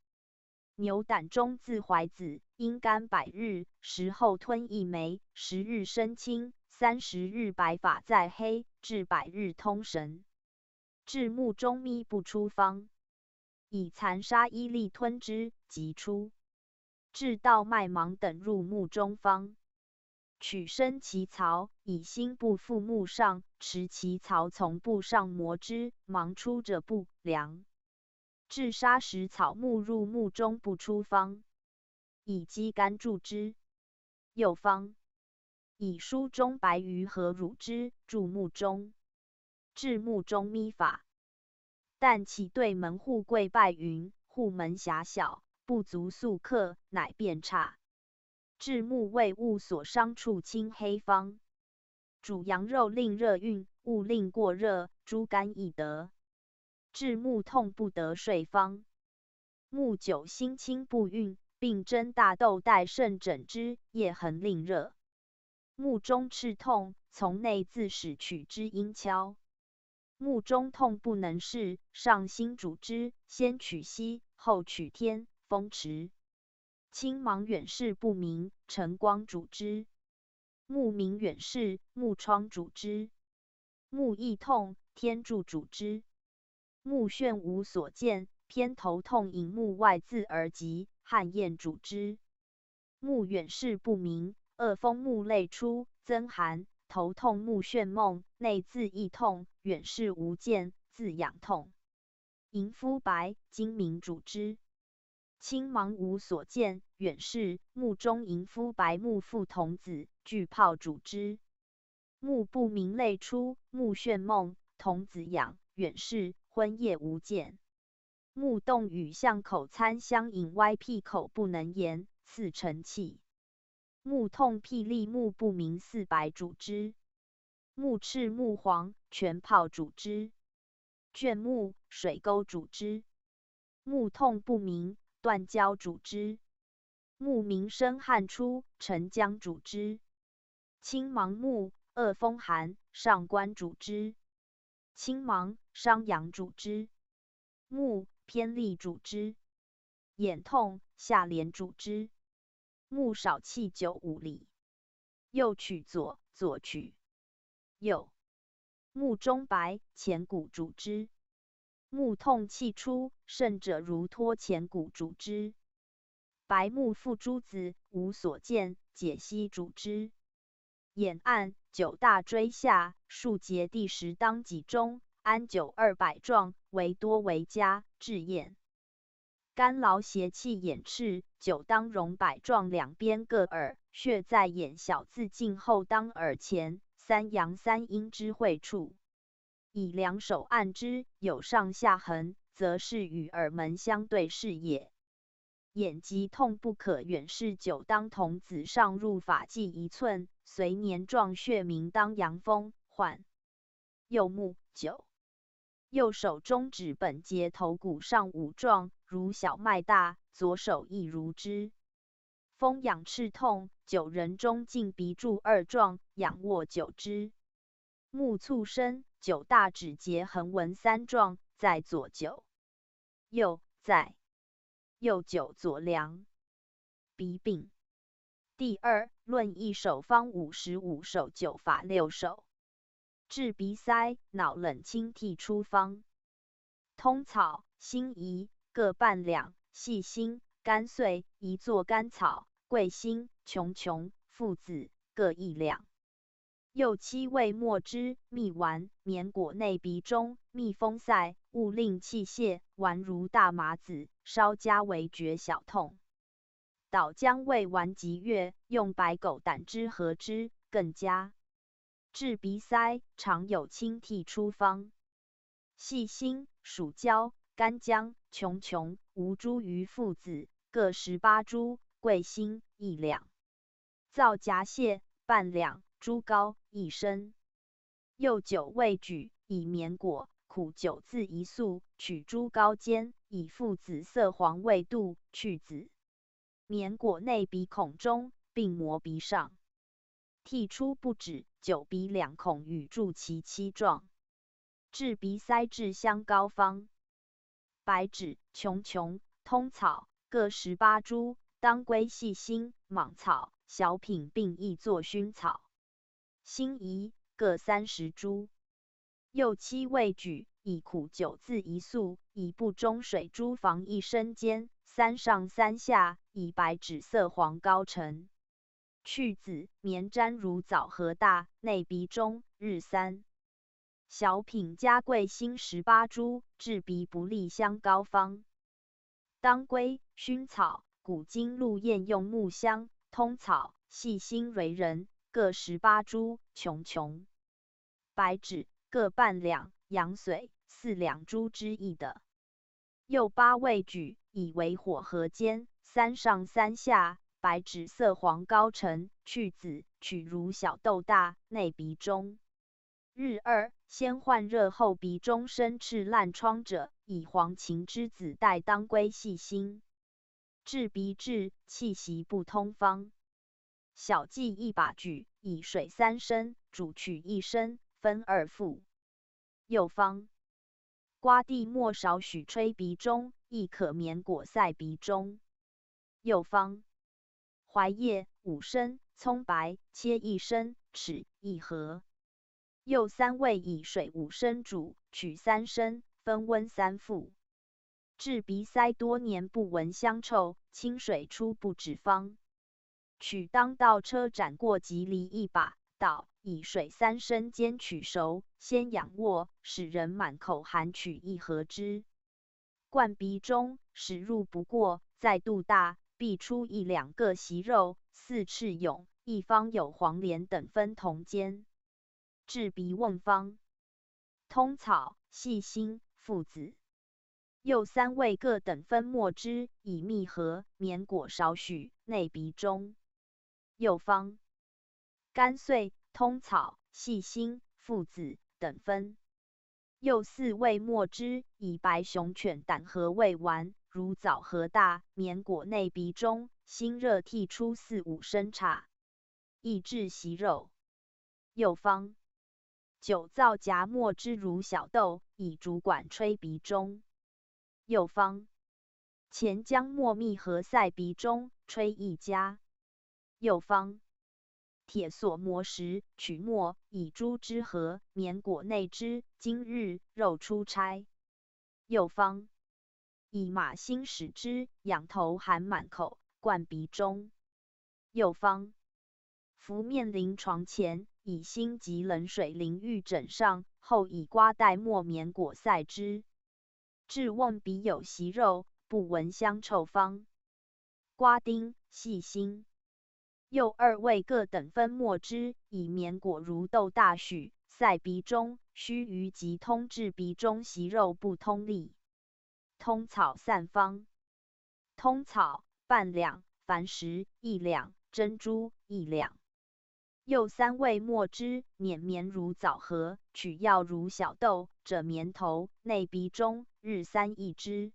牛胆中自怀子，阴干百日，食后吞一枚，10日身轻，30日白发在黑，至100日通神。至目中咪不出方，以残沙衣力吞之，即出。至道脉芒等入目中方。取生其槽，以心部覆目上，持其槽从部上磨之，芒出者不良。至沙石草木入目中不出方，以鸡肝注之。右方。以书中白鱼和乳之，注目中。至目中咪法。但其对门户跪拜云：户门狭小，不足宿客，乃变差。至目为物所伤处青黑方。煮羊肉令热运，勿令过热，猪肝亦得。至目痛不得睡方。目久心轻不运，并针大豆带肾诊之，夜恒令热。目中赤痛，从内自始取之阴敲。目中痛不能视，上心主之，先取息，后取天，风驰。青芒远视不明，晨光主之。目明远视，目疮主之。目翳痛，天柱主之。目眩无所见，偏头痛引目外自而急，汗焰主之。目远视不明，恶风目泪出，增寒，头痛目眩梦，内自翳痛，远视无见，自痒痛。迎肤白，睛明主之。青芒无所见，远视，目中迎肤白，目腹童子，巨泡主之。目不明泪出，目眩梦，童子痒，远视，昏夜无见。目动与向口参相引，歪辟口不能言，似沉气。目痛霹雳，目不明，似白主之。目赤目黄，全泡主之。倦目，水沟主之。目痛不明，断交主之。目明生汗出，沉浆主之。青芒目，恶风寒，上官主之。青芒，伤阳主之。目，偏利主之。眼痛，下廉主之。目少气9、5里。右取左，左取右。目中白，前骨主之。目痛气出，甚者如脱前骨主之。白目覆珠子，无所见，解析主之。眼暗，9大椎下，数节第10当脊中，安9 200状，为多为佳，治验。干劳邪气眼赤，9当容百状，两边各耳，血在眼小自尽后当耳前，3阳3阴之会处。以两手按之，有上下痕，则是与耳门相对是也。眼疾痛不可远视，9当童子上入发际1寸，随年状血明当阳风患。右目9。右手中指本节头骨上5状，如小麦大，左手亦如之。风痒赤痛，9人中近鼻柱2状，仰卧9之。目蹙深，9大指节横纹3状，在左9。右在右9左良。鼻病。第2论1手方55手9法6手。治鼻塞、脑冷清涕出方。通草、辛夷各半两，细辛、甘穗一作甘草、桂心、琼、附子各1两。右7味末之，蜜丸，绵果内鼻中，蜜风塞，勿令气泄，丸如大麻子，稍加为觉小痛。导姜味丸及月，用白狗胆汁和之，更佳。治鼻塞，常有清涕出方。细辛、蜀椒、干姜、琼、吴茱萸附子各18株，桂心1两。皂夹蟹半两，猪膏1升。右9味举，以绵果、苦酒自1粟，取猪膏煎，以附子色黄味度，去子。绵果内鼻孔中，并磨鼻上。涕出不止9鼻2孔与柱其7状。治鼻塞治香膏方：白芷、琼琼、通草各18株，当归、细辛、莽草、小品并宜作熏草。辛夷各30株。又七味举，以苦酒渍1粟，以不中水珠防1升煎，3上3下，以白芷色黄膏成。去子绵粘如枣核大，内鼻中，日3。小品加桂辛18株，治鼻不利香膏方：当归、熏草、古今鹿宴用木香、通草、细辛、蕤仁各18株，琼琼。白芷各半两，羊髓4两株之意的。又8味举，以为火合煎，3上3下，白芷色黄膏成。去子取如小豆大，内鼻中。日2，先换热后鼻中生赤烂疮者，以黄芩之子代当归细辛。治鼻滞，气息不通方：小剂1把举，以水3升，煮取1升，分2服。又方：瓜地末少许吹鼻中，亦可绵果塞鼻中。又方：槐叶5升，葱白切1升，豉1盒。又3味以水5升煮，取3升，分温3服。治鼻塞多年不闻香臭，清水出不止方：取当道车斩过及梨1把，捣，以水3升煎取熟，先仰卧，使人满口含取1盒之。灌鼻中，使入不过，再肚大，必出1两个息肉，4翅蛹，一方有黄连等分同煎。治鼻瓮方：通草、细辛、附子。又3味各等分末之，以蜜合，绵果少许，内鼻中。又方：甘遂、通草、细辛、附子等分。又4味末之，以白熊犬胆核味丸，如枣核大，绵果内鼻中，辛热剔出4、5升茶，益治息肉。又方：酒皂荚末之如小豆，以竹管吹鼻中。又方：钱姜末蜜合塞鼻中，吹1家。又方：铁锁磨石，取末，以猪之核，绵果内汁，今日肉出差。又方：以马辛使之，仰头含满口，灌鼻中。又方：服面临床前，以辛及冷水淋浴枕上，后以瓜带末绵果塞之。治瓮鼻有息肉，不闻香臭方：瓜丁、细辛。又2味各等分末之，以绵果如豆大许，塞鼻中，须臾即通，治鼻中息肉不通利。通草散方：通草半两，矾石1两，珍珠1两。又3味末之，碾绵如枣核，取药如小豆，者绵头，内鼻中，日3益之。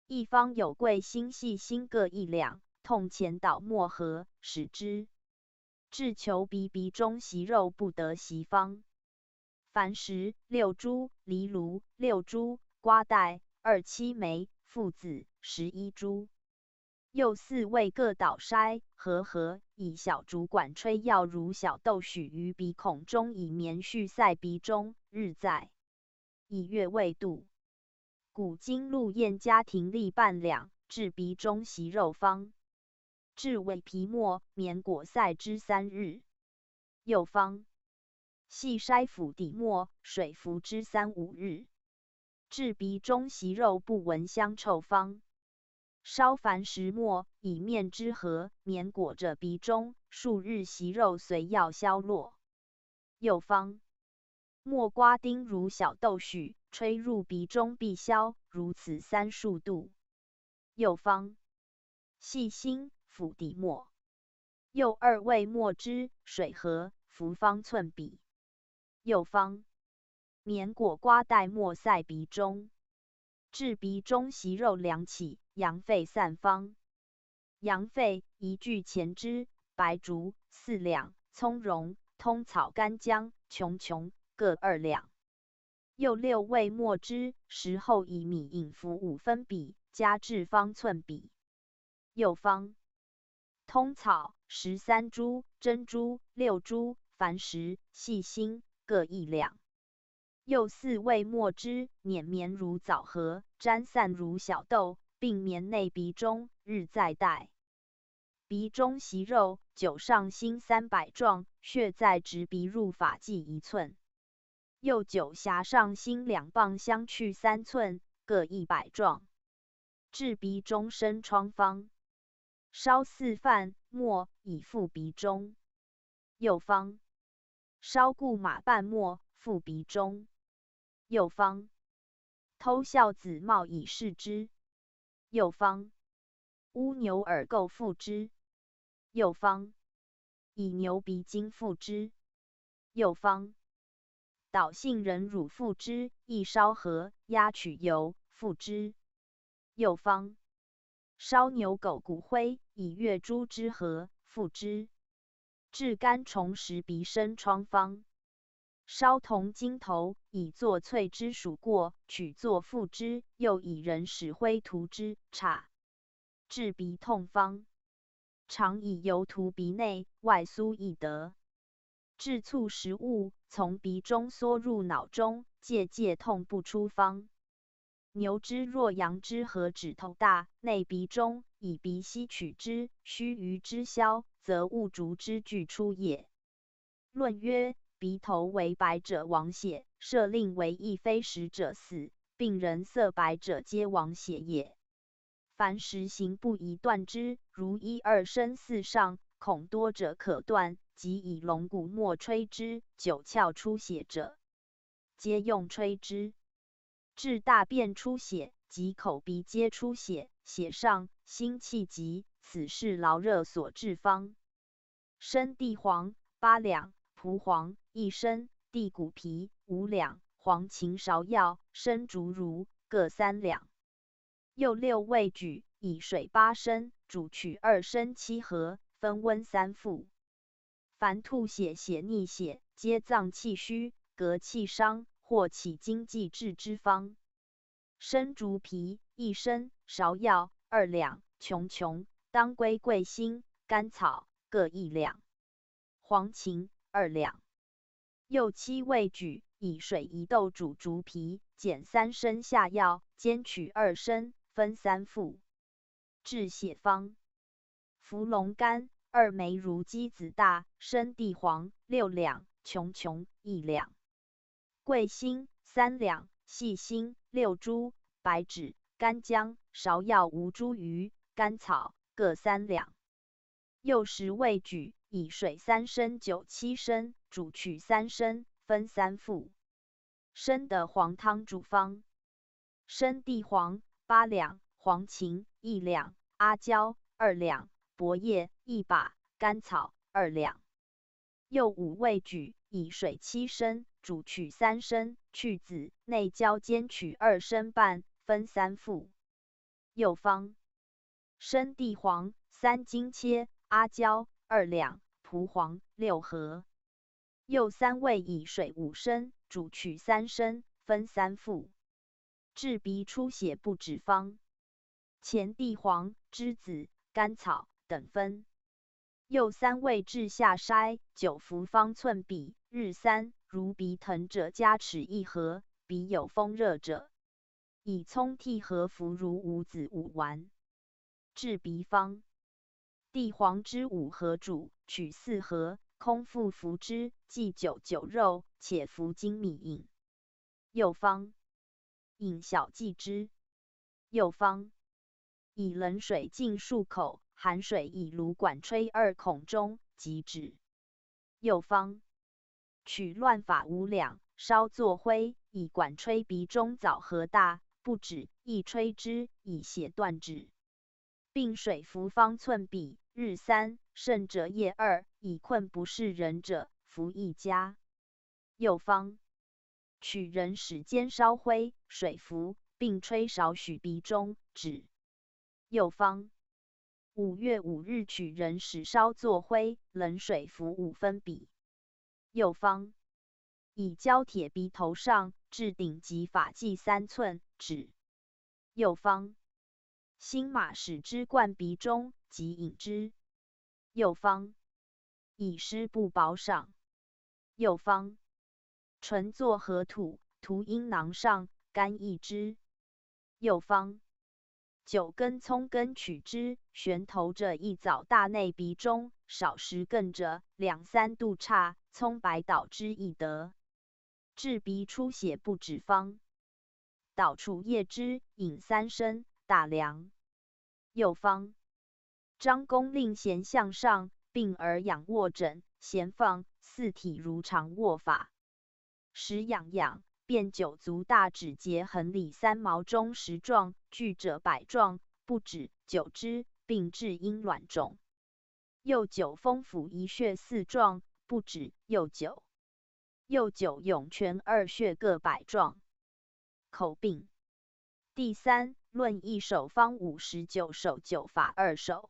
一方有桂辛、细辛各1两，痛前捣末合，使之。治求鼻中息肉不得息方：矾石6株，藜芦6株，瓜带27枚，附子11株。又4味各捣筛和，以小竹管吹药如小豆许于鼻孔中，以绵絮塞鼻中，日在。以月未度。古今鹿宴家庭力半两，治鼻中息肉方：治尾皮末，绵果塞之3日。又方：细筛府底末，水服之3、5日。治鼻中息肉不闻香臭方：烧矾石末，以面之核，绵裹着鼻中，数日息肉随药消落。又方：末瓜丁如小豆许，吹入鼻中必消，如此3数度。又方：细辛、府底末。又2味末之，水合，服方寸比。又方：绵果瓜带末塞鼻中，治鼻中息肉凉起，阳沸散方：阳沸1具前之，白术4两，葱蓉通草干姜、琼琼各2两。又6味末之，时后以米饮服5分比，加至方寸比。又方通草13株，珍珠6株，矾石、细辛各1两。又4味末之，碾绵如枣核，沾散如小豆，并绵内鼻中，日再戴。鼻中息肉，9上心300壮，血在直鼻入发际1寸。又9下上心2磅相去3寸，各100壮。治鼻中生疮方：烧4饭，末以附鼻中。又方烧固马半末，附鼻中。又方偷笑子冒以视之。又方乌牛耳垢附之。又方以牛鼻筋附之。又方捣杏仁乳附之，亦烧和，压取油，附之。又方烧牛狗骨灰，以月猪之核，附之。治肝虫食鼻生疮方：烧铜筋头，以作淬之属过，取作附之，又以人屎灰涂之，差。治鼻痛方：常以油涂鼻内，外酥易得。治促食物从鼻中缩入脑中，借痛不出方：牛之若羊之和指头大，内鼻中，以鼻息取之，须臾之消，则物逐之俱出也。论曰：鼻头为白者亡血，设令为亦非实者死，病人色白者皆亡血也。凡实行不宜断之，如1、2身4上，恐多者可断，即以龙骨末吹之，9窍出血者，皆用吹之。治大便出血及口鼻皆出血，血上心气急，此是劳热所致方：生地黄8两，蒲黄1升，地骨皮5两，黄芩芍药、生竹茹各3两。又6味举，以水8升，煮取2升7合，分温3服。凡吐血、血逆血，皆脏气虚，隔气伤，或起经济治之方：生竹皮1升，芍药2两，琼琼、当归、桂心、甘草各1两，黄芩2两。又7味举，以水1斗煮竹皮，减3升下药，煎取2升，分3服。治血方：伏龙干2枚如鸡子大，生地黄6两，琼琼1两，桂心3两，细辛6株，白芷、干姜、芍药无茱萸、甘草各3两。又10味举，以水3升酒7升，煮取3升，分3服。生的黄汤煮方：生地黄8两，黄芩1两，阿胶2两，薄叶1把，甘草2两。又5味举，以水7升，煮取3升，去籽，内焦煎取2升半，分3服。又方：生地黄3斤切，阿胶2两，蒲黄6合。又3味，以水5升，煮取3升，分3服。治鼻出血不止方：前地黄、栀子、甘草等分。又3味治下筛，9服方寸比，日3。如鼻疼者，加齿1合；鼻有风热者，以葱替和服如5子5丸。治鼻方：地黄之5合煮，取4合，空腹服之，忌酒肉，且服精米饮。又方：饮小忌之。又方：以冷水浸漱口，寒水以芦管吹2孔中，即止。又方：取乱发5两，烧作灰，以管吹鼻中枣核大，不止，亦吹之，以血断止。并水服方寸比，日3，甚者夜2，以困不是人者，服1家。又方：取人屎煎烧灰，水服，并吹少许鼻中，止。又方：5月5日取人屎烧作灰，冷水服5分比。右方以胶铁鼻头上，至顶及发髻3寸，止。右方新马使之灌鼻中，即饮之。右方以湿布包上。右方纯作河土，涂阴囊上，干益之。右方9根葱根取之，悬投着一枣大内鼻中，少10根者2-3度差，葱白捣之亦得。治鼻出血不止方。捣除液之，饮3升，大凉。右方张公令弦向上，并而仰卧枕，弦放，四体如常卧法。时痒，便9足大指节横里3毛中10状，具者100状，不止9之，并至阴卵肿。右9风府1穴4状，不止右9。右9涌泉2穴各100状。口病。第3论1手方59手9法2手。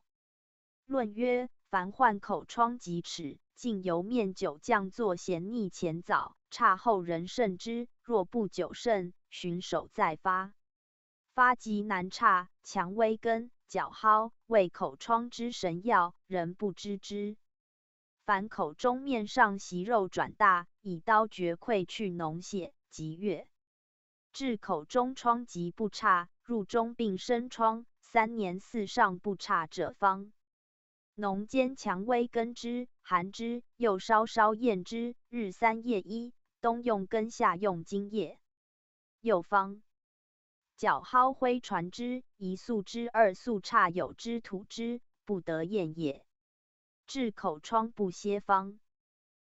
论曰：凡患口疮及齿，尽由面酒酱作咸腻前枣，差后人慎之。若不久甚，寻手再发。发疾难差，蔷薇根、角蒿为口疮之神药，人不知之。凡口中面上息肉转大，以刀决溃去脓血，即悦。治口中疮疾不差，入中病生疮，3年4上不差者方。农煎蔷薇根之，含之，又稍稍验之，日3夜1，冬用根，夏用茎叶。右方角蒿灰传之，1宿之2宿差有之吐之，不得咽也。治口疮不歇方。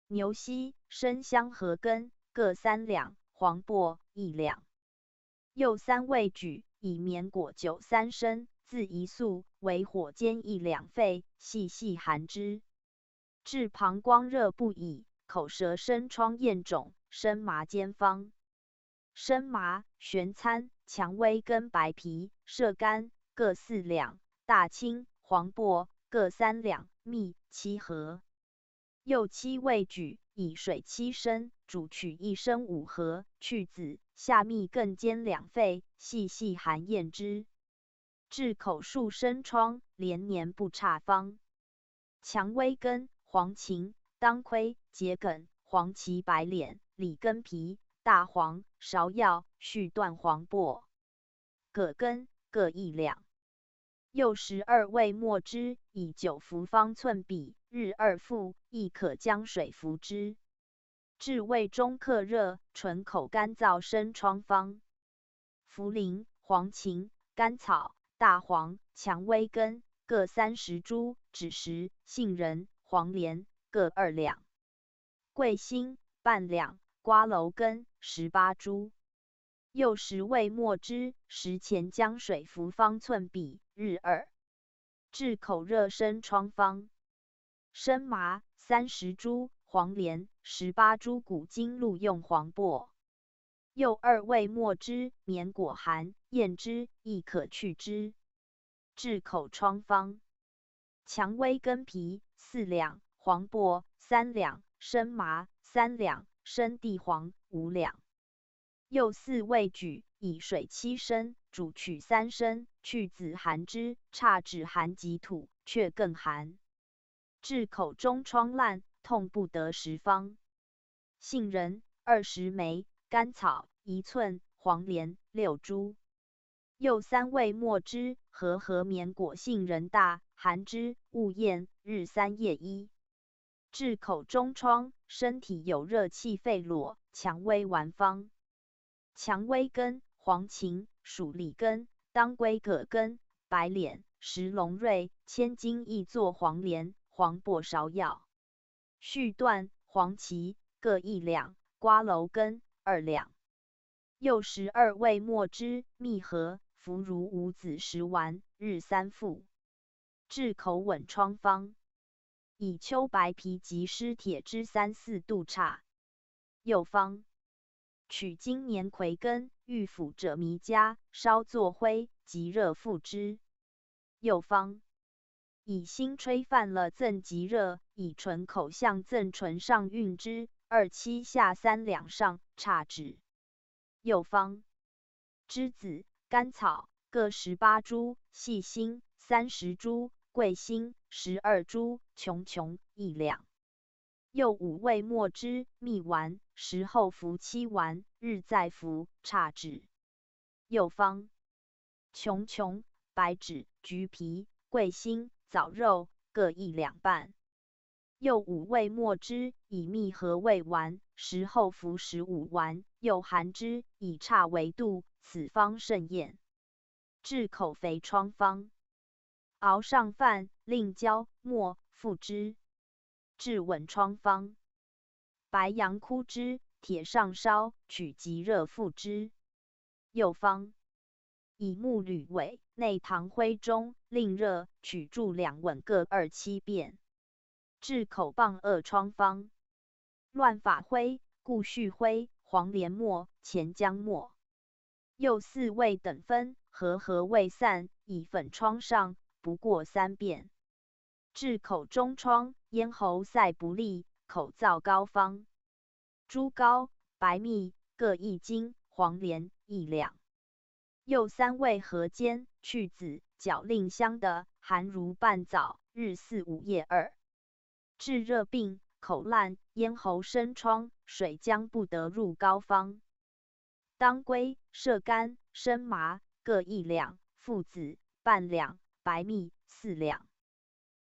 牛膝、生香荷根各3两，黄柏1两。右3味举，以绵果酒3升，自1宿，为火煎1两沸，细细含之。治膀胱热不已，口舌生疮咽肿，生麻煎方。生麻、玄参、蔷薇根白皮、射干各4两，大青、黄柏各3两，蜜7合。右7味举，以水7升，煮取1升5合，去籽，下蜜更煎2沸，细细含咽之。治口数生疮，连年不差方。蔷薇根、黄芩、当归、桔梗、黄芪、白脸、李根皮、大黄、芍药、续断黄柏、葛根各1两。右12味末之，以9服方寸比，日2服，亦可将水服之。治胃中克热、唇口干燥生疮方。茯苓、黄芩、甘草、大黄、蔷薇根各30株，枳实、杏仁、黄连各2两。桂心半两，瓜蒌根18株。右10味末之，食前将水服方寸比，日2。治口热生疮方。生麻30株，黄连18株，古今录用黄柏。右2味末之，绵果含，验之，亦可去之。治口疮方。蔷薇根皮4两，黄柏3两，生麻3两，生地黄5两。右4味举，以水7升，煮取3升，去籽含之，差只含即吐，却更含。治口中疮烂，痛不得食方。杏仁20枚，甘草1寸，黄连6株。右3味末之，和绵果杏仁大，含之，勿咽，日3夜1。治口中疮，身体有热气肺裸，蔷薇丸方。蔷薇根、黄芩、鼠李根、当归葛根、白脸、石龙瑞、千金亦作黄连、黄柏芍药。续断、黄芪各1两，瓜蒌根2两。右12味末之，蜜合，服如5子10丸，日3服。治口吻疮方。以秋白皮及湿铁之3-4度差。右方取金年葵根，欲腐者迷加，烧作灰，即热服之。右方以辛吹泛了赠即热，以唇口向赠唇上运之27下3两上差止。右方栀子、甘草各18株，细辛30株，桂辛12株，琼琼1两。右5味墨汁、蜜丸，时后服7丸，日再服，差止。右方琼琼、白芷、橘皮、桂辛、枣肉各1两半。右5味墨汁，以蜜合味丸，时后服15丸，右含之，以差为度，此方甚验。治口肥疮方：熬上饭，令焦末，复之。治吻疮方：白杨枯枝，铁上烧，取极热复之。右方以木铝尾，内糖灰中，令热，取助2吻各2-7遍。治口棒恶疮方：乱发灰、固絮灰、黄连末、钱姜末。右4味等分，和未散，以粉疮上，不过3遍。治口中疮、咽喉塞不利、口燥膏方：猪膏、白蜜各1斤，黄连1两。右3味合煎，去籽，搅令香的，含如半枣，日4、5夜2。治热病、口烂、咽喉生疮、水浆不得入膏方：当归、射干、生麻各1两，附子半两，白蜜4两。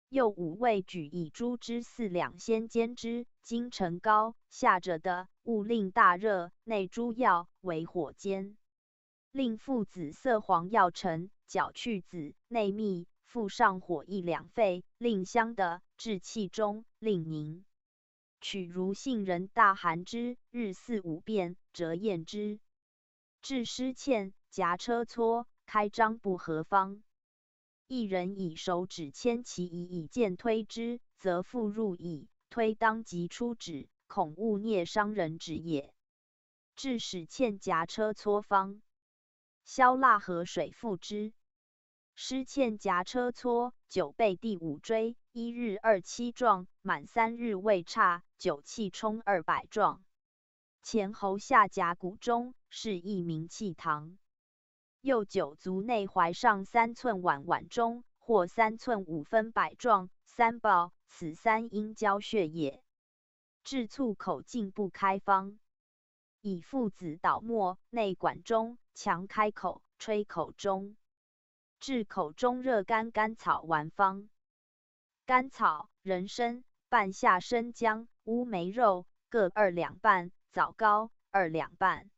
右5味举以猪脂4两先煎之，经成膏，下着的，勿令大热，内诸药，为火煎。令附紫色黄药成，搅去籽，内蜜，复上火1两沸，令香的，置气中，令凝。取如杏仁大含之，日4、5遍，折验之。治湿欠、夹车搓、开张不合方：一人以手指牵其仪以剑推之，则复入矣，推当即出指，恐勿啮伤人指也。治使欠夹车搓方：消蜡和水复之。湿欠夹车搓，9倍第5椎，1日27壮，满3日未差，9气冲200壮。前喉下甲骨中，是一名气堂。右9足内踝上3寸腕中，或3寸5分百状，3暴，此3阴交血也。治促口径不开方：以附子捣末，内管中，强开口，吹口中。治口中热干甘草丸方：甘草、人参、半夏生姜、乌梅肉各2两半，枣膏2两半。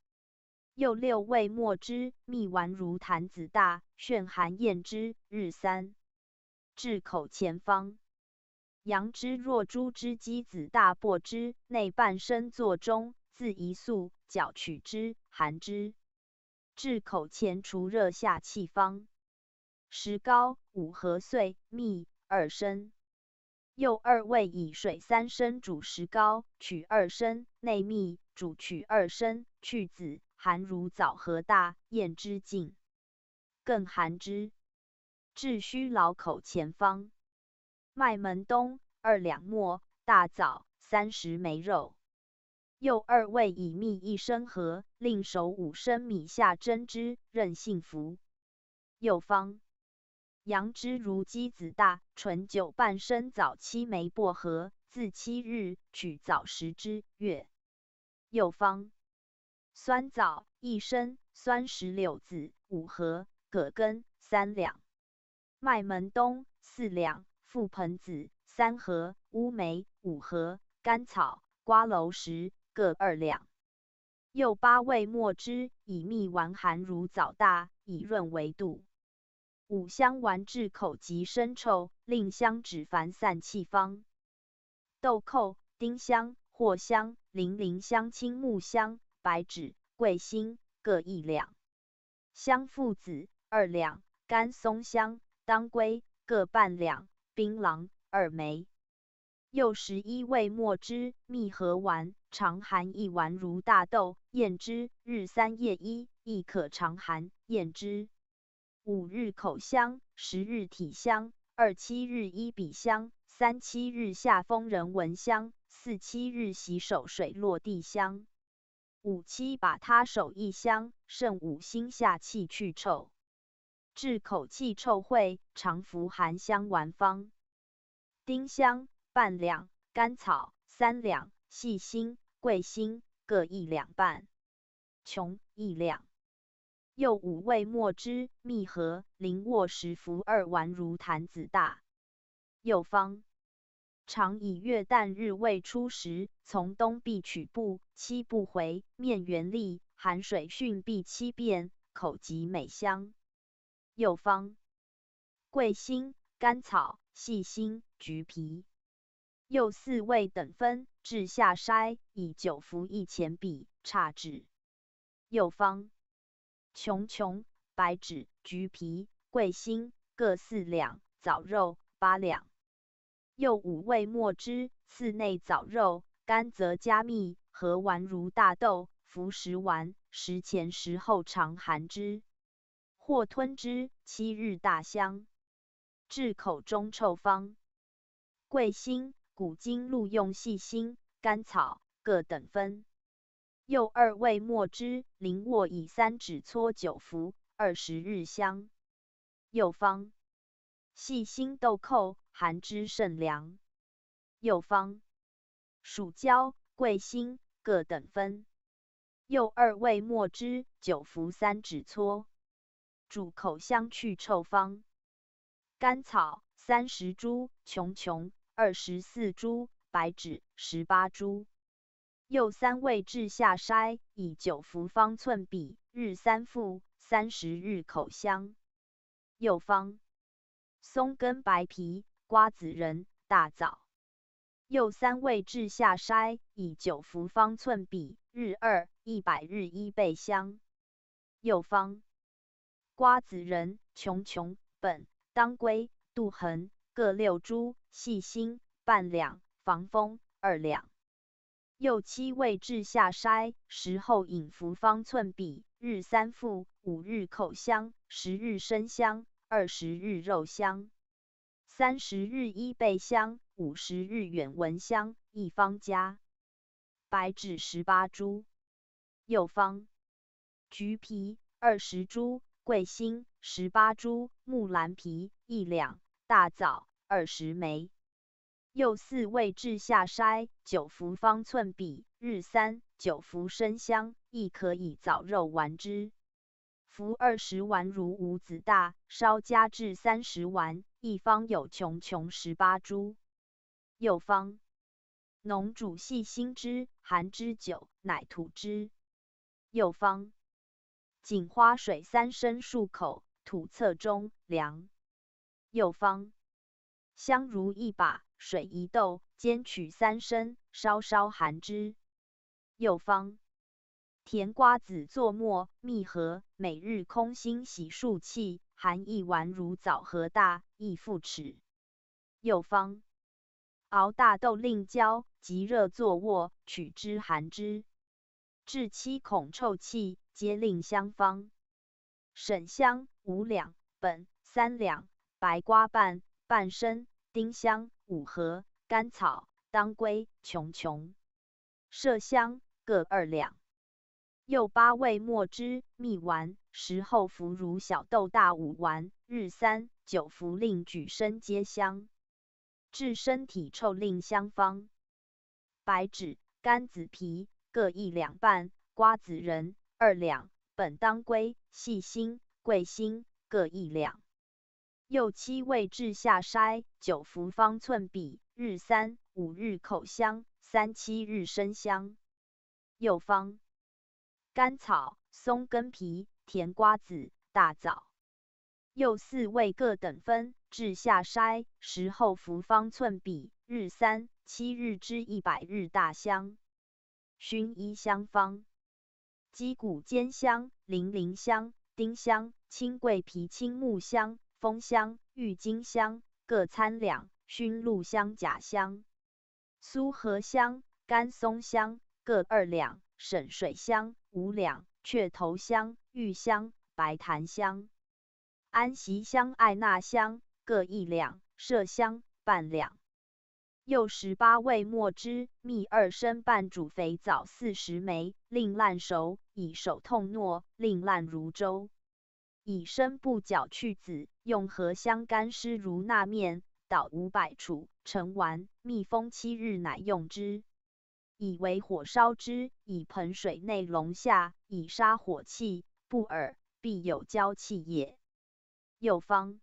右6味墨汁，蜜丸如坛子大，炫寒验之，日3。治口前方：杨枝若猪汁鸡子大薄汁，内半生作中，自一粟，搅取之，含之。治口前除热下气方：石膏、5合碎、蜜2升。右2味以水3升煮石膏，取2升，内蜜，煮取2升，去籽，含如枣核大，验之尽，更含之。治虚劳口前方：麦门冬2两末，大枣30枚肉。右2味以蜜1升和，令熟5升米下蒸之，任性服。右方杨枝如鸡子大，醇酒半升枣7枚薄荷，自7日，取枣10之，月。右方酸枣1升，酸石榴子5盒，葛根3两。麦门冬4两，覆盆子3盒，乌梅5盒，甘草、瓜蒌实各2两。右8味墨汁，以蜜丸含如枣大，以润为度。5香丸治口疾生臭，令香止烦散气方：豆蔻、丁香、藿香、零香、青木香、白芷、桂辛各1两。香附子2两，干松香、当归各半两，槟榔2枚。右11味墨汁，蜜合丸，常含1丸如大豆，验之，日3夜1，亦可常含，验之。5日口香，10日体香，27日一笔香，37日下风人闻香， 4-7日洗手水落地香。5-7把他手1香，胜5辛下气去臭。治口气臭秽，常服含香丸方。丁香半两，甘草3两，细辛、桂辛各1两半，琼1两。又5味墨汁、蜜合、苓沃10服2丸，如坛子大。又方常以月旦日未出时，从东壁取布7不回，面圆粒，含水训必7遍，口极美香。又方桂辛、甘草、细辛、橘皮。又4味等分，至下筛，以9服1前比，差止。又方琼、白芷、橘皮、桂辛各4两，枣肉8两。又5味墨汁，次内枣肉，干则加蜜，合丸如大豆，服10丸，食前食后常含之，或吞之，7日大香。治口中臭方。桂辛、古今录用细辛、甘草各等分。又2味墨汁，苓沃以3指搓9服，20日香。又方细辛豆蔻，含之甚凉。又方蜀椒、桂辛各等分。又2味墨汁，9服3指搓，主口香去臭方。甘草30株，琼24株，白芷18株。又3味至下筛，以9服方寸比，日3服，30日口香。又方松根白皮、瓜子仁、大枣。又3味至下筛，以9服方寸比，日2 100日1倍香。又方瓜子仁、琼、本、当归、杜衡各6株，细辛半两，防风2两。又7味至下筛，时后饮服方寸比，日3服，5日口香，10日生香，20日肉香，30日1倍香，50日远闻香，一方家。白芷18株。又方橘皮20株，桂辛18株，木兰皮1两，大枣20枚。又4味至下筛，9服方寸比，日3 9服生香，亦可以枣肉丸之。服20丸如五子大，稍加至30丸，一方有琼18株。又方浓煮细辛汁，含之久，乃吐之。又方锦花水3升漱口，吐侧中，凉。又方香如1把，水1斗，煎取3升，稍稍含之。又方甜瓜子作末，蜜合，每日空心洗漱气，含1丸如枣核大，亦复齿。又方熬大豆令焦，即热作卧，取之含之。治7孔臭气，皆令香方。沈香5两，本3两，白瓜半升，丁香5盒，甘草、当归、琼，麝香各2两。又8味墨汁、蜜丸，时后服如小豆大5丸，日3 9服令举身皆香。治身体臭令香方。白芷、柑子皮各1两半，瓜子仁2两，本当归、细辛、桂辛各1两。又7味至下筛，9服方寸比，日3 5日口香，3 7日生香。又方甘草、松根皮、甜瓜子、大枣。又4味各等分，至下筛，时后服方寸比，日3 7日之100日大香。薰衣香方。鸡骨尖香、茗香、丁香、青桂皮、青木香、枫香、郁金香各参两，熏鹿香、甲香。苏合香、干松香各2两，沈水香5两，雀头香、玉香、白檀香。安息香、艾纳香各1两，麝香半两。又18味墨汁，蜜2升半，煮肥枣40枚，令烂熟，以手痛糯，令烂如粥。以生不搅去籽，用荷香干湿如纳面，捣500杵，成丸，密封7日，乃用之。以为火烧之，以盆水内笼下，以杀火气，不饵，必有焦气也。又方：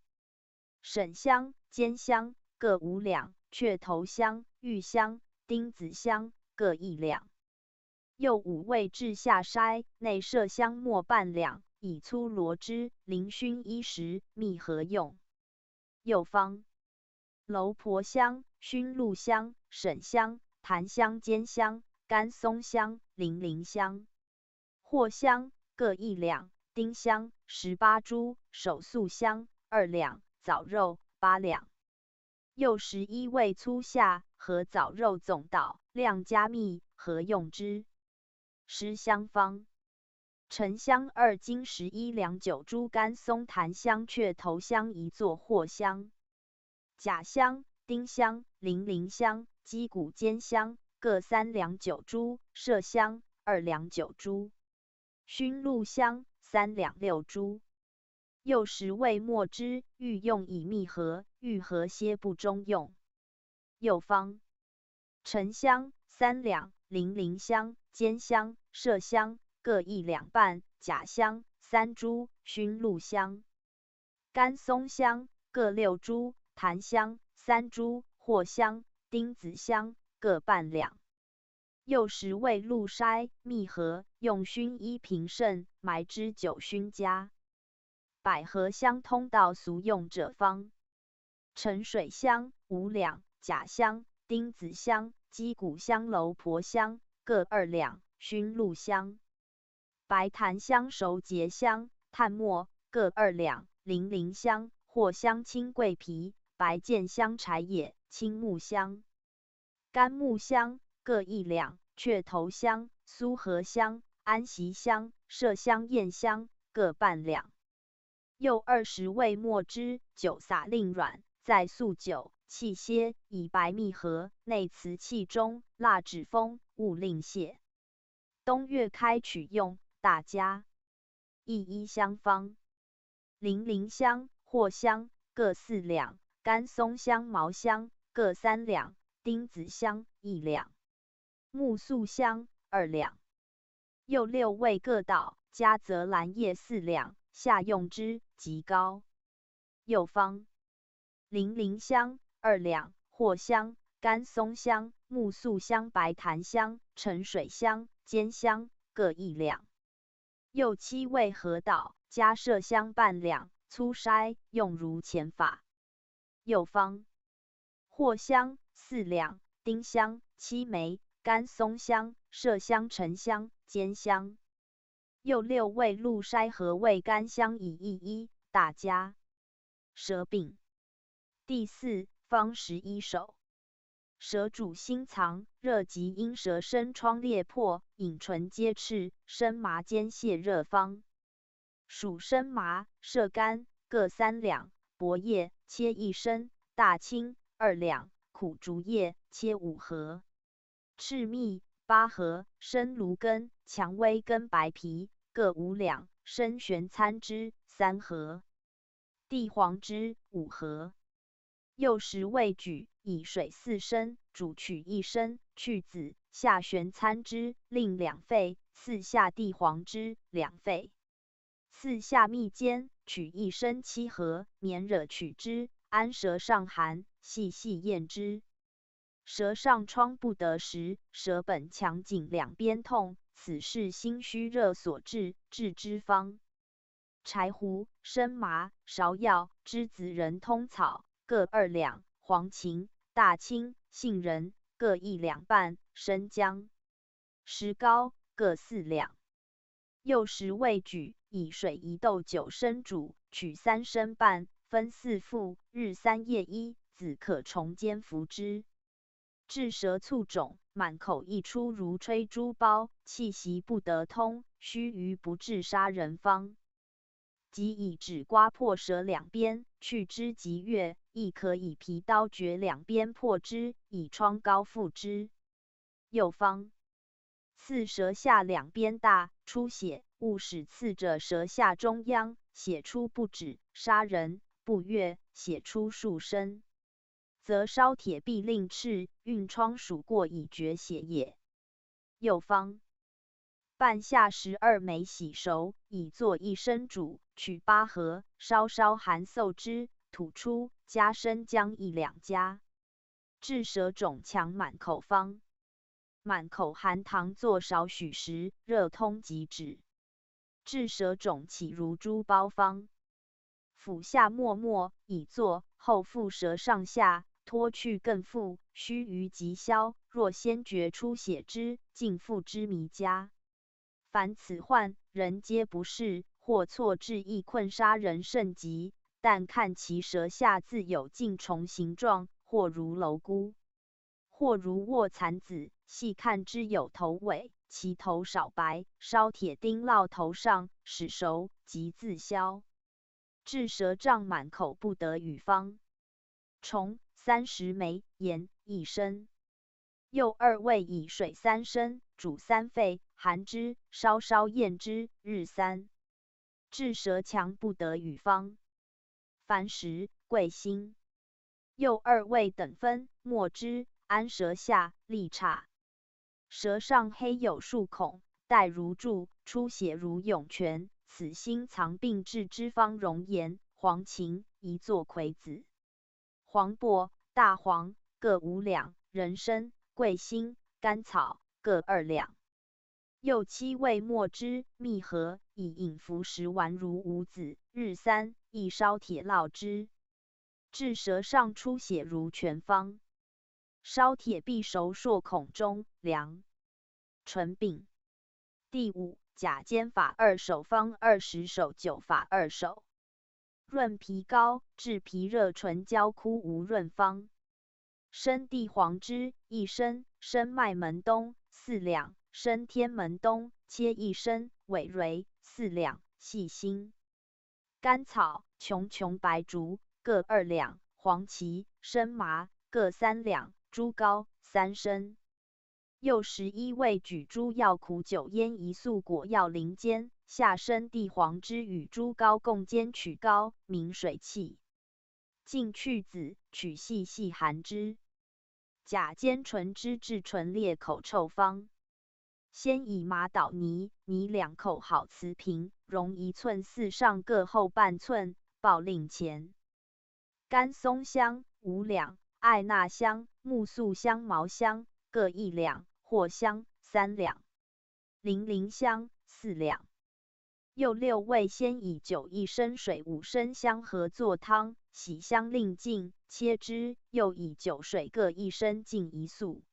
沈香、煎香各5两，雀头香、玉香、丁子香各1两。又5味至下筛，内麝香末半两，以粗罗之，淋熏1时，蜜合用。又方：楼婆香、熏鹿香、沈香、檀香、煎香、甘松香、零陵香。藿香各1两，丁香18株，手素香2两，枣肉8两。又11味粗下，和枣肉总捣，量加蜜，合用之。施香方：沉香2斤11两，9株甘松、檀香、雀头香1座，藿香、甲香、丁香、零陵香、鸡骨尖香各3两9株，麝香2两9株，熏鹿香3两6株。又10味墨汁，欲用以蜜合，欲合些不中用。又方：沉香3两，零陵香、煎香、麝香各1两半，甲香3株，熏鹿香、甘松香各6株，檀香3株，藿香、丁子香各半两。又10味鹿筛，蜜合，用熏1平盛，埋之久熏加。百合香通道俗用者方：沉水香5两，甲香、丁子香、鸡骨香、楼婆香各2两，熏鹿香、白檀香、熟结香、炭末各2两，零陵香、藿香、青桂皮、白见香、柴野、青木香、甘木香各1两，雀头香、苏合香、安息香、麝香、燕香各半两。又20味墨汁，酒撒令软，再素酒，气歇，以白蜜合，内瓷器中，蜡纸封，勿令泄。冬月开取用，大家。1香方：零陵香、藿香各4两，甘松香、茅香各3两，丁子香1两，木素香2两。又6味各捣，加泽兰叶4两，下用之，极高。又方：零陵香2两，藿香、甘松香、木素香、白檀香、沉水香、煎香各1两。又7味合捣，加麝香半两，粗筛，用如前法。又方：藿香4两，丁香7枚，甘松香、麝香、沉香、煎香。又6味鹿筛和味甘香以1大家。蛇饼。第4方11首。蛇主心藏，热及阴蛇生疮裂破，饮唇皆赤，生麻煎泻热方。属生麻、麝干各3两，薄叶切1升，大青2两，苦竹叶切5盒。赤蜜8盒，生芦根、蔷薇根白皮各5两，生玄参汁3盒，地黄汁5盒。又10味举，以水4升，煮取1升，去籽，下玄参汁，令2沸，次下地黄汁2沸，次下蜜煎，取1升7盒，绵惹取之，安舌上寒，细细咽之。舌上疮不得时，舌本强颈两边痛，此是心虚热所致，治之方：柴胡、生麻、芍药、栀子仁、通草各2两，黄芩、大青、杏仁各1两半，生姜、石膏各4两。又10味举，以水1斗9升煮，取3升半，分4副，日3夜1，子可重煎服之。治舌蹙肿，满口溢出如吹珠包，气息不得通，须臾不治杀人方。即以指刮破舌两边，去之即悦，亦可以皮刀决两边破之，以疮膏覆之。又方刺舌下两边大，出血，勿使刺者舌下中央，血出不止，杀人；不悦，血出数升，则烧铁必令赤，运疮属过以绝血也。又方半夏12枚洗熟，以作一升煮，取8合，稍寒嗽之，吐出，加生姜1两加。治舌肿强满口方。满口含糖做少许时，热通即止。治舌肿起如珠包方。腹下沫以作，后腹舌上下，脱去更腹，须臾即消。若先觉出血之，尽腹之弥加。凡此患，人皆不适，或错治亦困杀人甚急。但看其舌下自有劲虫形状，或如蝼蛄，或如卧蚕子，细看之有头尾，其头少白，烧铁钉烙头上，使熟，即自消。治舌胀满口不得语方。虫30枚，盐1升。又2味以水3升，煮3沸，含之，稍咽之，日3。治舌强不得语方。凡10，桂心。又2味等分，没之，安舌下，利差。舌上黑有数孔，带如柱，出血如涌泉，此心藏病治之方。熔岩、黄芩宜作葵子。黄柏、大黄各5两，人参、桂心、甘草各2两。又7味没之，密合，以饮服食丸如五子，日3，亦烧铁烙之。治舌上出血如泉方。烧铁必熟硕孔中，凉。唇病。第5，甲煎法2手方20手9法2手。润皮膏，治皮热唇焦枯无润方。生地黄汁1升，生麦门冬4两，生天门冬切1升，尾蕤4两，细辛。甘草、琼白术各2两，黄芪、生麻各3两，猪膏3升。又11味举猪药苦酒腌1素果药灵煎，下生地黄汁与猪膏共煎取膏，明水气。尽去籽，取细含之。甲煎唇汁治唇裂口臭方。先以马捣泥2口好瓷瓶，溶1寸4上各厚半寸，报令前。甘松香5两，艾纳香、木素香、茅香各1两，藿香3两，零香4两。又6味先以酒1升水5升相合作汤，洗香令尽，切之，又以酒水各1升浸1素。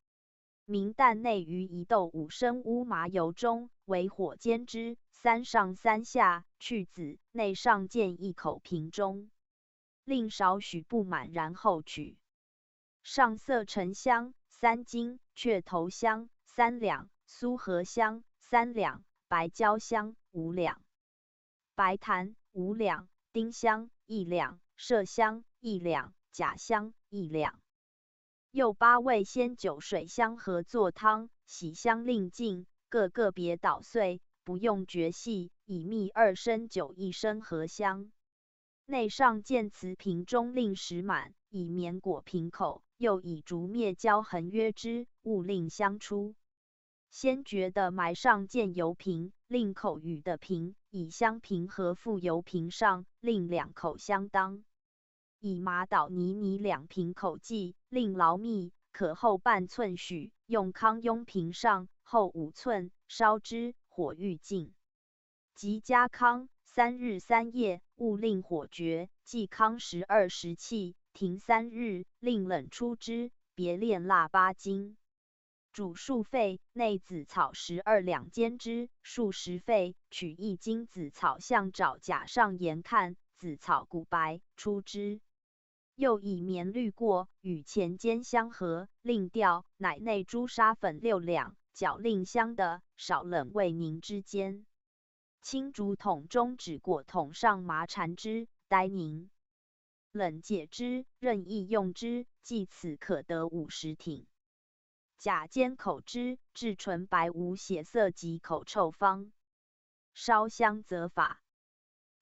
明蛋内于1斗5升乌麻油中，为火煎之，3上3下，去籽，内上溅1口瓶中，令少许不满，然后取。上色沉香3斤，雀头香3两，苏合香3两，白椒香5两，白檀5两，丁香1两，麝香1两，甲香1两。又8味先酒水相合作汤，洗香令尽，各别捣碎，不用决细，以蜜2升酒1升合香。内上见瓷瓶中令食满，以棉裹瓶口，又以竹篾胶横约之，勿令香出。先决的埋上见油瓶，令口与的瓶，以香瓶合附油瓶上，令2口相当。以马捣泥2瓶口计，令牢密，可厚半寸许，用糠拥瓶上，厚5寸，烧之，火欲尽。即加糠3日3夜，勿令火绝，忌糠12时气，停3日，令冷出之，别炼蜡8斤。煮数沸，内紫草12两煎之，数十沸，取1斤紫草向爪甲上盐看，紫草骨白，出之。又以棉滤过，与前煎相合，令掉，乃内朱砂粉6两，搅令香的，少冷未凝之间。青竹筒中指果筒上麻缠之，呆凝。冷解之，任意用之，即此可得50挺。甲尖口之，至纯白无血色及口臭方。烧香则法。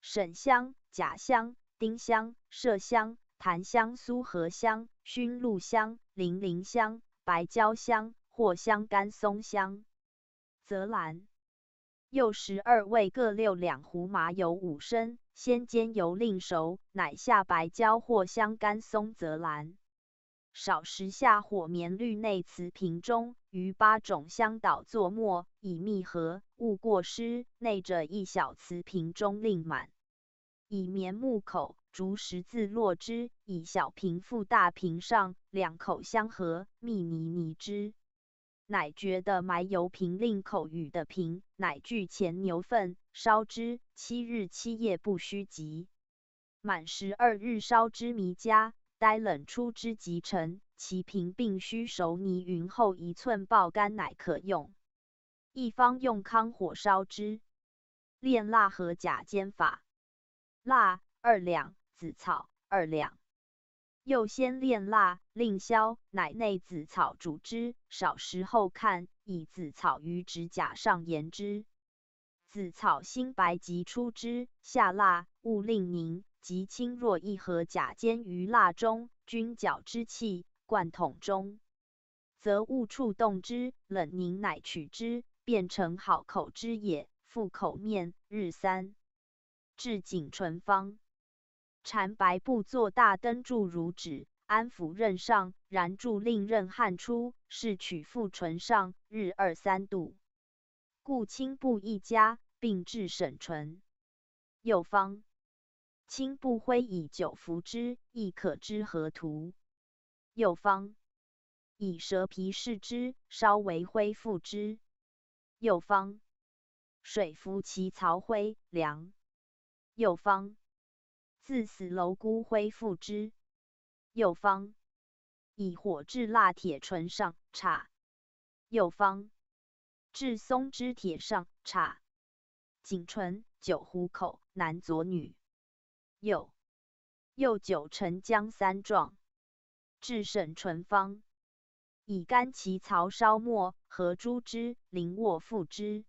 沈香、甲香、丁香、麝香、檀香、苏合香、熏鹿香、零陵香、白椒香、藿香、干松香。则兰。又12味各6两胡麻油5升，先煎油令熟，乃下白椒、藿香、干松、泽兰。少时下火绵滤内瓷瓶中，余8种香捣作末，以密合，勿过湿。内者一小瓷瓶中令满，以棉木口竹10字落之，以小瓶覆大瓶上，2口相合，密泥之。乃觉得埋油瓶令口语的瓶，乃具前牛粪，烧之7日7夜不须及。满12日烧之弥加，待冷出之即成。其瓶并须熟泥匀后1寸爆干，乃可用。一方用糠火烧之。炼蜡和甲煎法。蜡2两，紫草2两。又先炼蜡，令消，乃内紫草煮之，少时后看，以紫草于指甲上研之。紫草新白即出之，下蜡，勿令凝，即清若一盒甲煎于蜡中，均搅之气，灌桶中，则勿触动之，冷凝乃取之，变成好口之也。复口面，日3。至颈唇方。缠白布作大灯柱如指，安抚刃上，然柱令刃汗出，是取复唇上，日2、3度。故青布一家，并至审唇。右方。青布灰以酒服之，亦可知何图。右方。以蛇皮饰之，稍为灰覆之。右方。水服其曹灰，凉。右方。自死蝼蛄灰覆之。右方。以火炙蜡铁唇上，叉。右方。至松枝铁上，叉。颈唇9虎口，男左女。右。右9沉姜3状。至审唇方。以干其曹烧末，合诸之，临卧覆之。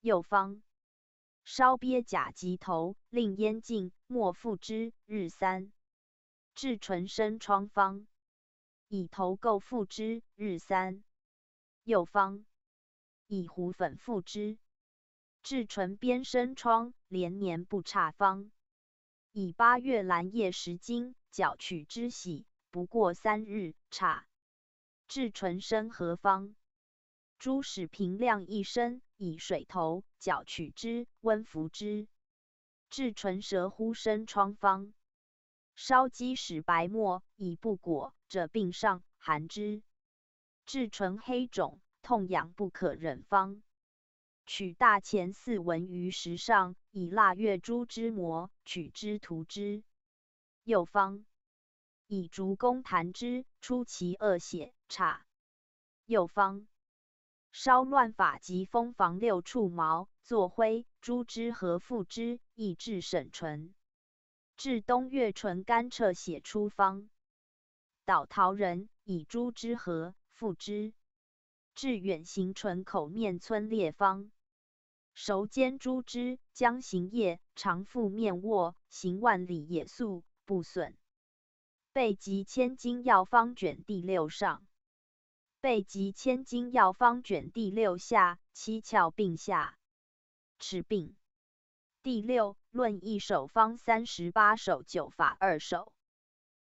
右方。烧鳖甲及头，令烟尽，莫覆之，日3。至唇生疮方。以头垢覆之，日3。右方。以胡粉覆之。至唇边生疮，连年不差方。以8月兰叶10斤，绞取之洗，不过3日，差。至唇生何方。猪屎平量1升，以水头绞取之，温服之。至唇舌忽生疮方。烧鸡屎白沫，以不果者病上，含之。至唇黑肿，痛痒不可忍方。取大钱4文于石上，以蜡月猪之膜，取之涂之。右方。以竹弓弹之，出其恶血，差。右方。烧乱发及风房6处毛，作灰，猪之和覆之，亦至审唇。至冬月唇干彻血出方。捣桃仁，以猪之和，覆之。至远行唇口面皴裂方。熟煎猪之，将行液，常覆面卧，行万里也速，不损。备急千金药方卷第6上。备急千金药方卷第6下，七窍并下。齿病。第6论1手方38手9法2手。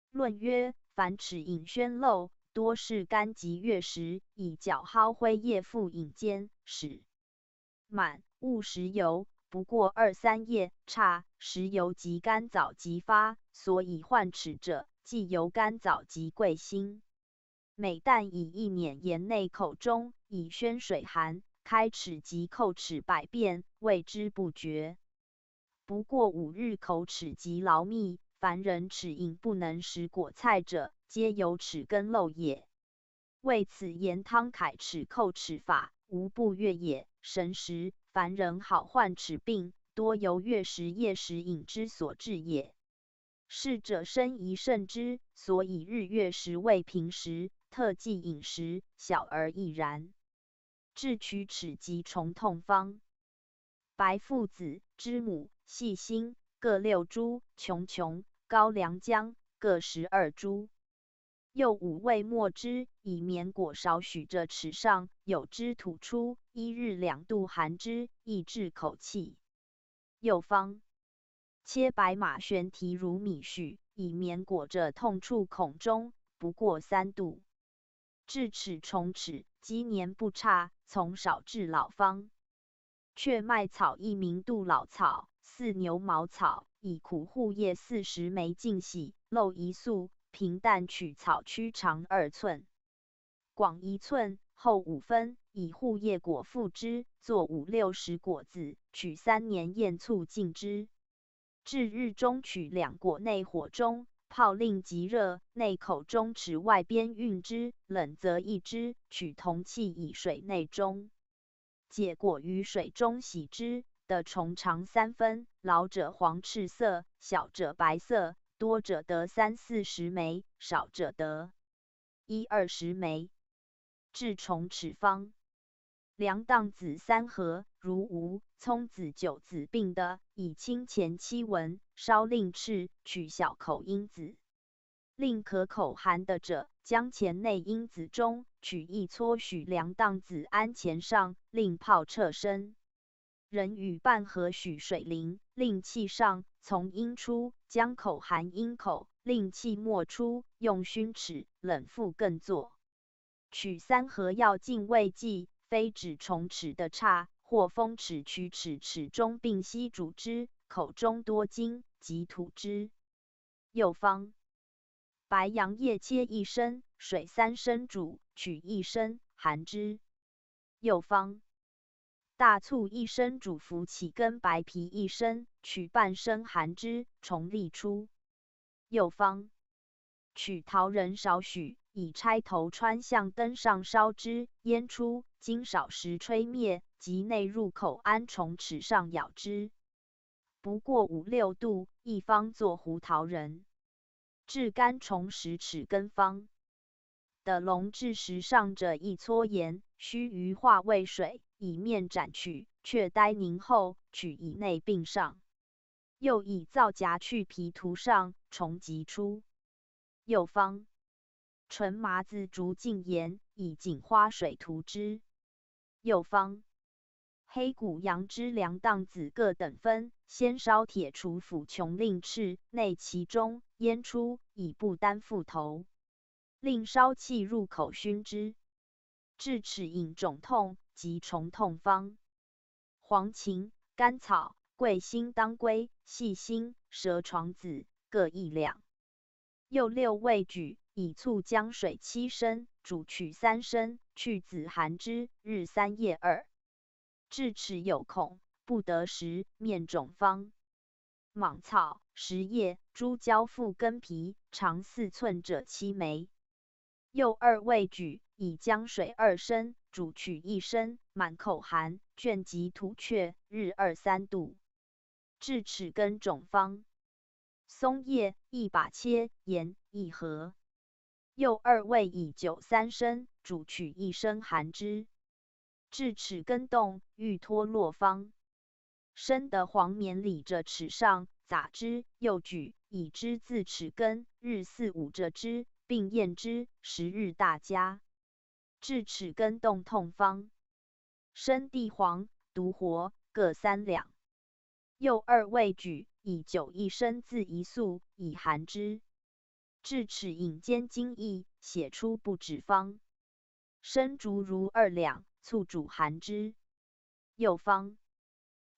论曰：凡齿隐宣漏，多是干及月时，以角蒿灰叶复引煎，使满，勿食油，不过2、3夜，差。食油及干早即发，所以患齿者，既油干早及贵辛。每旦以1捻盐内口中，以宣水寒，开齿及叩齿百遍，谓之不绝。不过5日口齿即劳密，凡人齿隐不能食果菜者，皆有齿根漏也。为此盐汤揩齿叩齿法，无不悦也。神时，凡人好患齿病，多由月食夜食饮之所致也。逝者生宜慎之，所以日月食为平时，特忌饮食，小儿亦然。治龋齿及虫痛方：白附子、知母、细辛各6株，琼、高良姜各12株。又5味末之，以绵果少许着齿上，有之吐出，1日2度含之，益治口气。又方：切白马旋蹄如米絮，以绵裹着痛处孔中，不过3度。治齿虫齿，积年不差，从少治老方：雀麦草一名杜老草，4牛毛草，以苦护叶40枚浸洗，漏1粟，平淡取草曲长2寸，广1寸，厚5分，以护叶果覆之，作5-60果子，取3年验醋浸之。至日中取2果内火中，泡令极热，内口中齿外边运之，冷则易之，取铜器以水内中，解果于水中洗之，得虫长3分，老者黄赤色，小者白色，多者得30-40枚，少者得1-20枚。治虫齿方：良当子3盒，如无葱子、韭子并的，以清前7文，烧令赤，取小口因子。令可口含的者，将钱内因子中取1撮许良当子安钱上，令泡彻身。人与半盒许水灵，令气上，从阴出，将口含阴口，令气莫出，用熏齿，冷复更作。取3盒药浸胃剂，非止虫齿的差，或风齿、龋齿齿中并悉煮之，口中多津，即吐之。又方：白杨叶切1升，水3升煮，取1升，含之。又方：大醋1升煮服起根白皮1升，取半升含之，虫利出。又方：取桃仁少许，以钗头穿向灯上烧之，烟出，经少时吹灭，即内入口安虫齿上咬之，不过5-6度，一方作胡桃仁。治干虫食齿根方：的龙治石上者1撮盐，须于化为水，以面斩取，却待凝后，取以内并上。又以皂荚去皮涂上，虫即出。又方：纯麻子竹浸盐，以锦花水涂之。又方：黑谷杨枝良当子各等分，先烧铁杵斧琼令赤，内其中，烟出，以布单覆头，令烧气入口熏之。治齿隐肿痛及虫痛方：黄芩、甘草、桂心、当归、细辛、蛇床子各1两。又6味举，以醋姜水7升，煮取3升，去子含之，日3夜2。治齿有孔，不得食，面肿方：莽草、石叶、猪胶附根皮，长4寸者7枚。又2味举，以姜水2升，煮取1升，满口含，卷及吐却，日2-3度。治齿根肿方：松叶1把切，盐1盒。又2味以酒3升，煮取1升含之。治齿根动欲脱落方：生的黄绵理着齿上，撒之，又举，以之自齿根，日4-5着之，并验之，10日大佳。治齿根动痛方：生地黄、独活各3两。又2味举，以酒1升自1粟，以含之。治齿隐兼津液，血出不止方：生竹如2两，醋煮含之。又方：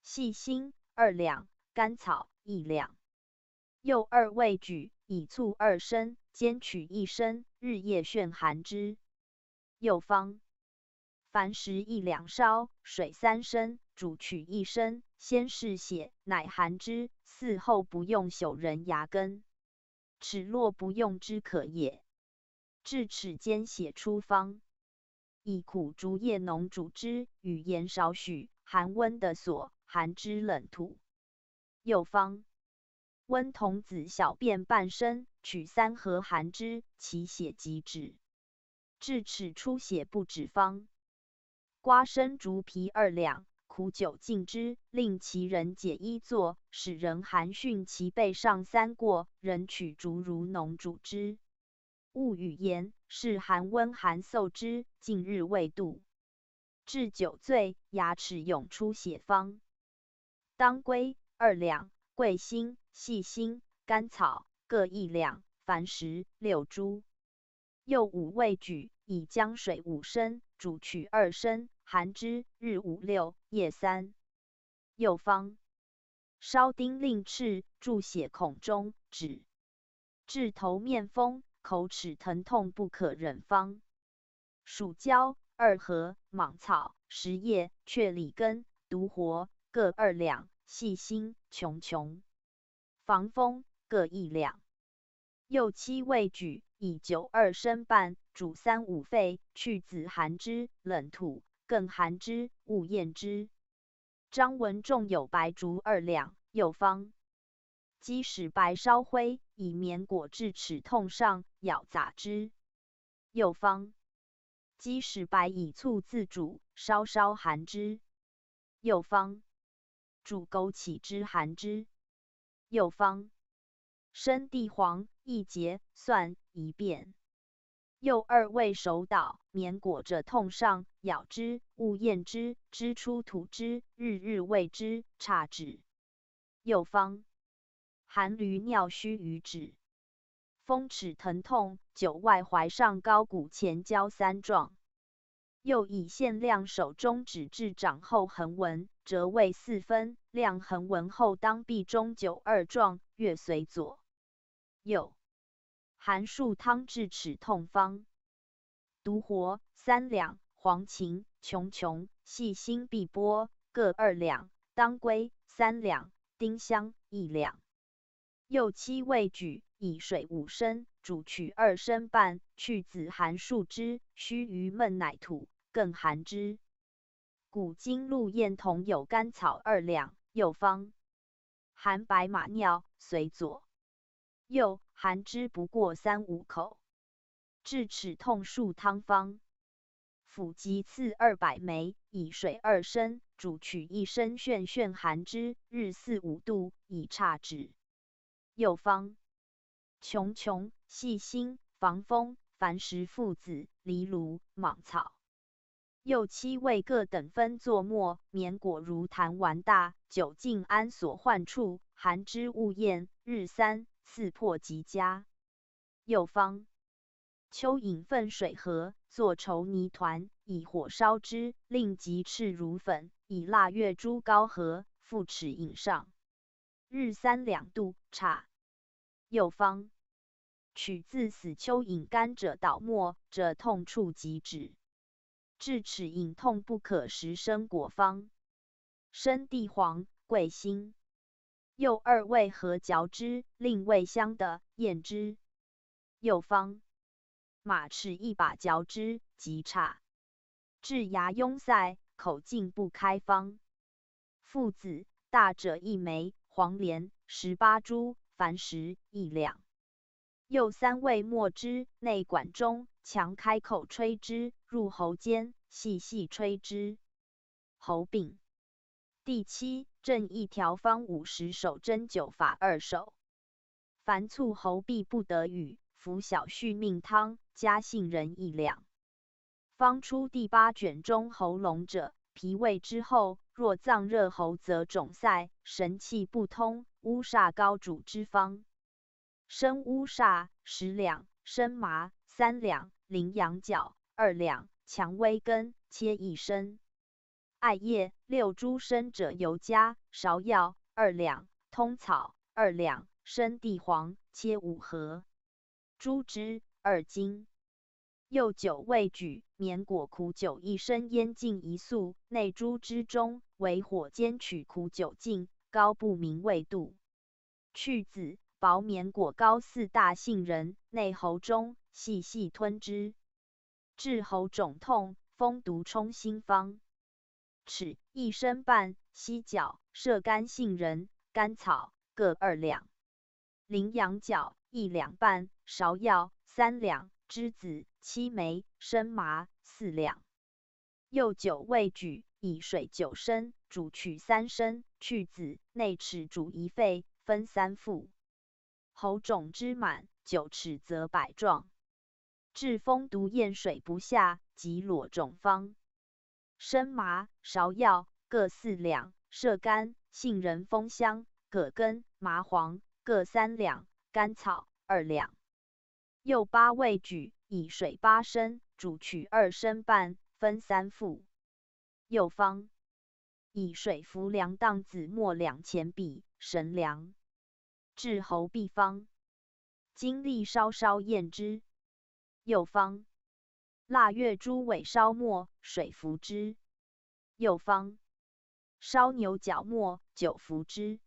细辛2两，甘草1两。又2味举，以醋2升，煎取1升，日夜炫含之。又方：凡食1两烧，水3升，煮取1升，先试血，乃含之，嗣后不用朽人牙根，齿落不用之可也。治齿间血出方：以苦竹叶浓煮之，与盐少许，寒温的所，寒之冷土。又方温童子小便半身，取3合寒之，其血即止。至齿出血不止方。刮生竹皮2两，苦酒浸之，令其人解衣作，使人寒训其背上3过，人取竹如脓煮之。勿语言，是寒温寒嗽之，近日未度。至酒醉，牙齿涌出血方。当归2两，桂心、细辛、甘草各1两，凡食6株。又5味举，以姜水5升，煮取2升，含之，日5、6，夜3。又方烧丁令赤，注血孔中，止。至头面风，口齿疼痛不可忍方。蜀椒2合，芒草、石叶、雀李根、独活各2两，细辛、琼，防风各1两。又7味举，以酒2升半，煮3、5沸，去子含之，冷土，更含之，勿咽之。张文仲有白术2两。又方鸡屎白烧灰，以绵裹至齿痛上，咬杂之。又方鸡屎白以醋自煮，稍含之。又方煮枸杞汁含之。又方生地黄、一节、蒜一遍。又2味手捣，绵裹着痛上，咬之，勿咽之，支出吐之，日喂之，差止。又方寒驴尿须臾止。风齿疼痛，久外踝上高骨前交3状。又以限量手中指至掌后横纹，折为4分，量横纹后当臂中9、2状，月随左右。寒数汤治齿痛方。独活3两，黄芩、琼、细辛碧波各2两，当归3两，丁香1两。又7味举，以水5升，煮取2升半，去子寒数之，须臾焖乃吐，更含之。古今鹿咽同有甘草2两。又方含白马尿，随左右，含之不过3、5口。治齿痛数汤方。附及刺200枚，以水2升，煮取1升旋含之，日4、5度，以差止。又方琼、细辛、防风、凡石附子、藜芦、芒草。又7味各等分作末，绵裹如弹丸大，久浸安所患处，含之勿咽，日3、4破即佳。又方蚯蚓粪水合，作稠泥团，以火烧之，令即赤如粉，以蜡月珠膏和，复齿饮上，日3、2度，差。又方取自死蚯蚓干者捣末，者痛处即止。治齿隐痛不可食生果方。生地黄、桂心。又2味合嚼之，令味香的，咽之。又方马齿1把嚼之，即差。治牙壅塞，口径不开方。附子大者1枚，黄连18株，凡食1两。又3味末之，内管中，强开口吹之，入喉间，细吹之。喉病。第7，正一条方50手，针灸法2手。凡促喉痹不得语，服小续命汤，加杏仁1两。方出第8卷中喉咙者，脾胃之后，若脏热喉则肿塞，神气不通，乌煞高主之方。生乌煞10两，生麻3两，羚羊角2两，蔷薇根切1升。艾叶6株，生者尤佳，芍药2两，通草2两，生地黄切5合。猪汁2斤。又9味举，绵裹苦酒1升，腌浸1宿，内猪汁中，为火煎取苦酒尽，高不明味度。去子薄绵裹膏4大杏仁，内喉中，细吞之。治喉肿痛、风毒冲心方。齿1升半，犀角、射干杏仁、甘草各2两，羚羊角1两半，芍药3两，栀子、七枚，生麻4两。又9味举，以水9升，煮取3升，去籽，内齿煮1沸，分3副。喉肿之满，9齿则百状。治风毒咽水不下，及裸肿方。生麻、芍药各4两，射干、杏仁、枫香、葛根、麻黄各3两，甘草2两。又8味举，以水8升，煮取2升半，分3副。又方以水服凉当子末2钱比，神凉。治喉痹方。精力稍稍咽之。又方腊月猪尾烧末，水服之。又方烧牛角末，酒服之。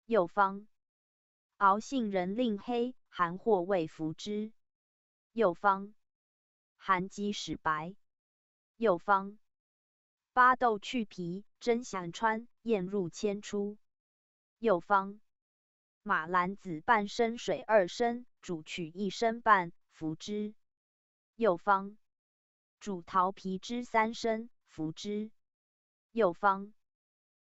又方熬杏仁令黑，含或未服之。又方含鸡使白。又方巴豆去皮，蒸响穿，咽入千出。又方马兰子半升水2升，煮取1升半，服之。又方煮桃皮汁3升，服之。又方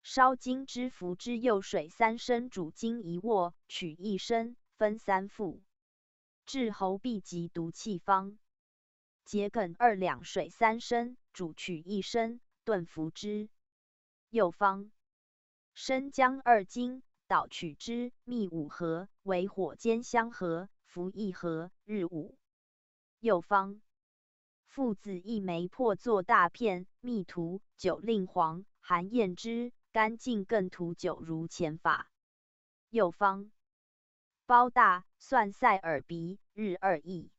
烧金枝服之，柚水3升，煮精1握，取1升，分3副。治喉痹及毒气方。桔梗2两，水3升，煮取1升，炖服之。又方生姜2斤，捣取之，蜜5合，为火煎香合，服1合，日5。又方附子1枚，破作大片，蜜涂，酒令黄，含咽之，干净更涂酒如前法。又方包大蒜塞耳鼻，日2益。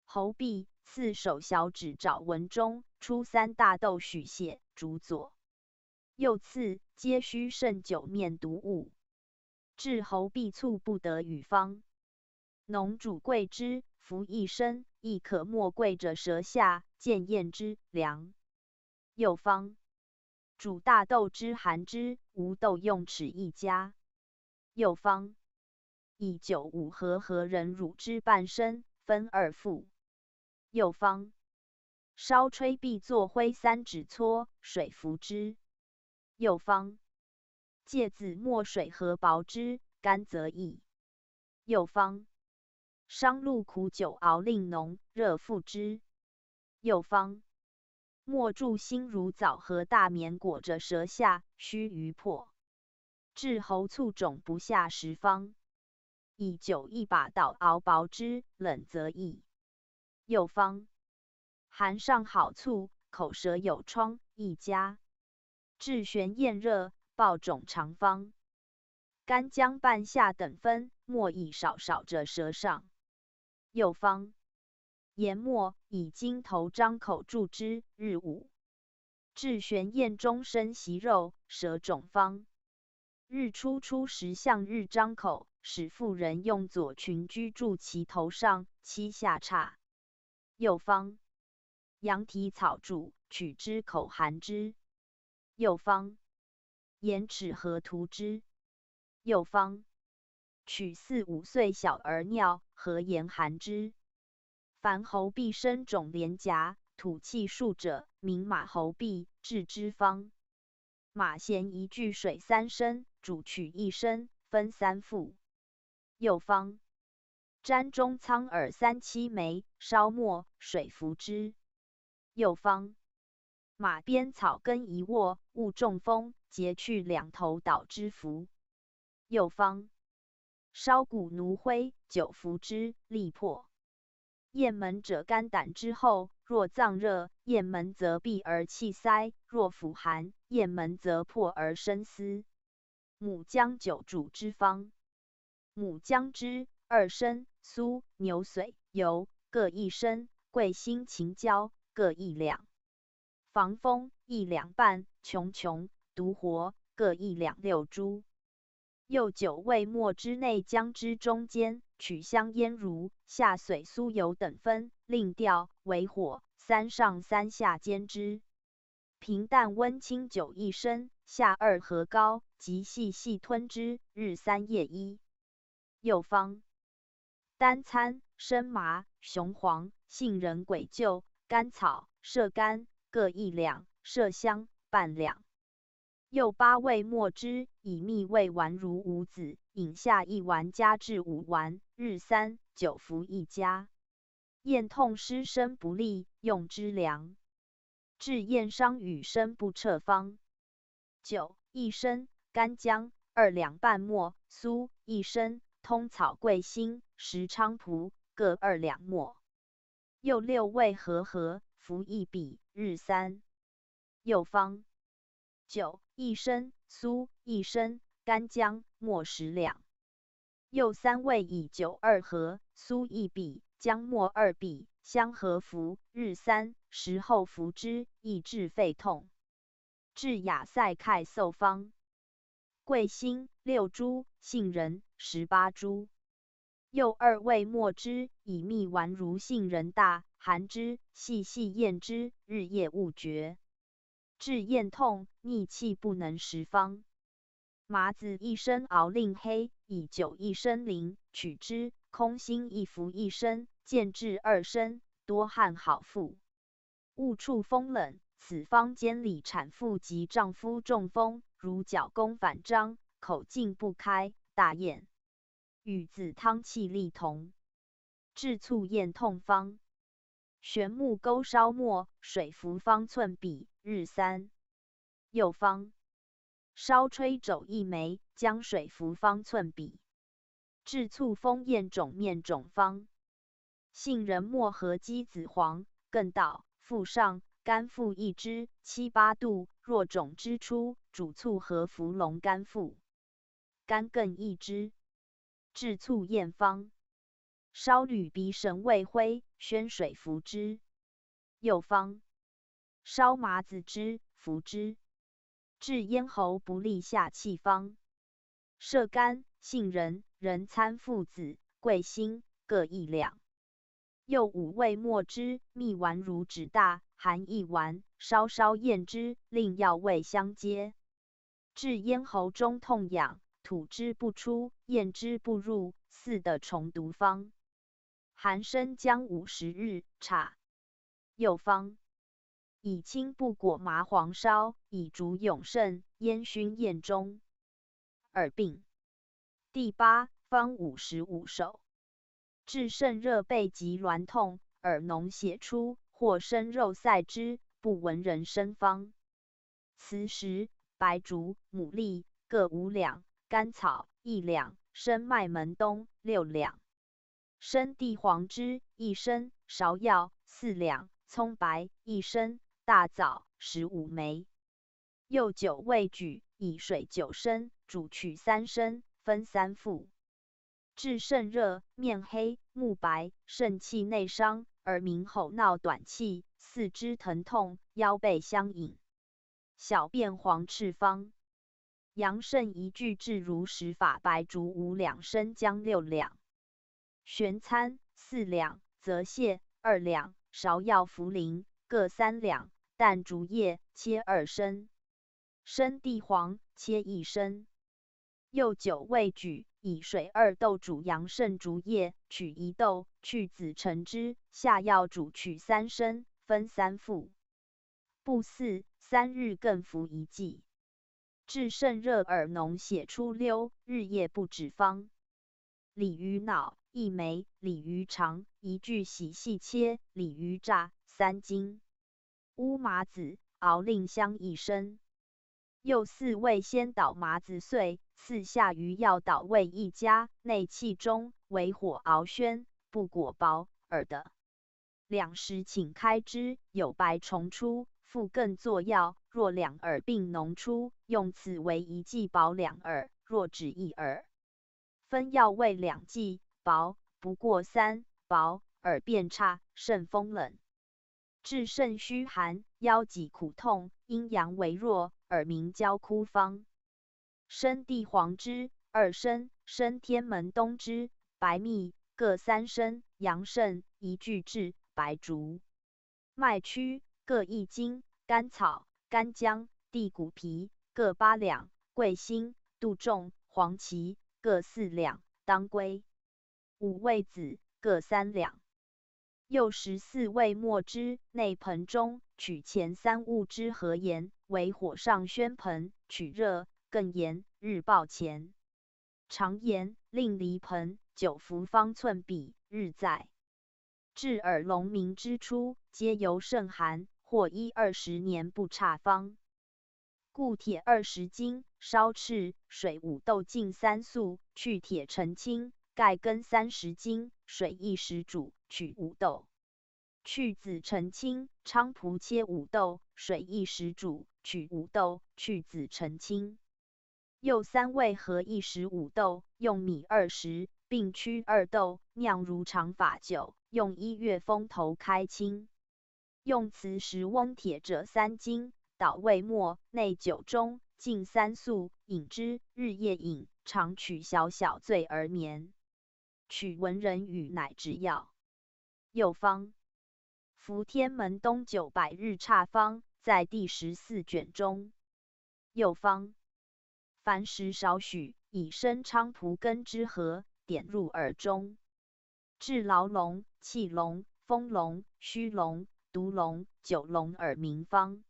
喉痹刺手小指爪纹中，出3大豆许血，煮佐。又刺皆须慎酒面毒物。治喉痹猝不得语方。浓煮桂枝，服1升，亦可没桂者舌下，见咽之，凉。又方煮大豆汁含之，无豆用齿1家。又方以酒5合，合人乳汁半升，分2副。又方烧吹壁作灰3指搓，水服之。又方芥子墨水和薄之，干则易。又方商鹿苦酒熬令浓，热服之。又方墨注心如枣和大棉裹着舌下，须臾破。治喉促肿不下10方。以酒1把捣熬薄之，冷则易。又方含上好醋，口舌有疮，1家。治眩咽热，暴肿肠方。干姜半夏等分，末以少少着舌上。又方研末，以金头张口注之，日5。治眩咽中生息肉，舌肿方。日初时向日张口，使妇人用左裙居注其头上，7下叉。又方羊蹄草煮，取之口含之。又方盐齿和涂之。又方取4、5岁小儿尿，和盐含之。凡喉痹生肿连颊，吐气数者，名马喉痹，治之方。马咸1具水3升，煮取1升，分3副。又方沾中苍耳3、7枚，烧没，水服之。又方马鞭草根1握，勿中风，截去2头捣之服。又方烧骨奴灰，酒服之，利破。咽门者肝胆之后，若脏热，咽门则闭而气塞；若腹寒，咽门则破而生丝。母姜酒煮之方。母姜汁2升，苏、牛髓、油各1升，桂辛、芹椒各1两。防风1两半，琼、独活各1两6株。又9味末之内姜汁中间，取香腌如下水酥油等分，另调，为火3上3下煎之。平淡温清9一升，下2合膏，即细细吞之，日3夜1。又方丹参、生麻、雄黄、杏仁、鬼臼、甘草、麝甘各1两，麝香半两。又8味末之，以蜜味丸如5子，饮下1丸加至5丸，日3、9服1加。咽痛失声不利，用之凉。治咽伤与声不彻方。9. 1升干姜2两半末，苏1升，通草桂辛、石菖蒲各2两末。又6味和，服1比，日3。又方。9. 1升苏1升，干姜末10两。又3味以酒2合，苏1比，姜末2比，相和服，日3，时后服之，益治肺痛。治亚塞凯嗽方。桂辛6株，杏仁18株。又2味末之，以蜜丸如杏仁大，含之，细细咽之，日夜勿绝。治咽痛、逆气不能食方。麻子1升熬令黑，以酒1升淋，取之，空心1服1升，见治2升，多汗好腹。勿触风冷，此方监理产妇及丈夫中风，如脚弓反张，口径不开，大咽。与子汤气力同。治促咽痛方。玄木钩烧末，水服方寸比，日3。又方。烧吹肘1枚，将水服方寸比。治促风咽肿面肿方。杏仁末和鸡子黄、更倒，腹上，肝腹1支，7、8度，若肿之出，主促和服龙肝腹。肝更1支。治促咽方。烧履鼻神味灰，宣水服之。又方。烧麻子汁，服之。治咽喉不利下气方。麝甘、杏仁、人参附子、桂辛各1两。又5味末之，蜜丸如指大，含1丸，稍稍咽之，令药味相接。治咽喉中痛痒，吐之不出，咽之不入，4的虫毒方。含生姜50日，差。又方。以青布裹麻黄烧，以煮永胜，烟熏咽中。耳病。第8方55首。治肾热背及挛痛，耳脓血出，或生肉塞之，不闻人声方。磁石、白术、牡蛎各5两，甘草1两，生麦门冬6两。生地黄汁1升，芍药4两，葱白1升，大枣15枚。又9味举，以水9升，煮取3升，分3服。治肾热、面黑、目白、肾气内伤，耳鸣吼闹短气，四肢疼痛，腰背相引。小便黄赤方。阳肾一句治如实法，白术5两，生姜6两。玄参4两，泽泻2两，芍药、茯苓各3两，淡竹叶切2升。生地黄切1升。又9味举，以水2豆煮阳肾竹叶，取1豆，去籽成汁，下药煮取3升，分3服。布4、3日更服1剂。治肾热耳脓血出溜，日夜不止方。鲤鱼脑1枚，鲤鱼肠1具洗细切，鲤鱼炸3斤。乌麻子熬令香1升。又4味先捣麻子碎，次下鱼药捣味1加，内气中，为火熬宣，不裹薄耳的。2时请开之，有白虫出，复更作药。若两耳并脓出，用此为1剂保2耳；若只1耳，分药味2剂，薄不过3，薄耳变差，肾风冷。治肾虚寒、腰脊苦痛、阴阳微弱、耳鸣焦枯方。生地黄汁2升，生天门冬汁、白蜜各3升，阳肾1具治，白术。麦曲各1斤，甘草干姜、地骨皮各8两，桂心、杜仲、黄芪各4两，当归、五味子各3两。又14味末之内盆中，取前3物之和盐，为火上宣盆，取热，更盐，日报前。常盐，令离盆，9服方寸比，日在。至耳龙鸣之初，皆由甚寒，或1-20年不差方。故铁20斤，烧赤，水5豆净3粟，去铁澄清。盖羹30斤，水1时煮，取5豆。去子澄清，菖蒲切5豆，水1时煮，取5豆，去子澄清。又3味合1时5豆，用米20，并曲2豆，酿如常法酒，用1月风头开清。用瓷石瓮铁者3斤，捣味末，内酒中，浸3粟，饮之，日夜饮，常取小小醉而眠。取文人与乃之药。又方。服天门冬900日差方，在第14卷中。又方。凡食少许，以生菖蒲根之核，点入耳中。治劳聋、气聋、风聋、虚聋、毒聋、酒聋耳鸣方。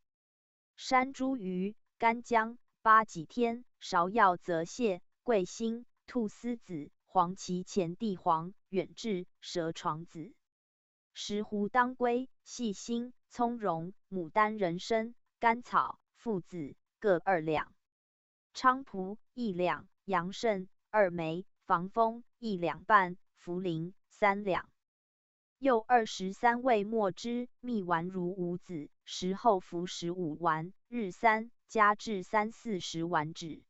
山茱萸、干姜、八戟天、芍药泽泻、桂心、菟丝子、黄芪前地黄、远志、蛇床子。石斛当归、细辛、葱蓉、牡丹人参、甘草、附子各2两。菖蒲1两，杨胜2枚，防风1两半，茯苓3两。又23味末之蜜丸如五子，食后服15丸，日3，加至30-40丸止。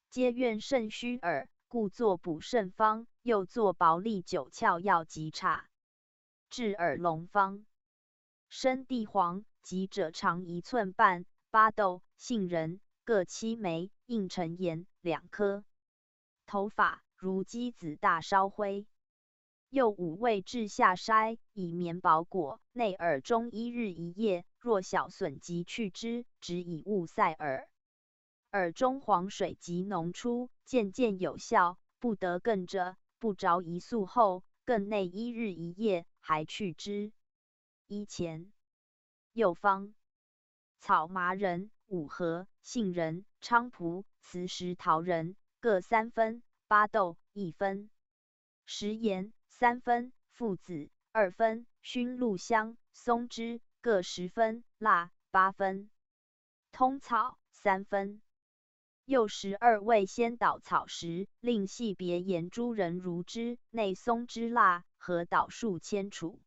皆怨肾虚耳，故作补肾方，又作薄利9窍药极差。治耳聋方。生地黄，急者长1寸半，巴豆、杏仁各7枚，映成盐2颗。头发如鸡子大烧灰。又5味治下筛，以棉包裹，内耳中1日1夜，若小损即去之，只以勿塞耳。耳中黄水即脓出，渐渐有效，不得更者，不着1宿后，更内1日1夜，还去之。依前。又方。草麻仁、五合、杏仁、菖蒲、磁石桃仁各3分，巴豆1分，食盐3分，附子2分，熏鹿香、松枝各10分，蜡8分，通草3分。又12味先捣草时，令细别盐诸人如之，内松枝蜡和捣数千杵。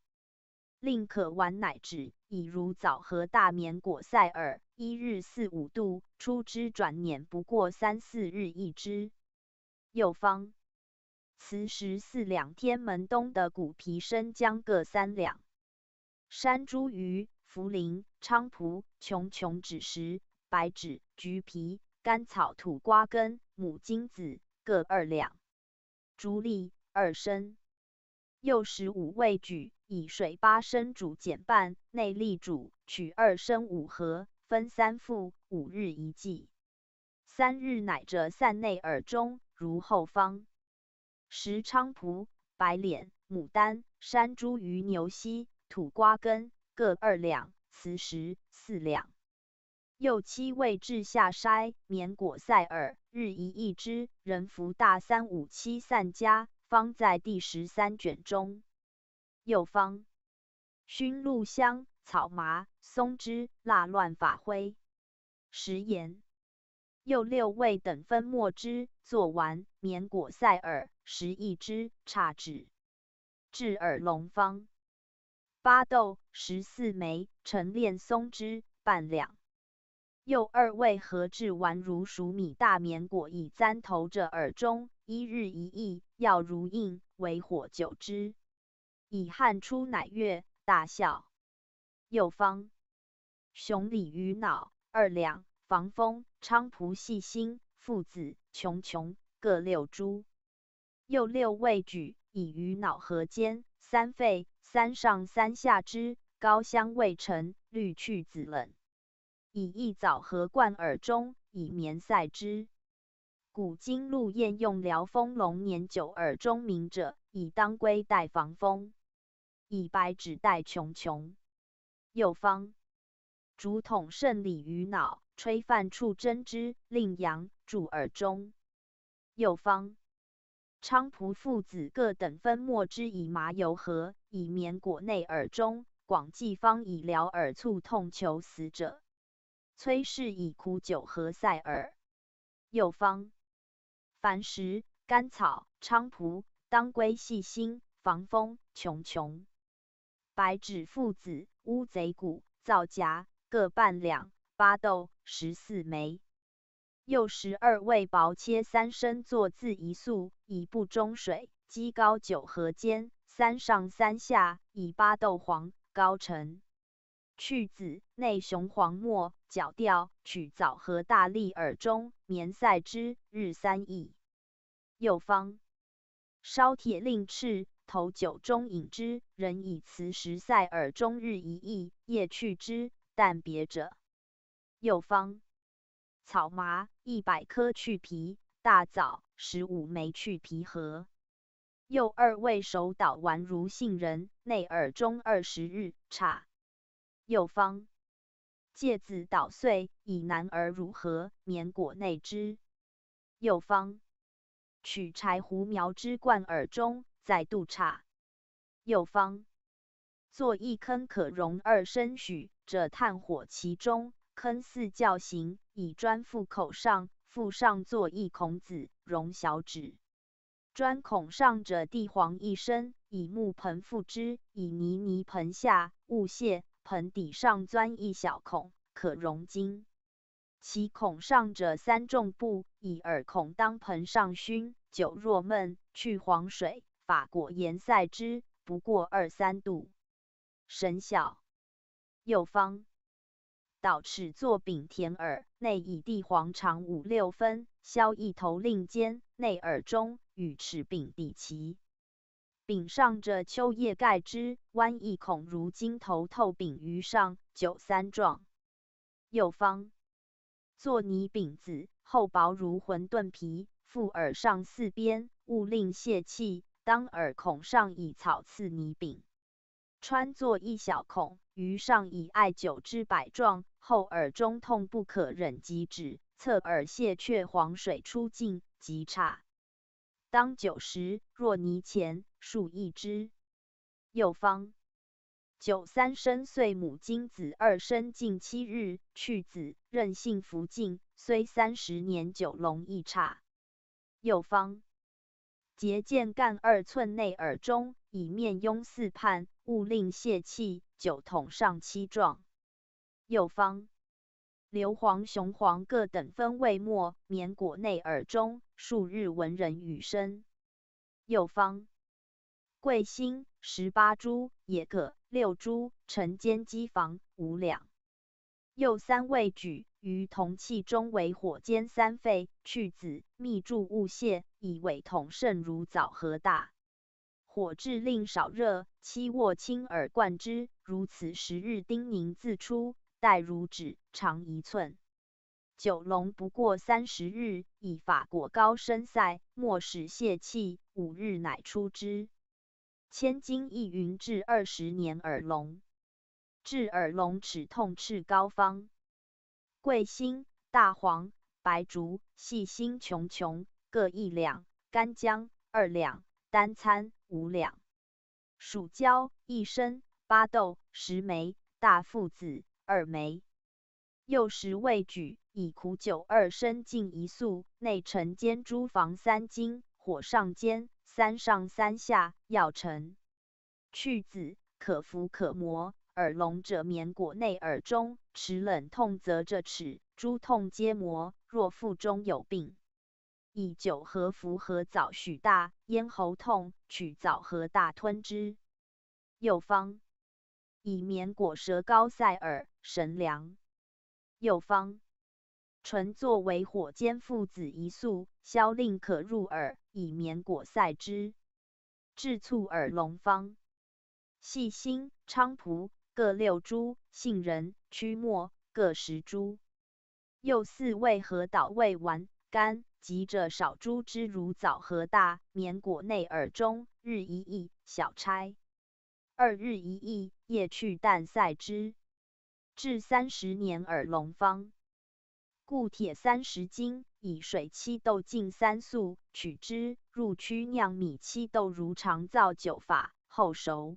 令可丸乃止，以如枣和大绵果塞耳，1日4-5度，出之转碾不过3-4日一支。又方。磁石4两，天门冬的骨皮生姜各3两。山茱萸、茯苓、菖蒲、琼琼枳实、白芷、橘皮、甘草、土瓜根、母金子各2两。竹粒2升。又15味举，以水8升煮减半，内力煮，取2升5合，分3副，5日1剂。3日乃着散内耳中，如后方。食菖蒲、白脸、牡丹、山茱萸、牛膝、土瓜根各2两，磁石4两。又7味治下筛，绵果塞耳，日1支，人服大3-5期散家，方在第13卷中。又方。熏鹿香、草麻、松枝、蜡乱发灰。食盐。又6味等分末之，做丸，绵果塞耳，食1支，差止。治耳聋方。巴豆14枚，陈炼松枝半两。又2味合制丸如熟米大绵果，以簪投着耳中，1日1役，药如印，为火9支。以汗出乃悦，大笑。又方。熊鲤鱼脑2两，防风，菖蒲、细辛、附子、琼琼各6株。又6味举，以鱼脑合煎，3沸，3上3下之，高香味沉，绿去子冷。以益枣核灌耳中，以绵塞之。古今陆验用疗风龙年久耳中鸣者，以当归代防风，以白芷代琼琼。又方竹筒胜理于脑，吹饭处针之，令阳注耳中。又方菖蒲附子各等分末之，以麻油合，以绵裹内耳中。广济方以疗耳促痛求死者，崔氏以苦酒合塞耳。又方矾石、甘草、菖蒲、当归、细辛、防风、琼琼。白芷附子、乌贼骨、皂荚各半两，巴豆14枚。又12味薄切3升，作自一素，以布中水，积高9合煎，3上3下，以巴豆黄高沉。去籽，内雄黄末，搅掉，取枣核大粒耳中，绵塞之，日3驿。又方烧铁令赤，投酒中饮之，人以磁石塞耳中，日1驿，夜去之，但别者。又方草麻100颗去皮，大枣15枚去皮核。又2味手捣丸如杏仁，内耳中20日，差。又方芥子捣碎，以南耳乳合，绵裹内之。又方取柴胡苗枝灌耳中，再度差。又方作一坑，可容2升许者，炭火其中，坑似轿形，以砖覆口上，覆上作一孔子，容小指。砖孔上者地黄1升，以木盆覆之，以泥盆下，勿泄。盆底上钻一小孔，可容金。其孔上者3重布，以耳孔当盆上熏，久若闷，去黄水，法裹盐塞之，不过2-3度。神小。又方捣齿作饼填耳，内以地黄长5-6分，削一头令尖，内耳中与齿饼抵齐。饼上者秋叶盖之，弯一孔如金头透饼于上，9、3状。又方作泥饼子，厚薄如馄饨皮，覆耳上4边，勿令泄气，当耳孔上以草刺泥饼，穿作一小孔，于上以艾灸之百状，后耳中痛不可忍即止，侧耳泄却黄水出尽，即差。当9时，若泥前，数1之。又方酒3升，碎母精子2升，禁7日，去籽，任性服尽，虽30年9龙亦差。又方结剑干2寸内耳中，以面拥4畔，勿令泄气，酒桶上7状。又方硫磺、雄黄各等分味末，绵裹内耳中，数日闻人语声。又方桂心18株，野葛6株，晨间机房5两。又3味举，于铜器中为火煎3沸，去籽，密注勿泄，以尾筒盛如枣核大。火至令少热，期握轻耳灌之，如此10日，丁宁自出，带如指，长1寸。酒龙不过30日，以法裹高深塞，莫使泄气，5日乃出之。千金亦云至20年耳聋。治耳聋齿痛赤膏方：桂心、大黄、白术、细辛、琼琼各1两，干姜2两，丹参5两，蜀椒1升，巴豆10枚，大附子2枚。又10味举，以苦酒2升，浸一素，内沉煎猪房3斤，火上煎，3上3下，要沉。去籽，可服可磨。耳聋者绵裹内耳中，齿冷痛则着齿，诸痛皆磨。若腹中有病，以9合服合枣许大，咽喉痛，取枣核大吞之。又方以绵裹舌膏塞耳，神凉。又方纯作为火煎附子一素，消令可入耳，以绵裹塞之。治促耳聋方：细辛、菖蒲各6株，杏仁、曲末各10株。又4味合捣味丸干，及者少株之如枣核大，绵果内耳中，日1益，小差2日1益，叶去淡塞之。至30年耳龙方。固铁30斤，以水7豆浸3粟，取之，入曲酿米7豆如常造酒法，后熟。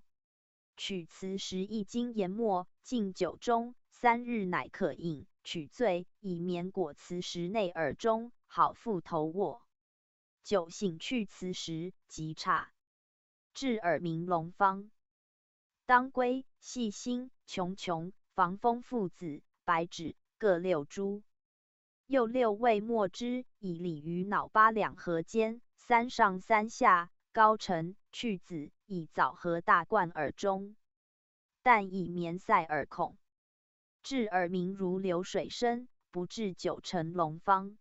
取瓷11斤研末，浸酒中3日，乃可饮。取醉，以绵果瓷实内耳中，好复头卧。酒醒去瓷实，即差。治耳鸣龙方。当归、细辛、琼、防风附子、白芷各6株。又6味末之，以鲤鱼脑8两合煎，3上3下，高沉，去子，以枣核大灌耳中。但以绵塞耳孔。治耳鸣如流水声，不治9成龙方。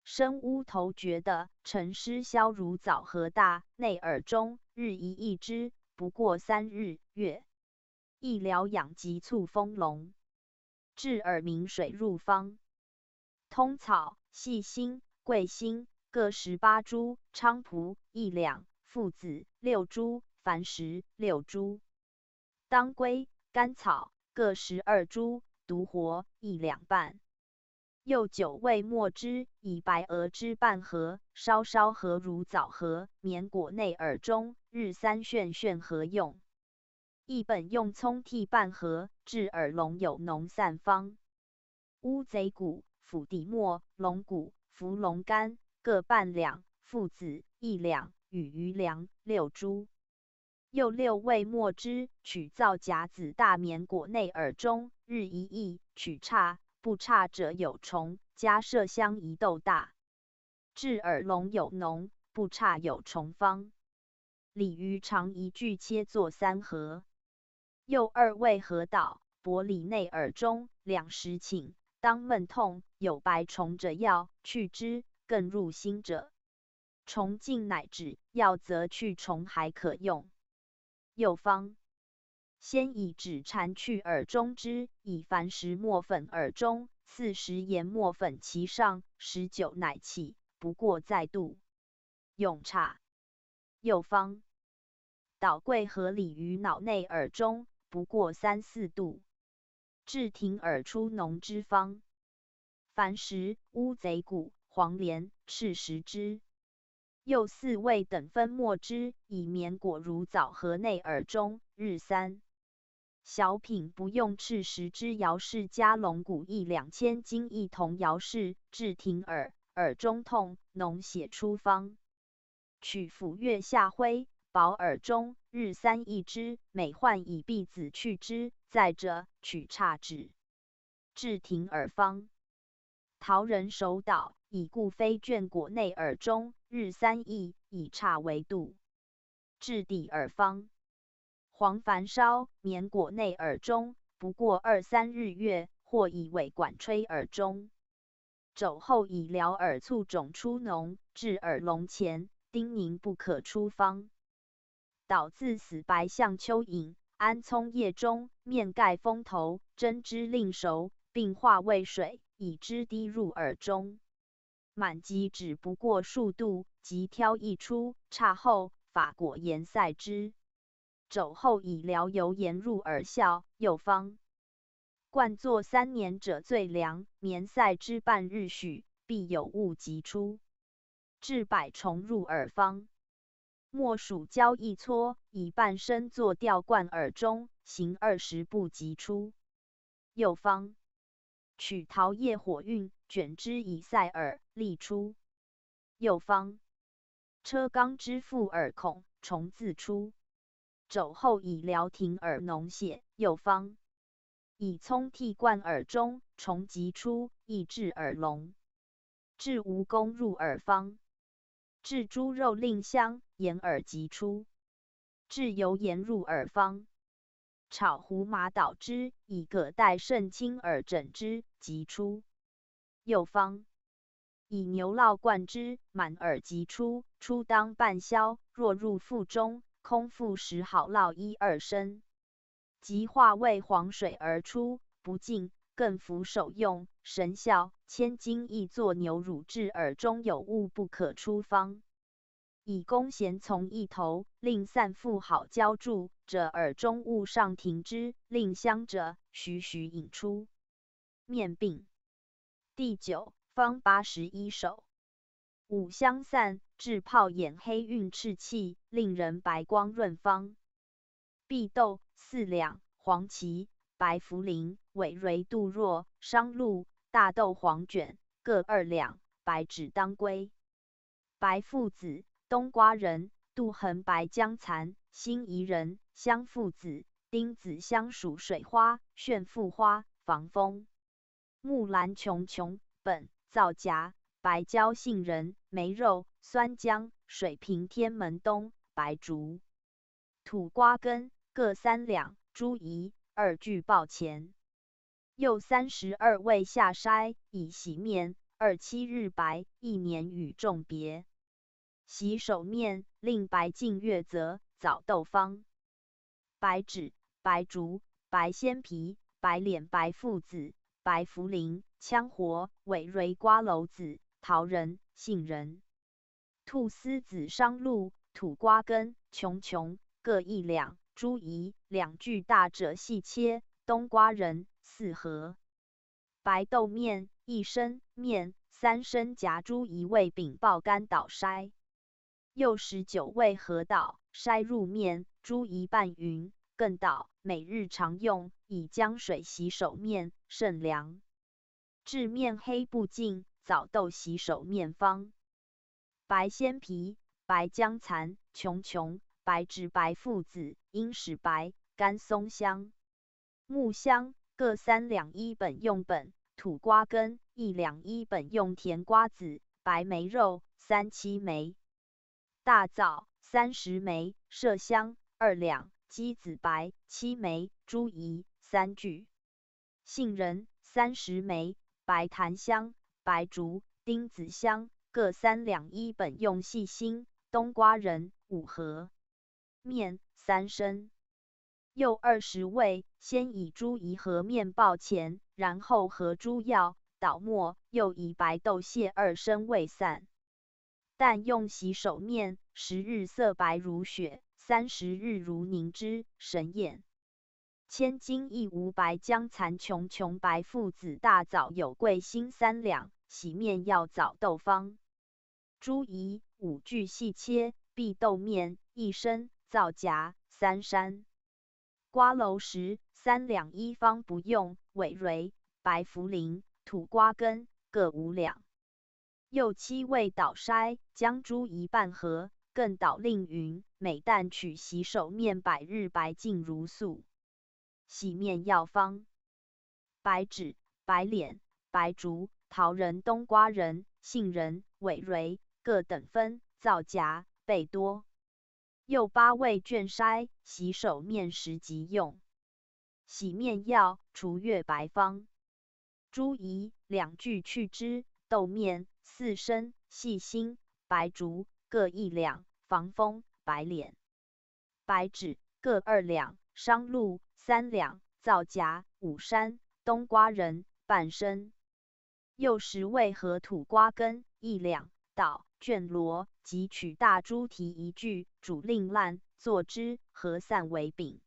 生乌头蕨的，沉湿消如枣核大，内耳中，日1益之，不过3日月。益疗养急促风聋。治耳鸣水入方。通草、细辛、桂辛各18株，菖蒲1两，附子6株，矾石6株。当归、甘草各12株，独活1两半。又9味末之，以白鹅汁半合，稍合如枣核，绵果内耳中，日3旋合用。一本用葱替半合，治耳聋有脓散方。乌贼骨、腐地末、龙骨、伏龙干各半两，附子1两，与余粮6株。又6味末之，取造甲子大绵果内耳中，日1益，取差，不差者有虫，加麝香1豆大。治耳聋有脓，不差有虫方。鲤鱼肠1具切作3合。又2味合捣，薄鲤内耳中2时寝，当闷痛，有白虫者药，去之，更入心者，虫尽乃止，药则去虫还可用。又方。先以止蝉去耳中之，以矾石磨粉耳中，40研磨粉其上，19乃起，不过再度。用差。又方。捣桂和鲤鱼脑内耳中，不过3、4度。治停耳出脓之方。矾石、乌贼骨、黄连、赤石之。又4味等分末之，以绵果如枣核内耳中，日3。小品不用赤石之姚氏加龙骨1、2000斤一同姚氏，治停耳，耳中痛，脓血出方。取斧月下灰，薄耳中，日3益之，每换以荜子去之，再者取差止。治停耳方。桃仁手捣，以固非卷果内耳中，日3益，以差为度。治底耳方。黄矾烧，绵果内耳中，不过2、3日月，或以尾管吹耳中。肘后以疗耳促肿出脓，治耳聋前，叮咛不可出方。捣自死白象蚯蚓，安葱叶中，面盖风头，蒸之令熟，并化为水，以汁滴入耳中。满即止不过数度，即挑一出，差后，法果盐塞之。肘后以疗油盐入耳效。又方。灌作3年者最良，绵塞之半日许，必有物即出。治百虫入耳方。莫属胶一撮，以半身作吊灌耳中，行20步即出。又方。取桃叶火运，卷之以塞耳，利出。又方。车钢之覆耳孔，虫自出。肘后以疗停耳脓血。又方。以葱替灌耳中，虫即出，亦治耳聋。治蜈蚣入耳方。治猪肉令香，眼耳即出。治油盐入耳方。炒胡麻捣之，以葛带渗清耳枕之，即出。又方。以牛酪灌之，满耳即出，出当半消，若入腹中，空腹时好酪1、2升，即化为黄水而出，不尽，更服手用，神效。千金亦作牛乳至耳中有物不可出方。以弓弦从一头，令散腹好浇注者耳中物上停之，令香者徐徐引出。面病。第9方81首。五香散，治泡眼黑晕赤气，令人白光润方。碧豆4两，黄芪、白茯苓、葦蕤、杜若、商鹿、大豆黄卷各2两，白芷当归。白附子，冬瓜仁、杜衡、白姜蚕、辛夷人、香附子、丁子香属水花、旋附花，防风。木兰琼琼，本、皂荚、白椒、杏仁、梅肉、酸姜、水平天门冬、白术。土瓜根各3两，诸夷2具报钱。又32味下筛，以洗面，27日白，1年与众别。洗手面，令白净月泽，枣豆方。白芷、白术、白鲜皮、白脸、白附子、白茯苓、羌活、葦蕤、瓜蒌子、桃仁、杏仁。菟丝子、商鹿、土瓜根、琼琼各1两，诸夷2具大者细切，冬瓜仁4盒。白豆面1升，面3升夹诸夷味饼爆干捣筛。又19味合捣，筛入面，诸夷拌匀，更捣，每日常用，以姜水洗手面，甚凉。治面黑不净，枣豆洗手面方。白鲜皮、白姜蚕、琼琼、白芷、白附子，应使白，甘松香。木香各3两，1本用本，土瓜根1两，1本用甜瓜子，白梅肉37枚。大枣30枚，麝香2两，鸡子白7枚，诸夷3具。杏仁30枚，白檀香、白术、丁子香各3两，1本用细辛，冬瓜仁5盒。面3升。又20味，先以诸夷和面爆前，然后和诸药捣末，又以白豆屑2升味散。但用洗手面，10日色白如雪，30日如凝脂，神验。千金亦无白姜蚕、琼琼、白附子、大枣、有桂心3两，洗面药枣豆方。诸夷5具细切，碧豆面1升，皂荚3山。瓜蒌实3两，1方不用，葦蕤、白茯苓、土瓜根各5两。又7味捣筛，将诸夷拌合，更捣令匀，每旦取洗手面100日，白净如素。洗面药方。白芷、白脸、白术、桃仁、冬瓜仁、杏仁、葦蕤各等分，皂荚、贝多。又8味卷筛，洗手面时即用。洗面药除月白方。诸夷2具去脂，豆面4升，细辛、白术各1两，防风、白脸。白芷各2两，商鹿3两，皂荚5山，冬瓜仁半升。又10味和土瓜根1两，捣卷罗，即取大猪蹄1具，煮令烂，做汁，和散为饼。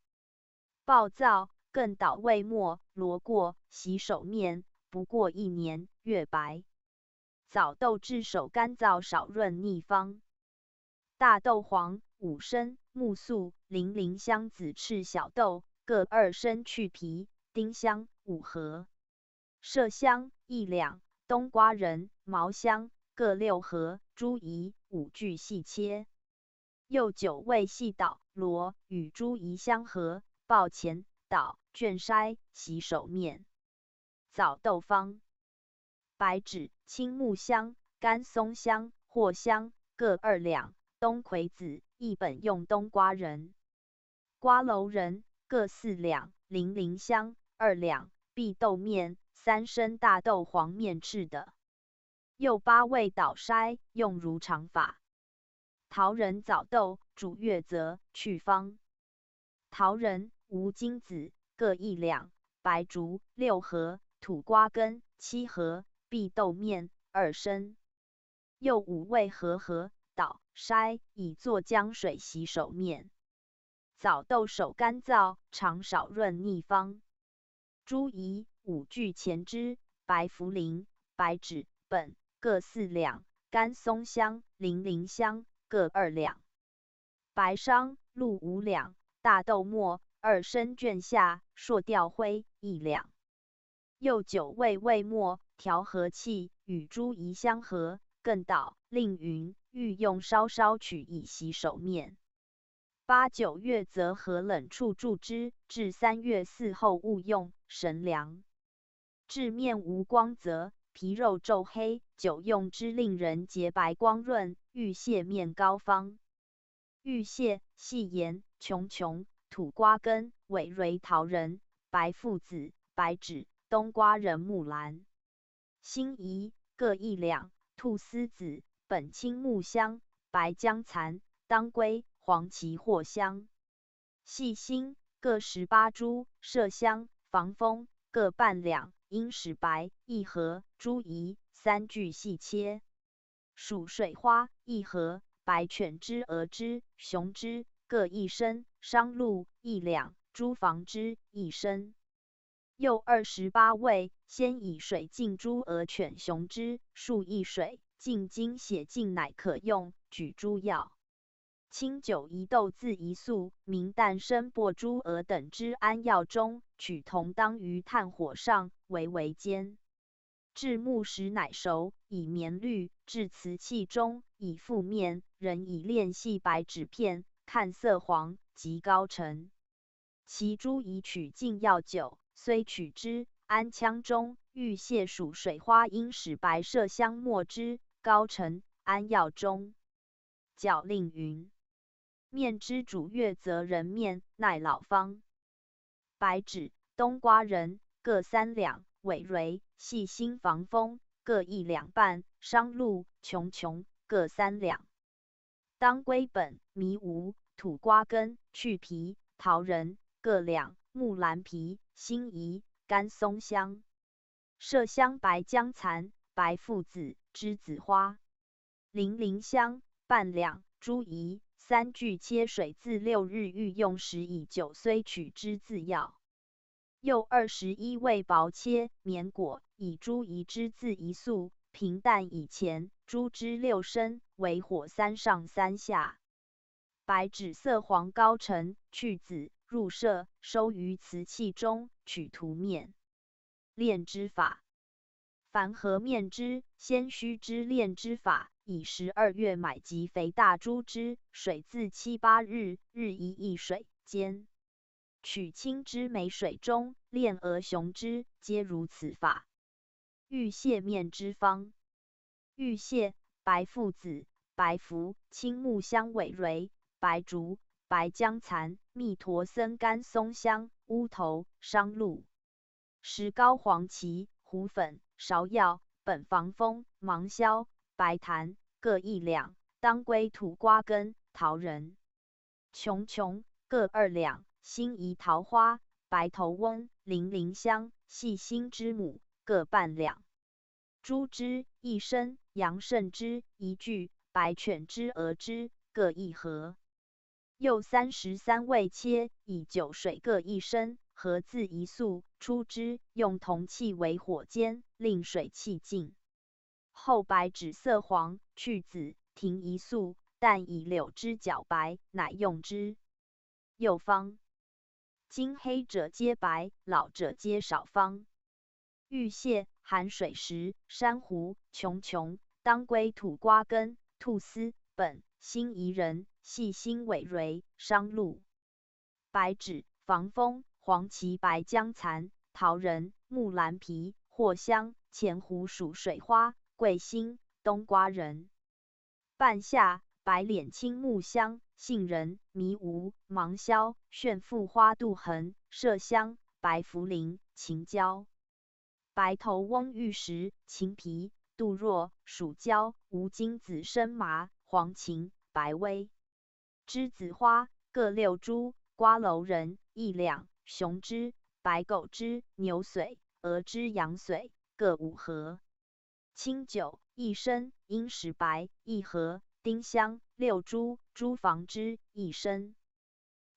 爆燥，更捣味末，罗过，洗手面，不过1年，月白。枣豆治手干燥少润逆方。大豆黄5升，木素、零陵香子赤小豆各2升去皮，丁香5盒。麝香1两，冬瓜仁、茅香各6盒，诸夷5具细切。又9味细捣，罗与诸夷相合，爆前捣卷筛，洗手面。枣豆方。白芷、青木香、甘松香、藿香各2两，冬葵子1本用冬瓜仁。瓜蒌仁各4两，零陵香2两，碧豆面3升，大豆黄面赤的。又8味捣筛，用如常法。桃仁、枣豆煮月泽去方。桃仁、无精子各1两，白术6盒，土瓜根、七合、碧豆面2升。又5味和、捣、筛，以作姜水洗手面。枣豆手干燥，常少润秘方。猪胰5具前汁，白茯苓、白芷、本各4两，干松香、零陵香各2两。白商鹿5两，大豆末2升卷下，朔调灰1两。又9味味末，调和气，与猪胰相合，更捣，令匀，欲用稍稍取以洗手面。8、9月则和冷处注之，至3月4后勿用，神凉。至面无光泽，皮肉皱黑，久用之令人洁白光润，欲泻面膏方。欲泻，细盐、琼琼、土瓜根、葦蕤桃仁、白附子、白芷、冬瓜仁、木兰。辛夷各1两，菟丝子、本青木香、白姜蚕、当归、黄芪藿香。细辛各18株，麝香、防风各半两，应使白1盒，猪胰3具细切。蜀水花1盒，白犬汁、鹅汁、熊汁各1升，商鹿1两，猪防汁1升。又28味，先以水浸猪、鹅、犬、熊汁，数1水，浸精血尽乃可用，举诸药。清酒1豆自1粟，明淡参柏猪鹅等之安药中，取同当于炭火上，微煎。至木时乃熟，以绵滤，至瓷器中，以覆面，仍以炼细白纸片，看色黄，即高成。其猪胰取尽药酒，虽取之，安腔中，欲泻蜀水花，应使白麝香没之，高成，安药中。搅令匀。面之主月则人面，耐老方。白芷、冬瓜仁各3两，葦蕤、细辛、防风各1两半，商鹿、琼琼各3两。当归本、迷吴、土瓜根、去皮、桃仁各2，木兰皮、辛夷、干松香。麝香、白姜蚕、白附子、栀子花。零陵香半两，猪胰3具切水自6日，欲用时以9虽取之自药。又21味薄切绵果，以猪胰汁自1粟，平淡以前，猪汁6升，为火3上3下。白芷色黄高成，去籽，入麝，收于瓷器中，取涂面。炼之法。凡和面之，先须知炼之法，以12月买及肥大猪之，水自7、8日，日1水，煎。取清之美水中，炼鹅熊之，皆如此法。欲泻面之方。欲泻，白附子、白樊、青木香、葦蕤、白术、白姜蚕、蜜陀森、干松香、乌头、商鹿。石膏、黄芪、胡粉、芍药、本防风、芒硝、白檀各1两，当归、土瓜根、桃仁。琼琼各2两，辛夷、桃花、白头翁、零陵香、细辛之母各半两。猪汁1升，羊肾汁1具，白犬汁、鹅汁各1盒。又33味切，以酒水各1升，和自1粟，出之，用铜器为火煎，令水气尽。后白芷色黄，去籽，停1粟，但以柳枝搅白，乃用之。又方。今黑者皆白，老者皆少方。欲泻，含水时，珊瑚、琼琼、当归、土瓜根、菟丝、本、辛夷仁、细辛、葦蕤、商鹿。白芷、防风、黄芪、白姜蚕、桃仁、木兰皮、藿香、前胡、蜀水花、桂心、冬瓜仁。半夏、白脸、青木香、杏仁、迷吴、芒硝、炫富花、杜衡、麝香、白茯苓、秦椒。白头翁、玉石、芹皮、杜若、蜀椒、无精子、生麻、黄芩、白薇。栀子花各6株，瓜蒌仁1两，熊汁、白狗汁、牛髓、鹅之阳水，各5合。清酒1升，阴石白1合。丁香6株，诸防之1升。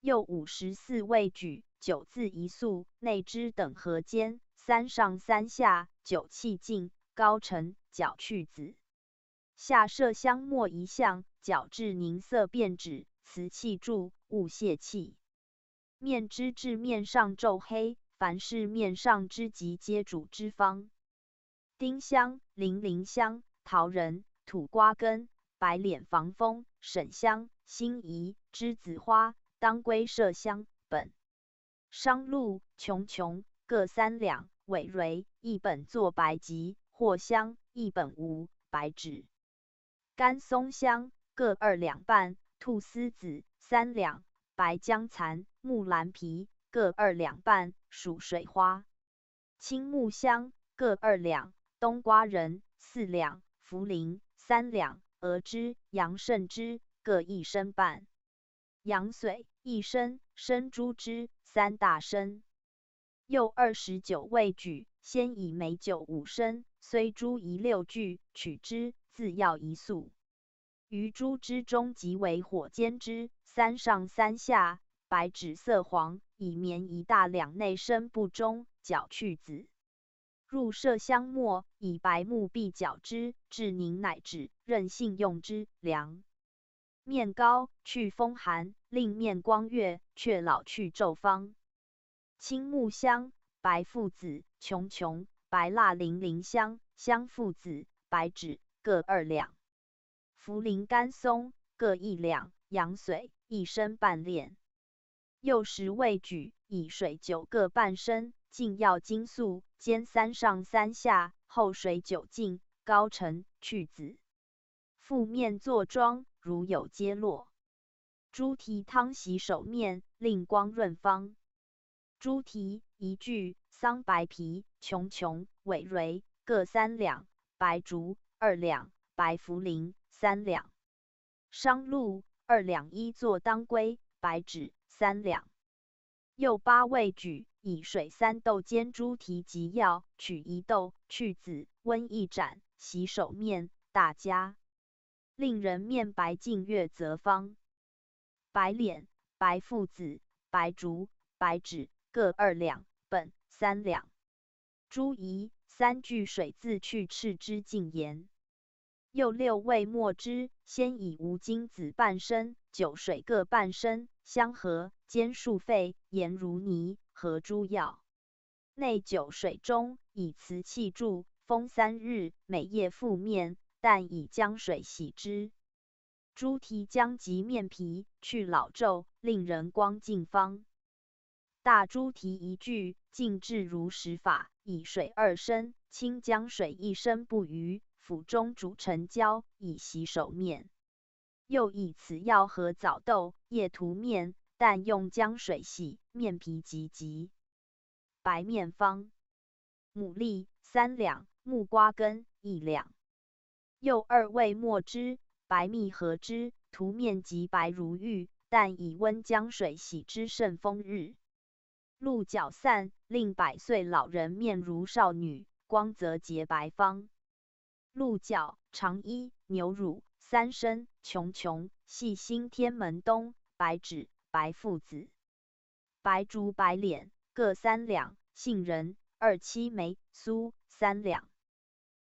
又54味举，酒自1粟，内之等合间，3上3下，酒气尽，高沉，角去子。下麝香末1项，角至凝色变止，瓷器注，勿泄气。面之至面上皱黑，凡是面上之疾，皆主之方。丁香、茗香、桃仁、土瓜根、白脸防风、沈香、辛夷、栀子花、当归麝香本。商鹿、琼各3两，尾蕤1本作白及，藿香1本无白芷。甘松香各2两半，菟丝子3两，白姜蚕、木兰皮各2两半，属水花。青木香各2两，冬瓜仁4两，茯苓3两，鹅汁、洋葚汁各1升半。阳水1升，生猪汁3大升。又29味举，先以美酒5升，虽猪宜6具，取之，自药1粟。于猪汁中即为火煎之，3上3下，白紫色黄，以绵1大两，内生不中，角去子。入麝香末，以白木篦搅之，至凝乃止，任性用之。凉。面膏去风寒，令面光悦，却老去皱方。青木香、白附子、琼、白蜡茗香、香附子、白芷各2两。茯苓甘松各1两，阳水1升半炼。又10味举，以水酒各半升，进药精素，煎3上3下，后水酒尽，高沉，去子。覆面作妆，如有皆落。猪蹄汤洗手面，令光润方。猪蹄1具，桑白皮、琼、尾蕤各3两，白术2两，白茯苓3两。商鹿2两1作当归，白芷3两。又8味举，以水3豆煎猪蹄及药，取1豆，去子，温1盏，洗手面，大佳。令人面白净悦则方。白脸、白附子、白术、白芷各2两，本3两。猪胰3具，水自去赤之净盐。又6味末之，先以无精子半升，酒水各半升，相和，煎数沸，盐如泥，合诸药。内酒水中，以瓷器注，封3日，每夜复面，但以姜水洗之。猪蹄姜及面皮，去老皱，令人光净方。大猪蹄1具，静置如实法，以水2升，清姜水1升不余，釜中煮成胶，以洗手面。又以此药和枣豆叶涂面，但用姜水洗，面皮急。白面方。牡蛎3两，木瓜根1两。又2味末之，白蜜合之，涂面即白如玉，但以温姜水洗之，甚风日。鹿角散，令100岁老人面如少女，光泽洁白方。鹿角、长衣、牛乳3升，琼、细辛天门冬、白芷、白附子。白术、白脸各3两，杏仁、2七枚、苏3两。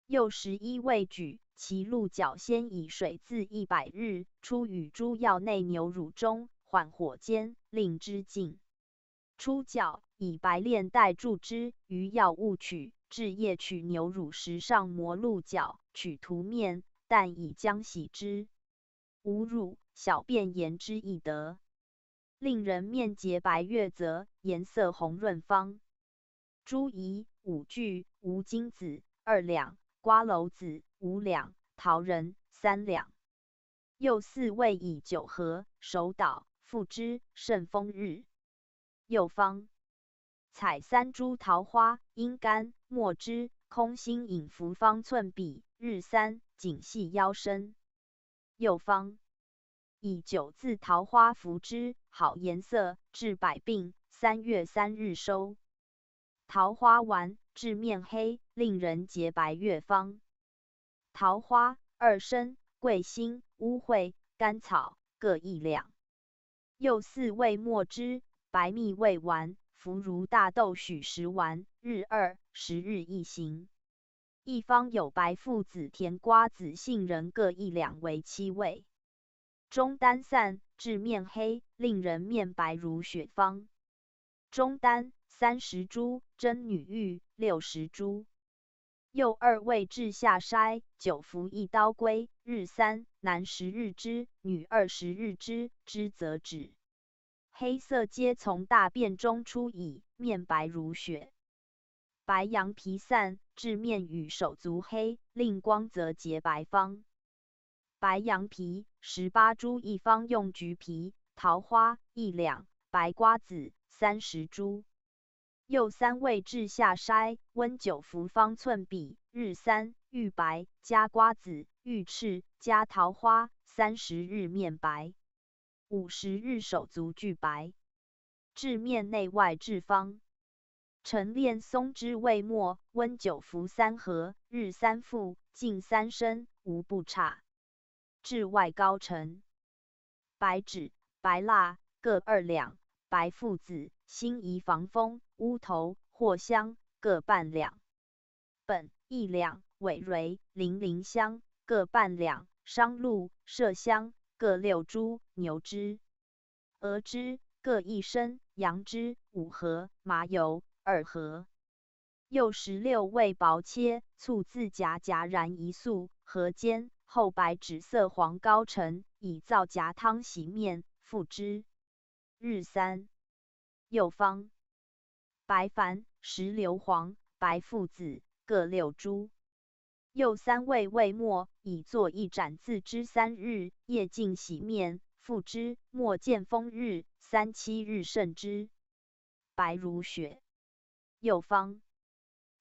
又11味举，其鹿角先以水自100日，出与猪药内牛乳中，缓火煎，令之净。出角，以白炼带注之，于药物取，至夜取牛乳时上磨鹿角，取涂面，但以姜洗之。无乳，小便盐之亦得。令人面洁白悦泽，颜色红润方。猪胰5具，无精子2两，瓜蒌子5两，桃仁3两。又4味以酒和，手捣，复之，甚风日。又方。采3株桃花，阴干，没之，空心引服方寸比，日3，颈细腰深。又方。以9字桃花服之，好颜色，治百病，3月3日收。桃花丸至面黑，令人洁白月方。桃花、二参、桂心、乌会、甘草各1两。又4味墨汁，白蜜味丸，服如大豆许10丸，日2、10日1行。一方有白附子、甜瓜子、杏仁各1两为7味。中丹散至面黑，令人面白如雪方。中丹30株，真女玉60株。又2味至下筛，9服1刀归，日3，男10日之，女20日之，之则止。黑色皆从大便中出矣，面白如雪。白羊皮散至面与手足黑，令光泽洁白方。白羊皮18株1方，用橘皮、桃花1两，白瓜子30株。又3味至下筛，温9服方寸比，日3，玉白加瓜子，玉赤加桃花，30日面白，50日手足俱白。至面内外至方。晨炼松枝味末，温9服3合，日3服，净3升，无不差。至外高沉。白芷、白蜡各2两，白附子、辛夷防风、乌头、藿香各半两。本1两，葦蕤、零陵香各半两，商鹿、麝香各6株，牛脂、鹅脂各1升，羊脂5合，麻油2合。又16味薄切，醋自夹夹然1粟，合煎，后白紫色黄高沉，以皂夹汤洗面，复之。日3。又方。白矾、石硫磺、白附子各6株。又3味味末，以作1盏自之3日，夜静洗面，复之，末见风日，3、7日慎之。白如雪。又方。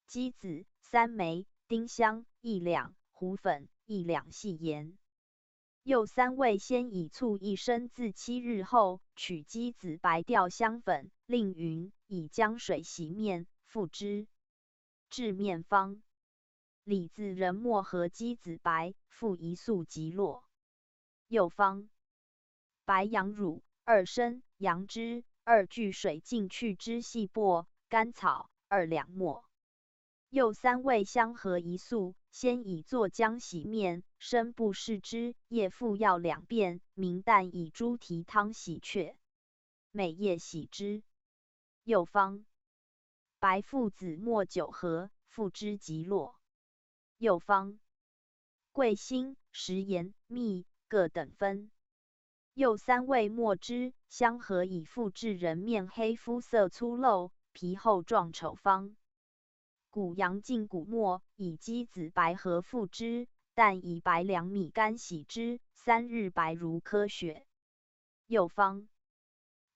鸡子、3枚，丁香1两，胡粉1两细盐。又3味先以醋1升自7日后，取鸡子白调香粉，令匀，以姜水洗面，复之。至面方。李子仁末和鸡子白，复1粟即落。又方。白羊乳2升，羊脂2聚水浸去之细薄，甘草2两末。又3味相合1粟，先以作姜洗面，生不释之，夜复药2遍，明旦以猪蹄汤洗却，每夜洗之。又方。白附子末9合，复之即落。又方。桂心、食盐、蜜各等分。又3味末汁，相合以复致人面黑，肤色粗陋，皮厚状丑方。谷阳净谷末，以鸡子白合复之，但以白两米干洗之，3日白如柯雪。又方。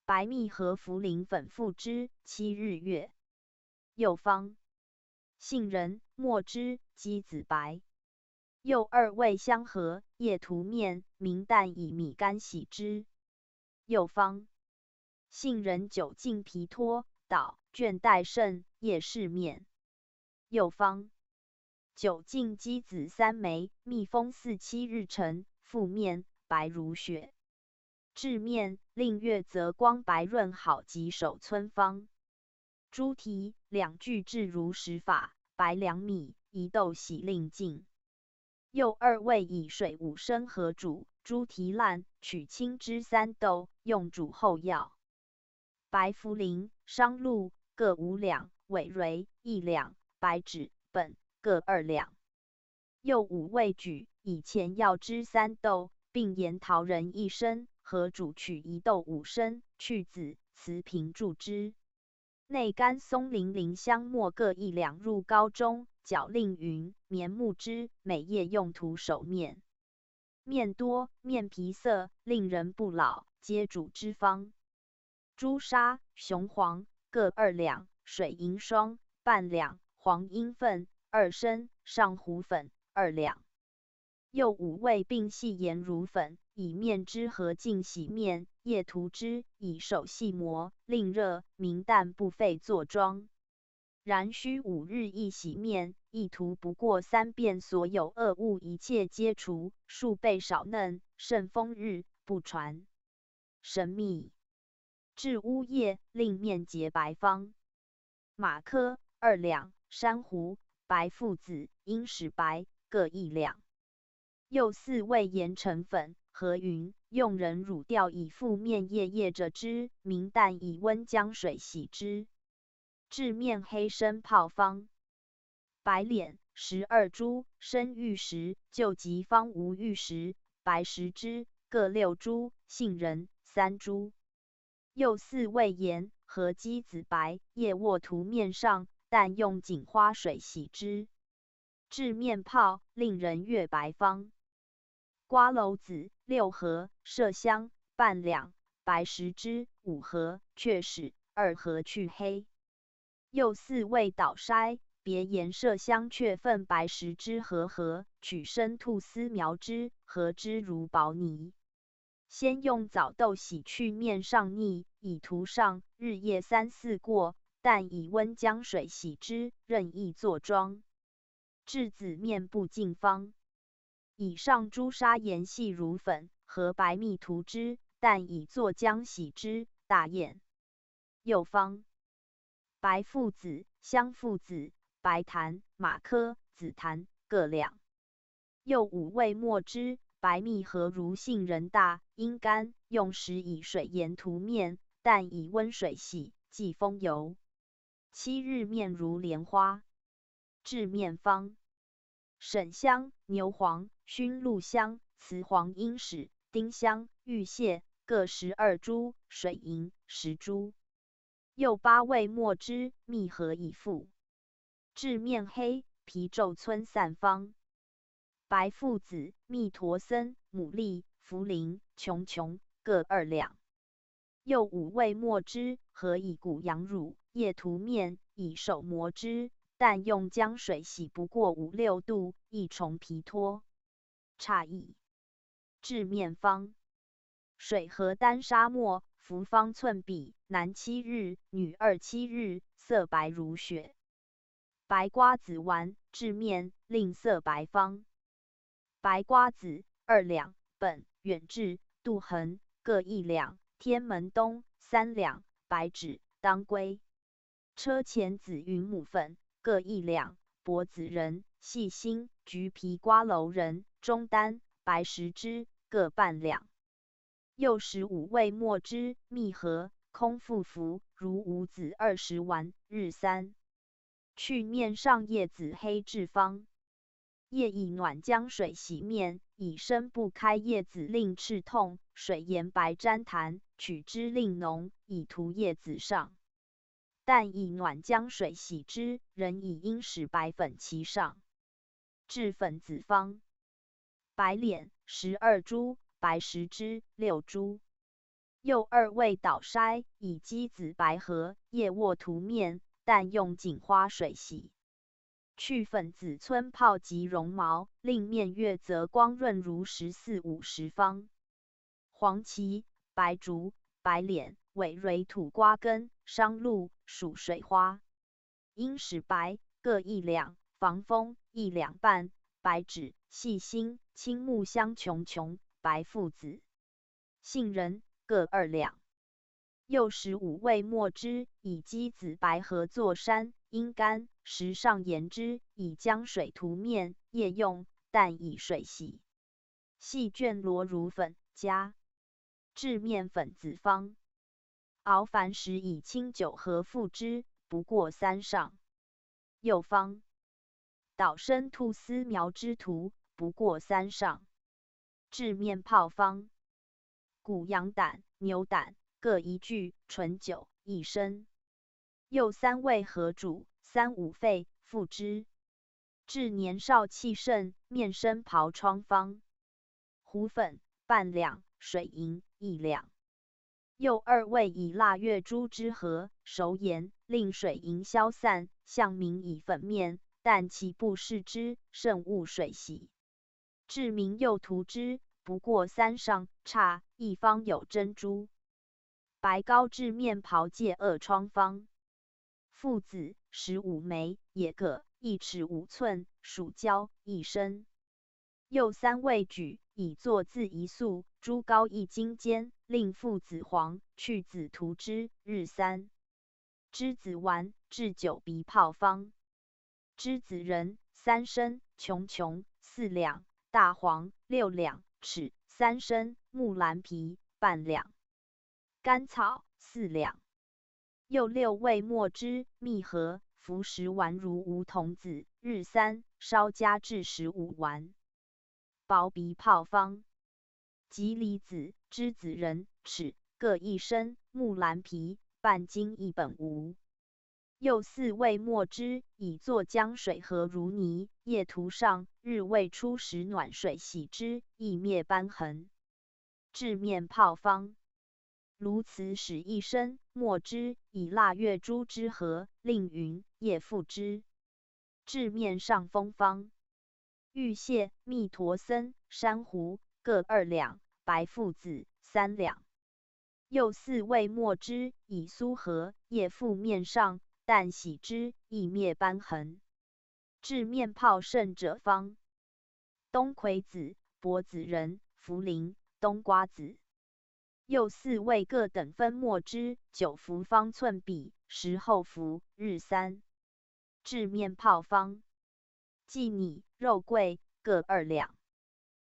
白蜜和茯苓粉复之，7日月。又方。杏仁、墨汁、鸡子白。又2味相合，夜涂面，明旦以米干洗之。又方。杏仁酒净皮脱，倒，倦怠甚，夜拭面。又方。酒净鸡子3枚，密封4、7日陈，复面，白如雪。至面，令月则光白润好，及手皴方。猪蹄2具制如实法，白2米，一豆洗令净。又2味以水5升和煮，猪蹄烂，取青汁3豆，用煮后药。白茯苓、商鹿各5两，葦蕤1两，白芷、本各2两。又5味举，以前药汁3豆，并盐桃仁1升，和煮取1豆5升，去籽，瓷瓶注之。内干松林林香末各1两入膏中，搅令匀，绵木之，每夜用涂手面。面多，面皮色，令人不老，皆煮之方。朱砂、雄黄各2两，水银霜半两，黄阴粉2升，上胡粉2两。又5味并细盐如粉，以面汁和净洗面，夜涂之，以手细磨，令热，明旦不费坐妆。然须5日一洗面，一涂不过3遍，所有恶物一切皆除，数倍少嫩，甚丰日，不传。神秘。至乌夜，令面洁白方。马科2两，珊瑚白附子，鹰矢白各1两。又4味盐成粉，和匀，用人乳调以覆面夜着之，明旦以温姜水洗之。至面黑参泡方。白脸12株，生玉石，救急方无玉石，白10枝，各6株，杏仁3株。又4味盐，和鸡子白，叶卧涂面上，但用锦花水洗之。至面泡，令人月白方。瓜蒌子6盒，麝香半两，白10枝5盒，却使2盒去黑。又4味捣筛，别盐麝香雀粪白10枝和，取生兔丝苗之，和之如薄泥。先用枣豆洗去面上腻，以涂上，日夜3、4过，但以温姜水洗之，任意作妆。至子面不净方。以上朱砂盐细如粉，和白蜜涂之，但以作浆洗之，大艳。又方。白附子、香附子、白檀、马科、紫檀各2。又5味墨汁，白蜜和如杏仁大，阴干，用时以水盐涂面，但以温水洗，忌风油。7日面如莲花。至面方。沈香、牛黄、熏鹿香、雌黄鹰矢、丁香、玉屑各12株，水银10株。又8味墨汁，蜜合以覆。至面黑，皮皱皴散方。白附子、蜜陀森、牡蛎、茯苓、琼各2两。又5味墨汁，和以谷羊乳，液涂面，以手磨之，但用姜水洗不过5、6度，一重皮脱。差异。至面方。水和丹砂末，服方寸比，男7日，女7日，色白如雪。白瓜子丸，至面，令色白方。白瓜子2两，本、远志、杜衡各1两，天门冬3两，白芷、当归、车前子云母粉各1两，柏子仁、细心、橘皮瓜蒌仁、中丹、白10枝各半两。又15味墨汁，蜜合，空腹服，如五子20丸，日3。去面上叶子黑至方。夜以暖姜水洗面，以生不开叶子令赤痛，水盐白沾痰，取之令浓，以涂叶子上。但以暖姜水洗之，仍以鹰矢白粉其上。至粉子方。白脸12株，白10枝6株。又2味捣筛，以鸡子白和，叶卧涂面，但用锦花水洗。去粉子皴泡及绒毛，令面月则光润如14、50方。黄芪、白术、白脸、尾蕊土瓜根、商露、蜀水花。鹰矢白各1两，防风1两半，白芷、细心、青木香琼、白附子、杏仁各2两。又15味墨汁，以鸡子白和作山，阴干，时上盐之，以姜水涂面，夜用，但以水洗。细卷罗如粉，加。至面粉子方。熬凡时以清酒和附之，不过3上。又方。捣生兔丝苗之涂，不过3上。至面泡方。谷羊胆、牛胆各1具，醇酒1升。又3味合煮，3、5沸，复之。至年少气盛，面生疱疮方。胡粉半两，水银1两。又2味以腊月珠之和，熟盐，令水银消散，向明以粉面，但其不适之，慎勿水洗。至明又涂之，不过3上，差一方有珍珠。白膏至面疱疥恶疮方。附子15枚，野葛1尺5寸，属胶1升。又3味举，以作字一束，朱膏1金坚，令附子黄，去子涂之，日3。栀子丸，治酒鼻泡方。栀子仁3升，琼4两，大黄6两，豉3升，木兰皮半两，甘草4两。又6味墨汁，蜜合，服10丸如梧桐子，日3，烧加至15丸。薄鼻泡方。及梨子、栀子仁、豉各1升，木兰皮半斤1本无。又4味墨汁，以作浆水和如泥，液涂上，日未出时暖水洗之，易灭斑痕。治面泡方。鸬鹚使1升，墨汁以蜡月珠之和，令匀，液复之。治面上风方。玉蟹、蜜驼参、珊瑚各2两，白附子3两。又4味墨汁，以苏和，液附面上，但洗之，易灭斑痕。治面泡甚者方。冬葵子、柏子仁、茯苓、冬瓜子。又4味各等分墨汁，9服方寸比，10后服，日3。治面泡方。荠拟、肉桂各2两。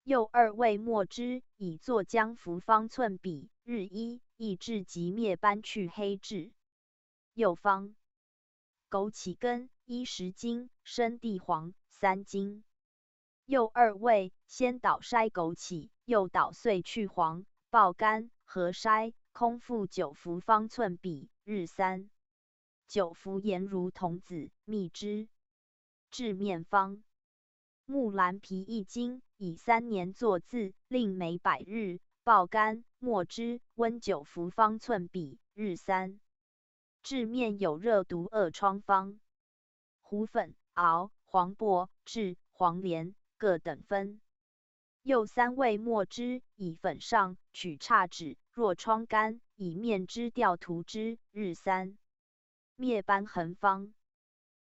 又2味墨汁，以作浆服方寸比，日1，抑制及灭斑去黑质。又方。枸杞根10斤，生地黄3斤。又2味，先捣筛枸杞，又捣碎去黄，爆干，和筛，空腹9服方寸比，日3。9服盐如童子，蜜之。治面方。木兰皮1斤，以3年作字，令每100日，爆干，墨汁，温9服方寸比，日3。治面有热毒恶疮方。胡粉、熬、黄柏、炙、黄连各等分。又3味墨汁，以粉上，取差脂，若疮干，以面汁调涂之，日3。灭斑痕方。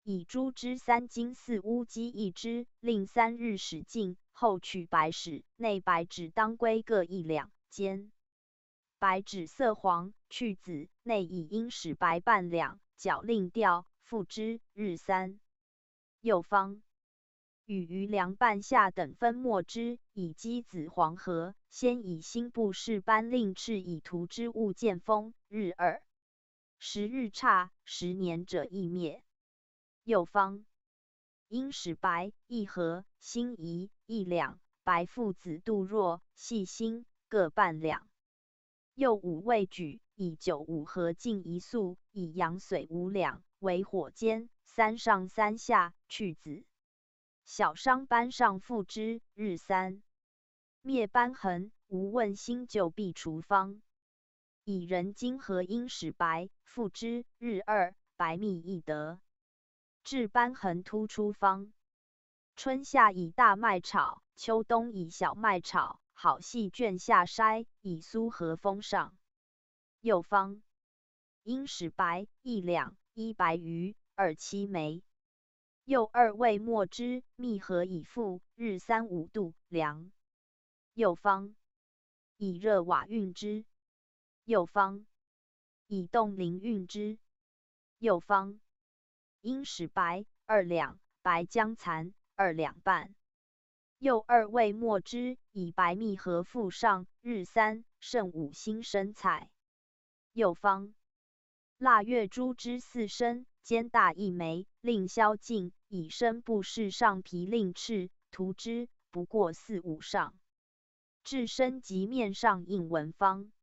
以猪脂3斤4乌鸡1只，令3日使净，后取白芷，内白芷当归各1两，煎。白芷色黄，去籽，内以阴使白半两，搅令掉，复之，日3。又方。与余凉半夏等分墨汁，以鸡子黄和，先以新布试斑，令赤以涂之，物见风，日2。10日差，10年者易灭。又方。阴使白1合，辛夷1两，白附子杜若、细辛各半两。又5味举，以酒5合尽1粟，以羊髓5两，为火煎，3上3下，去籽。小伤斑上复之，日3。灭斑痕，无问新旧必除方。以人精和阴使白，复之，日2，白蜜易得。治斑痕突出方。春夏以大麦炒，秋冬以小麦炒，好细卷下筛，以苏和封上。又方。阴使白1两，1白鱼2七枚。又2味墨汁，蜜合以复，日3 5度，凉。又方。以热瓦运之。又方。以冻龄运之。又方。阴使白2两，白姜残2两半。又2味墨汁，以白蜜合附上，日3，剩5星生菜。又方。蜡月珠汁4升，煎大1枚，令消尽，以生布饰上皮，令赤，涂之，不过4、5上。治身及面上印纹方。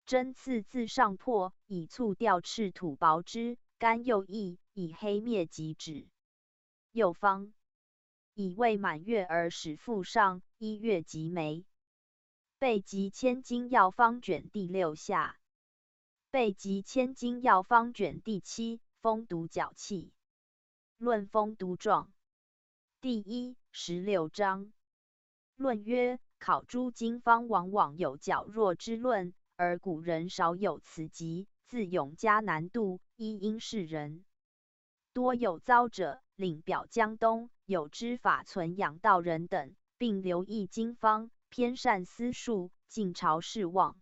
针刺字上破，以醋调赤土薄之，干又易，以黑灭即止。又方。以未满月而使附上，1月即梅。备急千金药方卷第6下。备急千金药方卷第7，风毒脚气。论风毒状。第1、16章。论曰：考诸经方往往有较弱之论，而古人少有此疾，自永嘉难度，一因是人。多有遭者，领表江东，有知法存养道人等，并留意经方，偏善思术，进朝事望。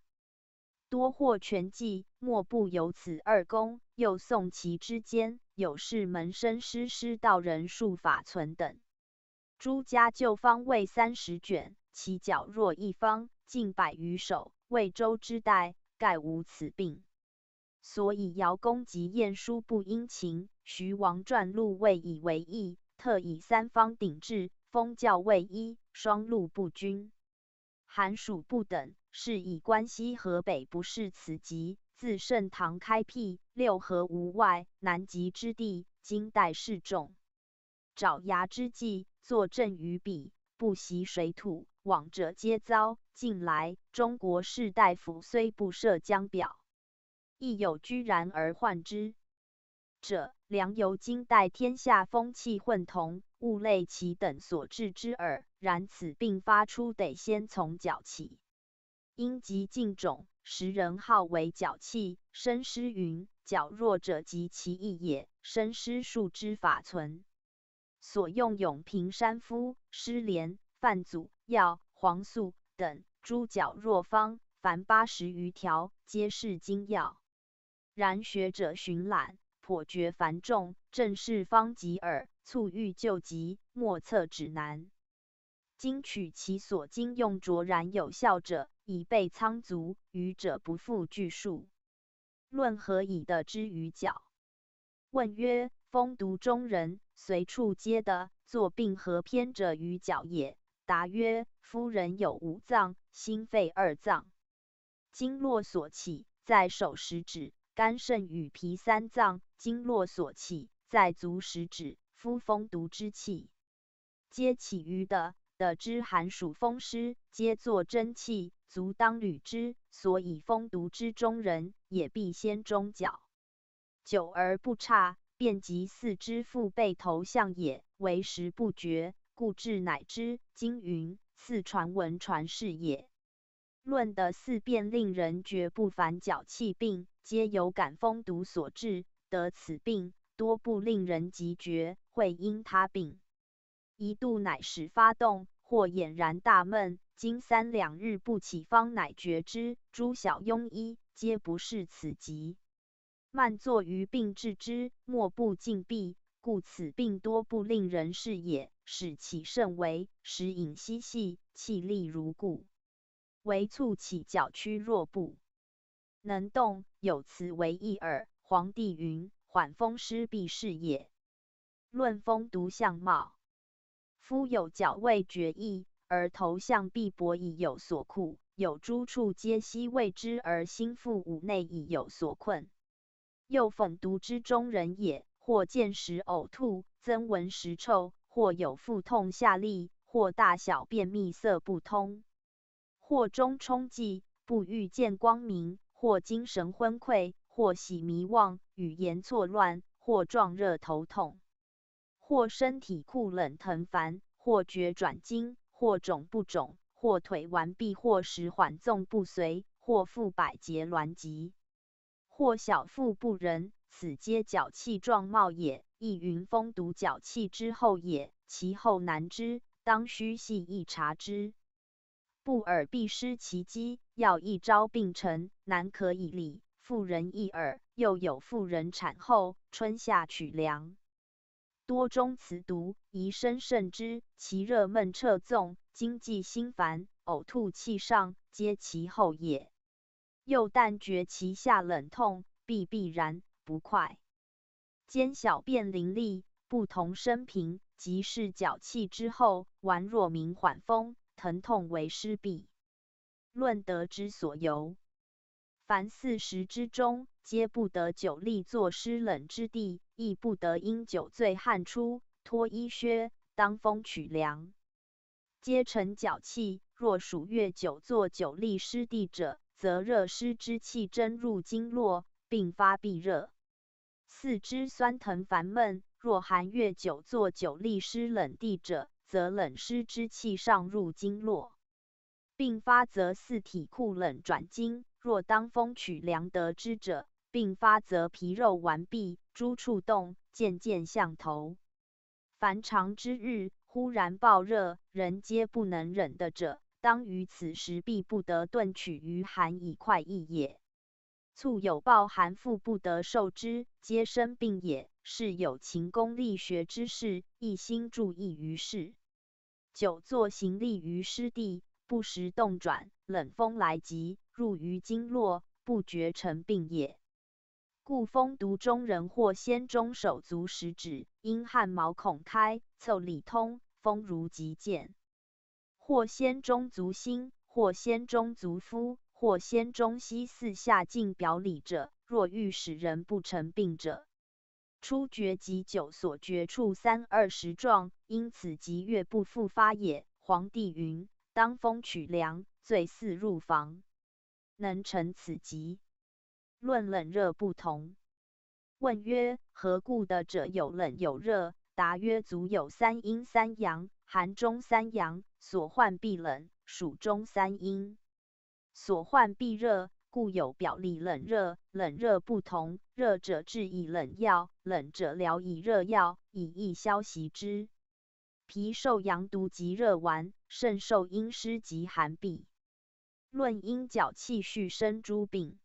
多获权计，莫不有此二功。又宋齐之间，有士门生师道人术法存等。诸家旧方未30卷，其较弱一方，近100余首。魏州之代，盖无此病。所以姚公及晏殊不殷勤，徐王传录未以为意，特以3方鼎制，封教卫一，双录不均。韩蜀不等，是以关西河北不是此籍。自盛唐开辟，6河无外，南极之地，今代示众。爪牙之际，坐镇于彼，不习水土，往者皆遭。近来，中国士大夫虽不涉江表，亦有居然而患之者，良由今代天下风气混同，物类其等所致之耳。然此病发出，得先从脚起。因疾尽种，时人号为脚气。生师云：脚弱者及其意也。生师术之法存。所用永平山敷、施连、范祖、药、黄素等诸脚弱方，凡80余条，皆是精要。然学者寻览，颇觉繁重，正是方急耳。促欲救急，莫测指南。今取其所经用卓然有效者，以备仓卒；愚者不复具述。论何以得之于脚？问曰：风毒中人，随处皆得，作病何偏者于脚也？答曰：夫人有5脏，心肺2脏，经络所起，在手食指；肝肾与脾3脏，经络所起，在足食指。夫风毒之气，皆起于的。得之寒暑风湿，皆作真气，足当履之。所以风毒之中人，也必先中脚。久而不差，便及四肢腹背头项也，为时不决，故治乃之。今云似传闻传世也。论的4变令人觉不凡脚气病，皆有感风毒所致。得此病，多不令人即觉，会因他病。一度乃始发动，或俨然大闷，经3两日不起，方乃觉之。诸小庸医，皆不是此疾。慢作于病治之，莫不禁闭，故此病多不令人视也。使其甚微，时饮稀细，气力如故，唯促起脚屈弱不能动，有此为一耳。黄帝云：缓风湿必是也。论风毒相貌，夫有脚未决意，而头项必薄以有所酷，有诸处皆悉未知，而心腹五内已有所困。又讽毒之中人也，或见时呕吐，增闻时臭，或有腹痛下痢，或大小便秘色不通，或中冲悸，不欲见光明，或精神昏聩，或喜迷妄，语言错乱，或壮热头痛，或身体酷冷疼烦，或厥转经，或肿不肿，或腿顽闭，或时缓纵不随，或腹百节挛急，或小腹不仁，此皆脚气状貌也。亦云风毒脚气之后也，其后难知，当须细意察之。不耳必失其机，要一朝病成，难可以理。妇人一耳，又有妇人产后，春夏取凉，多中此毒，宜生慎之。其热闷彻纵，经悸心烦，呕吐气上，皆其后也。又但觉其下冷痛，必然不快，兼小便淋漓，不同生平，即是脚气之后，顽若鸣缓风，疼痛为湿痹。论得之所由，凡40之中，皆不得久立作湿冷之地，亦不得因酒醉汗出，脱衣靴，当风取凉，皆成脚气。若数月久坐久立湿地者，则热湿之气蒸入经络，并发痹热，四肢酸疼烦闷。若寒月久坐久立湿冷地者，则冷湿之气上入经络，并发则四体酷冷转经。若当风取凉得之者，并发则皮肉完毕，诸触动，渐渐向头。凡常之日，忽然暴热，人皆不能忍的者，当于此时必不得顿取于寒以快意也。促有暴寒复不得受之，皆生病也。是有勤功力学之士，一心注意于事，久坐行立于湿地，不时动转，冷风来急，入于经络，不觉成病也。故风毒中人或先中手足食指，因汗毛孔开，凑里通，风如急见；或先中足心，或先中足肤，或先中膝四下尽表里者，若欲使人不成病者，初觉及久所觉处30-20状，因此疾月不复发也。皇帝云：当风取凉，最似入房，能成此疾。论冷热不同。问曰：何故的者有冷有热？答曰：足有3阴3阳，寒中3阳，所患必冷，暑中3阴，所患必热，故有表里冷热。冷热不同，热者治以冷药，冷者疗以热药，以易消习之。脾受阳毒及热丸，肾受阴湿及寒痹。论阴脚气续生诸病，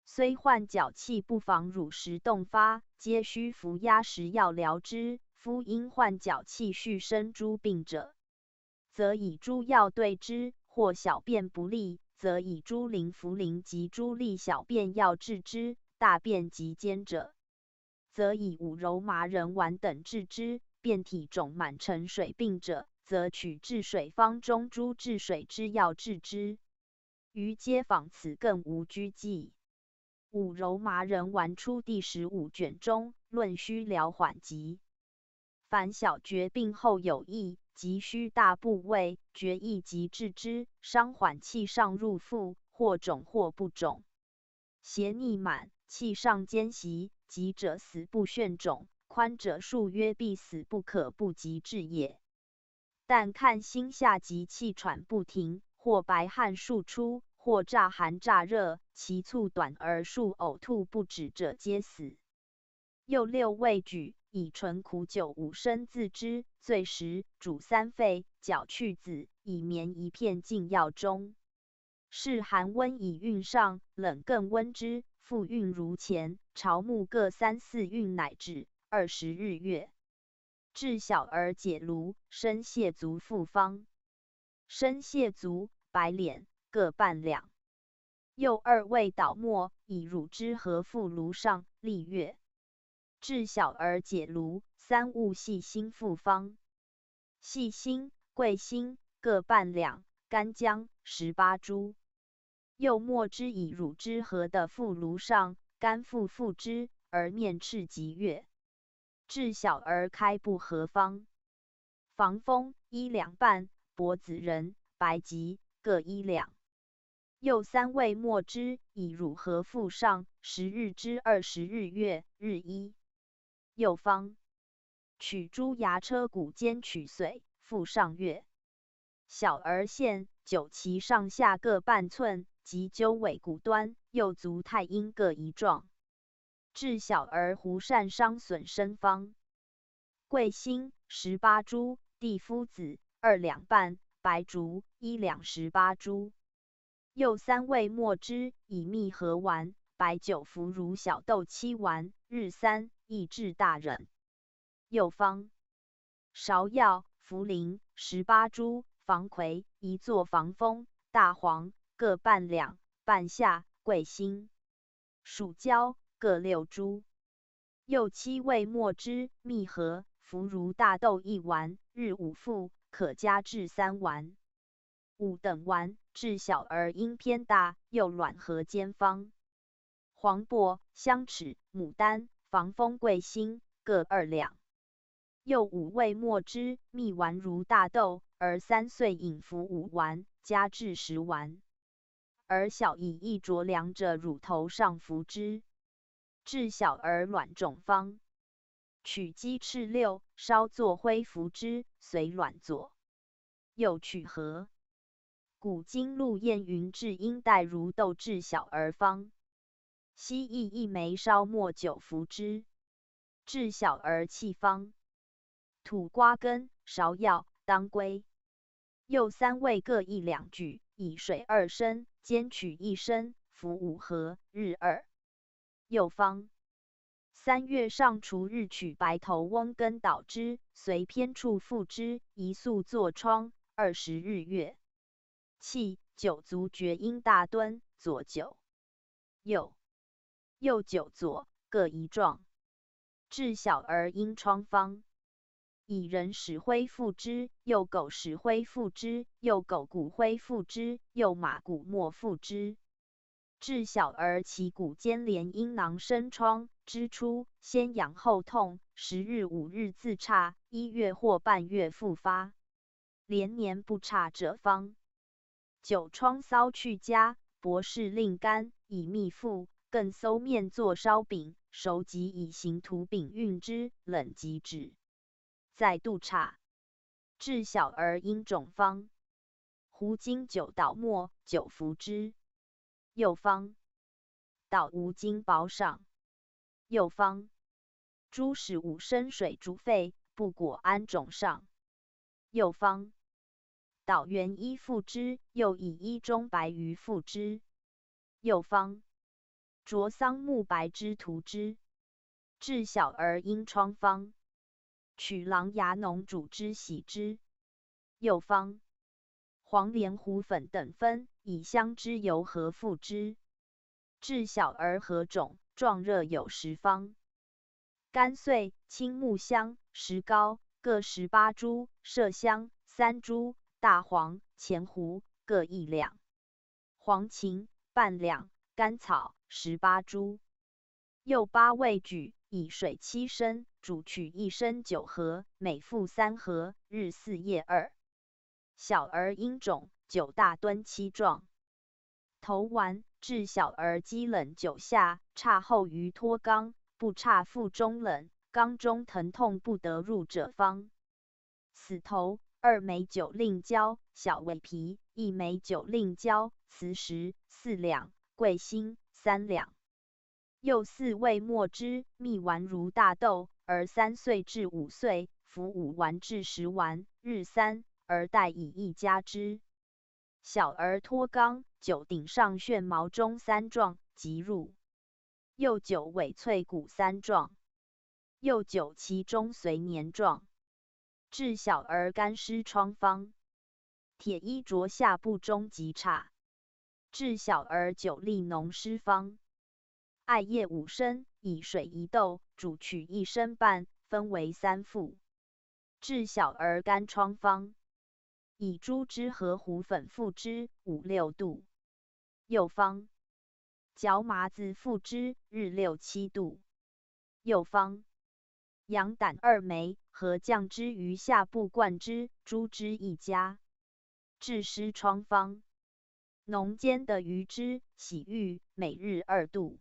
虽患脚气不妨乳食动发，皆需服压食药疗之。夫因患脚气续生诸病者，则以诸药对之；或小便不利，则以诸灵茯苓及诸利小便药治之；大便极坚者，则以五柔麻仁丸等治之；便体肿满成水病者，则取治水方中诸治水之药治之。余皆仿此，更无拘忌。五柔麻仁丸出第15卷中，论须疗缓急。凡小厥病后有益，急需大部位，厥益即治之，伤缓气上入腹，或肿或不肿。邪逆满，气上兼袭，急者死不旋肿，宽者数曰必死不可不及治也。但看心下急气喘不停，或白汗数出，或乍寒乍热，其促短而数呕吐不止者，皆死。又6味举，以纯苦酒5升自之，醉时煮3沸，搅去子，以绵一片进药中。是寒温以运上，冷更温之，复运如前。朝暮各3-4运乃止，20日月。治小儿解炉，生泻足复方。生泻足、白脸各半两。又2味捣末，以乳汁和腹炉上，历月。治小儿解炉，3物细辛复方。细辛、桂辛各半两，干姜18株。又末之以乳汁和的腹炉上，干复之，而面赤及月。治小儿开布合方。防风1两半，柏子仁、白及各1两。又3味末之，以乳和腹上，10日之20日月，日1。又方。取猪牙车骨间取髓，腹上月。小儿线9其上下各半寸，及鸠尾骨端，右足太阴各1状。治小儿胡疝伤损身方。桂辛18株，地肤子2两半，白术1两18株。又3味末之，以蜜和丸，白酒服如小豆7丸，日3，益治大忍。又方。芍药、茯苓18株，防葵1作防风，大黄各半两，半夏、桂辛、蜀椒各6株。又7味末之，蜜和，服如大豆1丸，日5服，可加治3丸。5等丸，治小儿阴偏大，又卵和兼方。黄柏、香豉、牡丹、防风桂辛各2两。又5味末之，蜜丸如大豆，而3岁饮服5丸，加治10丸。而小以一酌凉者，乳头上服之。治小儿卵肿方。取鸡翅6，烧作灰服之，随卵佐。又取核。古今陆彦云治阴带如豆治小儿方。西亦一枚烧末9服之。治小儿气方。土瓜根、芍药、当归。又3味各1两举，以水2升，煎取1升，服5合，日2。又方。3月上除日取白头翁根捣之，随偏处复之，一宿痤疮，20日月。气9足厥阴大敦，左9。右9左，各1壮。治小儿阴疮方。以人使灰附之，又狗使灰附之，又狗骨灰附之，又马骨末附之。治小儿其骨间连阴囊生疮，之初先痒后痛，10日5日自差，1月或半月复发，连年不差者方。9疮搔去痂，博士令干，以蜜附，更馊面作烧饼，熟即以行土饼运之，冷即止。再度差。治小儿阴肿方。胡精9捣末，9服之。又方。捣无精保赏。又方。猪使5升水煮沸，不果安肿上。又方。捣元衣附之，又以衣中白鱼附之。又方。着桑木白枝涂之。治小儿阴疮方。取狼牙脓煮之洗之。又方。黄连胡粉等分，以香脂油和附之。治小儿何肿、壮热有10方。甘遂、青木香、石膏各18株，麝香3株，大黄、前胡各1两。黄芩半两，甘草18株。又8味举，以水7升，煮取1升9合，每复3合，日4夜2。小儿阴肿，9大敦7壮。头丸。治小儿肌冷9下，差后于脱肛，不差腹中冷，肛中疼痛不得入者方。死头2枚9令胶，小尾皮1枚9令胶，磁石4两，桂心3两。又4味末之，蜜丸如大豆，儿3岁至5岁，服5丸至10丸，日3，而待以1加之。小儿脱肛，9顶上旋毛中3壮，即入。又9尾脆骨3壮。又9其中随黏状。治小儿干湿疮方。铁衣着下部中即差。治小儿9粒脓湿方。艾叶5升，以水1斗，煮取1升半，分为3副。治小儿干疮方。以猪脂和胡粉附之，5、6度。又方。嚼麻子附之，日6、7度。又方。羊胆2枚，和酱汁于下部灌之，猪汁1加。治湿疮方。浓煎的鱼汁，洗浴，每日2度。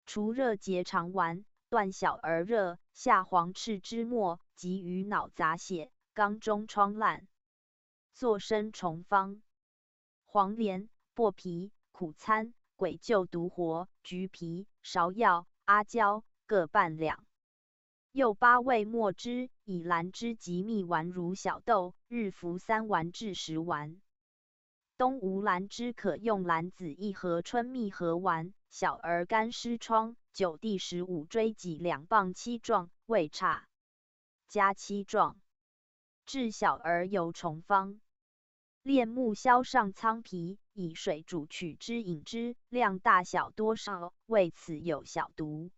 除热结肠丸，断小儿热，下黄赤之末，及于脑杂血，肛中疮烂。作生虫方。黄连、薄皮、苦参、鬼臼独活、橘皮、芍药、阿胶各半两。又8味末之，以兰汁及蜜丸如小豆，日服3丸至10丸。东吴兰汁可用兰子1盒，春蜜合丸。小儿干湿疮，9第15椎脊2磅7壮，未差。加7壮。治小儿疣虫方。炼木削上苍皮，以水煮取之饮之，量大小多少，为此有小毒。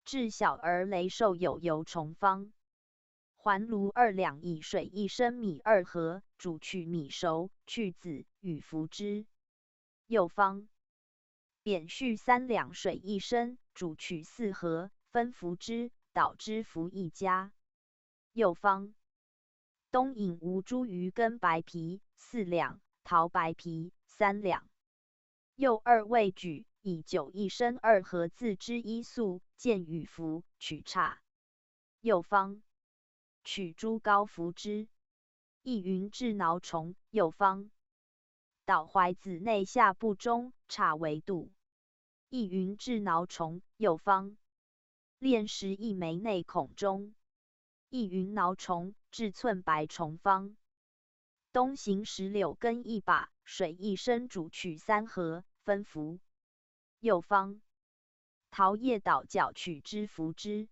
治小儿雷兽有疣虫方。环炉2两，以水1升，米2合，煮取米熟，去籽，与服之。又方。扁蓄3两，水1升，煮取4合，分服之，捣之服1加。又方。冬饮无茱萸根白皮4两，桃白皮3两。又2味举，以酒1升2合，自之1粟，见与服，取差。又方。取猪膏服之。亦云治挠虫。又方。捣怀子内下部中，差为度。亦云治挠虫，右方。炼石一枚内孔中，亦云挠虫，治寸白虫方。东行石榴根一把，水一升煮取3合，分服。右方。桃叶捣角取之服之，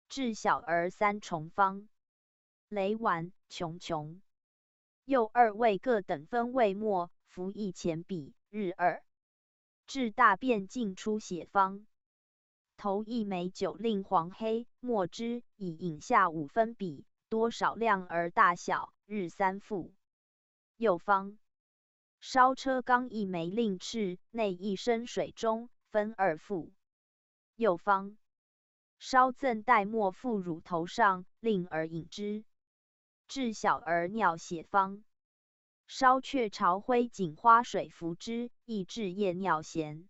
治小儿3重方。雷丸、琼琼。右2味各等分味末，服1钱比，日2。治大便尽出血方。头1枚酒令黄黑，末之，以饮下5分比，多少量而大小，日3服。右方。烧车缸1枚令赤，内1升水中，分2服。右方。烧赠带末附乳头上，令儿饮之，治小儿尿血方。烧雀巢灰锦花水服之，亦治夜尿涎。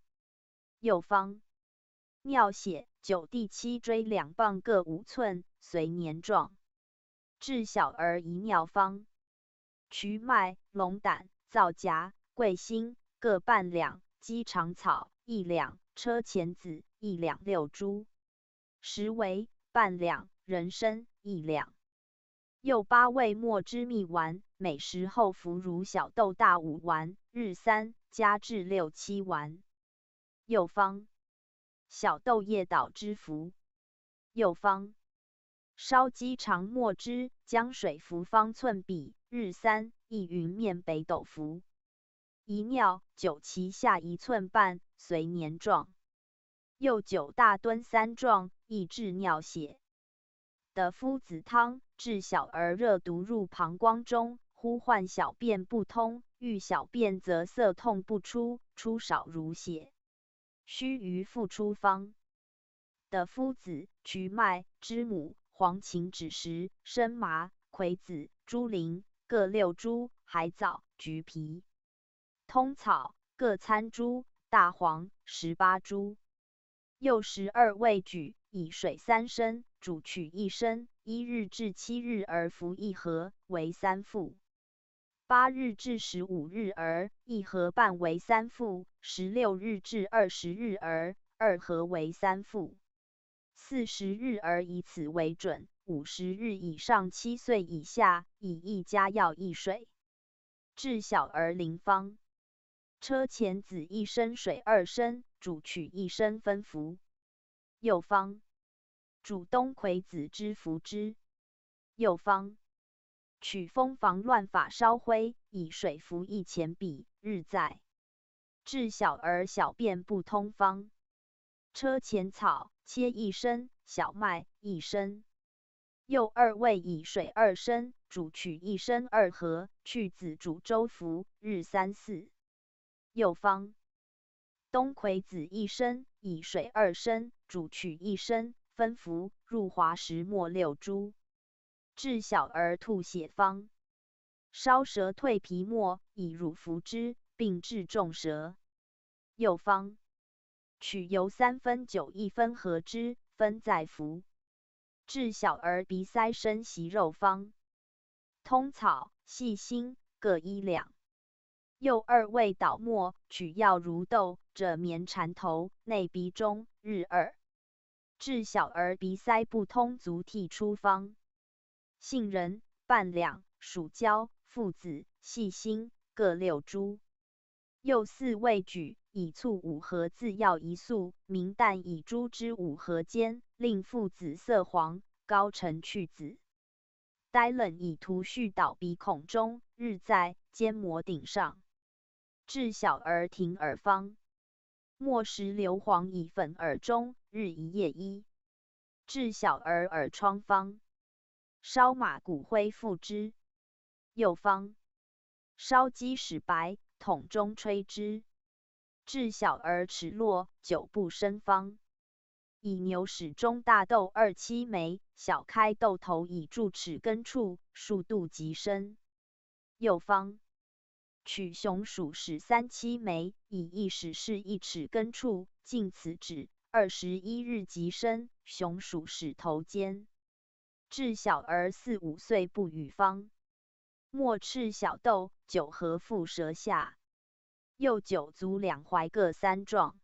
右方。尿血9第7椎2磅各5寸，随年状，治小儿遗尿方。瞿麦、龙胆、皂荚、桂心各半两，鸡肠草1两，车前子1两6株，石苇半两，人参1两。右8味末之蜜丸，每食后服如小豆大5丸，日3，加至6、7丸。右方。小豆叶捣之服。右方。烧鸡肠末之，将水服方寸比，日3，亦云面北斗服。遗尿9其下1寸半，随年状。右9大敦3状，亦治尿血。得夫子汤，治小儿热毒入膀胱中，呼唤小便不通，遇小便则涩痛不出，出少如血，须臾复出方。得夫子、瞿麦、知母、黄芩枳实、生麻、葵子、猪苓各6株，海藻、橘皮、通草各参株，大黄18株。右12味举，以水3升，煮取1升，1日至7日而服1合，为3服。8日至15日而1合半为3服，16日至20日而2合为3服。40日而以此为准，50日以上7岁以下，以1加药1水。治小儿淋方。车前子1升水2升，煮取1升分服。右方。煮冬葵子汁服之。右方。取风防乱发烧灰，以水服1钱比，日在。治小儿小便不通方。车前草切1升，小麦1升。右2味以水2升，煮取1升2合，去子煮粥服，日3、4。右方。冬葵子1升，以水2升，煮取1升，分服，入滑石末6株。治小儿吐血方。烧蛇蜕皮末，以乳服之，并治重舌。右方。取油3分酒1分合之，分再服。治小儿鼻塞生息肉方。通草、细辛各1两。右2味捣末，取药如豆者绵缠头，内鼻中，日2。治小儿鼻塞不通足涕出方。杏仁半两，蜀椒、附子、细辛各6株。右4味举，以醋5合自药1粟，明旦以猪脂5合煎，令附子色黄，高澄去子。待冷以涂絮导鼻孔中，日在，煎抹顶上。治小儿停耳方。末时硫磺以粉耳中，日1夜1。治小儿耳疮方。烧马骨灰附之。右方。烧鸡屎白，桶中吹之。治小儿齿落，久不生方。以牛屎中大豆2、7枚，小开豆头以注齿根处，数度即生。右方。取熊鼠屎3、7枚，以1屎试1齿根处，尽此止，21日即生，熊鼠屎头尖。治小儿4、5岁不语方。末赤小豆9合附舌下。右9足2踝各3状。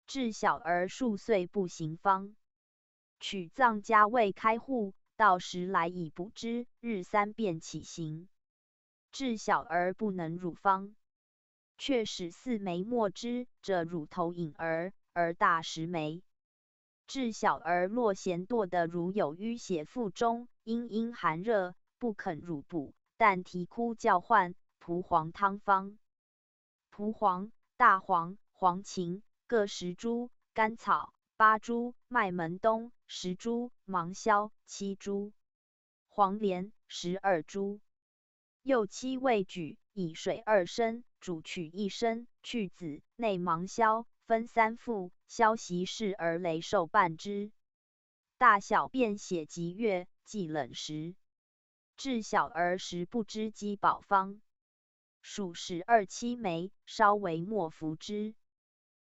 至小儿数岁不行方。取藏家未开户，到时来以补之，日3便起行。至小儿不能乳方，却使4枚没之者乳头饮儿大10枚。至小儿若嫌惰的如有淤血腹中，因寒热不肯乳补，但啼哭叫唤，蒲黄汤方。蒲黄、大黄、黄芩各10株，甘草8株，麦门冬10株，芒硝7株，黄连12株。又七味举，以水2升，煮取1升，去籽，内芒硝，分3副，消习事而雷受半之。大小便血及月，忌冷食。至小儿时不知饥饱方。属12、7枚，稍为末服之。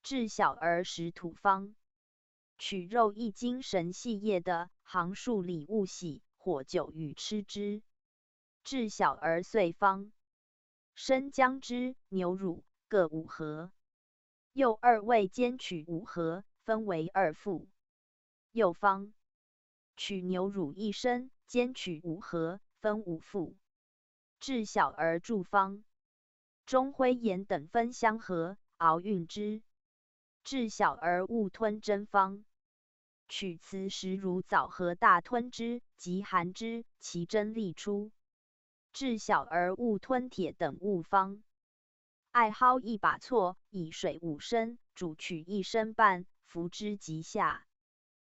至小儿时土方。取肉1斤神细叶的，行数里勿洗，火久与吃之。至小儿岁方。生姜汁、牛乳各5合。又2味煎取5合，分为2副。又方。取牛乳1升，煎取5合，分5副。至小儿助方。中灰盐等分相合，熬运之。至小儿勿吞针方。取磁石如枣核大吞之，即含之，其针利出。至小儿勿吞铁等物方。艾蒿1把错，以水5升，煮取1升半，服之即下。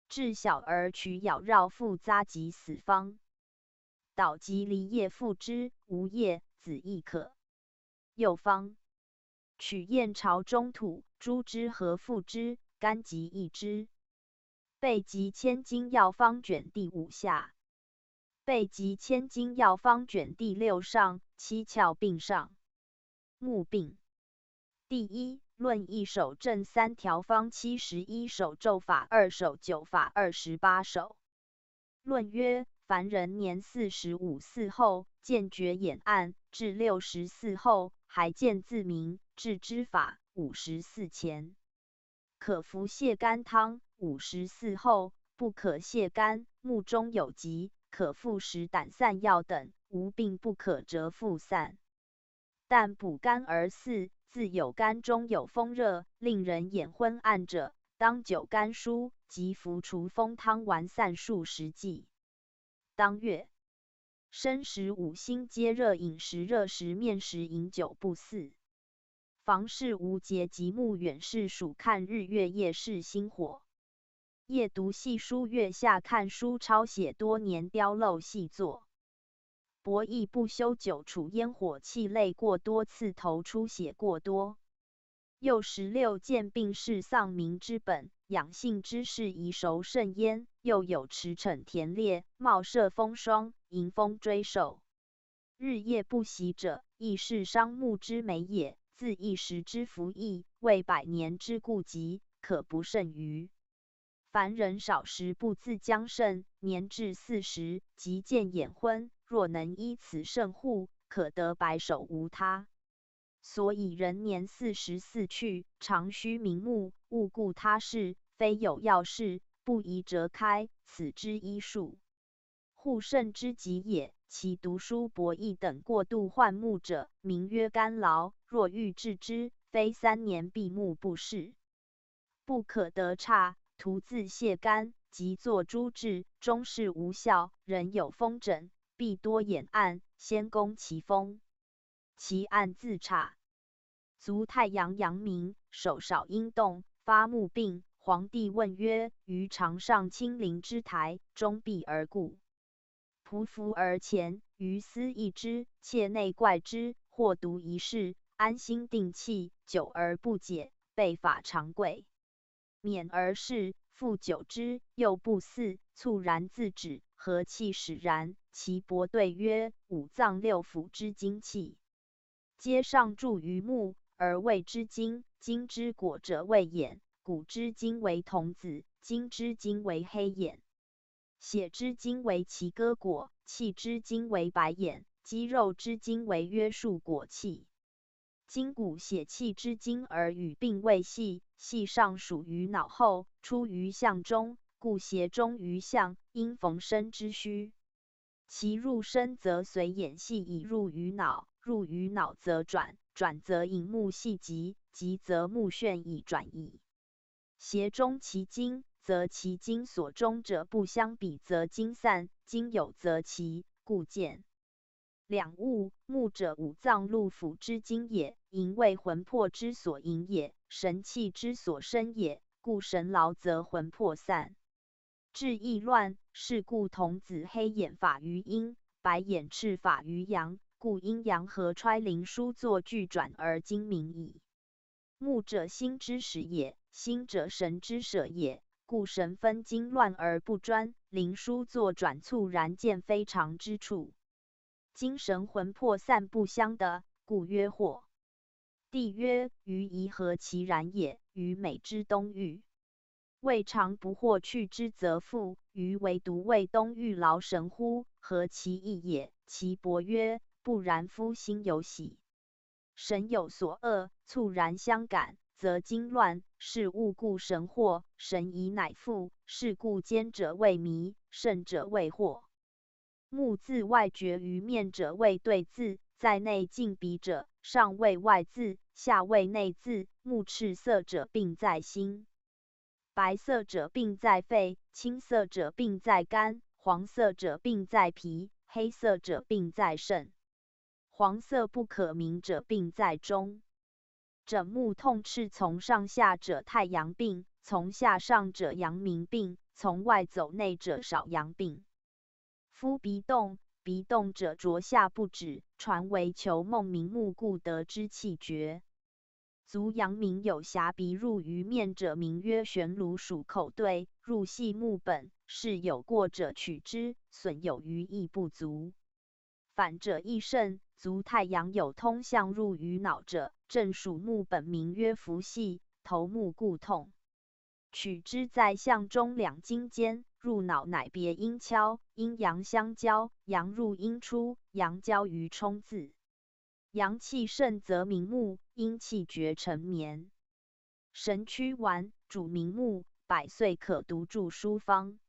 至小儿取咬绕腹扎及死方。捣及梨叶复之，无叶子亦可。又方。取燕巢中土，猪汁和附之，甘及一之。备急千金药方卷第5下。备急千金药方卷第6上，七窍并上。目病。第一，论1手正3条方71手咒法2手9法28手。论曰：凡人年45巳后，见觉眼暗，至64后，还见自明，至知法54前，可服泻肝汤；54后，不可泻肝，目中有疾，可服食胆散药等，无病不可折腹散。但补肝而巳，自有肝中有风热，令人眼昏暗者，当酒甘舒，及服除风汤丸散数10剂。当月，申时5辛皆热饮食热食面食饮酒不肆。房事无节及目远视属看日月夜视星火。夜读细书月下看书抄写多年雕镂细作。博弈不休久处烟火气泪过多刺头出血过多。又16见病是丧民之本，养性之事宜熟慎焉。又有驰骋田猎，冒射风霜，迎风追兽，日夜不息者，亦是伤目之美也。自一时之服役，为100年之痼疾，可不甚于。凡人少时不自将胜，年至40，即见眼昏，若能依此慎护，可得白首无他。所以人年44去，常须明目，勿顾他事，非有要事，不宜折开，此之医术。护肾之急也。其读书博弈等过度患目者，名曰干劳。若欲治之，非3年闭目不视，不可得差。徒自泻肝，即作诸治，终是无效。人有风疹，必多眼暗，先攻其风，其暗自差。足太阳阳明，手少阴动，发目病。皇帝问曰：于常上清陵之台，终闭而顾。匍匐而前，于思议之，切内怪之，或读一事，安心定气，久而不解，备法常贵。免而视，复久之，又不似，猝然自止，和气使然。其伯对曰：五脏六腑之精气，皆上注于目，而谓之精。精之果者谓眼，骨之精为童子，筋之精为黑眼，血之精为其歌果，气之精为白眼，肌肉之精为约束果气。筋骨血气之精而与并未细，细上属于脑后，出于项中，故邪中于项，因逢身之虚。其入身则随眼细以入于脑，入于脑则转，转则引目细急，急则目眩以转矣。邪中其精，则其精所中者不相比，则精散，精有则齐，故见。两物，目者五脏六腑之精也，营为魂魄之所营也，神气之所生也，故神劳则魂魄散。志意乱，是故童子黑眼法于阴，白眼赤法于阳，故阴阳合揣灵枢作俱转而精明矣。目者心之始也，心者神之舍也，故神分经乱而不专，灵枢作转猝然见非常之处。精神魂魄散不相的，故曰惑。帝曰：于颐何其然也？于美之东隅。未尝不惑去之则复，余唯独为东域劳神乎？何其意也？其伯曰：不然夫心有喜，神有所恶，猝然相感，则经乱，是物故神惑，神疑乃复，是故坚者谓迷，胜者谓惑。目自外绝于面者谓对字，在内近鼻者，上谓外字，下谓内字。目赤色者病在心，白色者病在肺，青色者病在肝，黄色者病在脾，黑色者病在肾。黄色不可明者病在中。枕目痛赤从上下者太阳病，从下上者阳明病，从外走内者少阳病。夫鼻动，鼻动者浊下不止，传为求梦明目，故得之气绝。足阳明有狭鼻入于面者，名曰悬颅属口对，入系目本，是有过者取之，损有余亦不足。反者亦甚，足太阳有通向入于脑者，正属目本，名曰浮系，头目故痛。取之在项中两经间，入脑乃别阴跷，阴阳相交，阳入阴出，阳交于冲字。阳气盛则明目，阴气绝成眠。神曲丸，主明目，百岁可读著书方。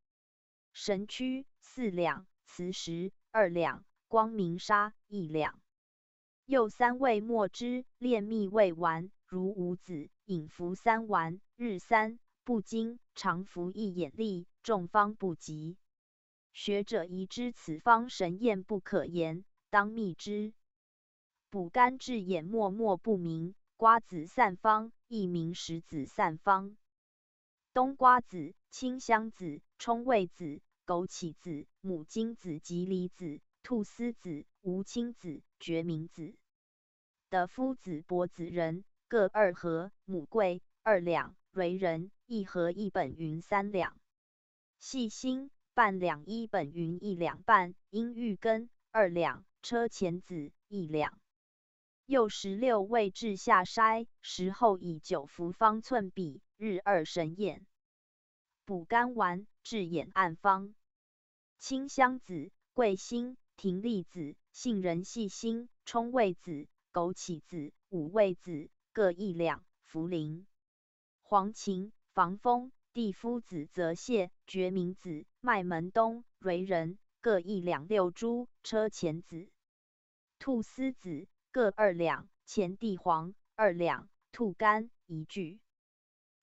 神曲4两，磁石2两，光明砂1两。又3味末之，炼蜜味丸，如五子，饮服3丸，日3。不精，常服一眼力，众方不及。学者疑之此方神验不可言，当密之。补肝治眼默不明，瓜子散方，亦名石子散方。冬瓜子、清香子、冲味子、枸杞子、母金子及梨子、菟丝子、无青子、决明子、的夫子、柏子仁各2盒，母桂2两，蕤仁1盒1本云3两。细辛半两1本云1两半，阴郁根2两，车前子1两。又16味治下筛，时后以9服方寸比，日2神验。补肝丸治眼暗方。清香子、桂心、葶苈子、杏仁细辛、冲味子、枸杞子、五味子各1两，茯苓。黄芩、防风、地肤子、泽泻、决明子、麦门冬、蕤仁各1两6株，车前子。菟丝子各2两，前地黄2两，兔肝1具。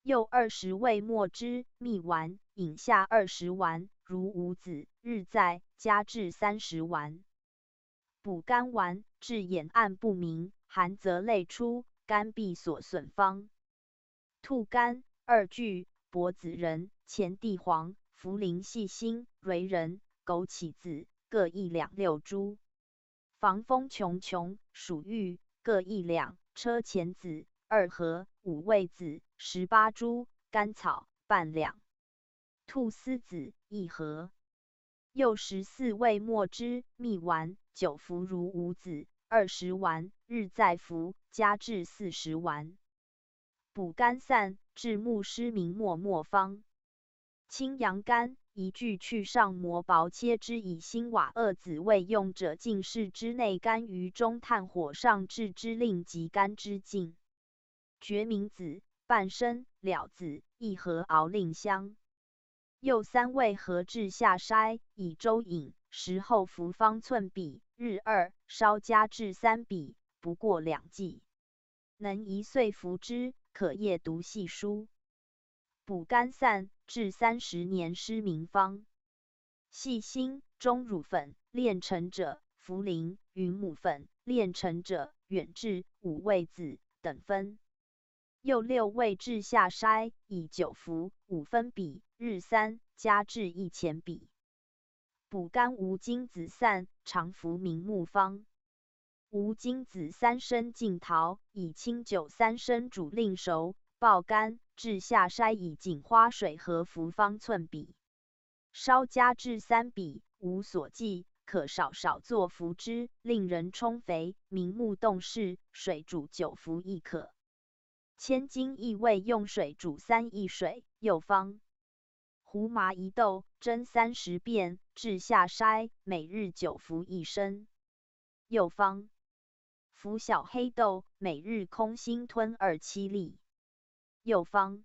又20味末之，蜜丸，饮下20丸，如五子，日在，加至30丸。补肝丸治眼暗不明，寒则泪出，肝闭所损方。兔肝2具，柏子仁、前地黄、茯苓细辛、蕤仁、枸杞子各1两6株。防风琼属玉各1两，车前子2盒，五味子18株，甘草半两。菟丝子1盒。又14味末之，蜜丸9服如五子20丸，日再服，加至40丸。补肝散治目失明默方。清阳肝一句去上磨薄，切之以辛瓦二子未用者，进士之内，干于中炭火上，置之令及干之尽。决明子、半生、了子，一合熬令香。又3味合至下筛，以粥饮，食后服方寸比，日2，稍加至3比，不过2剂。能1岁服之，可夜读细书。补肝散，治30年失明方。细辛、钟乳粉，炼成者茯苓、云母粉，炼成者远志、五味子等分。又6味至下筛，以9服5分比，日3，加至1钱比。补肝无精子散，常服明目方。无精子3升净桃，以清酒3升煮令熟，爆干，至下筛，以锦花水和服方寸比。稍加至3比，无所忌，可少做服之，令人充肥。明目动视，水煮9服亦可。千金益胃，用水煮3益水。又方。胡麻一豆，蒸30遍，至下筛，每日9服1升。又方。服小黑豆，每日空心吞2-7粒。又方。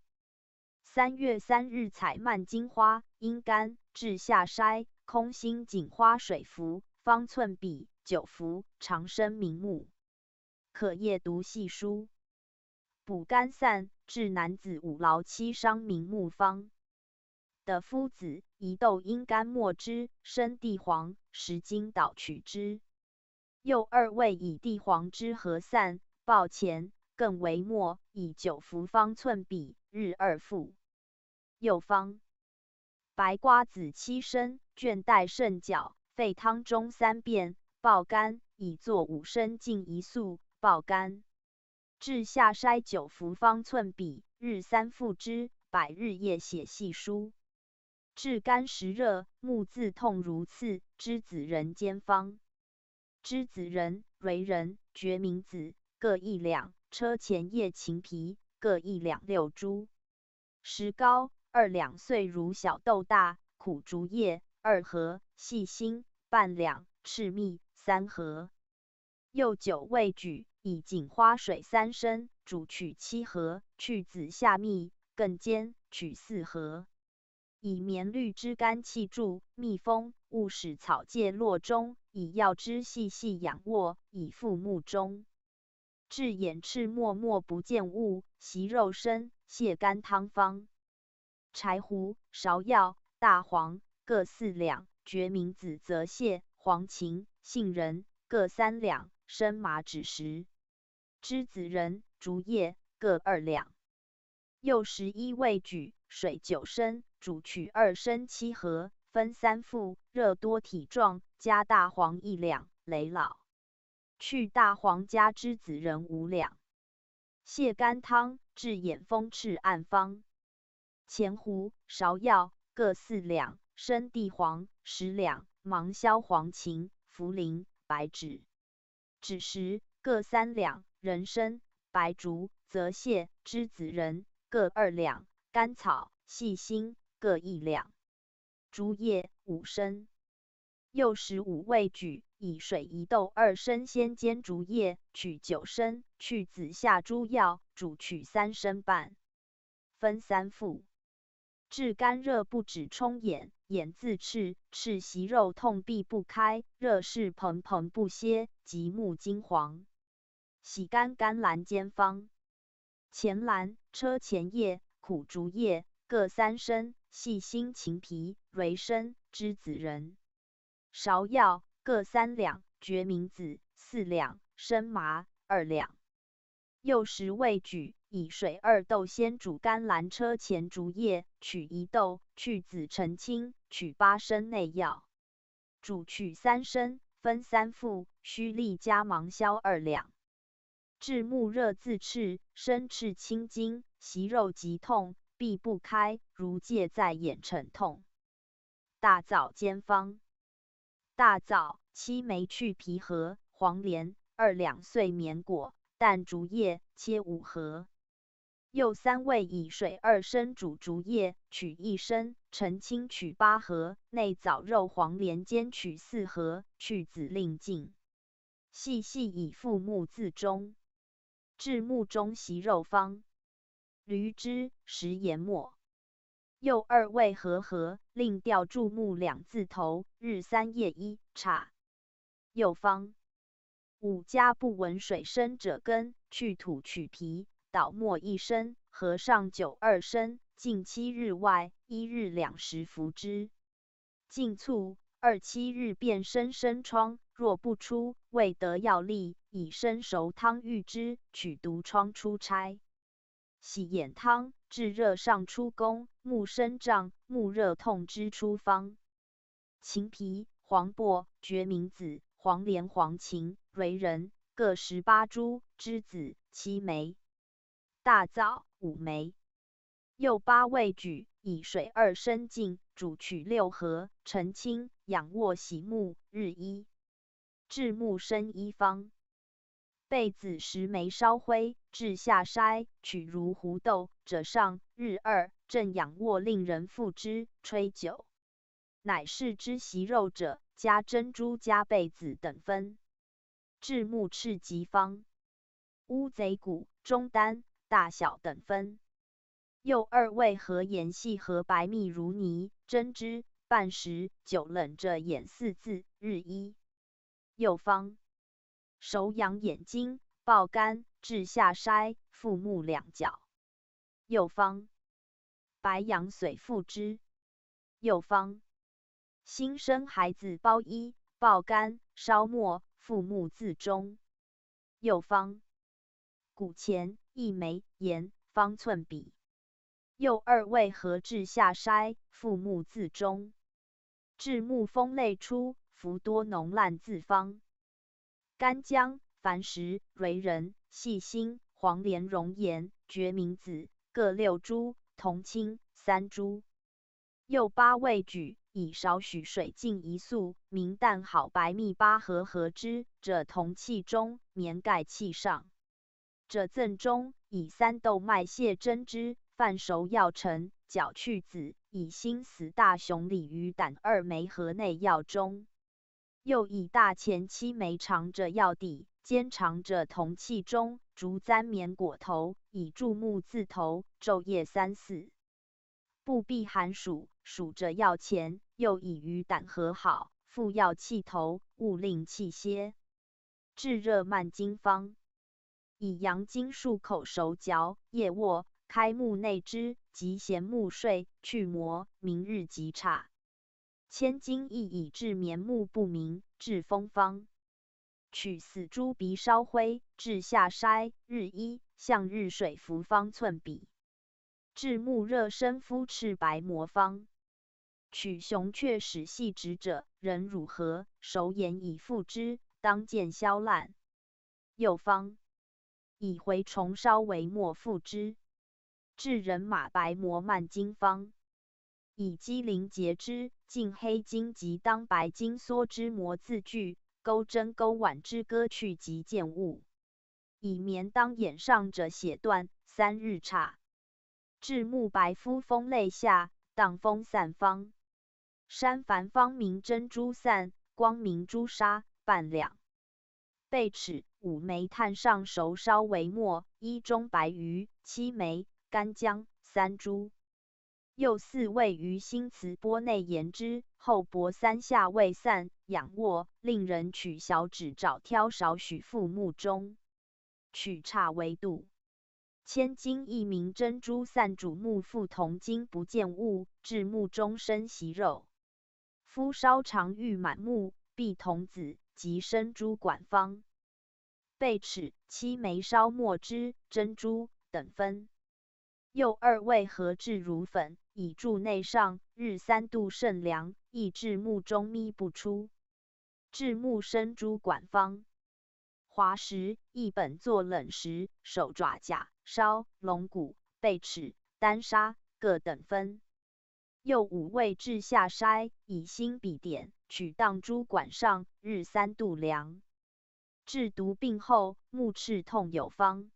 3月3日采蔓金花，阴干，至下筛，空心锦花水服，方寸比，9服，常生明目。可夜读细书。补肝散，治男子5劳7伤明目方。的夫子，一豆阴干末之，生地黄，10斤捣取之。又2味以地黄之合散，爆前，更为末，以9服方寸比，日2服。又方。白瓜子7升，卷带肾角，沸汤中3遍，爆干，以作5升净1粟，爆干。至下筛9服方寸比，日3服之，百日夜写细书。治肝实热，目眦痛如刺，栀子仁煎方。栀子仁、蕤仁、决明子各1两，车前叶、芹皮各1两6株。石膏2两碎如小豆大，苦竹叶2盒，细辛半两，赤蜜3盒。又9味举，以锦花水3升，煮取7盒，去籽下蜜，更煎，取4盒。以绵绿之干气注，密封，勿使草芥落中，以药之细仰卧，以覆目中。至眼赤默不见物，习肉身，泻肝汤方。柴胡、芍药、大黄各4两，决明子则泻，黄芩、杏仁各3两，生麻枳实。栀子仁、竹叶各2两。又11味举，水9升，煮取2升7盒，分3服，热多体状，加大黄1两，累老。去大黄加栀子仁5两。泻肝汤，治眼风赤暗方。前胡、芍药各4两，生地黄10两，芒硝、黄芩、茯苓、白芷、枳实各3两，人参、白术、泽泻、栀子仁各2两，甘草、细辛各1两。竹叶5升。又15味举，以水1豆2升，先煎竹叶，取9升，去籽下诸药，煮取3升半，分3服。治肝热不止冲眼，眼自赤，赤息肉痛闭不开，热势滂滂不歇，即目金黄。洗肝甘蓝煎方。前兰、车前叶、苦竹叶各3升，细辛、芹皮、蕤参、栀子仁、芍药各3两，决明子4两，生麻2两。又10味举，以水2豆先煮甘蓝车前竹叶，取1豆，去籽澄清，取8升内药，煮取3升，分3服，须沥加芒硝2两。治目热自赤，身赤青筋，息肉极痛，闭不开，如芥在眼沉痛。大枣煎方。大枣7枚，去皮核，黄连2两碎绵果，淡竹叶切5盒。又3味以水2升煮竹叶，取1升；澄清取8盒，内枣肉黄连煎取4盒，去籽令尽。细细以覆木自中。至木中息肉方。驴汁食盐末。又2味和，另调注木2字头，日3夜1茶。又方。5加不闻水生者根，去土取皮，捣末1升，和上酒2升，禁7日外，1日2时服之。禁醋2、7日便生疮，若不出，未得药力，以生熟汤浴之，取毒疮出差。洗眼汤，炙热上出宫，目生胀，目热痛之出方。芹皮、黄柏、决明子、黄连、黄芩、蕤仁各18株，栀子7枚，大枣5枚。又8味举，以水2升浸，煮取6盒，澄清，仰卧洗目，日1。至木生1方。被子10枚烧灰，至下筛，取如胡豆者上，日2，正仰卧令人服之，吹酒。乃是之息肉者，加珍珠加被子等分。至木赤及方。乌贼骨、中丹、大小等分。又2味和盐细和白蜜如泥，蒸之，半时，久冷者眼4字，日1。又方。熟羊眼睛，爆肝，至下筛，覆木2角。又方。白羊髓服之。又方。新生孩子包衣，爆肝，烧末，覆木自中。又方。谷钱1枚，盐方寸比。又2味和至下筛，覆木自中。至木风类出，服多浓烂自方。干姜、矾石、蕤仁、细辛、黄连、熔岩、决明子各6株，同青3株。又8味举，以少许水浸1宿，明淡好白蜜8盒和之，者同器中，绵盖器上。者赠中，以3豆麦屑蒸之，饭熟药成，绞去籽，以心死大熊鲤鱼胆2枚和内药中。又以大钱7枚长者药底，尖长者同器中，竹簪棉裹头，以注木字头，昼夜3、4。不避寒暑，暑者药钱，又以鱼胆和好，附药气头，勿令气歇。炙热慢经方。以阳金漱口熟嚼，夜卧，开目内汁，及咸目睡，去膜，明日即差。千金亦以治眠目不明，治风方。取死猪鼻烧灰，至下筛，日1，向日水服方寸比。至目热身敷赤白磨方。取雄雀始细直者，人乳和，熟盐以服之，当见消烂。又方。以蛔虫烧为末服之。至人马白磨慢经方。以鸡鳞截之，尽黑筋及当白筋缩之膜自具，钩针钩腕之割去及见物。以棉当眼上者血断，3日差。至木白肤风泪下，荡风散方。山凡方明珍珠散，光明朱砂半两。贝齿5枚炭上熟烧为末，一中白鱼7枚，干姜3株。又4味于心瓷钵内研之，后薄3下未散，仰卧，令人取小指爪挑少许覆木中，取差为度。千金一名珍珠散煮木覆铜筋不见物，至木中生息肉。夫烧常欲满目，必童子及生珠管方。贝齿7枚烧末之，珍珠等分。又2味和制如粉，以注内上，日3度甚凉，亦至木中咪不出。至木生珠管方。滑石一本作冷石，手爪甲烧龙骨、贝齿、丹砂各等分。又5味至下筛，以心比点，取荡珠管上，日3度凉。治毒病后，目赤痛有方。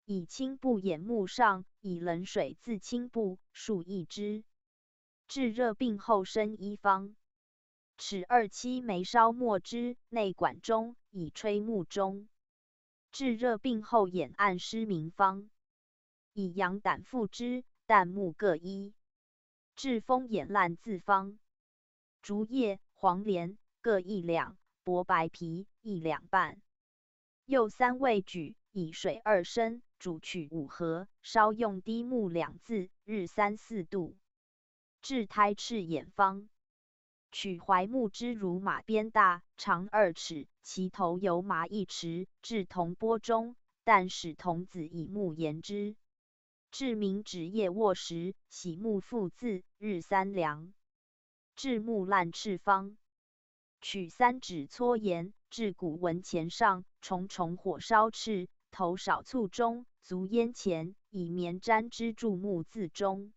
以青布掩目上，以冷水自青布，数1之。至热病后生1方。齿2七眉烧末之，内管中，以吹目中。至热病后眼暗失明方。以羊胆附之，旦木各1。至风眼烂自方。竹叶、黄连各1两，薄白皮1两半。又3味举，以水2升，煮取5合，烧用滴木2字，日3、4度。治胎赤眼方。取槐木之如马鞭大，长2尺，其头由麻1匙，置铜钵中，但使童子以木研之。治明指叶卧时，洗木复字，日3量。治木烂赤方。取3指搓盐，至骨纹前上，重重火烧赤，头少醋中，足咽前，以棉毡之注木字中。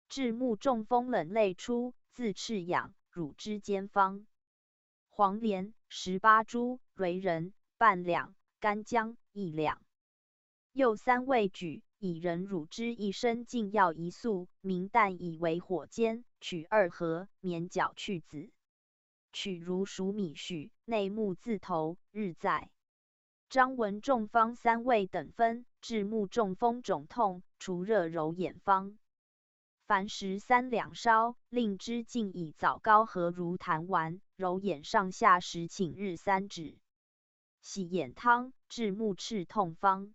至木中风冷泪出，自赤痒，乳之间方。黄连18株，蕤仁半两，干姜1两。又3味举，以人乳之1升，进药1粟，明旦以为火煎，取2合，免角去籽。取如熟米许，内木字头，日在。张文中方3味等分，治目中风肿痛，除热揉眼方。凡13两烧，令之浸以枣膏和如痰丸，揉眼上下时请日3指。洗眼汤，治目赤痛方。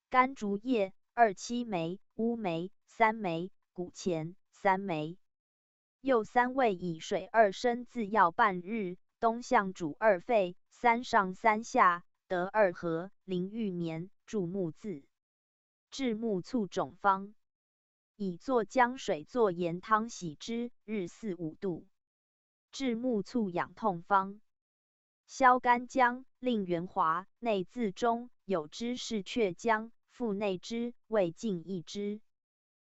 甘竹叶2七枚，乌梅3枚，谷钱3枚。又3味以水2升，自药半日，冬向煮2沸，3上3下，得2合，淋玉棉，注木字。治目卒肿方。以做姜水做盐汤洗之，日4、5度。治目卒痒痛方。削干姜，令圆滑，内自中，有之是雀姜，腹内之，胃尽一之。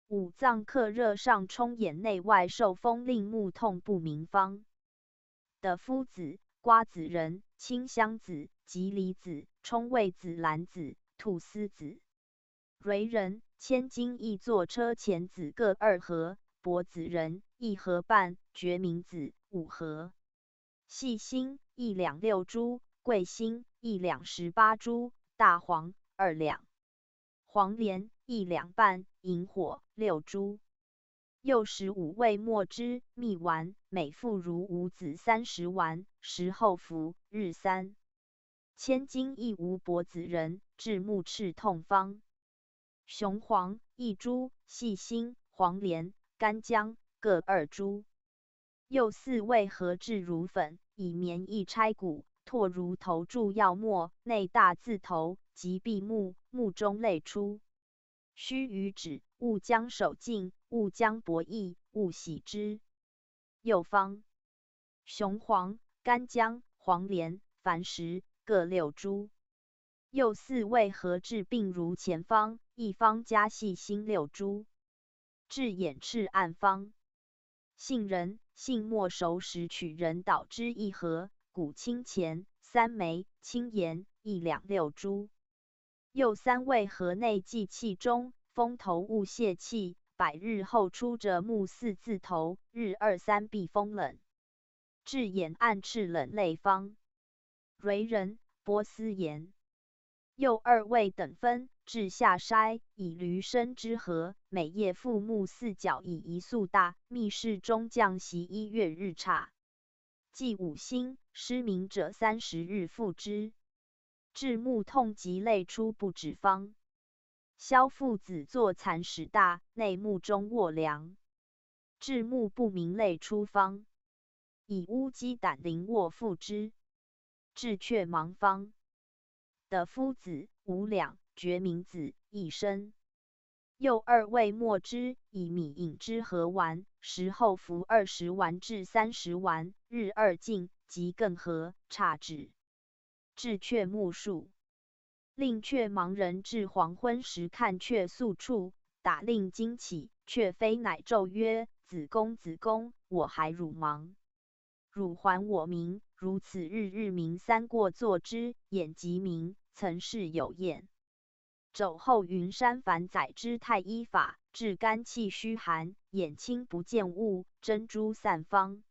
五脏克热上冲眼内外受风，令目痛不明方。的夫子、瓜子仁、清香子、吉梨子、冲味子、兰子、菟丝子。蕤仁、千金亦坐车前子各2合，柏子仁1合半，决明子5合。细辛1两6株，桂辛1两18株，大黄2两。黄连1两半，引火6株。又15味末之，蜜丸，每服如5子30丸，时后服，日3。千金亦无柏子仁，治目赤痛方。雄黄1株，细辛、黄连、干姜各2株。又4味合制如粉，以绵液拆骨，唾如头注药末，内大字头，及闭目，目中泪出。须臾止，勿将手尽，勿将薄液，勿洗之。又方。雄黄、干姜、黄连、矾石各6株。又4味合制并如前方，一方加细辛6株。治眼赤暗方。杏仁、杏末熟时取人捣之1合，谷清钱3枚，清盐1两6株。又3味合内剂气中，风头勿泄气，百日后出着目4字头，日2、3避风冷。治眼暗赤冷泪方。蕤仁、波斯盐。又2味等分，治下筛，以驴参之合，每夜复目4角，以1粟大，密室中降席1月日差。忌5星，失明者30日复之。治目痛及泪出不止方。萧父子坐蚕始大，内目中卧凉。治目不明泪出方。以乌鸡胆灵卧复之。治雀盲方。的夫子5两，决明子1升。又2味末之，以米饮之合丸，时后服20丸至30丸，日2进，即更合，差止。治雀目数。令雀盲人至黄昏时看雀宿处，打令惊起，雀飞乃咒曰：子宫子宫，我还汝盲。汝还我明，如此日日明3过作之，眼即明，曾是有验。肘后云山凡载之太医法，治肝气虚寒，眼清不见物，珍珠散方。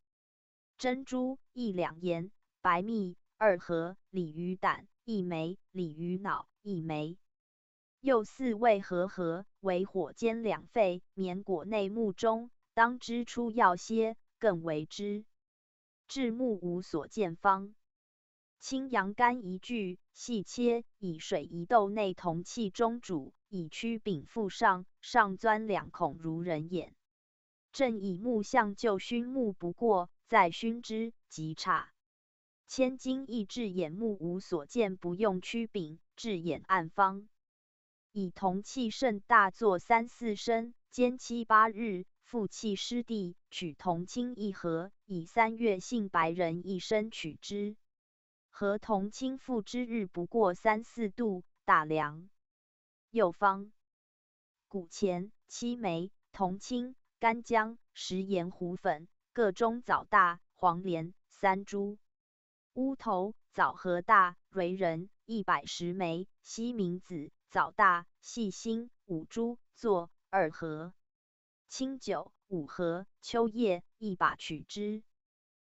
珍珠1两盐，白蜜2合，鲤鱼胆1枚，鲤鱼脑1枚。又4味合，为火煎2沸，绵裹内木中，当支出药些，更为之。治目无所见方。青阳干1具，细切，以水1斗内铜器中煮，以曲柄覆上，上钻2孔如人眼。正以木相就熏目不过，再熏之，即差。千金益治眼目无所见，不用曲柄，治眼暗方。以铜器盛大作3、4升，煎7、8日，复弃湿地，取铜青1盒，以3月杏白仁1升取之。合铜青复之日不过3、4度，大凉。又方。谷钱7枚，铜青、干姜、食盐糊粉，各中枣大、黄连3株。乌头、枣核大、蕤仁110枚，西明子、枣大、细辛5株，作2盒。清酒5盒，秋叶1把取之。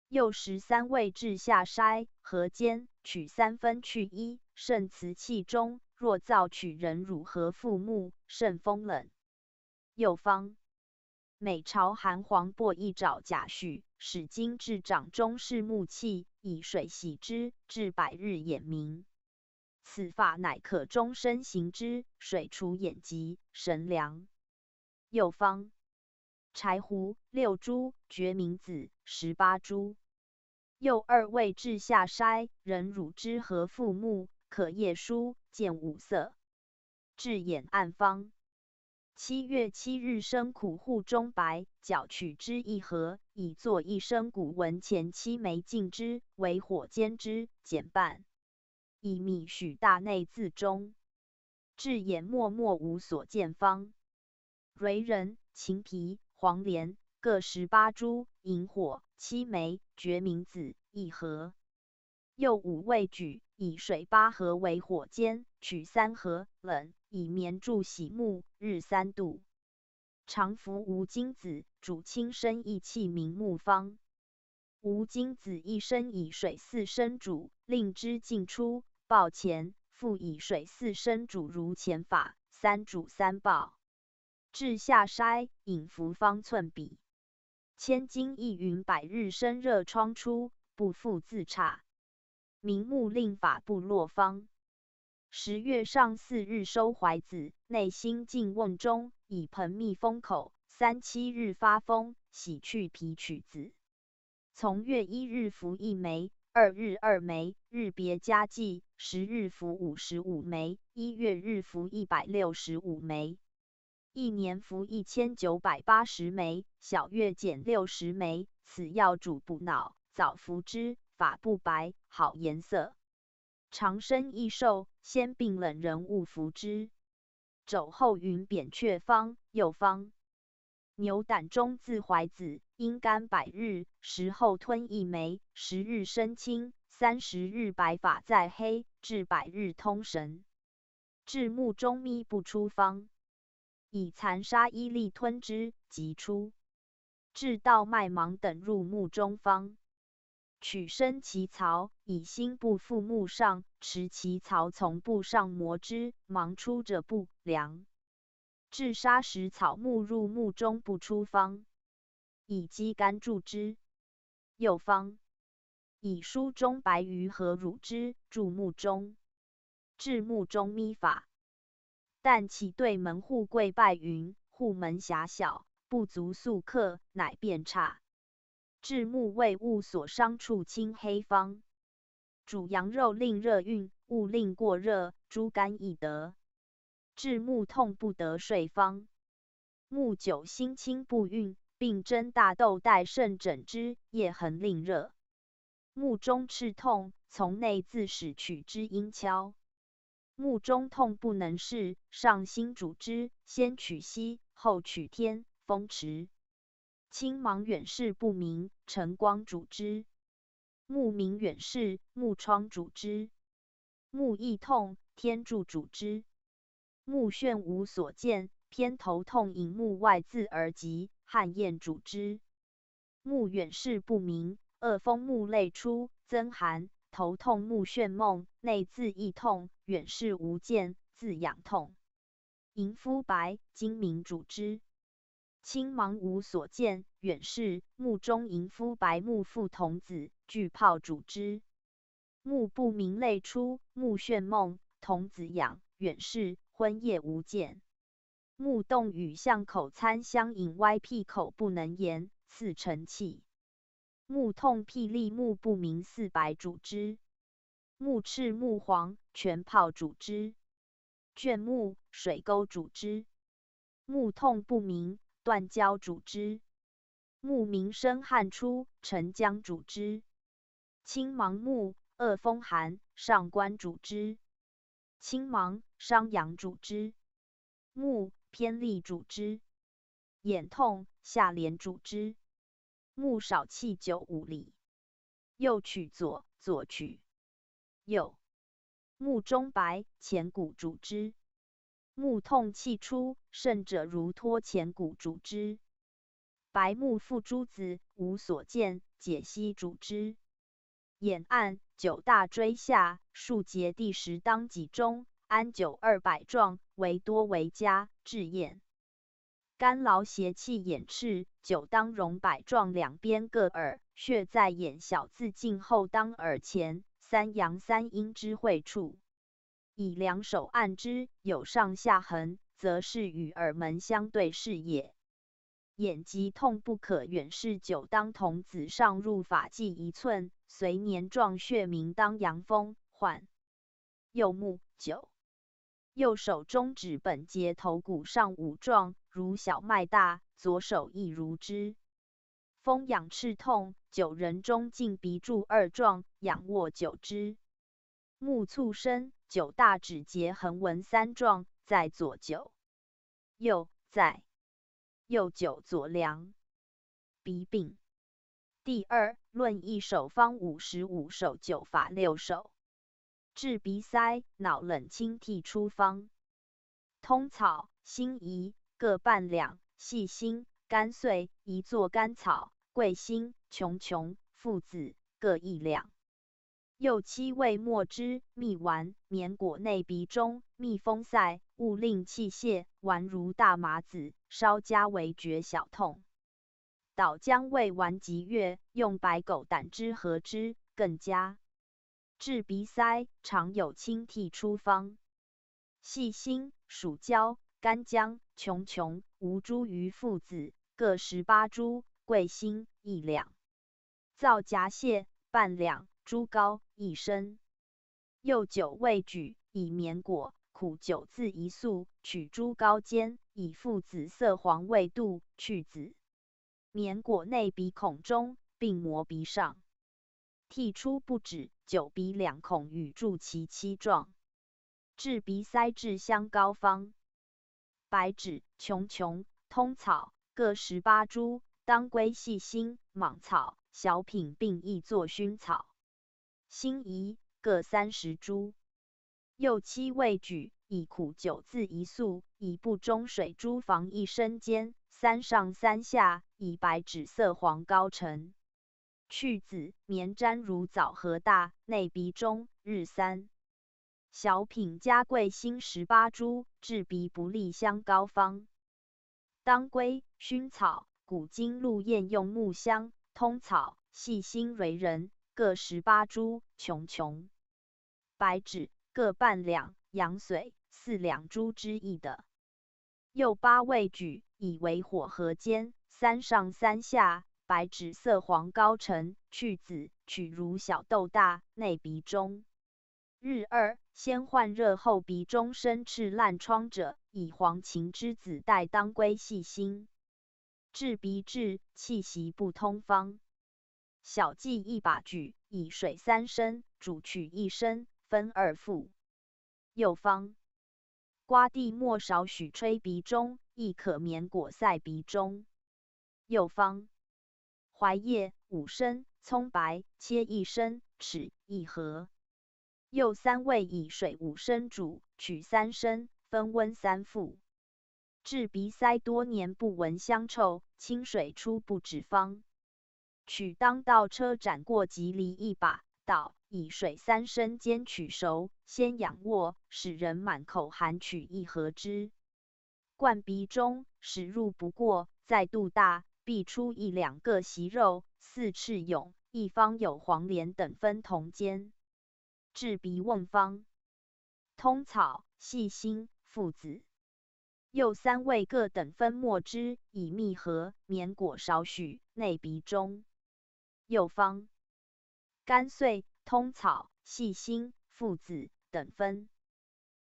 又13味至下筛，合煎，取3分去1，盛瓷器中。若燥取人乳和复木，甚风冷。又方。每朝含黄柏1爪甲许，使金至掌中是木器，以水洗之，至百日眼明。此法乃可终身行之，水除眼疾，神凉。又方。柴胡6株，决明子18株。又2味至下筛，人乳之和复木，可夜疏，见五色。治眼暗方。7月7日生苦户中白，绞取之1盒，以作1升谷文钱7枚浸之，为火煎之，减半。以米许大内自中。治眼默无所见方。蕤仁、芹皮、黄连各18株，引火7枚，决明子1盒。又5味举，以水8合为火煎，取3合，冷，以棉柱洗目，日3度。常服无精子，煮轻身益气明目方。无精子1升，以水4升煮，令之尽出，爆前，复以水4升煮如前法，3煮3爆。至下筛，引服方寸比。千金亦云百日生热疮出，不复自差。明目令法部落方。10月上4日收怀子，内心进瓮中，以盆密封口。3、7日发风，洗去皮取子。从月1日服1枚，2日2枚，日别加计。10日服55枚，1月日服165枚。1年服1980枚，小月减60枚。此药主补脑，早服之，发不白，好颜色。长生益寿，先病冷人勿服之。肘后云扁鹊方。又方。牛胆中自怀子，阴干100日，时后吞1枚，10日生青，30日白发再黑，至100日通神。至目中咪不出方。以残沙1粒吞之，即出。至道脉芒等入目中方。取生其槽，以心部覆目上，持其槽从部上磨之，芒出者不凉。至沙石草木入目中不出方。以鸡肝注之。又方。以书中白鱼和乳之，注目中。治目中咪法。但其对门户贵拜云，户门狭小，不足宿客，乃变差。治目为物所伤处青黑方。煮羊肉令热运，勿令过热，猪肝亦得。治目痛不得睡方。目久心清不运，并蒸大豆带肾枕之，夜恒令热。目中赤痛，从内自始取之阴敲。目中痛不能视，上辛煮之，先取息，后取天，风池。青芒远视不明，晨光煮之。目明远视，目疮煮之。目亦痛，天柱煮之。目眩无所见，偏头痛引目外自而疾，汗液主之。目远视不明，恶风目泪出，增寒，头痛目眩梦，内自异痛，远视无见，自痒痛。迎肤白，睛明主之。青盲无所见，远视，目中迎肤白，目复童子，具泡主之。目不明泪出，目眩梦，童子痒，远视，昏夜无见。目动与象口参相引，歪闭口不能言，似沉气。目痛霹雳，目不明，似白主之。目赤目黄，全泡主之。倦目，水沟主之。目痛不明，断交主之。目明生汗出，沉浆主之。青盲目，恶风寒，上官主之。青盲，伤阳主之。目偏利主之。眼痛，下廉主之。目少气9、5里。右取左，左取右。目中白，前骨主之。目痛气出，甚者如脱前骨主之。白目复诸子，无所见，解析主之。眼暗，9大椎下，数节第10当脊中，安9 200状，为多为佳，治验。干劳邪气眼赤，9当容百状，两边各耳，血在眼小自尽后当耳前，3阳3阴之会处。以两手按之，有上下痕，则是与耳门相对是也。眼疾痛不可远视，9当童子上入发际1寸，随年状血明当阳风患。右目9。右手中指本节头骨上5状，如小麦大，左手亦如之。风痒赤痛，9人中近鼻柱2状，仰卧9之。目蹙深，9大指节横纹3状，在左9。右在右9左良。鼻病。第2论一手方55手9法6手。治鼻塞、脑冷清涕出方。通草、辛夷各半两，细辛、甘穗一作甘草、桂心、琼琼、附子各1两。右7味墨汁、蜜丸、绵果内鼻中，蜜风塞，勿令气泄，丸如大麻子，稍加为绝小痛。导姜味丸及月，用白狗胆汁和之，更佳。治鼻塞，常有清涕出方。细辛、蜀椒、干姜、琼琼、吴茱萸附子各18株，桂心1两。皂荚蟹半两，猪膏1升。右9味举，以绵果、苦酒自1粟，取猪膏煎，以附紫色黄味度，去紫。绵果内鼻孔中，并磨鼻上。涕出不止，9鼻2孔与柱其7状。治鼻塞治香膏方。白芷、琼琼、通草各18株，当归、细辛、莽草、小品并亦作熏草。辛夷各30株。右7味举，以苦酒自1粟，以不中水珠防1升煎，3上3下，以白芷色黄膏沉。去紫绵粘如枣核大，内鼻中，日3。小品加桂心18株，治鼻不利香膏方。当归、熏草、古今鹿燕用木香、通草、细辛蕤仁各18株，琼琼。白芷各半两，羊髓4两株之意的。右8味举，以为火合煎，3上3下，白芷色黄膏沉，去紫，取如小豆大，内鼻中。日2先患热后鼻中生赤烂疮者，以黄芩之子代当归细辛。治鼻滞、气息不通方。小剂1把举，以水3升，煮取1升，分2服。右方。瓜地末少许吹鼻中，亦可绵果塞鼻中。右方。槐叶5升，葱白切1升，豉1盒。右3味以水5升煮，取3升，分温3副。治鼻塞多年不闻香臭，清水出不止方。取当道车斩过即离1把，倒以水3升煎取熟，先仰卧，使人满口含取一合之。灌鼻中，使入不过，再肚大，必出1、2个息肉，4翅蛹，一方有黄连等分同煎。治鼻瓮方：通草、细辛、附子。又3味各等分末之，以蜜合，绵果少许，内鼻中。又方：甘遂、通草、细辛、附子等分。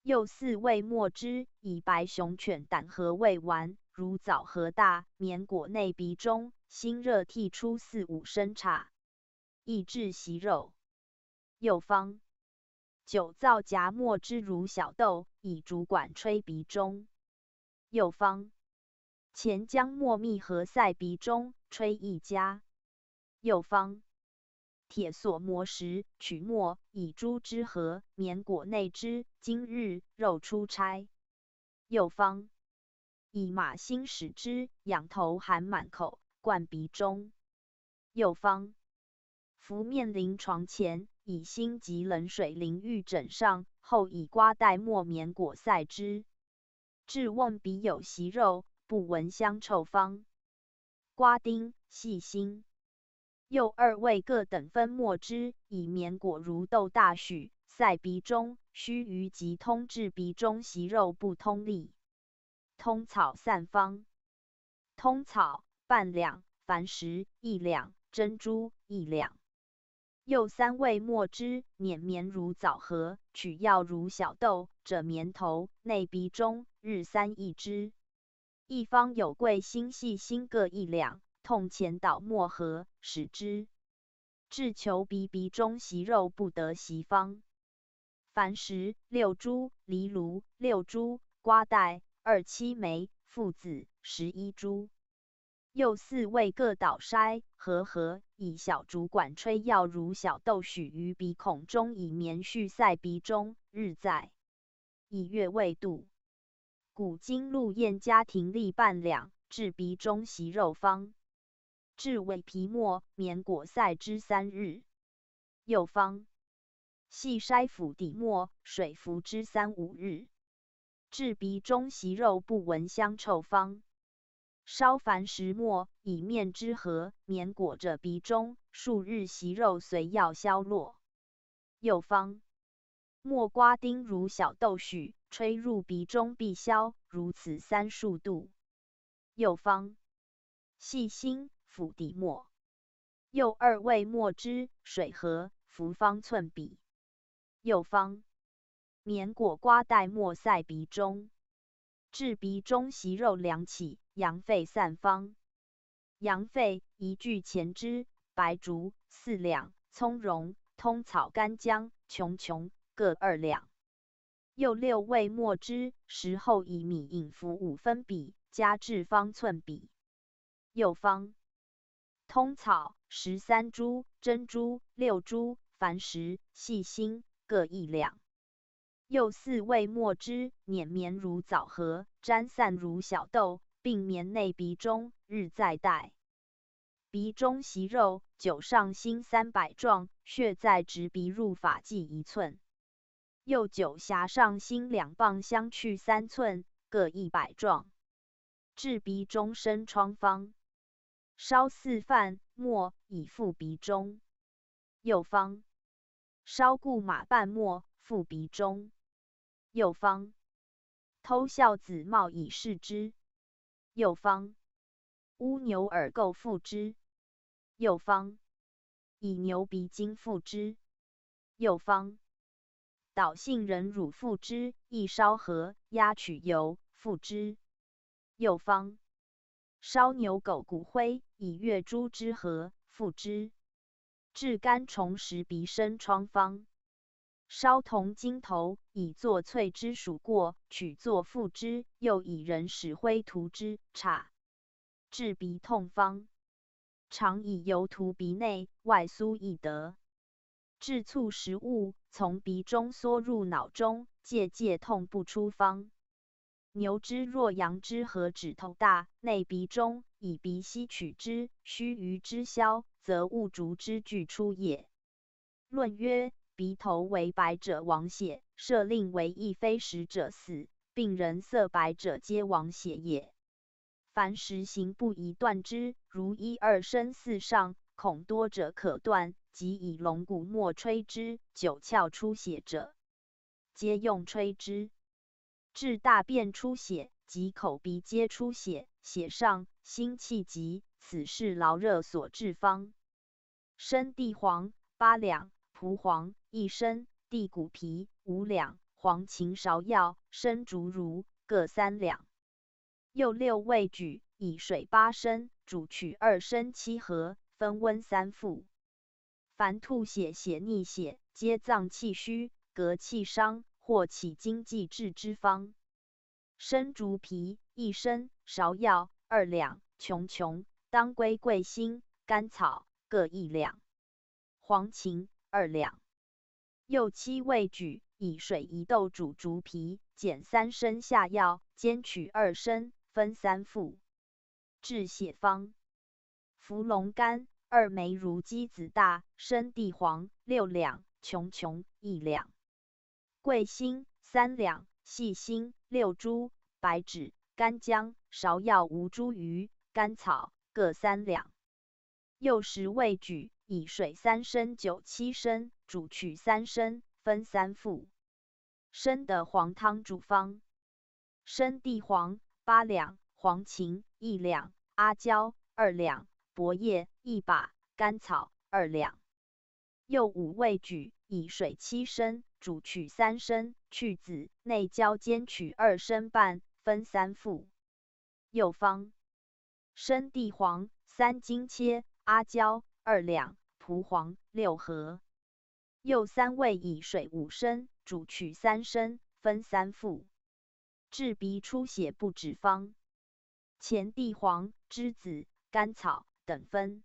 又4味末之，以白熊犬胆合味丸，如枣核大，绵果内鼻中，辛热剔出4、5升茶，益治息肉。又方：酒皂荚末之如小豆，以竹管吹鼻中。又方：钱姜末蜜合塞鼻中，吹1家。又方：铁锁磨石，取末，以猪之核，绵果内汁，今日肉出差。又方：以马心使之，仰头含满口，灌鼻中。又方：服面临床前，以辛及冷水淋浴枕上，后以瓜带末绵果塞之。治瓮鼻有息肉，不闻香臭方：瓜丁、细辛。又2味各等分末之，以绵果如豆大许，塞鼻中，须臾即通，治鼻中息肉不通利。通草散方：通草半两，矾石1两，珍珠1两。又3味末之，碾绵如枣核，取药如小豆，者绵头，内鼻中，日3益之。一方有桂心、细辛各1两，痛前捣末合，使之。治求鼻中息肉不得息方：矾石6株，藜芦6株，瓜带2、7枚，附子11株。又4味各捣筛和，以小竹管吹药如小豆许于鼻孔中，以绵絮塞鼻中，日在，以月未度。古今陆燕家庭力半两，治鼻中息肉方：治尾皮末，绵果塞之3日。又方：细筛府底末，水服之3、5日。治鼻中息肉不闻香臭方：烧矾石末，以面之和，绵裹着鼻中，数日息肉随药消落。又方：末瓜丁如小豆许，吹入鼻中必消，如此3数度。又方：细辛、府底末。又2味末之，水和，服方寸比。又方：绵果瓜带末塞鼻中。治鼻中息肉凉起，阳沸散方：阳沸1具前之，白术4两，葱蓉、通草、干姜、琼各2两。又6味末之，时后以米饮服5分比，加治方寸比。又方：通草13株，珍珠6株，矾石、细辛各1两。又4味末之，碾绵如枣核，沾散如小豆，并绵内鼻中，日再带。鼻中息肉，酒上辛300壮，血在直鼻入法剂1寸。又9匣上辛2磅，相去3寸，各100壮。治鼻中生疮方：烧4饭末，以附鼻中。又方：烧固马半末，附鼻中。又方：偷笑子冒以视之。又方：乌牛耳垢附之。又方：以牛鼻筋附之。又方：捣杏仁乳附之，亦烧和，压取油，附之。又方：烧牛狗骨灰，以月猪之核，附之。治肝虫食鼻生疮方：烧铜筋头，以作淬之属过，取作附之，又以人屎灰涂之，差。治鼻痛方：常以油涂鼻内，外酥易得。治促食物从鼻中缩入脑中，借痛不出方。牛之若羊之和指头大，内鼻中，以鼻息取之，须臾之消，则物逐之具出也。论曰：鼻头为白者亡血，设令为亦非实者死，病人色白者皆亡血也。凡实行不宜断之，如一二生四上，恐多者可断，即以龙骨末吹之，九窍出血者，皆用吹之。至大便出血，及口鼻皆出血，血上，心气急，此是劳热所致方。生地黄8两，蒲黄1升，地骨皮5两，黄芩芍药、生竹茹各3两。又6味举，以水8升，煮取2升7合，分温3服。凡吐血、血逆血，皆脏气虚，隔气伤，或起经济治之方。生竹皮1升，芍药2两，琼、当归、桂心、甘草各1两，黄芩2两。又7味举，以水1斗煮竹皮，减3升下药，煎取2升，分3服。治血方：茯苓干2枚如鸡子大，生地黄6两，琼1两，桂心3两，细辛6株，白芷、干姜、芍药无茱萸、甘草各3两。又10味举，以水3升酒7升，煮取3升，分3服。生的黄汤煮方：生地黄8两，黄芩1两，阿胶2两，薄叶1把，甘草2两。又5味举，以水7升，煮取3升，去籽，内焦煎取2升半，分3服。又方：生地黄3斤切，阿胶2两，蒲黄6合。又3味以水5升，煮取3升，分3服。治鼻出血不止方：前地黄、栀子、甘草等分。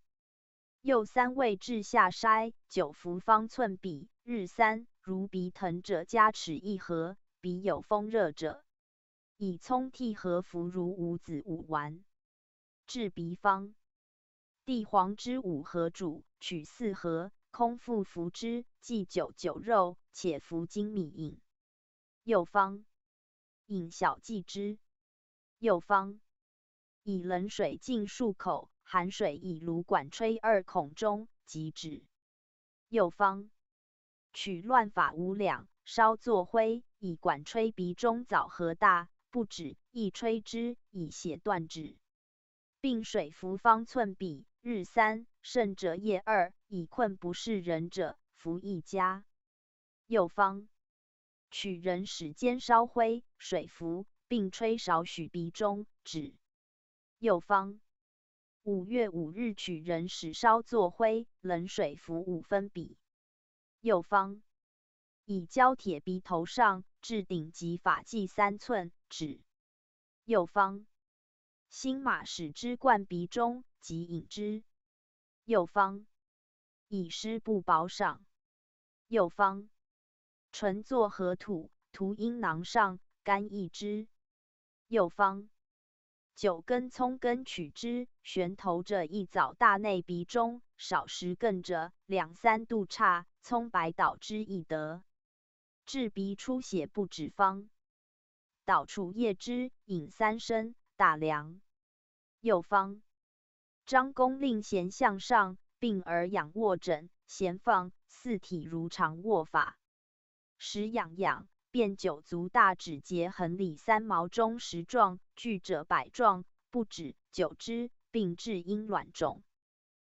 又3味治下筛，9服方寸比，日3。如鼻疼者加齿1合，鼻有风热者，以葱替合服如5子5丸。治鼻方：地黄之5合煮，取4合，空腹服之，忌酒肉，且服精米饮。又方：饮小忌之。又方：以冷水浸漱口，寒水以芦管吹2孔中，即止。又方：取乱发5两，烧作灰，以管吹鼻中枣核大，不止，亦吹之，以血断止。并水服方寸比，日3，甚者夜2，以困不是人者，服1家。又方：取人使煎烧灰，水服，并吹少许鼻中，止。又方：5月5日取人使烧作灰，冷水服5分比。又方：以胶铁鼻头上，置顶及发髻3寸，止。又方：新马使之灌鼻中，即饮之。又方：以湿布包上。又方：纯作河土，涂阴囊上，干益之。又方：9根葱根取之，悬投者1枣大内鼻中，少10根者2、3度差，葱白捣之亦得。治鼻出血不止方：捣除叶汁，饮3升，大凉。又方：张公令弦向上，并而仰卧枕，弦放，四体如常卧法。时痒，便9足大指节横里3毛中10状，聚者100状，不止，久之，并致阴卵肿。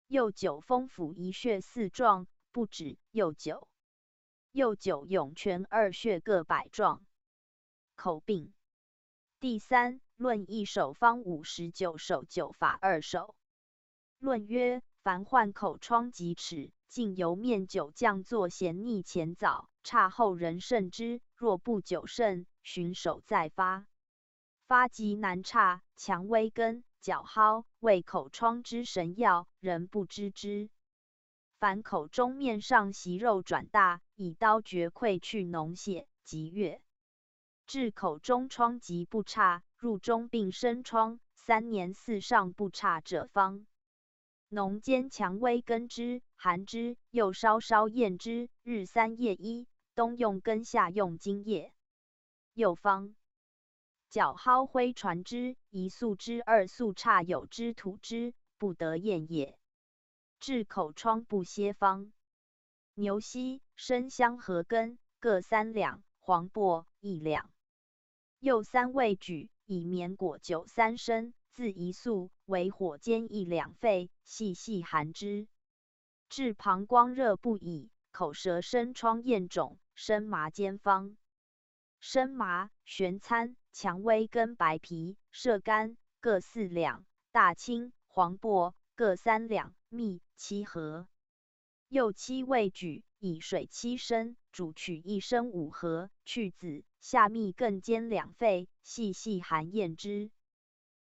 又9风府1穴4状，不止，又9涌泉2穴各100状。口病。第3，论1手方59手9法2手。论曰：凡患口疮及齿，尽由面酒酱作咸腻前枣，差后人慎之。若不久甚，寻手再发。发疾难差，蔷薇根、角蒿为口疮之神药，人不知之。凡口中面上息肉转大，以刀掘溃去脓血，即疟。治口中疮疾不差，入中病生疮，3年4上不差者方。浓煎蔷薇根之，含之，又稍稍验之，日3夜1，冬用根，夏用茎叶。又方。角蒿灰传之，1宿之，2宿差有之，吐之，不得咽也。治口疮不歇方。牛膝、生香和根各3两，黄柏1两。又3味举，以绵果酒3升，自1宿，为火煎1两沸，细细含之。治膀胱热不已，口舌生疮咽肿，生麻煎方。生麻、玄参、蔷薇根、白皮、射干各4两，大青、黄柏各3两，蜜7合。又7味举，以水7升，煮取1升5合，去籽，下蜜更煎2沸，细细含咽之。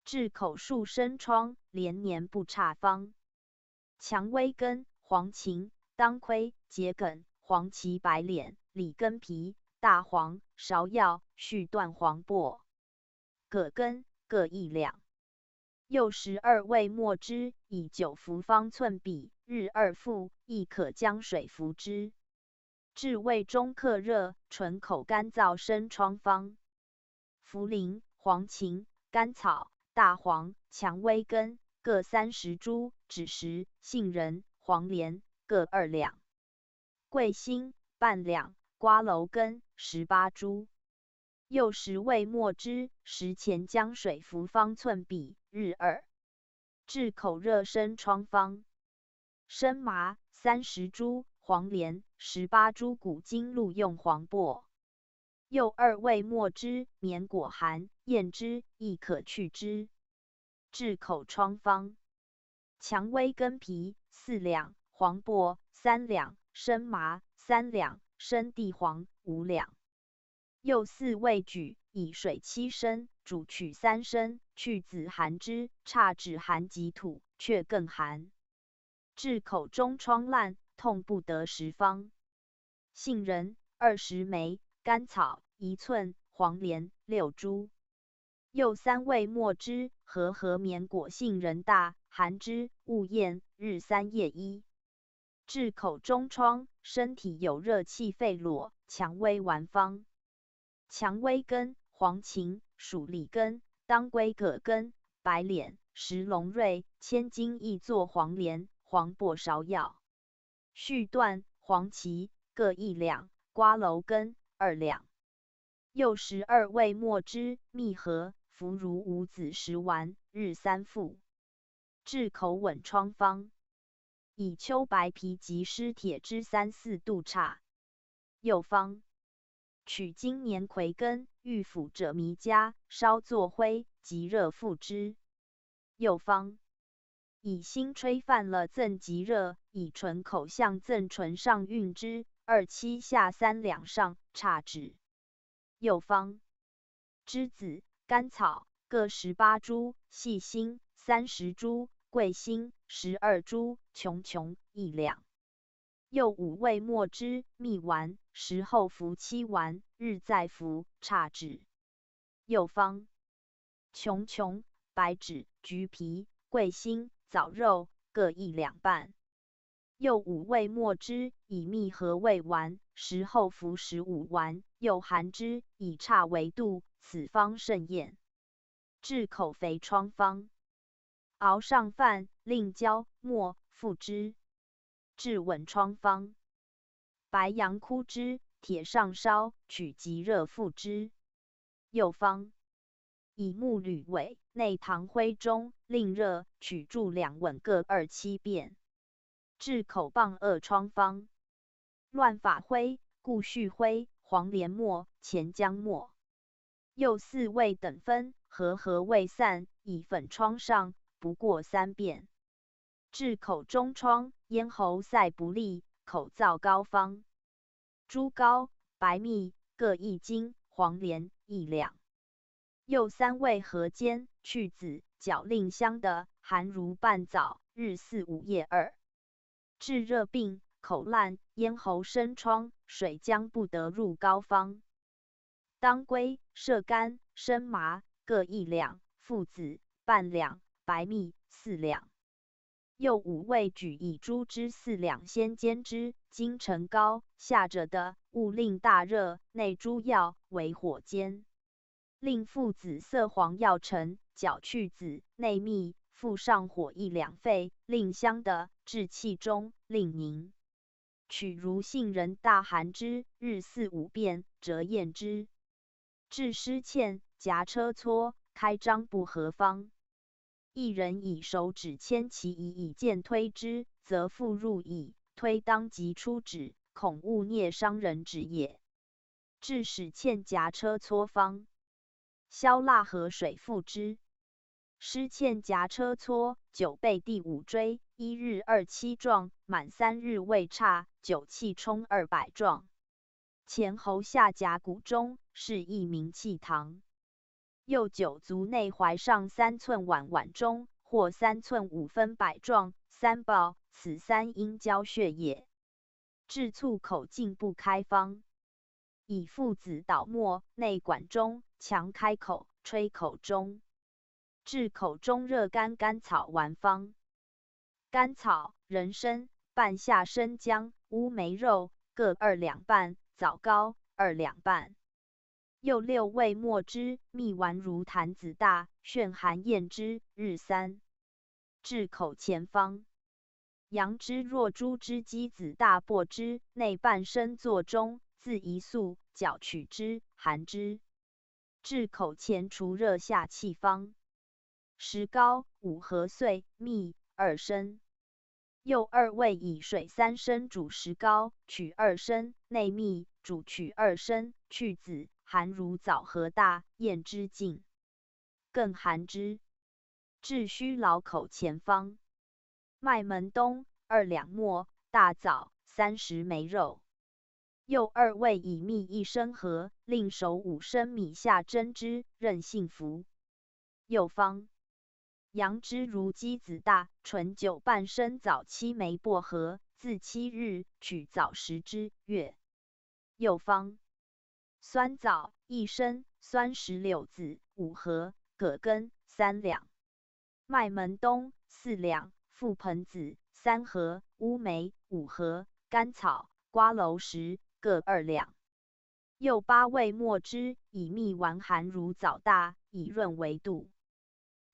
治口数生疮，连年不差方。蔷薇根、黄芩、当归、桔梗、黄芪、白脸、李根皮、大黄、芍药、续断黄柏、葛根各1两。又12味末之，以9服方寸比，日2服，亦可将水服之。治胃中克热、唇口干燥生疮方。茯苓、黄芩、甘草、大黄、蔷薇根各30株，枳实、杏仁、黄连各2两。桂心半两，瓜蒌根18株。又10味末之，食前将水服方寸比，日2。治口热生疮方。生麻30株，黄连18株，古今录用黄柏。又2味末之，绵果寒，验之，亦可去之。治口疮方。蔷薇根皮4两，黄柏3两，生麻3两，生地黄5两。又4味举，以水7升，煮取3升，去籽含之，差只含即吐，却更寒。治口中疮烂，痛不得食方。杏仁20枚，甘草1寸，黄连6株。又3味末之，和绵果杏仁大，含之，勿咽，日3夜1。治口中疮，身体有热气肺裸，蔷薇丸方。蔷薇根、黄芩、鼠李根、当归、葛根、白脸、石龙瑞、千金亦作黄连、黄柏、芍药。续断、黄芪各1两，瓜蒌根2两。又12味末之，蜜合，服如5子10丸，日3服。治口吻疮方。以秋白皮及湿铁之3、4度差。又方。取金年葵根，欲腐者迷加，烧作灰，即热服之。又方。以辛吹泛了赠即热，以唇口向赠唇上运之，2七下3两上，差止。又方。栀子、甘草各18株，细辛30株，桂心12株，琼1两。又5味末之，蜜丸，食后服7丸，日再服，差止。又方。琼、白芷、橘皮、桂心、枣肉各1两半。又5味末之，以蜜合味丸，食后服15丸，又含之，以差为度，此方甚验。治口肥疮方。熬上饭，令焦末，服之。治吻疮方。白杨枯枝，铁上烧，取即热服之。又方。以木铝尾，内糖灰中，令热，取注2吻各2七遍。治口棒恶疮方。乱发灰、固序灰、黄连末、钱姜末。又4味等分，和味散，以粉疮上，不过3遍。治口中疮，咽喉塞不利，口燥膏方。猪膏、白蜜各1斤，黄连1两。又3味合煎，去籽，搅令香的，含如半枣，日4、5夜2。治热病、口烂、咽喉生疮、水浆不得入膏方。当归、射干、生麻各1两，附子半两，白蜜4两。又5味举以猪脂4两，先煎之，经成膏，下者的，勿令大热，内诸药为火煎。令附子色黄药成，搅去子，内蜜，复上火1两沸，令香的，置器中，令凝。取如杏仁大寒之，日4、5遍，折验之。治湿欠，夹车搓，开张不合方。一人以手指牵其仪以剑推之，则复入矣。推当即出指，恐勿啮伤人指也。治使欠夹车搓方。消蜡和水复之。湿欠夹车搓，9备第5追，1日27壮，满3日未差，9气冲200壮。前喉下甲骨中，是一名气堂。又9足内踝上3寸腕腕中，或3寸5分百状，3抱，此3阴交穴也。治促口径不开方。以附子捣末，内管中，强开口，吹口中。治口中热干甘草丸方。甘草、人参、半夏生姜、乌梅肉各2两半，枣膏2两半。又6味末之，蜜丸如坛子大，眩寒咽之，日3。治口前方。杨枝若猪之鸡子大剥之，内半生作中，自一粟，搅取之，含之。治口前除热下气方。石膏、5合碎，蜜2升。又2味以水3升煮石膏，取2升，内蜜，煮取2升，去子，含如枣核大，咽之尽。更含之。治虚劳口前方。麦门冬2两末，大枣30枚肉。又2味以蜜1升和，令熟5升米下蒸之，任性服。又方。杨枝如鸡子大，醇酒半升枣7枚薄荷，自7日，取枣食之，月。又方。酸枣1升，酸石榴子5盒，葛根3两。麦门冬4两，覆盆子3盒，乌梅5盒，甘草、瓜蒌实各2两。又8味末之，以蜜丸含如枣大，以润为度。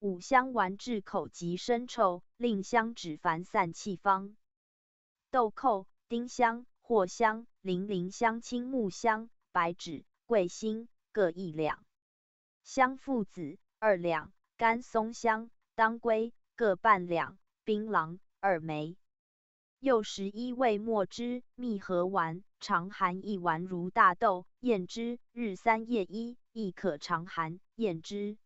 5香丸治口疾生臭，令香止烦散气方。豆蔻、丁香、藿香、零香、青木香、白芷、桂心各1两。香附子2两，干松香、当归各半两，槟榔2枚。又11味末之，蜜合丸，常含1丸如大豆，咽之，日3夜1，亦可常含，咽之。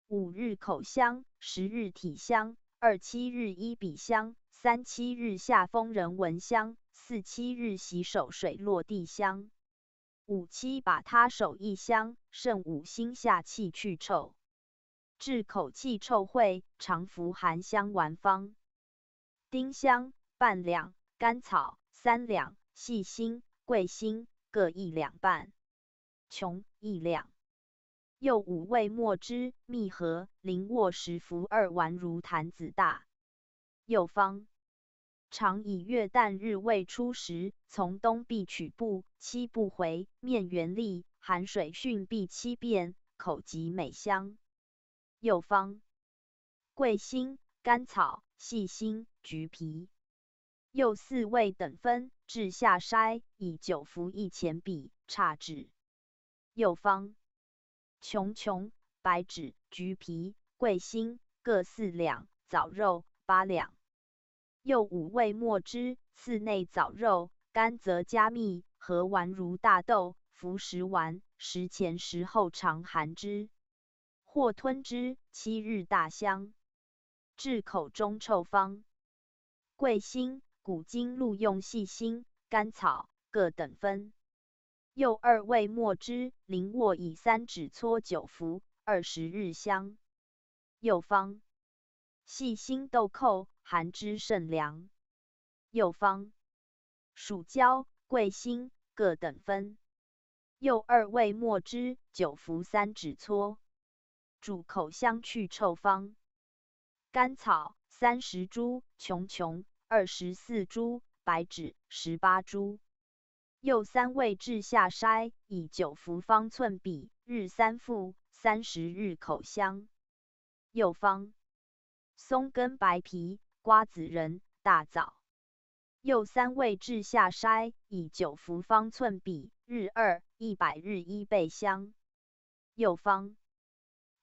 5日口香，10日体香，27日衣笔香，37日下风人闻香，47日洗手水落地香。57把他手一香，胜5心下气去臭。治口气臭秽，常服含香丸方。丁香半两，甘草3两，细辛、桂心各1两半，琼1两。又5味末之，蜜合，零卧10服2丸如坛子大。又方。常以月旦日未出时，从东壁取布7步回，面圆粒，含水训必7遍，口极美香。又方。桂心、甘草、细辛、橘皮。又4味等分，治下筛，以9服1钱比，差止。又方。琼、白芷、橘皮、桂心各4两，枣肉8两。又5味末之，次内枣肉，干则加蜜，合丸如大豆，服10丸，食前食后常含之。或吞之，7日大香。治口中臭方。桂心、古今录用细辛、甘草各等分。又2味末之，零卧以3指搓9服，20日香。又方。细辛豆蔻，含之甚凉。又方。蜀椒、桂心各等分。又2味末之，9服3指搓，主口香去臭方。甘草30株，琼24株，白芷18株。又3味至下筛，以9服方寸比，日3服，30日口香。又方：松根、白皮、瓜子仁、大枣。又3味至下筛，以9服方寸比，日2 100日1倍香。又方：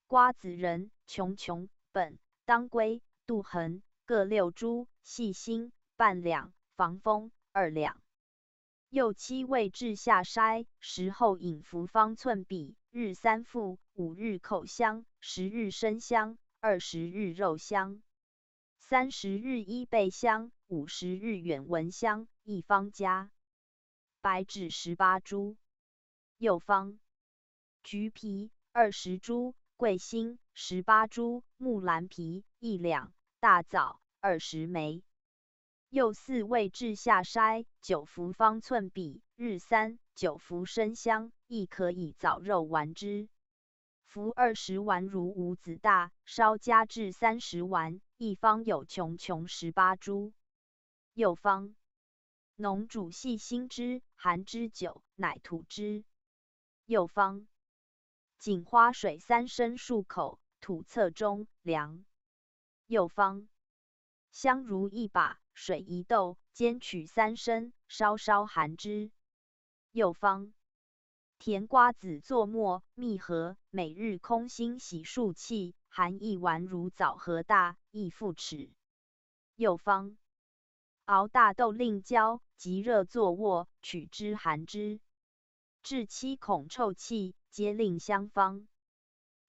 瓜子仁、本、当归、杜衡各6株，细辛半两，防风2两。又7味至下筛，时后饮服方寸比，日3服，5日口香，10日生香，20日肉香，30日1倍香，50日远闻香，一方家。白芷18株。又方：橘皮20株，桂心18株，木兰皮1两，大枣20枚。又4味至下筛，9服方寸比，日3 9服生香，亦可以枣肉丸之。服20丸如五子大，稍加至30丸，一方有琼18株。又方：浓煮细辛汁，含之久，乃吐之。又方：锦花水3升漱口，吐侧中，凉。又方：香如1把，水1斗，煎取3升，稍含之。又方：甜瓜子作末，蜜合，每日空心洗漱气，含1丸如枣核大，亦复齿。又方：熬大豆令焦，即热作卧，取之含之。治7孔臭气，皆令香方。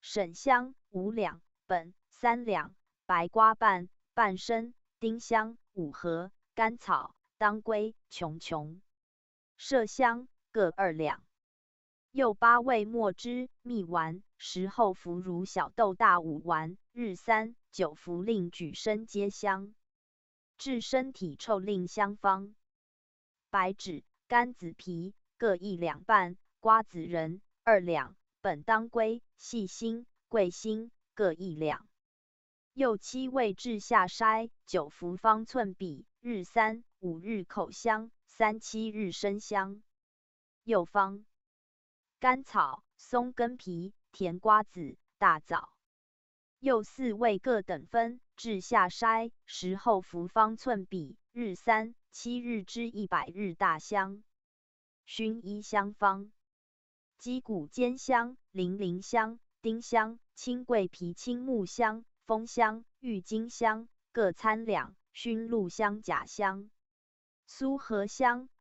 沈香5两，本3两，白瓜半升，丁香5盒，甘草、当归、琼，麝香各2两。又8味末之，蜜丸，时后服如小豆大5丸，日3 9服令举身皆香。治身体臭令香方。白芷、柑子皮各1两半，瓜子仁2两，本当归、细辛、桂心各1两。又7味至下筛，9服方寸比，日3 5日口香，3 7日生香。又方：甘草、松根皮、甜瓜子、大枣。又4味各等分，至下筛，时后服方寸比，日3 7日之100日大香。薰衣香方：鸡骨尖香、零香、丁香、青桂皮、青木香、枫香、郁金香各参两，熏鹿香、甲香。苏合香、